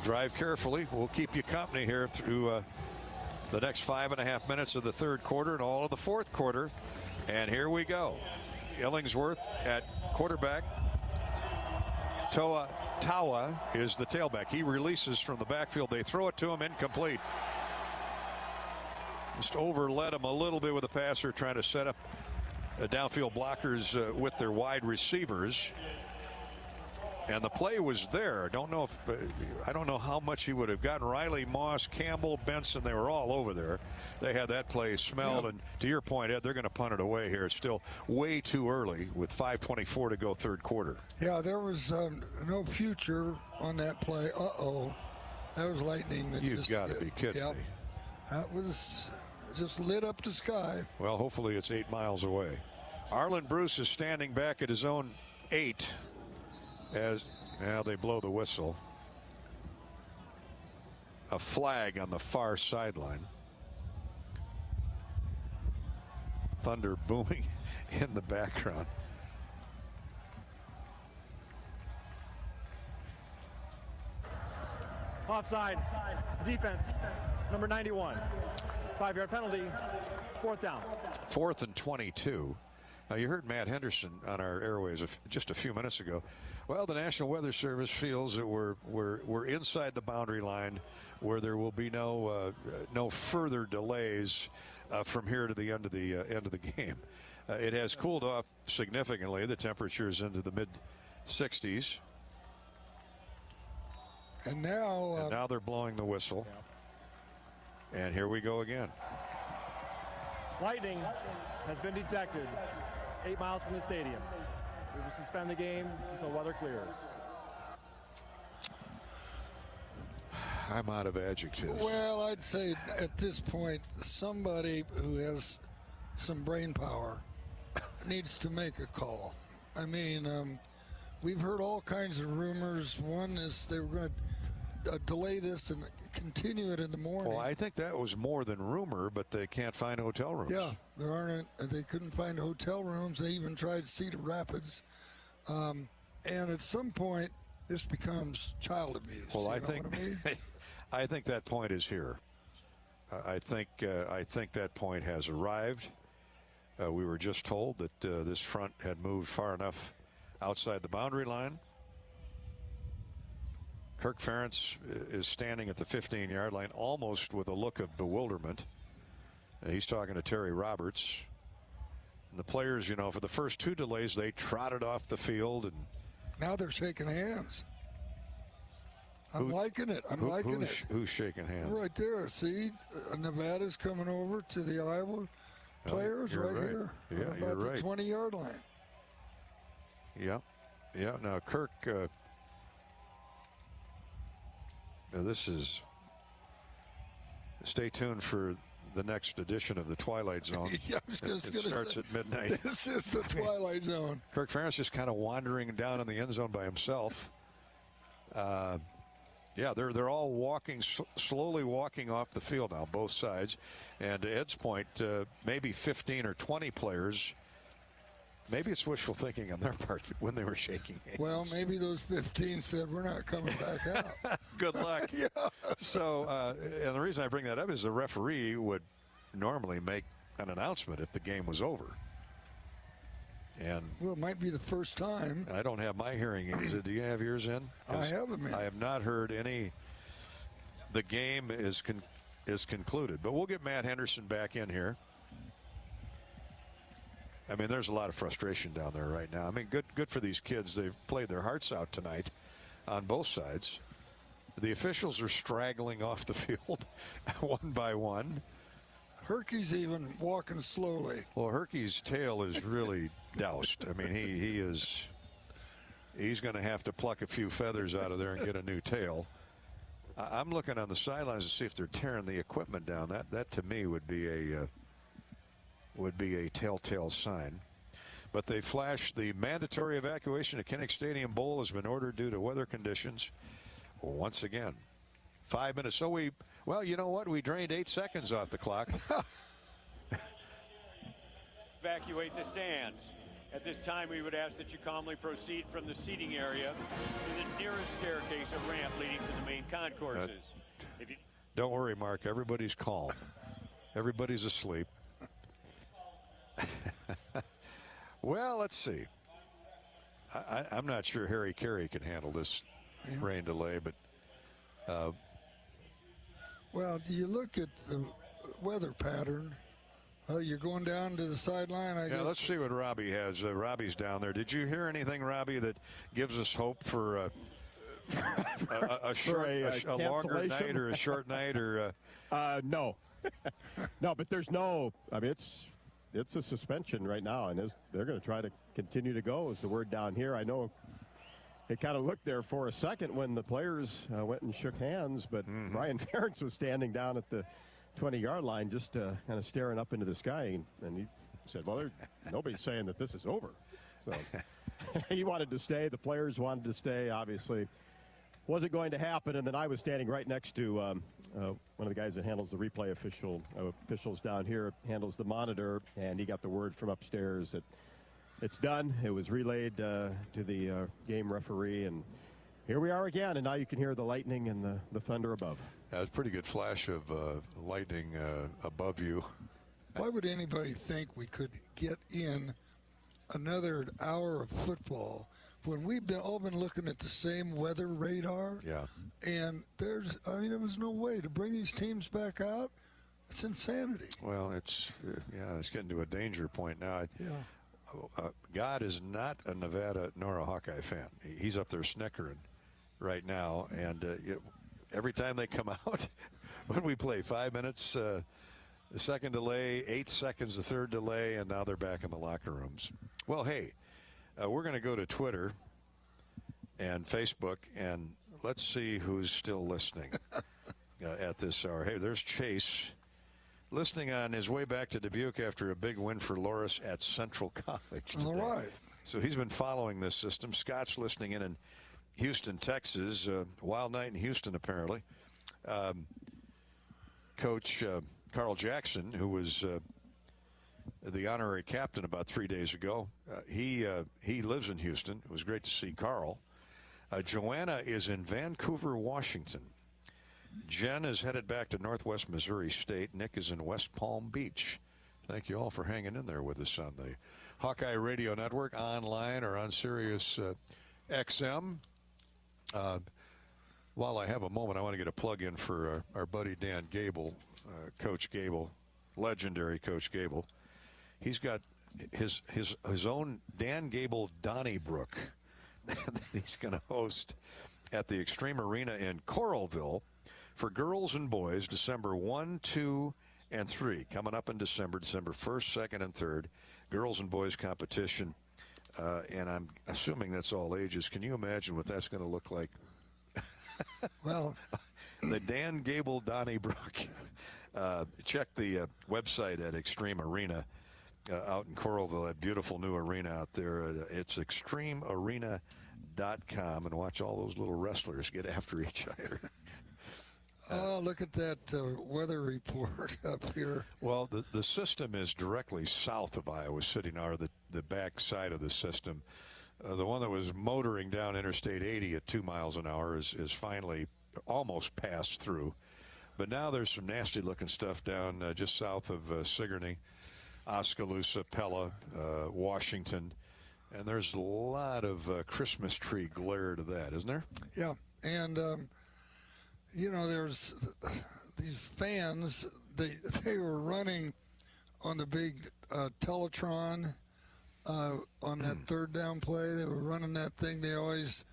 Drive carefully. We'll keep you company here through the next 5.5 minutes of the third quarter and all of the fourth quarter. And here we go. Illingsworth at quarterback. Tawa is the tailback. He releases from the backfield. They throw it to him, incomplete. Just overled him a little bit with the passer, trying to set up downfield blockers with their wide receivers. And the play was there. I don't know how much he would have gotten. Riley, Moss, Campbell, Benson, they were all over there. They had that play smelled. And to your point, Ed, they're going to punt it away here. It's still way too early with 5:24 to go third quarter. Yeah, there was no future on that play. That was lightning. You've got to be kidding me. That was just lit up the sky. Well, hopefully it's 8 miles away. Arlen Bruce is standing back at his own 8 as now they blow the whistle. A flag on the far sideline. Thunder booming in the background. Offside. Defense. Number 91. 5-yard penalty. 4th down. 4th and 22. You heard Matt Henderson on our airways just a few minutes ago. Well, the National Weather Service feels that we're inside the boundary line, where there will be no further delays from here to the end of the game. It has cooled off significantly. The temperature is into the mid 60s. And now they're blowing the whistle. And here we go again. Lightning has been detected 8 miles from the stadium. We will suspend the game until weather clears. I'm out of adjectives. Well, I'd say at this point, somebody who has some brain power needs to make a call. I mean, we've heard all kinds of rumors. One is they were going to delay this and continue it in the morning. Well, I think that was more than rumor, but they can't find hotel rooms. Yeah, they couldn't find hotel rooms. They even tried Cedar Rapids. And at some point, this becomes child abuse. Well, I think I think that point is here. I think that point has arrived. We were just told that this front had moved far enough outside the boundary line. Kirk Ferentz is standing at the 15-yard line almost with a look of bewilderment. He's talking to Terry Roberts. And the players, for the first 2 delays, they trotted off the field. And now they're shaking hands. I'm liking it. I'm liking it. Who's shaking hands? Right there. See, Nevada's coming over to the Iowa players right here. Yeah, about the 20-yard line. Yeah. Now, Kirk, this is, stay tuned for the next edition of the Twilight Zone. Yeah, it starts at midnight. This is the Twilight Zone. Kirk Ferentz just kind of wandering down in the end zone by himself. They're all slowly walking off the field now, both sides. And to Ed's point, maybe 15 or 20 players. Maybe it's wishful thinking on their part when they were shaking hands. Well, maybe those 15 said, we're not coming back out. Good luck. Yeah. So, and the reason I bring that up is the referee would normally make an announcement if the game was over. And well, it might be the first time. I don't have my hearing aids. Do you have yours in? I have them in. I have not heard any. The game is concluded. But we'll get Matt Henderson back in here. I mean, there's a lot of frustration down there right now. I mean, good for these kids. They've played their hearts out tonight on both sides. The officials are straggling off the field one by one. Herky's even walking slowly. Well, Herky's tail is really doused. I mean, he's going to have to pluck a few feathers out of there and get a new tail. I'm looking on the sidelines to see if they're tearing the equipment down. That to me would be a telltale sign. But they flashed the mandatory evacuation of Kinnick Stadium Bowl has been ordered due to weather conditions. Once again, 5 minutes. So well, you know what? We drained 8 seconds off the clock. Evacuate the stands. At this time, we would ask that you calmly proceed from the seating area to the nearest staircase or ramp leading to the main concourses. Don't worry, Mark. Everybody's calm. Everybody's asleep. Well, let's see. I'm not sure Harry Carey can handle this rain delay, but well, do you look at the weather pattern? You're going down to the sideline, I guess. Let's see what Robbie has. Robbie's down there. Did you hear anything, Robbie, that gives us hope for a longer night or a short night? Or no. No, but there's no. I mean, it's a suspension right now, and they're going to try to continue to go, is the word down here. I know it kind of looked there for a second when the players went and shook hands, but Brian Ferentz was standing down at the 20-yard line just kind of staring up into the sky, and he said, well, nobody's saying that this is over. So he wanted to stay. The players wanted to stay, obviously. Wasn't going to happen, and then I was standing right next to one of the guys that handles the replay officials down here, handles the monitor, and he got the word from upstairs that it's done. It was relayed to the game referee, and here we are again, and now you can hear the lightning and the thunder above. That's a pretty good flash of lightning above you. Why would anybody think we could get in another hour of football when we've all been looking at the same weather radar. Yeah. And there was no way to bring these teams back out. It's insanity. Well, it's getting to a danger point now. Yeah. God is not a Nevada nor a Hawkeye fan. He's up there snickering right now. And every time they come out, when we play 5 minutes, the second delay, 8 seconds, the third delay, and now they're back in the locker rooms. Well, hey, we're going to go to Twitter and Facebook, and let's see who's still listening at this hour. Hey, there's Chase listening on his way back to Dubuque after a big win for Loris at Central College today. All right. So he's been following this system. Scott's listening in Houston, Texas. Wild night in Houston, apparently. Coach Carl Jackson, who was the honorary captain about 3 days ago, he lives in Houston. It was great to see Carl. Joanna is in Vancouver, Washington. Jen is headed back to Northwest Missouri State. Nick is in West Palm Beach. Thank you all for hanging in there with us on the Hawkeye Radio Network, online or on Sirius XM. While I have a moment, I want to get a plug in for our buddy Dan Gable, Coach Gable, legendary Coach Gable. He's got his own Dan Gable Donnybrook that he's going to host at the Extreme Arena in Coralville for girls and boys, December 1, 2, and 3. Coming up in December 1st, 2nd, and 3rd, girls and boys competition. And I'm assuming that's all ages. Can you imagine what that's going to look like? Well, the Dan Gable Donnybrook. Check the website at Extreme Arena out in Coralville, that beautiful new arena out there. It's extremearena.com, and watch all those little wrestlers get after each other. Oh, look at that weather report up here. Well, the system is directly south of Iowa City now, or the back side of the system. The one that was motoring down Interstate 80 at 2 miles an hour is finally almost passed through. But now there's some nasty-looking stuff down just south of Sigourney, Oskaloosa, Pella, Washington. And there's a lot of Christmas tree glare to that, isn't there? Yeah, and there's these fans. They were running on the big Teletron on that third down play. They were running that thing. They always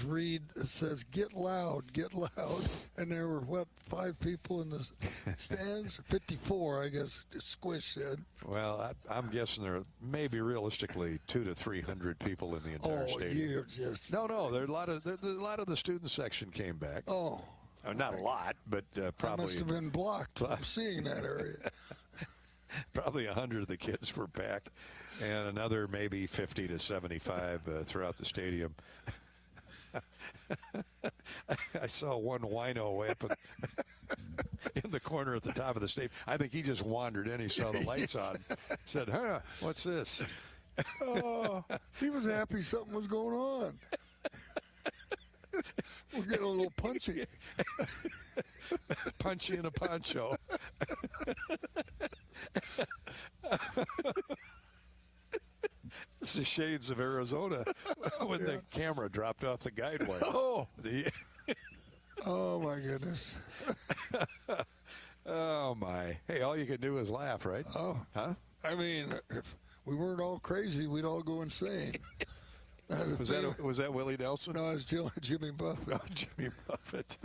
read, it says "Get loud, and there were 5 people in the stands, 54, I guess. Squish said. Well, I'm guessing there are maybe realistically 200 to 300 people in the entire stadium. You're just No, there's a lot of the student section came back. Oh, not a lot, but probably I must have been blocked from seeing that area. Probably 100 of the kids were back, and another maybe 50 to 75 throughout the stadium. I saw one wino way up in the corner at the top of the stage. I think he just wandered in. He saw the lights on. Said, what's this? Oh, he was happy something was going on. We're getting a little punchy. Punchy in a poncho. It's the shades of Arizona when the camera dropped off the guide wire. Oh, oh my goodness. Oh my! Hey, all you can do is laugh, right? Oh, huh? I mean, if we weren't all crazy, we'd all go insane. Was that Willie Nelson? No, it was Jimmy Buffett. Oh, Jimmy Buffett.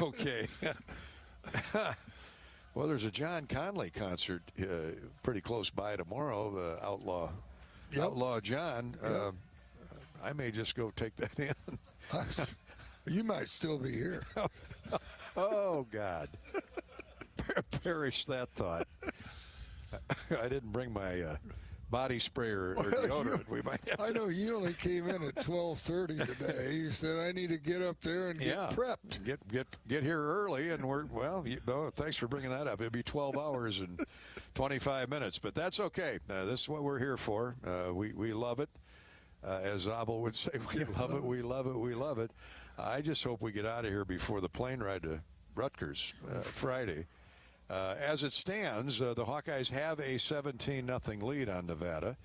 Okay. Well, there's a John Conley concert pretty close by tomorrow. Outlaw John. Yep. I may just go take that in. You might still be here. Oh God! Perish that thought. I didn't bring my body spray or deodorant. We might have I know you only came in at 12:30 today. You said I need to get up there and get prepped. Get here early, and thanks for bringing that up. It'll be 12 hours and 25 minutes, but that's okay. This is what we're here for. We love it. As Abel would say, we love it, we love it, we love it. I just hope we get out of here before the plane ride to Rutgers Friday. As it stands, the Hawkeyes have a 17-0 lead on Nevada.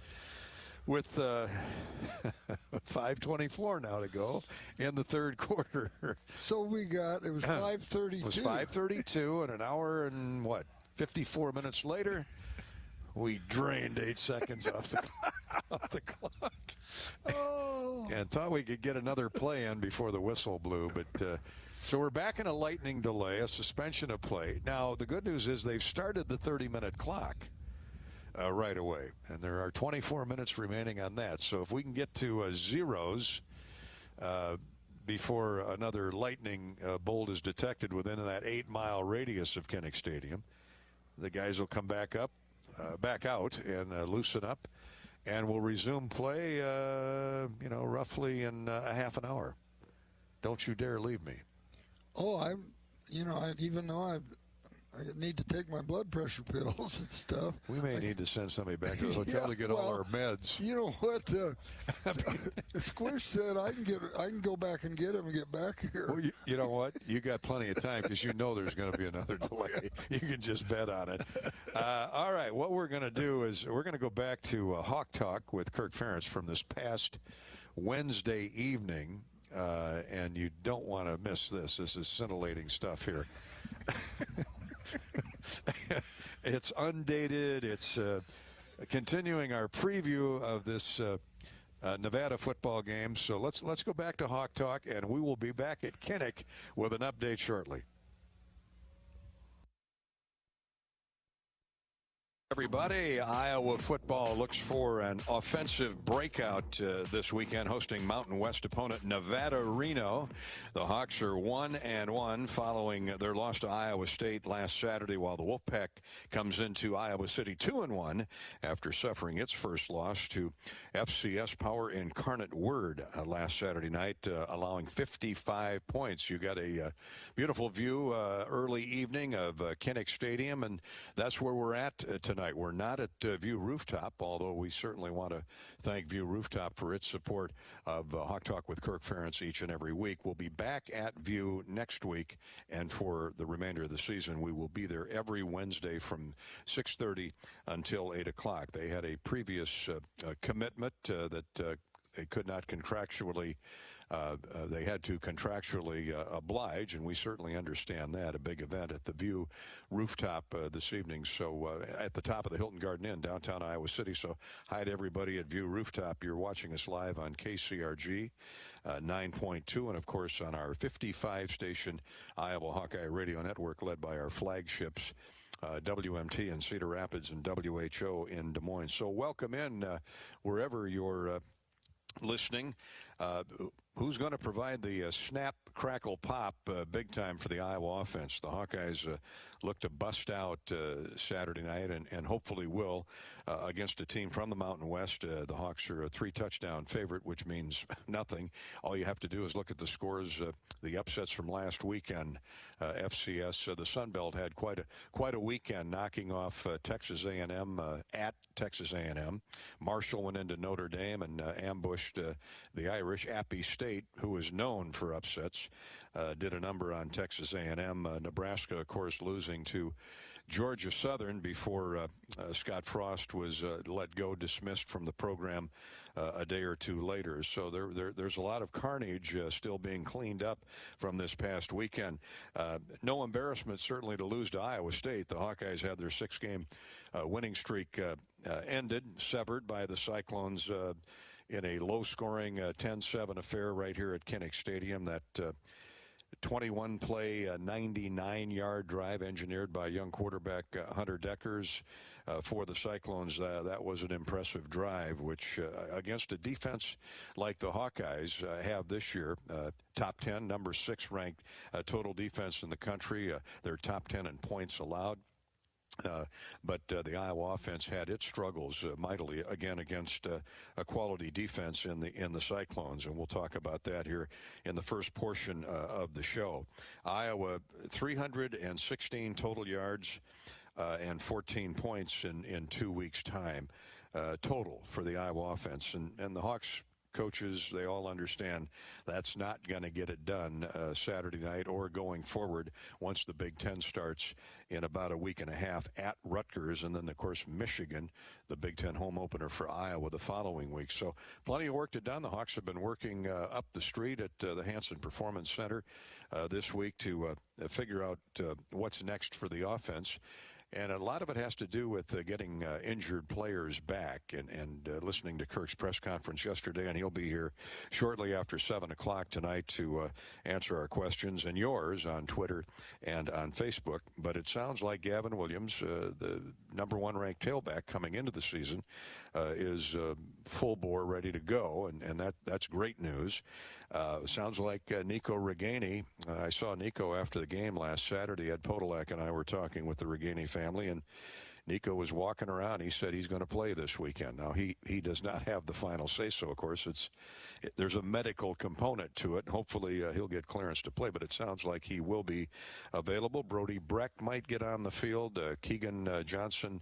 with 5:24 now to go in the third quarter. So it was 5:32. It was 5:32, and an hour and 54 minutes later, we drained 8 seconds off the clock. Oh. And thought we could get another play in before the whistle blew, but so we're back in a lightning delay, a suspension of play. Now, the good news is they've started the 30-minute clock right away, and there are 24 minutes remaining on that. So if we can get to zeros before another lightning bolt is detected within that 8-mile radius of Kinnick Stadium, the guys will come back out and loosen up, and we'll resume play, roughly in a half an hour. Don't you dare leave me. Oh, even though I need to take my blood pressure pills and stuff. We may need to send somebody back to the hotel to get all our meds. You know what? Squish said I can go back and get him and get back here. Well, you know what? You got plenty of time because you know there's going to be another delay. You can just bet on it. All right, what we're going to do is we're going to go back to Hawk Talk with Kirk Ferentz from this past Wednesday evening, and you don't want to miss this. This is scintillating stuff here. It's undated. It's continuing our preview of this Nevada football game. So let's go back to Hawk Talk, and we will be back at Kinnick with an update shortly. Everybody, Iowa football looks for an offensive breakout this weekend, hosting Mountain West opponent Nevada-Reno. The Hawks are 1-1 following their loss to Iowa State last Saturday, while the Wolfpack comes into Iowa City 2-1 after suffering its first loss to FCS Power Incarnate Word last Saturday night, allowing 55 points. You got a beautiful view early evening of Kinnick Stadium, and that's where we're at tonight. We're not at View Rooftop, although we certainly want to thank View Rooftop for its support of Hawk Talk with Kirk Ferentz each and every week. We'll be back at View next week, and for the remainder of the season, we will be there every Wednesday from 6:30 until 8 o'clock. They had a previous commitment that they could not contractually they had to contractually oblige, and we certainly understand that. A big event at the View Rooftop this evening. So at the top of the Hilton Garden Inn, downtown Iowa City. So hi to everybody at View Rooftop. You're watching us live on KCRG 9.2, and of course on our 55-station Iowa Hawkeye Radio Network, led by our flagships WMT in Cedar Rapids and WHO in Des Moines. So welcome in wherever you're listening. Who's going to provide the snap, crackle, pop big time for the Iowa offense? The Hawkeyes look to bust out Saturday night and hopefully will against a team from the Mountain West. The Hawks are a 3-touchdown favorite, which means nothing. All you have to do is look at the scores, the upsets from last weekend. FCS, the Sun Belt had quite a weekend, knocking off Texas A&M at Texas A&M. Marshall went into Notre Dame and ambushed the Irish. Appy State, who is known for upsets, did a number on Texas A&M. Nebraska, of course, losing to Georgia Southern before Scott Frost was let go, dismissed from the program a day or two later. So there's a lot of carnage still being cleaned up from this past weekend. No embarrassment, certainly, to lose to Iowa State. The Hawkeyes had their 6-game winning streak ended, severed by the Cyclones in a low-scoring 10-7 affair right here at Kinnick Stadium. That 21-play, 99-yard drive engineered by young quarterback Hunter Deckers for the Cyclones. That was an impressive drive, which against a defense like the Hawkeyes have this year, top 10, number 6 ranked total defense in the country. They're top 10 in points allowed. But the Iowa offense had its struggles mightily again against a quality defense in the Cyclones, and we'll talk about that here in the first portion of the show. Iowa 316 total yards and 14 points in 2 weeks' time total for the Iowa offense, and the Hawks coaches, they all understand that's not going to get it done Saturday night or going forward once the Big Ten starts in about a week and a half at Rutgers, and then, of course, Michigan, the Big Ten home opener for Iowa the following week. So plenty of work to done. The Hawks have been working up the street at the Hanson Performance Center this week to figure out what's next for the offense. And a lot of it has to do with getting injured players back and listening to Kirk's press conference yesterday, and he'll be here shortly after 7 o'clock tonight to answer our questions and yours on Twitter and on Facebook. But it sounds like Gavin Williams, the number 1 ranked tailback coming into the season, is full bore, ready to go, and that's great news. Sounds like Nico Reganey. I saw Nico after the game last Saturday. Ed Podolak and I were talking with the Reganey family, and Nico was walking around. He said he's going to play this weekend. Now, he does not have the final say-so, of course. There's a medical component to it. Hopefully, he'll get clearance to play, but it sounds like he will be available. Brody Breck might get on the field. Keegan Johnson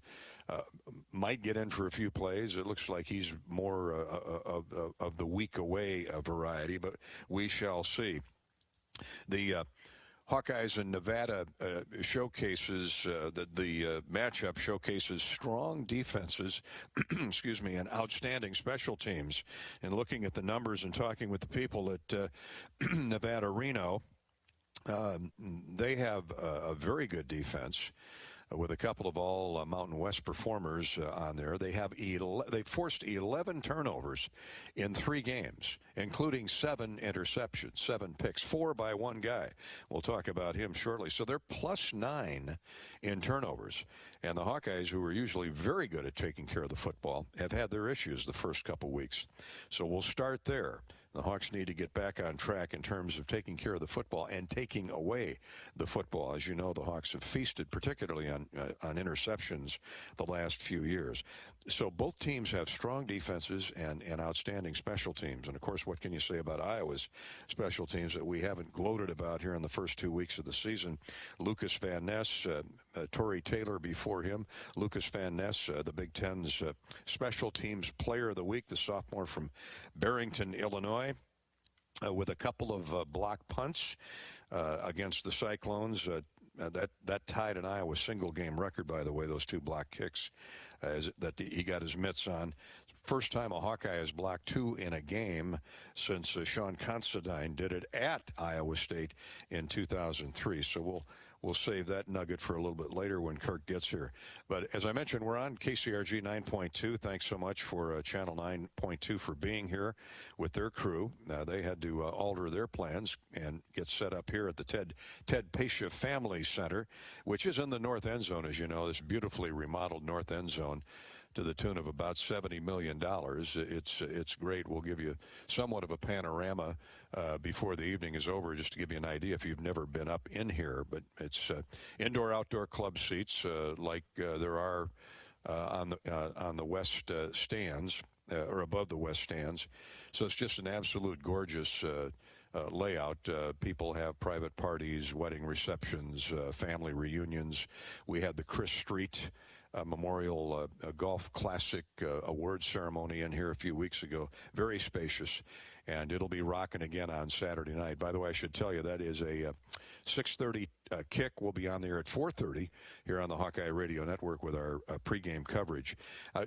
might get in for a few plays. It looks like he's more of the week away variety, but we shall see. The Hawkeyes and Nevada showcases the matchup showcases strong defenses, excuse me, and outstanding special teams. And looking at the numbers and talking with the people at Nevada Reno, they have a very good defense. With a couple of all Mountain West performers on there. They forced 11 turnovers in 3 games, including 7 interceptions, 7 picks, 4 by one guy. We'll talk about him shortly. So they're +9 in turnovers. And the Hawkeyes, who are usually very good at taking care of the football, have had their issues the first couple weeks. So we'll start there. The Hawks need to get back on track in terms of taking care of the football and taking away the football. As you know, the Hawks have feasted particularly on interceptions the last few years. So both teams have strong defenses and outstanding special teams. And, of course, what can you say about Iowa's special teams that we haven't gloated about here in the first 2 weeks of the season? Lucas Van Ness, Torrey Taylor before him. Lucas Van Ness, the Big Ten's Special Teams Player of the Week, the sophomore from Barrington, Illinois, with a couple of block punts against the Cyclones. That tied an Iowa single-game record, by the way, those 2 block kicks that he got his mitts on. First time a Hawkeye has blocked 2 in a game since Sean Considine did it at Iowa State in 2003. So we'll save that nugget for a little bit later when Kirk gets here. But as I mentioned, we're on KCRG 9.2. Thanks so much for Channel 9.2 for being here with their crew. They had to alter their plans and get set up here at the Ted Pasha Family Center, which is in the north end zone, as you know, this beautifully remodeled north end zone, to the tune of about $70 million. It's great. We'll give you somewhat of a panorama before the evening is over, just to give you an idea if you've never been up in here. But it's indoor-outdoor club seats like there are on the west stands or above the west stands. So it's just an absolute gorgeous layout. People have private parties, wedding receptions, family reunions. We had the Chris Street Memorial Golf Classic award ceremony in here a few weeks ago. Very spacious, and it'll be rocking again on Saturday night. By the way, I should tell you that is a 6:30 kick. We'll be on there at 4:30 here on the Hawkeye Radio Network with our pregame coverage.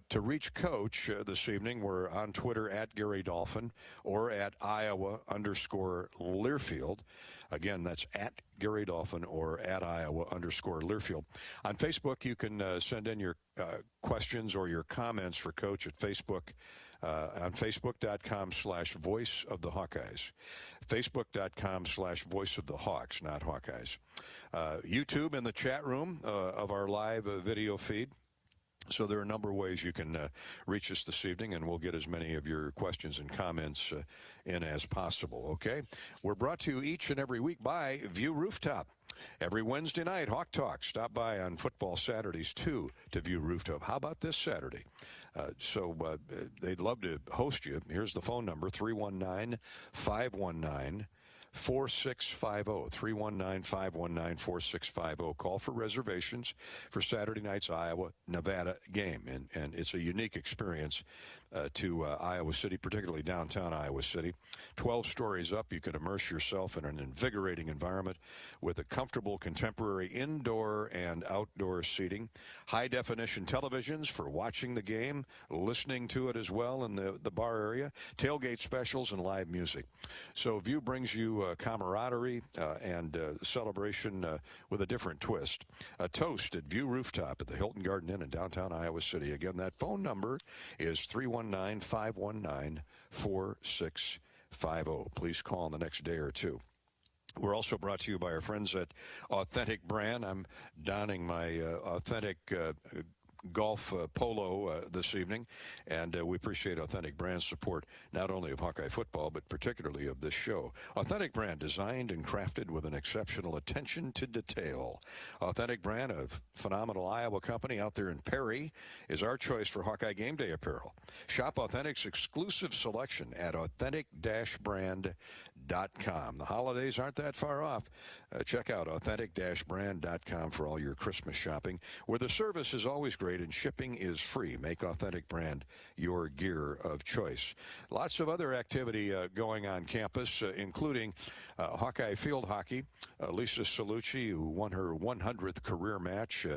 To reach Coach this evening, we're on Twitter at Gary Dolphin or at Iowa_Learfield. Again, that's at Gary Dolphin or at Iowa_Learfield. On Facebook, you can send in your questions or your comments for Coach at Facebook on Facebook.com/Voice of the Hawkeyes. Facebook.com/Voice of the Hawks, not Hawkeyes. YouTube in the chat room of our live video feed. So there are a number of ways you can reach us this evening, and we'll get as many of your questions and comments in as possible, okay? We're brought to you each and every week by View Rooftop. Every Wednesday night, Hawk Talk. Stop by on football Saturdays, too, to View Rooftop. How about this Saturday? They'd love to host you. Here's the phone number, 319-519 319-519-4650. Call for reservations for Saturday night's Iowa-Nevada game. And it's a unique experience to Iowa City, particularly downtown Iowa City. 12 stories up, you can immerse yourself in an invigorating environment with a comfortable contemporary indoor and outdoor seating. High-definition televisions for watching the game, listening to it as well in the bar area. Tailgate specials and live music. So View brings you camaraderie and celebration with a different twist. A toast at View Rooftop at the Hilton Garden Inn in downtown Iowa City. Again, that phone number is 319-519-4650. Please call in the next day or two. We're also brought to you by our friends at Authentic Brand. I'm donning my Authentic golf polo this evening, and we appreciate Authentic Brand's support not only of Hawkeye football but particularly of this show. Authentic Brand, designed and crafted with an exceptional attention to detail. Authentic Brand, a phenomenal Iowa company out there in Perry, is our choice for Hawkeye Game Day apparel. Shop Authentic's exclusive selection at authentic-brand.com. The holidays aren't that far off. Check out authentic-brand.com for all your Christmas shopping, where the service is always great and shipping is free. Make Authentic Brand your gear of choice. Lots of other activity going on campus, including Hawkeye field hockey. Lisa Salucci, who won her 100th career match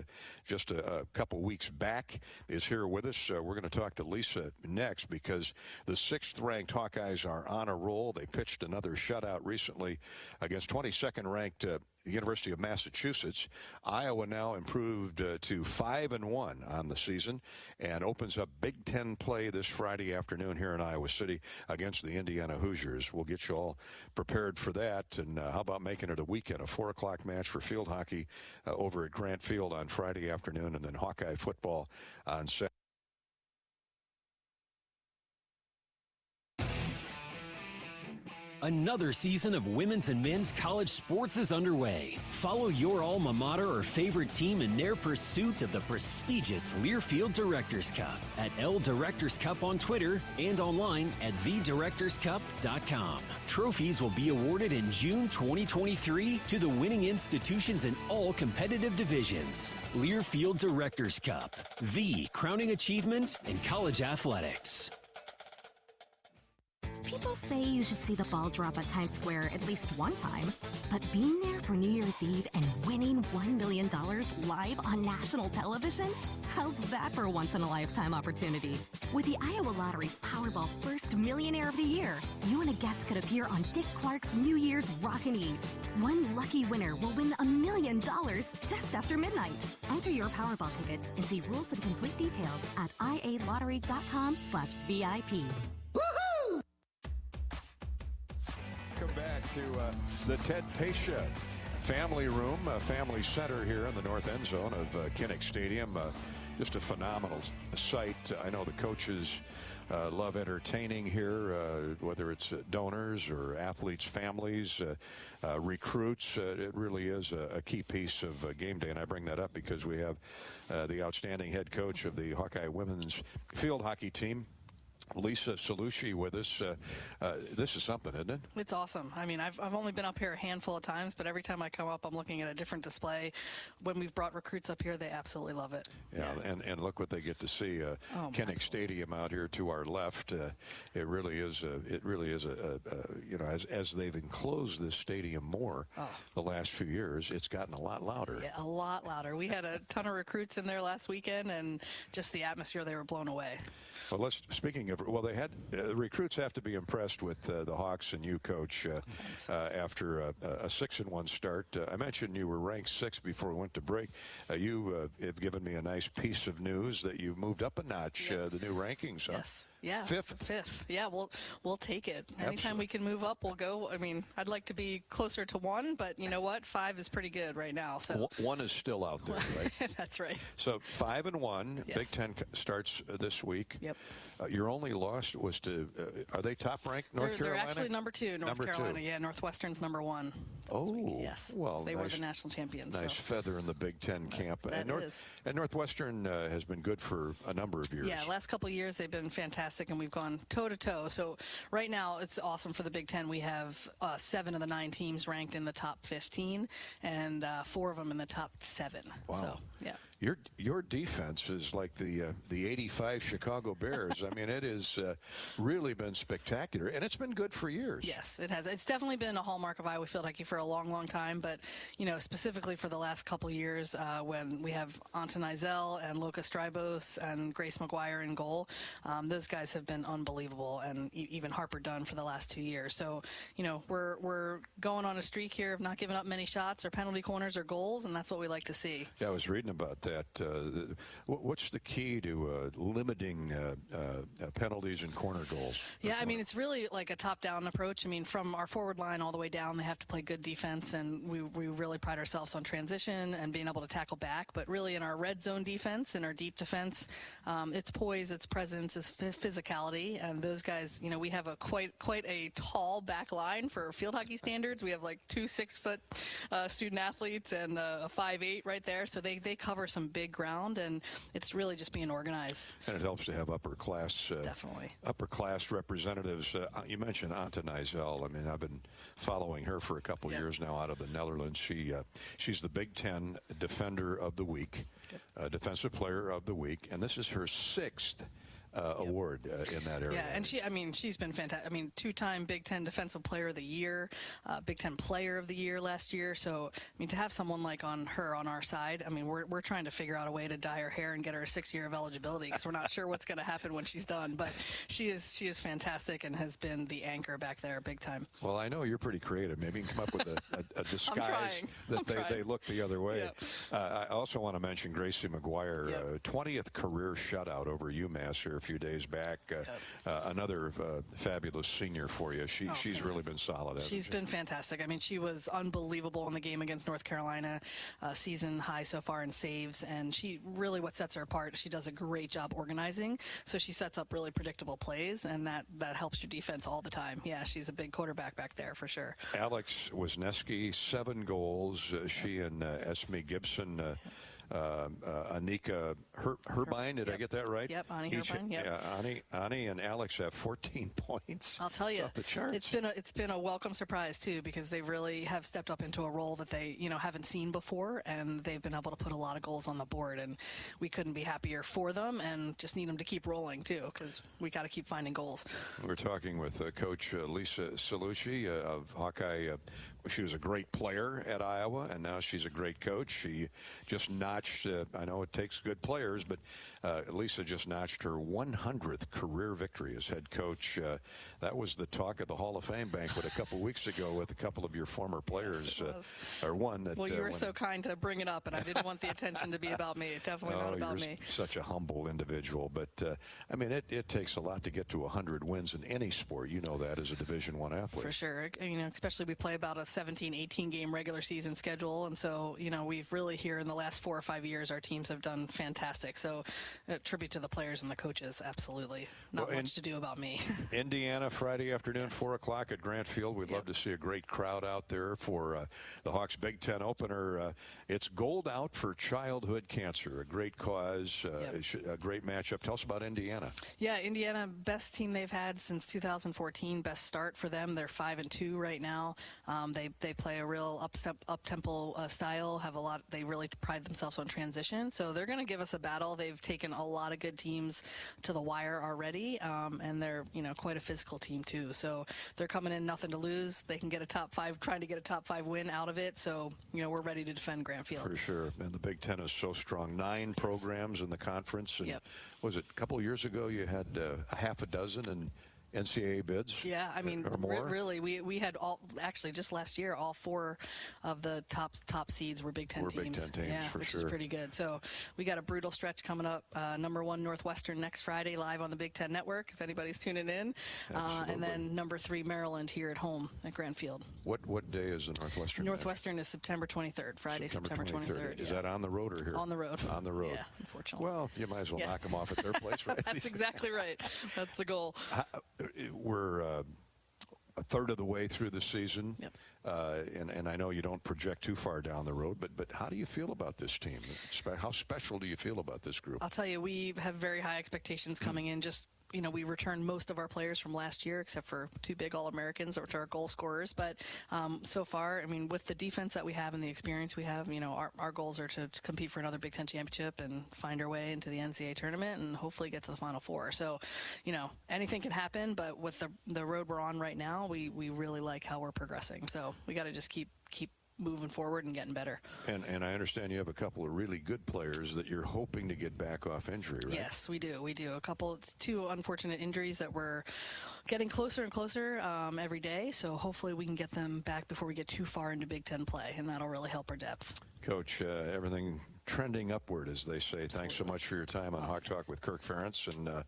just a couple weeks back, is here with us. We're going to talk to Lisa next because the 6th-ranked Hawkeyes are on a roll. They pitched another shutout recently against 22nd-ranked the University of Massachusetts. Iowa now improved to 5-1 on the season and opens up Big Ten play this Friday afternoon here in Iowa City against the Indiana Hoosiers. We'll get you all prepared for that. And how about making it a weekend, a 4 o'clock match for field hockey over at Grant Field on Friday afternoon, and then Hawkeye football on Saturday. Another season of women's and men's college sports is underway. Follow your alma mater or favorite team in their pursuit of the prestigious Learfield Directors Cup at L Directors Cup on Twitter and online at thedirectorscup.com. Trophies will be awarded in June 2023 to the winning institutions in all competitive divisions. Learfield Directors Cup, the crowning achievement in college athletics. People say you should see the ball drop at Times Square at least one time, but being there for New Year's Eve and winning $1 million live on national television? How's that for a once-in-a-lifetime opportunity? With the Iowa Lottery's Powerball First Millionaire of the Year, you and a guest could appear on Dick Clark's New Year's Rockin' Eve. One lucky winner will win $1 million just after midnight. Enter your Powerball tickets and see rules and complete details at ialottery.com/VIP. Welcome back to the Ted Pasha Family Room, Family Center here in the north end zone of Kinnick Stadium. Just a phenomenal site. I know the coaches love entertaining here, whether it's donors or athletes' families, recruits. It really is a key piece of game day, and I bring that up because we have the outstanding head coach of the Hawkeye women's field hockey team, Lisa Salucci, with us. This is something, isn't it? It's awesome. I mean, I've only been up here a handful of times, but every time I come up, I'm looking at a different display. When we've brought recruits up here, they absolutely love it. Yeah. And look what they get to see. Kinnick Stadium out here to our left. It really is a you know, as they've enclosed this stadium more the last few years, it's gotten a lot louder. Yeah, a lot louder. We had a ton of recruits in there last weekend, and just the atmosphere, they were blown away. Well, speaking of, they had recruits have to be impressed with the Hawks and you, Coach, after a 6-1 start. I mentioned you were ranked 6th before we went to break. You have given me a nice piece of news that you've moved up a notch, the new rankings. Yes. Yeah. 5th. Yeah, we'll take it. Anytime we can move up, we'll go. I mean, I'd like to be closer to 1, but you know what? 5 is pretty good right now. So 1 is still out there, right? That's right. So 5-1. Yes. Big Ten starts this week. Yep. Your only loss was to, are they top ranked, North Carolina? They're actually number 2, North Carolina. Yeah, Northwestern's number 1. Oh, week. Yes. well, they nice, were the national champions. Nice so. feather in the Big Ten camp. That is. And Northwestern has been good for a number of years. Yeah, last couple of years they've been fantastic, and we've gone toe-to-toe. So right now it's awesome for the Big Ten. We have 7 of the 9 teams ranked in the top 15, and 4 of them in the top 7. Wow. So, yeah. Your defense is like the '85 Chicago Bears. I mean, it has really been spectacular, and it's been good for years. Yes, it has. It's definitely been a hallmark of Iowa field hockey for a long, long time. But specifically for the last couple years, when we have Anton Eisel and Luka Strybos and Grace McGuire in goal, those guys have been unbelievable, and even Harper Dunn for the last 2 years. So we're going on a streak here of not giving up many shots or penalty corners or goals, and that's what we like to see. Yeah, I was reading about that. What's the key to limiting penalties and corner goals? Yeah, I mean, it's really like a top-down approach. I mean, from our forward line all the way down, they have to play good defense, and we really pride ourselves on transition and being able to tackle back. But really in our red zone defense, in our deep defense, it's poise, it's presence, it's physicality. And those guys, we have a quite a tall back line for field hockey standards. We have like 2 6-foot student athletes and a 5'8" right there. So they cover some big ground, and it's really just being organized. And it helps to have upper class representatives. You mentioned Anton Eisel. I mean, I've been following her for a couple years now out of the Netherlands. She's the Big Ten Defender of the Week, Defensive Player of the Week, and this is her 6th award in that area. Yeah, and she's been fantastic. I mean, 2-time Big Ten Defensive Player of the Year, Big Ten Player of the Year last year. So, I mean, to have someone like on our side, I mean, we're trying to figure out a way to dye her hair and get her a 6 year of eligibility, because we're not sure what's going to happen when she's done. But she is fantastic and has been the anchor back there big time. Well, I know you're pretty creative. Maybe you can come up with a disguise that they look the other way. Yep. I also want to mention Gracie McGuire, 20th career shutout over UMass here a few days back. Another fabulous senior for you. She's really been solid. She's been fantastic. I mean, she was unbelievable in the game against North Carolina, season high so far in saves, and she really, what sets her apart, she does a great job organizing, so she sets up really predictable plays, and that helps your defense all the time. Yeah, she's a big quarterback back there for sure. Alex Wisniewski, 7 goals. She and Esme Gibson, Anika Herbine, did I get that right? Yep, Ani Herbine. Yep. Yeah, Ani and Alex have 14 points. I'll tell you, off the charts. it's been a welcome surprise too, because they really have stepped up into a role that they haven't seen before, and they've been able to put a lot of goals on the board, and we couldn't be happier for them, and just need them to keep rolling too, because we got to keep finding goals. We're talking with Coach Lisa Salucci of Hawkeye. She was a great player at Iowa, and now she's a great coach. She just notched, I know it takes good players, but Lisa just notched her 100th career victory as head coach. That was the talk of the Hall of Fame banquet a couple weeks ago with a couple of your former players. Yes, or one that. Well, you were so kind to bring it up, and I didn't want the attention to be about me. Definitely not about me. Such a humble individual, but I mean, it takes a lot to get to 100 wins in any sport. You know that as a Division I athlete. For sure. Especially we play about a 17, 18 game regular season schedule, and so we've really here in the last 4 or 5 years our teams have done fantastic. So tribute to the players and the coaches. Absolutely not much to do about me. Indiana Friday afternoon, 4 o'clock at Grant Field. We'd love to see a great crowd out there for the Hawks Big Ten opener. It's Gold Out for Childhood Cancer, a great cause, a great matchup. Tell us about Indiana. Yeah, Indiana, best team they've had since 2014. Best start for them. They're 5-2 right now. They play a real up-tempo style, have a lot. They really pride themselves on transition, so they're going to give us a battle. They've taken a lot of good teams to the wire already, and they're quite a physical team too. So they're coming in nothing to lose. They can get a top 5, trying to get a top 5 win out of it. So we're ready to defend Grant Field. For sure, and the Big Ten is so strong. 9 programs in the conference, and was it a couple of years ago you had a half a dozen and NCAA bids? Yeah, I mean, really, we had just last year, all 4 of the top seeds were Big Ten teams. Big Ten teams, yeah, for which sure. is pretty good. So we got a brutal stretch coming up. Number 1 Northwestern next Friday, live on the Big Ten Network, if anybody's tuning in. And then number 3 Maryland here at home at Grant Field. What day is the Northwestern? Northwestern is September 23rd, Friday, September 23rd. Is that on the road or here? On the road. On the road. Yeah, unfortunately. Well, you might as well knock them off at their place, right? That's exactly right. That's the goal. a third of the way through the season. Yep. And I know you don't project too far down the road, but how do you feel about this team? How special do you feel about this group? I'll tell you, we have very high expectations coming in. Just, we returned most of our players from last year, except for 2 big All-Americans, which are our goal scorers. But so far, with the defense that we have and the experience we have, our goals are to compete for another Big Ten championship and find our way into the NCAA tournament and hopefully get to the Final Four. So, anything can happen, but with the road we're on right now, we really like how we're progressing. So we got to just keep moving forward and getting better. And I understand you have a couple of really good players that you're hoping to get back off injury, right? Yes, we do. It's 2 unfortunate injuries that we're getting closer and closer every day. So hopefully we can get them back before we get too far into Big Ten play, and that'll really help our depth. Coach, everything trending upward, as they say. Thanks so much for your time on Hawk Talk with Kirk Ferentz, and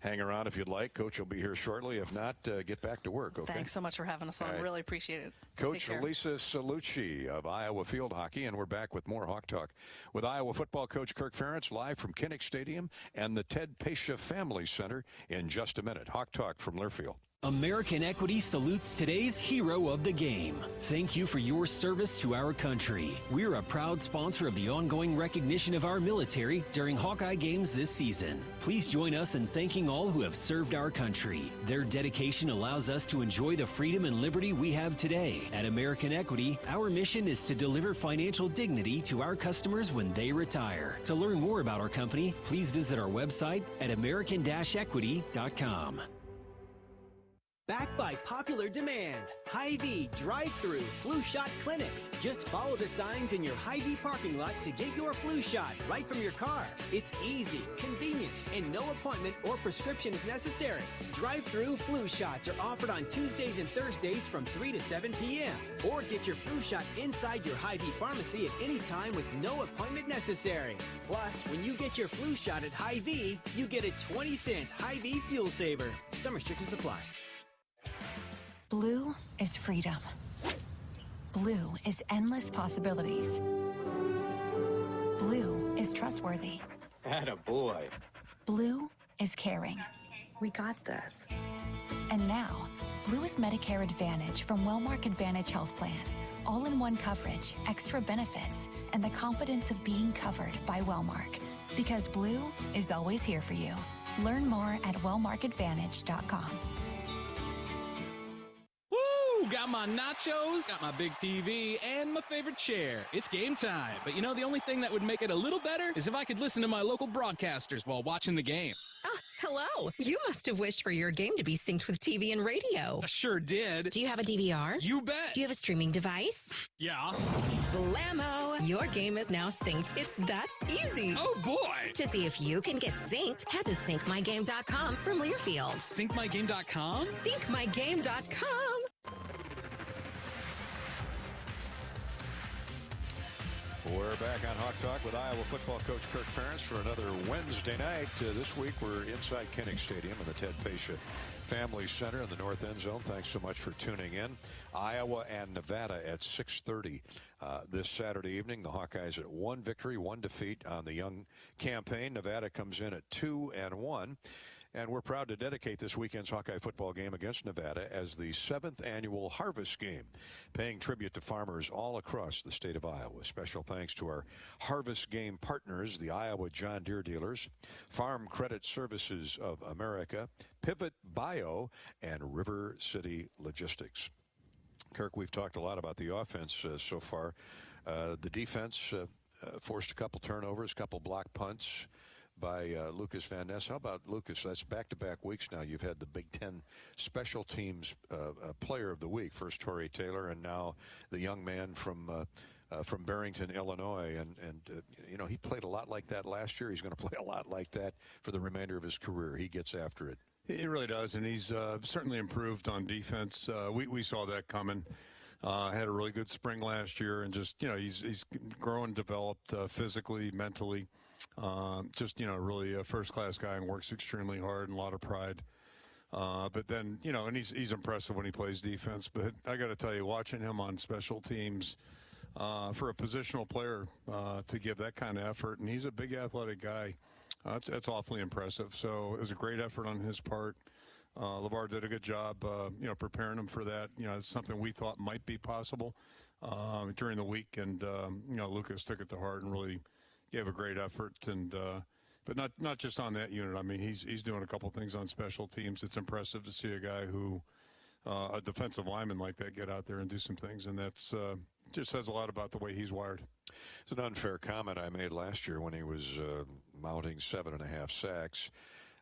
hang around if you'd like. Coach will be here shortly. If not, get back to work, okay? Thanks so much for having us on. Right. Really appreciate it. Coach Lisa Salucci of Iowa Field Hockey, and we're back with more Hawk Talk with Iowa football coach Kirk Ferentz, live from Kinnick Stadium and the Ted Pasha Family Center in just a minute. Hawk Talk from Learfield. American Equity salutes today's hero of the game. Thank you for your service to our country. We're a proud sponsor of the ongoing recognition of our military during Hawkeye games this season. Please join us in thanking all who have served our country. Their dedication allows us to enjoy the freedom and liberty we have today. At American Equity, our mission is to deliver financial dignity to our customers when they retire. To learn more about our company, please visit our website at american-equity.com. Backed by popular demand, Hy-Vee drive-through flu shot clinics. Just follow the signs in your Hy-Vee parking lot to get your flu shot right from your car. It's easy, convenient, and no appointment or prescription is necessary. Drive-through flu shots are offered on Tuesdays and Thursdays from 3 to 7 p.m. Or get your flu shot inside your Hy-Vee pharmacy at any time with no appointment necessary. Plus, when you get your flu shot at Hy-Vee, you get a 20-cent Hy-Vee fuel saver. Some restrictions apply. Blue is freedom. Blue is endless possibilities. Blue is trustworthy. Attaboy. Blue is caring. We got this. And now, Blue is Medicare Advantage from Wellmark Advantage Health Plan. All-in-one coverage, extra benefits, and the confidence of being covered by Wellmark. Because Blue is always here for you. Learn more at wellmarkadvantage.com. Got my nachos, got my big TV, and my favorite chair. It's game time. But the only thing that would make it a little better is if I could listen to my local broadcasters while watching the game. Oh, hello. You must have wished for your game to be synced with TV and radio. I sure did. Do you have a DVR? You bet. Do you have a streaming device? Yeah. Blammo! Your game is now synced. It's that easy. Oh, boy. To see if you can get synced, head to syncmygame.com from Learfield. Syncmygame.com? Syncmygame.com. We're back on Hawk Talk with Iowa football coach Kirk Ferentz for another Wednesday night. This week we're inside Kinnick Stadium in the Ted Pasha Family Center in the north end zone. Thanks so much for tuning in. Iowa and Nevada at 6:30 this Saturday evening. The Hawkeyes at 1 victory, 1 defeat on the young campaign. Nevada comes in at 2-1. And we're proud to dedicate this weekend's Hawkeye football game against Nevada as the 7th annual Harvest Game, paying tribute to farmers all across the state of Iowa. Special thanks to our Harvest Game partners, the Iowa John Deere dealers, Farm Credit Services of America, Pivot Bio, and River City Logistics. Kirk, we've talked a lot about the offense so far. The defense forced a couple turnovers, a couple block punts by Lucas Van Ness. How about Lucas? That's back-to-back weeks now. You've had the Big Ten Special Teams Player of the Week. First Torrey Taylor, and now the young man from Barrington, Illinois. And he played a lot like that last year. He's going to play a lot like that for the remainder of his career. He gets after it. He really does, and he's certainly improved on defense. We saw that coming. Had a really good spring last year, and just, he's grown, developed physically, mentally. Really a first-class guy and works extremely hard and a lot of pride. But then, and he's impressive when he plays defense. But I got to tell you, watching him on special teams for a positional player to give that kind of effort, and he's a big athletic guy, that's awfully impressive. So it was a great effort on his part. LeVar did a good job, preparing him for that. It's something we thought might be possible during the week, and Lucas took it to heart and really gave a great effort. And but not just on that unit. I mean, he's doing a couple things on special teams. It's impressive to see a guy who, a defensive lineman like that, get out there and do some things, and that's just says a lot about the way he's wired. It's an unfair comment I made last year when he was mounting 7.5 sacks.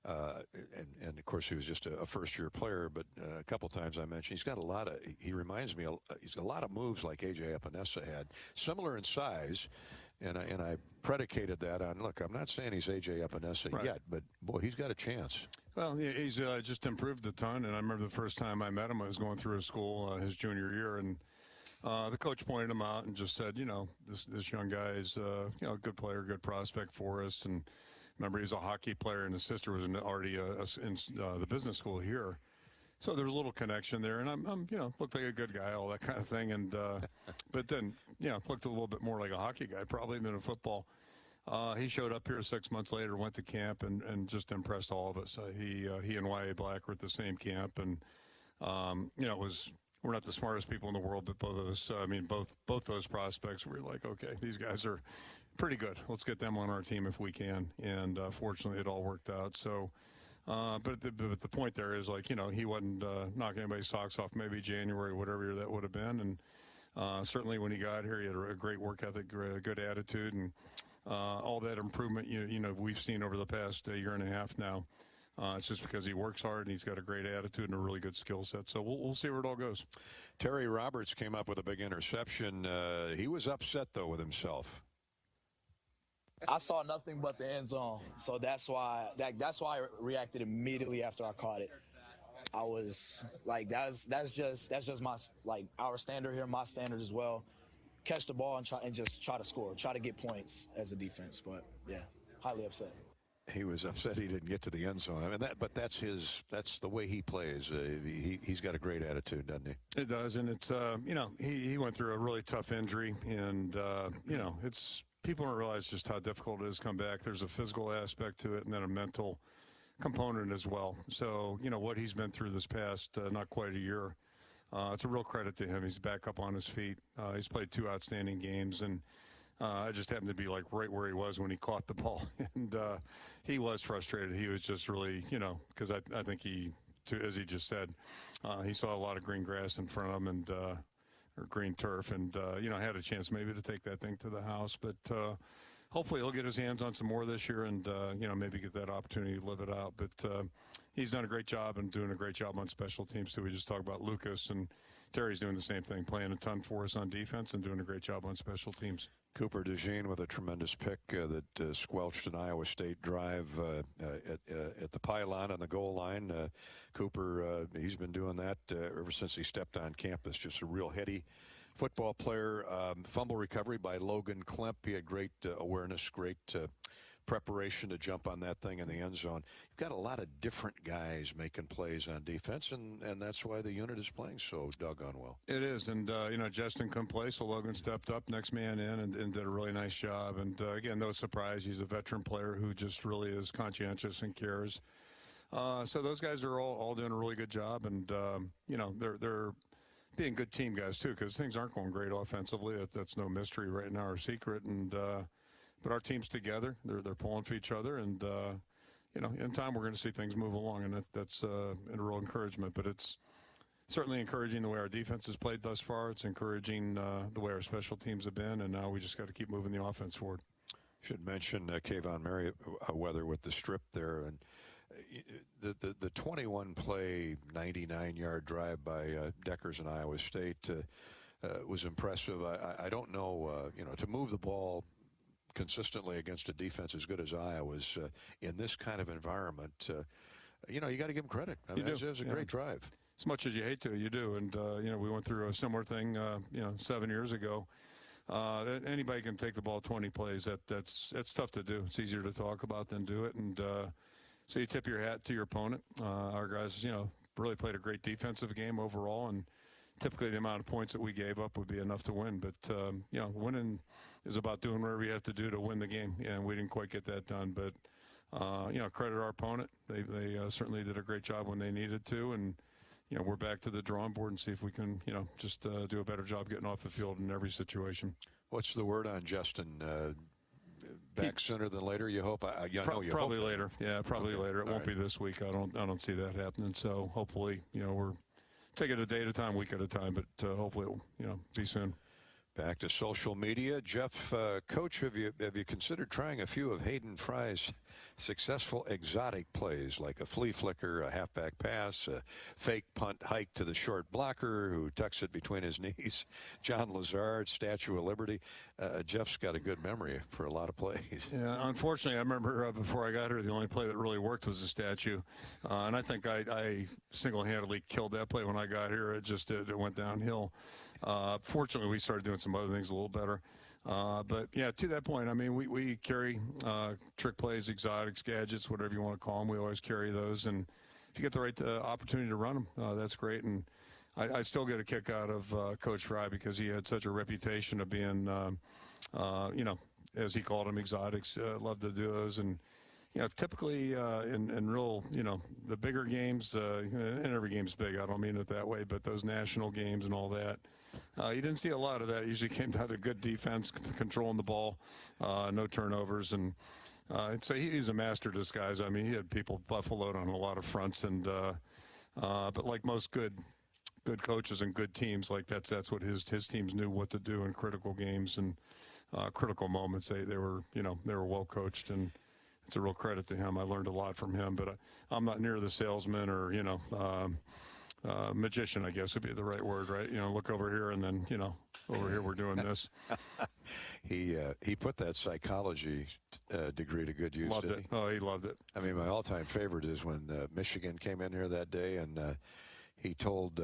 And of course, he was just a first-year player, but a couple times I mentioned he reminds me, he's got a lot of moves like A.J. Epinesa had, similar in size, and I predicated that on, look, I'm not saying he's A.J. Epinesa yet, but boy, he's got a chance. Well, he's just improved a ton, and I remember the first time I met him, I was going through his school his junior year, and the coach pointed him out and just said, this young guy is a good player, good prospect for us. And remember, he was a hockey player, and his sister was already in the business school here. So there's a little connection there, and I'm looked like a good guy, all that kind of thing. And but then, looked a little bit more like a hockey guy probably than a football. He showed up here 6 months later, went to camp, and just impressed all of us. He and Y.A. Black were at the same camp, and we're not the smartest people in the world, but both of us, both those prospects, we were like, okay, these guys are pretty good. Let's get them on our team if we can. And fortunately, it all worked out. So, but the point there is, he wasn't knocking anybody's socks off maybe January, whatever year that would have been. And certainly when he got here, he had a great work ethic, a good attitude, and all that improvement, we've seen over the past year and a half now. It's just because he works hard and he's got a great attitude and a really good skill set. So we'll see where it all goes. Terry Roberts came up with a big interception. He was upset, though, with himself. I saw nothing but the end zone, so that's why I reacted immediately after I caught it. I was like, that's just my, our standard here, my standard as well. Catch the ball and just try to score, try to get points as a defense. But yeah, highly upset. He was upset he didn't get to the end zone. I mean, but that's the way he plays. He's got a great attitude, doesn't he? It does, and it's he went through a really tough injury, and it's people don't realize just how difficult it is to come back. There's a physical aspect to it, and then a mental component as well. So what he's been through this past not quite a year. It's a real credit to him. He's back up on his feet. He's played 2 outstanding games, and I just happened to be right where he was when he caught the ball, and he was frustrated. He was just really, because I think as he just said, he saw a lot of green grass in front of him or green turf, and had a chance maybe to take that thing to the house. But hopefully he'll get his hands on some more this year, and maybe get that opportunity to live it out. But he's done a great job and doing a great job on special teams too. We just talked about Lucas, and Terry's doing the same thing, playing a ton for us on defense and doing a great job on special teams. Cooper DeJean with a tremendous pick that squelched an Iowa State drive at the pylon on the goal line. Cooper, he's been doing that ever since he stepped on campus. Just a real heady football player. Fumble recovery by Logan Klemp. He had great awareness, great preparation to jump on that thing in the end zone. You've got a lot of different guys making plays on defense, and that's why the unit is playing so doggone well. It is, and Justin couldn't play, so Logan stepped up, next man in, and did a really nice job. And again, no surprise, he's a veteran player who just really is conscientious and cares. So those guys are all doing a really good job, and they're being good team guys too, because things aren't going great offensively. That's no mystery right now or secret, and but our team's together. They're pulling for each other, and in time we're going to see things move along, and that's a real encouragement. But it's certainly encouraging the way our defense has played thus far. It's encouraging the way our special teams have been, and now we just got to keep moving the offense forward. Should mention Kayvon Merriweather with the strip there, and the 21-play, 99-yard drive by Deckers and Iowa State was impressive. I don't know, to move the ball consistently against a defense as good as Iowa's in this kind of environment, you got to give them credit. I mean, it was a great drive. As much as you hate to, you do. And, we went through a similar thing, 7 years ago. Anybody can take the ball 20 plays. That's tough to do. It's easier to talk about than do it. And so you tip your hat to your opponent. Our guys, really played a great defensive game overall, and typically the amount of points that we gave up would be enough to win. But, winning is about doing whatever you have to do to win the game, and we didn't quite get that done. But credit our opponent. They certainly did a great job when they needed to, and we're back to the drawing board and see if we can just do a better job getting off the field in every situation. What's the word on Justin? Back sooner than later, you hope? Probably later. Yeah, probably later. It won't right. be this week. I don't see that happening. So hopefully, we're taking it a day at a time, week at a time, but hopefully it'll, be soon. Back to social media. Jeff, Coach, have you considered trying a few of Hayden Fry's successful exotic plays, like a flea flicker, a halfback pass, a fake punt hike to the short blocker who tucks it between his knees, John Lazard, Statue of Liberty? Jeff's got a good memory for a lot of plays. Yeah, unfortunately, I remember before I got here, the only play that really worked was the statue. And I think I single-handedly killed that play when I got here. It went downhill. Fortunately, we started doing some other things a little better. But, yeah, to that point, I mean, we carry trick plays, exotics, gadgets, whatever you want to call them. We always carry those. And if you get the right opportunity to run them, that's great. And I still get a kick out of Coach Fry because he had such a reputation of being, as he called them, exotics. Loved to do those. And, typically in real, the bigger games, and every game's big, I don't mean it that way, but those national games and all that, you didn't see a lot of that. It usually came down to good defense, controlling the ball, no turnovers. And so he's a master disguise. I mean, he had people buffaloed on a lot of fronts. And but like most good coaches and good teams, like that's what his teams knew what to do in critical games and critical moments. They were well coached, and it's a real credit to him. I learned a lot from him, but I'm not near the salesman or magician, I guess would be the right word, right? Look over here, and then over here we're doing this. He put that psychology degree to good use. Loved it. Oh, he loved it. I mean, my all-time favorite is when Michigan came in here that day, and he told,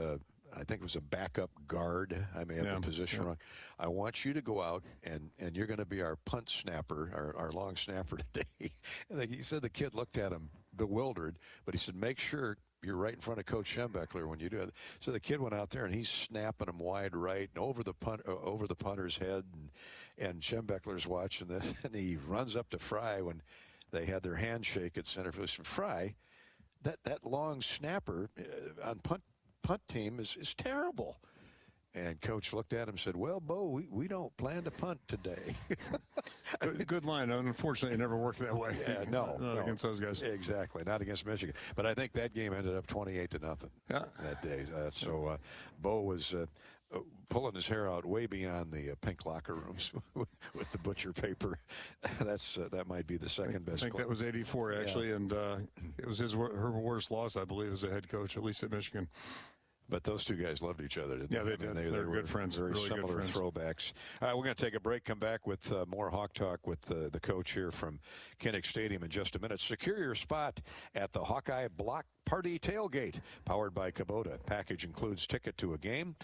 I think it was a backup guard, I may have the position wrong, I want you to go out and you're going to be our punt snapper, our long snapper today. And he said the kid looked at him bewildered, but he said, make sure you're right in front of Coach Schembechler when you do it. So the kid went out there and he's snapping him wide right and over the punter's head, and Schembechler's watching this, and he runs up to Fry when they had their handshake at center field. Fry, that long snapper on punt team is terrible. And Coach looked at him and said, well, Bo, we don't plan to punt today. Good line. Unfortunately, it never worked that way. Yeah, not against those guys. Exactly, not against Michigan. But I think that game ended up 28-0 that day. So Bo was pulling his hair out way beyond the pink locker rooms with the butcher paper. That might be the second best. I think that was 84, actually, and it was her worst loss, I believe, as a head coach, at least at Michigan. But those two guys loved each other, didn't they? Yeah, they did. They were good friends. Very really similar good friends. throwbacks. All right, we're going to take a break, come back with more Hawk Talk with the coach here from Kinnick Stadium in just a minute. Secure your spot at the Hawkeye Block Party Tailgate, powered by Kubota. Package includes ticket to a game,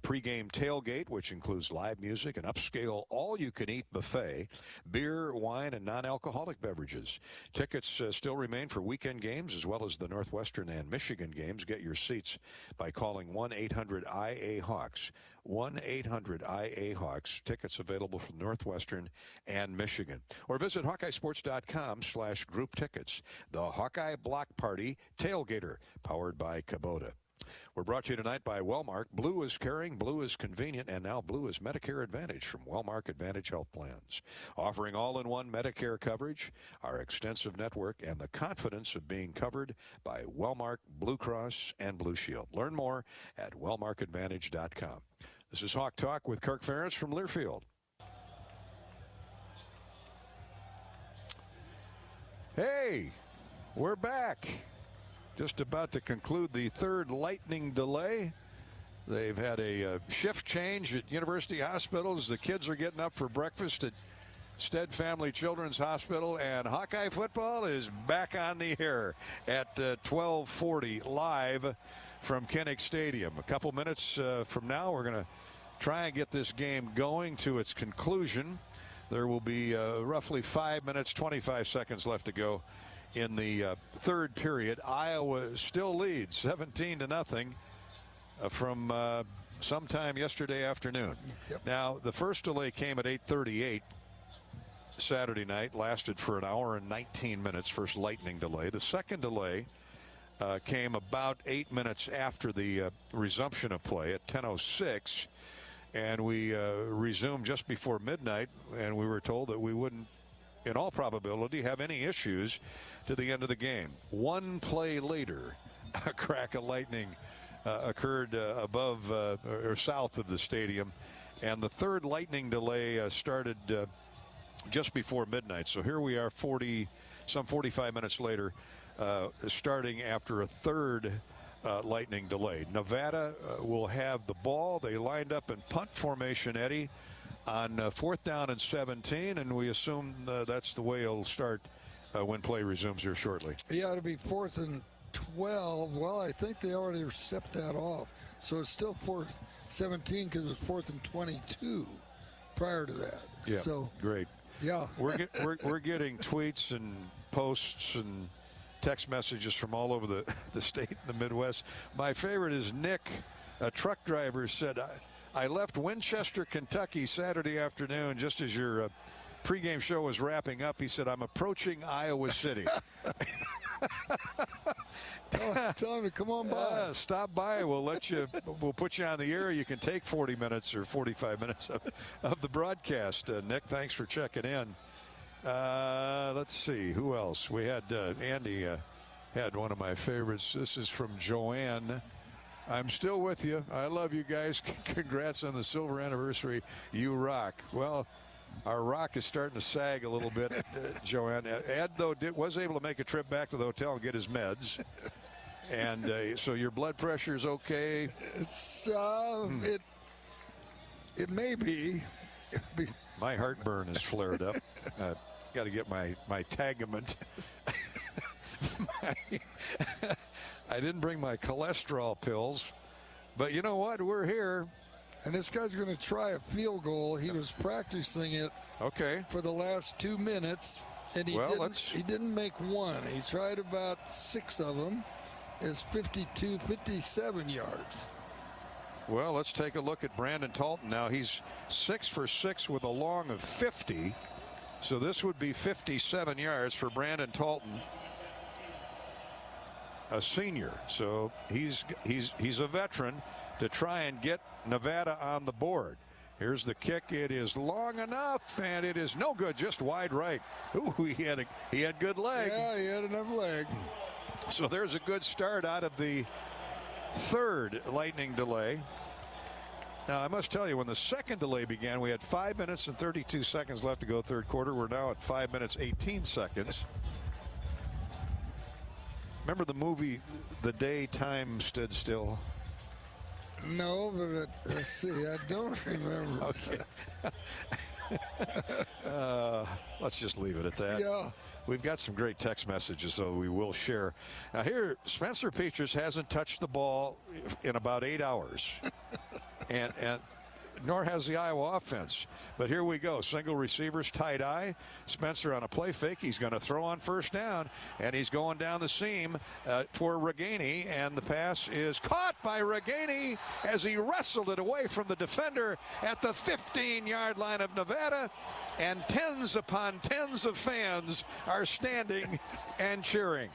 pregame tailgate, which includes live music, an upscale all-you-can-eat buffet, beer, wine, and non-alcoholic beverages. Tickets still remain for weekend games as well as the Northwestern and Michigan games. Get your seats by calling 1-800-IA-HAWKS. 1-800-IA-HAWKS. Tickets available from Northwestern and Michigan. Or visit HawkeyeSports.com/group tickets. The Hawkeye Block Party Tailgater, powered by Kubota. We're brought to you tonight by Wellmark. Blue is caring, blue is convenient, and now blue is Medicare Advantage from Wellmark Advantage Health Plans. Offering all-in-one Medicare coverage, our extensive network, and the confidence of being covered by Wellmark, Blue Cross, and Blue Shield. Learn more at wellmarkadvantage.com. This is Hawk Talk with Kirk Ferentz from Learfield. Hey, we're back. Just about to conclude the third lightning delay. They've had a shift change at University Hospitals. The kids are getting up for breakfast at Stead Family Children's Hospital, and Hawkeye football is back on the air at 12:40 live from Kinnick Stadium. A couple minutes from now, we're going to try and get this game going to its conclusion. There will be roughly 5 minutes, 25 seconds left to go in the third period. Iowa still leads 17-0 from sometime yesterday afternoon. Now, the first delay came at 8:38. Saturday night lasted for an hour and 19 minutes, first lightning delay. The second delay came about 8 minutes after the resumption of play at 10:06, and we resumed just before midnight, and we were told that we wouldn't, in all probability, have any issues to the end of the game. One play later, a crack of lightning occurred above or south of the stadium, and the third lightning delay started just before midnight. So here we are some 45 minutes later, starting after a third lightning delay. Nevada will have the ball. They lined up in punt formation, Eddie, on 4th down and 17, and we assume that's the way it'll start when play resumes here shortly. Yeah, it'll be 4th and 12. Well, I think they already stepped that off. So it's still 4th 17 because it's 4th and 22 prior to that. Yeah, so great. Yeah. We're getting tweets and posts and text messages from all over the state and the Midwest. My favorite is Nick, a truck driver, said, I left Winchester, Kentucky Saturday afternoon just as your pregame show was wrapping up. He said, I'm approaching Iowa City. Tell him to come on by. Stop by. We'll put you on the air. You can take 40 minutes or 45 minutes of the broadcast. Nick, thanks for checking in. Let's see who else we had. Andy had one of my favorites. This is from Joanne. I'm still with you. I love you guys. Congrats on the silver anniversary. You rock. Well, our rock is starting to sag a little bit, Joanne. Ed, though, was able to make a trip back to the hotel and get his meds. And so your blood pressure is okay? It's it may be. My heartburn is flared up. Got to get my Tagament. I didn't bring my cholesterol pills, but you know what? We're here. And this guy's going to try a field goal. He was practicing it for the last 2 minutes, and he didn't make one. He tried about 6 of them. It's 52, 57 yards. Well, let's take a look at Brandon Talton now. He's 6 for 6 with a long of 50. So this would be 57 yards for Brandon Talton, a senior. So he's a veteran to try and get Nevada on the board. Here's the kick. It is long enough, and it is no good, just wide right. Ooh, he had good leg. Yeah, he had enough leg. So there's a good start out of the third lightning delay. Now, I must tell you, when the second delay began, we had 5 minutes and 32 seconds left to go third quarter. We're now at 5 minutes, 18 seconds. Remember the movie The Day Time Stood Still? No, but let's see. I don't remember. Okay. Let's just leave it at that. Yeah. We've got some great text messages, so we will share. Now here, Spencer Petras hasn't touched the ball in about 8 hours. and nor has the Iowa offense. But here we go. Single receivers, tight eye. Spencer on a play fake. He's going to throw on first down, and he's going down the seam for Reganey, and the pass is caught by Reganey as he wrestled it away from the defender at the 15-yard line of Nevada, and tens upon tens of fans are standing and cheering.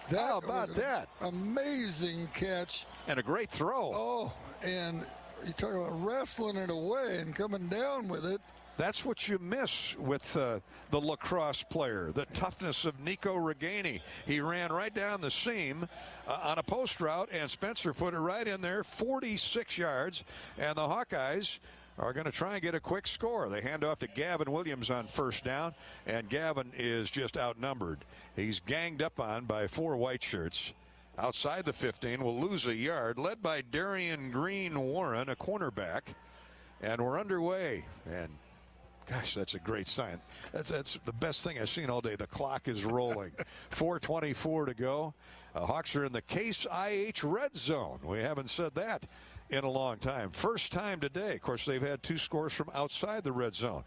How about that? Amazing catch. And a great throw. Oh, and you talk about wrestling it away and coming down with it. That's what you miss with the lacrosse player, the toughness of Nico Reganey. He ran right down the seam on a post route, and Spencer put it right in there, 46 yards, and the Hawkeyes are going to try and get a quick score. They hand off to Gavin Williams on first down, and Gavin is just outnumbered. He's ganged up on by 4 white shirts. Outside the 15, will lose a yard, led by Darian Green Warren, a cornerback, and we're underway. And gosh, that's a great sign. That's the best thing I've seen all day. The clock is rolling. 4:24 to go. Hawks are in the Case IH red zone. We haven't said that in a long time. First time today. Of course, they've had 2 scores from outside the red zone.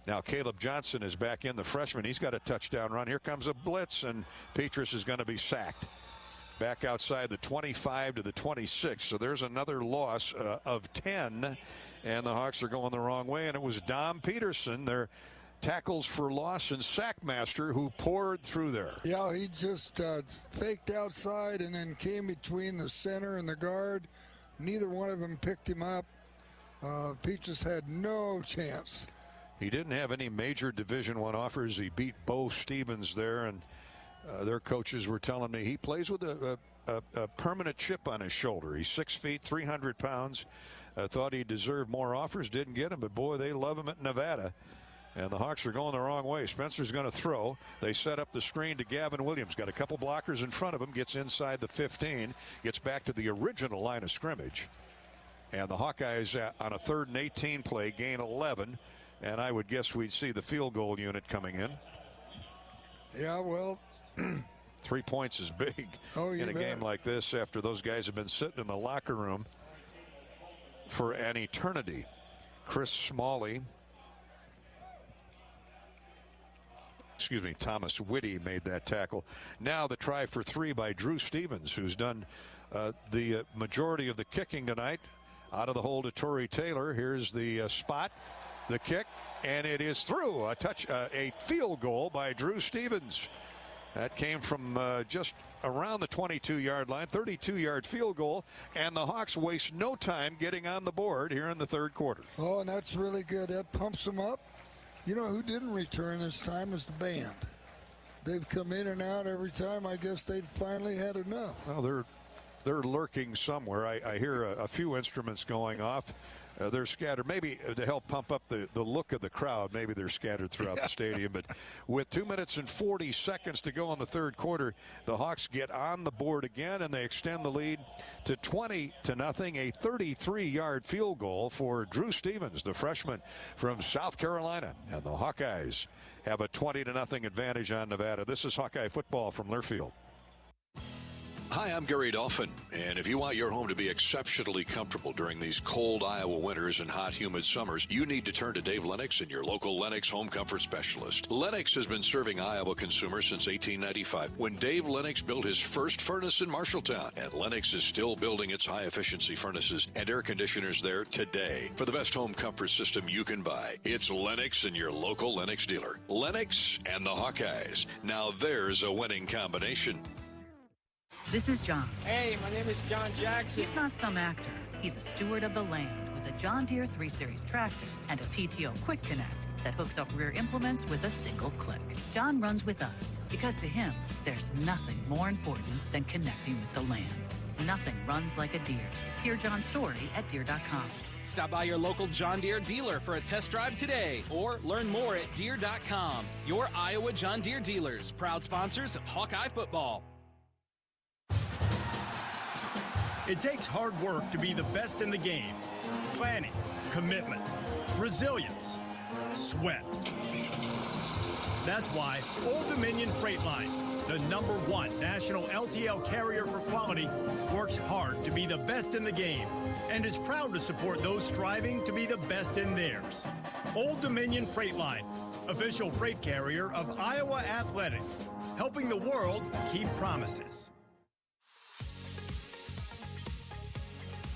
Now Caleb Johnson is back in, the freshman. He's got a touchdown run. Here comes a blitz, and Petras is going to be sacked. Back outside the 25 to the 26. So there's another loss of 10, and the Hawks are going the wrong way. And it was Dom Peterson, their tackles for loss and Sackmaster, who poured through there. Yeah, he just faked outside and then came between the center and the guard. Neither one of them picked him up. Peaches had no chance. He didn't have any major Division I offers. He beat Bo Stevens there, and their coaches were telling me he plays with a permanent chip on his shoulder. He's 6 feet, 300 pounds. Thought he deserved more offers, didn't get him, but boy, they love him at Nevada. And the Hawks are going the wrong way. Spencer's going to throw. They set up the screen to Gavin Williams. Got a couple blockers in front of him. Gets inside the 15. Gets back to the original line of scrimmage. And the Hawkeyes on a 3rd and 18 play gain 11. And I would guess we'd see the field goal unit coming in. Yeah, well. 3 points is big in a game like this after those guys have been sitting in the locker room for an eternity. Chris Smalley. Thomas Whitty made that tackle. Now the try for 3 by Drew Stevens, who's done the majority of the kicking tonight. Out of the hole to Torrey Taylor. Here's the spot, the kick, and it is through. A field goal by Drew Stevens. That came from just around the 22-yard line, 32-yard field goal, and the Hawks waste no time getting on the board here in the 3rd quarter. Oh, and that's really good. That pumps them up. You know who didn't return this time is the band. They've come in and out every time. I guess they finally had enough. Well, they're lurking somewhere. I hear a few instruments going off. They're scattered, maybe to help pump up the look of the crowd. Maybe they're scattered throughout the stadium. But with 2 minutes and 40 seconds to go in the 3rd quarter, the Hawks get on the board again, and they extend the lead to 20-0. A 33-yard field goal for Drew Stevens, the freshman from South Carolina. And the Hawkeyes have a 20-0 advantage on Nevada. This is Hawkeye football from Learfield. Hi, I'm Gary Dolphin, and if you want your home to be exceptionally comfortable during these cold Iowa winters and hot, humid summers, you need to turn to Dave Lennox and your local Lennox home comfort specialist. Lennox has been serving Iowa consumers since 1895, when Dave Lennox built his first furnace in Marshalltown, and Lennox is still building its high-efficiency furnaces and air conditioners there today. For the best home comfort system you can buy, it's Lennox and your local Lennox dealer. Lennox and the Hawkeyes. Now there's a winning combination. This is John. Hey, my name is John Jackson. He's not some actor. He's a steward of the land with a John Deere 3 Series tractor and a PTO Quick Connect that hooks up rear implements with a single click. John runs with us because to him, there's nothing more important than connecting with the land. Nothing runs like a Deere. Hear John's story at Deere.com. Stop by your local John Deere dealer for a test drive today or learn more at Deere.com. Your Iowa John Deere dealers, proud sponsors of Hawkeye football. It takes hard work to be the best in the game. Planning, commitment, resilience, sweat. That's why Old Dominion Freight Line, the #1 national LTL carrier for quality, works hard to be the best in the game and is proud to support those striving to be the best in theirs. Old Dominion Freight Line, official freight carrier of Iowa Athletics, helping the world keep promises.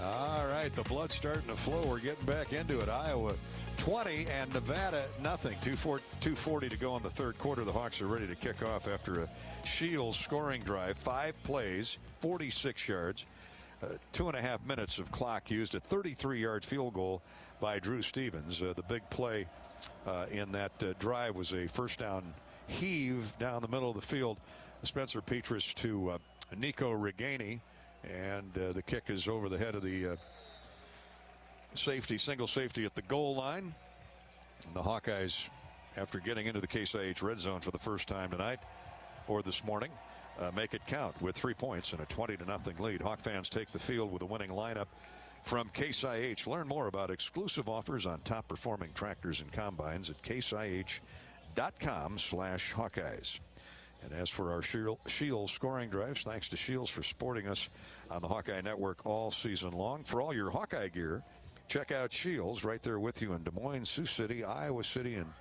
All right, the blood's starting to flow. We're getting back into it. Iowa 20 and Nevada nothing. 2:40 to go in the 3rd quarter. The Hawks are ready to kick off after a Shields scoring drive. 5 plays, 46 yards, 2.5 minutes of clock used. A 33-yard field goal by Drew Stevens. The big play in that drive was a first down heave down the middle of the field. Spencer Petras to Nico Reganey. And the kick is over the head of the single safety at the goal line. And the Hawkeyes, after getting into the Case IH red zone for the first time tonight or this morning, make it count with 3 points and a 20-0 lead. Hawk fans take the field with a winning lineup from Case IH. Learn more about exclusive offers on top performing tractors and combines at caseih.com/Hawkeyes. And as for our Shields scoring drives, thanks to Shields for supporting us on the Hawkeye Network all season long. For all your Hawkeye gear, check out Shields right there with you in Des Moines, Sioux City, Iowa City, and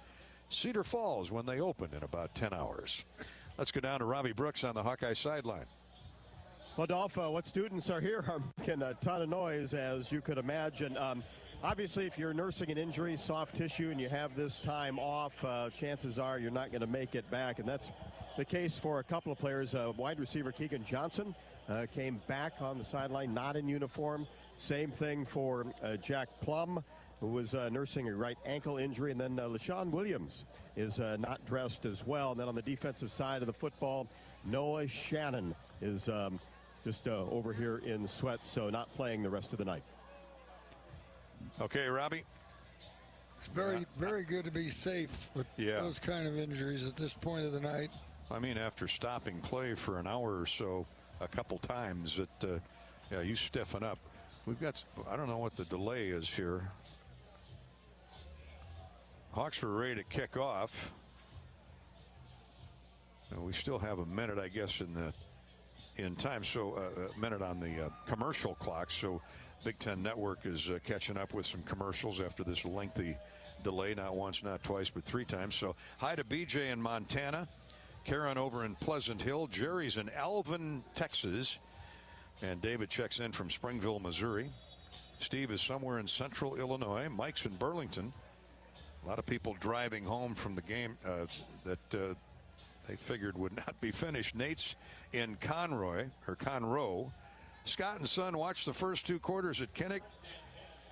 Cedar Falls when they open in about 10 hours. Let's go down to Robbie Brooks on the Hawkeye sideline. Well, Dolph, what students are here are making a ton of noise, as you could imagine. Obviously, if you're nursing an injury, soft tissue, and you have this time off, chances are you're not going to make it back. And that's the case for a couple of players. Wide receiver Keegan Johnson came back on the sideline, not in uniform. Same thing for Jack Plum, who was nursing a right ankle injury. And then LaShawn Williams is not dressed as well. And then on the defensive side of the football, Noah Shannon is just over here in sweats, so not playing the rest of the night. Okay, Robbie. It's very good to be safe with those kind of injuries at this point of the night. I mean, after stopping play for an hour or so a couple times, you stiffen up. We've got, I don't know what the delay is here. Hawks are ready to kick off. And we still have a minute, I guess, in time. So a minute on the commercial clock. So Big Ten Network is catching up with some commercials after this lengthy delay, not once, not twice, but 3 times. So hi to BJ in Montana, Karen over in Pleasant Hill, Jerry's in Alvin, Texas, and David checks in from Springville, Missouri. Steve is somewhere in central Illinois. Mike's in Burlington. A lot of people driving home from the game that they figured would not be finished. Nate's in Conroe. Scott and Son watched the first 2 quarters at Kinnick,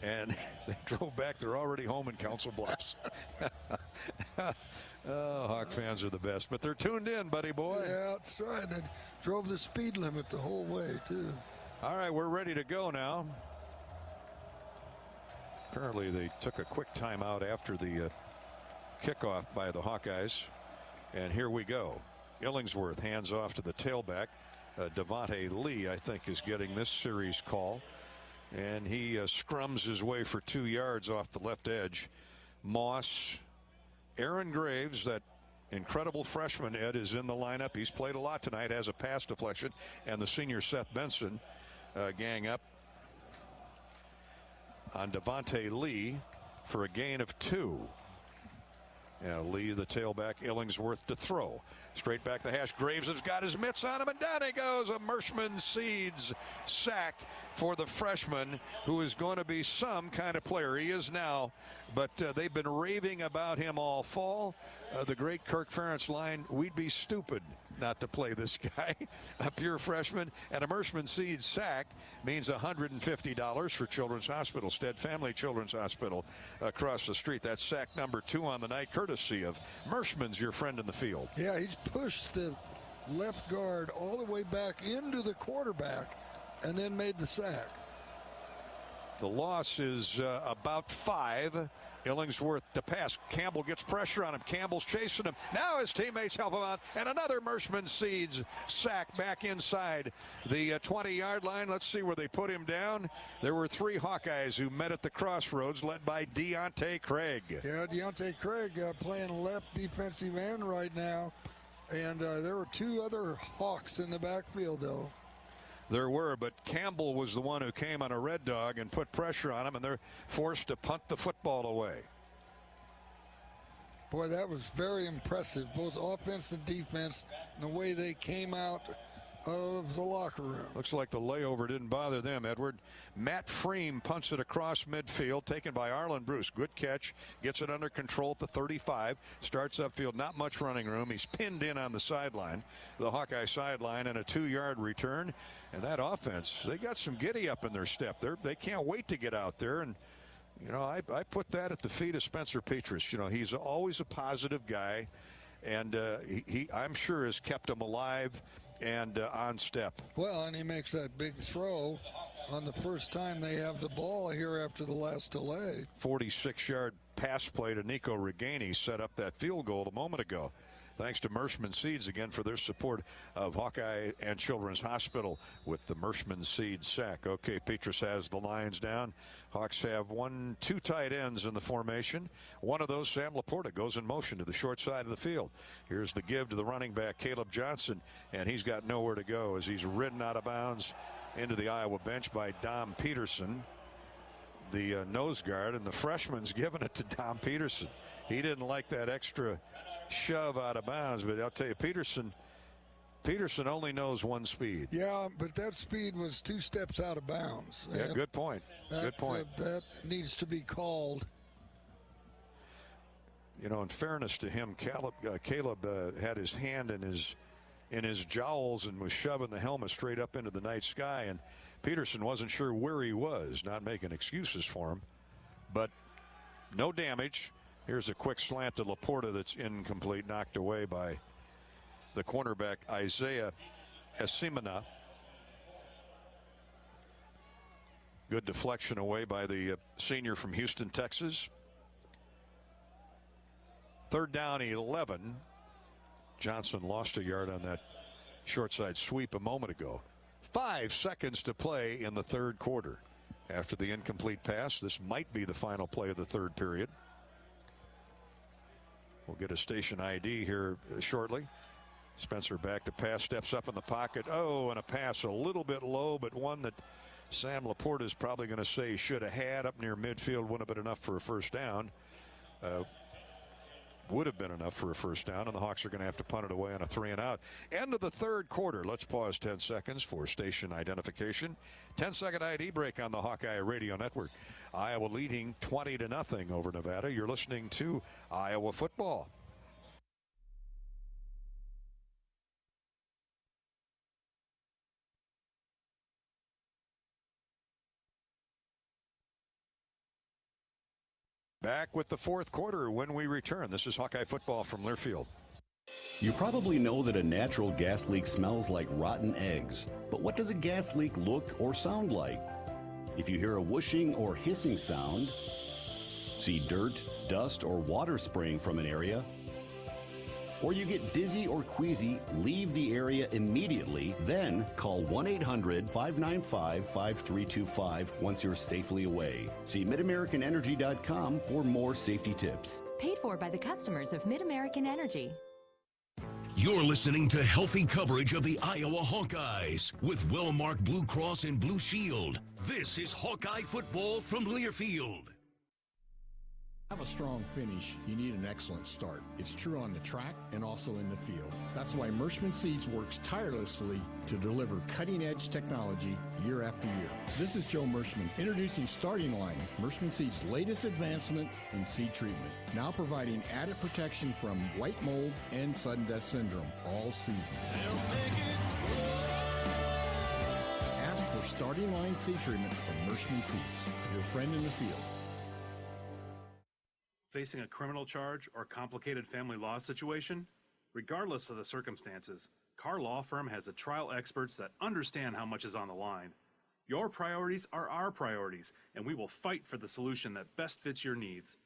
and they drove back. They're already home in Council Bluffs. Oh, Hawk fans are the best, but they're tuned in, buddy boy. Yeah, that's right. They drove the speed limit the whole way, too. All right, we're ready to go now. Apparently, they took a quick timeout after the kickoff by the Hawkeyes, and here we go. Illingsworth hands off to the tailback. Devontae Lee, I think, is getting this series call, and he scrums his way for 2 yards off the left edge. Moss, Aaron Graves, that incredible freshman, Ed, is in the lineup. He's played a lot tonight, has a pass deflection, and the senior Seth Benson gang up on Devontae Lee for a gain of 2. Lee, the tailback, Illingsworth to throw. Straight back the hash. Graves has got his mitts on him, and down he goes. A Mershman Seeds sack for the freshman, who is going to be some kind of player. He is now, but they've been raving about him all fall. The great Kirk Ferentz line, we'd be stupid not to play this guy. A pure freshman, and a Mershman Seeds sack means $150 for Children's Hospital, Stead Family Children's Hospital across the street. That's sack number 2 on the night, courtesy of Mershman's, your friend in the field. Yeah, he's pushed the left guard all the way back into the quarterback and then made the sack. The loss is about 5. Illingsworth to pass. Campbell gets pressure on him. Campbell's chasing him. Now his teammates help him out. And another Mershman Seeds sack back inside the 20-yard line. Let's see where they put him down. There were 3 Hawkeyes who met at the crossroads, led by Deontay Craig. Yeah, Deontay Craig playing left defensive end right now. And there were 2 other Hawks in the backfield, though. There were, but Campbell was the one who came on a red dog and put pressure on him, and they're forced to punt the football away. Boy, that was very impressive, both offense and defense, and the way they came out of the locker room. Looks like the layover didn't bother them, Edward. Matt Freem punts it across midfield, taken by Arlen Bruce. Good catch, gets it under control at the 35, starts upfield, not much running room. He's pinned in on the sideline, the Hawkeye sideline, and a 2-yard return. And that offense, they got some giddy up in their step. They can't wait to get out there. And you know, I put that at the feet of Spencer Petras. You know, he's always a positive guy, and he I'm sure has kept them alive and on step. Well, and he makes that big throw on the first time they have the ball here after the last delay. 46-yard pass play to Nico Reganey set up that field goal a moment ago. Thanks to Mershman Seeds again for their support of Hawkeye and Children's Hospital with the Mershman Seeds sack. Okay, Petras has the lines down. Hawks have 2 tight ends in the formation. One of those, Sam Laporta, goes in motion to the short side of the field. Here's the give to the running back, Caleb Johnson, and he's got nowhere to go as he's ridden out of bounds into the Iowa bench by Dom Peterson, the nose guard, and the freshman's giving it to Dom Peterson. He didn't like that extra shove out of bounds, but I'll tell you, Peterson Peterson only knows one speed. Yeah, but that speed was 2 steps out of bounds. Yeah, good point. Good point. That needs to be called. You know, in fairness to him, Caleb had his hand in his jowls and was shoving the helmet straight up into the night sky, and Peterson wasn't sure where he was, not making excuses for him. But no damage. Here's a quick slant to Laporta that's incomplete, knocked away by the cornerback Isaiah Esimina. Good deflection away by the senior from Houston, Texas. 3rd down, 11. Johnson lost a yard on that short side sweep a moment ago. 5 seconds to play in the 3rd quarter. After the incomplete pass, this might be the final play of the 3rd period. We'll get a station ID here shortly. Spencer back to pass, steps up in the pocket. Oh, and a pass a little bit low, but one that Sam Laporta is probably going to say he should have had up near midfield. Wouldn't have been enough for a first down. Would have been enough for a first down, and the Hawks are going to have to punt it away on a 3-and-out. End of the 3rd quarter. Let's pause 10 seconds for station identification. 10-second ID break on the Hawkeye Radio Network. Iowa leading 20-0 over Nevada. You're listening to Iowa football. Back with the 4th quarter when we return. This is Hawkeye football from Learfield. You probably know that a natural gas leak smells like rotten eggs. But what does a gas leak look or sound like? If you hear a whooshing or hissing sound, see dirt, dust, or water spraying from an area, or you get dizzy or queasy, leave the area immediately, then call 1-800-595-5325 once you're safely away. See MidAmericanEnergy.com for more safety tips. Paid for by the customers of Mid-American Energy. You're listening to healthy coverage of the Iowa Hawkeyes with Wellmark Blue Cross and Blue Shield. This is Hawkeye football from Learfield. To have a strong finish, you need an excellent start. It's true on the track and also in the field. That's why Mershman Seeds works tirelessly to deliver cutting-edge technology year after year. This is Joe Mershman, introducing Starting Line, Mershman Seeds' latest advancement in seed treatment, now providing added protection from white mold and sudden death syndrome all season. Ask for Starting Line seed treatment from Mershman Seeds, your friend in the field. Facing a criminal charge or complicated family law situation? Regardless of the circumstances, Carr Law Firm has a trial experts that understand how much is on the line. Your priorities are our priorities, and we will fight for the solution that best fits your needs.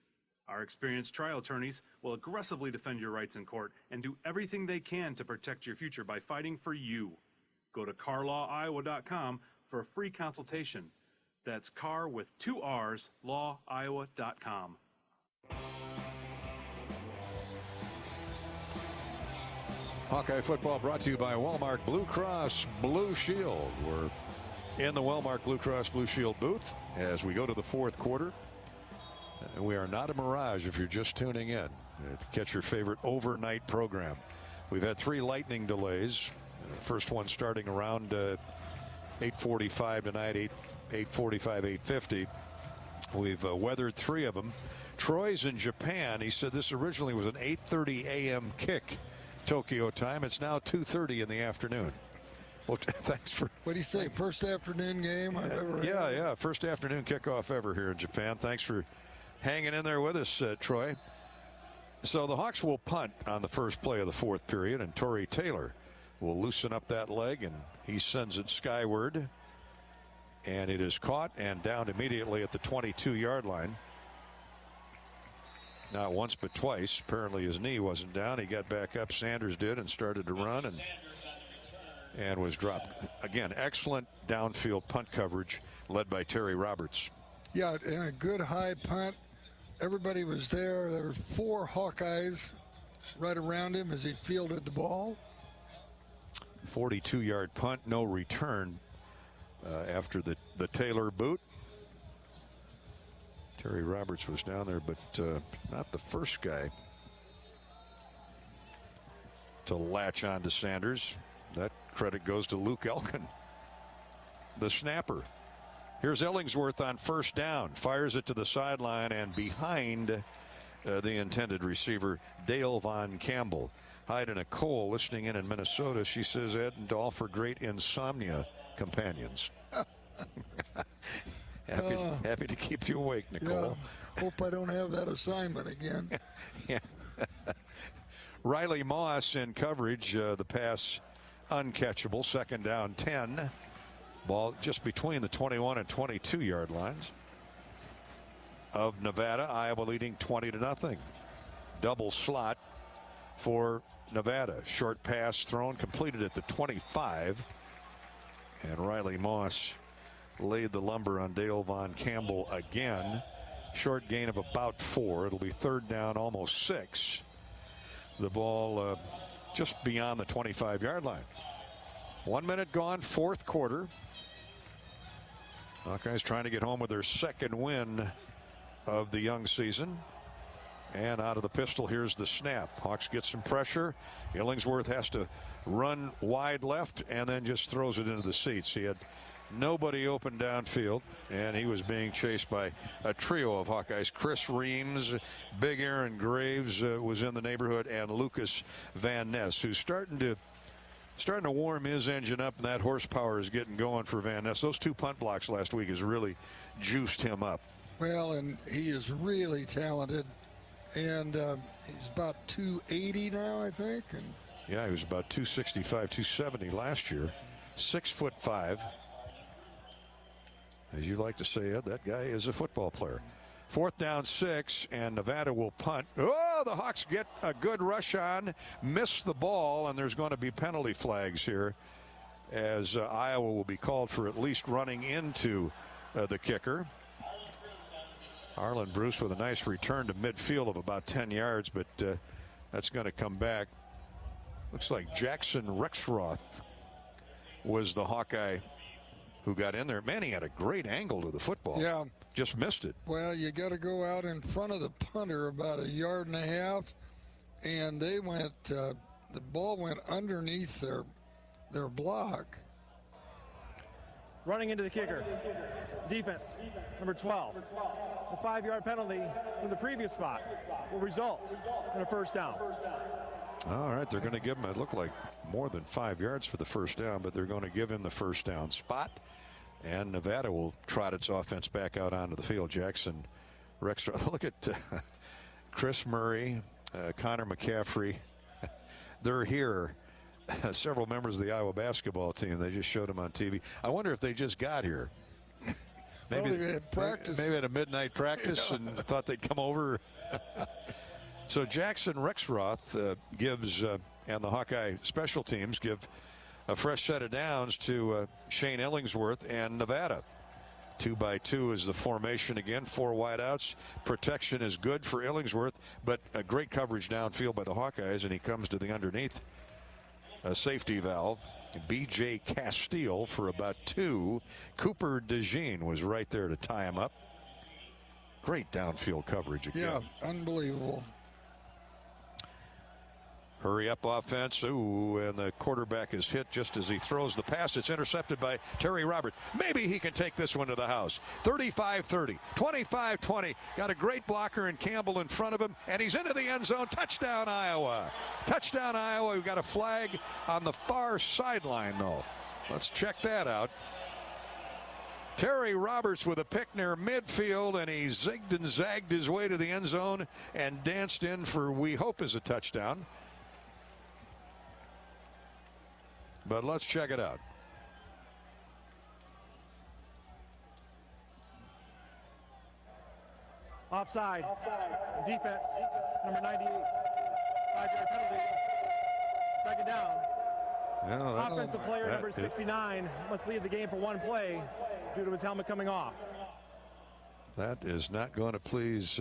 Our experienced trial attorneys will aggressively defend your rights in court and do everything they can to protect your future by fighting for you. Go to carlawiowa.com for a free consultation. That's Carr with 2 R's, lawiowa.com. Hawkeye football brought to you by Wellmark Blue Cross Blue Shield. We're in the Wellmark Blue Cross Blue Shield booth as we go to the 4th quarter. We are not a mirage if you're just tuning in to catch your favorite overnight program. We've had 3 lightning delays. First one starting around 8:45 tonight, 8:45, 8:50. We've weathered 3 of them. Troy's in Japan. He said this originally was an 8:30 a.m. kick Tokyo time. It's now 2:30 in the afternoon. Well, thanks for. What do you say? First afternoon game I've ever had? Yeah. First afternoon kickoff ever here in Japan. Thanks for hanging in there with us, Troy. So the Hawks will punt on the first play of the 4th period, and Torrey Taylor will loosen up that leg, and he sends it skyward. And it is caught and down immediately at the 22-yard line. Not once but twice. Apparently his knee wasn't down. He got back up. Sanders did and started to run and was dropped. Again, excellent downfield punt coverage led by Terry Roberts. Yeah, and a good high punt. Everybody was there. There were 4 Hawkeyes right around him as he fielded the ball. 42-yard punt, no return after the Taylor boot. Terry Roberts was down there, but not the first guy to latch on to Sanders. that credit goes to Luke Elkin, the snapper. Here's Illingsworth on first down, fires it to the sideline and behind the intended receiver, Dale Von Campbell. Hyde Nicole, listening in Minnesota, she says Ed and Dolph are great insomnia companions. Happy to keep you awake, Nicole. Yeah, hope I don't have that assignment again. Yeah. Riley Moss in coverage, the pass uncatchable, second down 10. Ball just between the 21 and 22 yard lines of Nevada. Iowa leading 20-0. Double slot for Nevada. Short pass thrown, completed at the 25. And Riley Moss laid the lumber on Dale Von Campbell again. Short gain of about 4. It'll be third down, almost 6. The ball just beyond the 25 yard line. 1 minute gone, fourth quarter. Hawkeyes trying to get home with their second win of the young season. And out of the pistol, here's the snap. Hawks get some pressure. Illingsworth has to run wide left and then just throws it into the seats. He had nobody open downfield, and he was being chased by a trio of Hawkeyes. Chris Reams, Big Aaron Graves was in the neighborhood, and Lucas Van Ness, who's starting to warm his engine up, and that horsepower is getting going for Van Ness. Those 2 punt blocks last week has really juiced him up. Well, and he is really talented, and he's about 280 now, I think. And yeah, he was about 265, 270 last year. 6'5". As you like to say, Ed, that guy is a football player. Fourth down 6, and Nevada will punt. Oh, the Hawks get a good rush on, miss the ball, and there's going to be penalty flags here as Iowa will be called for at least running into the kicker. Arlen Bruce with a nice return to midfield of about 10 yards, but that's going to come back. Looks like Jackson Rexroth was the Hawkeye who got in there. Man, he had a great angle to the football. Yeah. Just missed it. Well, you got to go out in front of the punter about 1.5 yards, and they went. The ball went underneath their block. Running into the kicker. Defense, number 12. The 5-yard penalty from the previous spot will result in a first down. All right, they're going to give him, it looked like more than 5 yards for the first down, but they're going to give him the first down spot. And Nevada will trot its offense back out onto the field. Jackson Rexroth. Look at Chris Murray, Connor McCaffrey. They're here. Several members of the Iowa basketball team. They just showed them on TV. I wonder if they just got here. Maybe they had practice. Maybe at a midnight practice and thought they'd come over. So Jackson Rexroth gives, and the Hawkeye special teams give a fresh set of downs to Shane Illingsworth and Nevada. 2-by-2 is the formation again. 4 wideouts. Protection is good for Illingsworth, but a great coverage downfield by the Hawkeyes, and he comes to the underneath safety valve. B.J. Castile for about 2. Cooper DeJean was right there to tie him up. Great downfield coverage again. Yeah, unbelievable. Hurry up offense. Ooh, and the quarterback is hit just as he throws the pass. It's intercepted by Terry Roberts. Maybe he can take this one to the house. 35-30, 25-20. Got a great blocker in Campbell in front of him, and he's into the end zone. Touchdown, Iowa. Touchdown, Iowa. We've got a flag on the far sideline, though. Let's check that out. Terry Roberts with a pick near midfield, and he zigged and zagged his way to the end zone and danced in for, we hope, is a touchdown. But let's check it out. Offside. Defense, number 98. 5-yard penalty. Second down. Offensive player number 69 must leave the game for 1 play due to his helmet coming off. That is not going to please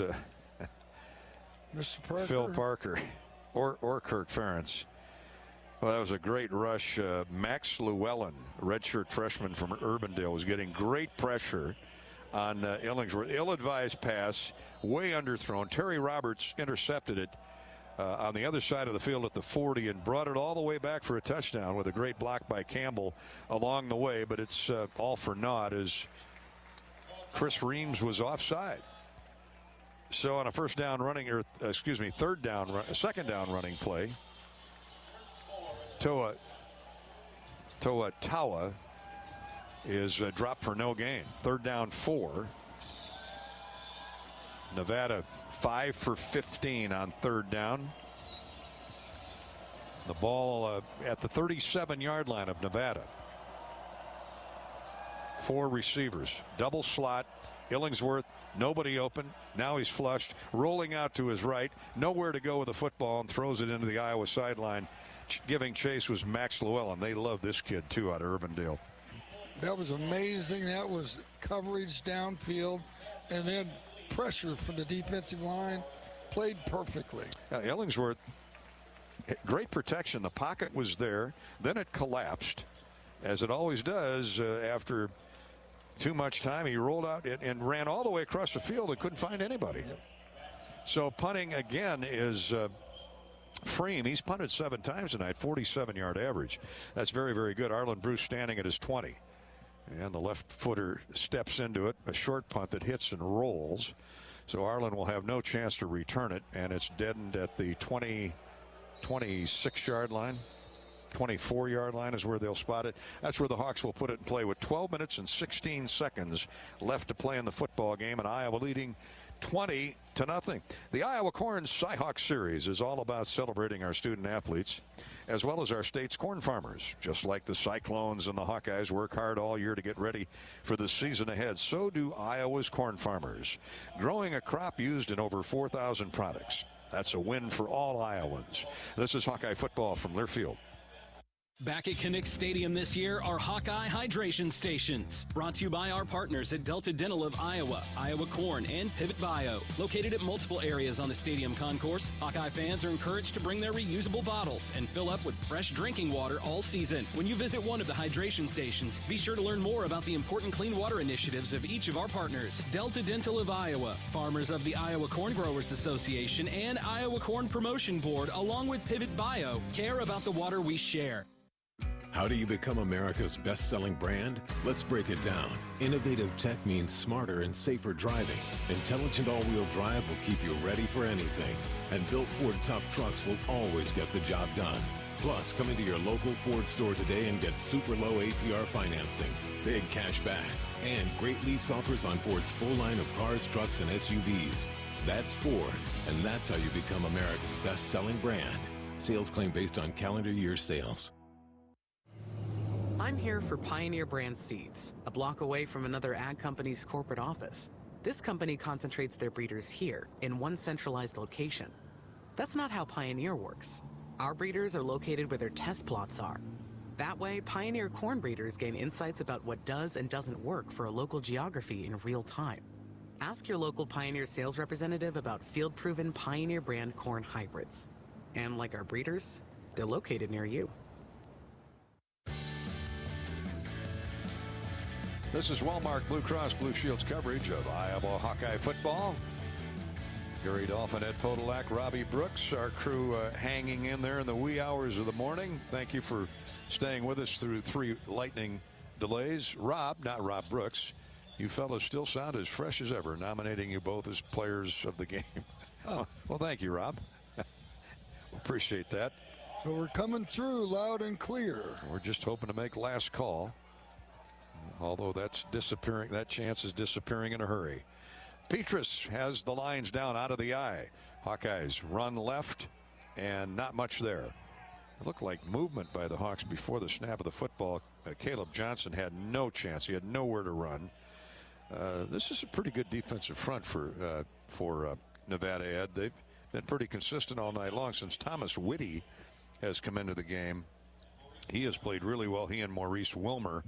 Mr. Parker. Phil Parker or Kirk Ferentz. Well, that was a great rush. Max Llewellyn, redshirt freshman from Urbandale, was getting great pressure on Illingsworth. Ill-advised pass, way underthrown. Terry Roberts intercepted it on the other side of the field at the 40 and brought it all the way back for a touchdown with a great block by Campbell along the way. But it's all for naught as Chris Reams was offside. So on a second down running play, Toa Taua is dropped for no gain. 3rd down 4. Nevada 5 for 15 on 3rd down. The ball at the 37-yard line of Nevada. 4 receivers, double slot. Illingsworth, nobody open. Now he's flushed, rolling out to his right, nowhere to go with the football, and throws it into the Iowa sideline. Giving chase was Max Llewellyn. They love this kid too out of Urbandale. That was amazing. That was coverage downfield, and then pressure from the defensive line. Played perfectly. Illingsworth, great protection. The pocket was there. Then it collapsed, as it always does after too much time. He rolled out and ran all the way across the field and couldn't find anybody. So punting again is Freem. He's punted 7 times tonight, 47-yard average. That's very, very good. Arlen Bruce standing at his 20. And the left footer steps into it. A short punt that hits and rolls. So Arlen will have no chance to return it. And it's deadened at the 26-yard line. 24-yard line is where they'll spot it. That's where the Hawks will put it in play with 12 minutes and 16 seconds left to play in the football game, and Iowa leading 20-0. The Iowa Corn Cyhawk Series is all about celebrating our student athletes as well as our state's corn farmers. Just like the Cyclones and the Hawkeyes work hard all year to get ready for the season ahead, so do Iowa's corn farmers, growing a crop used in over 4,000 products. That's a win for all Iowans. This is Hawkeye football from Learfield. Back at Kinnick Stadium this year are Hawkeye Hydration Stations. Brought to you by our partners at Delta Dental of Iowa, Iowa Corn, and Pivot Bio. Located at multiple areas on the stadium concourse, Hawkeye fans are encouraged to bring their reusable bottles and fill up with fresh drinking water all season. When you visit one of the hydration stations, be sure to learn more about the important clean water initiatives of each of our partners. Delta Dental of Iowa, farmers of the Iowa Corn Growers Association, and Iowa Corn Promotion Board, along with Pivot Bio, care about the water we share. How do you become America's best-selling brand? Let's break it down. Innovative tech means smarter and safer driving. Intelligent all-wheel drive will keep you ready for anything. And built Ford tough trucks will always get the job done. Plus, come into your local Ford store today and get super low APR financing, big cash back, and great lease offers on Ford's full line of cars, trucks, and SUVs. That's Ford, and that's how you become America's best-selling brand. Sales claim based on calendar year sales. I'm here for Pioneer Brand Seeds, a block away from another ag company's corporate office. This company concentrates their breeders here in one centralized location. That's not how Pioneer works. Our breeders are located where their test plots are. That way, Pioneer corn breeders gain insights about what does and doesn't work for a local geography in real time. Ask your local Pioneer sales representative about field-proven Pioneer brand corn hybrids. And like our breeders, they're located near you. This is Wellmark Blue Cross Blue Shield's coverage of Iowa Hawkeye football. Gary Dolphin, Ed Podolak, Robbie Brooks, our crew hanging in there in the wee hours of the morning. Thank you for staying with us through 3 lightning delays. Rob, not Rob Brooks, you fellas still sound as fresh as ever, nominating you both as players of the game. Oh. Well, thank you, Rob. Appreciate that. Well, we're coming through loud and clear. We're just hoping to make last call. Although that's disappearing, that chance is disappearing in a hurry. Petrus has the lines down out of the eye. Hawkeyes run left and not much there. It looked like movement by the Hawks before the snap of the football. Caleb Johnson had no chance. He had nowhere to run. This is a pretty good defensive front for Nevada, Ed. They've been pretty consistent all night long since Thomas Whitty has come into the game. He has played really well. He and Maurice Wilmer,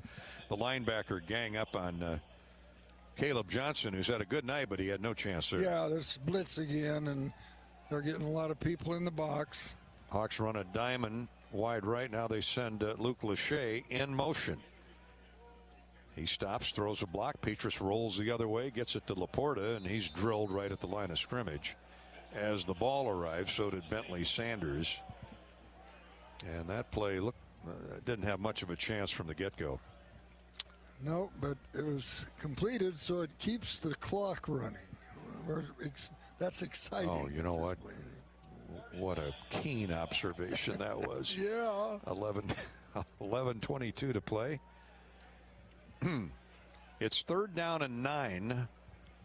the linebacker, gang up on Caleb Johnson, who's had a good night, but he had no chance there. Yeah, there's blitz again, and they're getting a lot of people in the box. Hawks run a diamond wide right. Now they send Luke Lachey in motion. He stops, throws a block. Petrus rolls the other way, gets it to Laporta, and he's drilled right at the line of scrimmage. as the ball arrived. So did Bentley Sanders. And that play didn't have much of a chance from the get-go. No, but it was completed, so it keeps the clock running. That's exciting. Oh, you know what? What a keen observation that was. Yeah. 11:22 to play. It's 3rd down and 9.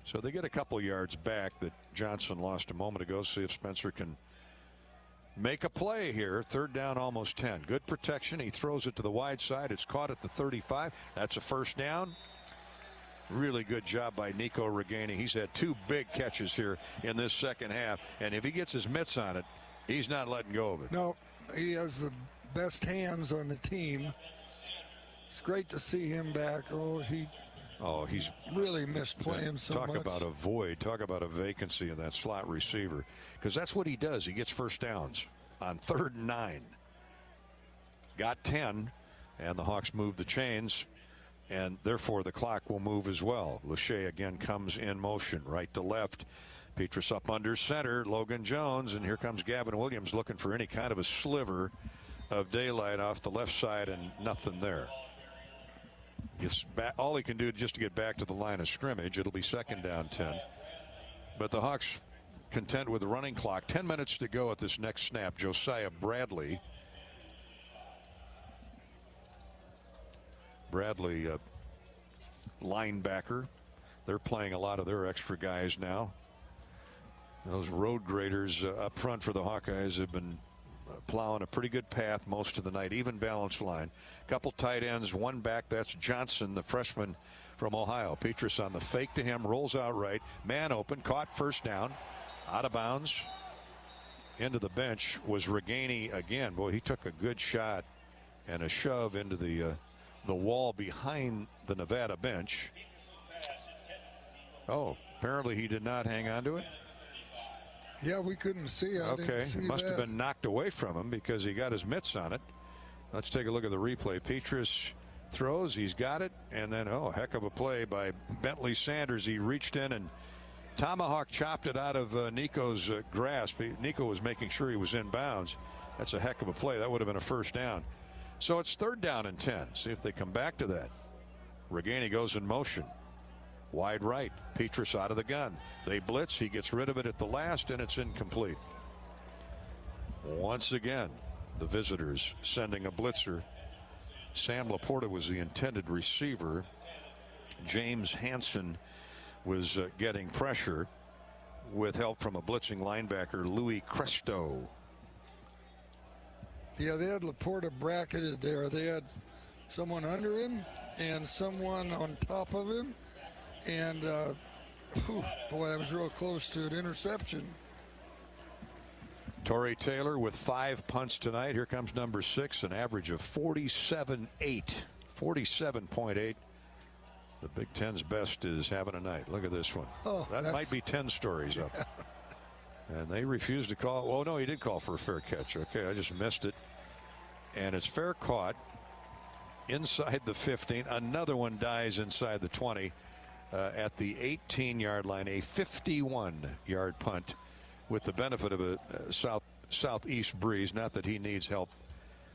So they get a couple yards back that Johnson lost a moment ago. See if Spencer can make a play here. 3rd down, almost 10. Good protection. He throws it to the wide side. It's caught at the 35. That's a first down. Really good job by Nico Reganey. He's had 2 big catches here in this second half. And if he gets his mitts on it, he's not letting go of it. No, he has the best hands on the team. It's great to see him back. He's really missed playing so much. Talk about a void. Talk about a vacancy in that slot receiver. Because that's what he does. He gets first downs on 3rd and 9. Got 10, and the Hawks move the chains, and therefore the clock will move as well. Lachey again comes in motion, right to left. Petrus up under center. Logan Jones, and here comes Gavin Williams looking for any kind of a sliver of daylight off the left side, and nothing there. Gets back, all he can do just to get back to the line of scrimmage. It'll be 2nd down 10. But the Hawks content with the running clock. 10 minutes to go at this next snap. Josiah Bradley. Linebacker. They're playing a lot of their extra guys now. Those road graders up front for the Hawkeyes have been plowing a pretty good path most of the night. Even balanced line. Couple tight ends, one back. That's Johnson, the freshman from Ohio. Petrus on the fake to him, rolls out right. Man open, caught, first down. Out of bounds. Into the bench was Reganey again. Boy, he took a good shot and a shove into the wall behind the Nevada bench. Oh, apparently he did not hang on to it. Yeah, we couldn't see it. Okay, it must have been knocked away from him because he got his mitts on it. Let's take a look at the replay. Petrus throws, he's got it, and then, heck of a play by Bentley Sanders. He reached in and tomahawk chopped it out of Nico's grasp. Nico was making sure he was in bounds. That's a heck of a play. That would have been a first down. So it's 3rd down and 10. See if they come back to that. Reganey goes in motion. Wide right. Petrus out of the gun. They blitz. He gets rid of it at the last, and it's incomplete. Once again, the visitors sending a blitzer. Sam Laporta was the intended receiver. James Hansen was getting pressure with help from a blitzing linebacker, Louis Cresto. Yeah, they had Laporta bracketed there. They had someone under him and someone on top of him. And, boy, that was real close to an interception. Torrey Taylor with 5 punts tonight. Here comes number 6, an average of 47.8. 47.8. The Big Ten's best is having a night. Look at this one. That might be 10 stories up. And they refused to call. Oh, no, he did call for a fair catch. Okay, I just missed it. And it's fair caught inside the 15. Another one dies inside the 20 at the 18-yard line. A 51-yard punt with the benefit of a southeast breeze. Not that he needs help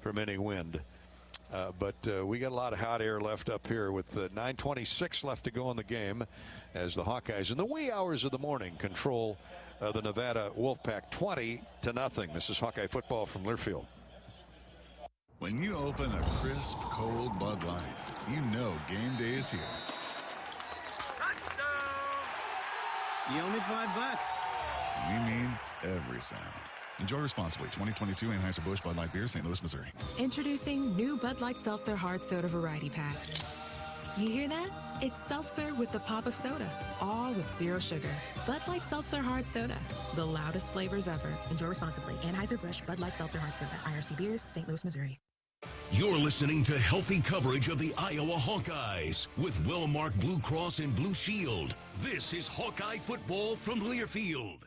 from any wind. But we got a lot of hot air left up here with 9:26 left to go in the game as the Hawkeyes in the wee hours of the morning control the Nevada Wolfpack 20-0. This is Hawkeye football from Learfield. When you open a crisp, cold Bud Light, you know game day is here. You owe me $5. We mean every sound. Enjoy responsibly. 2022 Anheuser-Busch Bud Light Beer, St. Louis, Missouri. Introducing new Bud Light Seltzer Hard Soda Variety Pack. You hear that? It's seltzer with the pop of soda, all with zero sugar. Bud Light Seltzer Hard Soda, the loudest flavors ever. Enjoy responsibly. Anheuser-Busch Bud Light Seltzer Hard Soda, IRC Beers, St. Louis, Missouri. You're listening to healthy coverage of the Iowa Hawkeyes with Wellmark Blue Cross and Blue Shield. This is Hawkeye football from Learfield.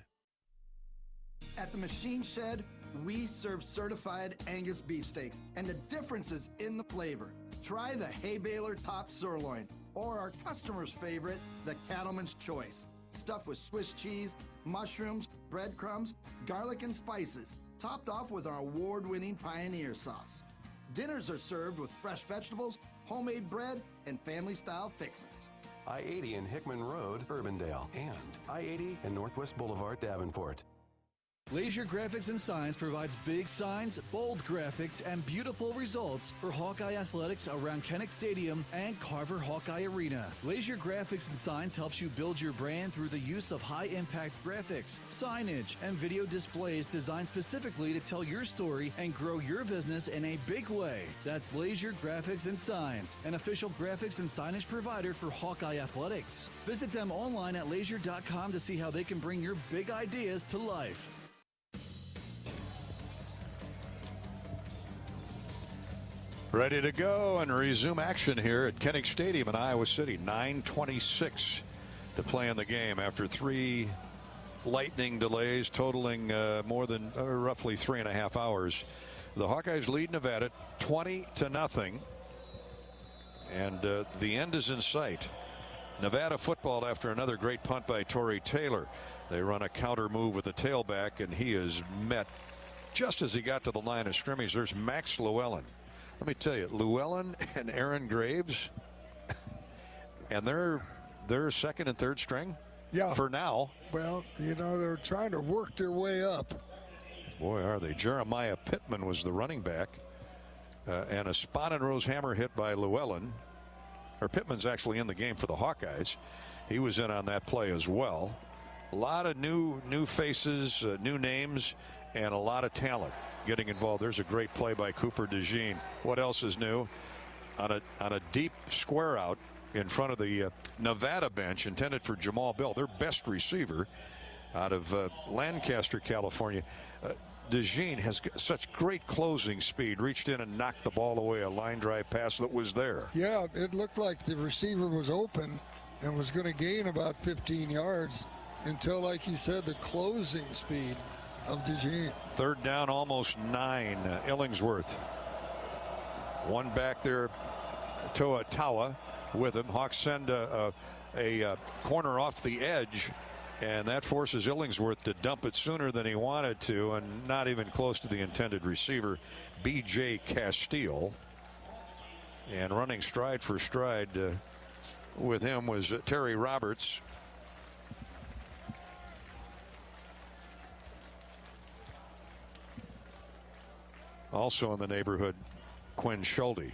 At the Machine Shed, we serve certified Angus beefsteaks, and the difference is in the flavor. Try the Hay Baler Top Sirloin, or our customer's favorite, the Cattleman's Choice, stuffed with Swiss cheese, mushrooms, breadcrumbs, garlic, and spices, topped off with our award-winning Pioneer sauce. Dinners are served with fresh vegetables, homemade bread, and family-style fixings. I-80 in Hickman Road, Urbandale, and I-80 and Northwest Boulevard, Davenport. Laser Graphics and Signs provides big signs, bold graphics, and beautiful results for Hawkeye athletics around Kinnick Stadium and Carver Hawkeye Arena. Laser Graphics and Signs helps you build your brand through the use of high-impact graphics, signage, and video displays designed specifically to tell your story and grow your business in a big way. That's Laser Graphics and Signs, an official graphics and signage provider for Hawkeye athletics. Visit them online at laser.com to see how they can bring your big ideas to life. Ready to go and resume action here at Kinnick Stadium in Iowa City. 9:26 to play in the game after 3 lightning delays totaling more than roughly 3.5 hours. The Hawkeyes lead Nevada 20-0, and the end is in sight. Nevada football after another great punt by Torrey Taylor. They run a counter move with the tailback, and he is met just as he got to the line of scrimmage. There's Max Llewellyn. Let me tell you, Llewellyn and Aaron Graves, and they're second and third string. Yeah. For now. Well, you know, they're trying to work their way up. Boy, are they. Jeremiah Pittman was the running back, and a spot and rose hammer hit by Llewellyn. Or Pittman's actually in the game for the Hawkeyes. He was in on that play as well. A lot of new faces, new names, and a lot of talent getting involved. There's a great play by Cooper DeJean. What else is new? On a deep square out in front of the Nevada bench intended for Jamal Bell, their best receiver out of Lancaster, California. DeJean has such great closing speed, reached in and knocked the ball away, a line drive pass that was there. Yeah, it looked like the receiver was open and was going to gain about 15 yards until, like you said, the closing speed of DeJean. Third down, almost 9. Illingsworth. One back there, Toa Tawa with him. Hawks send a corner off the edge, and that forces Illingsworth to dump it sooner than he wanted to, and not even close to the intended receiver, B.J. Castile. And running stride for stride with him was Terry Roberts. Also in the neighborhood, Quinn Schulte,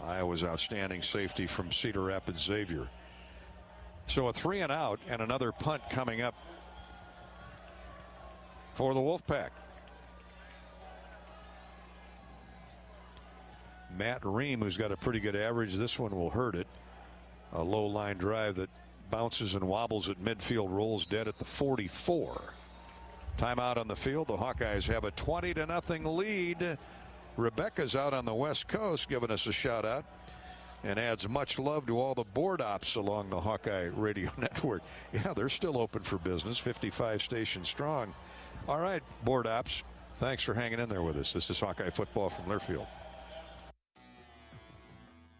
Iowa's outstanding safety from Cedar Rapids Xavier. So a 3 and out and another punt coming up for the Wolfpack. Matt Ream, who's got a pretty good average. This one will hurt it. A low line drive that bounces and wobbles at midfield, rolls dead at the 44. Timeout on the field. The Hawkeyes have a 20-0 lead. Rebecca's out on the West Coast giving us a shout out and adds much love to all the board ops along the Hawkeye radio network. Yeah, they're still open for business, 55 stations strong. All right, board ops, thanks for hanging in there with us. This is Hawkeye football from Learfield.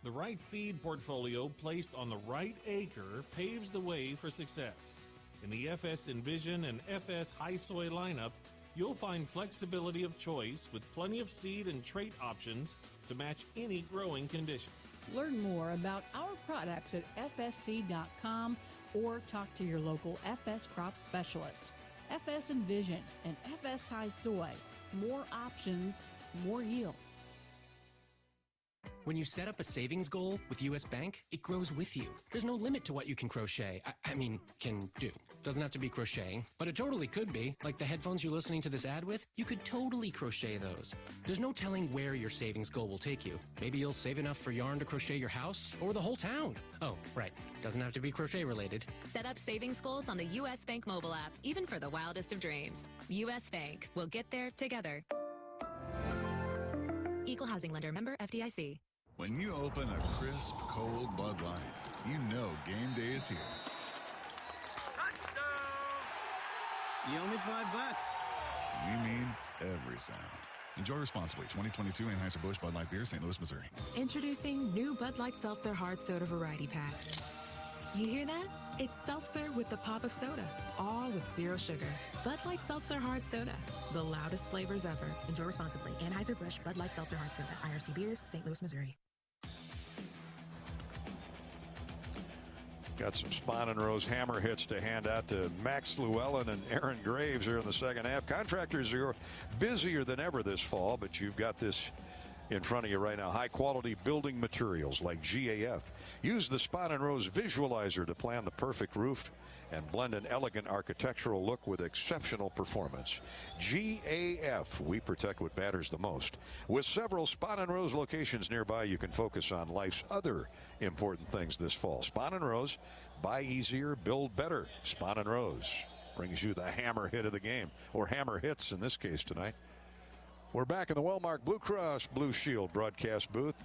The right seed portfolio placed on the right acre paves the way for success. In the FS Envision and FS High Soy lineup, you'll find flexibility of choice with plenty of seed and trait options to match any growing condition. Learn more about our products at fsc.com or talk to your local FS crop specialist. FS Envision and FS High Soy. More options, more yield. When you set up a savings goal with U.S. Bank, it grows with you. There's no limit to what you can crochet. Can do. Doesn't have to be crocheting, but it totally could be. Like the headphones you're listening to this ad with, you could totally crochet those. There's no telling where your savings goal will take you. Maybe you'll save enough for yarn to crochet your house or the whole town. Oh, right. Doesn't have to be crochet related. Set up savings goals on the U.S. Bank mobile app, even for the wildest of dreams. U.S. Bank. We'll get there together. Equal housing lender, member FDIC. When you open a crisp, cold Bud Light, you know game day is here. You owe me $5. We mean every sound. Enjoy responsibly. 2022 Anheuser-Busch Bud Light Beer, St. Louis, Missouri. Introducing new Bud Light Seltzer Hard Soda Variety Pack. You hear that? It's seltzer with the pop of soda, all with zero sugar. Bud Light Seltzer Hard Soda, the loudest flavors ever. Enjoy responsibly. Anheuser-Busch Bud Light Seltzer Hard Soda, IRC Beers, St. Louis, Missouri. Got some Spahn and Rose hammer hits to hand out to Max Llewellyn and Aaron Graves here in the second half. Contractors are busier than ever this fall, but you've got this in front of you right now. High quality building materials like GAF. Use the Spahn and Rose visualizer to plan the perfect roof and blend an elegant architectural look with exceptional performance. GAF, we protect what matters the most. With several Spahn and Rose locations nearby, you can focus on life's other important things this fall. Spahn and Rose, buy easier, build better. Spahn and Rose brings you the hammer hit of the game, or hammer hits in this case tonight. We're back in the Wellmark Blue Cross Blue Shield broadcast booth.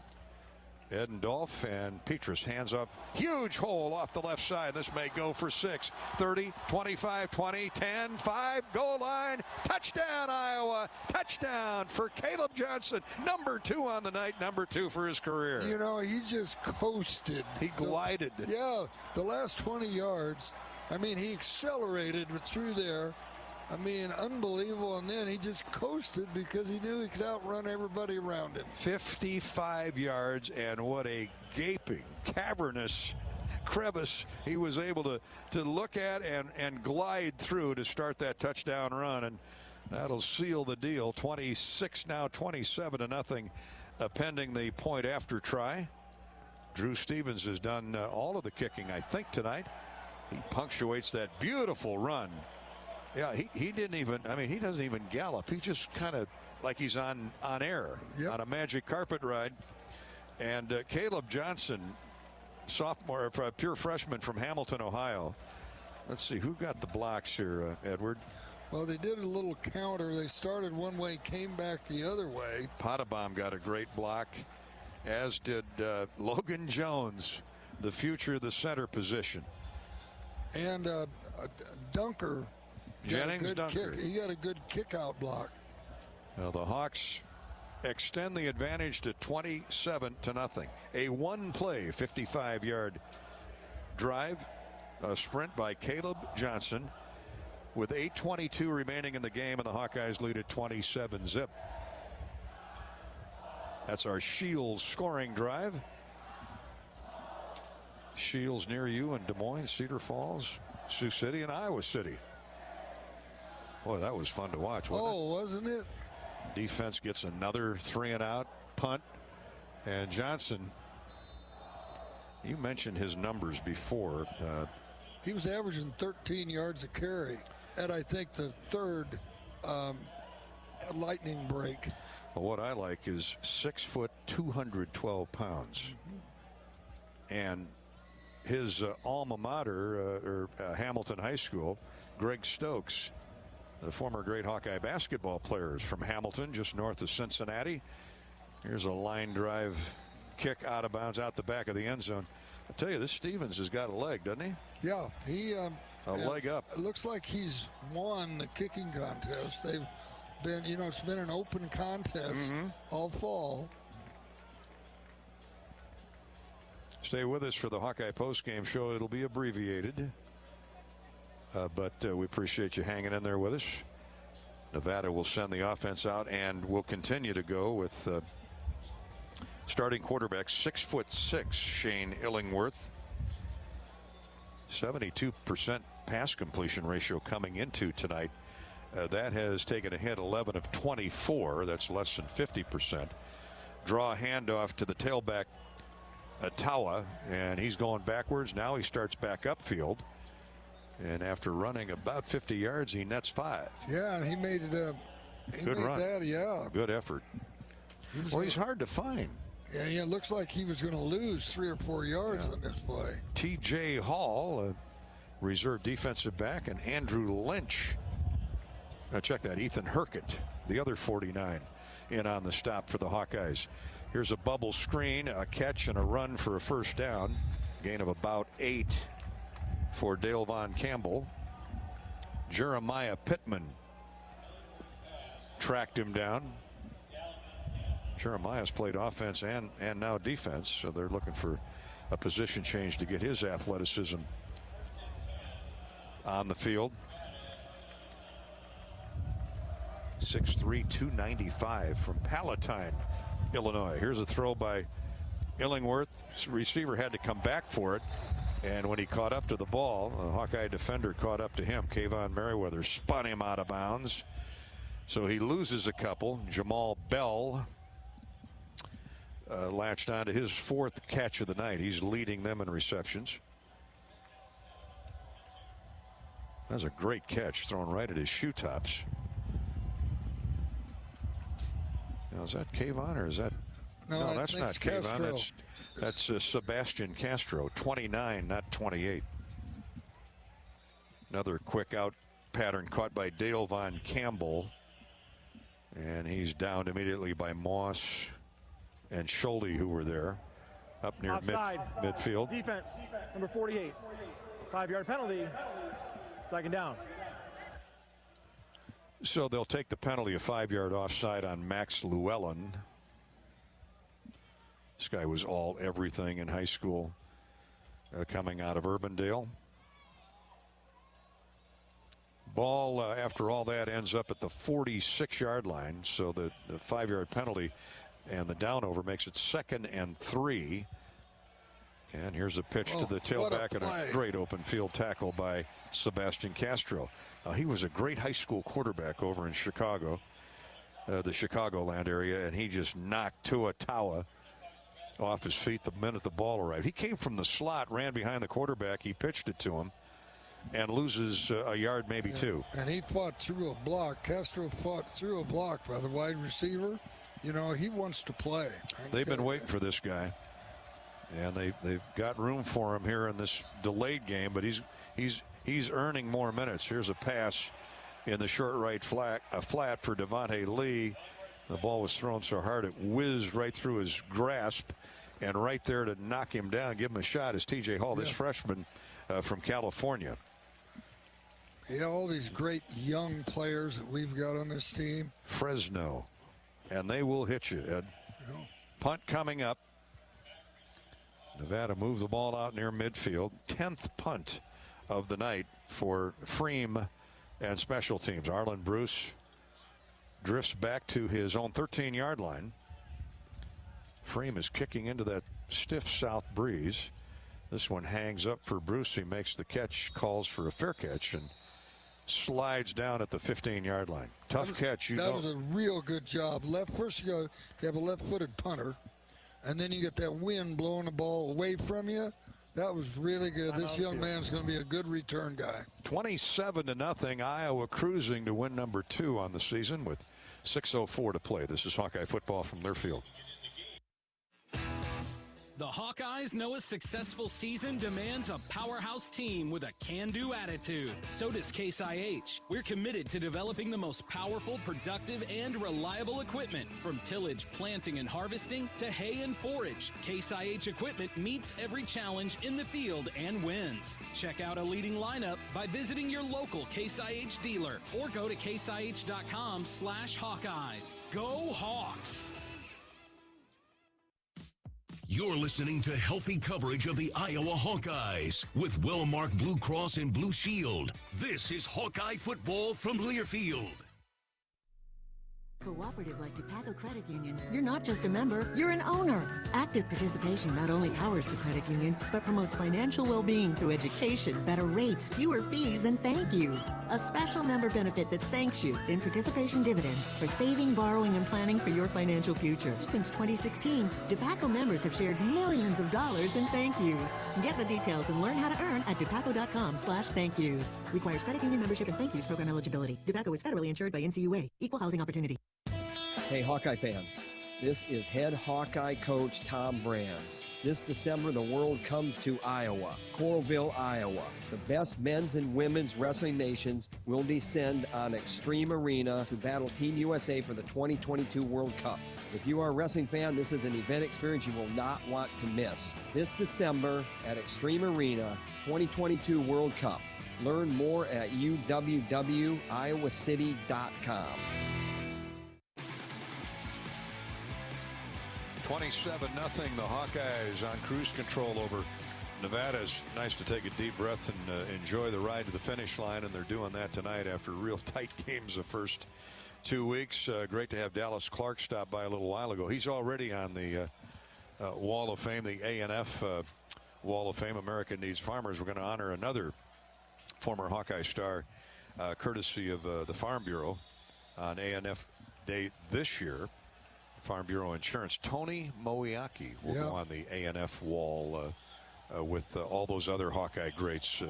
Edendolf and Petrus hands up. Huge hole off the left side. This may go for 6. 30, 25, 20, 10, 5. Goal line. Touchdown, Iowa. Touchdown for Caleb Johnson. Number 2 on the night. Number 2 for his career. You know, he just coasted. He glided. The last 20 yards. I mean, he accelerated through there. I mean, unbelievable. And then he just coasted because he knew he could outrun everybody around him. 55 yards, and what a gaping, cavernous crevice he was able to look at and glide through to start that touchdown run. And that'll seal the deal. 26 now, 27-0, pending the point after try. Drew Stevens has done all of the kicking, I think, tonight. He punctuates that beautiful run. Yeah, he didn't even, I mean, he doesn't even gallop. He just kind of like he's on air, on a magic carpet ride. And Caleb Johnson, sophomore, pure freshman from Hamilton, Ohio. Let's see, who got the blocks here, Edward? Well, they did a little counter. They started one way, came back the other way. Potabom got a great block, as did Logan Jones, the future of the center position. And Dunker. Jennings Dunker. He got a good kick-out block. Well, the Hawks extend the advantage to 27-0. A one-play, 55-yard drive, a sprint by Caleb Johnson with 8:22 remaining in the game, and the Hawkeyes lead at 27-0. That's our Shields scoring drive. Shields near you in Des Moines, Cedar Falls, Sioux City, and Iowa City. Boy, that was fun to watch, wasn't it? Wasn't it? Defense gets another 3-and-out punt. And Johnson, you mentioned his numbers before. He was averaging 13 yards a carry at, I think, the third lightning break. Well, what I like is 6 foot, 212 pounds. And his alma mater, Hamilton High School, Greg Stokes, the former great Hawkeye basketball players from Hamilton, just north of Cincinnati. Here's a line drive kick out of bounds out the back of the end zone. I tell you, this Stevens has got a leg, doesn't he? Yeah, he a leg up. It looks like he's won the kicking contest. They've been, you know, it's been an open contest all fall. Stay with us for the Hawkeye postgame show. It'll be abbreviated. But we appreciate you hanging in there with us. Nevada will send the offense out, and will continue to go with starting quarterback 6'6" Shane Illingworth. 72% pass completion ratio coming into tonight. That has taken a hit, 11 of 24. That's less than 50%. Draw a handoff to the tailback, Atawa, and he's going backwards. Now he starts back upfield. And after running about 50 yards, he nets 5. Yeah, and he made it. Good run. That, good effort. He's hard to find. Yeah, it looks like he was going to lose 3 or 4 yards on this play. T.J. Hall, reserve defensive back, and Andrew Lynch. Now check that. Ethan Herkett, the other 49, in on the stop for the Hawkeyes. Here's a bubble screen, a catch, and a run for a first down. Gain of about 8. For Dale Von Campbell. Jeremiah Pittman tracked him down. Jeremiah's played offense and now defense, so they're looking for a position change to get his athleticism on the field. 6'3", 295 from Palatine, Illinois. Here's a throw by Illingworth. Receiver had to come back for it. And when he caught up to the ball, a Hawkeye defender caught up to him. Kayvon Merriweather spun him out of bounds. So he loses a couple. Jamal Bell latched on to his 4th catch of the night. He's leading them in receptions. That's a great catch, thrown right at his shoe tops. Now, is that Kayvon or is that? No, that's not Kayvon. That's Sebastian Castro, 29, not 28. Another quick out pattern caught by Dale Von Campbell. And he's downed immediately by Moss and Schulte, who were there up near midfield. Defense, number 48. 5-yard penalty. 2nd down. So they'll take the penalty, a 5-yard offside on Max Llewellyn. This guy was all everything in high school coming out of Urbandale. Ball, after all that, ends up at the 46-yard line. So the 5-yard penalty and the down over makes it 2nd and 3. And here's a pitch to the tailback and a great open field tackle by Sebastian Castro. He was a great high school quarterback over in Chicago, the Chicagoland area, and he just knocked Tua Taua off his feet the minute the ball arrived. He came from the slot, ran behind the quarterback, he pitched it to him, and loses a yard, maybe two. And he fought through a block. Castro fought through a block by the wide receiver. You know, he wants to play. They've been waiting for this guy, and they've got room for him here in this delayed game, but he's earning more minutes. Here's a pass in the short right flat for Devontae Lee. The ball was thrown so hard it whizzed right through his grasp, and right there to knock him down, give him a shot, is T.J. Hall, this freshman from California. Yeah, all these great young players that we've got on this team. Fresno, and they will hit you, Ed. Yeah. Punt coming up. Nevada moves the ball out near midfield. 10th punt of the night for Freem and special teams. Arlen Bruce drifts back to his own 13-yard line. Freem is kicking into that stiff south breeze. This one hangs up for Bruce. He makes the catch, calls for a fair catch, and slides down at the 15-yard line. Tough catch. That was a real good job. First you have a left-footed punter, and then you get that wind blowing the ball away from you. That was really good. This young man's going to be a good return guy. 27-0. Iowa cruising to win number 2 on the season with 6:04 to play. This is Hawkeye football from Learfield. The Hawkeyes know a successful season demands a powerhouse team with a can-do attitude. So does Case IH. We're committed to developing the most powerful, productive, and reliable equipment. From tillage, planting, and harvesting to hay and forage, Case IH equipment meets every challenge in the field and wins. Check out a leading lineup by visiting your local Case IH dealer or go to caseih.com/Hawkeyes. Go Hawks! You're listening to healthy coverage of the Iowa Hawkeyes with well-marked Blue Cross and Blue Shield. This is Hawkeye football from Learfield. Cooperative like DePaco Credit Union, you're not just a member, you're an owner. Active participation not only powers the credit union, but promotes financial well-being through education, better rates, fewer fees, and thank yous. A special member benefit that thanks you in participation dividends for saving, borrowing, and planning for your financial future. Since 2016, DePaco members have shared millions of dollars in thank yous. Get the details and learn how to earn at DePaco.com/thank yous. Requires credit union membership and thank yous program eligibility. DePaco is federally insured by NCUA. Equal housing opportunity. Hey, Hawkeye fans, this is head Hawkeye coach Tom Brands. This December, the world comes to Iowa, Coralville, Iowa. The best men's and women's wrestling nations will descend on Extreme Arena to battle Team USA for the 2022 World Cup. If you are a wrestling fan, this is an event experience you will not want to miss. This December at Extreme Arena, 2022 World Cup. Learn more at uwwiowacity.com. 27-0. The Hawkeyes on cruise control over Nevada. It's nice to take a deep breath and enjoy the ride to the finish line, and they're doing that tonight after real tight games the first 2 weeks. Great to have Dallas Clark stop by a little while ago. He's already on the Wall of Fame, the ANF Wall of Fame. America Needs Farmers. We're going to honor another former Hawkeye star, courtesy of the Farm Bureau on ANF Day this year. Farm Bureau Insurance. Tony Moiaki will go on the ANF wall with all those other Hawkeye greats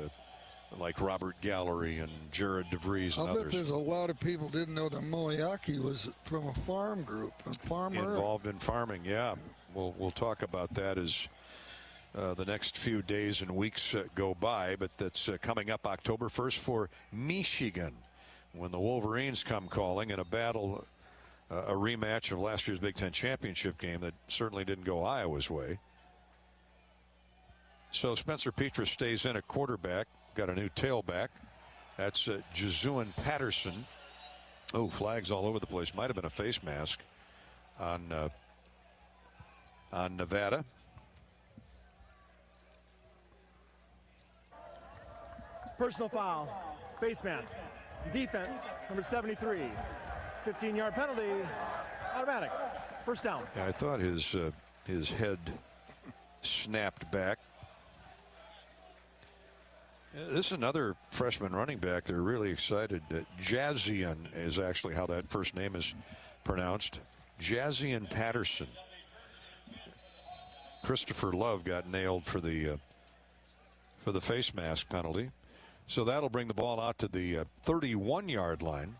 like Robert Gallery and Jared DeVries and others. I bet there's a lot of people didn't know that Moiaki was from a farm group, a farmer. Involved in farming, yeah. We'll talk about that as the next few days and weeks go by, but that's coming up October 1st for Michigan when the Wolverines come calling in a battle, a rematch of last year's Big Ten championship game that certainly didn't go Iowa's way. So Spencer Petras stays in at quarterback. Got a new tailback. That's Jazuan Patterson. Oh, flags all over the place. Might have been a face mask on Nevada. Personal foul, face mask, defense, number 73. 15-yard penalty, automatic, first down. Yeah, I thought his head snapped back. This is another freshman running back. They're really excited. Jazian is actually how that first name is pronounced. Jazian Patterson. Christopher Love got nailed for the face mask penalty. So that'll bring the ball out to the 31-yard line.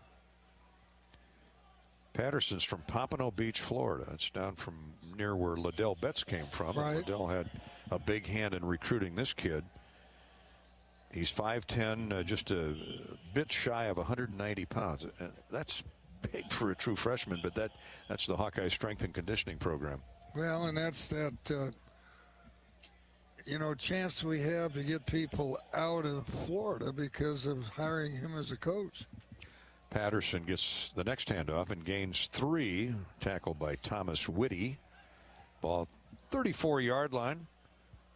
Patterson's from Pompano Beach, Florida. It's down from near where Liddell Betts came from. Right. Liddell had a big hand in recruiting this kid. He's 5'10", just a bit shy of 190 pounds. That's big for a true freshman, but that's the Hawkeye strength and conditioning program. Well, and that's that, chance we have to get people out of Florida because of hiring him as a coach. Patterson gets the next handoff and gains 3, tackled by Thomas Whitty. Ball 34-yard line.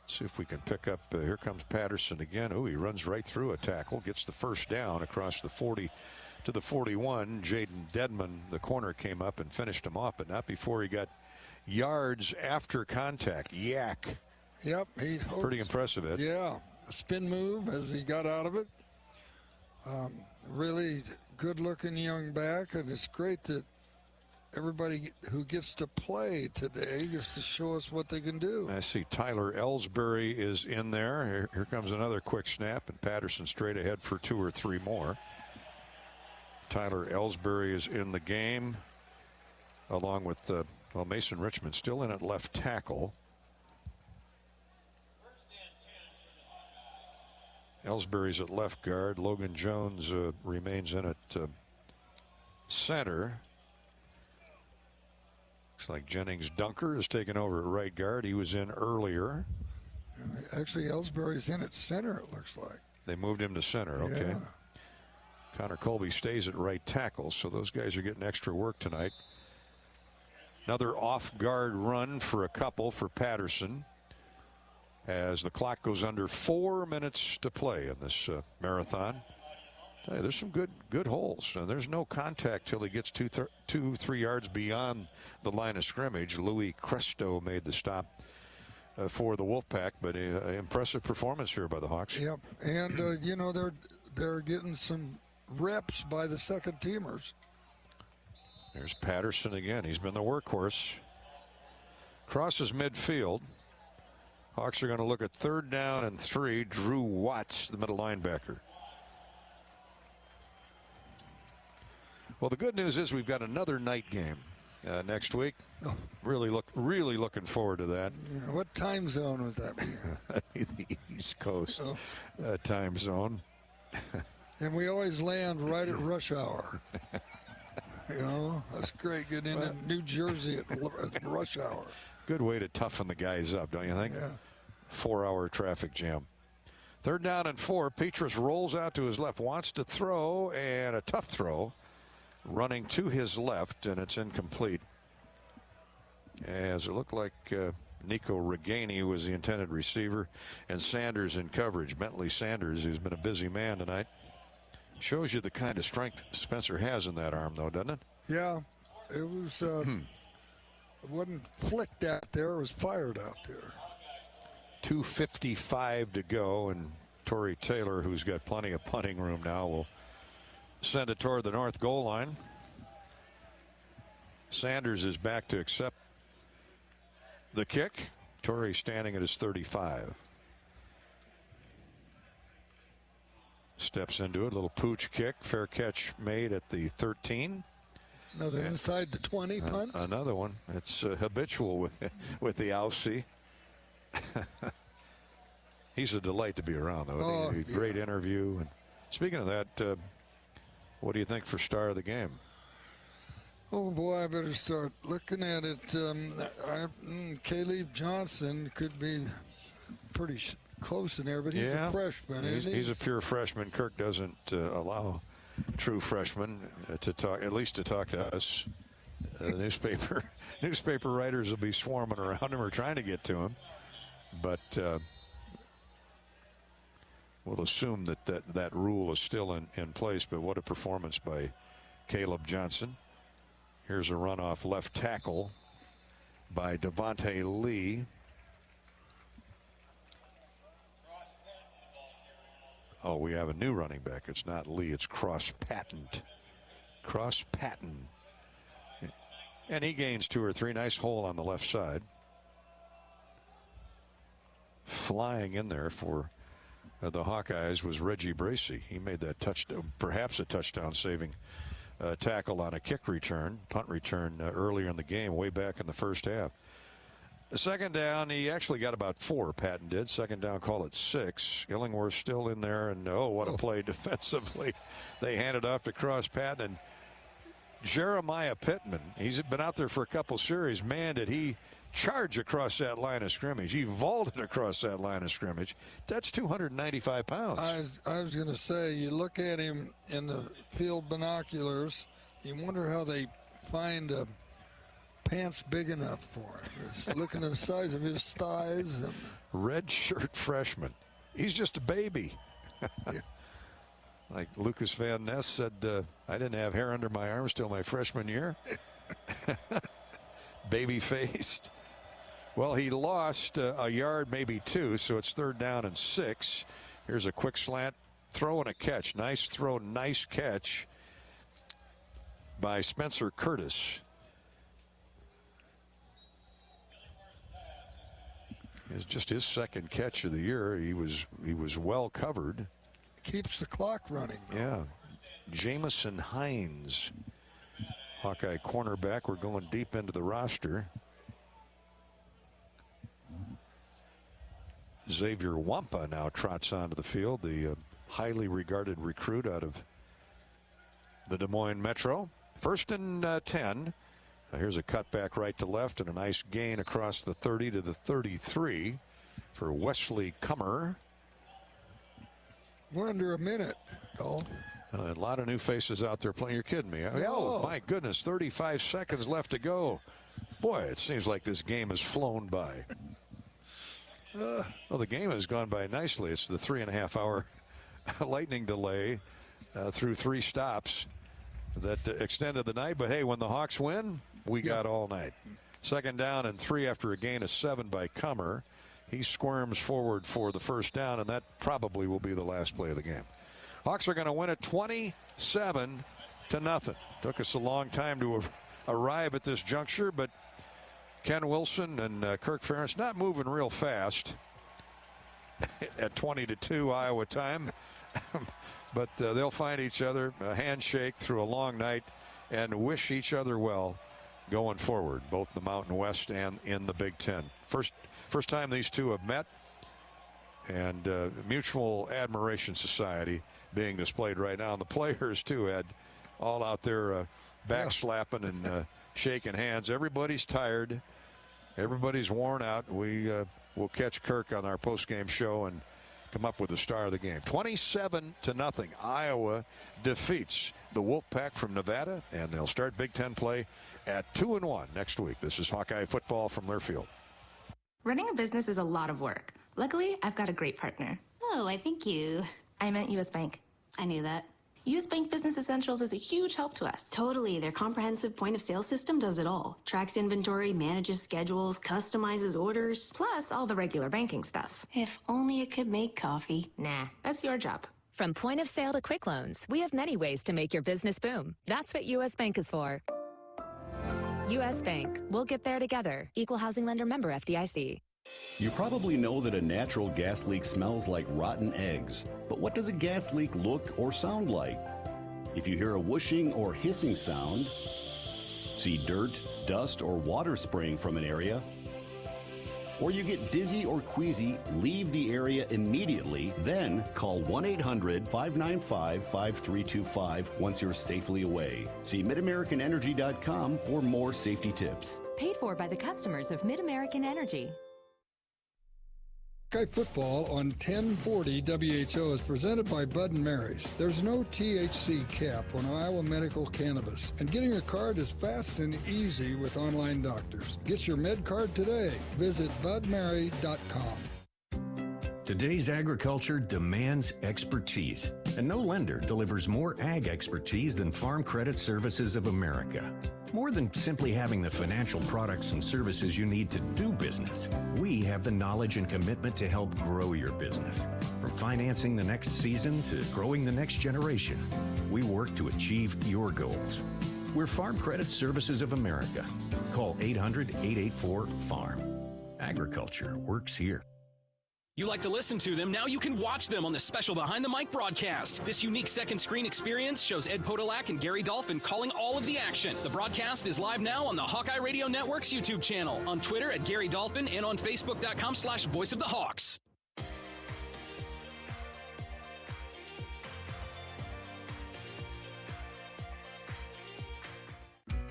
Let's see if we can pick up. Here comes Patterson again. Oh, he runs right through a tackle, gets the first down across the 40 to the 41. Jaden Dedman, the corner, came up and finished him off, but not before he got yards after contact. Yak. Yep. Pretty impressive, Ed. Yeah. A spin move as he got out of it. Really good-looking young back, and it's great that everybody who gets to play today gets to show us what they can do. I see Tyler Ellsbury is in there. Here comes another quick snap, and Patterson straight ahead for 2 or 3 more. Tyler Ellsbury is in the game, along with Mason Richmond still in at left tackle. Ellsbury's at left guard. Logan Jones remains in at center. Looks like Jennings Dunker is taking over at right guard. He was in earlier. Actually, Ellsbury's in at center, it looks like. They moved him to center, okay. Yeah. Connor Colby stays at right tackle, so those guys are getting extra work tonight. Another off-guard run for a couple for Patterson as the clock goes under 4 minutes to play in this marathon. Hey, there's some good holes. There's no contact till he gets 2-3 yards beyond the line of scrimmage. Louis Cresto made the stop for the Wolfpack, but impressive performance here by the Hawks. Yep, and they're getting some reps by the second teamers. There's Patterson again. He's been the workhorse. Crosses midfield. Hawks are going to look at 3rd down and 3. Drew Watts, the middle linebacker. Well, the good news is we've got another night game next week. Oh. Really looking forward to that. Yeah, what time zone was that? The East Coast time zone. And we always land right at rush hour. That's great getting into New Jersey at rush hour. Good way to toughen the guys up, don't you think? Yeah. 4-hour traffic jam. 3rd down and 4. Petras rolls out to his left, wants to throw, and a tough throw. Running to his left, and it's incomplete. as it looked like Nico Reganey was the intended receiver, and Sanders in coverage. Bentley Sanders, who's been a busy man tonight. Shows you the kind of strength Spencer has in that arm, though, doesn't it? Yeah, it was. It wasn't flicked out there; it was fired out there. 2:55 to go, and Torrey Taylor, who's got plenty of punting room now, will send it toward the north goal line. Sanders is back to accept the kick. Torrey standing at his 35. Steps into it, little pooch kick, fair catch made at the 13. Another inside the 20 punt. Another one. It's habitual with the Aussie. He's a delight to be around, though. Great interview. And speaking of that, what do you think for star of the game? Oh boy, I better start looking at it. Caleb Johnson could be pretty close in there, but he's a freshman. He's a pure freshman. Kirk doesn't allow true freshmen to talk, at least to talk to us. Newspaper writers will be swarming around him or trying to get to him, but we'll assume that rule is still in place. But what a performance by Caleb Johnson. Here's a run off left tackle by Devontae Lee. Oh, we have a new running back. It's not Lee, it's Cross Patton. Cross Patton. And he gains 2 or 3. Nice hole on the left side. Flying in there for the Hawkeyes was Reggie Bracey. He made that touchdown, perhaps a touchdown saving tackle on a kick return, punt return earlier in the game, way back in the first half. Second down, he actually got about 4, Patton did. Second down, call it 6. Illingworth still in there, and what a play defensively. They handed off to Cross Patton, and Jeremiah Pittman, he's been out there for a couple series. Man, did he charge across that line of scrimmage. He vaulted across that line of scrimmage. That's 295 pounds. I was going to say, you look at him in the field binoculars, you wonder how they find pants big enough for him. Just looking at the size of his thighs. And red shirt freshman. He's just a baby. Yeah. Like Lucas Van Ness said, I didn't have hair under my arms till my freshman year. Baby-faced. Well, he lost a yard, maybe 2, so it's 3rd down and 6. Here's a quick slant, throw and a catch. Nice throw, nice catch by Spencer Curtis. It's just his 2nd catch of the year. He was well covered. Keeps the clock running, though. Yeah. Jamison Hines, Hawkeye cornerback. We're going deep into the roster. Xavier Wampa now trots onto the field, the highly regarded recruit out of the Des Moines Metro. 1st and 10. Here's a cutback right to left and a nice gain across the 30 to the 33 for Wesley Cummer. We're under a minute, though. A lot of new faces out there playing. You're kidding me. Oh, my goodness. 35 seconds left to go. Boy, it seems like this game has flown by. Well, the game has gone by nicely. It's the 3.5-hour lightning delay through 3 stops that extended the night. But, hey, when the Hawks win, we got all night. 2nd down and 3 after a gain of 7 by Cummer. He squirms forward for the 1st down, and that probably will be the last play of the game. Hawks are going to win it 27-0. Took us a long time to arrive at this juncture, but Ken Wilson and Kirk Ferentz not moving real fast at 20-2 Iowa time. But they'll find each other, a handshake through a long night, and wish each other well going forward, both the Mountain West and in the Big Ten. First time these two have met, and mutual admiration society being displayed right now. And the players, too, had all out there backslapping and shaking hands. Everybody's tired. Everybody's worn out. We will catch Kirk on our post-game show and come up with the star of the game. 27-0. Iowa defeats the Wolfpack from Nevada, and they'll start Big Ten play at 2-1 next week. This is Hawkeye football from Learfield. Running a business is a lot of work. Luckily, I've got a great partner. Oh, I think you... I meant U.S. Bank. I knew that. U.S. Bank Business Essentials is a huge help to us. Totally. Their comprehensive point-of-sale system does it all. Tracks inventory, manages schedules, customizes orders. Plus all the regular banking stuff. If only it could make coffee. Nah, that's your job. From point of sale to quick loans, we have many ways to make your business boom. That's what U.S. Bank is for. U.S. Bank. We'll get there together. Equal housing lender, member FDIC. You probably know that a natural gas leak smells like rotten eggs. But what does a gas leak look or sound like? If you hear a whooshing or hissing sound, see dirt, dust, or water spraying from an area, or you get dizzy or queasy, leave the area immediately, then call 1-800-595-5325 once you're safely away. See MidAmericanEnergy.com for more safety tips. Paid for by the customers of Mid-American Energy. Hawkeye football on 1040 WHO is presented by Bud & Mary's. There's no THC cap on Iowa medical cannabis, and getting a card is fast and easy with online doctors. Get your med card today. Visit budmary.com. Today's agriculture demands expertise, and no lender delivers more ag expertise than Farm Credit Services of America. More than simply having the financial products and services you need to do business, we have the knowledge and commitment to help grow your business. From financing the next season to growing the next generation, we work to achieve your goals. We're Farm Credit Services of America. Call 800-884-FARM. Agriculture works here. You like to listen to them, now you can watch them on the special Behind the Mic broadcast. This unique second screen experience shows Ed Podolak and Gary Dolphin calling all of the action. The broadcast is live now on the Hawkeye Radio Network's YouTube channel, on Twitter at Gary Dolphin, and on Facebook.com/Voice of the Hawks.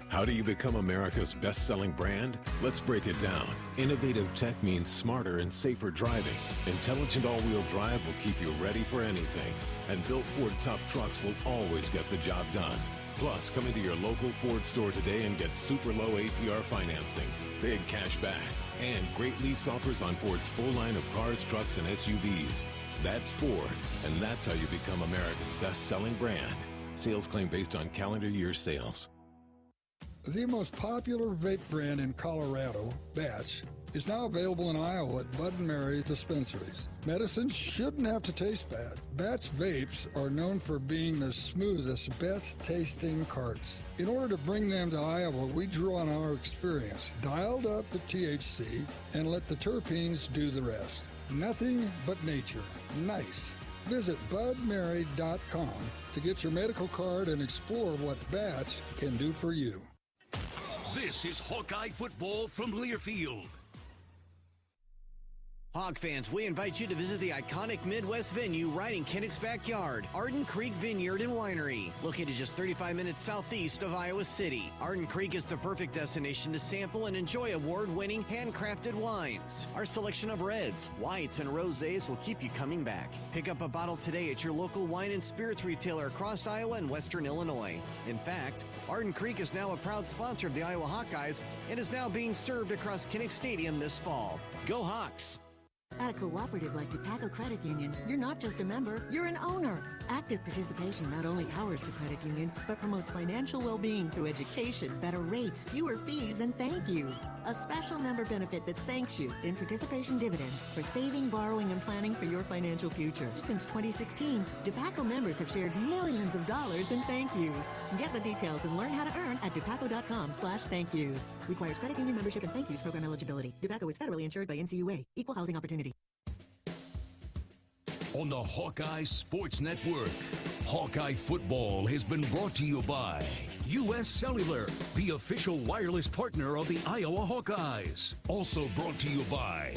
How do you become America's best-selling brand? Let's break it down. Innovative tech means smarter and safer driving. Intelligent all-wheel drive will keep you ready for anything. And built Ford tough trucks will always get the job done. Plus, come into your local Ford store today and get super low APR financing, big cash back, and great lease offers on Ford's full line of cars, trucks, and SUVs. That's Ford, and that's how you become America's best-selling brand. Sales claim based on calendar year sales. The most popular vape brand in Colorado, Batch, is now available in Iowa at Bud & Mary's dispensaries. Medicines shouldn't have to taste bad. Batch vapes are known for being the smoothest, best-tasting carts. In order to bring them to Iowa, we drew on our experience, dialed up the THC, and let the terpenes do the rest. Nothing but nature. Nice. Visit budmary.com to get your medical card and explore what Batch can do for you. This is Hawkeye football from Learfield. Hawk fans, we invite you to visit the iconic Midwest venue right in Kinnick's backyard, Arden Creek Vineyard and Winery. Located just 35 minutes southeast of Iowa City, Arden Creek is the perfect destination to sample and enjoy award-winning handcrafted wines. Our selection of reds, whites, and rosés will keep you coming back. Pick up a bottle today at your local wine and spirits retailer across Iowa and Western Illinois. In fact, Arden Creek is now a proud sponsor of the Iowa Hawkeyes and is now being served across Kinnick Stadium this fall. Go Hawks! At a cooperative like DePaco Credit Union, you're not just a member, you're an owner. Active participation not only powers the credit union, but promotes financial well-being through education, better rates, fewer fees, and thank yous. A special member benefit that thanks you in participation dividends for saving, borrowing, and planning for your financial future. Since 2016, DePaco members have shared millions of dollars in thank yous. Get the details and learn how to earn at DePaco.com/thank yous. Requires credit union membership and thank yous program eligibility. DePaco is federally insured by NCUA. Equal housing opportunity. On the Hawkeye Sports Network, Hawkeye football has been brought to you by U.S. Cellular, the official wireless partner of the Iowa Hawkeyes. Also brought to you by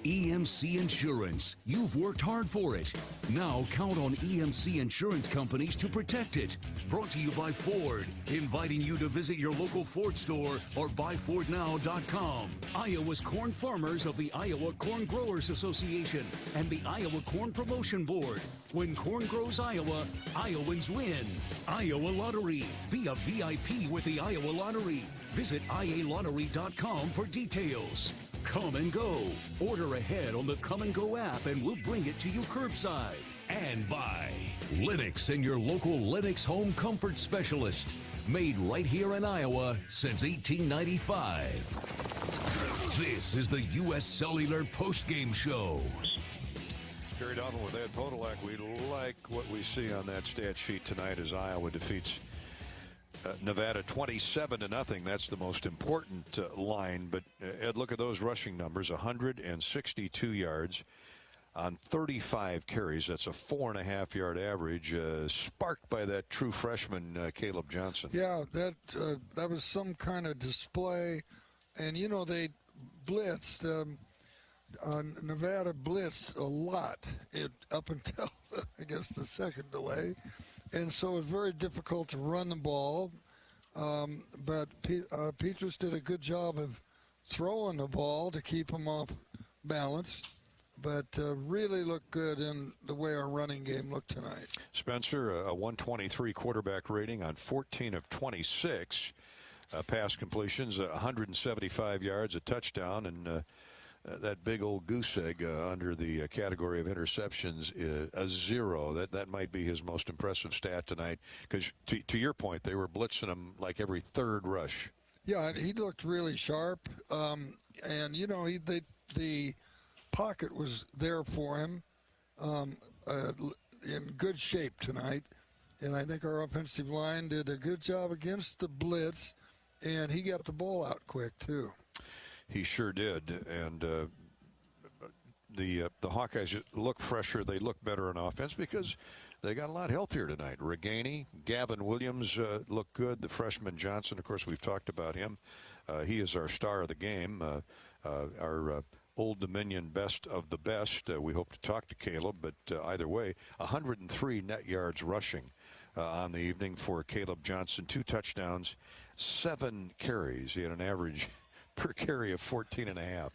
EMC Insurance. You've worked hard for it. Now count on EMC Insurance companies to protect it. Brought to you by Ford, inviting you to visit your local Ford store or buyfordnow.com. Iowa's corn farmers of the Iowa Corn Growers Association and the Iowa Corn Promotion Board. When corn grows Iowa, Iowans win. Iowa Lottery. Be a VIP with the Iowa Lottery. Visit ialottery.com for details. Come and Go. Order ahead on the Come and Go app and we'll bring it to you curbside. And by Lennox and your local Lennox home comfort specialist. Made right here in Iowa since 1895. This is the U.S. Cellular Postgame Show. Gary Dolphin with Ed Podolak. We like what we see on that stat sheet tonight as Iowa defeats Nevada 27-0. That's the most important line. But Ed, look at those rushing numbers: 162 yards on 35 carries. That's a 4.5-yard average, sparked by that true freshman Caleb Johnson. Yeah, that was some kind of display, and you know they blitzed. Nevada blitzed a lot up until I guess the second delay. And so it's very difficult to run the ball. But Petrus did a good job of throwing the ball to keep him off balance. But really looked good in the way our running game looked tonight. Spencer, a 123 quarterback rating on 14 of 26 pass completions, 175 yards, a touchdown, and that big old goose egg under the category of interceptions is a 0. That might be his most impressive stat tonight, because to your point, they were blitzing him like every third rush. Yeah, he looked really sharp, and you know the pocket was there for him, in good shape tonight, and I think our offensive line did a good job against the blitz, and he got the ball out quick too. He sure did, and the Hawkeyes look fresher. They look better in offense because they got a lot healthier tonight. Reganey, Gavin Williams look good. The freshman Johnson, of course, we've talked about him. He is our star of the game, our Old Dominion best of the best. We hope to talk to Caleb, but either way, 103 net yards rushing on the evening for Caleb Johnson. 2 touchdowns, 7 carries. He had an average per carry of 14.5.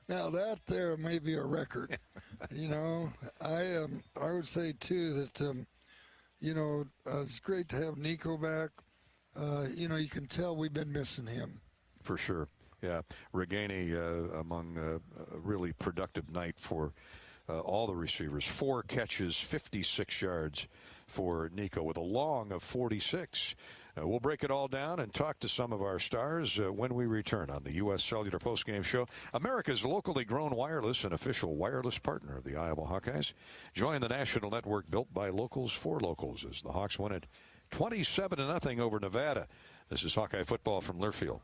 Now that there may be a record. You know, I would say too that you know, it's great to have Nico back. You know, you can tell we've been missing him. For sure. Yeah, Reganey among a really productive night for all the receivers. 4 catches, 56 yards for Nico with a long of 46. We'll break it all down and talk to some of our stars when we return on the U.S. Cellular Postgame Show, America's locally grown wireless and official wireless partner of the Iowa Hawkeyes. Join the national network built by locals for locals as the Hawks win it 27-0 over Nevada. This is Hawkeye football from Learfield.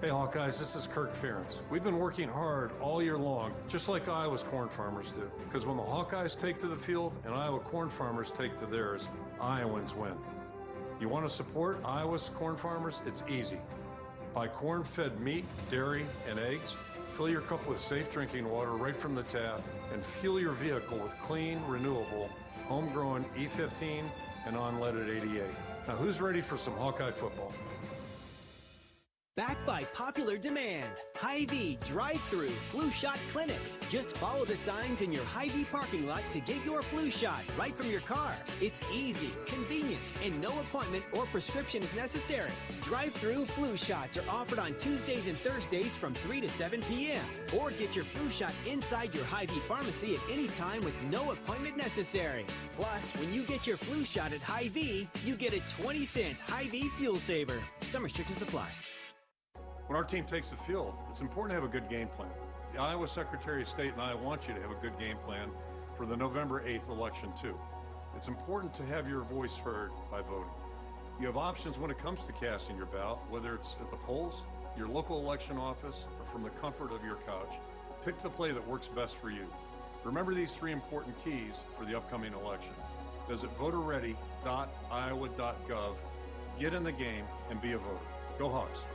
Hey Hawkeyes, this is Kirk Ferentz. We've been working hard all year long, just like Iowa's corn farmers do. Because when the Hawkeyes take to the field and Iowa corn farmers take to theirs, Iowans win. You want to support Iowa's corn farmers? It's easy. Buy corn-fed meat, dairy, and eggs. Fill your cup with safe drinking water right from the tap, and fuel your vehicle with clean, renewable, homegrown E15 and unleaded 88. Now who's ready for some Hawkeye football? Backed by popular demand, Hy-Vee drive-through flu shot clinics. Just follow the signs in your Hy-Vee parking lot to get your flu shot right from your car. It's easy, convenient, and no appointment or prescription is necessary. Drive-through flu shots are offered on Tuesdays and Thursdays from 3 to 7 p.m. Or get your flu shot inside your Hy-Vee pharmacy at any time with no appointment necessary. Plus, when you get your flu shot at Hy-Vee, you get a 20-cent Hy-Vee fuel saver. Some restrictions apply. When our team takes the field, it's important to have a good game plan. The Iowa Secretary of State and I want you to have a good game plan for the November 8th election, too. It's important to have your voice heard by voting. You have options when it comes to casting your ballot, whether it's at the polls, your local election office, or from the comfort of your couch. Pick the play that works best for you. Remember these 3 important keys for the upcoming election. Visit voterready.iowa.gov, get in the game, and be a voter. Go Hawks.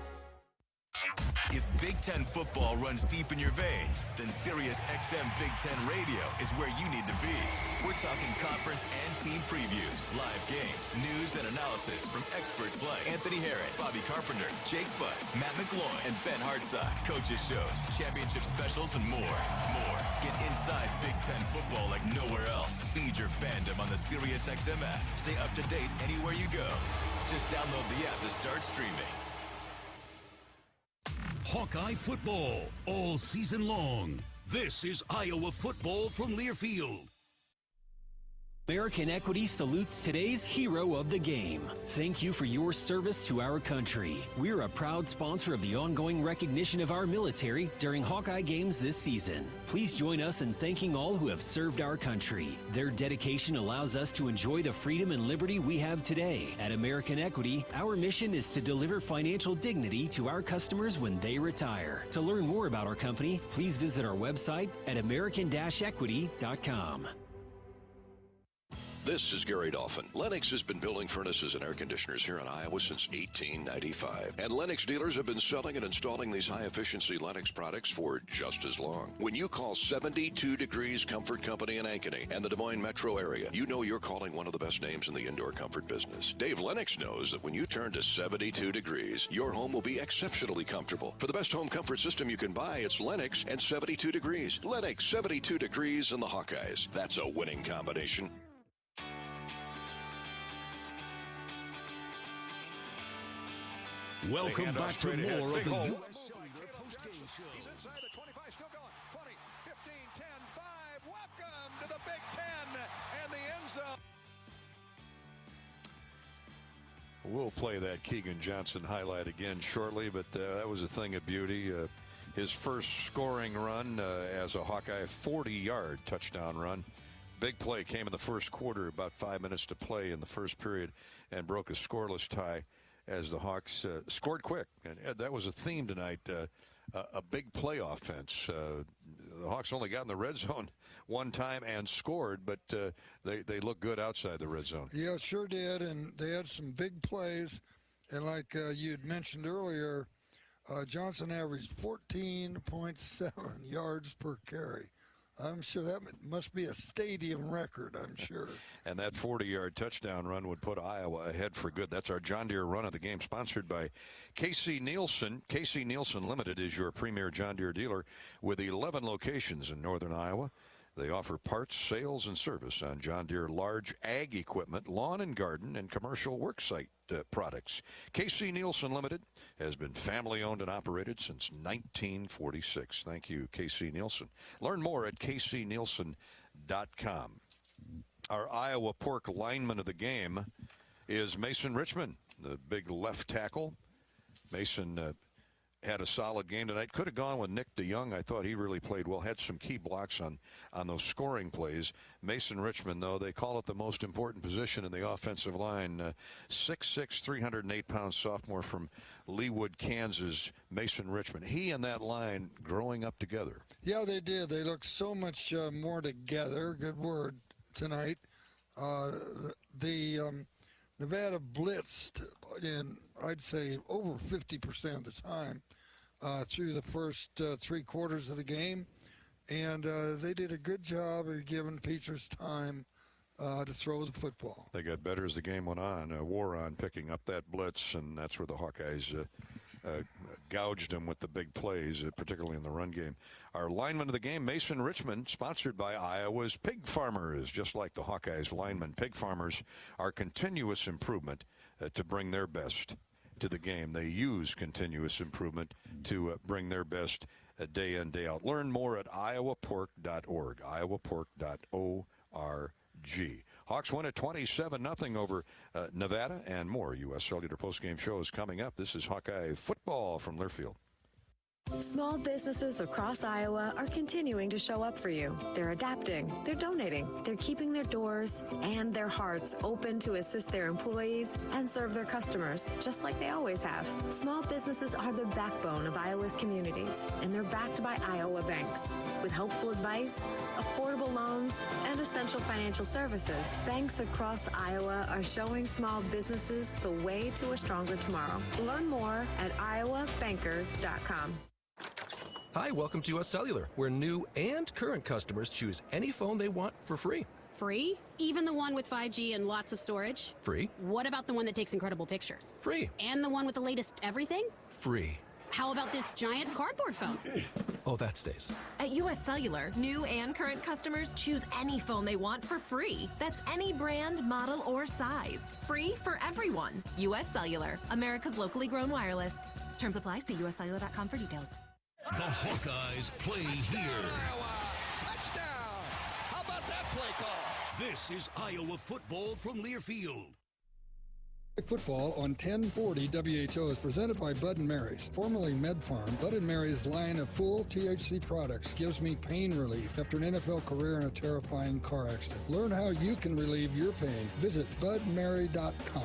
If Big Ten football runs deep in your veins, then Sirius XM Big Ten Radio is where you need to be. We're talking conference and team previews, live games, news and analysis from experts like Anthony Herron, Bobby Carpenter, Jake Butt, Matt McGloin, and Ben Hartsock. Coaches shows, championship specials, and more. Get inside Big Ten football like nowhere else. Feed your fandom on the Sirius XM app. Stay up to date anywhere you go. Just download the app to start streaming. Hawkeye football all season long. This is Iowa football from Learfield. American Equity salutes today's hero of the game. Thank you for your service to our country. We're a proud sponsor of the ongoing recognition of our military during Hawkeye games this season. Please join us in thanking all who have served our country. Their dedication allows us to enjoy the freedom and liberty we have today. At American Equity, our mission is to deliver financial dignity to our customers when they retire. To learn more about our company, please visit our website at american-equity.com. This is Gary Dolphin. Lennox has been building furnaces and air conditioners here in Iowa since 1895. And Lennox dealers have been selling and installing these high-efficiency Lennox products for just as long. When you call 72 Degrees Comfort Company in Ankeny and the Des Moines metro area, you know you're calling one of the best names in the indoor comfort business. Dave Lennox knows that when you turn to 72 Degrees, your home will be exceptionally comfortable. For the best home comfort system you can buy, it's Lennox and 72 Degrees. Lennox, 72 Degrees, and the Hawkeyes. That's a winning combination. Welcome back to more of the U.S. Postgame show. He's inside the 25, still going. 20, 15, 10, 5. Welcome to the Big Ten and the end zone. We'll play that Keegan Johnson highlight again shortly, but that was a thing of beauty. His first scoring run as a Hawkeye, 40-yard touchdown run. Big play came in the first quarter, about 5 minutes to play in the first period, and broke a scoreless tie as the Hawks scored quick. And Ed, that was a theme tonight, a big play offense. The Hawks only got in the red zone one time and scored, but they looked good outside the red zone. Yeah, sure did, and they had some big plays. And like you had mentioned earlier, Johnson averaged 14.7 yards per carry. I'm sure that must be a stadium record, I'm sure. And that 40-yard touchdown run would put Iowa ahead for good. That's our John Deere run of the game, sponsored by KC Nielsen. KC Nielsen Limited is your premier John Deere dealer with 11 locations in northern Iowa. They offer parts, sales, and service on John Deere large ag equipment, lawn and garden, and commercial worksite products. KC Nielsen Limited has been family-owned and operated since 1946. Thank you, KC Nielsen. Learn more at kcnielsen.com. Our Iowa Pork lineman of the game is Mason Richmond, the big left tackle. Mason had a solid game tonight. Could have gone with Nick DeYoung. I thought he really played well. Had some key blocks on those scoring plays. Mason Richmond, though, they call it the most important position in the offensive line. 6'6", 308-pound sophomore from Leawood, Kansas, Mason Richmond. He and that line growing up together. Yeah, they did. They looked so much more together. Good word tonight. Nevada blitzed in, I'd say, over 50% of the time through the first 3 quarters of the game. And they did a good job of giving Peters time to throw the football. They got better as the game went on. Wore on picking up that blitz, and that's where the Hawkeyes gouged them with the big plays, particularly in the run game. Our lineman of the game, Mason Richmond, sponsored by Iowa's Pig Farmers. Just like the Hawkeyes linemen, Pig Farmers are continuous improvement to bring their best to the game. They use continuous improvement to bring their best day in, day out. Learn more at iowapork.org, iowapork.org. Hawks won at 27-0 over Nevada, and more U.S. Cellular postgame shows coming up. This is Hawkeye football from Learfield. Small businesses across Iowa are continuing to show up for you. They're adapting, they're donating, they're keeping their doors and their hearts open to assist their employees and serve their customers, just like they always have. Small businesses are the backbone of Iowa's communities, and they're backed by Iowa banks. With helpful advice, affordable loans, and essential financial services, banks across Iowa are showing small businesses the way to a stronger tomorrow. Learn more at iowabankers.com. Hi, welcome to US Cellular, where new and current customers choose any phone they want for free. Free? Even the one with 5G and lots of storage? Free. What about the one that takes incredible pictures? Free. And the one with the latest everything? Free. How about this giant cardboard phone? Oh, that stays. At US Cellular, new and current customers choose any phone they want for free. That's any brand, model, or size. Free for everyone. US Cellular, America's locally grown wireless. Terms apply. See uscellular.com for details. The Hawkeyes play here. Touchdown! How about that play call? This is Iowa football from Learfield. Football on 1040 WHO is presented by Bud & Mary's, formerly MedFarm. Bud & Mary's line of full THC products gives me pain relief after an NFL career in a terrifying car accident. Learn how you can relieve your pain. Visit budmary.com.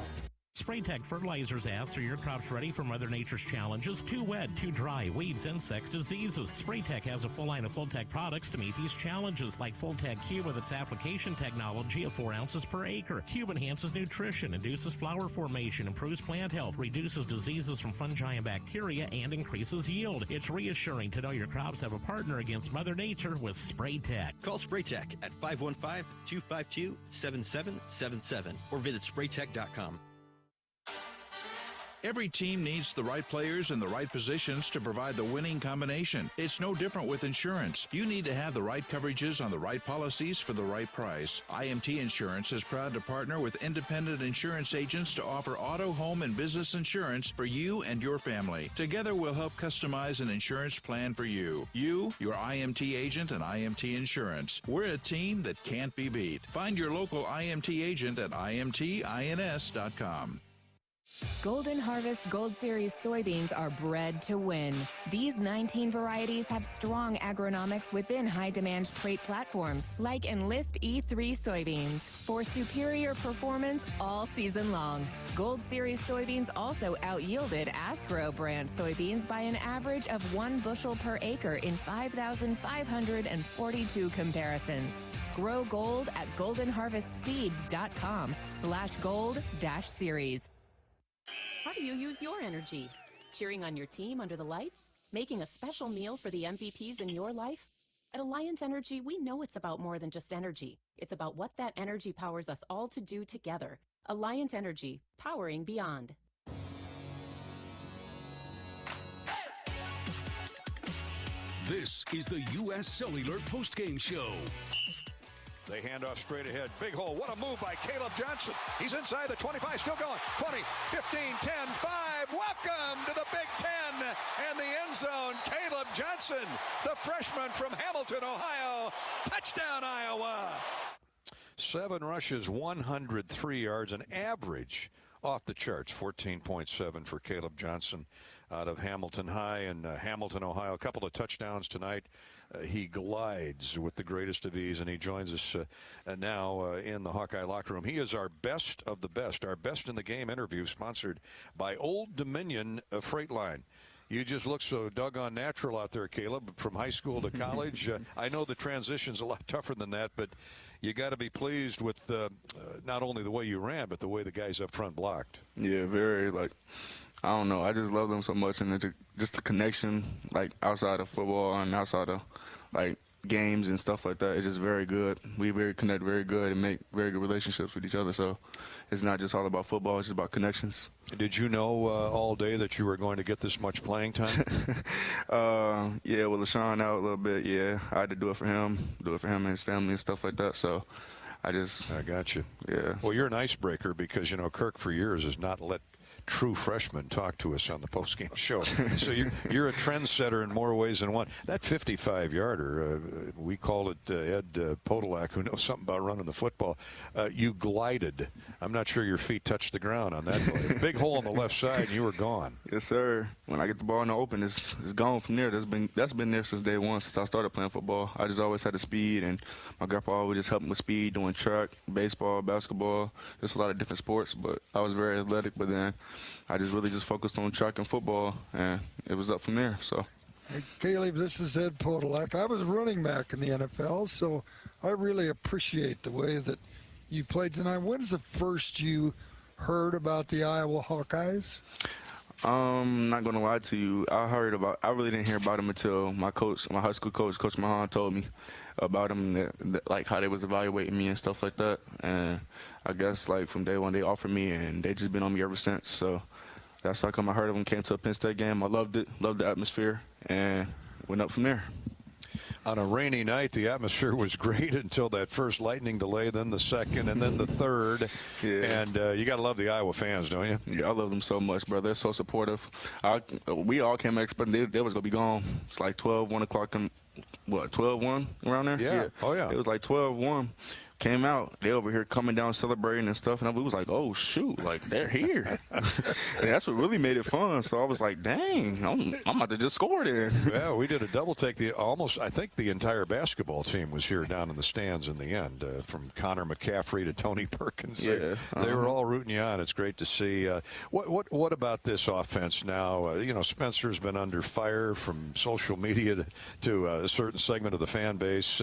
Spraytech Fertilizers asks, are your crops ready for Mother Nature's challenges? Too wet, too dry, weeds, insects, diseases. Spraytech has a full line of Full-Tech products to meet these challenges, like Full-Tech Cube with its application technology of 4 ounces per acre. Cube enhances nutrition, induces flower formation, improves plant health, reduces diseases from fungi and bacteria, and increases yield. It's reassuring to know your crops have a partner against Mother Nature with Spraytech. Call Spraytech at 515-252-7777 or visit spraytech.com. Every team needs the right players in the right positions to provide the winning combination. It's no different with insurance. You need to have the right coverages on the right policies for the right price. IMT Insurance is proud to partner with independent insurance agents to offer auto, home, and business insurance for you and your family. Together, we'll help customize an insurance plan for you. You, your IMT agent, and IMT Insurance. We're a team that can't be beat. Find your local IMT agent at imtins.com. Golden Harvest Gold Series soybeans are bred to win. These 19 varieties have strong agronomics within high-demand trait platforms, like Enlist E3 soybeans, for superior performance all season long. Gold Series soybeans also out-yielded Astro brand soybeans by an average of 1 bushel per acre in 5,542 comparisons. Grow gold at goldenharvestseeds.com/gold-series. How do you use your energy? Cheering on your team under the lights? Making a special meal for the MVPs in your life? At Alliant Energy, we know it's about more than just energy. It's about what that energy powers us all to do together. Alliant Energy, powering beyond. This is the US Cellular Postgame Show. They hand off straight ahead. Big hole. What a move by Caleb Johnson. He's inside the 25, still going. 20, 15, 10, 5. Welcome to the Big Ten and the end zone. Caleb Johnson, the freshman from Hamilton, Ohio. Touchdown, Iowa. 7 rushes, 103 yards, an average off the charts. 14.7 for Caleb Johnson out of Hamilton High in Hamilton, Ohio. A couple of touchdowns tonight. He glides with the greatest of ease, and he joins us now in the Hawkeye locker room. He is our best of the best, our best in the game interview, sponsored by Old Dominion Freight Line. You just look so doggone natural out there, Caleb, from high school to college. I know the transition's a lot tougher than that, but you got to be pleased with not only the way you ran, but the way the guys up front blocked. Yeah, very, I don't know. I just love them so much, and just the connection, outside of football and outside of, games and stuff like that. It's just very good. We connect very good and make very good relationships with each other. So it's not just all about football. It's just about connections. Did you know all day that you were going to get this much playing time? Yeah, with LaShawn out a little bit, yeah. I had to do it for him and his family and stuff like that. So I got you. Yeah. Yeah. Well, you're an icebreaker because, Kirk for years has not let true freshman talk to us on the postgame show. So you're a trendsetter in more ways than one. That 55-yarder, we call it Ed Podolak, who knows something about running the football. You glided. I'm not sure your feet touched the ground on that play. Big hole on the left side, and you were gone. Yes, sir. When I get the ball in the open, it's gone from there. That's been there since day one, since I started playing football. I just always had the speed, and my grandpa always just helped me with speed, doing track, baseball, basketball, just a lot of different sports. But I was very athletic, but then I just really just focused on track and football, and it was up from there. So. Hey, Caleb, this is Ed Podolak. I was running back in the NFL, so I really appreciate the way that you played tonight. When's the first you heard about the Iowa Hawkeyes? I'm not gonna lie to you. I really didn't hear about them until my high school coach, Coach Mahan, told me about them, like how they was evaluating me and stuff like that. And I guess like from day one they offered me, and they just been on me ever since. So that's how come I heard of them. Came to a Penn State game. I loved it, loved the atmosphere, and went up from there. On a rainy night, the atmosphere was great until that first lightning delay, then the second, and then the third. Yeah. And you got to love the Iowa fans, don't you? Yeah, I love them so much, bro. They're so supportive. We all came expecting they was going to be gone. It's like 12, 1 o'clock, 12, 1 around there? Yeah. Oh, yeah. It was like 12, 1. Came out, they over here coming down celebrating and stuff, and we was like, oh shoot, like they're here. And that's what really made it fun. So I was like, dang, I'm about to just score then. Yeah, we did a double take. I think the entire basketball team was here down in the stands in the end, from Connor McCaffrey to Tony Perkins. Yeah, they were all rooting you on. It's great to see. What about this offense now? Spencer's been under fire from social media to a certain segment of the fan base.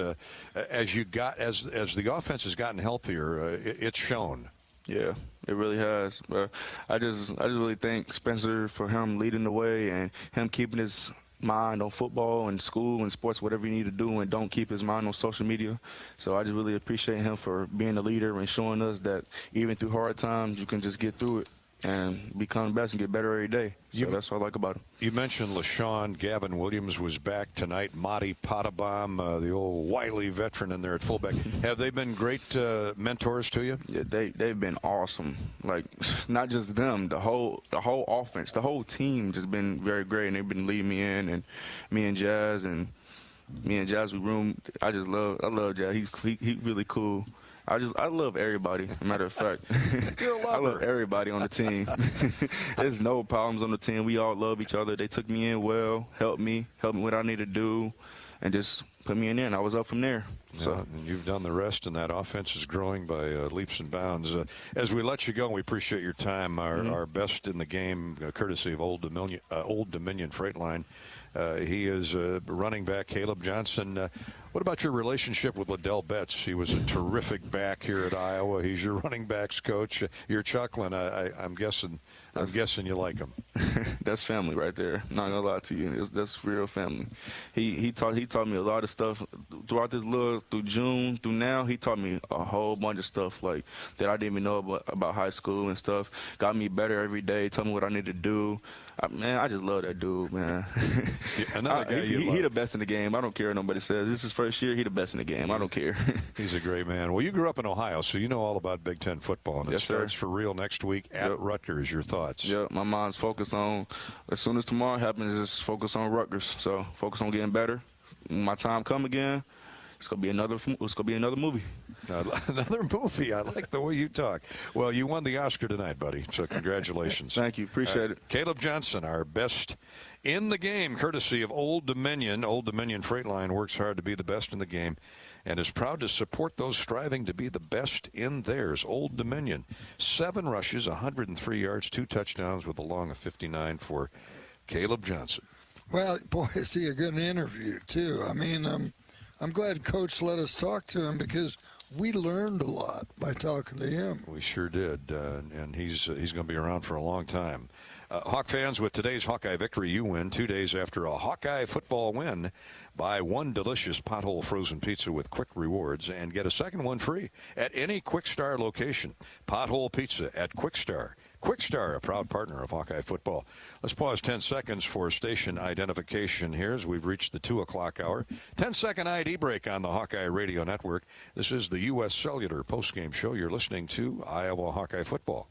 As the offense has gotten healthier, it's shown. Yeah, it really has. But I just really thank Spencer for him leading the way and him keeping his mind on football and school and sports, whatever you need to do, and don't keep his mind on social media. So I just really appreciate him for being a leader and showing us that even through hard times, you can just get through it and become best and get better every day. So that's what I like about him. You mentioned LaShawn. Gavin Williams was back tonight. Madi Potabom, the old wily veteran in there at fullback. Have they been great mentors to you? Yeah, they've been awesome. Like, not just them, the whole offense, the whole team just been very great, and they've been leading me in, and me and Jazz, we room. I love Jazz. He's really cool. I love everybody. As a matter of fact, I love everybody on the team. There's no problems on the team. We all love each other. They took me in well, helped me what I need to do, and just put me in there, and I was up from there. So and you've done the rest, and that offense is growing by leaps and bounds. As we let you go, we appreciate your time. Our best in the game, courtesy of Old Dominion Freight Line. He is running back Caleb Johnson. What about your relationship with Liddell Betts? He was a terrific back here at Iowa. He's your running backs coach. You're chuckling. I'm guessing you like him. That's family right there. Not gonna lie to you. That's real family. He taught me a lot of stuff throughout through June through now. He taught me a whole bunch of stuff like that I didn't even know about high school and stuff. Got me better every day. Told me what I need to do. I just love that dude, man. Another guy he the best in the game. I don't care what nobody says. This is his first year. He the best in the game. I don't care. He's a great man. Well, you grew up in Ohio, so you know all about Big Ten football, and it starts for real next week at Rutgers. Your thoughts? Yeah, my mind's focused on, as soon as tomorrow happens, just focus on Rutgers. So focus on getting better. When my time come again, it's gonna be another movie. Another movie. I like the way you talk. Well, you won the Oscar tonight, buddy. So congratulations. Thank you. Appreciate it. Caleb Johnson, our best in the game, courtesy of Old Dominion. Old Dominion Freight Line works hard to be the best in the game and is proud to support those striving to be the best in theirs. Old Dominion, 7 rushes, 103 yards, 2 touchdowns with a long of 59 for Caleb Johnson. Well, boy, is he a good interview, too. I mean, I'm glad Coach let us talk to him because we learned a lot by talking to him. We sure did, and he's going to be around for a long time. Hawk fans, with today's Hawkeye victory, you win 2 days after a Hawkeye football win. Buy 1 delicious pothole frozen pizza with quick rewards and get a second one free at any Quick Star location. Pothole pizza at Quick Star. Quick Star, a proud partner of Hawkeye football. Let's pause 10 seconds for station identification here as we've reached the 2 o'clock hour. 10-second ID break on the Hawkeye Radio Network. This is the U.S. Cellular postgame show. You're listening to Iowa Hawkeye football.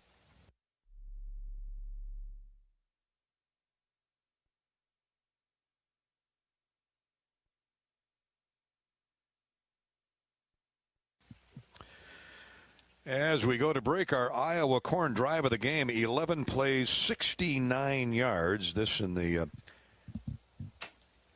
As we go to break, our Iowa corn drive of the game, 11 plays, 69 yards. This in the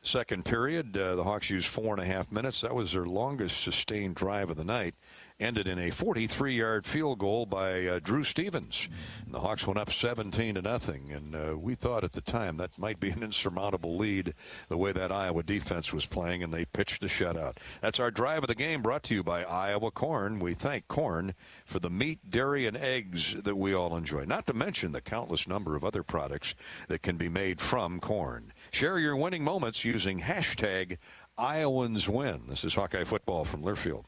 second period. The Hawks used 4.5 minutes. That was their longest sustained drive of the night. Ended in a 43-yard field goal by Drew Stevens. And the Hawks went up 17-0. And we thought at the time that might be an insurmountable lead, the way that Iowa defense was playing, and they pitched a shutout. That's our drive of the game, brought to you by Iowa Corn. We thank Corn for the meat, dairy, and eggs that we all enjoy. Not to mention the countless number of other products that can be made from corn. Share your winning moments using hashtag #IowансWin. This is Hawkeye Football from Learfield.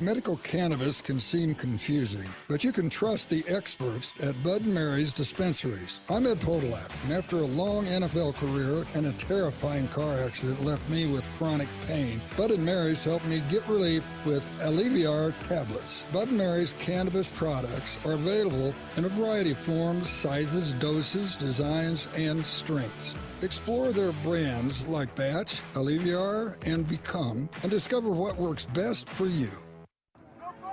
Medical cannabis can seem confusing, but you can trust the experts at Bud & Mary's dispensaries. I'm Ed Podolak, and after a long NFL career and a terrifying car accident left me with chronic pain, Bud & Mary's helped me get relief with Alleviar tablets. Bud & Mary's cannabis products are available in a variety of forms, sizes, doses, designs, and strengths. Explore their brands like Batch, Alleviar, and Become, and discover what works best for you.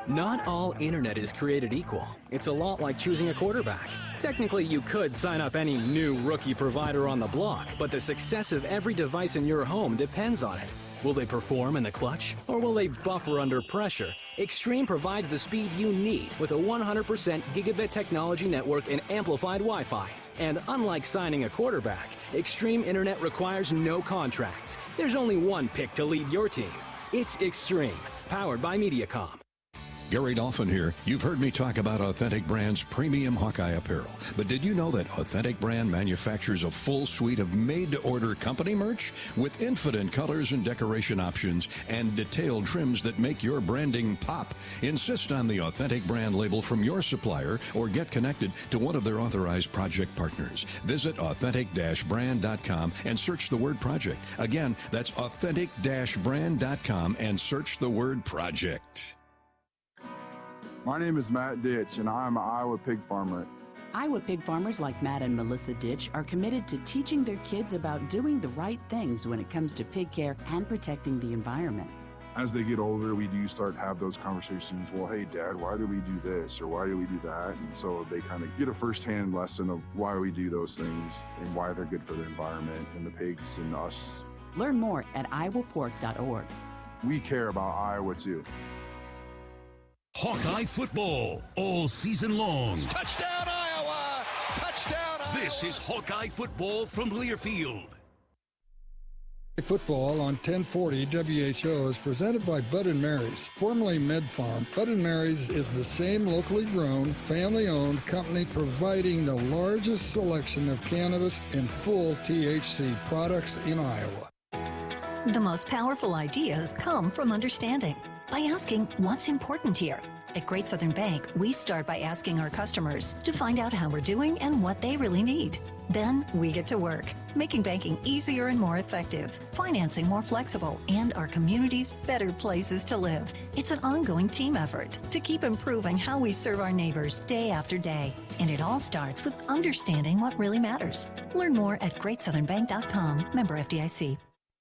Not all internet is created equal. It's a lot like choosing a quarterback. Technically, you could sign up any new rookie provider on the block, but the success of every device in your home depends on it. Will they perform in the clutch, or will they buffer under pressure? Extreme provides the speed you need with a 100% gigabit technology network and amplified Wi-Fi. And unlike signing a quarterback, Extreme Internet requires no contracts. There's only one pick to lead your team. It's Extreme, powered by Mediacom. Gary Dolphin here. You've heard me talk about Authentic Brand's premium Hawkeye apparel. But did you know that Authentic Brand manufactures a full suite of made-to-order company merch with infinite colors and decoration options and detailed trims that make your branding pop? Insist on the Authentic Brand label from your supplier or get connected to one of their authorized project partners. Visit authentic-brand.com and search the word project. Again, that's authentic-brand.com and search the word project. My name is Matt Ditch, and I'm an Iowa pig farmer. Iowa pig farmers like Matt and Melissa Ditch are committed to teaching their kids about doing the right things when it comes to pig care and protecting the environment. As they get older, we do start to have those conversations. Well, hey, Dad, why do we do this or why do we do that? And so they kind of get a firsthand lesson of why we do those things and why they're good for the environment and the pigs and us. Learn more at iowapork.org. We care about Iowa, too. Hawkeye football all season long. Touchdown, Iowa! Touchdown, Iowa! This is Hawkeye football from Learfield. Football on 1040 WHO is presented by Bud & Mary's, formerly Med Farm. Bud & Mary's is the same locally grown, family-owned company providing the largest selection of cannabis and full THC products in Iowa. The most powerful ideas come from understanding. By asking what's important here. At Great Southern Bank, we start by asking our customers to find out how we're doing and what they really need. Then we get to work, making banking easier and more effective, financing more flexible, and our communities better places to live. It's an ongoing team effort to keep improving how we serve our neighbors day after day. And it all starts with understanding what really matters. Learn more at GreatSouthernBank.com, member FDIC.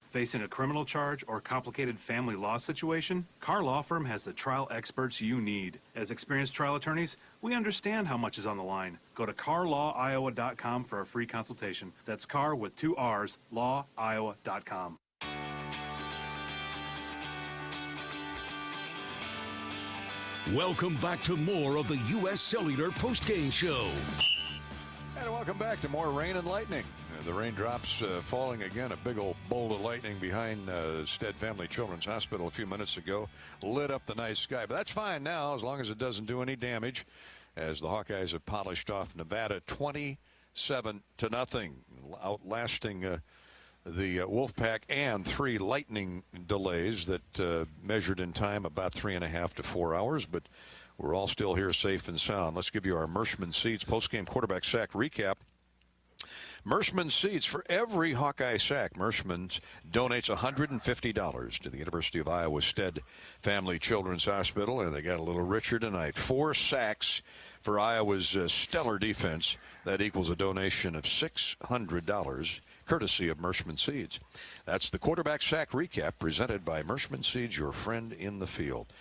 Facing a criminal charge or complicated family law situation? Carr Law Firm has the trial experts you need. As experienced trial attorneys, we understand how much is on the line. Go to carlawiowa.com for a free consultation. That's Carr with 2 R's, lawiowa.com. Welcome back to more of the U.S. Cellular postgame show. And welcome back to more rain and lightning. The raindrops falling again. A big old bolt of lightning behind Stead Family Children's Hospital a few minutes ago lit up the night sky. But that's fine now as long as it doesn't do any damage, as the Hawkeyes have polished off Nevada 27-0, outlasting the Wolfpack and 3 lightning delays that measured in time about 3.5 to 4 hours. But we're all still here safe and sound. Let's give you our Mershman Seeds postgame quarterback sack recap. Mershman Seeds, for every Hawkeye sack, Mershman's donates $150 to the University of Iowa Stead Family Children's Hospital, and they got a little richer tonight. 4 sacks for Iowa's stellar defense. That equals a donation of $600, courtesy of Mershman Seeds. That's the quarterback sack recap presented by Mershman Seeds, your friend in the field.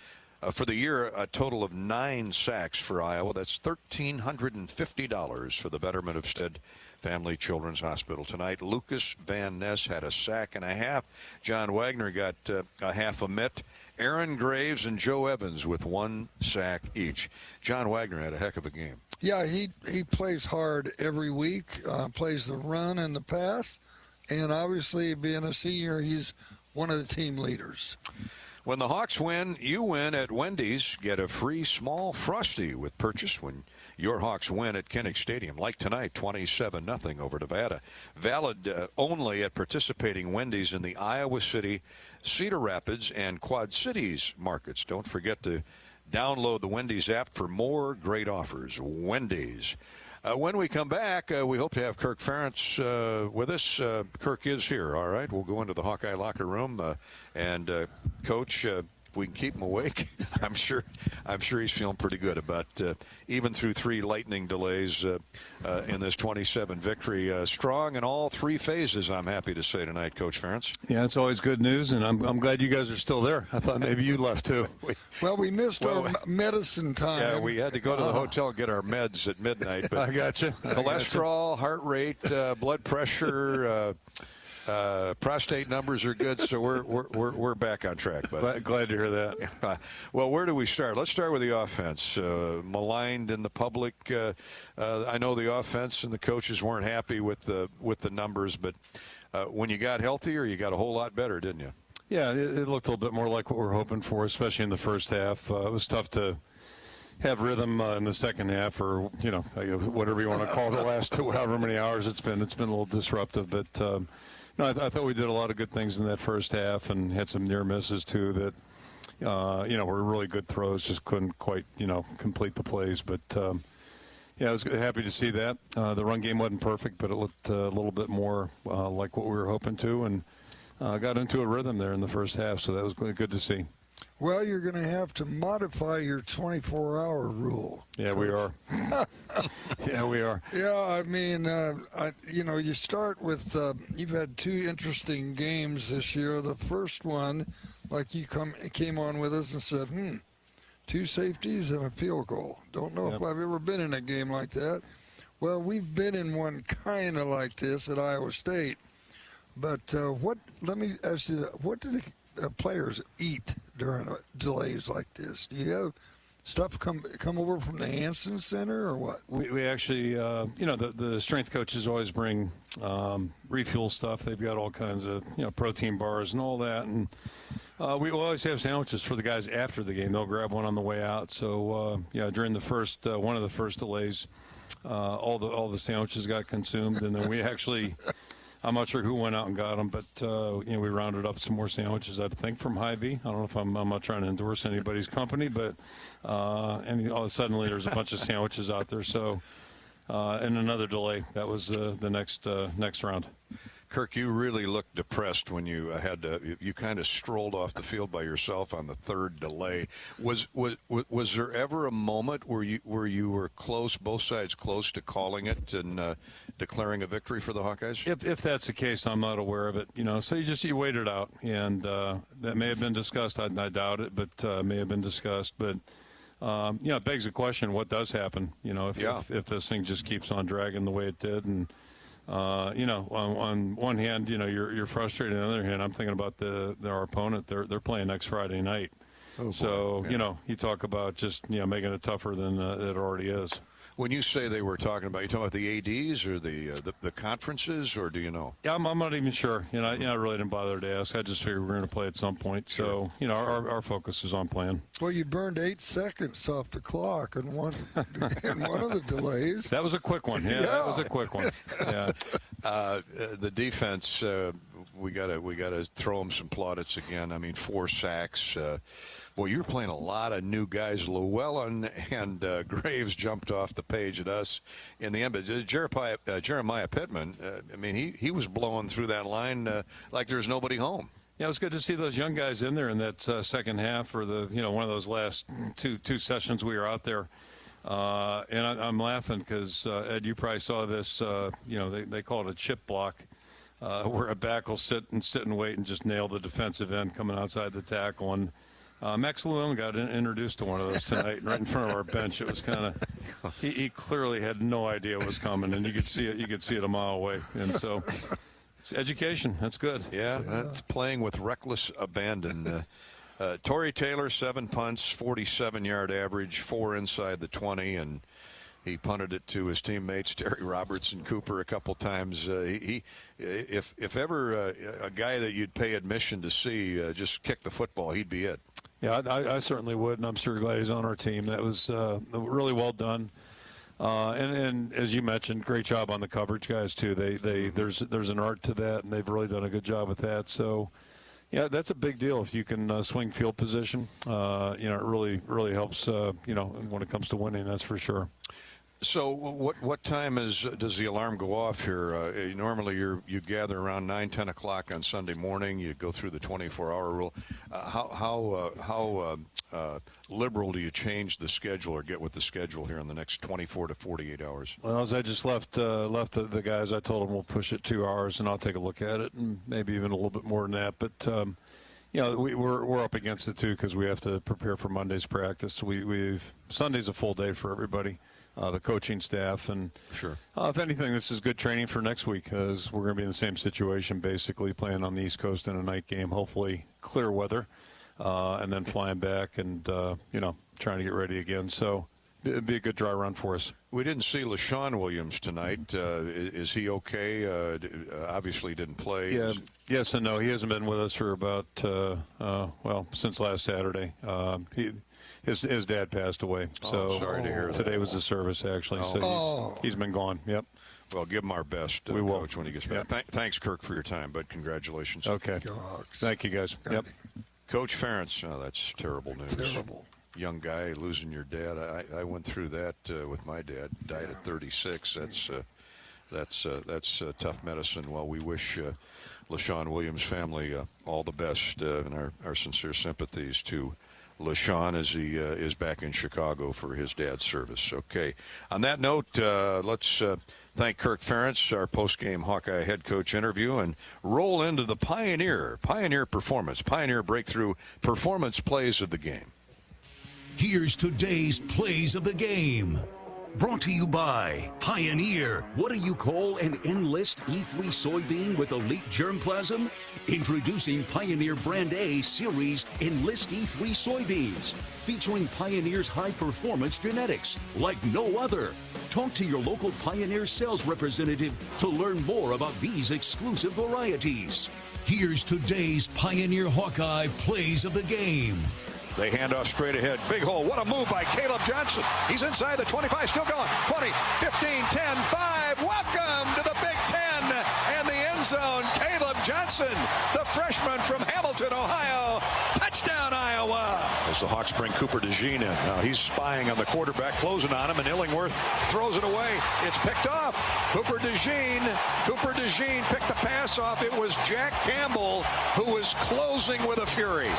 For the year, a total of 9 sacks for Iowa. That's $1,350 for the betterment of Stead Family Children's Hospital tonight. Lucas Van Ness had a sack and a half. John Wagner got a half a mitt. Aaron Graves and Joe Evans with 1 sack each. John Wagner had a heck of a game. Yeah, he plays hard every week, plays the run and the pass, and obviously being a senior, he's one of the team leaders. When the Hawks win, you win at Wendy's. Get a free small Frosty with purchase when your Hawks win at Kinnick Stadium, like tonight, 27-0 over Nevada. Valid only at participating Wendy's in the Iowa City, Cedar Rapids, and Quad Cities markets. Don't forget to download the Wendy's app for more great offers. Wendy's. When we come back, we hope to have Kirk Ferentz with us. Kirk is here, all right? We'll go into the Hawkeye locker room. And, Coach, if we can keep him awake, I'm sure he's feeling pretty good about even through 3 lightning delays in this 27 victory. Strong in all 3 phases, I'm happy to say tonight, Coach Ferentz. Yeah, it's always good news, and I'm glad you guys are still there. I thought maybe you left too. We missed our medicine time. Yeah, we had to go to the hotel and get our meds at midnight. But I got you. Cholesterol, heart rate, blood pressure. Prostate numbers are good, so we're back on track. But glad to hear that. Well, where do we start? Let's start with the offense. Maligned in the public. I know the offense and the coaches weren't happy with the numbers, but when you got healthier, you got a whole lot better, didn't you? Yeah, it looked a little bit more like what we were hoping for, especially in the first half. It was tough to have rhythm in the second half, or whatever you want to call the last however many hours it's been. It's been a little disruptive, but. No, I thought we did a lot of good things in that first half and had some near misses too that, were really good throws, just couldn't quite, complete the plays. But, I was happy to see that. The run game wasn't perfect, but it looked a little bit more like what we were hoping to, and got into a rhythm there in the first half, so that was good to see. Well, you're going to have to modify your 24-hour rule. Yeah, we are. Yeah, we are. Yeah, I mean, you start with you've had 2 interesting games this year. The first one, like you came on with us and said, 2 safeties and a field goal. Don't know if I've ever been in a game like that. Well, we've been in one kind of like this at Iowa State. But let me ask you, what do the players eat during delays like this? Do you have stuff come over from the Hansen Center or what? We actually, the strength coaches always bring refuel stuff. They've got all kinds of, protein bars and all that. And we always have sandwiches for the guys after the game. They'll grab one on the way out. So, during the first, one of the first delays, all the sandwiches got consumed. And then we actually... I'm not sure who went out and got them, but we rounded up some more sandwiches, I think, from Hy-Vee. I don't know if I'm not trying to endorse anybody's company, but suddenly there's a bunch of sandwiches out there. So, and another delay. That was the next round. Kirk, you really looked depressed when you you kind of strolled off the field by yourself on the 3rd delay. Was there ever a moment where you were close, both sides close to calling it and declaring a victory for the Hawkeyes? If that's the case, I'm not aware of it. So you wait it out, and that may have been discussed. I doubt it, but may have been discussed. But it begs the question: what does happen? If this thing just keeps on dragging the way it did, and on one hand, you're frustrated. On the other hand, I'm thinking about our opponent. They're playing next Friday night. Oh, so, you talk about just, making it tougher than it already is. When you say they were talking about, you talking about the ADs or the conferences, or do you know? Yeah, I'm not even sure. I really didn't bother to ask. I just figured we're going to play at some point. Sure. So, our focus is on playing. Well, you burned 8 seconds off the clock in one of the delays. That was a quick one. Yeah, that was a quick one. Yeah. The defense, we gotta throw them some plaudits again. I mean, 4 sacks. Well, you're playing a lot of new guys. Llewellyn and Graves jumped off the page at us in the end. But Jeremiah Pittman, he was blowing through that line like there's nobody home. Yeah, it was good to see those young guys in there in that second half, or one of those last two sessions we were out there. And I'm laughing because, Ed, you probably saw this, they call it a chip block, where a back will sit and wait and just nail the defensive end coming outside the tackle. And Max Llewellyn got introduced to one of those tonight, right in front of our bench. It was kind of he clearly had no idea what was coming, and you could see it. You could see it a mile away, and so it's education. That's good. Yeah, that's playing with reckless abandon. Torrey Taylor, 7 punts, 47-yard average, 4 inside the 20, and he punted it to his teammates, Terry Roberts and Cooper, a couple times. If ever a guy that you'd pay admission to see just kick the football, he'd be it. Yeah, I certainly would, and I'm sure glad he's on our team. That was really well done. And as you mentioned, great job on the coverage guys too. There's an art to that, and they've really done a good job with that. So, yeah, that's a big deal if you can swing field position. It really helps. When it comes to winning, that's for sure. So what time does the alarm go off here? Normally you gather around 9, 10 o'clock on Sunday morning. You go through the 24-hour rule. How liberal do you change the schedule or get with the schedule here in the next 24 to 48 hours? Well, as I just left the guys, I told them we'll push it 2 hours, and I'll take a look at it, and maybe even a little bit more than that. But we're up against it too because we have to prepare for Monday's practice. Sunday's a full day for everybody. The coaching staff, and sure. If anything, this is good training for next week because we're going to be in the same situation, basically playing on the East Coast in a night game, hopefully clear weather, and then flying back and trying to get ready again. So it'd be a good dry run for us. We didn't see LaShawn Williams tonight. Is he okay? Obviously didn't play. Yeah. Yes and no. He hasn't been with us for about since last Saturday. His dad passed away, so sorry to hear that. Today was the service, actually. So he's been gone. Yep. Well, give him our best, we will. Coach, when he gets back. Yep. Thanks, Kirk, for your time, but congratulations. Okay. Thank you, guys. Yep. Coach Ferentz, that's terrible news. Terrible. Young guy losing your dad. I went through that with my dad. Died at 36. That's tough medicine. Well, we wish LaShawn Williams' family all the best, and our sincere sympathies to LaShawn as he is back in Chicago for his dad's service. Okay. On that note, let's thank Kirk Ferentz, our post-game Hawkeye head coach interview, and roll into the Pioneer Performance, Pioneer Breakthrough Performance Plays of the Game. Here's today's Plays of the Game. Brought to you by Pioneer. What do you call an Enlist E3 soybean with elite germplasm? Introducing Pioneer Brand A Series Enlist E3 soybeans, featuring Pioneer's high-performance genetics like no other. Talk to your local Pioneer sales representative to learn more about these exclusive varieties. Here's today's Pioneer Hawkeye Plays of the Game. They hand off straight ahead. Big hole. What a move by Caleb Johnson. He's inside the 25, still going. 20, 15, 10, 5. Welcome to the Big Ten and the end zone. Caleb Johnson, the freshman from Hamilton, Ohio. Touchdown, Iowa. As the Hawks bring Cooper DeJean in. Now he's spying on the quarterback, closing on him, and Illingworth throws it away. It's picked off. Cooper DeJean picked the pass off. It was Jack Campbell who was closing with a fury.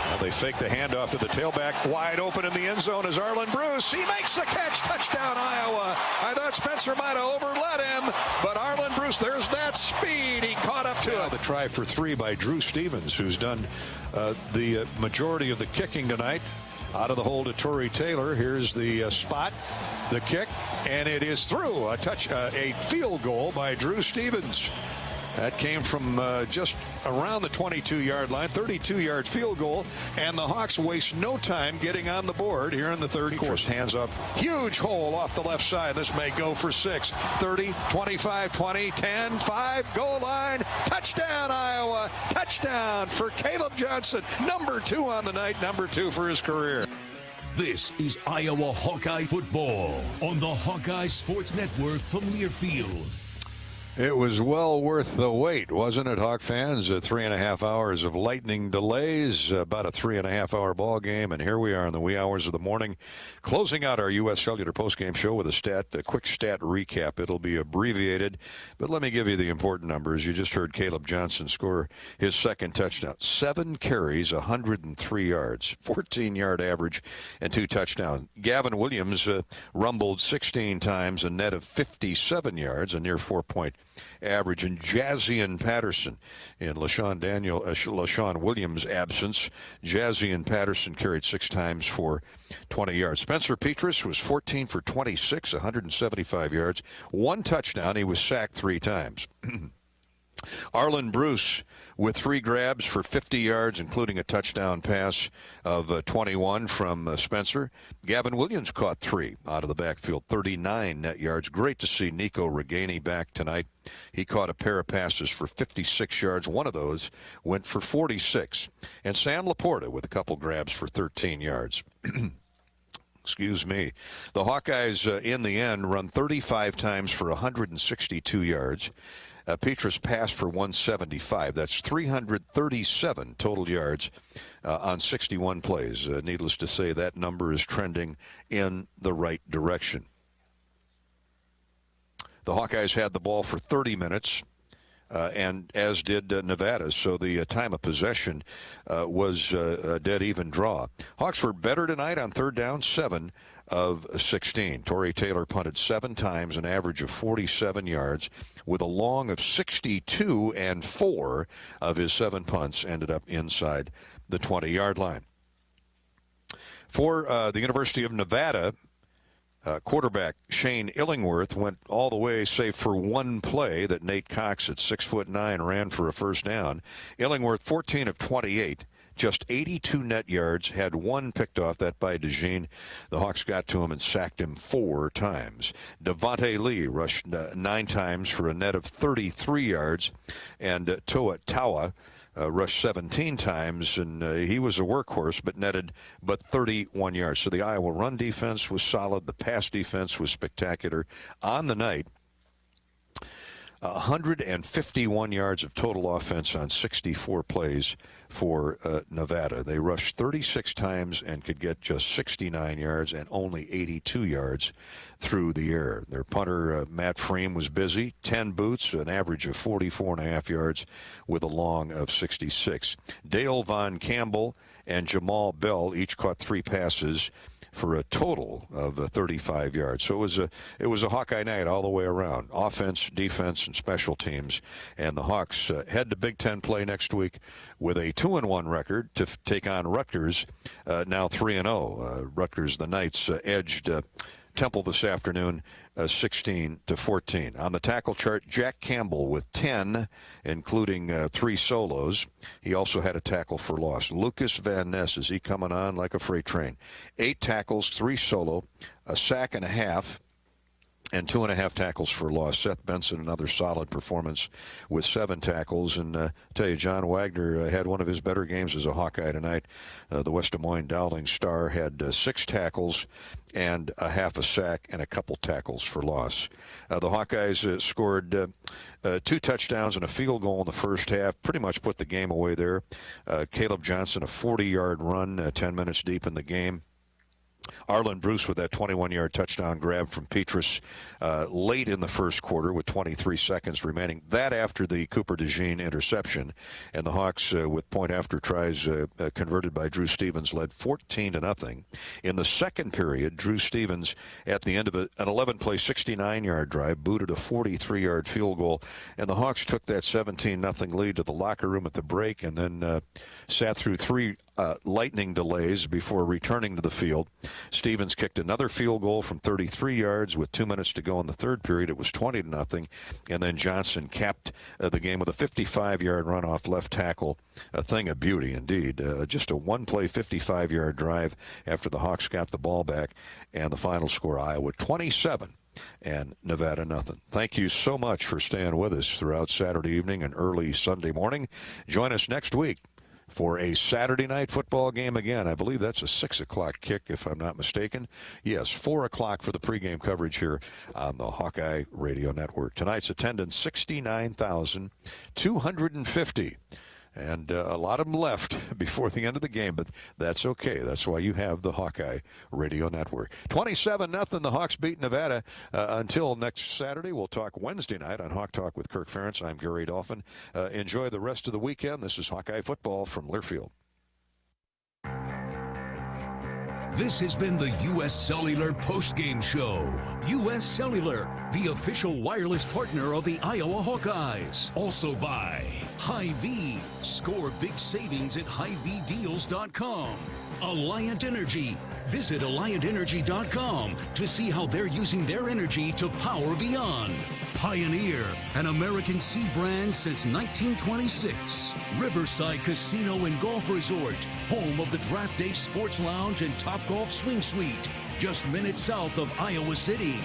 Well, they fake the handoff to the tailback. Wide open in the end zone is Arlen Bruce. He makes the catch. Touchdown, Iowa. I thought Spencer might have overlet him, but Arlen Bruce, there's that speed. He caught up to it. The try for 3 by Drew Stevens, who's done the majority of the kicking tonight. Out of the hole to Torrey Taylor. Here's the spot, the kick, and it is through. A field goal by Drew Stevens. That came from just around the 22-yard line, 32-yard field goal, and the Hawks waste no time getting on the board here in the third quarter. Hands up, huge hole off the left side. This may go for 6, 30, 25, 20, 10, 5, goal line. Touchdown, Iowa. Touchdown for Caleb Johnson. Number 2 on the night, number 2 for his career. This is Iowa Hawkeye football on the Hawkeye Sports Network from Learfield. It was well worth the wait, wasn't it, Hawk fans? 3.5 hours of lightning delays, about a 3.5-hour ball game, and here we are in the wee hours of the morning, closing out our U.S. Cellular postgame show with a quick stat recap. It'll be abbreviated, but let me give you the important numbers. You just heard Caleb Johnson score his second touchdown. 7 carries, 103 yards, 14-yard average, and 2 touchdowns. Gavin Williams rumbled 16 times, a net of 57 yards, a near 4-point average. And Jazzian Patterson, in LaShawn Williams' absence, Jazzian Patterson carried 6 times for 20 yards. Spencer Petras was 14 for 26, 175 yards, 1 touchdown. He was sacked 3 times. Arlen Bruce with 3 grabs for 50 yards, including a touchdown pass of 21 from Spencer. Gavin Williams caught 3 out of the backfield, 39 net yards. Great to see Nico Reganey back tonight. He caught a pair of passes for 56 yards. One of those went for 46. And Sam Laporta with a couple grabs for 13 yards. Excuse me. The Hawkeyes, in the end, run 35 times for 162 yards. Petras passed for 175. That's 337 total yards on 61 plays. Needless to say, that number is trending in the right direction. The Hawkeyes had the ball for 30 minutes, and as did Nevada, so the time of possession was a dead even draw. Hawks were better tonight on 3rd down, 7 of 16. Torrey Taylor punted 7 times, an average of 47 yards, with a long of 62, and 4 of his 7 punts ended up inside the 20-yard line. For the University of Nevada, quarterback Shane Illingworth went all the way, save for 1 play that Nate Cox at 6'9" ran for a first down. Illingworth 14 of 28. Just 82 net yards, had 1 picked off, that by DeJean. The Hawks got to him and sacked him 4 times. Devontae Lee rushed 9 times for a net of 33 yards, and Toa Taua rushed 17 times, and he was a workhorse, but netted but 31 yards. So the Iowa run defense was solid. The pass defense was spectacular. On the night, 151 yards of total offense on 64 plays for Nevada. They rushed 36 times and could get just 69 yards and only 82 yards through the air. Their punter, Matt Freem, was busy. 10 boots, an average of 44.5 yards with a long of 66. Dale Von Campbell and Jamal Bell each caught 3 passes for a total of 35 yards. So it was a Hawkeye night all the way around. Offense, defense, and special teams. And the Hawks head to Big Ten play next week with a 2-1 record to take on Rutgers, now 3-0. Rutgers, the Knights, edged Temple this afternoon, 16-14. On the tackle chart, Jack Campbell with 10, including 3 solos. He also had a tackle for loss. Lucas Van Ness, is he coming on like a freight train? 8 tackles, 3 solo, a sack and a half, and 2.5 tackles for loss. Seth Benson, another solid performance with 7 tackles. And I tell you, John Wagner had one of his better games as a Hawkeye tonight. The West Des Moines Dowling Star had 6 tackles and a half a sack and a couple tackles for loss. The Hawkeyes scored 2 touchdowns and a field goal in the first half. Pretty much put the game away there. Caleb Johnson, a 40-yard run 10 minutes deep in the game. Arlen Bruce with that 21-yard touchdown grab from Petras late in the first quarter with 23 seconds remaining. That after the Cooper DeJean interception. And the Hawks, with point-after tries converted by Drew Stevens, led 14-0. In the second period, Drew Stevens, at the end of an 11-play, 69-yard drive, booted a 43-yard field goal. And the Hawks took that 17-0 lead to the locker room at the break and then sat through 3 lightning delays before returning to the field. Stevens kicked another field goal from 33 yards with 2 minutes to go in the third period. It was 20-0, and then Johnson capped the game with a 55-yard run off left tackle. A thing of beauty indeed. Just a one-play 55-yard drive after the Hawks got the ball back, and the final score, Iowa 27 and Nevada nothing. Thank you so much for staying with us throughout Saturday evening and early Sunday morning. Join us next week for a Saturday night football game again. I believe that's a 6 o'clock kick, if I'm not mistaken. Yes, 4 o'clock for the pregame coverage here on the Hawkeye Radio Network. Tonight's attendance, 69,250. And a lot of them left before the end of the game, but that's okay. That's why you have the Hawkeye Radio Network. 27-0, the Hawks beat Nevada. Until next Saturday, we'll talk Wednesday night on Hawk Talk with Kirk Ferentz. I'm Gary Dolphin. Enjoy the rest of the weekend. This is Hawkeye Football from Learfield. This has been the U.S. Cellular Postgame Show. U.S. Cellular, the official wireless partner of the Iowa Hawkeyes. Also by Hy-Vee. Score big savings at HyVdeals.com. Alliant Energy. Visit AlliantEnergy.com to see how they're using their energy to power beyond. Pioneer, an American seed brand since 1926. Riverside Casino and Golf Resort, home of the Draft Day Sports Lounge and Topgolf Swing Suite, just minutes south of Iowa City.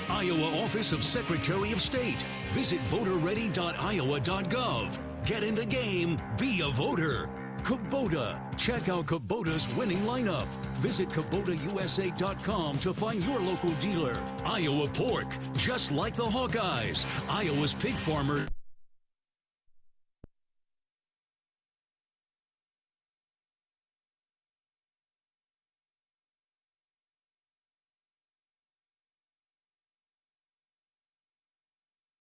Iowa Office of Secretary of State. Visit voterready.iowa.gov. Get in the game, be a voter. Kubota. Check out Kubota's winning lineup. Visit KubotaUSA.com to find your local dealer. Iowa Pork, just like the Hawkeyes. Iowa's pig farmer.